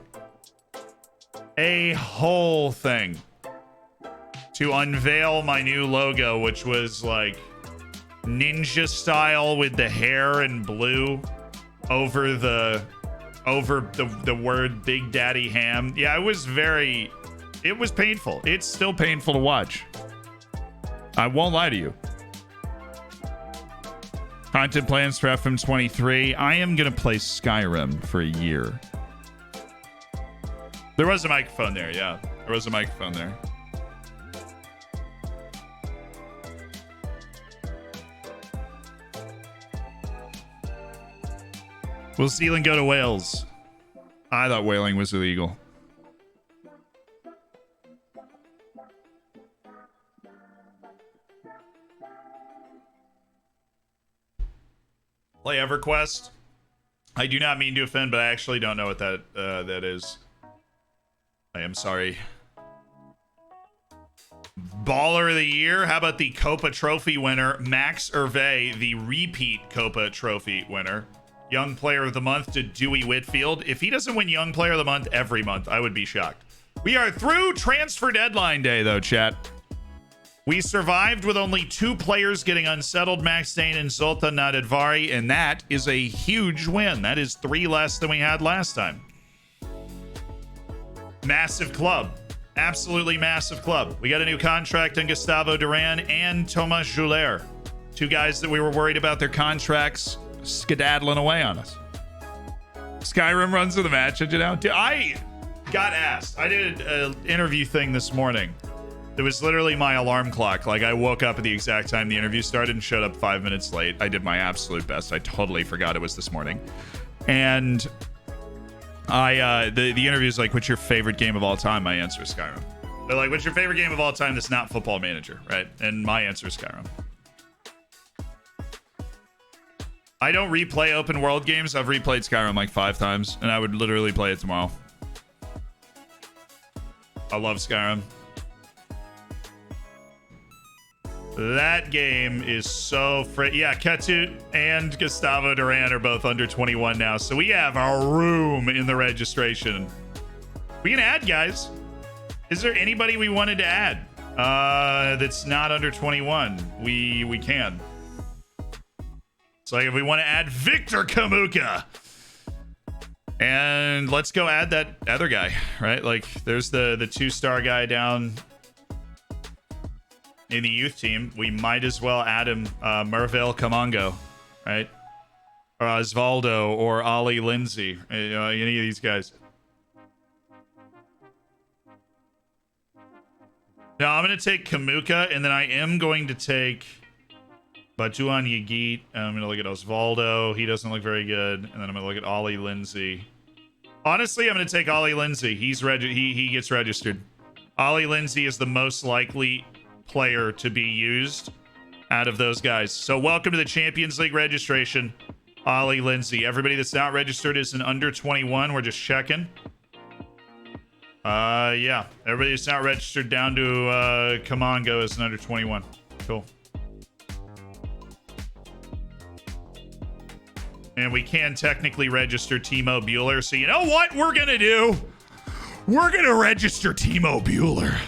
A whole thing. To unveil my new logo, which was, like, ninja style with the hair in blue over the word Big Daddy Ham. Yeah, it was painful. It's still painful to watch. I won't lie to you. Content plans for FM23. I am going to play Skyrim for a year. There was a microphone there, yeah. There was a microphone there. Will Zealand go to Wales? I thought whaling was illegal. Play EverQuest. I do not mean to offend, but I actually don't know what that is. I am sorry. Baller of the year. How about the Copa Trophy winner, Max Hervé, the repeat Copa Trophy winner? Young Player of the Month to Dewey Whitfield. If he doesn't win Young Player of the Month every month, I would be shocked. We are through transfer deadline day, though, chat. We survived with only 2 players getting unsettled, Max Dane and Zoltan Nadedvari, and that is a huge win. That is 3 less than we had last time. Massive club. Absolutely massive club. We got a new contract on Gustavo Duran and Thomas Jouler. 2 guys that we were worried about their contracts skedaddling away on us. Skyrim runs with the match engine now. Dude, I got asked. I did an interview thing this morning. It was literally my alarm clock. Like, I woke up at the exact time the interview started and showed up 5 minutes late. I did my absolute best. I totally forgot it was this morning. And the interview is like, what's your favorite game of all time? My answer is Skyrim. They're like, what's your favorite game of all time that's not Football Manager, right? And my answer is Skyrim. I don't replay open world games. I've replayed Skyrim like 5 times, and I would literally play it tomorrow. I love Skyrim. That game is so yeah, Ketut and Gustavo Duran are both under 21 now, so we have our room in the registration. We can add, guys. Is there anybody we wanted to add that's not under 21? We can. So like if we want to add Victor Kamuka, and let's go add that other guy, right? Like there's the 2-star guy down in the youth team. We might as well add him, Mervale Kamongo, right? Or Osvaldo or Ollie Lindsay, any of these guys. Now I'm going to take Kamuka, and then I am going to take Batuan Yagit. I'm going to look at Osvaldo. He doesn't look very good. And then I'm going to look at Ollie Lindsay. Honestly, I'm going to take Ollie Lindsay. He gets registered. Ollie Lindsay is the most likely player to be used out of those guys. So welcome to the Champions League registration, Ollie Lindsay. Everybody that's not registered is an under 21. We're just checking. Yeah. Everybody that's not registered down to Kamongo is an under 21. Cool. And we can technically register Timo Bueller. So you know what we're going to do? We're going to register Timo Bueller.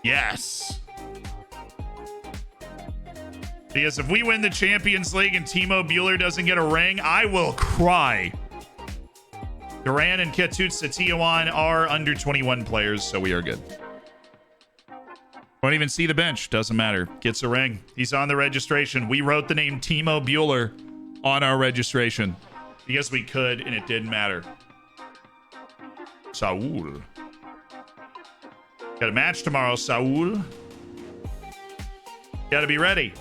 Yes. Because if we win the Champions League and Timo Bueller doesn't get a ring, I will cry. Duran and Ketut Setiawan are under 21 players, so we are good. Won't even see the bench. Doesn't matter. Gets a ring. He's on the registration. We wrote the name Timo Bueller on our registration because we could, and it didn't matter. Saul. Got a match tomorrow, Saul. Got to be ready.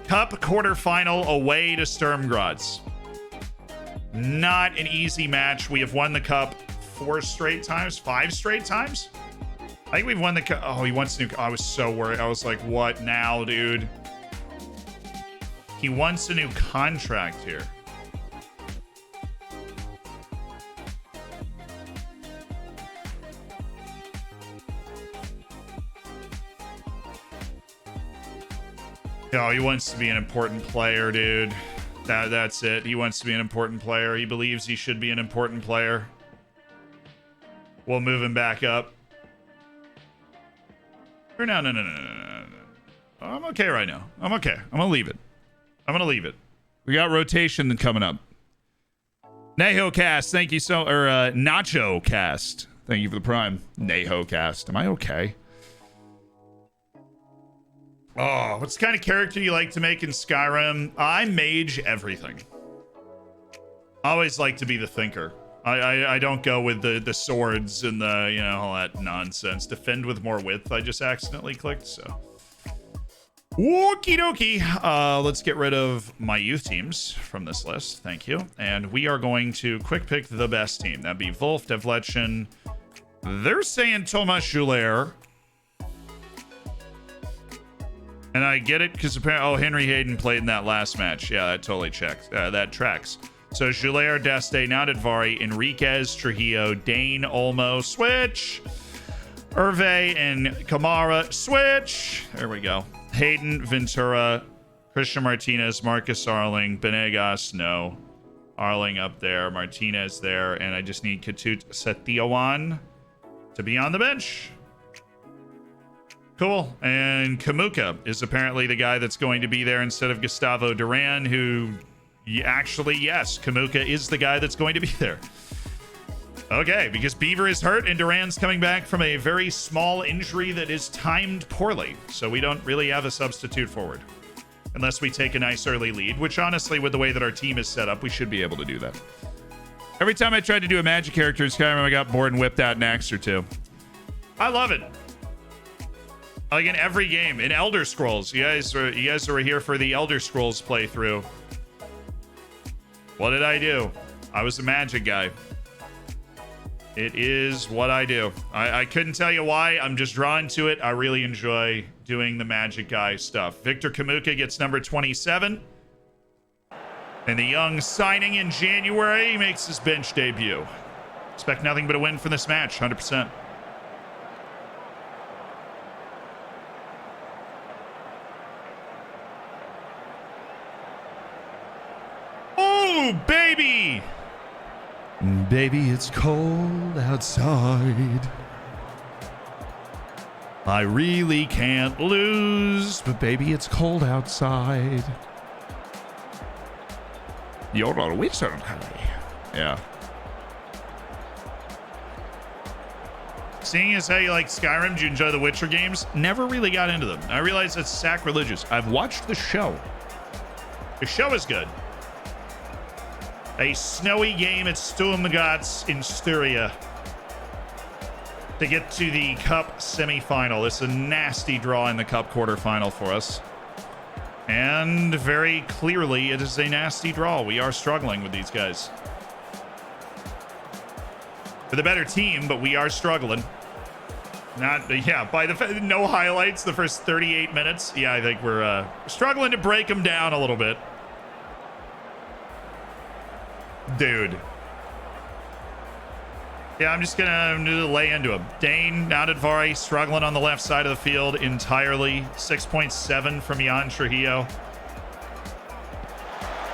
Cup quarterfinal away to Sturm Graz. Not an easy match. We have won the cup 5 straight times. I think we've won the cup. Oh, he wants a new. I was so worried. I was like, what now, dude? He wants a new contract here. Oh, he wants to be an important player, dude. That's it. He wants to be an important player. He believes he should be an important player. We'll move him back up. Or no. I'm okay right now. I'm okay. I'm gonna leave it. We got rotation coming up. Neho Cast, thank you so. Or Nacho Cast, thank you for the prime. Neho Cast, am I okay? Oh, what's the kind of character you like to make in Skyrim? I mage everything. I always like to be the thinker. I don't go with the swords and the, all that nonsense. Defend with more width, I just accidentally clicked, so. Okie dokie. Let's get rid of my youth teams from this list. Thank you. And we are going to quick pick the best team. That'd be Wolf, Devletchen. They're saying Thomas Schuler. And I get it because apparently, Henry Hayden played in that last match. Yeah, that totally checks. That tracks. So Julier, Deste, Naudadvari, Enriquez, Trujillo, Dane, Olmo, switch. Hervé and Kamara, switch. There we go. Hayden, Ventura, Christian Martinez, Marcus Arling, Benegas, no. Arling up there, Martinez there, and I just need Ketut Setiawan to be on the bench. Cool. And Kamuka is apparently the guy that's going to be there instead of Gustavo Duran, who actually, yes, Kamuka is the guy that's going to be there. Okay, because Beaver is hurt and Duran's coming back from a very small injury that is timed poorly. So we don't really have a substitute forward. unless we take a nice early lead, which honestly, with the way that our team is set up, we should be able to do that. Every time I tried to do a magic character in Skyrim, I got bored and whipped out an axe or two. I love it. Like in every game, in Elder Scrolls, you guys were here for the Elder Scrolls playthrough. What did I do? I was a magic guy. It is what I do. I couldn't tell you why. I'm just drawn to it. I really enjoy doing the magic guy stuff. Victor Kamuka gets number 27. And the young signing in January makes his bench debut. Expect nothing but a win from this match, 100%. Oh, baby! Baby, it's cold outside. I really can't lose, but baby, it's cold outside. You're a wizard, honey. Yeah. Seeing as how you like Skyrim, do you enjoy the Witcher games? Never really got into them. I realize it's sacrilegious. I've watched the show. The show is good. A snowy game at Sturmgratz in Styria to get to the Cup semifinal. It's a nasty draw in the Cup quarterfinal for us. And very clearly, it is a nasty draw. We are struggling with these guys. We're the better team, but we are struggling. By the no highlights the first 38 minutes. Yeah, I think we're struggling to break them down a little bit. Dude. Yeah, I'm just gonna lay into him. Dane, Nadadvari, struggling on the left side of the field entirely. 6.7 from Jan Trujillo.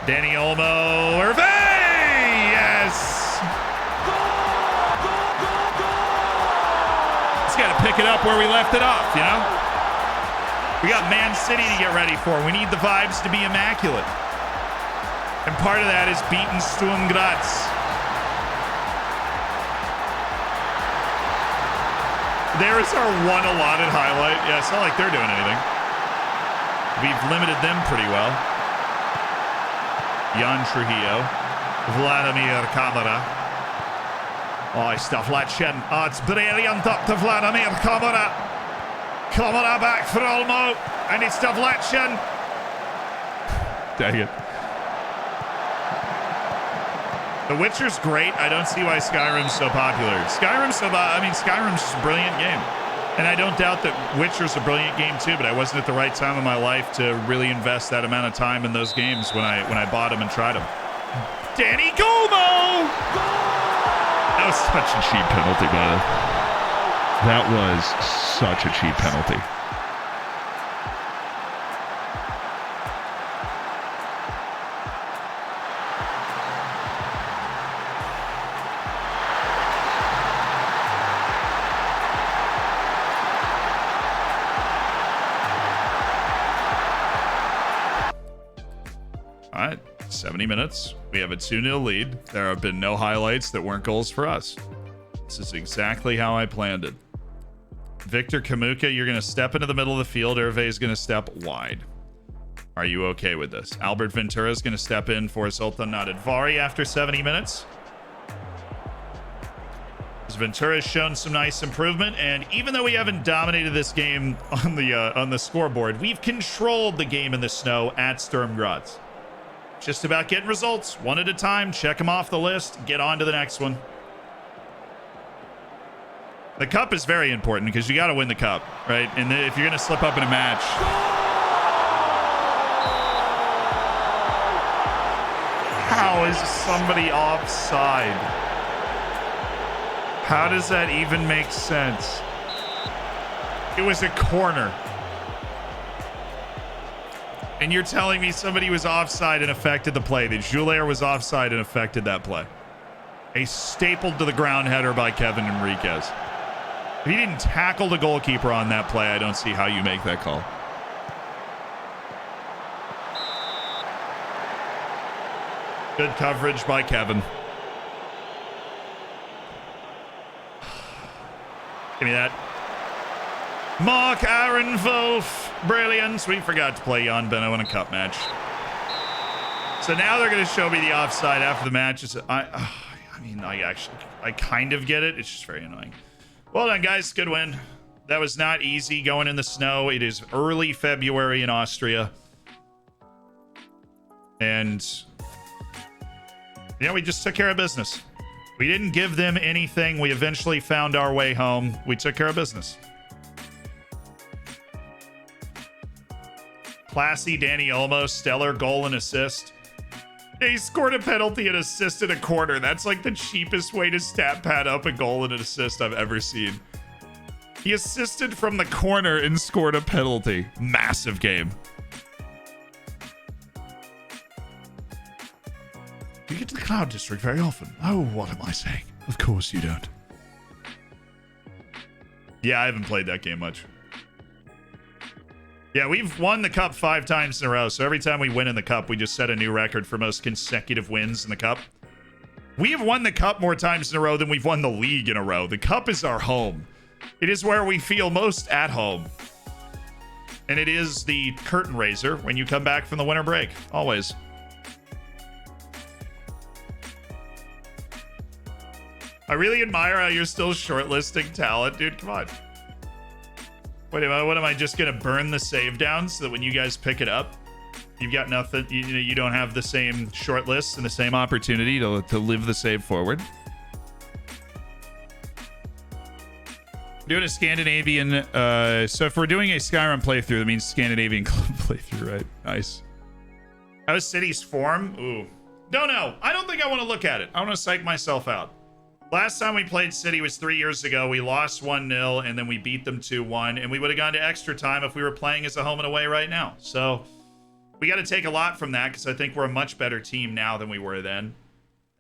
Danny Olmo. Hervé! Yes! Just gotta pick it up where we left it off, you know? We got Man City to get ready for. We need the vibes to be immaculate. And part of that is beating Sturm Graz. There is our one allotted highlight. Yeah, it's not like they're doing anything. We've limited them pretty well. Jan Trujillo. Vladimir Kamara. Oh, it's Stavlatchen. Oh, it's brilliant up to Vladimir Kamara. Kamara back for Olmo. And it's Stavlatchen. Dang it. The Witcher's great. I don't see why Skyrim's so popular. Skyrim's just a brilliant game. And I don't doubt that Witcher's a brilliant game too, but I wasn't at the right time in my life to really invest that amount of time in those games when I bought them and tried them. Danny Olmo! That was such a cheap penalty, by the way. That was such a cheap penalty. All right, 70 minutes. We have a 2-0 lead. There have been no highlights that weren't goals for us. This is exactly how I planned it. Victor Kamuka, you're going to step into the middle of the field. Hervé is going to step wide. Are you okay with this? Albert Ventura is going to step in for Zoltan Nadadvari after 70 minutes. Ventura has shown some nice improvement, and even though we haven't dominated this game on the scoreboard, we've controlled the game in the snow at Sturm Graz. Just about getting results one at a time. Check them off the list. Get on to the next one. The cup is very important because you got to win the cup, right? And if you're going to slip up in a match. How is somebody offside? How does that even make sense? It was a corner. And you're telling me somebody was offside and affected the play. That Joulaire was offside and affected that play. A stapled to the ground header by Kevin Enriquez. If he didn't tackle the goalkeeper on that play, I don't see how you make that call. Good coverage by Kevin. Give me that. Mark Aaron Wolf. Brilliant. We forgot to play Jan Benno in a cup match. So now they're going to show me the offside after the match. I mean, I kind of get it. It's just very annoying. Well done, guys. Good win. That was not easy going in the snow. It is early February in Austria. And, we just took care of business. We didn't give them anything. We eventually found our way home. We took care of business. Classy Danny Olmo, stellar goal and assist. He scored a penalty and assisted a corner. That's like the cheapest way to stat pad up a goal and an assist I've ever seen. He assisted from the corner and scored a penalty. Massive game. You get to the Cloud District very often. Oh, what am I saying? Of course you don't. Yeah, I haven't played that game much. Yeah, we've won the cup 5 times in a row. So every time we win in the cup, we just set a new record for most consecutive wins in the cup. We have won the cup more times in a row than we've won the league in a row. The cup is our home. It is where we feel most at home. And it is the curtain raiser when you come back from the winter break. Always. I really admire how you're still shortlisting talent, dude. Come on. What am I just going to burn the save down so that when you guys pick it up, you've got nothing, you don't have the same short list and the same opportunity to live the save forward? Doing a Scandinavian, so if we're doing a Skyrim playthrough, that means Scandinavian club playthrough, right? Nice. How's City's form? Ooh. Don't know. I don't think I want to look at it. I want to psych myself out. Last time we played City was 3 years ago. We lost 1-0, and then we beat them 2-1, and we would have gone to extra time if we were playing as a home and away right now. So we got to take a lot from that because I think we're a much better team now than we were then.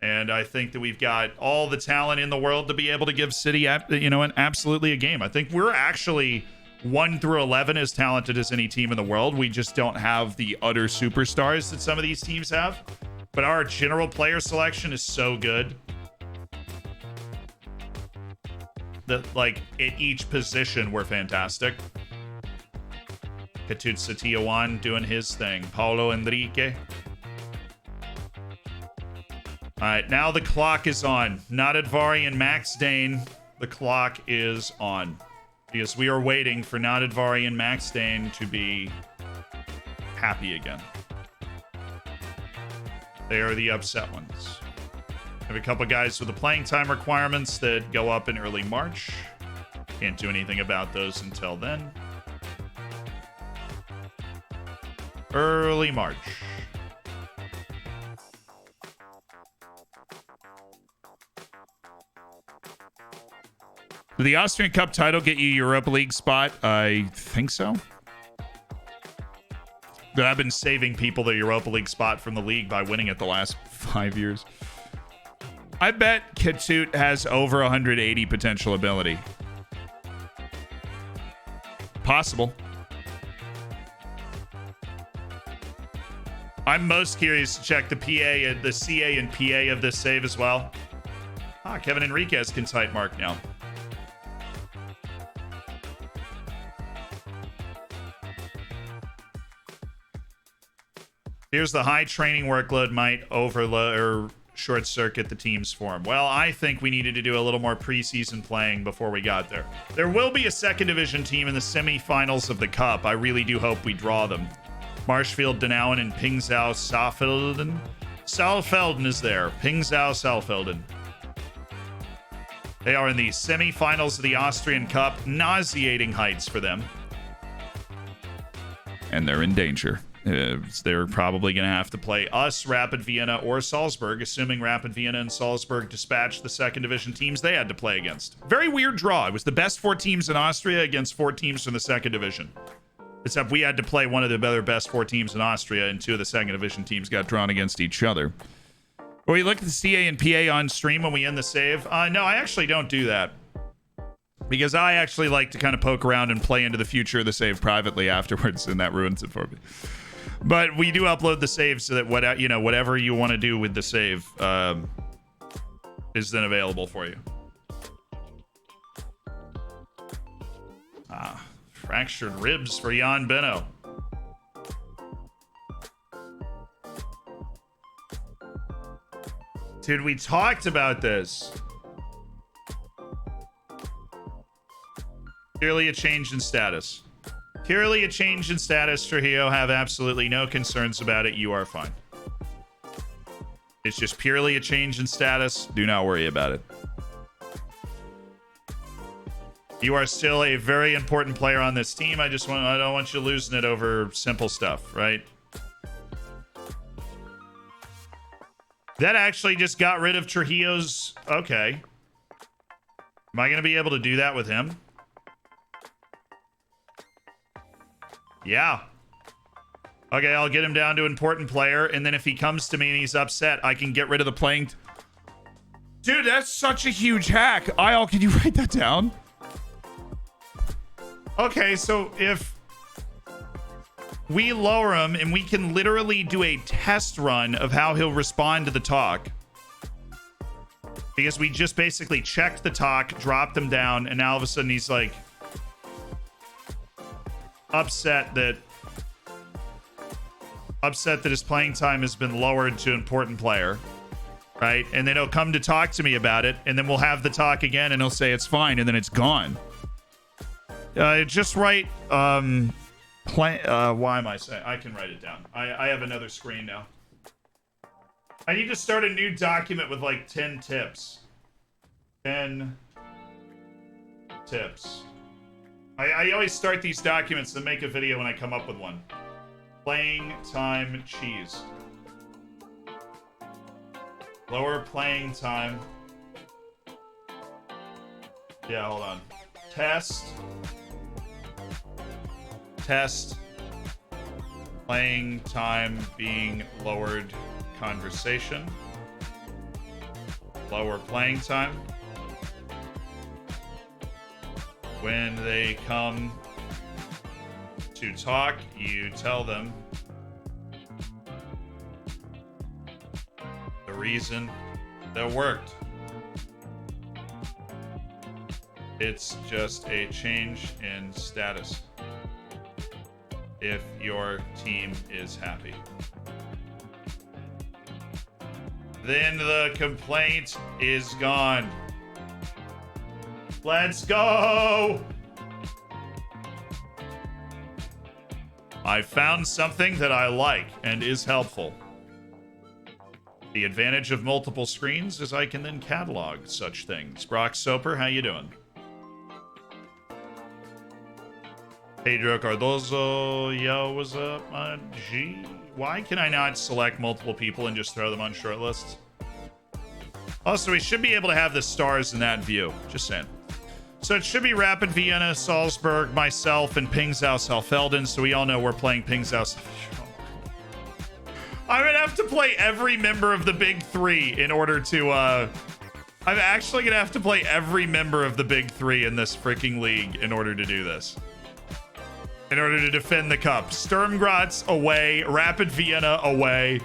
And I think that we've got all the talent in the world to be able to give City, absolutely a game. I think we're actually 1 through 11 as talented as any team in the world. We just don't have the utter superstars that some of these teams have. But our general player selection is so good. That, like, at each position, we're fantastic. Katutsa Tiawan doing his thing. Paulo Enrique. All right, now the clock is on. Nadadvari and Max Dane, the clock is on. Because we are waiting for Nadadvari and Max Dane to be happy again. They are the upset ones. I have a couple guys with the playing time requirements that go up in early March. Can't do anything about those until then. Early March. Did the Austrian Cup title get you Europa League spot? I think so. But I've been saving people the Europa League spot from the league by winning it the last 5 years. I bet Katut has over 180 potential ability. Possible. I'm most curious to check the PA, the CA and PA of this save as well. Ah, Kevin Enriquez can type mark now. Here's the high training workload might overload or short circuit the team's form. Well, I think we needed to do a little more preseason playing before we got there. There will be a second division team in the semifinals of the cup. I really do hope we draw them. Marshfield, Danauen, and Pingzhou Saalfelden. Saalfelden is there. Pingzhou Saalfelden. They are in the semifinals of the Austrian Cup. Nauseating heights for them. And they're in danger. They're probably going to have to play us, Rapid Vienna, or Salzburg, assuming Rapid Vienna and Salzburg dispatched the second division teams they had to play against. Very weird draw. It was the best 4 teams in Austria against 4 teams from the second division. Except we had to play one of the other best 4 teams in Austria, and 2 of the second division teams got drawn against each other. Will we look at the CA and PA on stream when we end the save? No, I actually don't do that. Because I actually like to kind of poke around and play into the future of the save privately afterwards, and that ruins it for me. But we do upload the save so that whatever you want to do with the save is then available for you. Fractured ribs for Jan Benno. Dude, we talked about this. Purely a change in status. Purely a change in status, Trujillo. Have absolutely no concerns about it. You are fine. It's just purely a change in status. Do not worry about it. You are still a very important player on this team. I don't want you losing it over simple stuff, right? That actually just got rid of Trujillo's... Okay. Am I going to be able to do that with him? Yeah. Okay, I'll get him down to important player, and then if he comes to me and he's upset, I can get rid of the playing... Dude, that's such a huge hack. Ayal, can you write that down? Okay, so if we lower him and we can literally do a test run of how he'll respond to the talk, because we just basically checked the talk, dropped him down, and now all of a sudden he's like upset that his playing time has been lowered to important player, right? And then he'll come to talk to me about it, and then we'll have the talk again, and he'll say it's fine, and then it's gone. Just write, why am I saying? I can write it down. I have another screen now. I need to start a new document with like 10 tips. 10 tips. I always start these documents and make a video when I come up with one. Playing time cheese. Lower playing time. Yeah, hold on. Test. Playing time being lowered. Conversation. Lower playing time. When they come to talk, you tell them the reason that worked. It's just a change in status. If your team is happy, then the complaint is gone. Let's go! I found something that I like and is helpful. The advantage of multiple screens is I can then catalog such things. Brock Soper, how you doing? Pedro Cardozo, yo, what's up, my G? Why can I not select multiple people and just throw them on short lists? Also, we should be able to have the stars in that view. Just saying. So it should be Rapid Vienna, Salzburg, myself, and Pingshaus Helfelden, so we all know we're playing Pingshaus. I'm gonna have to play every member of the big three in order to, I'm actually gonna have to play every member of the big three in this freaking league in order to do this. In order to defend the cup. Sturm Graz away. Rapid Vienna away.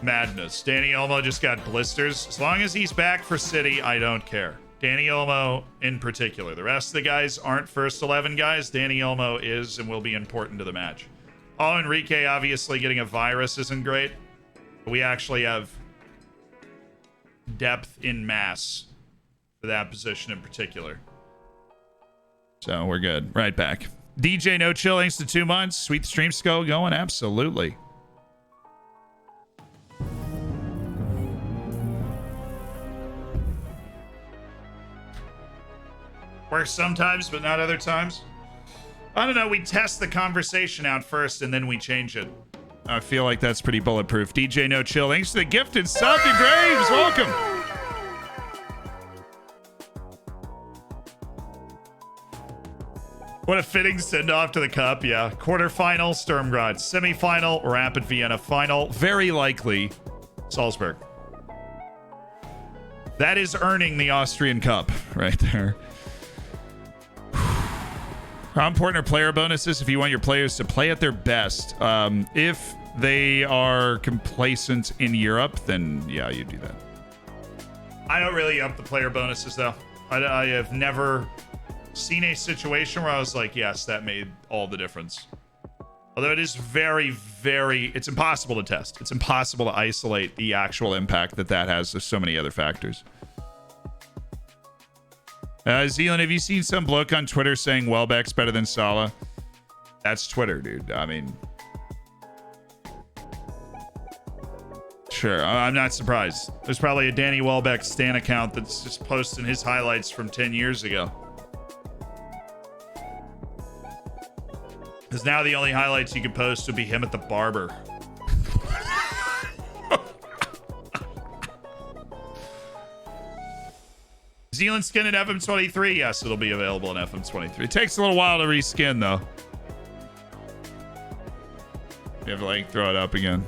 Madness. Danny Olmo just got blisters. As long as he's back for City, I don't care. Danny Olmo in particular. The rest of the guys aren't first 11 guys. Danny Olmo is and will be important to the match. Oh, Enrique obviously getting a virus isn't great. But we actually have depth in mass for that position in particular. So we're good. Right back. DJ No Chillings to 2 months. Sweet stream skull going. Absolutely. Works sometimes, but not other times. I don't know. We test the conversation out first, and then we change it. I feel like that's pretty bulletproof. DJ No Chill. Thanks for the gifted sub to Graves. Welcome. What a fitting send-off to the cup. Yeah. Quarterfinal, Sturm Graz. Semifinal, Rapid Vienna. Final, very likely, Salzburg. That is earning the Austrian Cup right there. How important are player bonuses if you want your players to play at their best? If they are complacent in Europe, then yeah, you do that. I don't really up the player bonuses, though. I have never seen a situation where I was like, yes, that made all the difference. Although it is very, very, it's impossible to test. It's impossible to isolate the actual impact that that has. There's so many other factors. Zealand, have you seen some bloke on Twitter saying Welbeck's better than Salah? That's Twitter, dude. I mean, sure. I'm not surprised. There's probably a Danny Welbeck Stan account that's just posting his highlights from 10 years ago. Because now the only highlights you can post would be him at the barber. Zealand skin in FM23? Yes, it'll be available in FM23. It takes a little while to reskin, though. You have to, like, throw it up again.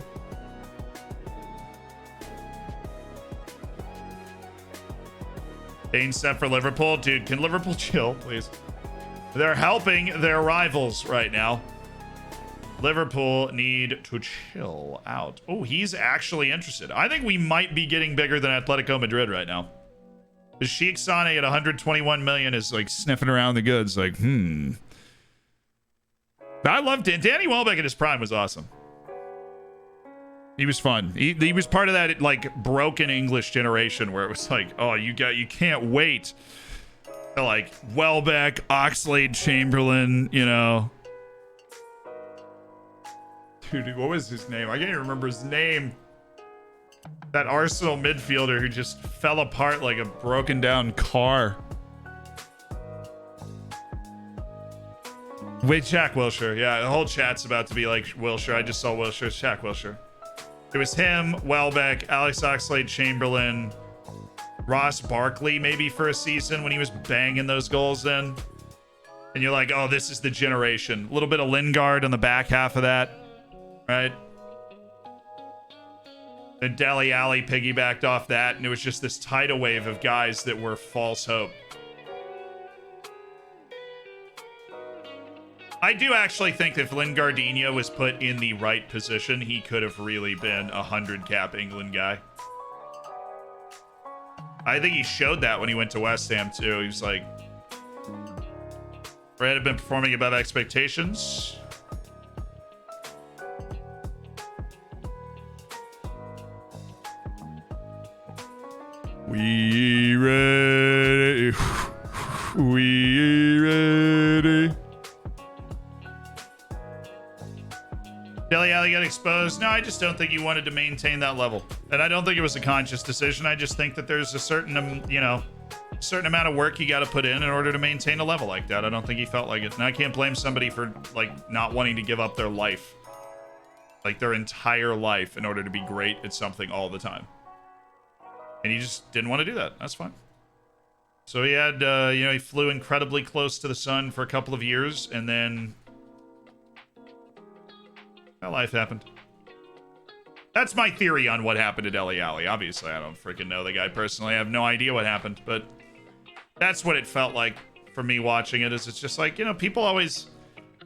Bane set for Liverpool? Dude, can Liverpool chill, please? They're helping their rivals right now. Liverpool need to chill out. Oh, he's actually interested. I think we might be getting bigger than Atletico Madrid right now. The Sheikh Sane at 121 million is like sniffing around the goods like, I loved it. Danny Welbeck at his prime was awesome. He was fun. He was part of that like broken English generation where it was like, oh, you can't wait. Like Welbeck, Oxlade-Chamberlain, you know. Dude, what was his name? I can't even remember his name. That Arsenal midfielder who just fell apart like a broken down car. Wait, Jack Wilshere. Yeah, the whole chat's about to be like Wilshere. I just saw Wilshere. It's Jack Wilshere. It was him, Welbeck, Alex Oxlade-Chamberlain, Ross Barkley maybe for a season when he was banging those goals in. And you're like, oh, this is the generation. A little bit of Lingard on the back half of that, right? Then Dele Alli piggybacked off that, and it was just this tidal wave of guys that were false hope. I do actually think if Lingardinho was put in the right position, he could have really been a 100-cap England guy. I think he showed that when he went to West Ham, too. He was like, Fred had been performing above expectations. We ready. We ready. Dele Alli got exposed. No, I just don't think he wanted to maintain that level. And I don't think it was a conscious decision. I just think that there's a certain, certain amount of work you got to put in order to maintain a level like that. I don't think he felt like it. And I can't blame somebody for, like, not wanting to give up their life. Like, their entire life in order to be great at something all the time. And he just didn't want to do that. That's fine. So he had, he flew incredibly close to the sun for a couple of years, and then that life happened. That's my theory on what happened to Dele Alli. Obviously, I don't freaking know the guy personally. I have no idea what happened, but that's what it felt like for me watching it. Is it's just like, people always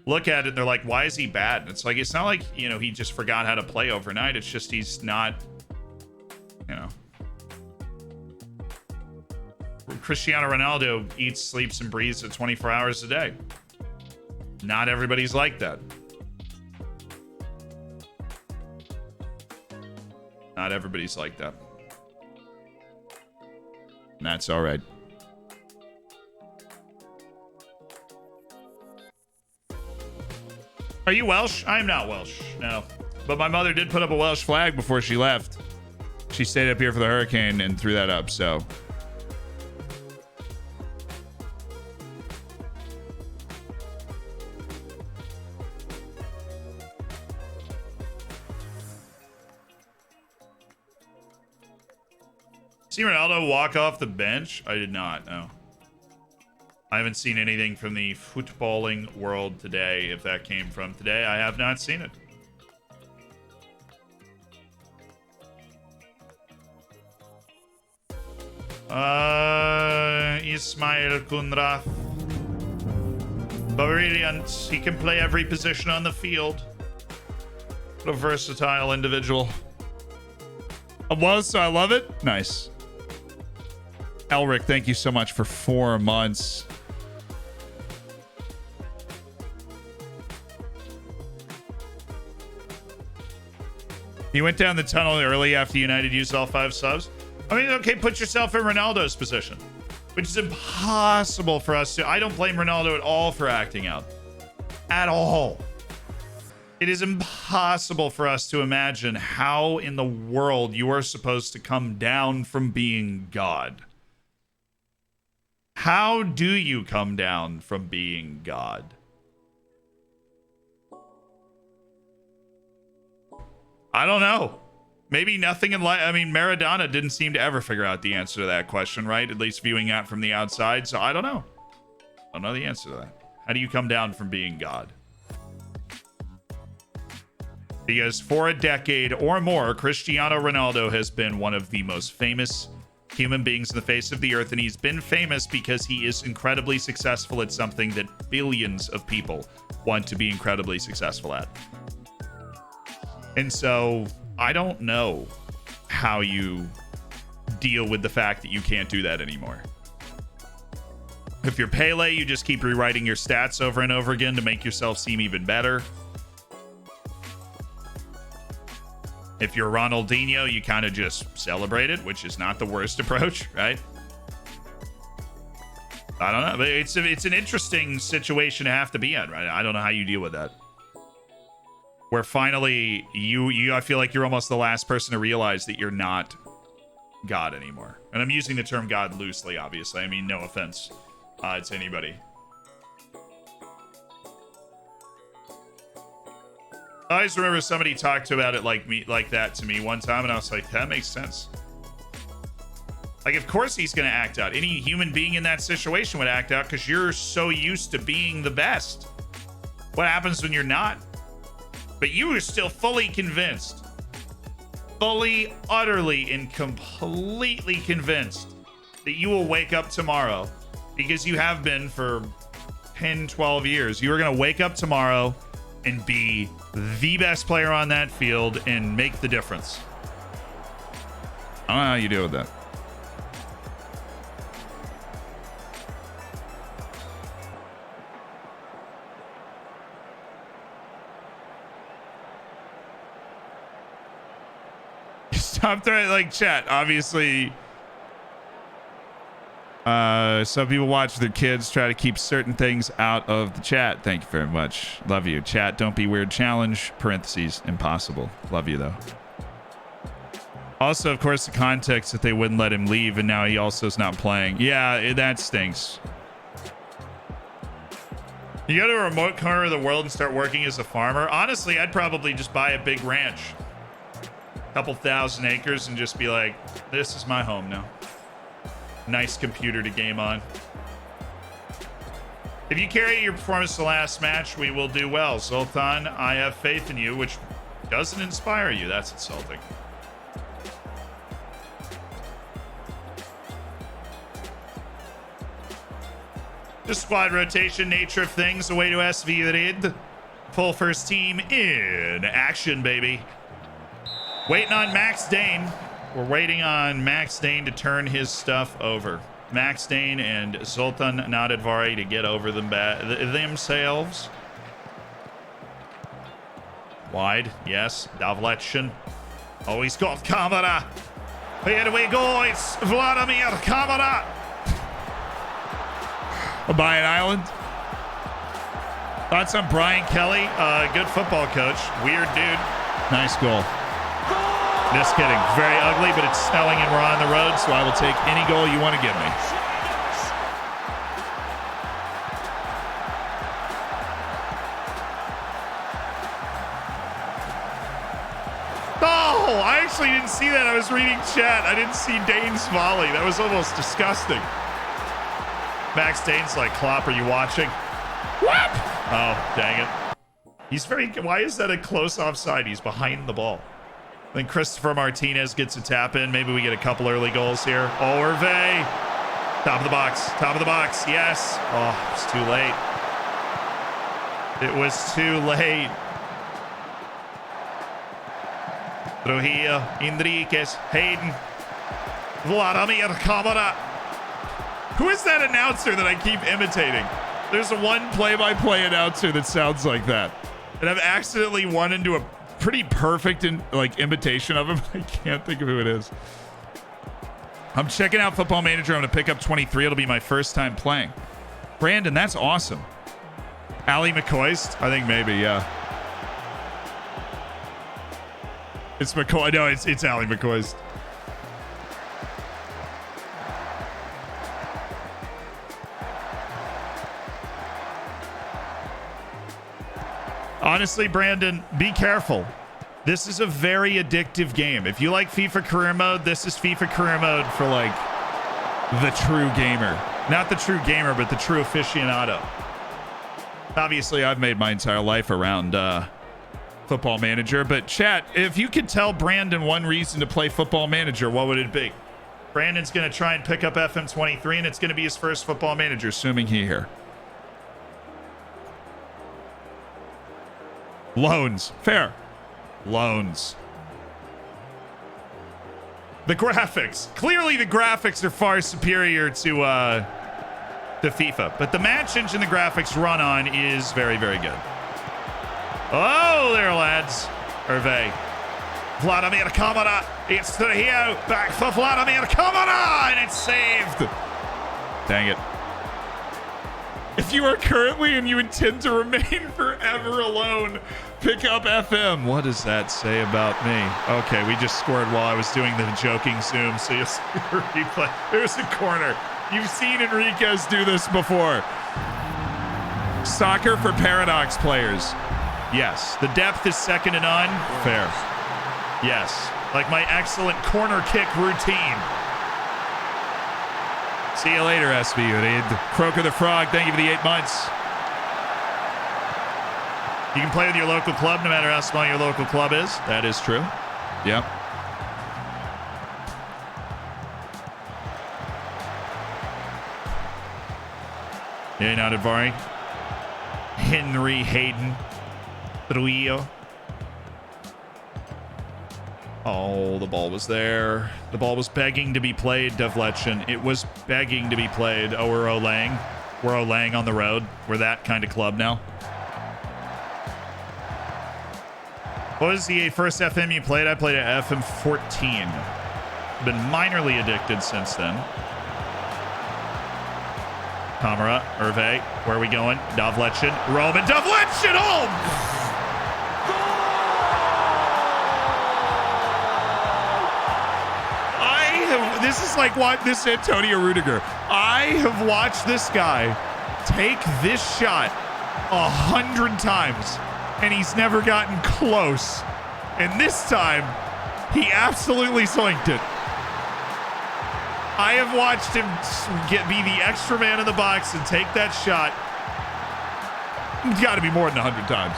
look at it and they're like, why is he bad? And it's like, it's not like, he just forgot how to play overnight. It's just he's not, Cristiano Ronaldo eats, sleeps, and breathes at 24 hours a day. Not everybody's like that. Not everybody's like that. And that's all right. Are you Welsh? I am not Welsh, no. But my mother did put up a Welsh flag before she left. She stayed up here for the hurricane and threw that up, so. See Ronaldo walk off the bench? I did not, no. I haven't seen anything from the footballing world today. If that came from today, I have not seen it. Ismail Kunrath. Brilliant. He can play every position on the field. What a versatile individual. I love it. Nice. Elric, thank you so much for 4 months. You went down the tunnel early after United used all 5 subs. I mean, okay, put yourself in Ronaldo's position, which is impossible for us to. I don't blame Ronaldo at all for acting out. At all. It is impossible for us to imagine how in the world you are supposed to come down from being God. How do you come down from being God? I don't know. Maybe nothing in life. I mean, Maradona didn't seem to ever figure out the answer to that question, right? At least viewing that from the outside. So I don't know. I don't know the answer to that. How do you come down from being God? Because for a decade or more, Cristiano Ronaldo has been one of the most famous human beings in the face of the earth. And he's been famous because he is incredibly successful at something that billions of people want to be incredibly successful at. And so I don't know how you deal with the fact that you can't do that anymore. If you're Pele, you just keep rewriting your stats over and over again to make yourself seem even better. If you're Ronaldinho, you kind of just celebrate it, which is not the worst approach, right? I don't know. But it's an interesting situation to have to be in, right? I don't know how you deal with that. Where finally I feel like you're almost the last person to realize that you're not God anymore. And I'm using the term God loosely, obviously. I mean, no offense to anybody. I always remember somebody talked about it like that to me one time, and I was like, that makes sense. Like, of course he's going to act out. Any human being in that situation would act out because you're so used to being the best. What happens when you're not? But you are still fully convinced, fully, utterly, and completely convinced that you will wake up tomorrow, because you have been for 10, 12 years. You are going to wake up tomorrow and be the best player on that field and make the difference. I don't know how you deal with that. Stop throwing, like, chat. Obviously, some people watch their kids, try to keep certain things out of the chat. Thank you very much. Love you. Chat, don't be weird. Challenge, parentheses, impossible. Love you, though. Also, of course, the context that they wouldn't let him leave, and now he also is not playing. Yeah, that stinks. You go to a remote corner of the world and start working as a farmer. Honestly, I'd probably just buy a big ranch. Couple thousand acres and just be like, this is my home now. Nice computer to game on. If you carry your performance to the last match, we will do well. Zoltan, I have faith in you, which doesn't inspire you. That's insulting. The squad rotation nature of things, away to SV Red. Full first team in action, baby. Waiting on Max Dane. We're waiting on Max Dane to turn his stuff over. Max Dane and Zoltan Nadadvari to get over themselves. Wide, yes. Davletchen. Oh, he's got camera. Here we go. It's Vladimir Kamara. By an island. Thoughts on Brian Kelly? Good football coach. Weird dude. Nice goal. Just kidding. Very ugly, but it's snowing and we're on the road, so I will take any goal you want to give me. Oh, I actually didn't see that. I was reading chat. I didn't see Dane's volley. That was almost disgusting. Max Dane's like, Klopp, are you watching? What? Oh, dang it. He's very... Why is that a close offside? He's behind the ball. Then Christopher Martinez gets a tap in. Maybe we get a couple early goals here. Orve. Top of the box. Top of the box. Yes. Oh, it's too late. It was too late. Trujillo. Enriquez. Hayden. Vladimir Kamara. Who is that announcer that I keep imitating? There's one play-by-play announcer that sounds like that. And I've accidentally run into pretty perfect in like imitation of him. I can't think of who it is. I'm checking out Football Manager. I'm gonna pick up 23. It'll be my first time playing. Brandon, that's awesome. Allie McCoist? I think maybe, yeah. It's McCoy. No, it's Allie McCoist. Honestly, Brandon, be careful. This is a very addictive game. If you like FIFA career mode, this is FIFA career mode for like the true gamer. Not the true gamer, but the true aficionado. Obviously, I've made my entire life around Football Manager. But chat, if you could tell Brandon one reason to play Football Manager, what would it be? Brandon's going to try and pick up FM23, and it's going to be his first Football Manager, assuming he here. Loans. Fair. Loans. The graphics. Clearly the graphics are far superior to FIFA. But the match engine the graphics run on is very, very good. Oh, there, lads. Hervé. Vladimir Kamara. It's to here. Back for Vladimir Kamara. And it's saved. Dang it. If you are currently and you intend to remain forever alone, pick up FM. What does that say about me? Okay, we just scored while I was doing the joking zoom, so you'll see the replay. There's a corner. You've seen Enriquez do this before. Soccer for Paradox players. Yes. The depth is second to none. Fair. Yes. Like my excellent corner kick routine. See you later, SB. Croaker the Frog, thank you for the 8 months. You can play with your local club no matter how small your local club is. That is true. Yep. Yeah, not Advari. Henry Hayden. Trujillo. Oh, the ball was there. The ball was begging to be played, Devletchen. It was begging to be played. Oh, we're Olang. We're Olang on the road. We're that kind of club now. What was the first FM you played? I played at FM 14. Been minorly addicted since then. Kamara, Hervé. Where are we going? Devletchen. Roman Devletchen home! This is like what this Antonio Rudiger. I have watched this guy take this shot 100 times, and he's never gotten close. And this time, he absolutely zoinked it. I have watched him be the extra man in the box and take that shot. It's got to be more than 100 times.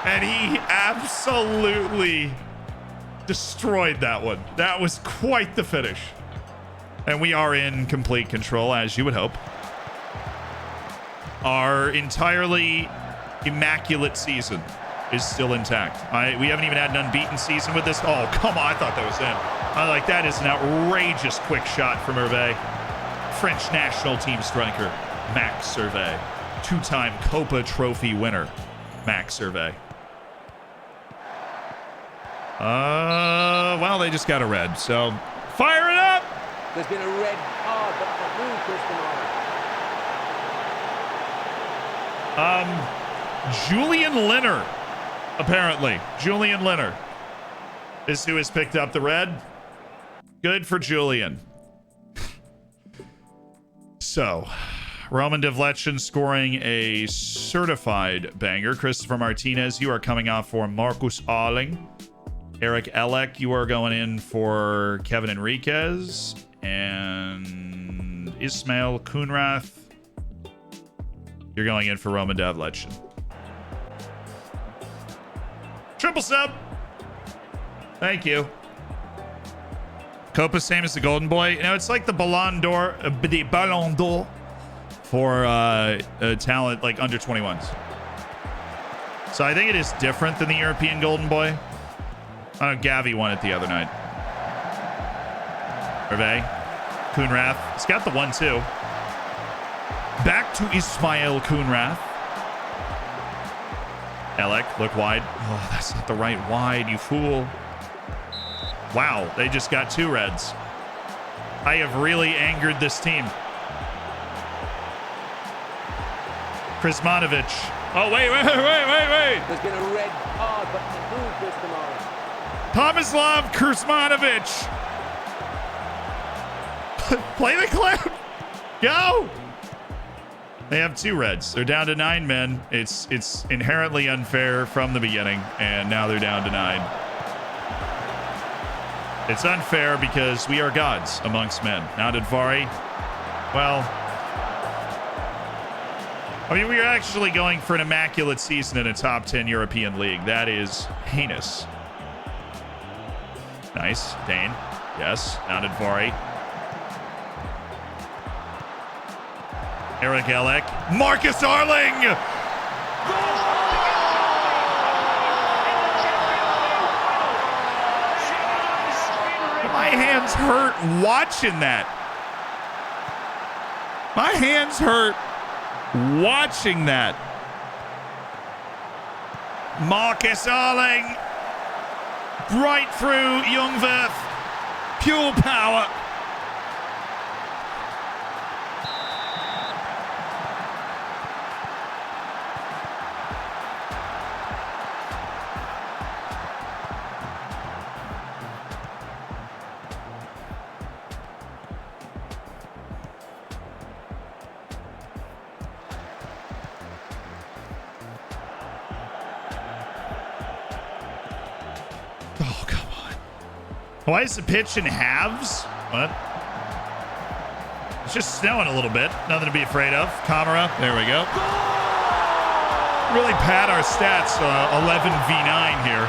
And he absolutely destroyed that one. That was quite the finish. And we are in complete control, as you would hope. Our entirely immaculate season is still intact. We haven't even had an unbeaten season with this. Oh, come on. I thought that was in. I like that is an outrageous quick shot from Hervé. French national team striker, Max Hervé. Two-time Copa Trophy winner, Max Hervé. Well, they just got a red, so fire it up! There's been a red card, but for who, Cristiano? Julian Linner, apparently. Julian Linner is who has picked up the red. Good for Julian. So, Roman Devletchen scoring a certified banger. Christopher Martinez, you are coming off for Marcus Arling. Eric Elek, you are going in for Kevin Enriquez. And Ismail Kunrath, you're going in for Roman Devletchen. Triple sub. Thank you. Copa, same as the Golden Boy. You know, it's like the Ballon d'Or for talent like under 21s. So I think it is different than the European Golden Boy. I know Gavi won it the other night. Hervé. Kunrath. He's got the 1-2. Back to Ismail Kunrath. Elec, look wide. Oh, that's not the right wide, you fool. Wow, they just got 2 reds. I have really angered this team. Krsmanovic. Oh, wait. There's been a red card, but who goes tomorrow? Tomislav Krsmanovic. Play the clip. Go. They have 2 reds. They're down to 9 men. It's inherently unfair from the beginning, and now they're down to 9. It's unfair because we are gods amongst men. Now Didvari, well, I mean, we are actually going for an immaculate season in a top 10 European league. That is heinous. Nice. Dane. Yes. Now Didvari. Eric Elec. Marcus Arling! My hands hurt watching that. My hands hurt watching that. Marcus Arling. Right through Youngworth. Pure power. Oh, come on. Why is the pitch in halves? What? It's just snowing a little bit. Nothing to be afraid of. Camera. There we go. Really pad our stats. 11v9 here.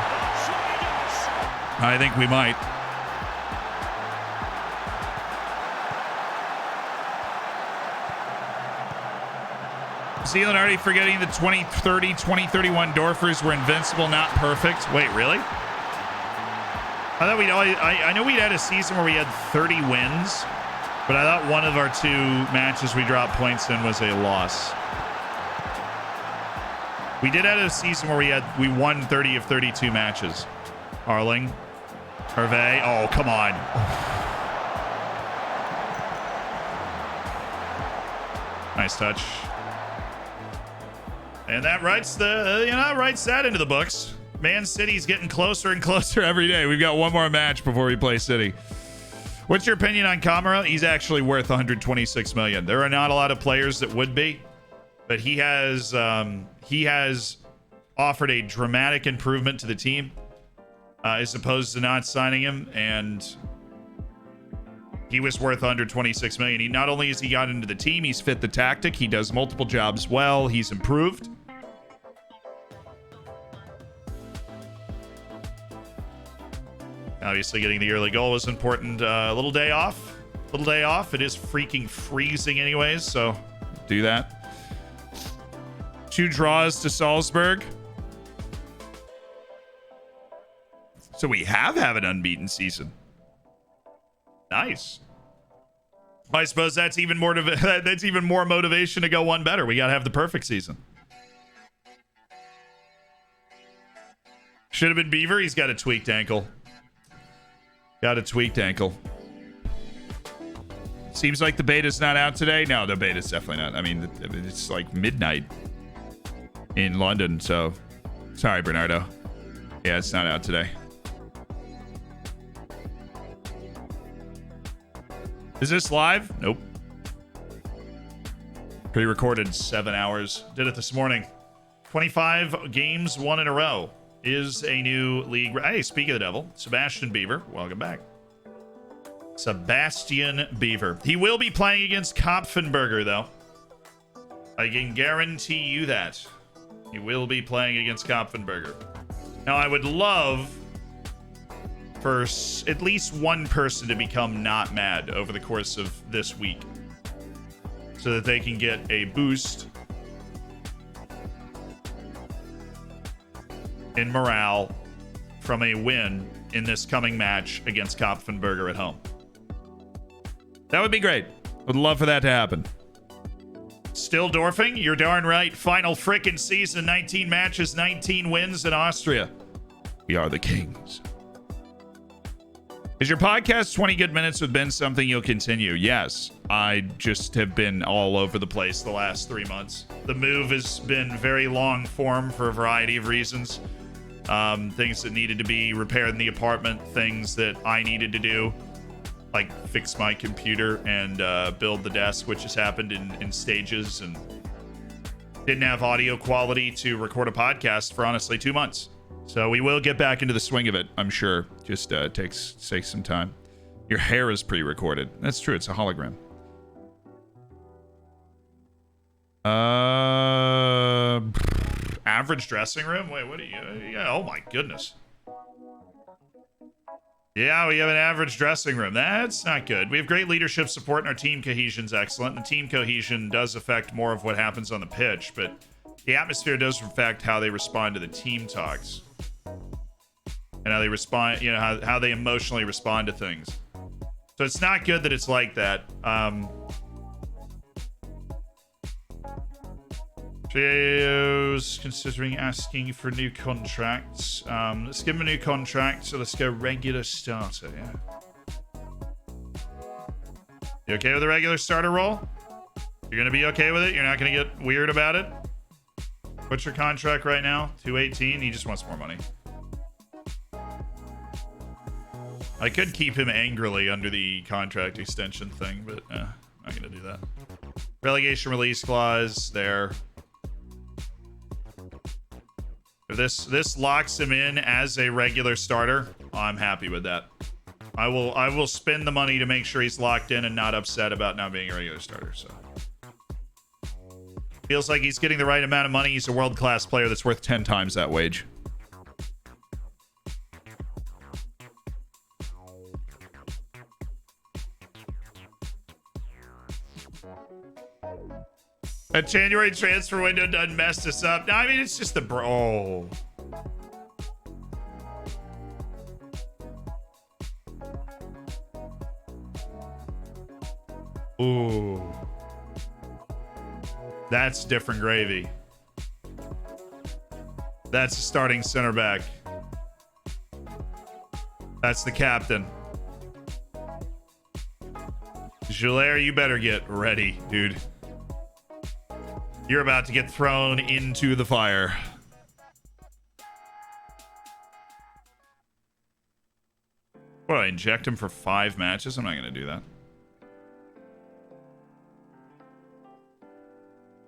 I think we might. Zealand already forgetting the 2030, 2031 Dorfers were invincible, not perfect. Wait, really? I thought we'd always, I know we'd had a season where we had 30 wins, but I thought one of our 2 matches we dropped points in was a loss. We did have a season where we won 30 of 32 matches. Arling. Hervé. Oh, come on. Nice touch. And that writes that into the books. Man City's getting closer and closer every day. We've got one more match before we play City. What's your opinion on Kamara? He's actually worth 126 million. There are not a lot of players that would be, but he has offered a dramatic improvement to the team as opposed to not signing him, and he was worth 126 million. He not only has he got into the team, he's fit the tactic. He does multiple jobs well. He's improved. Obviously, getting the early goal was important. A little day off. It is freaking freezing anyways, so do that. 2 draws to Salzburg. So we have an unbeaten season. Nice. I suppose that's even more motivation to go one better. We got to have the perfect season. Should have been Beaver. He's got a tweaked ankle. Seems like the beta's not out today. No, the beta's definitely not. I mean, it's like midnight in London, so sorry, Bernardo. Yeah, it's not out today. Is this live? Nope. Pre-recorded 7 hours. Did it this morning. 25 games, 1 in a row. Is a new league. Hey, speak of the devil, Sebastian Beaver, welcome back. Sebastian Beaver. He will be playing against Kopfenberger, though. I can guarantee you that. He will be playing against Kopfenberger. Now, I would love for at least one person to become not mad over the course of this week so that they can get a boost in morale from a win in this coming match against Kopfenberger at home. That would be great. Would love for that to happen. Still Dorfing? You're darn right. Final frickin' season, 19 matches, 19 wins in Austria. We are the kings. Is your podcast 20 good minutes with Ben something you'll continue? Yes. I just have been all over the place the last 3 months. The move has been very long form for a variety of reasons. Things that needed to be repaired in the apartment, things that I needed to do, like fix my computer and build the desk, which has happened in stages, and didn't have audio quality to record a podcast for honestly 2 months. So we will get back into the swing of it, I'm sure. Just takes some time. Your hair is pre-recorded. That's true. It's a hologram. Average dressing room? Wait, what are you? Yeah, oh my goodness. Yeah, we have an average dressing room. That's not good. We have great leadership support and our team cohesion's excellent. The team cohesion does affect more of what happens on the pitch, but the atmosphere does affect how they respond to the team talks. And how they respond, you know, how they emotionally respond to things. So it's not good that it's like that. Trio's considering asking for new contracts. Let's give him a new contract. So let's go regular starter, yeah. You okay with the regular starter role? You're going to be okay with it? You're not going to get weird about it? What's your contract right now? 218? He just wants more money. I could keep him angrily under the contract extension thing, but I'm not going to do that. Relegation release clause there. If this locks him in as a regular starter, I'm happy with that. I will spend the money to make sure he's locked in and not upset about not being a regular starter. So feels like he's getting the right amount of money. He's a world-class player that's worth 10 times that wage. A January transfer window doesn't mess us up. No, I mean, it's just the bro. Ooh. That's different gravy. That's the starting center back. That's the captain. Gilles, you better get ready, dude. You're about to get thrown into the fire. What, I inject him for 5 matches? I'm not going to do that.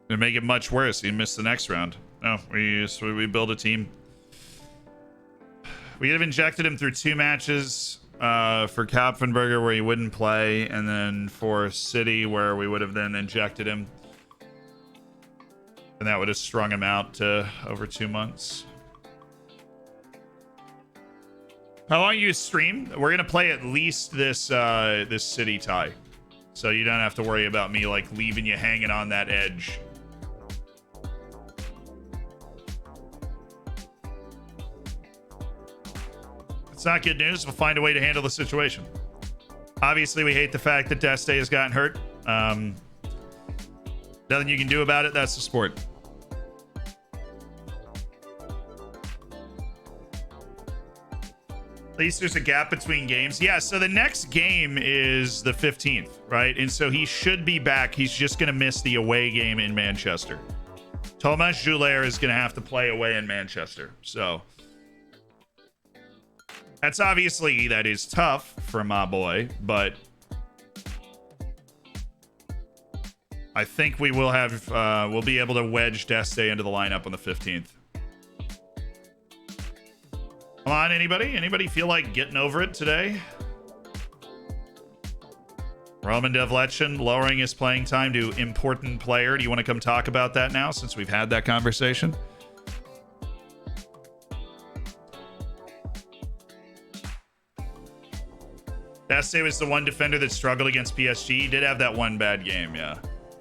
Gonna make it much worse. He missed the next round. No, we build a team. We could have injected him through 2 matches for Kapfenberger where he wouldn't play, and then for City where we would have then injected him. And that would have strung him out to over 2 months. How long you stream? We're gonna play at least this this City tie, so you don't have to worry about me like leaving you hanging on that edge. It's not good news. We'll find a way to handle the situation. Obviously, we hate the fact that Deste has gotten hurt. Nothing you can do about it. That's the sport. At least there's a gap between games. Yeah, so the next game is the 15th, right? And so he should be back. He's just going to miss the away game in Manchester. Thomas Jouler is going to have to play away in Manchester. So that's obviously, that is tough for my boy, but I think we will have, we'll be able to wedge Deste into the lineup on the 15th. Come on, anybody? Anybody feel like getting over it today? Roman Devletchin lowering his playing time to important player. Do you want to come talk about that now since we've had that conversation? Deste was the one defender that struggled against PSG. He did have that one bad game, yeah.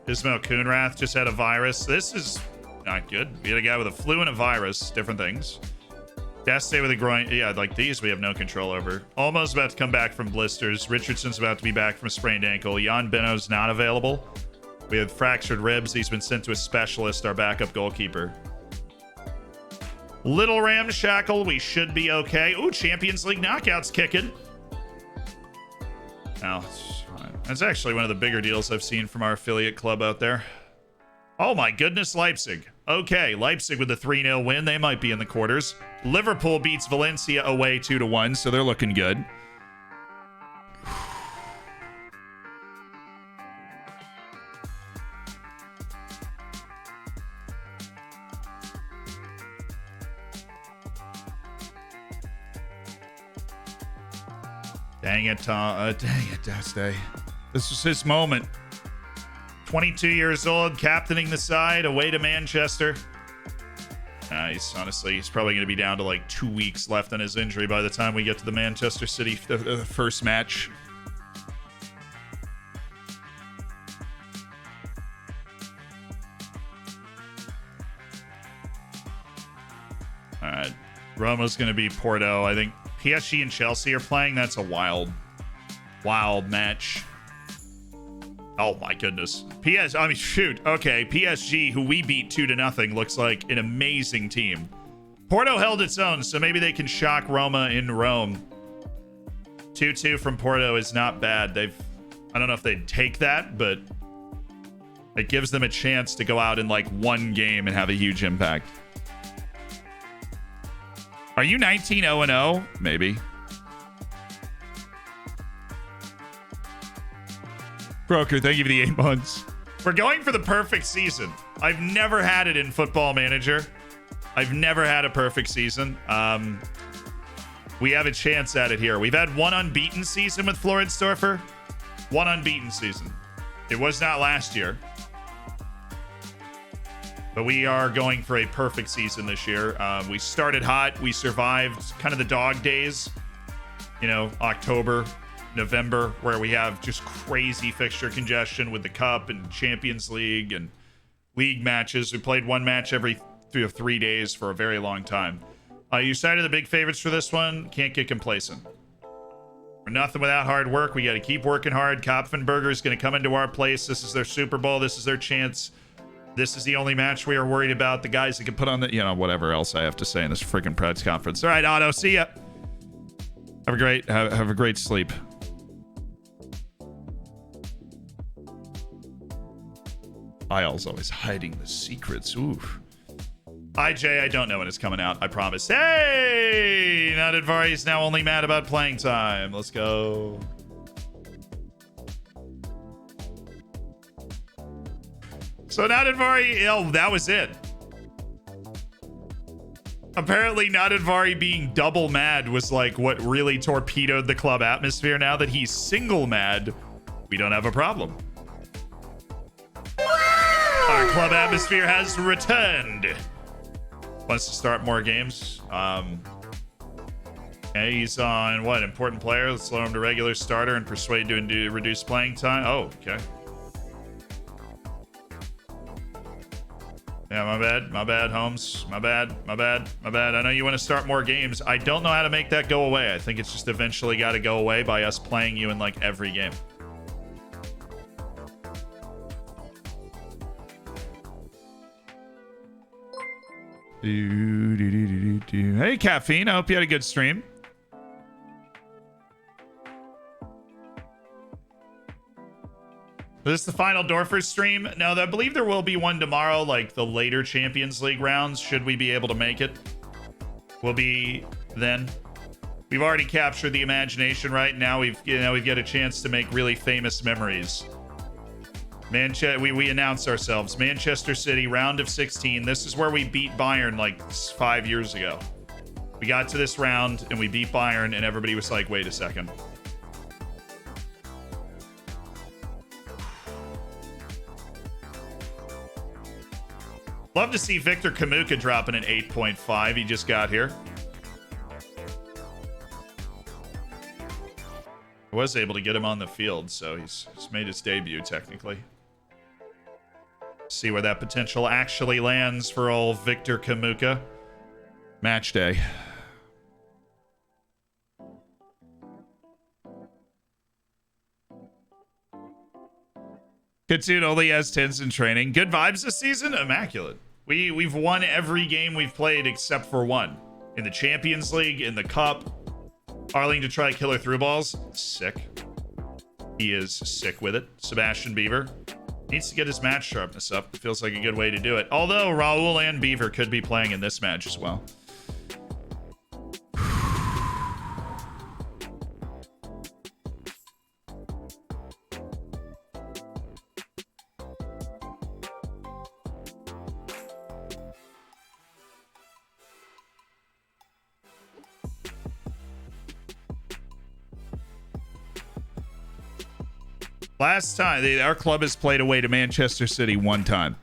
Ismail Kunrath just had a virus. This is not good. We had a guy with a flu and a virus. Different things. Deste with a groin. Yeah, like these we have no control over. Almost about to come back from blisters. Richardson's about to be back from a sprained ankle. Jan Beno's not available. We had fractured ribs. He's been sent to a specialist, our backup goalkeeper. Little ramshackle. We should be okay. Ooh, Champions League knockouts kicking. Oh, that's actually one of the bigger deals I've seen from our affiliate club out there. Oh my goodness, Leipzig. Okay, Leipzig with a 3-0 win. They might be in the quarters. Liverpool beats Valencia away 2-1, so they're looking good. Dang it, Tom. Dang it, Dusty. This was his moment. 22 years old, captaining the side, away to Manchester. Nice. Honestly, he's probably going to be down to like 2 weeks left on his injury by the time we get to the Manchester City the first match. All right. Roma's going to be Porto. I think PSG and Chelsea are playing. That's a wild match. Oh my goodness. Shoot. Okay, PSG, who we beat 2-0, looks like an amazing team. Porto held its own, so maybe they can shock Roma in Rome. 2-2 from Porto is not bad. I don't know if they'd take that, but it gives them a chance to go out in like one game and have a huge impact. Are you 19-0-0? Maybe. Broker, thank you for the 8 months. We're going for the perfect season. I've never had it in Football Manager. I've never had a perfect season. We have a chance at it here. We've had one unbeaten season with FLORIDSDORFER. One unbeaten season. It was not last year. But we are going for a perfect season this year. We started hot. We survived kind of the dog days. You know, October, November, where we have just crazy fixture congestion with the Cup and Champions League and league matches. We played one match every 3 days for a very long time. You cited the big favorites for this one. Can't get complacent. We're nothing without hard work. We got to keep working hard. Kopfenberger is going to come into our place. This is their Super Bowl. This is their chance. This is the only match we are worried about. The guys that can put on the, whatever else I have to say in this freaking press conference. All right, Otto, see ya. Have a great sleep. Isle's always hiding the secrets. Oof. IJ, I don't know when it's coming out. I promise. Hey! Nadadvari is now only mad about playing time. Let's go. So Nadadvari, that was it. Apparently Nadadvari being double mad was like what really torpedoed the club atmosphere. Now that he's single mad, we don't have a problem. Our club atmosphere has returned. Wants to start more games. Okay, he's on what? Important player. Let's lower him to regular starter and persuade to reduce playing time. Oh, okay. Yeah, my bad, Holmes. My bad. I know you want to start more games. I don't know how to make that go away. I think it's just eventually got to go away by us playing you in like every game. Hey, Caffeine. I hope you had a good stream. This is the final Dorfers stream. Now, I believe there will be one tomorrow, like the later Champions League rounds, should we be able to make it. Will be then. We've already captured the imagination right now. We've got a chance to make really famous memories. We announced ourselves. Manchester City, round of 16. This is where we beat Bayern like 5 years ago. We got to this round and we beat Bayern and everybody was like, wait a second. Love to see Victor Kamuka dropping an 8.5. He just got here. I was able to get him on the field, so he's made his debut technically. See where that potential actually lands for old Victor Kamuka. Match day. Katoon only has 10s in training. Good vibes this season? Immaculate. We've won every game we've played except for one. In the Champions League, in the Cup. Arling to try killer through balls. Sick. He is sick with it. Sebastian Beaver needs to get his match sharpness up. Feels like a good way to do it. Although Raul and Beaver could be playing in this match as well. Last time, our club has played away to Manchester City one time.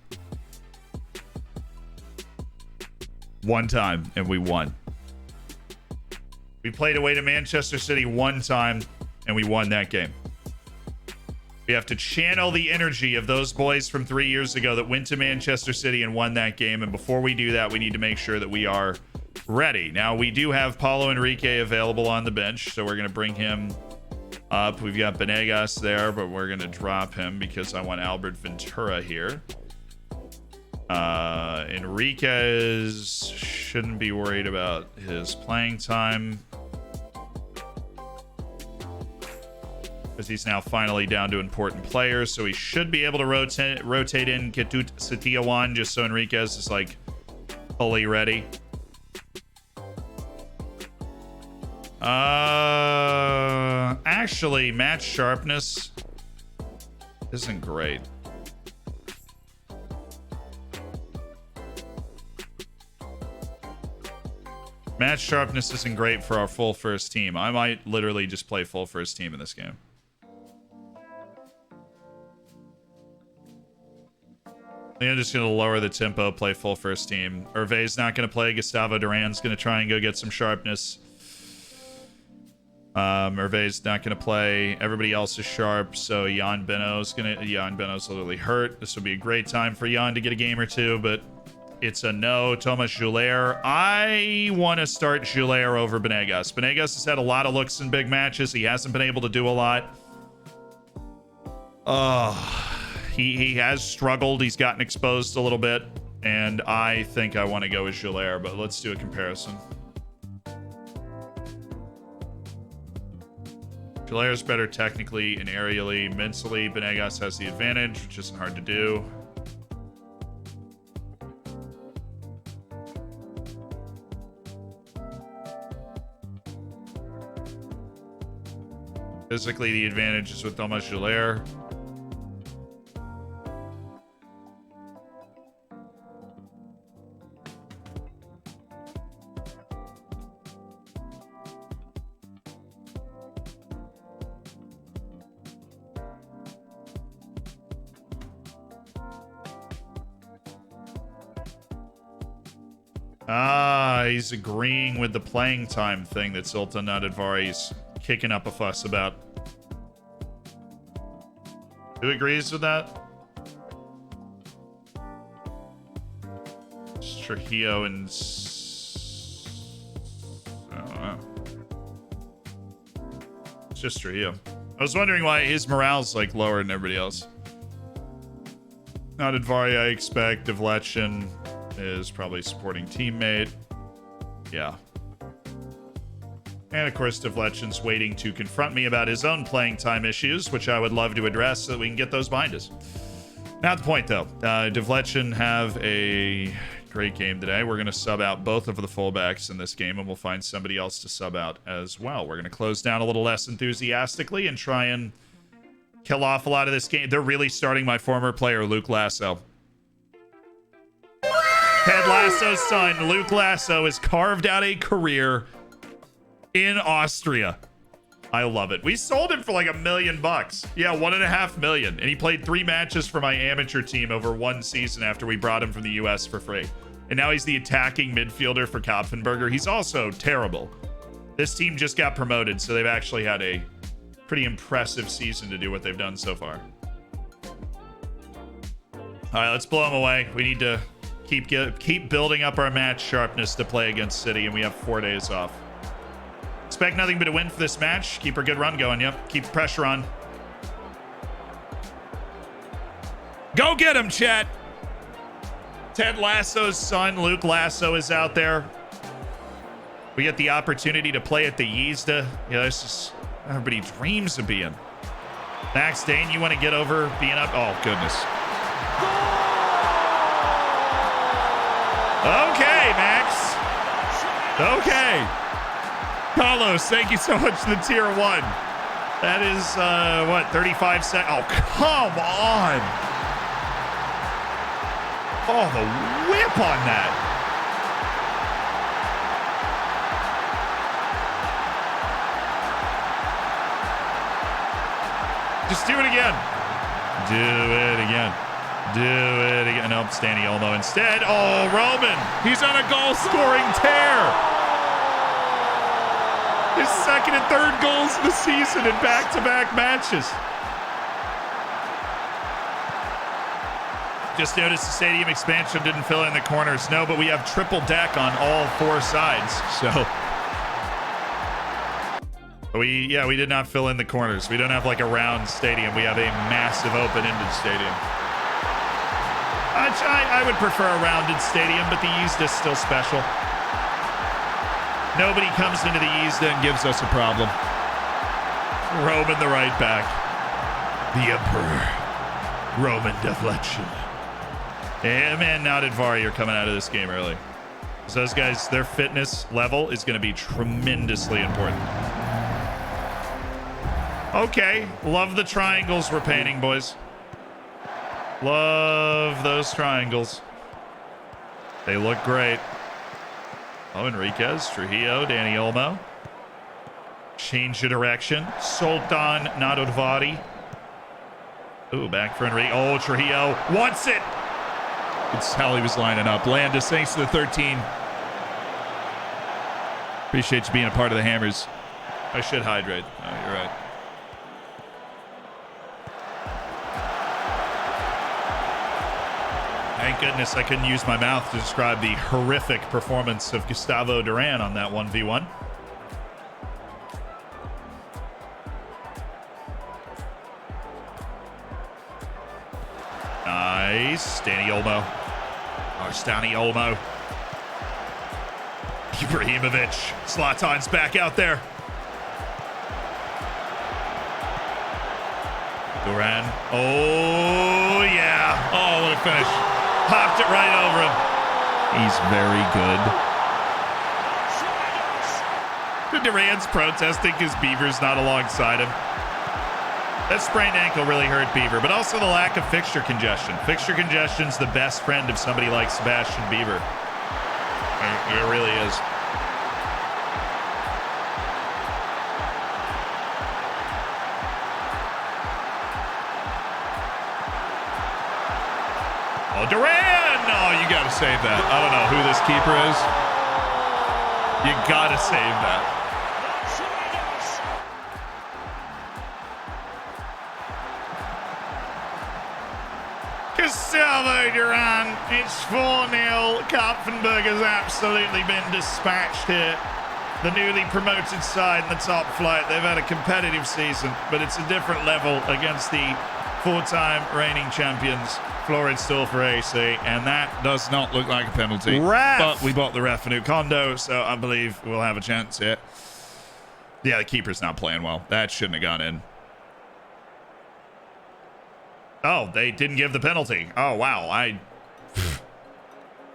One time, and we won. We played away to Manchester City one time, and we won that game. We have to channel the energy of those boys from 3 years ago that went to Manchester City and won that game. And before we do that, we need to make sure that we are ready. Now, we do have Paulo Enrique available on the bench, so we're going to bring him up. We've got Benegas there, but we're going to drop him because I want Albert Ventura here. Enriquez shouldn't be worried about his playing time because he's now finally down to important players, so he should be able to rotate in Ketut Setiawan just so Enriquez is like fully ready. Actually, match sharpness isn't great. Match sharpness isn't great for our full first team. I might literally just play full first team in this game. I think I'm just going to lower the tempo, play full first team. Hervé's not going to play. Gustavo Duran's going to try and go get some sharpness. Hervé's not going to play. Everybody else is sharp, so Jan Beno's literally hurt. This would be a great time for Jan to get a game or two, but it's a no. Thomas Joulaire. I want to start Joulaire over Benegas. Benegas has had a lot of looks in big matches. He hasn't been able to do a lot. He has struggled. He's gotten exposed a little bit, and I think I want to go with Joulaire, but let's do a comparison. Joulaire's better technically and aerially. Mentally, Benegas has the advantage, which isn't hard to do. Physically, the advantage is with Thomas Joulaire. He's agreeing with the playing time thing that Sultan Nadadvari's kicking up a fuss about. Who agrees with that? It's Trujillo and... I don't know. It's just Trujillo. I was wondering why his morale's like lower than everybody else. Nadadvari, I expect. Devlechin is probably supporting teammate. Yeah. And of course, Devlechin's waiting to confront me about his own playing time issues, which I would love to address so that we can get those behind us. Not the point, though. Devlechin have a great game today. We're going to sub out both of the fullbacks in this game, and we'll find somebody else to sub out as well. We're going to close down a little less enthusiastically and try and kill off a lot of this game. They're really starting my former player, Luke Lasso. Ted Lasso's son, Luke Lasso, has carved out a career in Austria. I love it. We sold him for like $1 million. Yeah, $1.5 million. And he played 3 matches for my amateur team over 1 season after we brought him from the US for free. And now he's the attacking midfielder for Kopfenberger. He's also terrible. This team just got promoted, so they've actually had a pretty impressive season to do what they've done so far. All right, let's blow him away. We need to keep building up our match sharpness to play against City, and we have 4 days off. Expect nothing but a win for this match. Keep our good run going. Yep. Keep the pressure on. Go get him, chat. Ted Lasso's son, Luke Lasso, is out there. We get the opportunity to play at the Yzda. Yeah, this is everybody dreams of being. Max Dane, you want to get over being up? Oh, goodness. Okay, Max. Okay. Carlos, thank you so much for the tier 1. That is, what, 35 seconds? Oh, come on. Oh, the whip on that. Just do it again. Do it again. Do it again. Nope, Stanley Olmo instead. Oh, Roman. He's on a goal-scoring tear. His second and third goals of the season in back-to-back matches. Just noticed the stadium expansion didn't fill in the corners. No, but we have triple deck on all 4 sides. So we did not fill in the corners. We don't have like a round stadium. We have a massive open-ended stadium. I would prefer a rounded stadium, but the Yzda is still special. Nobody comes into the Yzda and gives us a problem. Roman the right back. The Emperor. Roman deflection. And man, now that Vari are coming out of this game early. So those guys, their fitness level is going to be tremendously important. Okay, love the triangles we're painting, boys. Love those triangles. They look great. Oh, Enriquez, Trujillo, Danny Olmo. Change of direction. Sultan Nadodvari. Ooh, back for Enrique. Oh, Trujillo wants it. It's how he was lining up. Landis, thanks to the 13. Appreciate you being a part of the Hammers. I should hydrate. Oh, you're right. Thank goodness I couldn't use my mouth to describe the horrific performance of Gustavo Duran on that 1v1. Nice. Danny Olmo. Oh, Stanley Olmo. Ibrahimovic. Zlatan's back out there. Duran. Oh, yeah. Oh, what a finish. Popped it right over him. He's very good. Duran's protesting because Beaver's not alongside him. That sprained ankle really hurt Beaver, but also the lack of fixture congestion. Fixture congestion's the best friend of somebody like Sebastian Beaver. It really is. Oh, Duran! Oh, you gotta save that. I don't know who this keeper is. You gotta save that. Gustavo Duran, it's 4-0. Kapfenberg has absolutely been dispatched here. The newly promoted side in the top flight. They've had a competitive season, but it's a different level against the 4-time reigning champions, FLORIDSDORFER AC, and that does not look like a penalty. Ref. But we bought the ref a new condo, so I believe we'll have a chance here. Yeah, the keeper's not playing well. That shouldn't have gone in. Oh, they didn't give the penalty. Oh, wow. I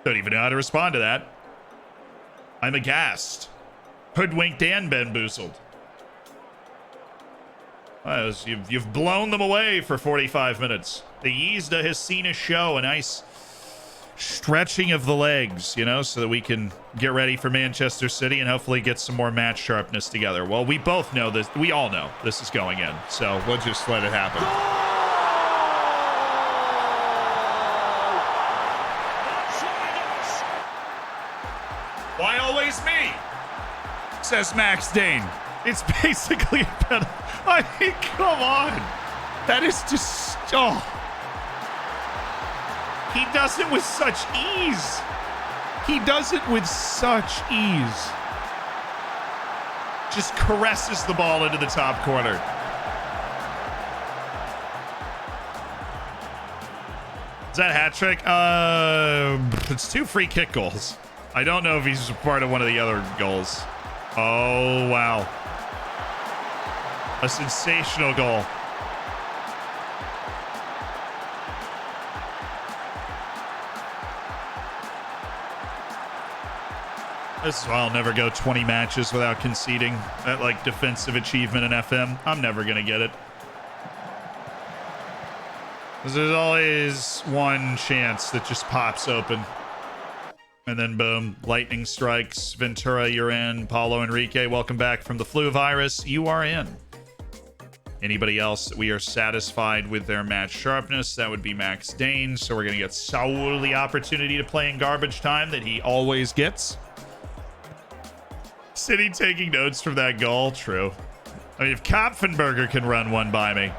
don't even know how to respond to that. I'm aghast. Hoodwinked and bamboozled. Well, you've blown them away for 45 minutes. The Yzda has seen a show, a nice stretching of the legs, you know, so that we can get ready for Manchester City and hopefully get some more match sharpness together. Well, we both know this. We all know this is going in, so we'll just let it happen. Why always me? Says Max Dane. It's basically a penalty. I mean, come on. That is just... Oh. He does it with such ease. He does it with such ease. Just caresses the ball into the top corner. Is that a hat trick? It's 2 free kick goals. I don't know if he's part of one of the other goals. Oh, wow. A sensational goal. This is why I'll never go 20 matches without conceding that, like, defensive achievement in FM. I'm never going to get it. There's always one chance that just pops open. And then boom, lightning strikes. Ventura, you're in. Paulo Enrique, welcome back from the flu virus. You are in. Anybody else that we are satisfied with their match sharpness? That would be Max Dane. So we're going to get Saul the opportunity to play in garbage time that he always gets. City taking notes from that goal. True. I mean, if Kopfenberger can run one by me.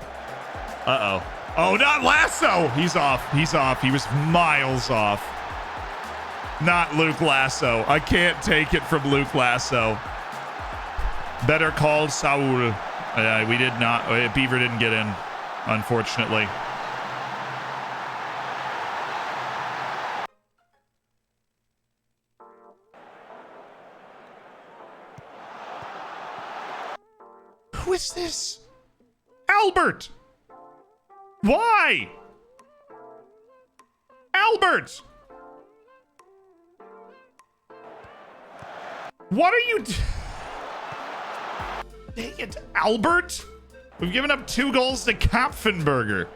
Uh-oh. Oh, not Lasso. He's off. He's off. He was miles off. Not Luke Lasso. I can't take it from Luke Lasso. Better call Saul. We did not. Beaver didn't get in, unfortunately. Who is this? Albert! Why? Albert! What are you... Dang it, Albert! We've given up 2 goals to Kopfenberger.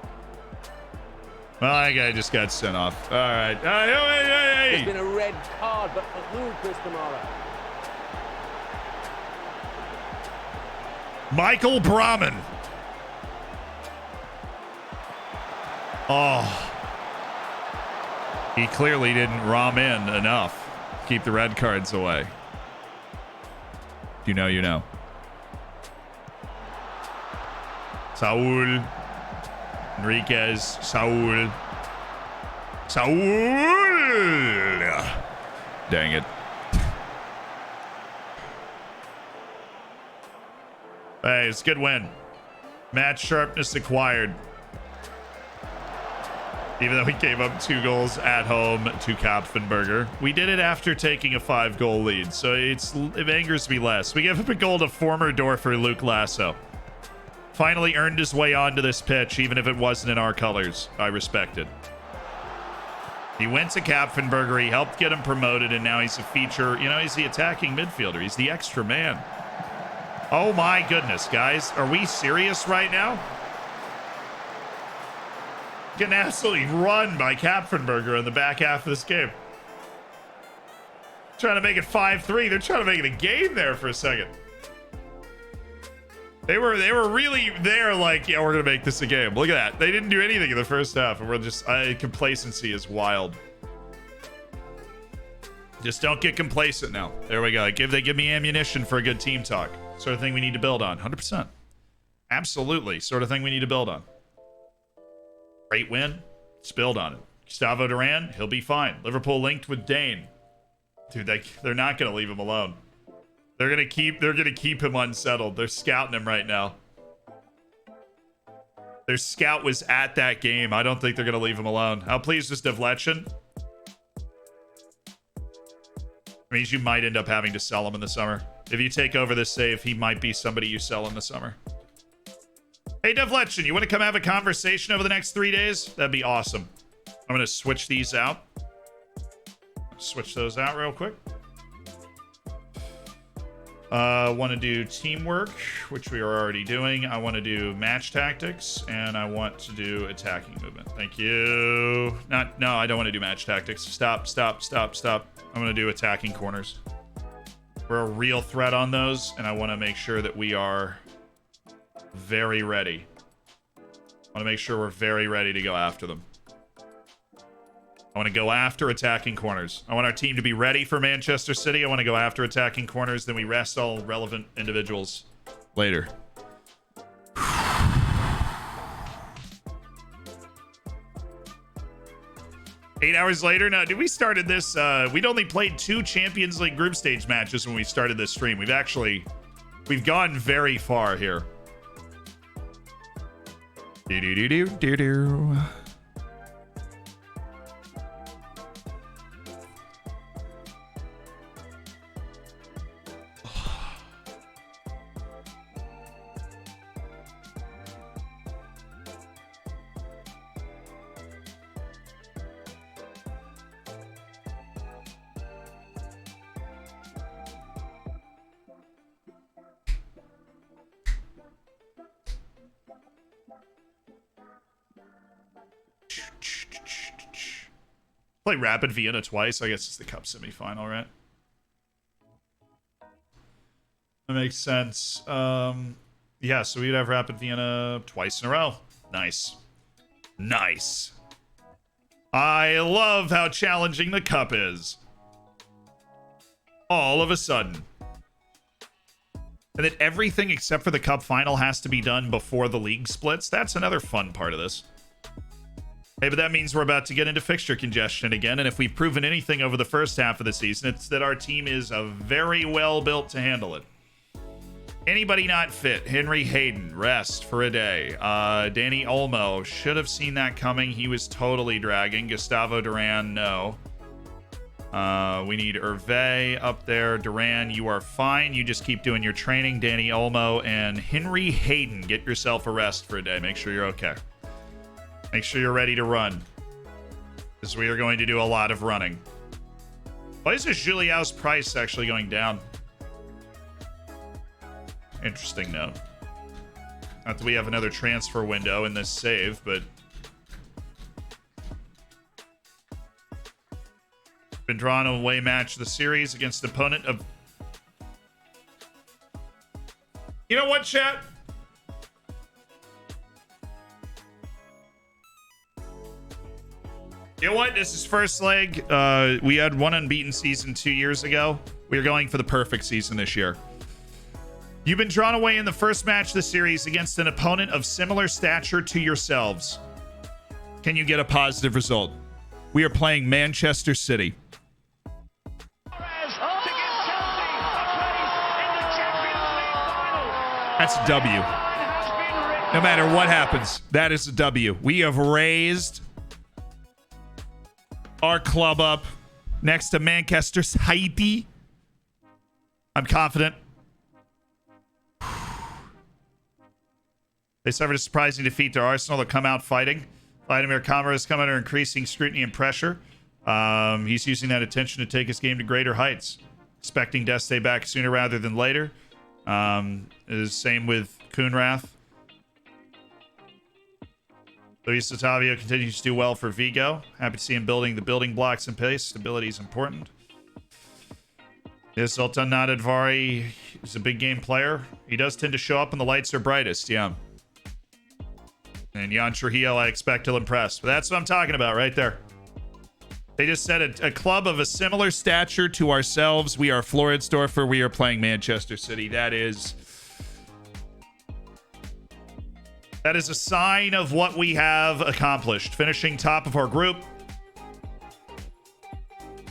Well, that guy just got sent off. All right. Hey. There's been a red card, but for who, Chris tomorrow? Michael Brahman. Oh. He clearly didn't rom in enough. Keep the red cards away. You know, you know. Saul. Enriquez. Saul. Saul. Dang it. Hey, it's a good win. Match sharpness acquired. Even though we gave up 2 goals at home to Kopfenberger. We did it after taking a 5-goal lead, so it angers me less. We gave up a goal to former Dorfer Luke Lasso. Finally earned his way onto this pitch, even if it wasn't in our colors. I respect it. He went to Kopfenberger, he helped get him promoted, and now he's a feature. You know, he's the attacking midfielder. He's the extra man. Oh my goodness, guys. Are we serious right now? Getting absolutely run by Kopfenberger in the back half of this game. Trying to make it 5-3. They're trying to make it a game there for a second. They were really there like, yeah, we're going to make this a game. Look at that. They didn't do anything in the first half. And we're just, complacency is wild. Just don't get complacent now. There we go. They give me ammunition for a good team talk. Sort of thing we need to build on. 100%. Absolutely. Sort of thing we need to build on. Great win. Let's build on it. Gustavo Duran, he'll be fine. Liverpool linked with Dane. Dude, they're not going to leave him alone. They're going to keep him unsettled. They're scouting him right now. Their scout was at that game. I don't think they're going to leave him alone. How pleased is Devletchen? Means you might end up having to sell him in the summer. If you take over this save, he might be somebody you sell in the summer. Hey, Devletchen, you want to come have a conversation over the next 3 days? That'd be awesome. I'm going to switch these out. Switch those out real quick. Want to do teamwork, which we are already doing. I want to do match tactics, and I want to do attacking movement. Thank you. No, I don't want to do match tactics. Stop. I'm going to do attacking corners. We're a real threat on those, and I want to make sure that we are very ready. I want to make sure we're very ready to go after them. I want to go after attacking corners. I want our team to be ready for Manchester City. I want to go after attacking corners. Then we rest all relevant individuals later. 8 hours later? No, dude, we started this. We'd only played 2 Champions League group stage matches when we started this stream. We've gone very far here. Play Rapid Vienna twice. I guess it's the Cup semifinal, right? That makes sense. Yeah, so we'd have Rapid Vienna twice in a row. Nice. Nice. I love how challenging the Cup is. All of a sudden. And that everything except for the Cup final has to be done before the league splits. That's another fun part of this. Hey, but that means we're about to get into fixture congestion again. And if we've proven anything over the first half of the season, it's that our team is very well built to handle it. Anybody not fit? Henry Hayden, rest for a day. Danny Olmo, should have seen that coming. He was totally dragging. Gustavo Duran, no. We need Hervé up there. Duran, you are fine. You just keep doing your training. Danny Olmo and Henry Hayden, get yourself a rest for a day. Make sure you're okay. Make sure you're ready to run, because we are going to do a lot of running. Why is this Juliao's price actually going down? Interesting note. Not that we have another transfer window in this save, but been drawn a away match of the series against an opponent of... You know what, chat? You know what? This is first leg. We had one unbeaten season 2 years ago. We are going for the perfect season this year. You've been drawn away in the first match of the series against an opponent of similar stature to yourselves. Can you get a positive result? We are playing Manchester City. That's a W. No matter what happens, that is a W. We have raised our club up next to Manchester City. I'm confident. They suffered a surprising defeat to Arsenal. They'll come out fighting. Vladimir Kamara has come under increasing scrutiny and pressure. He's using that attention to take his game to greater heights. Expecting Deste back sooner rather than later. Is same with Kuhnrath. Luis Otavio continues to do well for Vigo. Happy to see him building the building blocks in place. Stability is important. Yes, Sultan Nadadvari is a big game player. He does tend to show up when the lights are brightest, yeah. And Jan Trujillo, I expect he'll impress. But that's what I'm talking about right there. They just said a club of a similar stature to ourselves. We are Floridsdorfer. We are playing Manchester City. That is a sign of what we have accomplished. Finishing top of our group.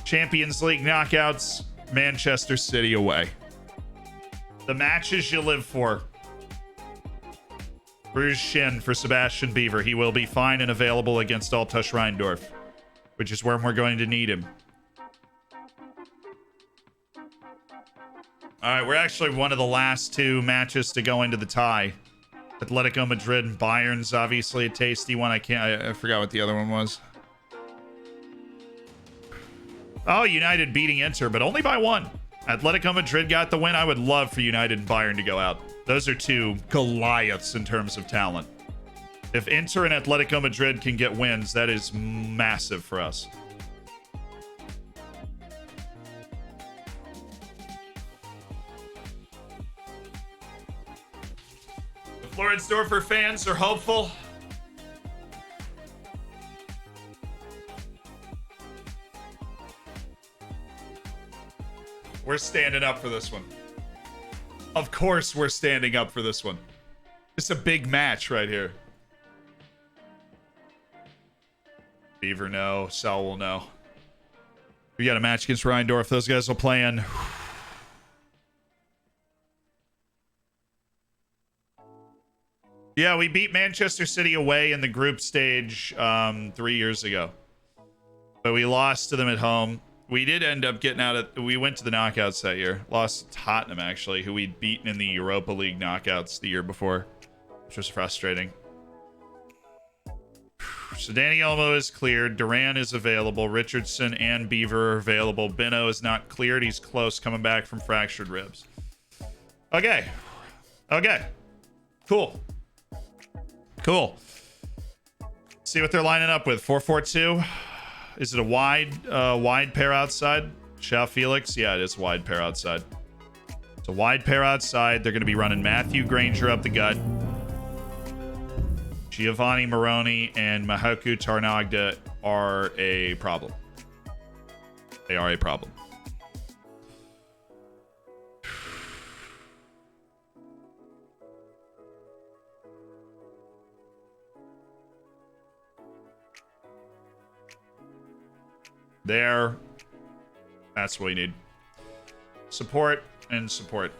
Champions League knockouts. Manchester City away. The matches you live for. Bruges Shin for Sebastian Beaver. He will be fine and available against Altush Rheindorf, which is where we're going to need him. All right, we're actually one of the last two matches to go into the tie. Atletico Madrid and Bayern's obviously a tasty one. I forgot what the other one was. Oh, United beating Inter, but only by one. Atletico Madrid got the win. I would love for United and Bayern to go out. Those are two Goliaths in terms of talent. If Inter and Atletico Madrid can get wins, that is massive for us. The Floridsdorfer fans are hopeful. We're standing up for this one. Of course we're standing up for this one. It's a big match right here. Beaver, no. Sowell, no. We got a match against Rheindorf. Those guys will play in. Yeah, we beat Manchester City away in the group stage 3 years ago. But we lost to them at home. We did end up getting out of... We went to the knockouts that year. Lost to Tottenham, actually, who we'd beaten in the Europa League knockouts the year before, which was frustrating. So Danny Olmo is cleared. Duran is available. Richardson and Beaver are available. Beno is not cleared. He's close, coming back from fractured ribs. Okay. Okay. Cool. Cool. See what they're lining up with. 4-4-2. Is it a wide pair outside? Shao Felix? Yeah, it is a wide pair outside. It's a wide pair outside. They're going to be running Matthew Granger up the gut. Giovanni Moroni and Mahaku Tarnagda are a problem. They are a problem. There. That's what we need. Support and support.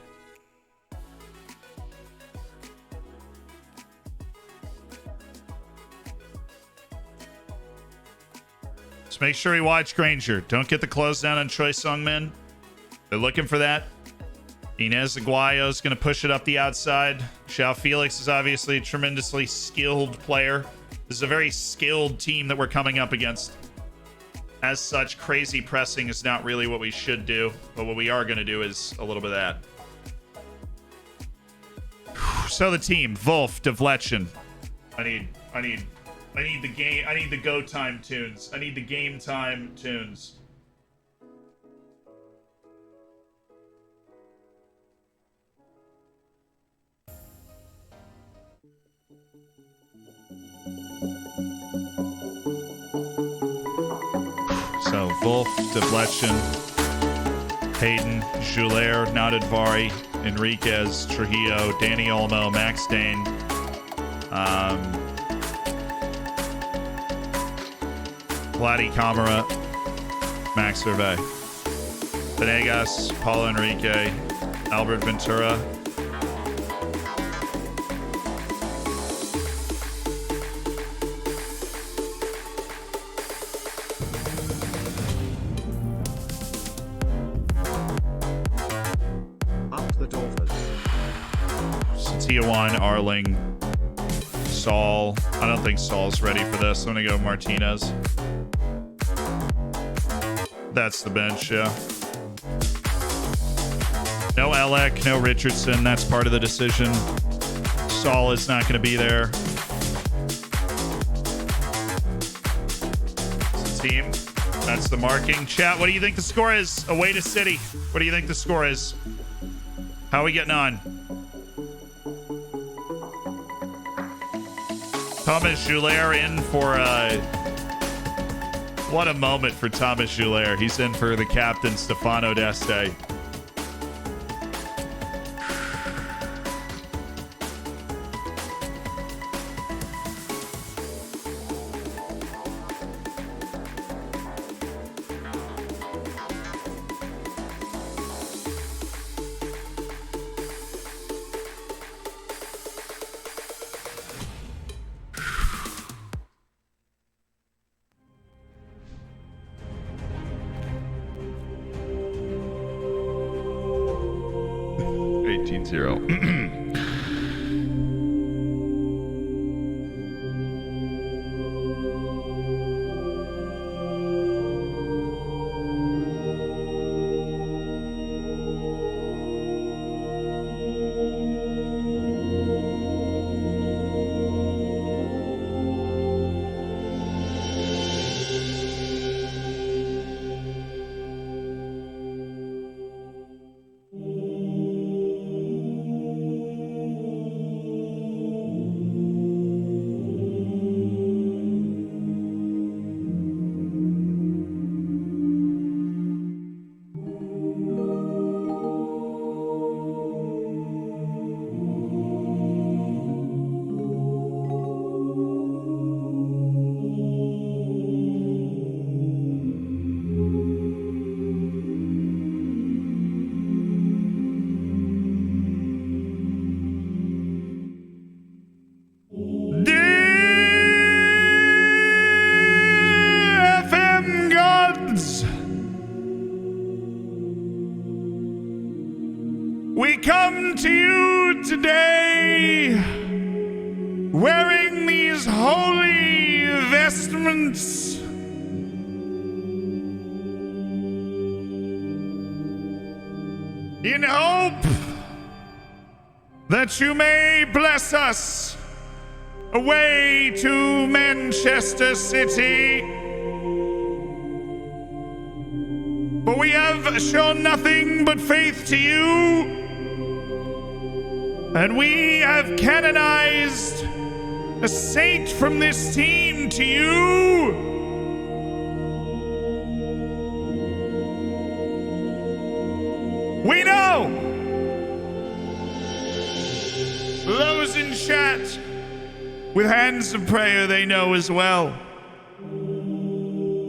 Just make sure you watch Granger. Don't get the close down on Choi Sung-min. They're looking for that. Inez Aguayo is going to push it up the outside. Shao Felix is obviously a tremendously skilled player. This is a very skilled team that we're coming up against. As such, crazy pressing is not really what we should do, but what we are going to do is a little bit of that. So the team, Wolf, Devletchen. I need the game. I need the go time tunes. I need the game time tunes. So Wolf, Devletchen, Hayden, Joulaire, Nadadvari, Enriquez, Trujillo, Danny Olmo, Max Dane, Vladdy Camara, Max Vervey, Venegas, Paulo Enrique, Albert Ventura. Tiawan, Arling, Saul. I don't think Saul's ready for this. I'm gonna go Martinez. That's the bench, yeah. No Alec, no Richardson. That's part of the decision. Saul is not gonna be there. It's the team. That's the marking. Chat, what do you think the score is? Away to City. What do you think the score is? How are we getting on? Thomas Joulaire in for what a moment for Thomas Joulaire. He's in for the captain, Stefano Deste. We come to you today wearing these holy vestments in hope that you may bless us away to Manchester City For we have shown nothing but faith to you, and we have canonized a saint from this team to you. We know those in chat with hands of prayer, they know as well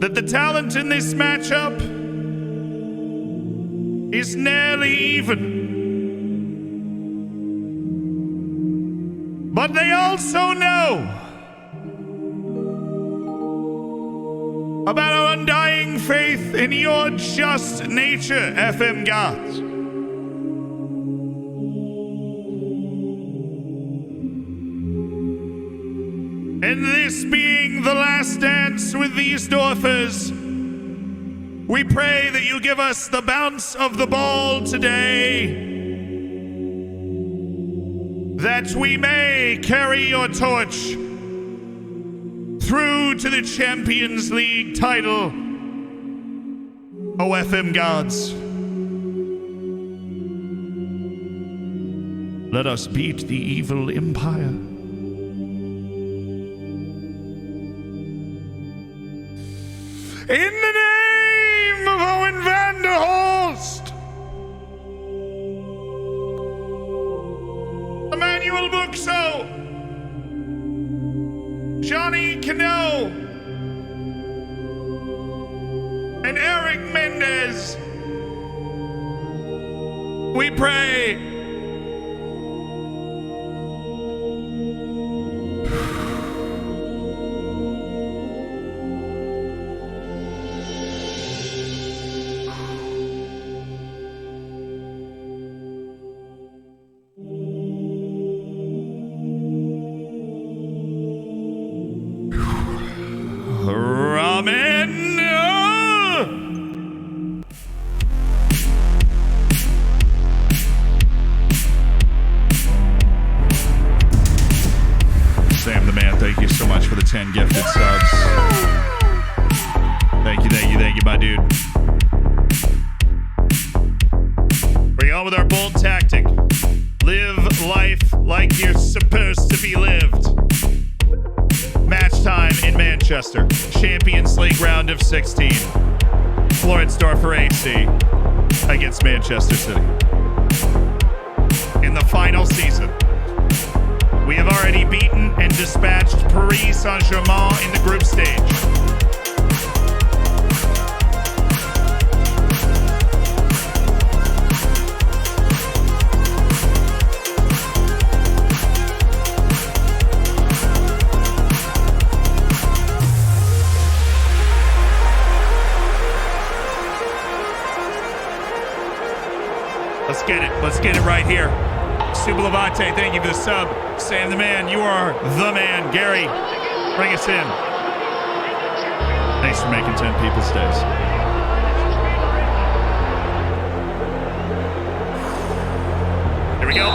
that the talent in this matchup is nearly even. But they also know about our undying faith in your just nature, FM gods. And this being the last dance with these Dorfers, we pray that you give us the bounce of the ball today, that we may carry your torch through to the Champions League title. Oh, FM gods, let us beat the evil empire. In the name of Owen Vanderhorst, Emmanuel Buxo, Johnny Cano, and Eric Mendez, we pray. Sam the man, thank you so much for the 10 gifted subs. Thank you, my dude. We're on with our bold tactic. Live life like you're supposed to be lived. Match time in Manchester. Champions League round of 16. FLORIDSDORFER AC against Manchester City. In the final season, we have already beaten and dispatched Paris Saint-Germain in the group stage. Let's get it right here. Subalavate, thank you for the sub. Sam the man, you are the man. Gary, bring us in. Thanks for making 10 people's days. Here we go.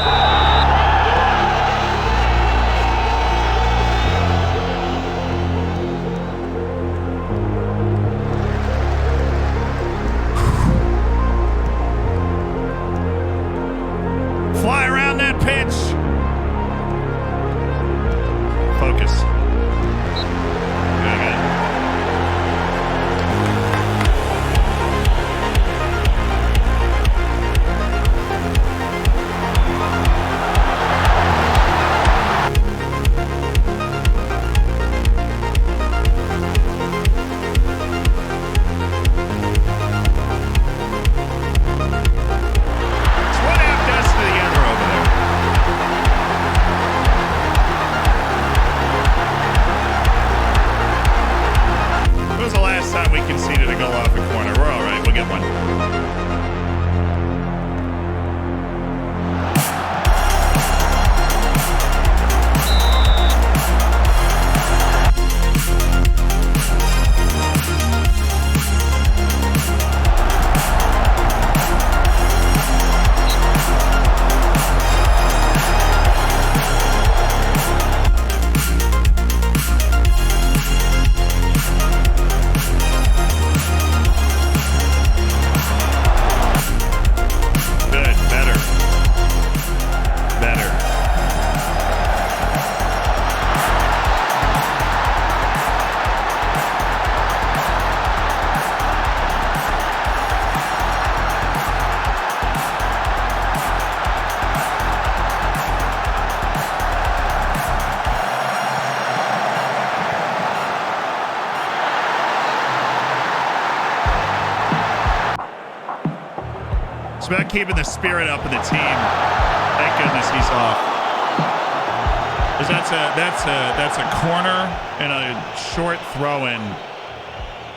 Fly around that pitch. Focus. Good. It's about keeping the spirit up in the team. Thank goodness he's off. 'Cause that's a corner and a short throw-in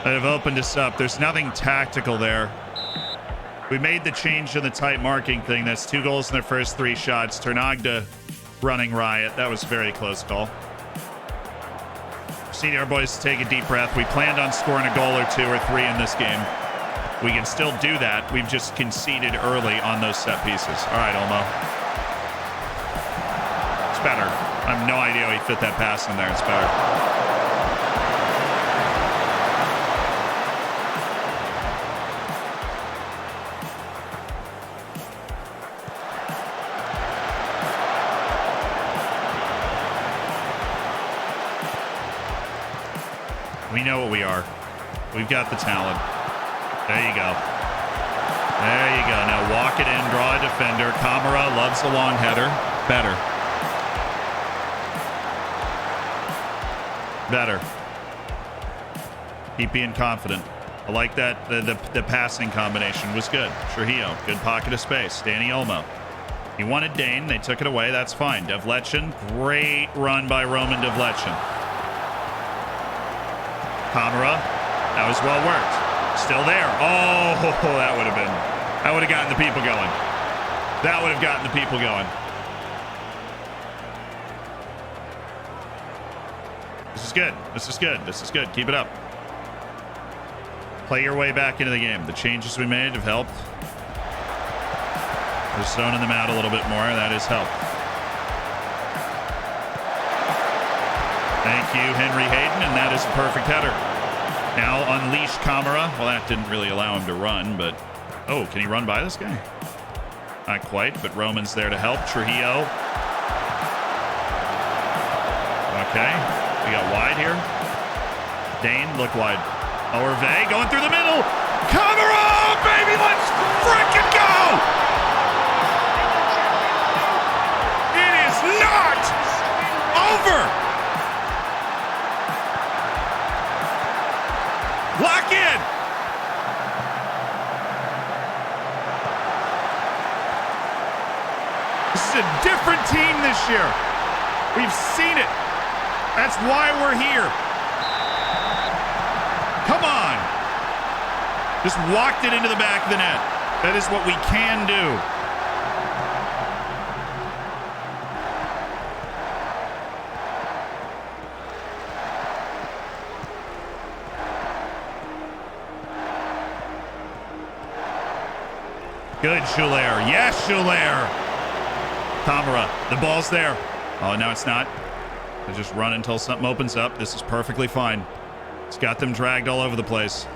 that have opened us up. There's nothing tactical there. We made the change in the tight marking thing. That's 2 goals in their first 3 shots. Ternagda running riot. That was a very close call. Just need our boys to take a deep breath. We planned on scoring a goal or 2 or 3 in this game. We can still do that. We've just conceded early on those set pieces. All right, Olmo. It's better. I have no idea how he fit that pass in there. It's better. We know what we are. We've got the talent. There you go. There you go. Now walk it in, draw a defender. Kamara loves the long header. Better. Better. Keep being confident. I like that. The passing combination was good. Trujillo, good pocket of space. Danny Olmo. He wanted Dane. They took it away. That's fine. Devletchen, great run by Roman Devletchen. Kamara, that was well worked. Still there. Oh, that would have gotten the people going. That would have gotten the people going. This is good. This is good. This is good. Keep it up. Play your way back into the game. The changes we made have helped. We're zoning them out a little bit more. That has helped. Thank you, Henry Hayden, and that is a perfect header. Now unleash Kamara. Well, that didn't really allow him to run, but... Oh, can he run by this guy? Not quite, but Roman's there to help. Trujillo. Okay, we got wide here. Dane, look wide. Orve going through the middle. Kamara, baby, let's frickin' go! It is not over! Lock in! This is a different team this year. We've seen it. That's why we're here. Come on. Just walked it into the back of the net. That is what we can do. Good, Schuler. Yes, Schuler. Kamara, the ball's there. Oh, no, it's not. They just run until something opens up. This is perfectly fine. It's got them dragged all over the place.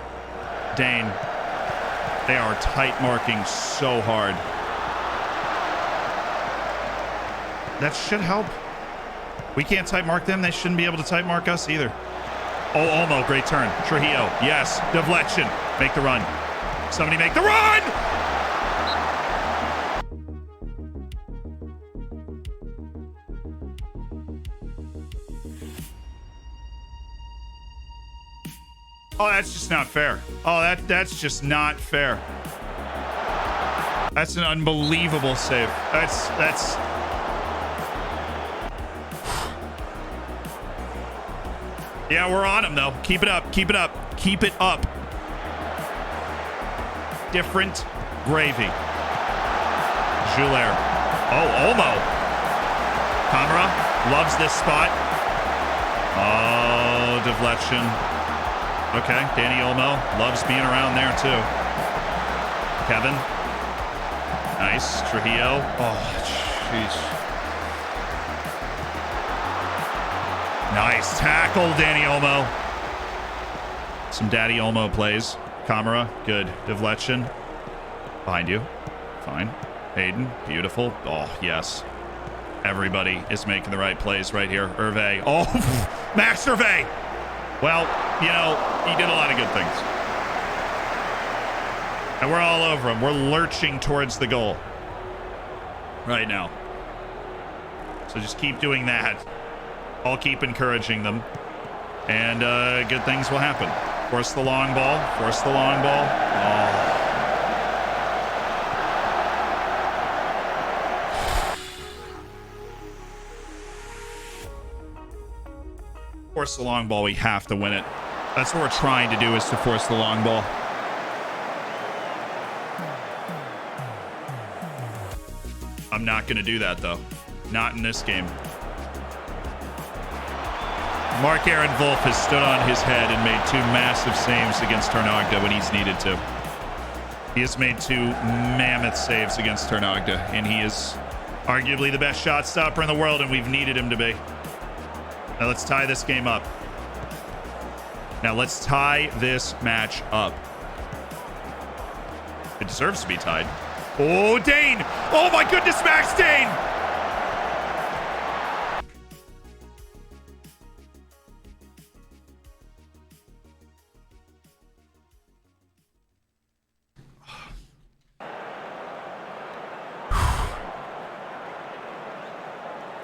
Dane. They are tight marking so hard. That should help. We can't tight mark them. They shouldn't be able to tight mark us either. Oh, Olmo, great turn. Trujillo, yes. Devletchen, make the run. Somebody make the run! Oh, that's just not fair. Oh, that's just not fair. That's an unbelievable save. That's Yeah, we're on him though. Keep it up. Keep it up. Keep it up. Different gravy. Schuler. Oh, Olmo. Kamara loves this spot. Oh, Devletchen. Okay, Danny Olmo loves being around there too. Kevin. Nice. Trujillo. Oh, jeez. Nice tackle, Danny Olmo. Some Daddy Olmo plays. Kamara, good. Devletchen. Behind you. Fine. Hayden, beautiful. Oh, yes. Everybody is making the right plays right here. Hervé. Oh, Max Hervé. Well, you know, he did a lot of good things. And we're all over him. We're lurching towards the goal right now. So just keep doing that. I'll keep encouraging them. And good things will happen. Force the long ball. Force the long ball. Oh. force the long ball, we have to win it. That's what we're trying to do, is to force the long ball. I'm not going to do that, though. Not in this game. Mark Aaron Wolf has stood on his head and made 2 massive saves against Tarnagda when he's needed to. He has made 2 mammoth saves against Tarnagda, and he is arguably the best shot stopper in the world, and we've needed him to be. Now let's tie this game up. Now let's tie this match up. It deserves to be tied. Oh, Dane! Oh my goodness, Max Dane!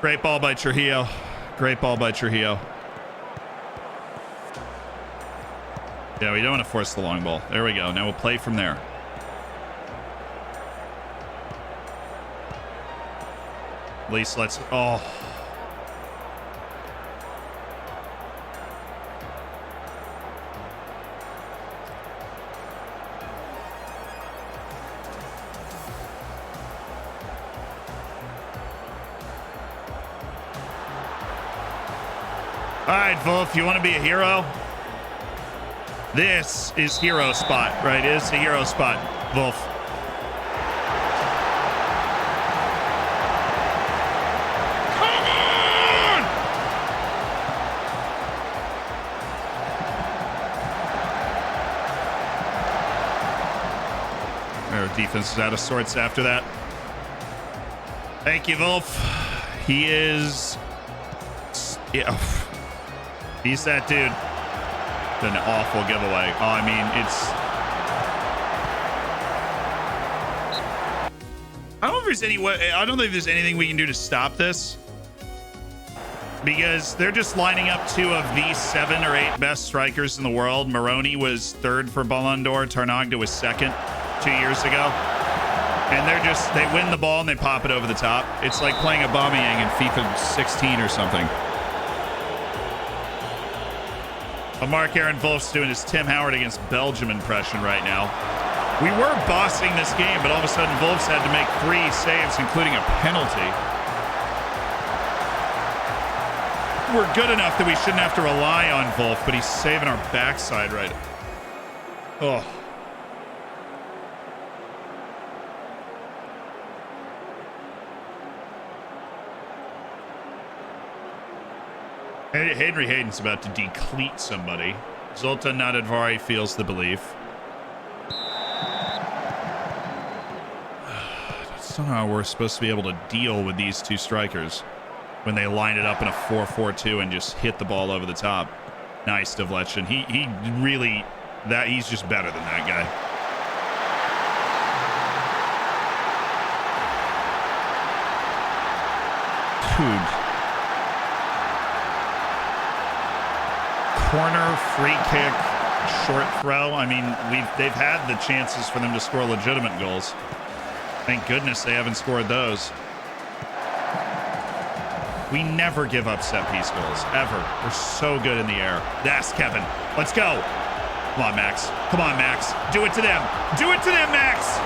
Great ball by Trujillo. Great ball by Trujillo. Yeah, we don't want to force the long ball. There we go. Now we'll play from there. At least let's... Oh. All right, Wolf, you want to be a hero? This is hero spot, right? It is the hero spot, Wolf. Defense is out of sorts after that. Thank you, Wolf. He is... Yeah. He's that dude. An awful giveaway. Oh, I mean, it's... I don't know if there's any way... I don't think there's anything we can do to stop this. Because they're just lining up 2 of the 7 or 8 best strikers in the world. Moroni was 3rd for Ballon d'Or. Tarnagda was 2nd 2 years ago. And they win the ball and they pop it over the top. It's like playing Aubameyang in FIFA 16 or something. But Mark Aaron Wolf's doing his Tim Howard against Belgium impression right now. We were bossing this game, but all of a sudden Wolf's had to make 3 saves, including a penalty. We're good enough that we shouldn't have to rely on Wolf, but he's saving our backside right. Oh. Henry Hayden's about to decleat somebody. Zoltan Nadadvari feels the belief. That's not how we're supposed to be able to deal with these 2 strikers when they line it up in a 4-4-2 and just hit the ball over the top. Nice, Devletchin. He really... he's just better than that guy. Dude. Corner, free kick, short throw. I mean, they've had the chances for them to score legitimate goals. Thank goodness they haven't scored those. We never give up set piece goals, ever. We're so good in the air. That's Kevin. Let's go. Come on, Max. Come on, Max. Do it to them. Do it to them, Max.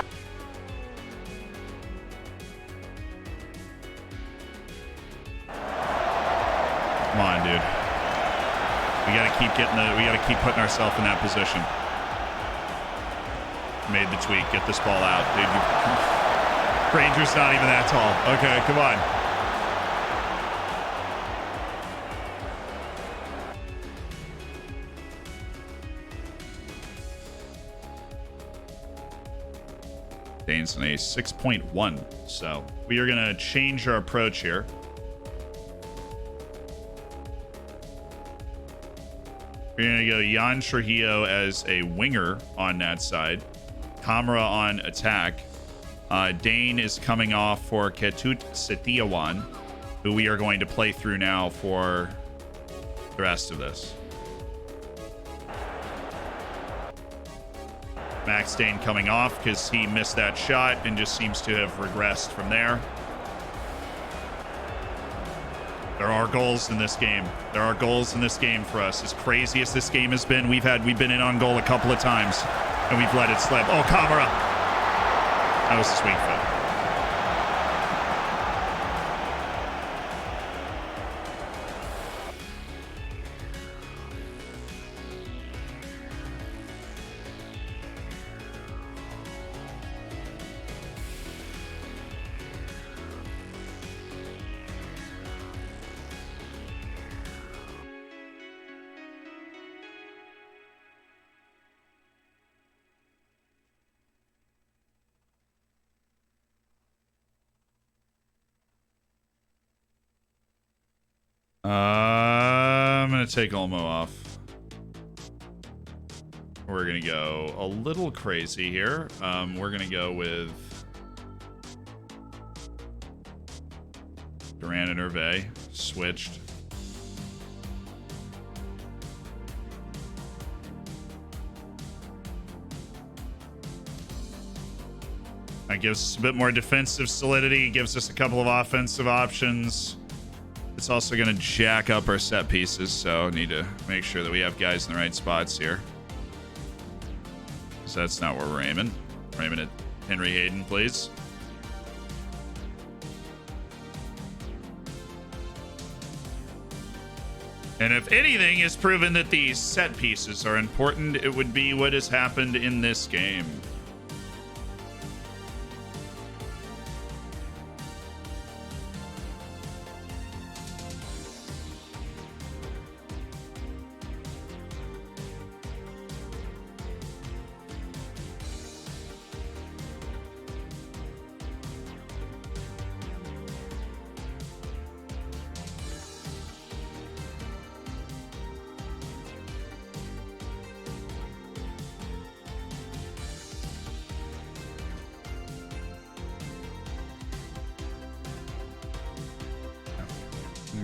Come on, dude. We gotta keep putting ourselves in that position. Made the tweak. Get this ball out, dude. Ranger's not even that tall. Okay, come on. Dane's in a 6.1. So we are gonna change our approach here. We're going to go Jan Trujillo as a winger on that side. Kamara on attack. Dane is coming off for Ketut Setiawan, who we are going to play through now for the rest of this. Max Dane coming off because he missed that shot and just seems to have regressed from there. There are goals in this game. There are goals in this game for us. As crazy as this game has been, we've been in on goal a couple of times, and we've let it slip. Oh, Kamara. That was his weak foot. I'm going to take Olmo off. We're going to go a little crazy here. We're going to go with Duran and Hervé switched. That gives us a bit more defensive solidity, gives us a couple of offensive options. It's also going to jack up our set pieces, so need to make sure that we have guys in the right spots here. So that's not where we're aiming. We're aiming at Henry Hayden, please. And if anything is proven that these set pieces are important, it would be what has happened in this game.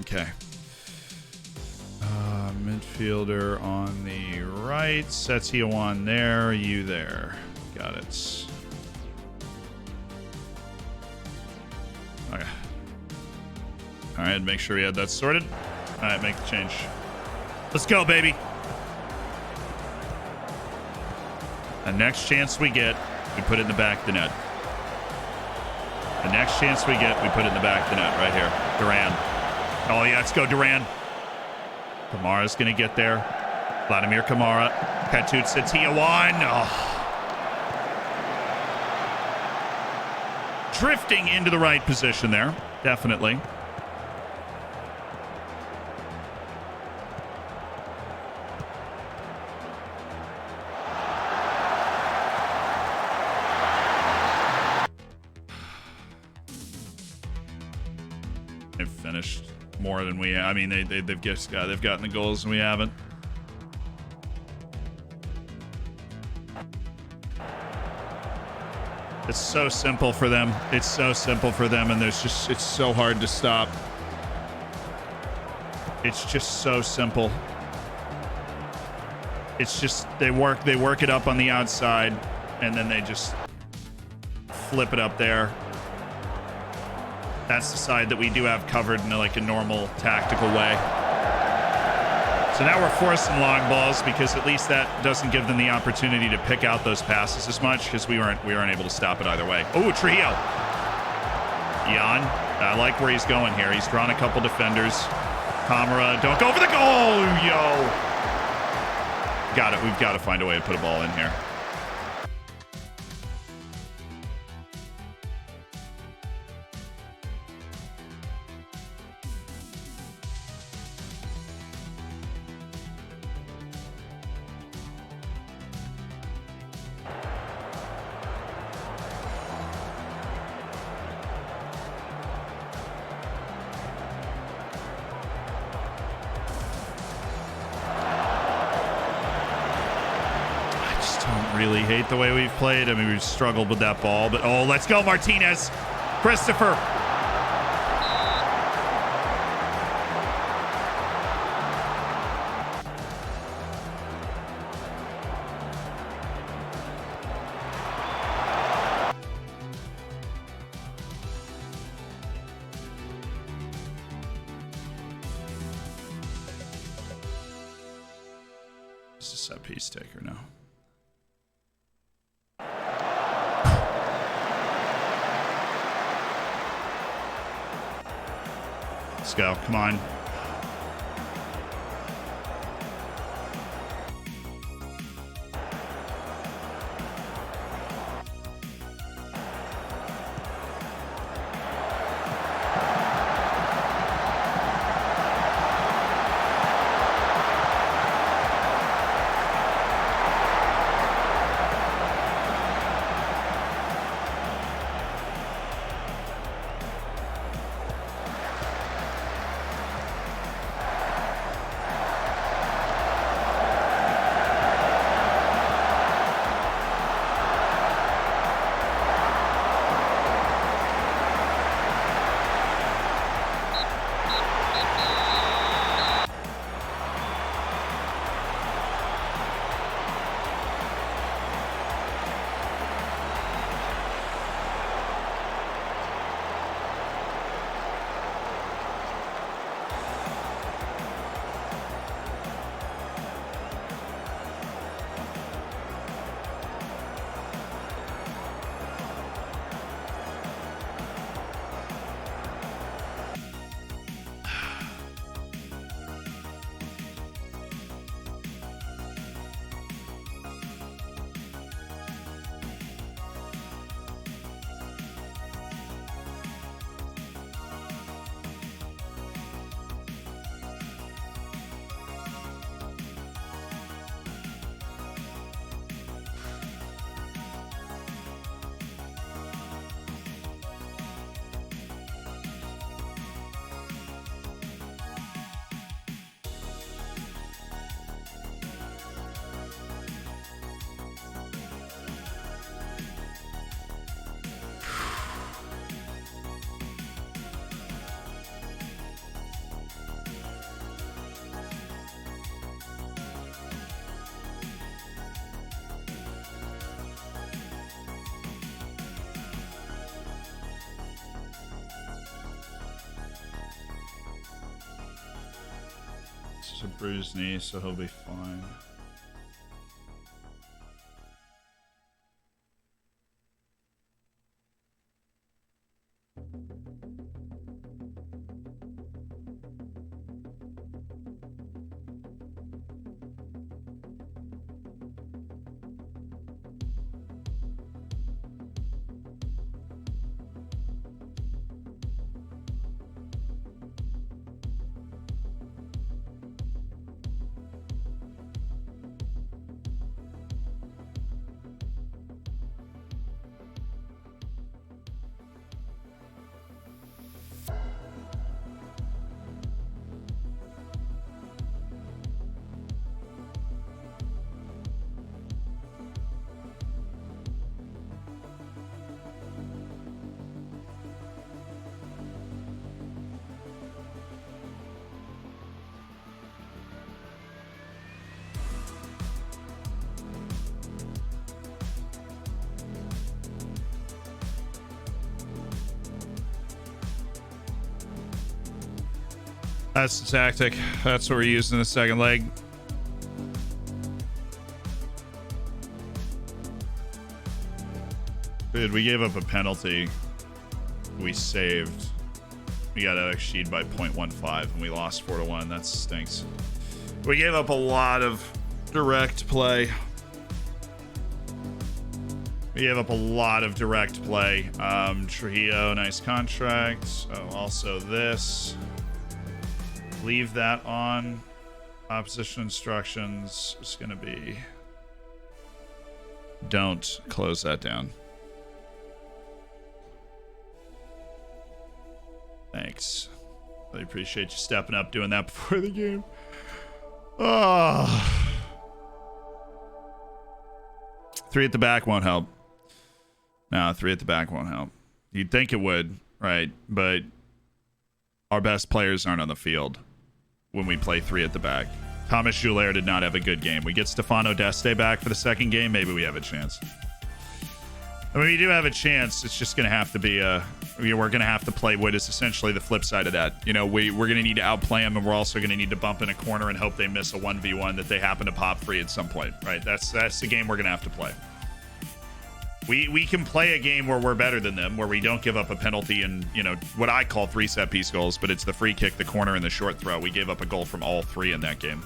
Okay. Midfielder on the right. Setiowan there. You there. Got it. Okay. All right. Make sure we had that sorted. All right. Make the change. Let's go, baby. The next chance we get, we put it in the back of the net. The next chance we get, we put it in the back of the net right here. Duran. Oh, yeah, let's go, Duran. Kamara's going to get there. Vladimir Kamara. Katut Setiowan. Oh. Drifting into the right position there. Definitely. They've finished more than we. I mean, they've gotten the goals and we haven't. It's so simple for them. It's so simple for them, and it's so hard to stop. It's just so simple. It's just they work it up on the outside, and then they just flip it up there. That's the side that we do have covered in like a normal tactical way. So now we're forcing long balls because at least that doesn't give them the opportunity to pick out those passes as much because we weren't able to stop it either way. Oh, Trujillo. Jan, I like where he's going here. He's drawn a couple defenders. Kamara, don't go for the goal, yo. Got it. We've got to find a way to put a ball in here. Really hate the way we've played. I mean, we've struggled with that ball, but oh, let's go, Martinez. Christopher. set piece taker now. Let's go. Come on. It's a bruised knee, so he'll be fine. That's the tactic. That's what we're using in the second leg. Dude, we gave up a penalty. We saved. We got out sheed by 0.15 and we lost 4-1. That stinks. We gave up a lot of direct play. We gave up a lot of direct play. Trujillo, nice contract. Oh, also this. Leave that on. Opposition instructions is going to be don't close that down. Thanks. I appreciate you stepping up, doing that before the game. Oh. 3 at the back won't help. No, 3 at the back won't help. You'd think it would, right? But our best players aren't on the field when we play 3 at the back. Thomas Joulaire did not have a good game. We get Stefano Deste back for the second game, maybe we have a chance. I mean, we do have a chance. It's just going to have to be a we're going to have to play what is essentially the flip side of that. You know, we're going to need to outplay them, and we're also going to need to bump in a corner and hope they miss a 1v1 that they happen to pop free at some point, right? That's the game we're going to have to play. We can play a game where we're better than them, where we don't give up a penalty and, you know, what I call 3 set-piece goals, but it's the free kick, the corner, and the short throw. We gave up a goal from all 3 in that game.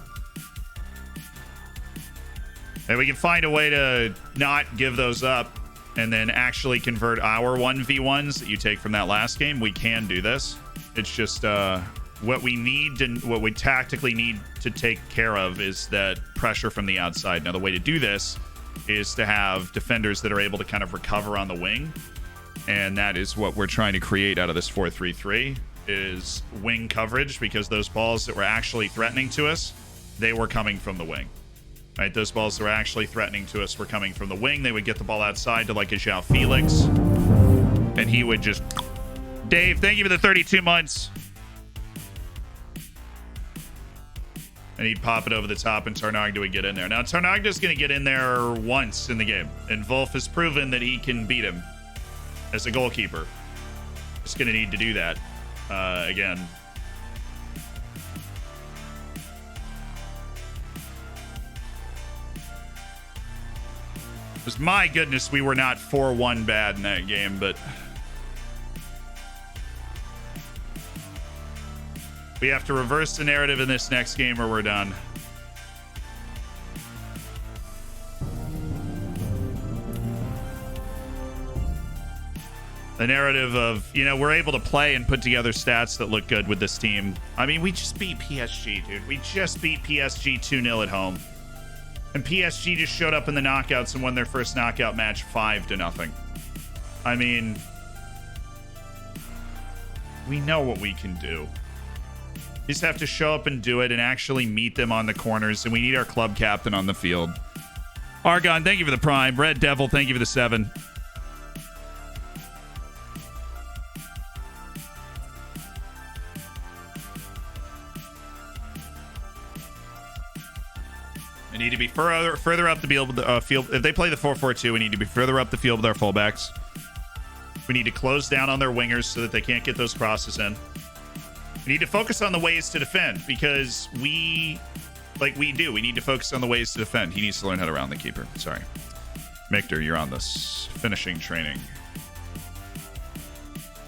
And we can find a way to not give those up and then actually convert our 1v1s that you take from that last game. We can do this. It's just what we tactically need to take care of is that pressure from the outside. Now, the way to do this is to have defenders that are able to kind of recover on the wing, and that is what we're trying to create out of this 4-3-3 is wing coverage, because those balls that were actually threatening to us, they were coming from the wing. Right, those balls that were actually threatening to us were coming from the wing. They would get the ball outside to like a João Felix, and he would just... Dave, thank you for the 32 months. And he'd pop it over the top, and Tarnagda would get in there. Now, Tarnagda's going to get in there once in the game, and Wolf has proven that he can beat him as a goalkeeper. Just going to need to do that again. Because my goodness, we were not 4-1 bad in that game, but we have to reverse the narrative in this next game or we're done. The narrative of, you know, we're able to play and put together stats that look good with this team. I mean, we just beat PSG, dude. We just beat PSG 2-0 at home. And PSG just showed up in the knockouts and won their first knockout match 5-0. I mean, we know what we can do. We just have to show up and do it and actually meet them on the corners. And we need our club captain on the field. Argon, thank you for the prime. Red Devil, thank you for the 7. We need to be further up the field. If they play the 4-4-2, we need to be further up the field with our fullbacks. We need to close down on their wingers so that they can't get those crosses in. We need to focus on the ways to defend, because we need to focus on the ways to defend. He needs to learn how to round the keeper. Sorry. Victor, you're on this finishing training.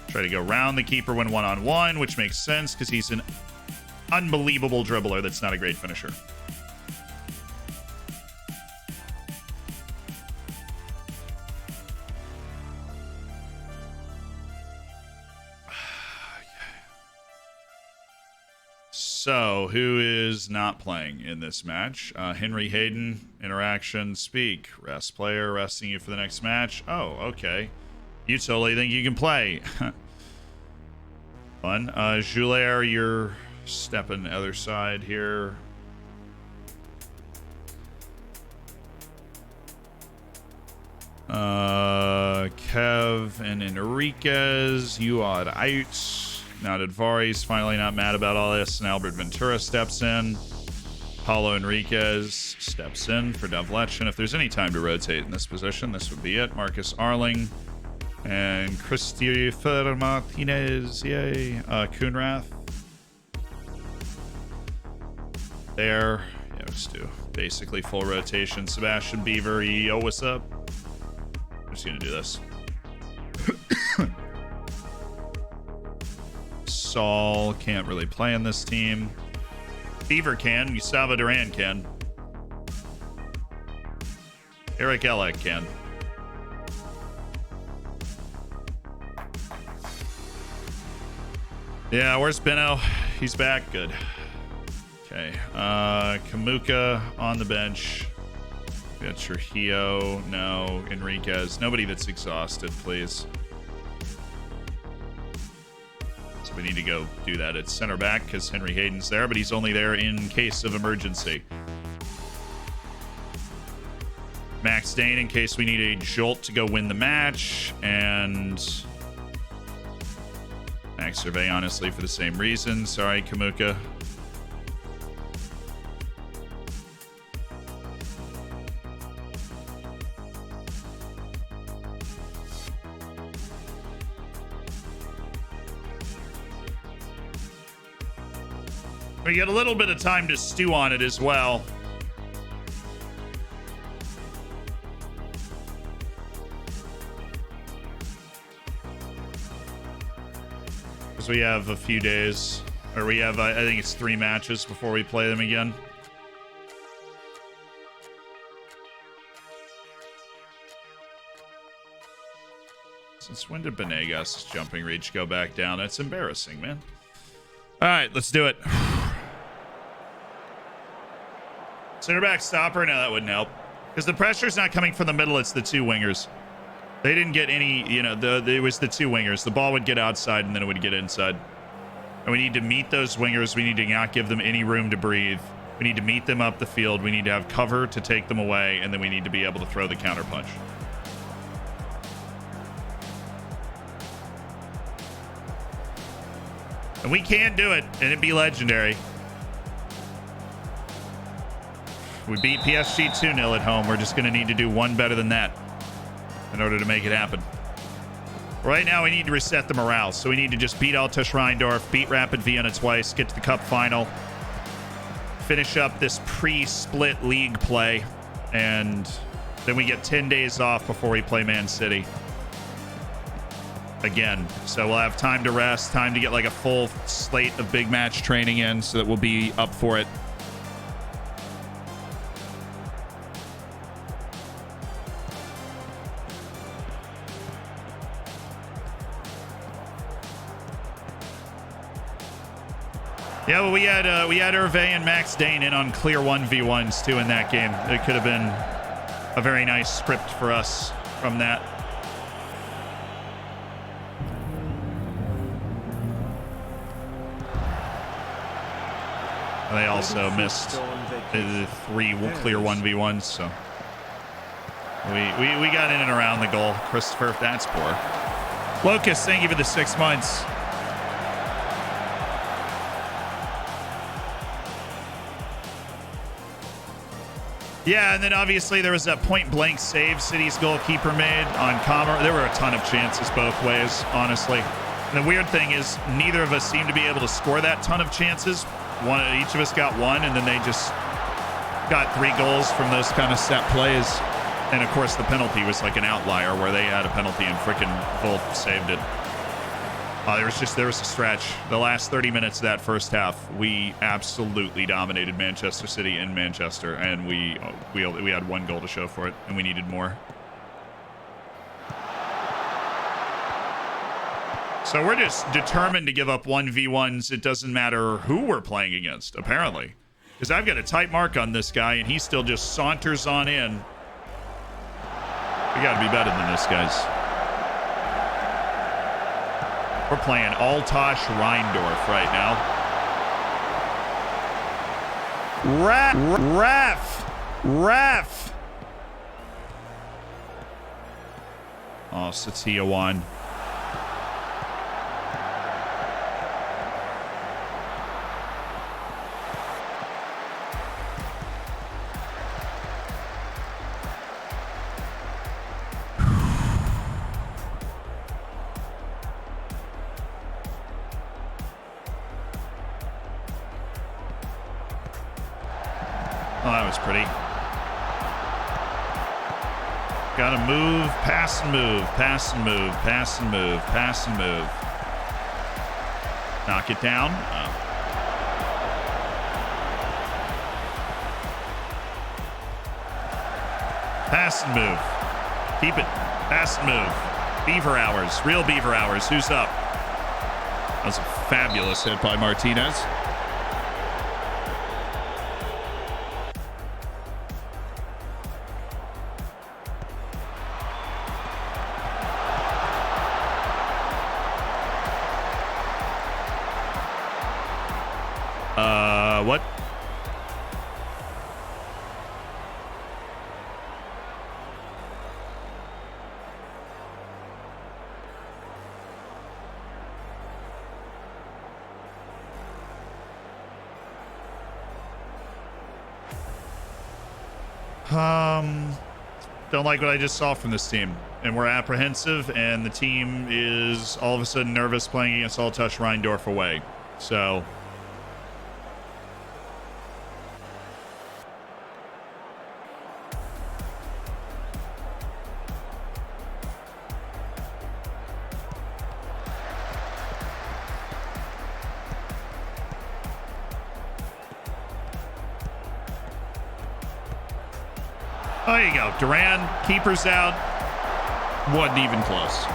Try to go round the keeper when one-on-one, which makes sense because he's an unbelievable dribbler that's not a great finisher. So, who is not playing in this match? Henry Hayden, interaction, speak. Rest player, resting you for the next match. Oh, okay. You totally think you can play. Fun. Joulaire, you're stepping the other side here. Kev and Enriquez, you odd out. Now Advares finally not mad about all this, and Albert Ventura steps in. Paulo Enriquez steps in for Dovlech, and if there's any time to rotate in this position, this would be it. Marcus Arling and Christopher Martinez, yay. Kuhnrath. There. Yeah, let's do basically full rotation. Sebastian Beaver, yo, what's up? I'm just gonna do this. Saul can't really play in this team. Beaver can. Gustavo Duran can. Eric Elek can. Yeah, where's Benno? He's back. Good. Okay. Kamuka on the bench. We got Trujillo. No. Enriquez. Nobody that's exhausted, please. We need to go do that at center back because Henry Hayden's there, but he's only there in case of emergency. Max Dane in case we need a jolt to go win the match, and Max Survey, honestly, for the same reason. Sorry, Kamuka. We get a little bit of time to stew on it as well. Because we have a few days, or we have, I think it's 3 matches before we play them again. Since when did Benegas' jumping reach go back down? That's embarrassing, man. All right, let's do it. Center back stopper? No, that wouldn't help. Because the pressure's not coming from the middle, it's the 2 wingers. They didn't get any, you know, it was the 2 wingers. The ball would get outside and then it would get inside. And we need to meet those wingers. We need to not give them any room to breathe. We need to meet them up the field. We need to have cover to take them away. And then we need to be able to throw the counter punch. And we can do it, and it'd be legendary. We beat PSG 2-0 at home. We're just going to need to do 1 better than that in order to make it happen. Right now, we need to reset the morale. So we need to just beat Altach Rheindorf, beat Rapid Vienna twice, get to the cup final, finish up this pre-split league play, and then we get 10 days off before we play Man City. Again, so we'll have time to rest, time to get like a full slate of big match training in so that we'll be up for it. Yeah, well, we had Hervé and Max Dane in on clear 1v1s too in that game. It could have been a very nice script for us from that. They also missed the 3 clear 1v1s, so we got in and around the goal. Christopher, that's poor. Locust, thank you for the 6 months. Yeah, and then obviously there was that point-blank save City's goalkeeper made on Comer. There were a ton of chances both ways, honestly. And the weird thing is neither of us seemed to be able to score that ton of chances. Each of us got 1, and then they just got 3 goals from those kind of set plays. And of course, the penalty was like an outlier where they had a penalty and frickin' Wolf saved it. There was a stretch. The last 30 minutes of that first half, we absolutely dominated Manchester City in Manchester, and we had 1 goal to show for it, and we needed more. So we're just determined to give up 1v1s. It doesn't matter who we're playing against, apparently. Because I've got a tight mark on this guy, and he still just saunters on in. We got to be better than this, guys. We're playing Altach Rheindorf right now. Ref! Oh, Satya won. Oh, that was pretty. Gotta move, pass and move, pass and move, pass and move, pass and move. Knock it down. Oh. Pass and move. Keep it. Pass and move. Beaver hours. Real Beaver hours. Who's up? That was a fabulous hit by Martinez. What? Don't like what I just saw from this team. And we're apprehensive, and the team is all of a sudden nervous playing against Altach Rheindorf away. So There you go. Duran, keeper's out. Wasn't even close.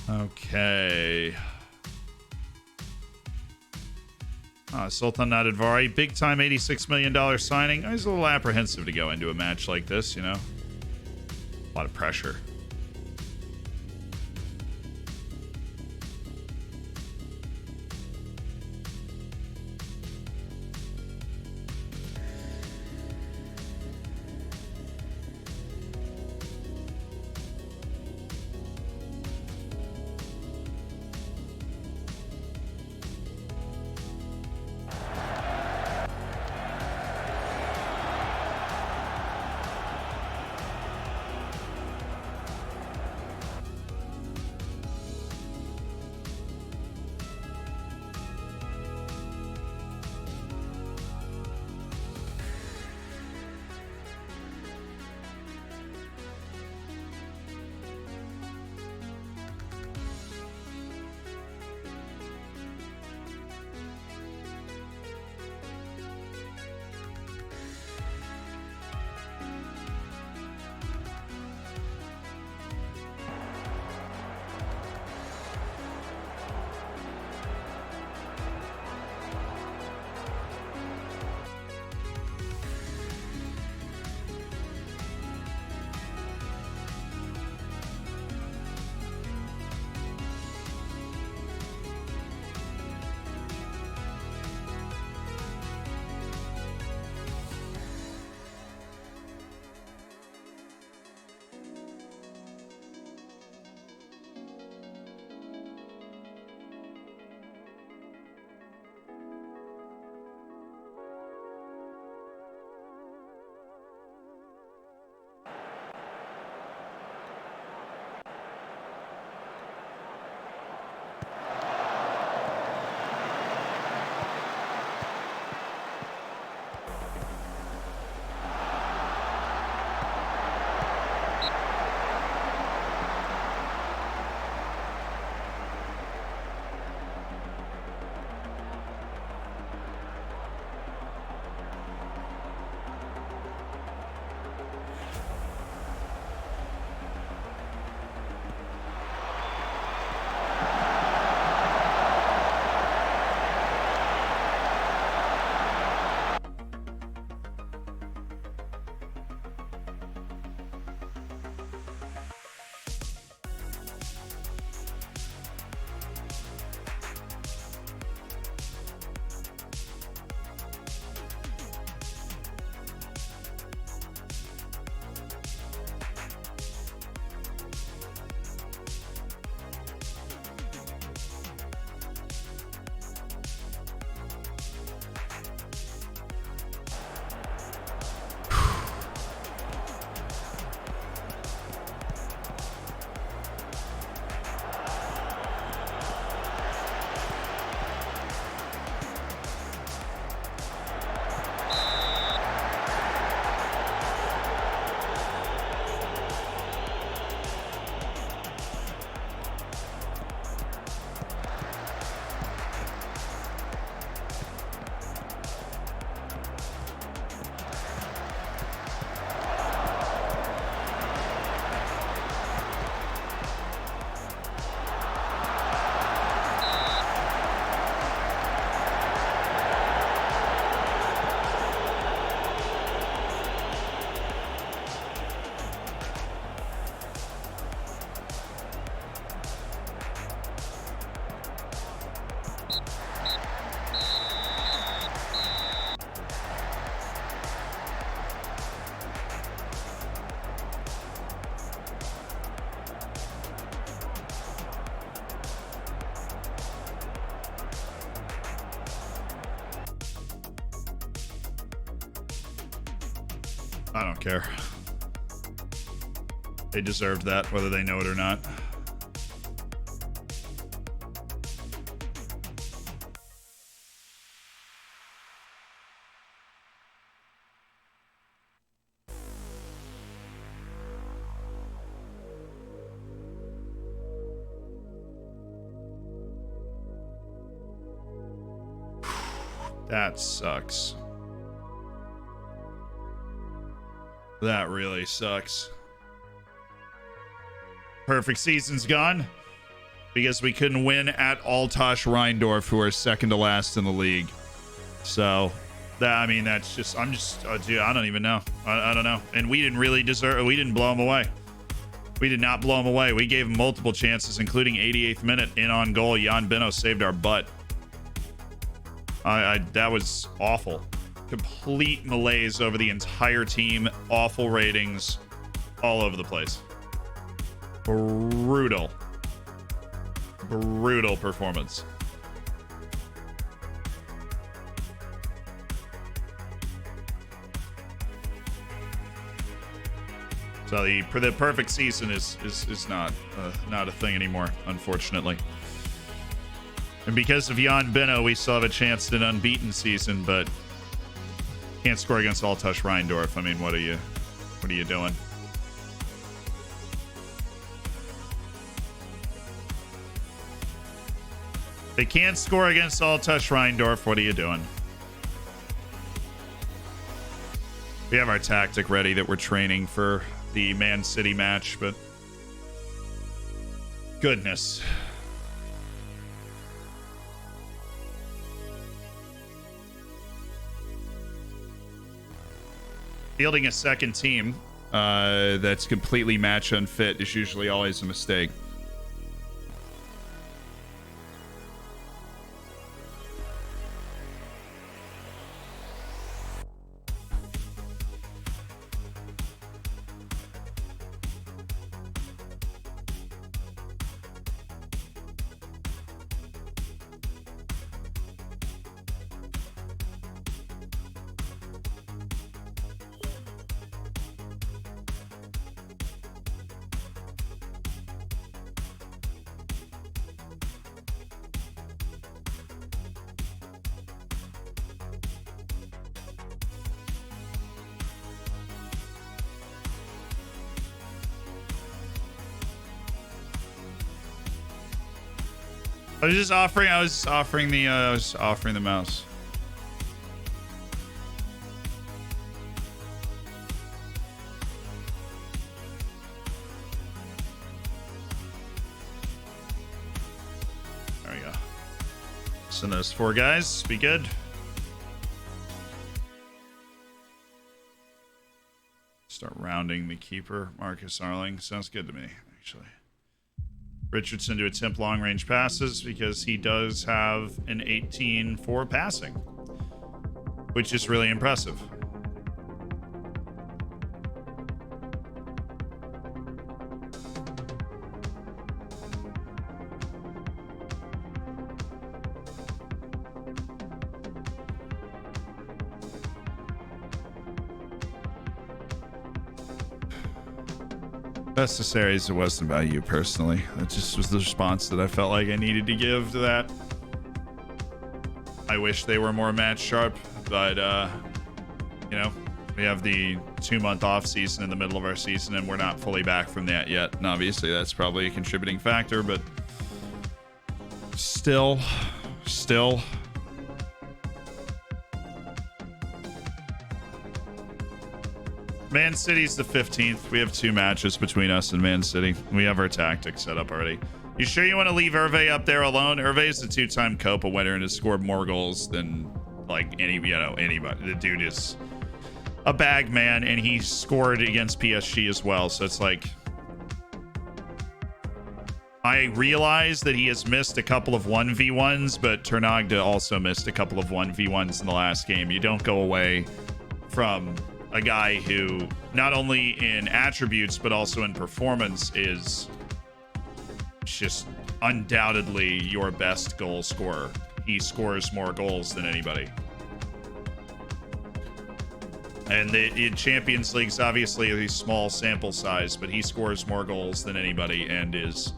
Okay. Sultan Nadadvari, big time $86 million signing. I was a little apprehensive to go into a match like this, you know? A lot of pressure. I don't care. They deserved that, whether they know it or not. That sucks. That really sucks. Perfect season's gone because we couldn't win at Altosh Rheindorf, who are second to last in the league. So, that, I mean, that's just, dude, I don't even know. I don't know. And we didn't really deserve, we didn't blow them away. We did not blow them away. We gave them multiple chances, including 88th minute in on goal. Jan Beno saved our butt. That was awful. Complete malaise over the entire team. Awful ratings all over the place. Brutal. Brutal performance. So the perfect season is not a thing anymore, unfortunately. And because of Jan Beno, we still have a chance at an unbeaten season, but can't score against Altosh Rheindorf. I mean, what are you doing? They can't score against Altosh Rheindorf. What are you doing? We have our tactic ready that we're training for the Man City match, but goodness. Fielding a second team that's completely match unfit is usually always a mistake. I was offering the mouse. There we go. Send those 4 guys. Be good. Start rounding the keeper, Marcus Arling. Sounds good to me, actually. Richardson to attempt long-range passes because he does have an 18-4 passing, which is really impressive. Necessary as it wasn't about you personally. That just was the response that I felt like I needed to give to that. I wish they were more match sharp, but you know, we have the 2-month off season in the middle of our season and we're not fully back from that yet. And obviously that's probably a contributing factor, but still Man City's the 15th. We have 2 matches between us and Man City. We have our tactics set up already. You sure you want to leave Hervé up there alone? Hervé is a 2-time Copa winner and has scored more goals than like anybody. The dude is a bag man, and he scored against PSG as well. So it's like, I realize that he has missed a couple of 1v1s, but Ternagda also missed a couple of 1v1s in the last game. You don't go away from a guy who not only in attributes but also in performance is just undoubtedly your best goal scorer. He scores more goals than anybody. And the Champions League's obviously a small sample size, but he scores more goals than anybody and is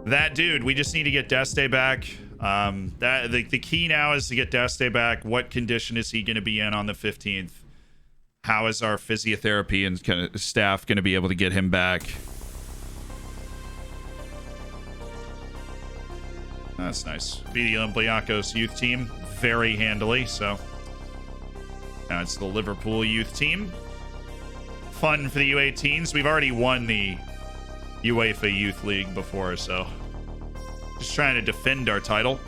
that dude. We just need to get Deste back. The key now is to get Deste back. What condition is he going to be in on the 15th? How is our physiotherapy and kind of staff going to be able to get him back? That's nice. Beat the Olympiacos youth team very handily, so now it's the Liverpool youth team. Fun for the U18s. We've already won the UEFA Youth League before, so just trying to defend our title.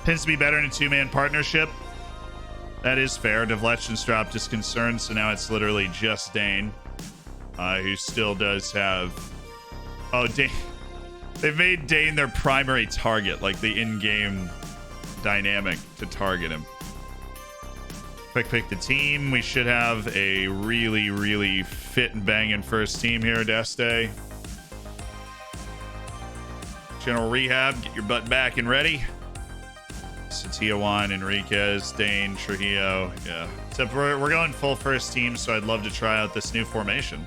Tends to be better in a two-man partnership. That is fair. Devlections dropped his concern, so now it's literally just Dane, who still does have... Oh, Dane. They've made Dane their primary target, like the in-game dynamic to target him. Quick pick the team. We should have a really, really fit and banging first team here, Deste. General rehab, get your butt back and ready. Satia Juan, Enriquez, Dane, Trujillo. Yeah. Except we're going full first team, so I'd love to try out this new formation.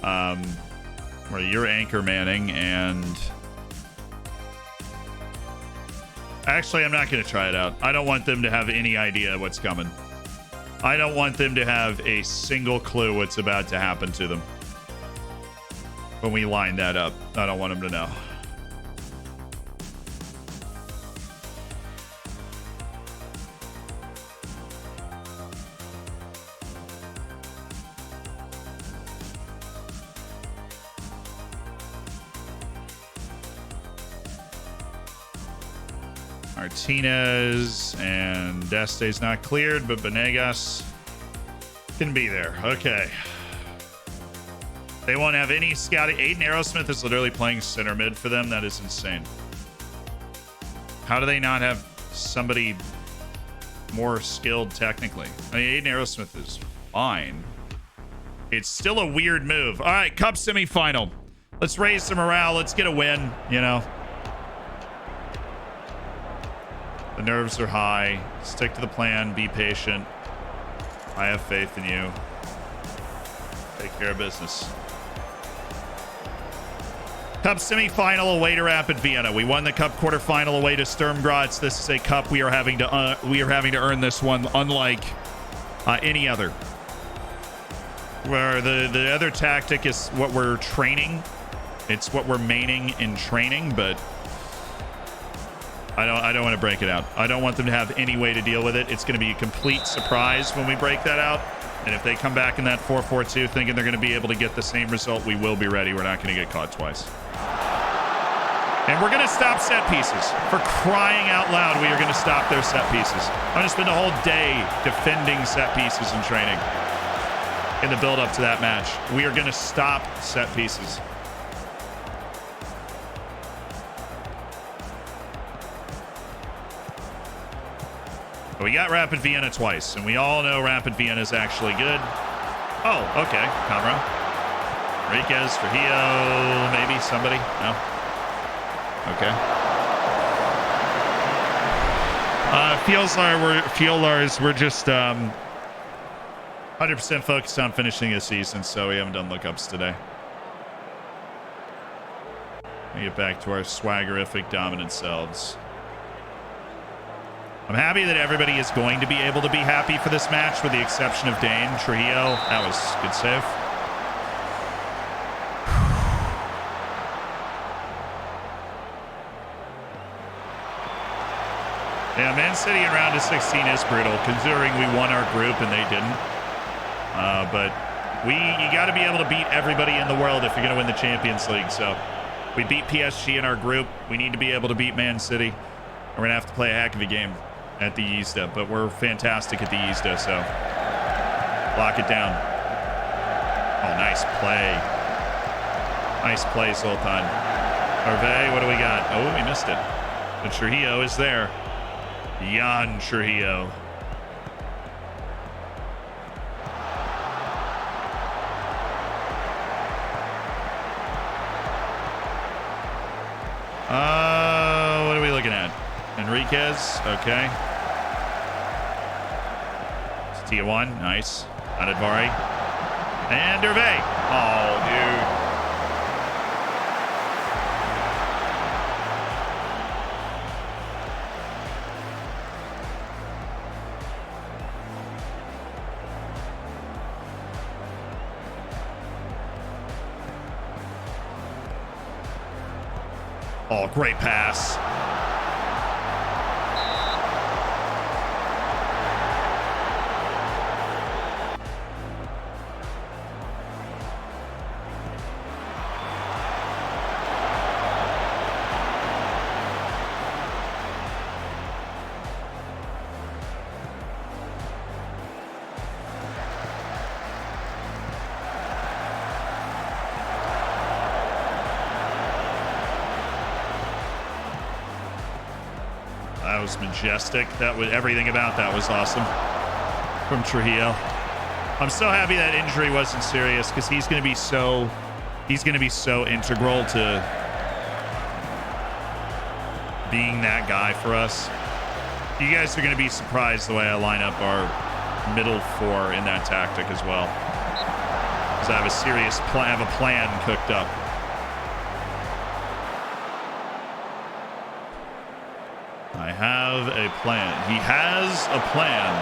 Where you're anchor manning, and actually, I'm not going to try it out. I don't want them to have any idea what's coming. I don't want them to have a single clue what's about to happen to them when we line that up. I don't want them to know. Martinez and Deste's not cleared, but Benegas can be there. Okay. They won't have any scouting. Aiden Aerosmith is literally playing center mid for them. That is insane. How do they not have somebody more skilled technically? I mean, Aiden Aerosmith is fine. It's still a weird move. All right, Cup semifinal. Let's raise some morale. Let's get a win, you know. The nerves are high. Stick to the plan. Be patient. I have faith in you. Take care of business. Cup semifinal away to Rapid Vienna. We won the Cup quarterfinal away to Sturm Graz. This is a cup we are having to earn this one, unlike any other. Where the other tactic is what we're training. It's what we're maining in training, but I don't want to break it out. I don't want them to have any way to deal with it. It's going to be a complete surprise when we break that out. And if they come back in that 4-4-2 thinking they're going to be able to get the same result, we will be ready. We're not going to get caught twice. And we're going to stop set pieces. For crying out loud, we are going to stop their set pieces. I'm going to spend a whole day defending set pieces in training in the build-up to that match. We are going to stop set pieces. We got Rapid Vienna twice, and we all know Rapid Vienna is actually good. Oh, okay. Camera. Enriquez, Trujillo, maybe somebody. No. Okay. We're just 100% focused on finishing this season, so we haven't done lookups today. We get back to our swaggerific dominant selves. I'm happy that everybody is going to be able to be happy for this match, with the exception of Dane. Trujillo, that was a good save. Yeah, Man City in round of 16 is brutal, considering we won our group and they didn't. But you got to be able to beat everybody in the world if you're going to win the Champions League. So we beat PSG in our group. We need to be able to beat Man City. And we're going to have to play a heck of a game at the Yzda, but we're fantastic at the Yzda, so lock it down. Oh, nice play. Nice play, Sultan. Hervé, what do we got? Oh, we missed it. But Trujillo is there. Jan Trujillo. What are we looking at? Enriquez, okay. Tiawan, nice. Adadvari. And Hervé. Oh, dude. Oh, great pass. That was majestic. That was everything about that was awesome from Trujillo. I'm so happy that injury wasn't serious because he's going to be so integral to being that guy for us. You guys are going to be surprised the way I line up our middle four in that tactic as well. Because I have a serious plan, I have a plan cooked up. I have a plan. He has a plan.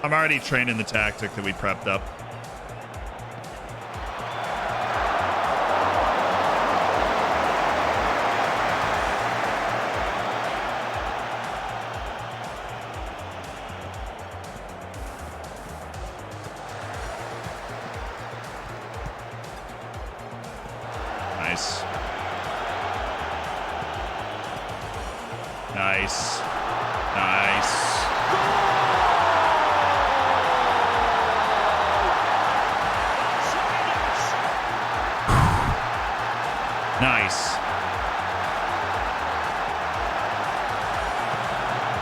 I'm already training the tactic that we prepped up. Nice. Nice. Nice. Nice.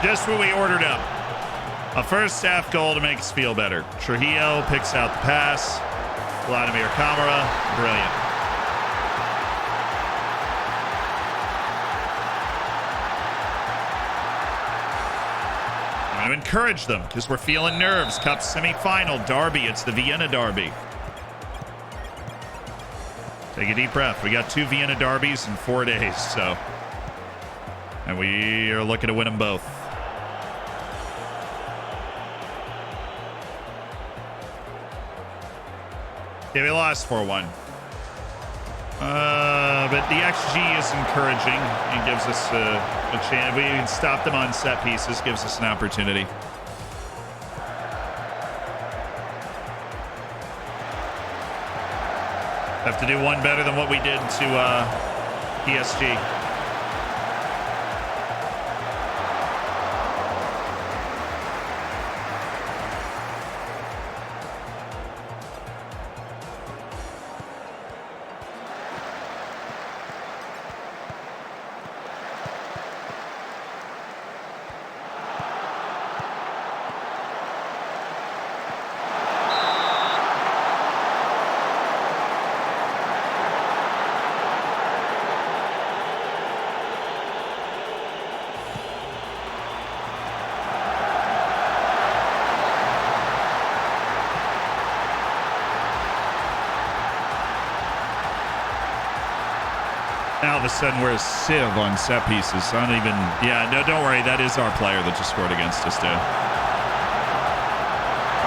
Just what we ordered up. A first half goal to make us feel better. Trujillo picks out the pass. Vladimir Kamara. Brilliant. I'm going to encourage them because we're feeling nerves. Cup semifinal derby. It's the Vienna derby. Take a deep breath. We got 2 Vienna derbies in 4 days, so. And we are looking to win them both. Yeah, we lost 4-1. But the XG is encouraging. It gives us a chance. We can stop them on set pieces, gives us an opportunity. Have to do one better than what we did to PSG. Now all of a sudden we're a sieve on set pieces. So I don't even... Yeah, no, don't worry. That is our player that just scored against us, dude.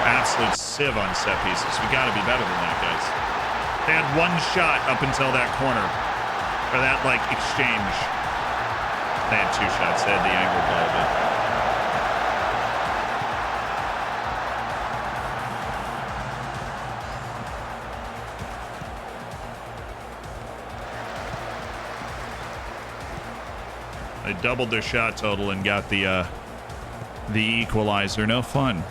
Absolute sieve on set pieces. We got to be better than that, guys. They had one shot up until that corner. Or that, like, exchange. They had 2 shots. They had the angle play, but... They doubled their shot total and got the equalizer. No fun.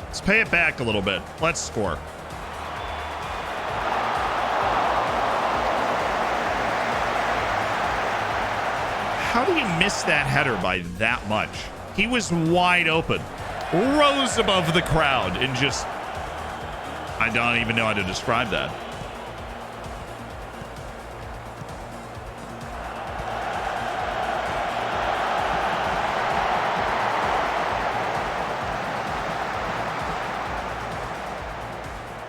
Let's pay it back a little bit. Let's score. How do you miss that header by that much? He was wide open, rose above the crowd, and just, I don't even know how to describe that.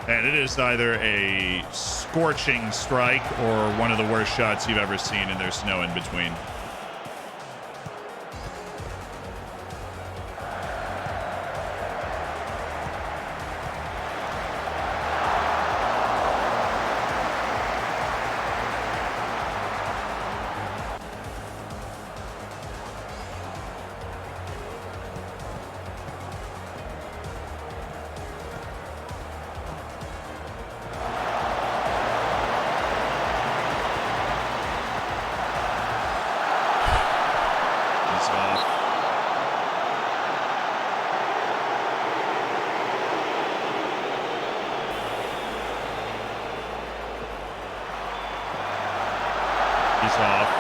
And it is either a scorching strike or one of the worst shots you've ever seen, and there's no in between. He's off.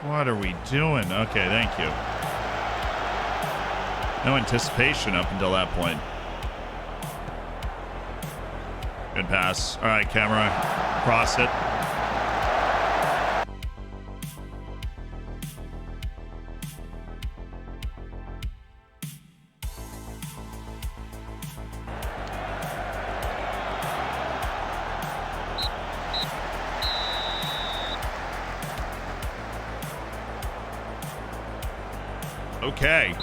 What are we doing? Okay, thank you. No anticipation up until that point. Good pass. All right, camera. Cross it. Okay.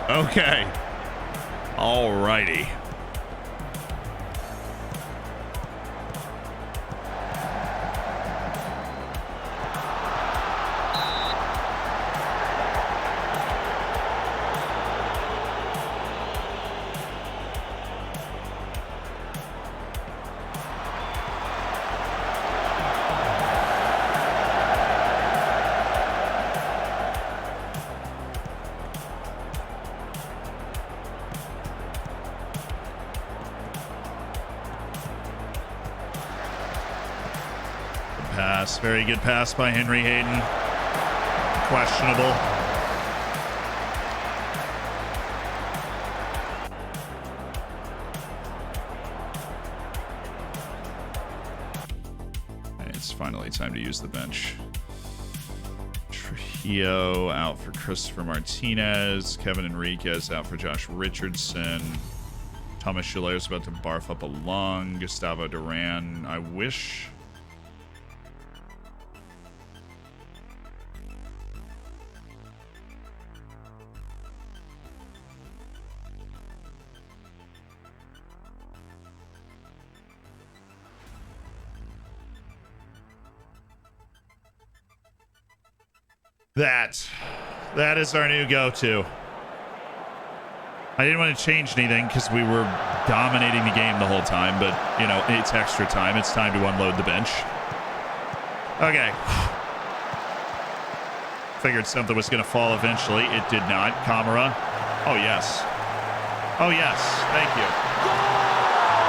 Okay. All righty. Pass. Very good pass by Henry Hayden. Questionable. It's finally time to use the bench. Trujillo out for Christopher Martinez. Kevin Enriquez out for Josh Richardson. Thomas Schiller's about to barf up a lung. Gustavo Duran. I wish... That is our new go-to. I didn't want to change anything because we were dominating the game the whole time, but, you know, it's extra time. It's time to unload the bench. Okay. Figured something was going to fall eventually. It did not. Camera. Oh, yes. Oh, yes. Thank you.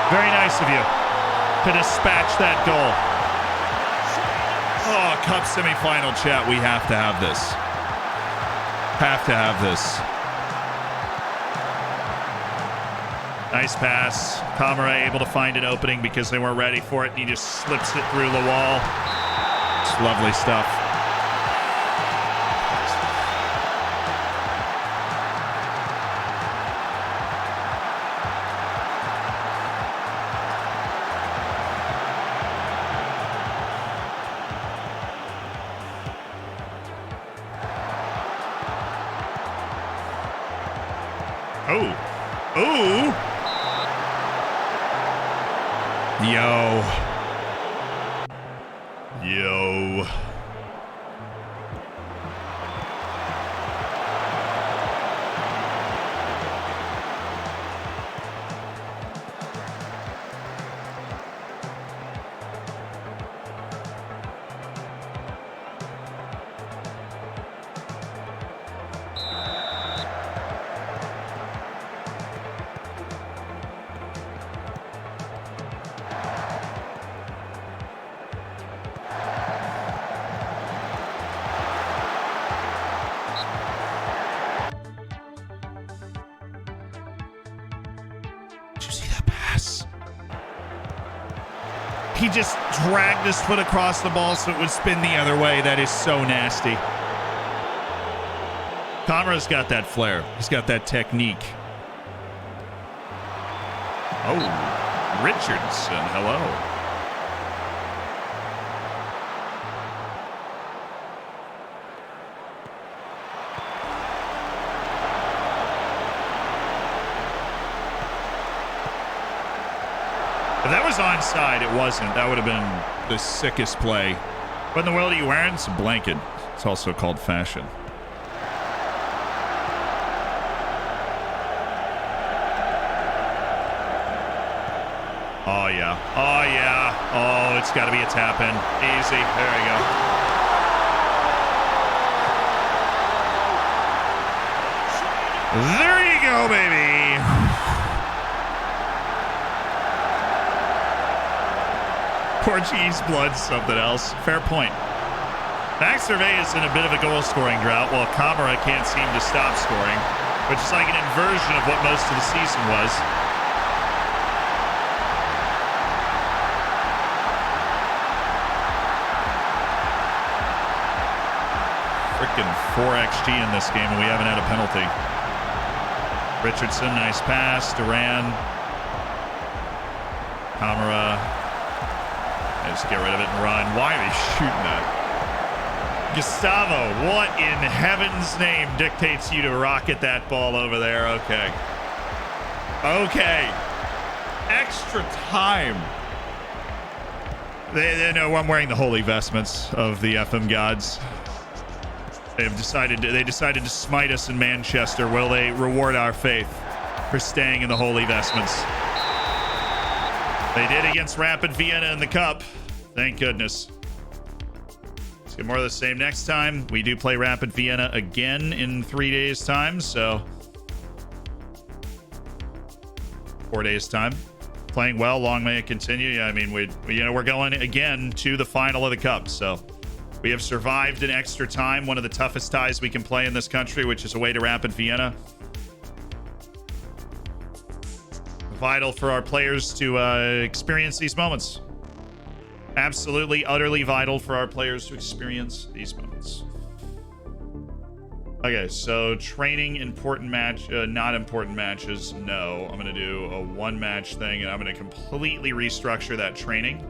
Very nice of you to dispatch that goal. Oh, Cup semifinal, chat. We have to have this. Have to have this. Nice pass. Kamara able to find an opening because they weren't ready for it, and he just slips it through the wall. It's lovely stuff. Oh. Ooh. Yo. Yo. He just dragged his foot across the ball so it would spin the other way. That is so nasty. Kamara's got that flair. He's got that technique. Oh, Richardson, hello. If that was onside, it wasn't. That would have been the sickest play. What in the world are you wearing? It's a blanket. It's also called fashion. Oh, yeah. Oh, yeah. Oh, it's got to be a tap in. Easy. There we go. There you go, baby. Portuguese blood's something else. Fair point. Max Cervey is in a bit of a goal-scoring drought, while Kamara can't seem to stop scoring, which is like an inversion of what most of the season was. Freaking 4xG in this game, and we haven't had a penalty. Richardson, nice pass. Duran. Kamara. Just get rid of it and run. Why are they shooting that? Gustavo, what in heaven's name dictates you to rocket that ball over there? Okay. Okay. Extra time. They know I'm wearing the holy vestments of the FM gods. They decided to smite us in Manchester. Will they reward our faith for staying in the holy vestments? They did against Rapid Vienna in the Cup. Thank goodness. Let's get more of the same next time. We do play Rapid Vienna again in 3 days' time, so 4 days' time. Playing well, long may it continue. Yeah, I mean, we're going again to the final of the Cup, so we have survived an extra time, one of the toughest ties we can play in this country, which is away to Rapid Vienna. Vital for our players to experience these moments. Absolutely, utterly vital for our players to experience these moments. Okay, so training, important match, not important matches. No, I'm going to do a one-match thing, and I'm going to completely restructure that training.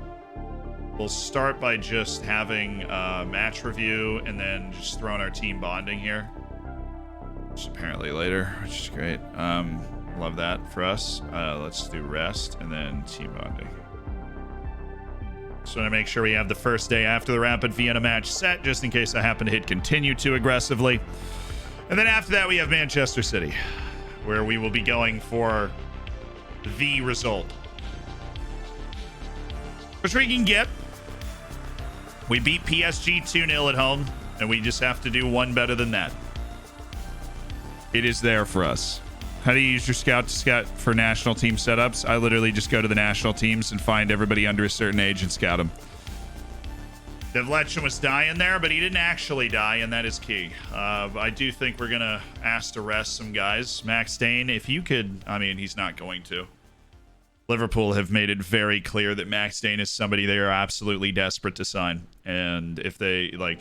We'll start by just having a match review and then just throwing our team bonding here, which is apparently later, which is great. Love that for us. Let's do rest and then team bonding. Just want to make sure we have the first day after the Rapid Vienna match set, just in case I happen to hit continue too aggressively. And then after that, we have Manchester City, where we will be going for the result, which we can get. We beat PSG 2-0 at home, and we just have to do one better than that. It is there for us. How do you use your scout to scout for national team setups? I literally just go to the national teams and find everybody under a certain age and scout them. Devletchen was dying there, but he didn't actually die, and that is key. I do think we're going to ask to rest some guys. Max Dane, if you could... I mean, he's not going to. Liverpool have made it very clear that Max Dane is somebody they are absolutely desperate to sign. And if they, like...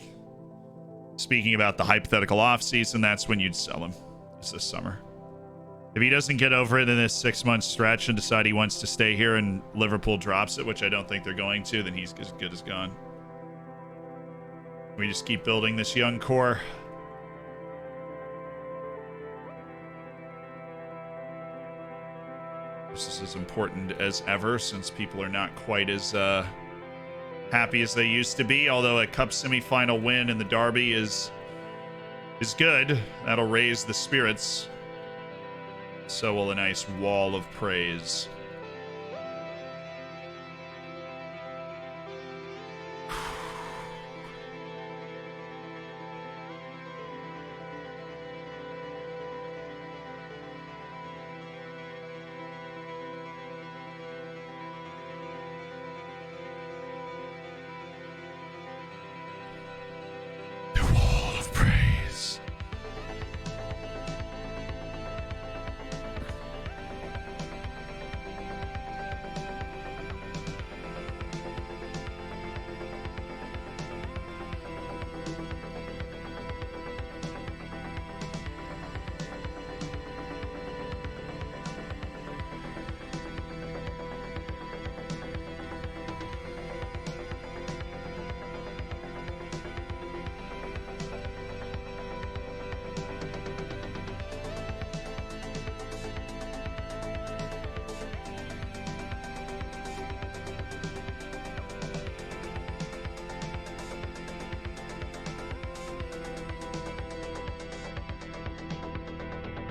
Speaking about the hypothetical offseason, that's when you'd sell him. It's this summer. If he doesn't get over it in this 6-month stretch and decide he wants to stay here and Liverpool drops it, which I don't think they're going to, then he's as good as gone. We just keep building this young core. This is as important as ever since people are not quite as happy as they used to be. Although a cup semifinal win in the derby is good. That'll raise the spirits. So will a nice wall of praise.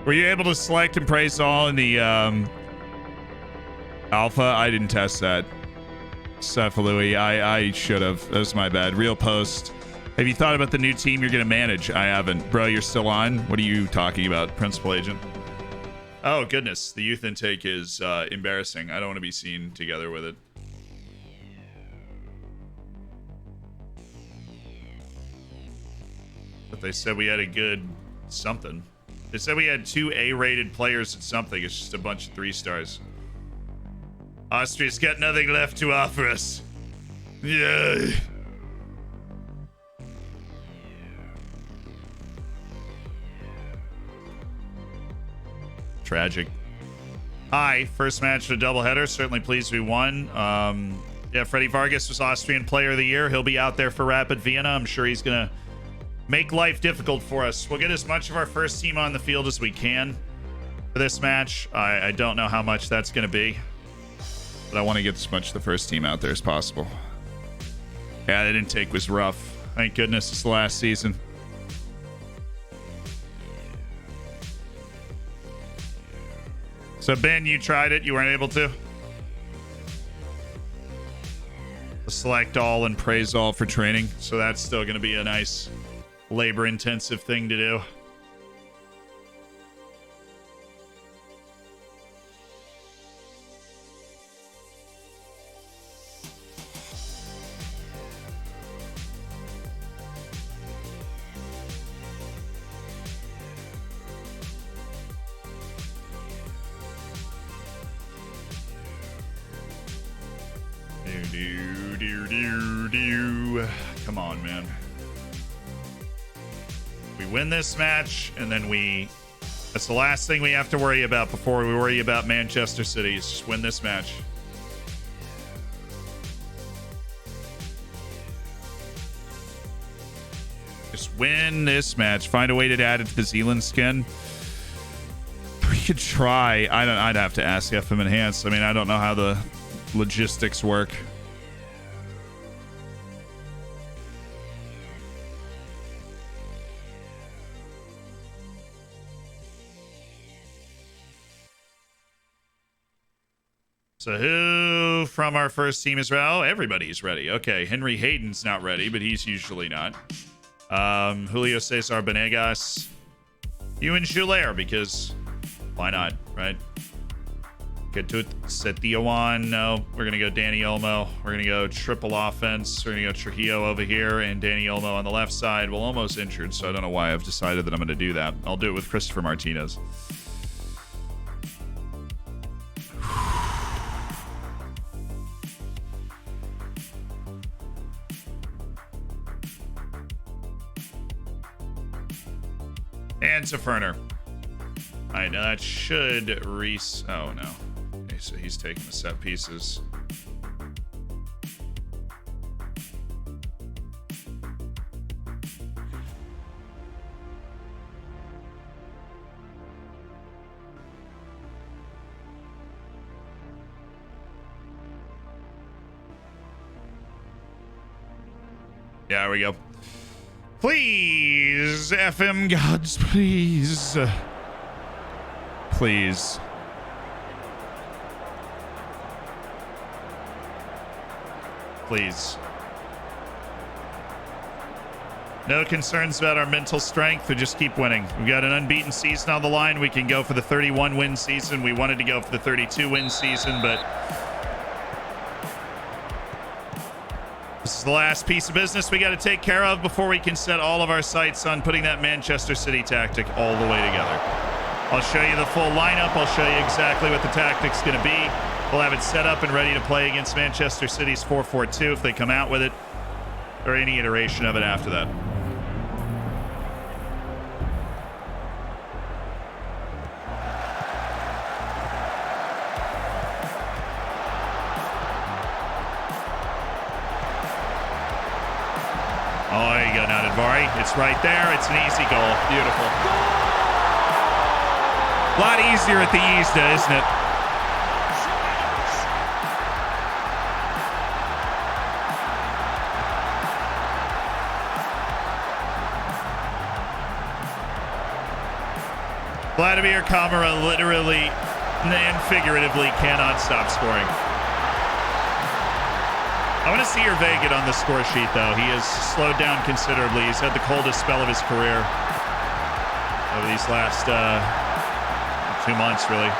Were you able to select and praise all in the alpha? I didn't test that. Cephalui, I should have. That was my bad. Real post. Have you thought about the new team you're going to manage? I haven't. Bro, you're still on? What are you talking about, Principal Agent? Oh, goodness. The youth intake is embarrassing. I don't want to be seen together with it. But they said we had a good something. They said we had 2 A-rated players at something. It's just a bunch of 3 stars. Austria's got nothing left to offer us. Yeah. Tragic. Hi, first match of a doubleheader. Certainly pleased we won. Yeah, Freddie Vargas was Austrian Player of the Year. He'll be out there for Rapid Vienna. I'm sure he's going to make life difficult for us. We'll get as much of our first team on the field as we can for this match. I don't know how much that's going to be, but I want to get as much of the first team out there as possible. Yeah, that intake was rough. Thank goodness it's the last season. So, Ben, you tried it. You weren't able to? Select all and praise all for training. So that's still going to be a nice labor-intensive thing to do. Come on, man. We win this match, and then that's the last thing we have to worry about before we worry about Manchester City. Is just win this match. Just win this match. Find a way to add it to the Zealand skin. We could try. I'd have to ask FM Enhanced. I mean, I don't know how the logistics work. So who from our first team is ready? Oh, everybody's ready. Okay, Henry Hayden's not ready, but he's usually not. Julio Cesar Benegas. You and Schulair, because why not, right? Gadjet, Setioan. No, we're going to go Danny Olmo. We're going to go triple offense. We're going to go Trujillo over here and Danny Olmo on the left side. Well, almost injured, so I don't know why I've decided that I'm going to do that. I'll do it with Christopher Martinez. And to Ferner. All right, now that should oh no. Okay, so he's taking the set pieces. Yeah, there we go. Please, FM gods, please. Please. Please. No concerns about our mental strength. We just keep winning. We've got an unbeaten season on the line. We can go for the 31 win season. We wanted to go for the 32 win season, but this is the last piece of business we got to take care of before we can set all of our sights on putting that Manchester City tactic all the way together. I'll show you the full lineup. I'll show you exactly what the tactic's going to be. We'll have it set up and ready to play against Manchester City's 4-4-2 if they come out with it, or any iteration of it after that. Oh, there you go, Nadadvari. It's right there. It's an easy goal. Beautiful. A lot easier at the Easda, isn't it? Vladimir Kamara literally and figuratively cannot stop scoring. I want to see Hervé get on the score sheet, though. He has slowed down considerably. He's had the coldest spell of his career over these last 2 months, really.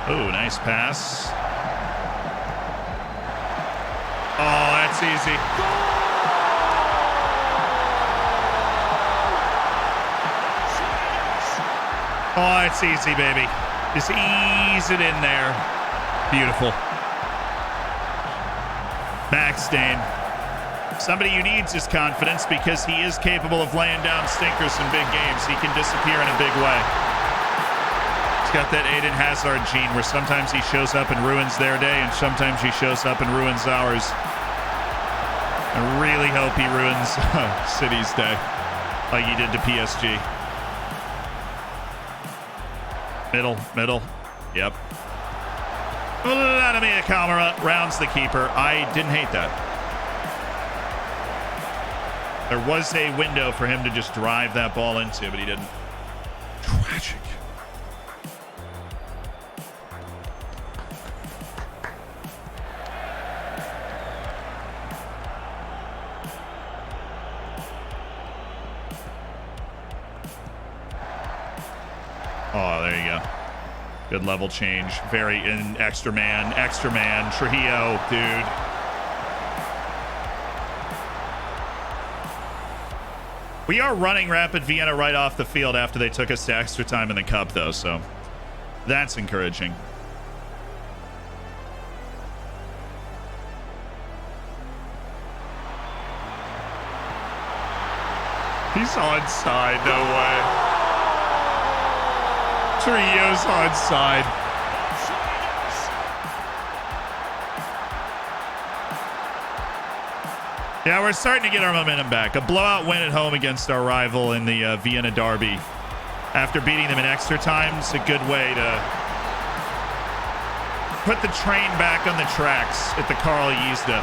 Oh, nice pass. Oh, that's easy. Oh, it's easy, baby. Just ease it in there. Beautiful. Max Dane. Somebody who needs his confidence because he is capable of laying down stinkers in big games. He can disappear in a big way. He's got that Eden Hazard gene where sometimes he shows up and ruins their day and sometimes he shows up and ruins ours. I really hope he ruins City's day like he did to PSG. Middle. Yep. Vladimir Kamara rounds the keeper. I didn't hate that. There was a window for him to just drive that ball into, but he didn't. Tragic. Oh, there you go. Good level change. Very in extra man. Trujillo, dude. We are running Rapid Vienna right off the field after they took us to extra time in the cup, though, so that's encouraging. He's onside, no way. Trujillo's onside. Yeah, we're starting to get our momentum back. A blowout win at home against our rival in the Vienna derby. After beating them in extra time, it's a good way to put the train back on the tracks at the Karl Yzda.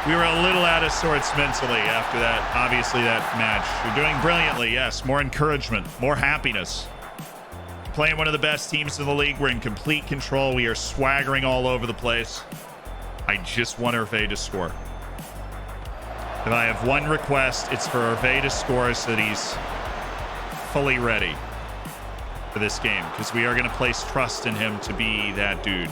We were a little out of sorts mentally after that, obviously, that match. We're doing brilliantly, yes. More encouragement, more happiness. Playing one of the best teams in the league. We're in complete control. We are swaggering all over the place. I just want Hervé to score. If I have one request, it's for Hervé to score so that he's fully ready. for this game, because we are going to place trust in him to be that dude.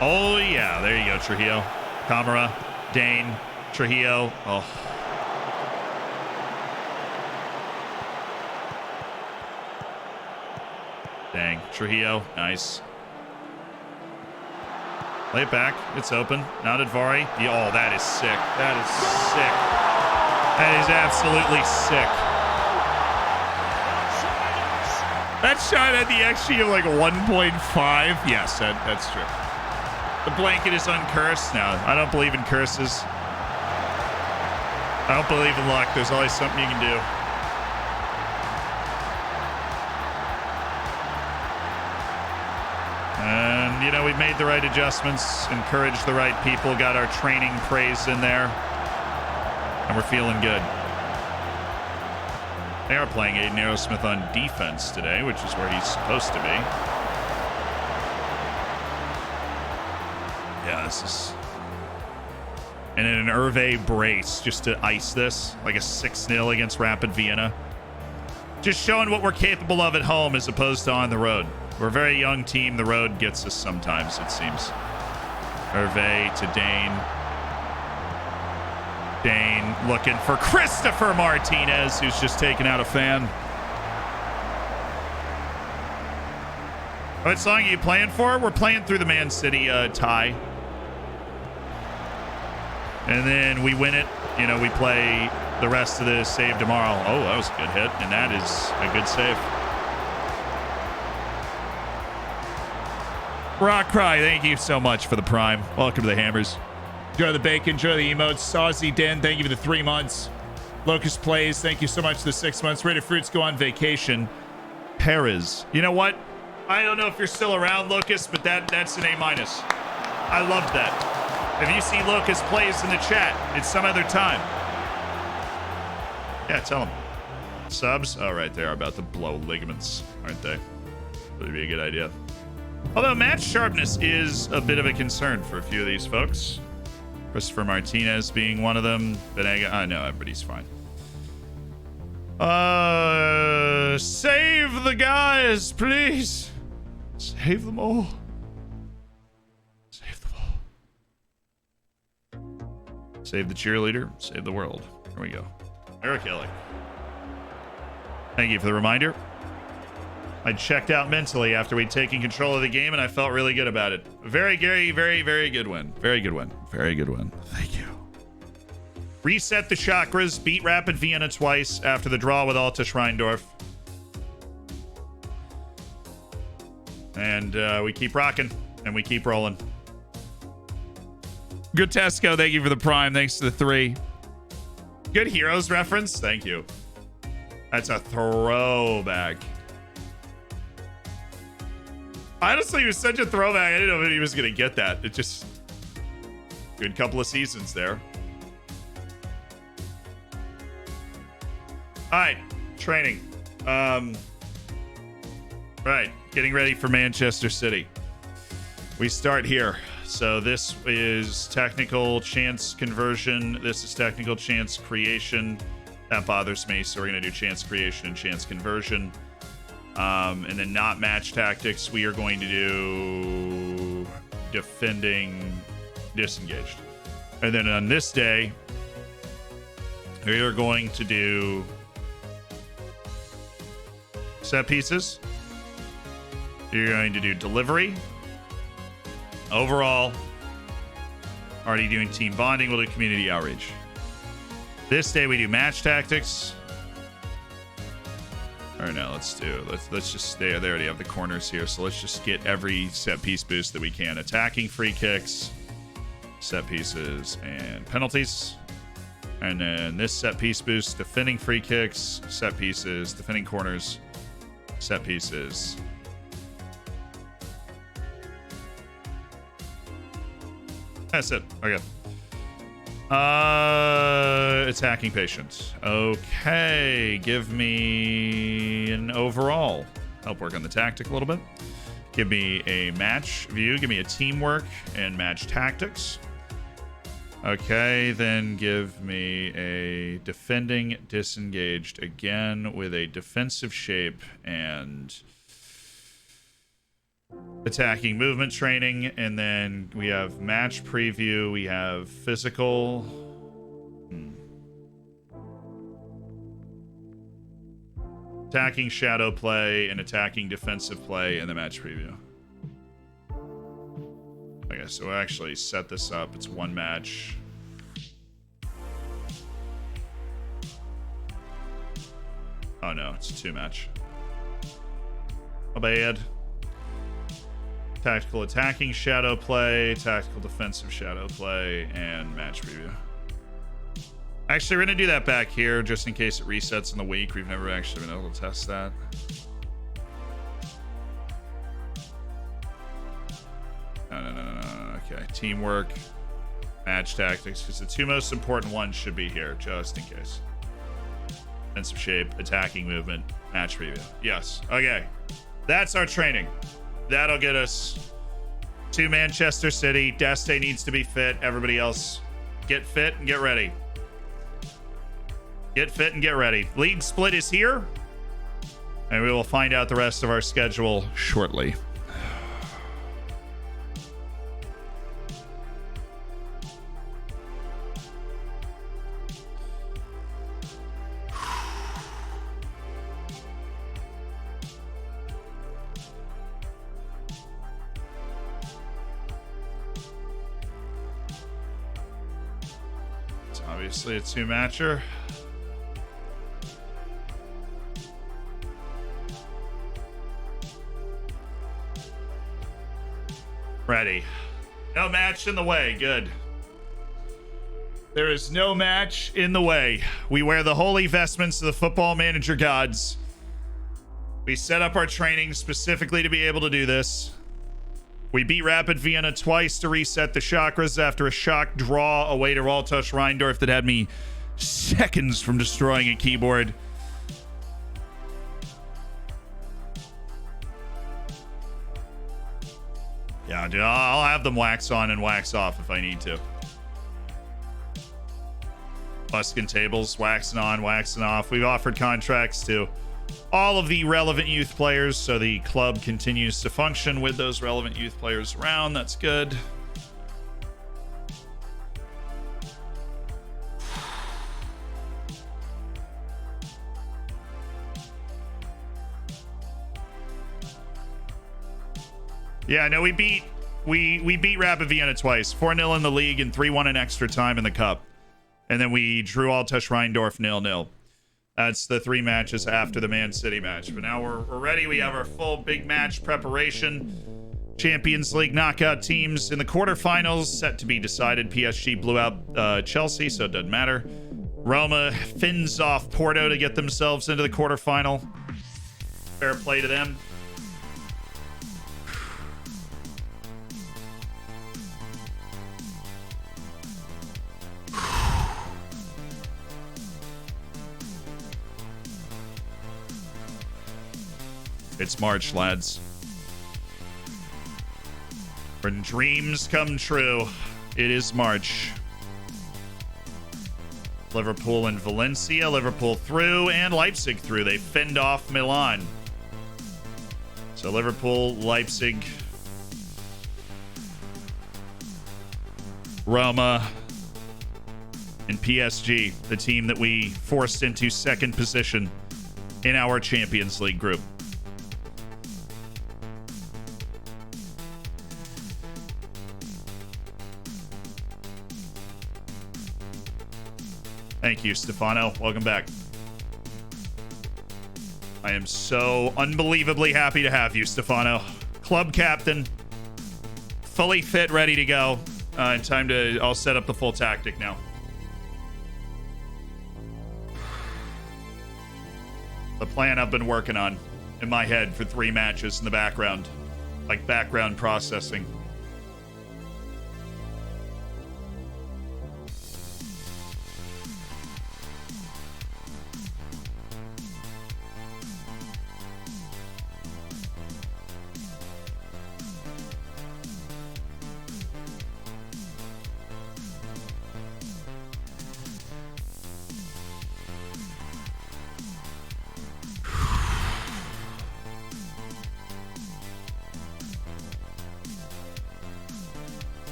Oh, yeah. There you go, Trujillo. Camara, Dane, Trujillo. Oh. Dang. Trujillo. Nice. Play it back. It's open. Now to Dvari. Oh, that is sick. That is sick. That is absolutely sick. That shot had the XG of like 1.5. Yes, that's true. The blanket is uncursed now. I don't believe in curses. I don't believe in luck. There's always something you can do. And, you know, we've made the right adjustments, encouraged the right people, got our training praise in there, and we're feeling good. They are playing Aiden Aerosmith on defense today, which is where he's supposed to be. Yeah, this is... And in an Hervé brace just to ice this, like a 6-0 against Rapid Vienna. Just showing what we're capable of at home as opposed to on the road. We're a very young team. The road gets us sometimes, it seems. Hervé to Dane. Dane looking for Christopher Martinez, who's just taken out a fan. What song are you playing for? We're playing through the Man City tie. And then we win it. You know, we play the rest of the save tomorrow. Oh, that was a good hit. And that is a good save. Rock Cry, thank you so much for the prime. Welcome to the Hammers. Enjoy the bacon, enjoy the emotes. Saucy Den, thank you for the 3 months. Locust Plays, thank you so much for the 6 months. Rated Fruits go on vacation. Perez. You know what? I don't know if you're still around, Locust, but that's an A-. I loved that. If you see Locust Plays in the chat, it's some other time. Yeah, tell them. Subs? Oh, right, they are about to blow ligaments, aren't they? Would be a good idea. Although match sharpness is a bit of a concern for a few of these folks. Christopher Martinez being one of them. Benega, I know everybody's fine. Save the guys, please. Save them all. Save them all. Save the cheerleader. Save the world. Here we go. Eric Kelly. Thank you for the reminder. I checked out mentally after we'd taken control of the game, and I felt really good about it. Very good win. Very good win. Very good win. Thank you. Reset the chakras. Beat Rapid Vienna twice after the draw with Alta Schreindorf. And we keep rocking, and we keep rolling. Good Tesco, thank you for the prime. Thanks to the 3. Good Heroes reference. Thank you. That's a throwback. Honestly, it was such a throwback. I didn't know if he was going to get that. It just... Good couple of seasons there. All right. Training. Right. Getting ready for Manchester City. We start here. So this is technical chance conversion. This is technical chance creation. That bothers me. So we're going to do chance creation and chance conversion. And then not match tactics. We are going to do defending disengaged. And then on this day, we are going to do set pieces. You're going to do delivery. Overall, already doing team bonding. We'll do community outreach. This day we do match tactics. Or no, let's just stay. They already have the corners here, so let's just get every set piece boost that we can. Attacking free kicks, set pieces, and penalties. And then this set piece boost, defending free kicks, set pieces, defending corners, set pieces. That's it. Okay. Attacking patience. Okay, give me an overall. Help work on the tactic a little bit. Give me a match view. Give me a teamwork and match tactics. Okay, then give me a defending disengaged again with a defensive shape and attacking movement training. And then we have match preview. We have physical. Attacking shadow play and attacking defensive play in the match preview. Okay, so we'll actually set this up. It's one match. Oh no, it's a two match. Oh, bad. Tactical attacking shadow play, tactical defensive shadow play, and match preview. Actually, we're going to do that back here just in case it resets in the week. We've never actually been able to test that. No. Okay, teamwork, match tactics, because the two most important ones should be here, just in case. Defensive shape, attacking movement, match preview. Yes. Okay. That's our training. That'll get us to Manchester City. Deste needs to be fit. Everybody else, get fit and get ready. Get fit and get ready. League split is here, and we will find out the rest of our schedule shortly. It's obviously a two-matcher. Ready. No match in the way. Good. There is no match in the way. We wear the holy vestments of the football manager gods. We set up our training specifically to be able to do this. We beat Rapid Vienna twice to reset the chakras after a shock draw away to Roltush Rheindorf that had me seconds from destroying a keyboard. Yeah, dude, I'll have them wax on and wax off if I need to. Buskin tables, waxing on, waxing off. We've offered contracts to all of the relevant youth players, so the club continues to function with those relevant youth players around. That's good. Yeah, no, we beat Rapid Vienna twice. 4-0 in the league and 3-1 in extra time in the cup. And then we drew Roltush Rheindorf 0-0. That's the three matches after the Man City match. But now we're ready. We have our full big match preparation. Champions League knockout teams in the quarterfinals set to be decided. PSG blew out Chelsea, so it doesn't matter. Roma fins off Porto to get themselves into the quarterfinal. Fair play to them. It's March, lads. When dreams come true, it is March. Liverpool and Valencia. Liverpool through and Leipzig through. They fend off Milan. So Liverpool, Leipzig, Roma, and PSG, the team that we forced into second position in our Champions League group. Thank you, Stefano. Welcome back. I am so unbelievably happy to have you, Stefano. Club captain. Fully fit, ready to go. I'll set up the full tactic now. The plan I've been working on in my head for 3 matches in the background. Like background processing.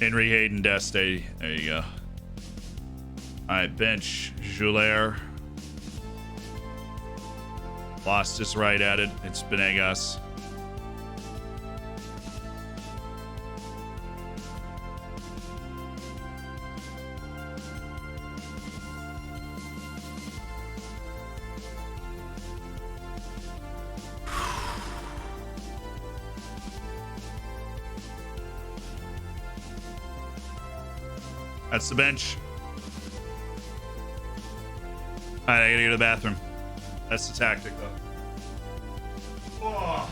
Henry Hayden Deste. There you go. All right, bench Joulaire. Lost his right at it. It's Benegas. That's the bench. All right, I gotta go to the bathroom. That's the tactic, though. Oh.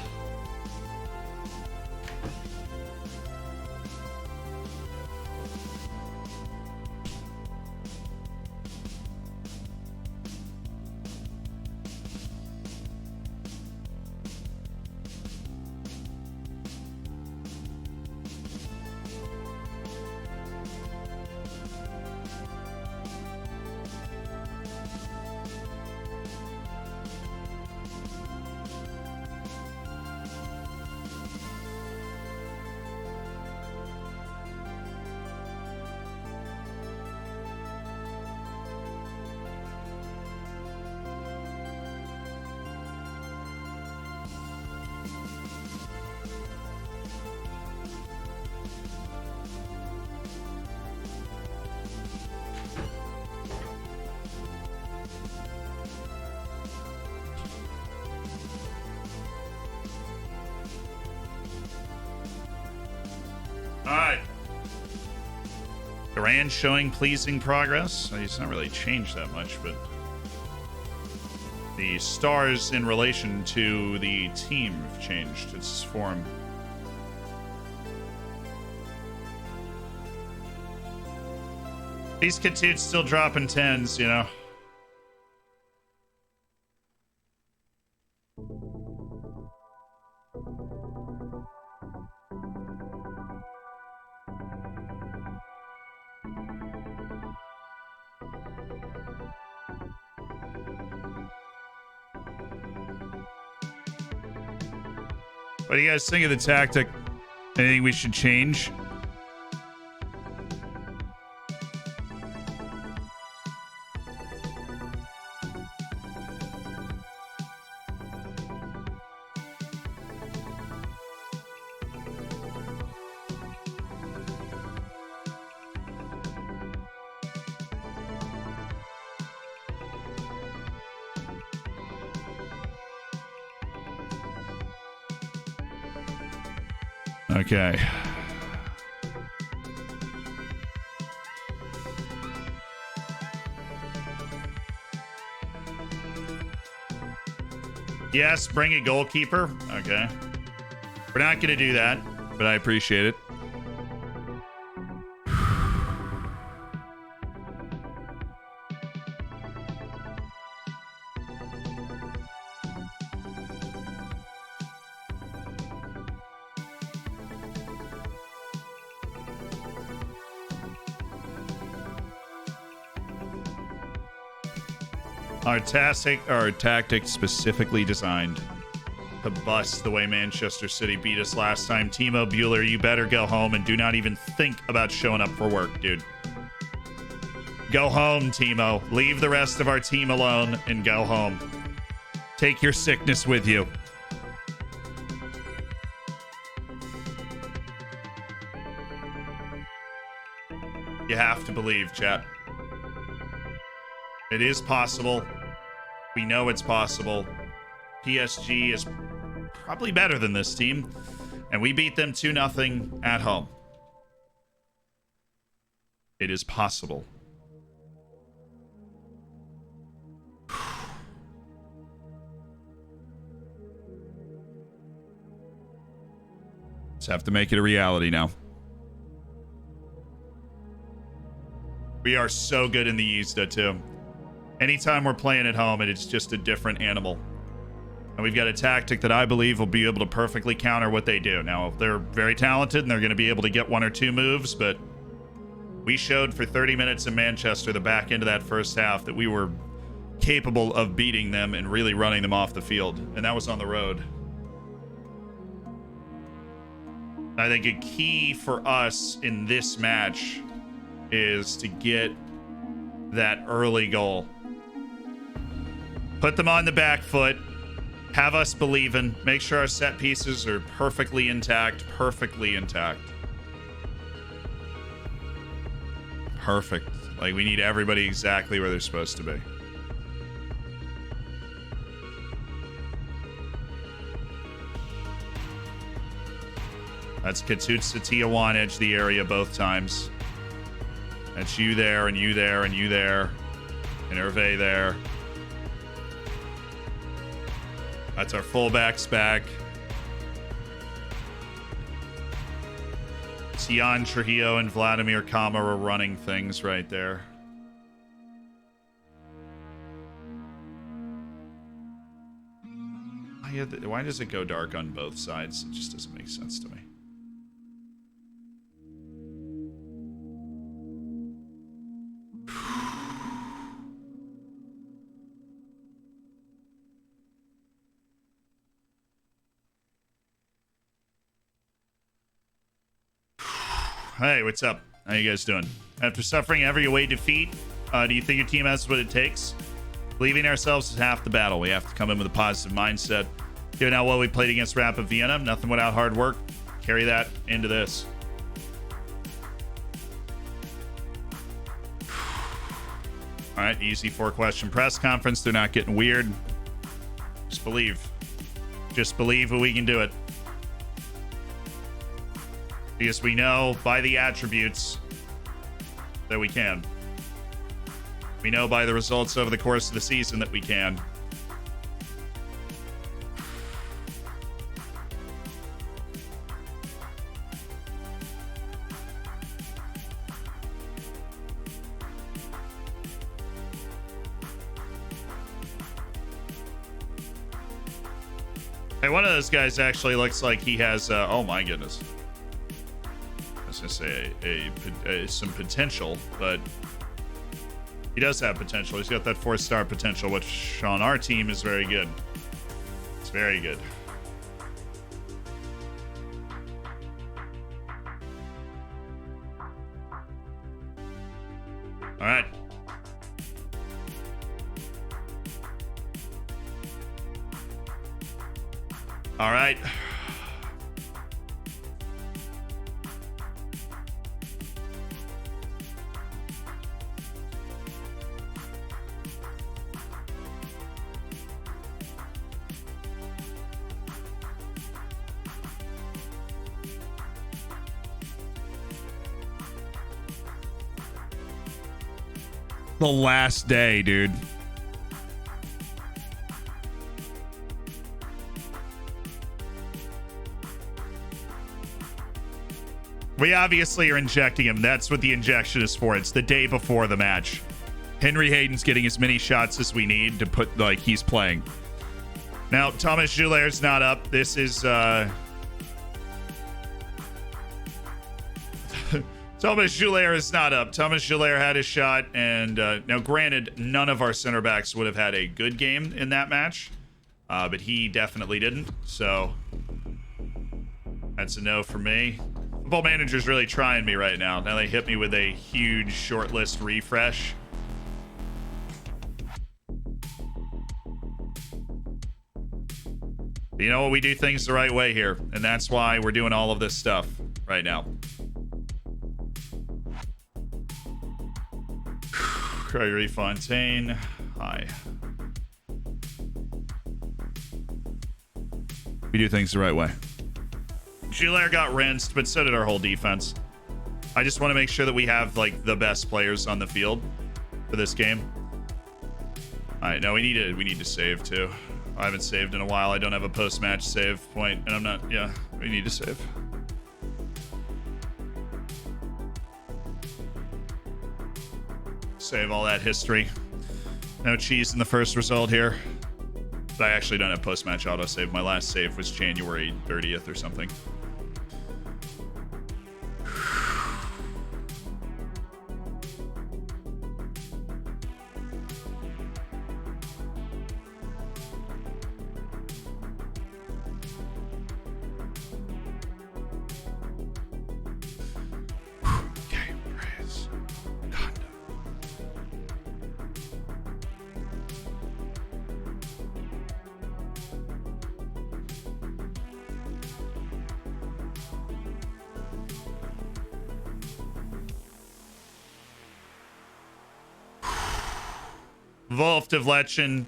Alright. Duran showing pleasing progress. He's not really changed that much, but the stars in relation to the team have changed its form. These kids still dropping 10s, you know. What do you guys think of the tactic? Anything we should change? Okay. Yes, bring a goalkeeper. Okay. We're not going to do that, but I appreciate it. Our tactic specifically designed to bust the way Manchester City beat us last time. Timo Bueller, you better go home and do not even think about showing up for work, dude. Go home, Timo. Leave the rest of our team alone and go home. Take your sickness with you. You have to believe, chat. It is possible. We know it's possible. PSG is probably better than this team, and we beat them 2-0 at home. It is possible. Just have to make it a reality now. We are so good in the Isda, too. Anytime we're playing at home, it's just a different animal. And we've got a tactic that I believe will be able to perfectly counter what they do. Now, they're very talented, and they're going to be able to get one or two moves, but we showed for 30 minutes in Manchester, the back end of that first half, that we were capable of beating them and really running them off the field. And that was on the road. I think a key for us in this match is to get that early goal. Put them on the back foot. Have us believing. Make sure our set pieces are perfectly intact. Perfectly intact. Perfect. Like, we need everybody exactly where they're supposed to be. That's Katutsa Tiawan edge the area both times. That's you there, and you there, and you there. And Hervé there. That's our fullbacks back. Tian Trujillo and Vladimir Kama are running things right there. Why does it go dark on both sides? It just doesn't make sense to me. Hey, what's up? How you guys doing? After suffering every away defeat, do you think your team has what it takes? Believing ourselves is half the battle. We have to come in with a positive mindset. Given how well we played against Rapid Vienna, nothing without hard work. Carry that into this. All right, easy 4-question press conference. They're not getting weird. Just believe. Just believe that we can do it. Because we know by the attributes that we can. We know by the results over the course of the season that we can. Hey, one of those guys actually looks like he has, oh my goodness. I was gonna say some potential, but he does have potential. He's got that 4-star potential, which on our team is very good. It's very good. All right. All right. The last day, dude. We obviously are injecting him. That's what the injection is for. It's the day before the match. Henry Hayden's getting as many shots as we need to put, like, he's playing. Now, Thomas Joulaire's not up. This is, Thomas Joulaire is not up. Thomas Joulaire had his shot, and now granted, none of our center backs would have had a good game in that match, but he definitely didn't, so that's a no for me. Football Manager's really trying me right now. Now they hit me with a huge shortlist refresh. But you know what? We do things the right way here, and that's why we're doing all of this stuff right now. Gregory Fontaine. Hi. We do things the right way. Joulaire got rinsed, but so did our whole defense. I just want to make sure that we have, like, the best players on the field for this game. All right, no, we need to save too. I haven't saved in a while. I don't have a post-match save point, and I'm not. Yeah, we need to save. Save all that history. No cheese in the first result here. But I actually don't have post-match autosave. My last save was January 30th or something. Wolf, Devlechen,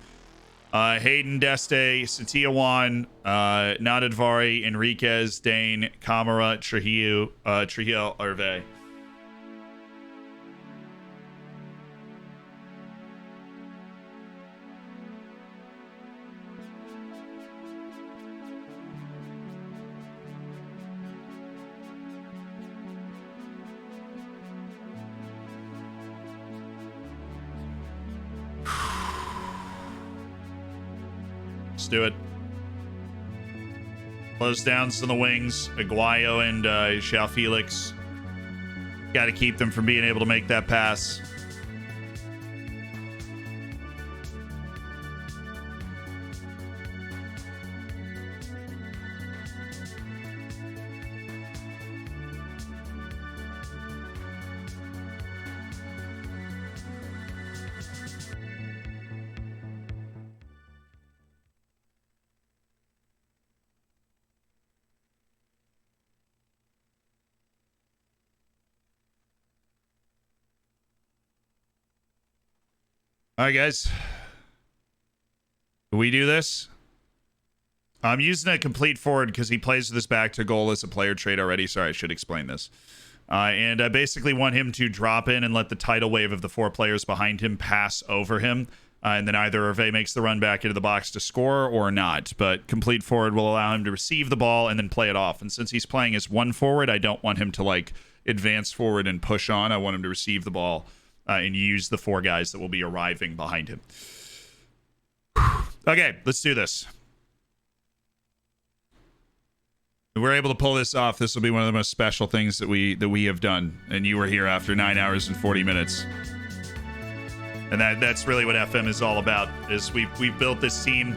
Hayden, Deste, Satya Wan, Nadadvari, Enriquez, Dane, Camara, Trujillo, Hervé. Let's do it. Close downs on the wings. Aguayo and Xiao Felix. Got to keep them from being able to make that pass. All right, guys. Do we do this? I'm using a complete forward because he plays with his back to goal as a player trait already. Sorry, I should explain this. And I basically want him to drop in and let the tidal wave of the 4 players behind him pass over him. And then either Hervé makes the run back into the box to score or not. But complete forward will allow him to receive the ball and then play it off. And since he's playing as one forward, I don't want him to like advance forward and push on. I want him to receive the ball and use the 4 guys that will be arriving behind him. Okay, let's do this. If we're able to pull this off, this will be one of the most special things that we have done. And you were here after 9 hours and 40 minutes. And that's really what FM is all about, is we've built this team.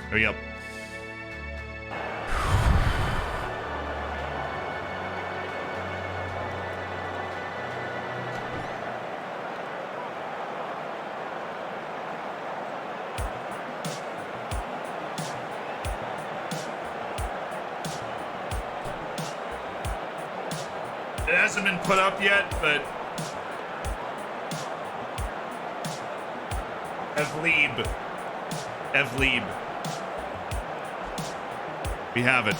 There we go. It hasn't been put up yet, but Evlieb. We have it.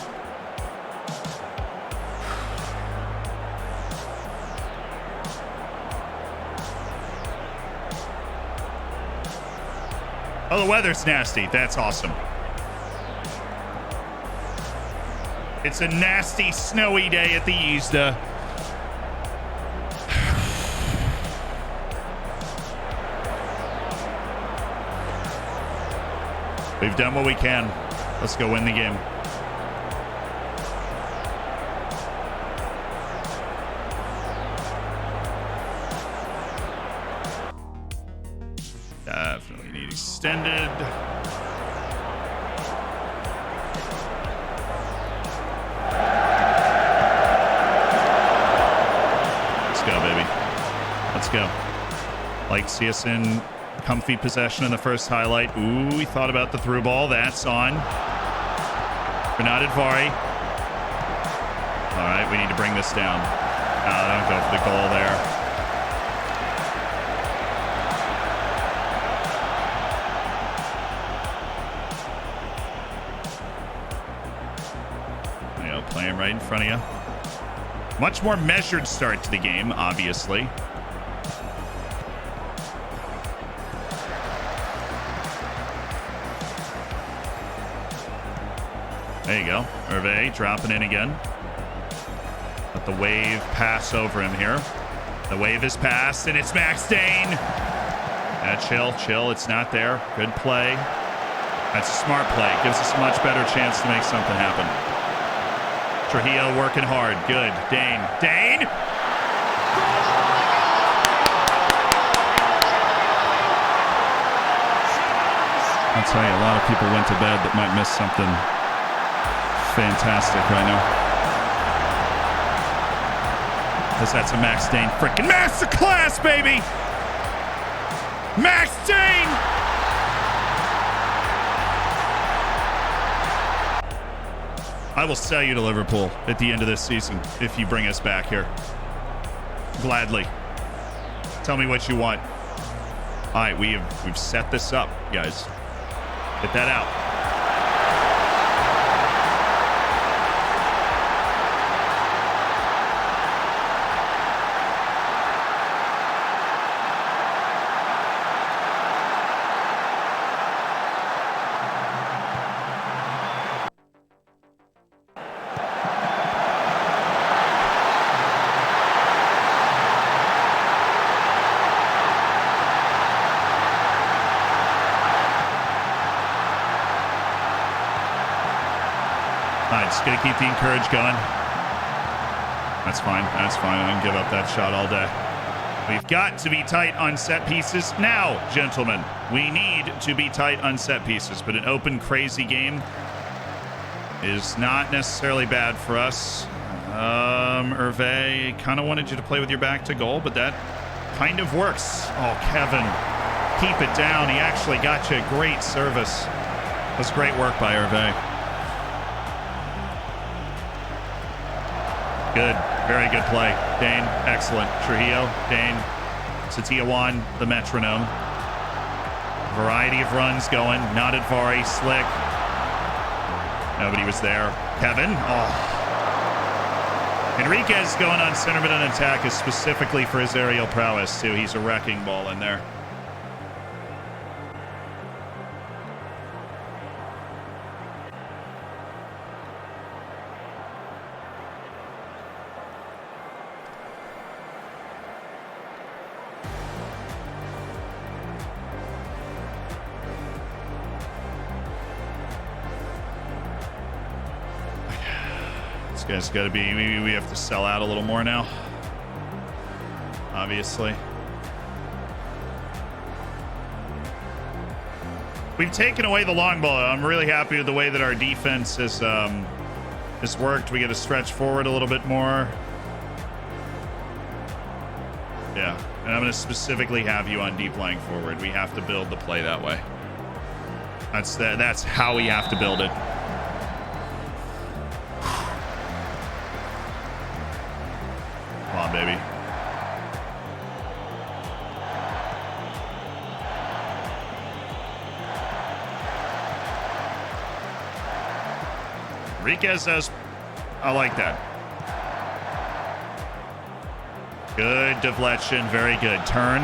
Oh, the weather's nasty. That's awesome. It's a nasty, snowy day at the ISDA. We've done what we can. Let's go win the game. Definitely need extended. Let's go, baby. Let's go. Like, see us in comfy possession in the first highlight. Ooh, we thought about the through ball. That's on. Nadadvari. All right, we need to bring this down. Don't go for the goal there. Playing right in front of you. Much more measured start to the game, obviously. There you go. Hervé dropping in again. Let the wave pass over him here. The wave is passed, and it's Max Dane. Chill. It's not there. Good play. That's a smart play. Gives us a much better chance to make something happen. Trujillo working hard. Good. Dane. I'll tell you, a lot of people went to bed that might miss something fantastic right now. Because that's a Max Dane freaking masterclass, baby! Max Dane! I will sell you to Liverpool at the end of this season if you bring us back here. Gladly. Tell me what you want. All right, we've set this up, guys. Get that out. Just gonna keep the encourage going. That's fine. That's fine. I can give up that shot all day. We've got to be tight on set pieces now, gentlemen. We need to be tight on set pieces, but an open, crazy game is not necessarily bad for us. Hervé, kind of wanted you to play with your back to goal, but that kind of works. Oh, Kevin, keep it down. He actually got you a great service. That's great work by Hervé. Good. Very good play. Dane, excellent. Trujillo, Dane, Satiawan, the metronome. Variety of runs going. Not Advari, slick. Nobody was there. Kevin. Oh. Enriquez going on centerman and attack is specifically for his aerial prowess, too. He's a wrecking ball in there. This guy's got to be, maybe we have to sell out a little more now. Obviously. We've taken away the long ball. I'm really happy with the way that our defense has worked. We get to stretch forward a little bit more. Yeah, and I'm going to specifically have you on deep lying forward. We have to build the play that way. That's how we have to build it. Come on, baby. Enriquez says, I like that. Good deflection, very good. Turn.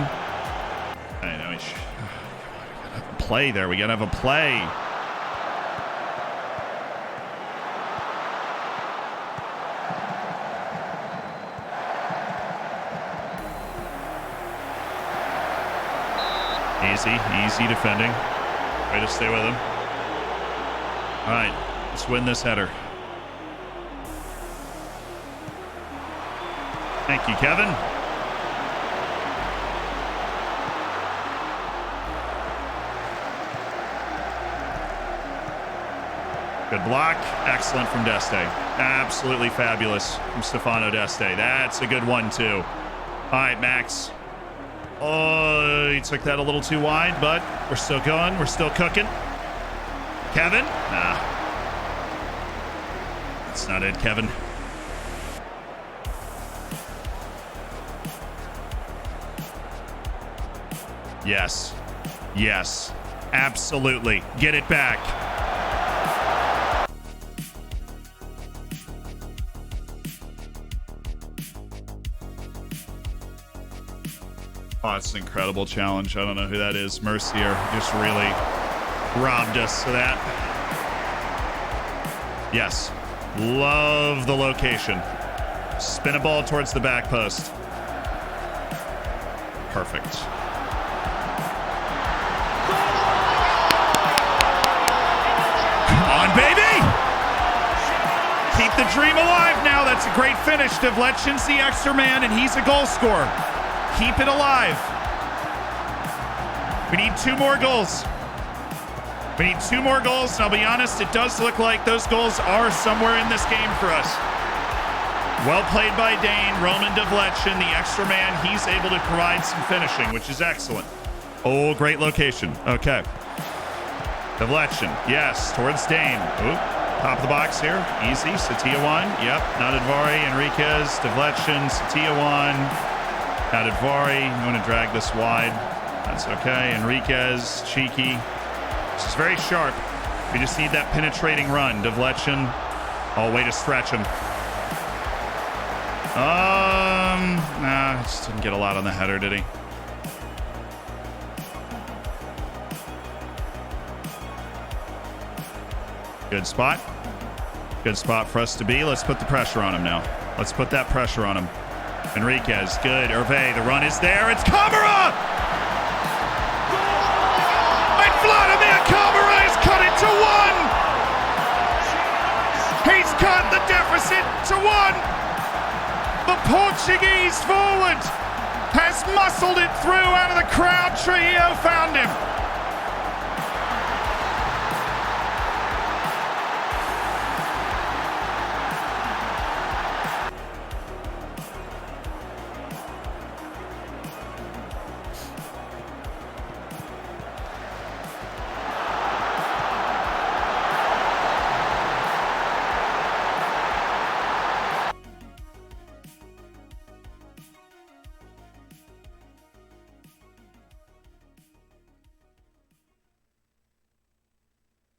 I know, we gotta have a play there. We gotta have a play. Easy defending. Way to stay with him. All right, let's win this header. Thank you, Kevin. Good block. Excellent from Deste. Absolutely fabulous from Stefano Deste. That's a good one, too. All right, Max. Oh, he took that a little too wide, but we're still going. We're still cooking. Kevin? Nah. That's not it, Kevin. Yes. Yes. Absolutely. Get it back. Oh, it's an incredible challenge. I don't know who that is. Mercier just really robbed us of that. Yes. Love the location. Spin a ball towards the back post. Perfect. Come on, baby! Keep the dream alive now. That's a great finish. Devletchen's the extra man, and he's a goal scorer. Keep it alive. We need 2 more goals. We need 2 more goals, and I'll be honest, it does look like those goals are somewhere in this game for us. Well played by Dane. Roman Devletchen, the extra man, he's able to provide some finishing, which is excellent. Oh, great location. Okay. Devletchen, yes, towards Dane. Oop. Top of the box here. Easy. Satia one. Yep. Nadadvari, Enriquez, Devlection, Satia one. Nadadvari. I'm going to drag this wide. That's okay. Enriquez, cheeky. This is very sharp. We just need that penetrating run. Devlection. Oh, way to stretch him. Nah, just didn't get a lot on the header, did he? Good spot. Good spot for us to be. Let's put the pressure on him now. Let's put that pressure on him. Enriquez, good. Hervé, the run is there. It's Camara! And Vladimir Camara has cut it to 1! He's cut the deficit to 1! The Portuguese forward has muscled it through out of the crowd. Trujillo found him.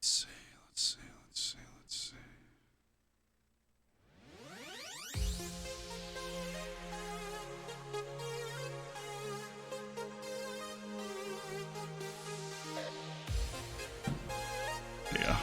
Let's see. Yeah.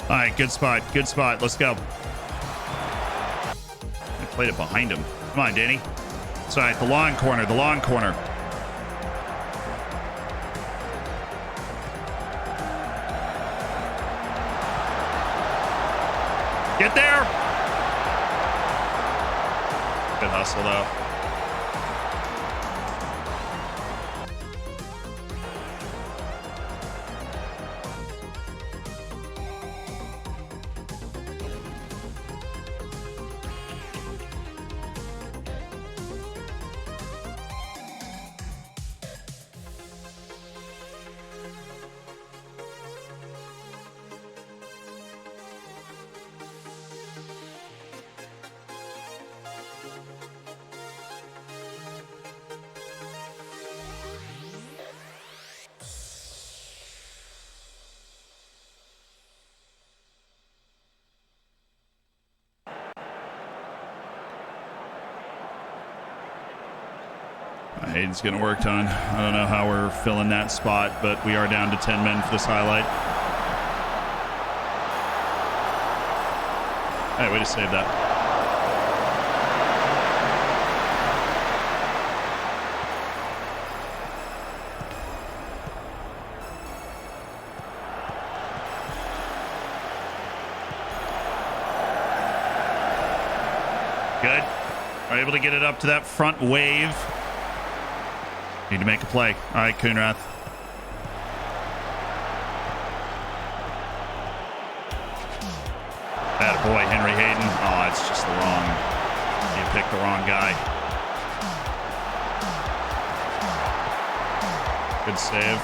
All right, good spot. Good spot. Let's go. I played it behind him. Come on, Danny. It's all right. The long corner. The long corner. Get there. Good hustle, though. Hayden's getting worked on. I don't know how we're filling that spot, but we are down to 10 men for this highlight. Hey, way to save that. Good. Are able to get it up to that front wave. Need to make a play. All right, Coonrath. Attaboy, Henry Hayden. Oh, it's just the wrong. You picked the wrong guy. Good save.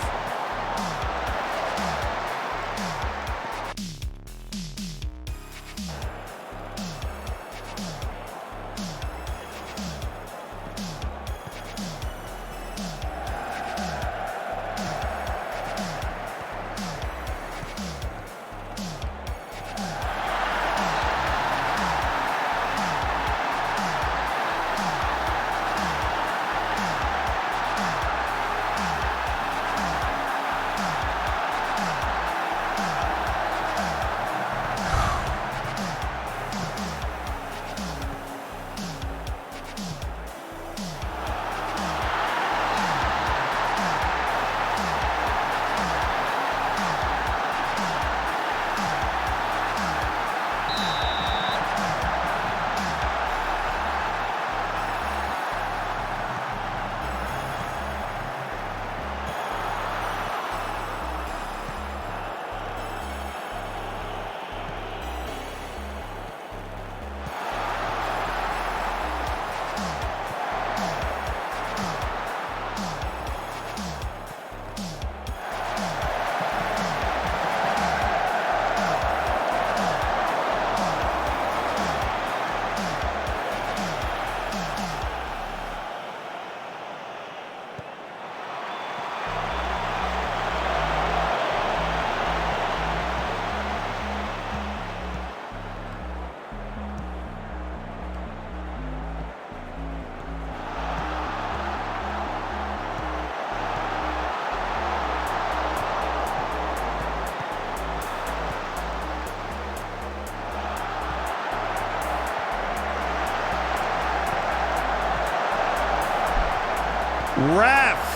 Ref.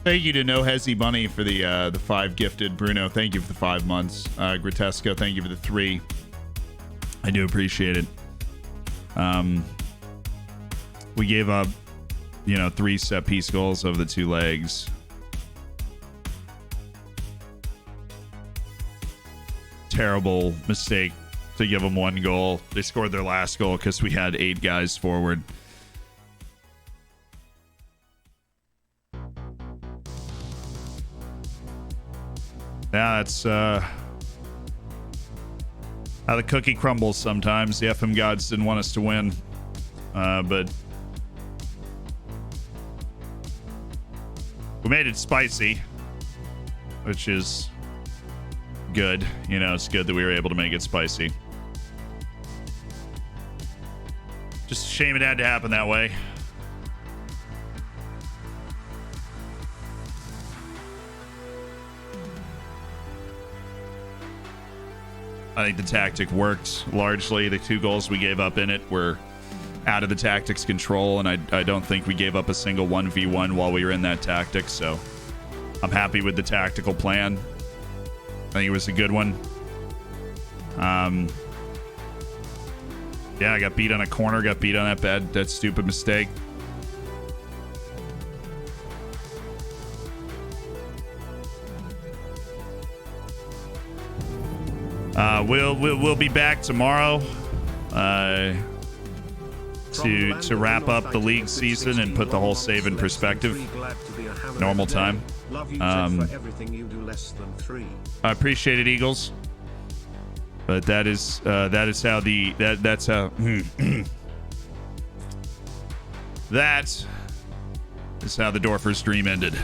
Thank you to No Hezzy Bunny for the 5 gifted. Bruno, thank you for the 5 months. Grotesco, thank you for the 3. I do appreciate it. We gave up, 3 set piece goals over the 2 legs. Terrible mistake to give them 1 goal. They scored their last goal because we had 8 guys forward. Yeah, that's how the cookie crumbles sometimes. The FM gods didn't want us to win, but we made it spicy, which is good. It's good that we were able to make it spicy. Just a shame it had to happen that way. I think the tactic worked largely. The 2 goals we gave up in it were out of the tactic's control, and I don't think we gave up a single 1v1 while we were in that tactic, so I'm happy with the tactical plan. I think it was a good one. Yeah, I got beat on a corner, got beat on that stupid mistake. We'll be back tomorrow to wrap up the league season and put the whole save in perspective. Normal time. I appreciate it, Eagles. But that is how that's how that is how the Dorfers dream ended.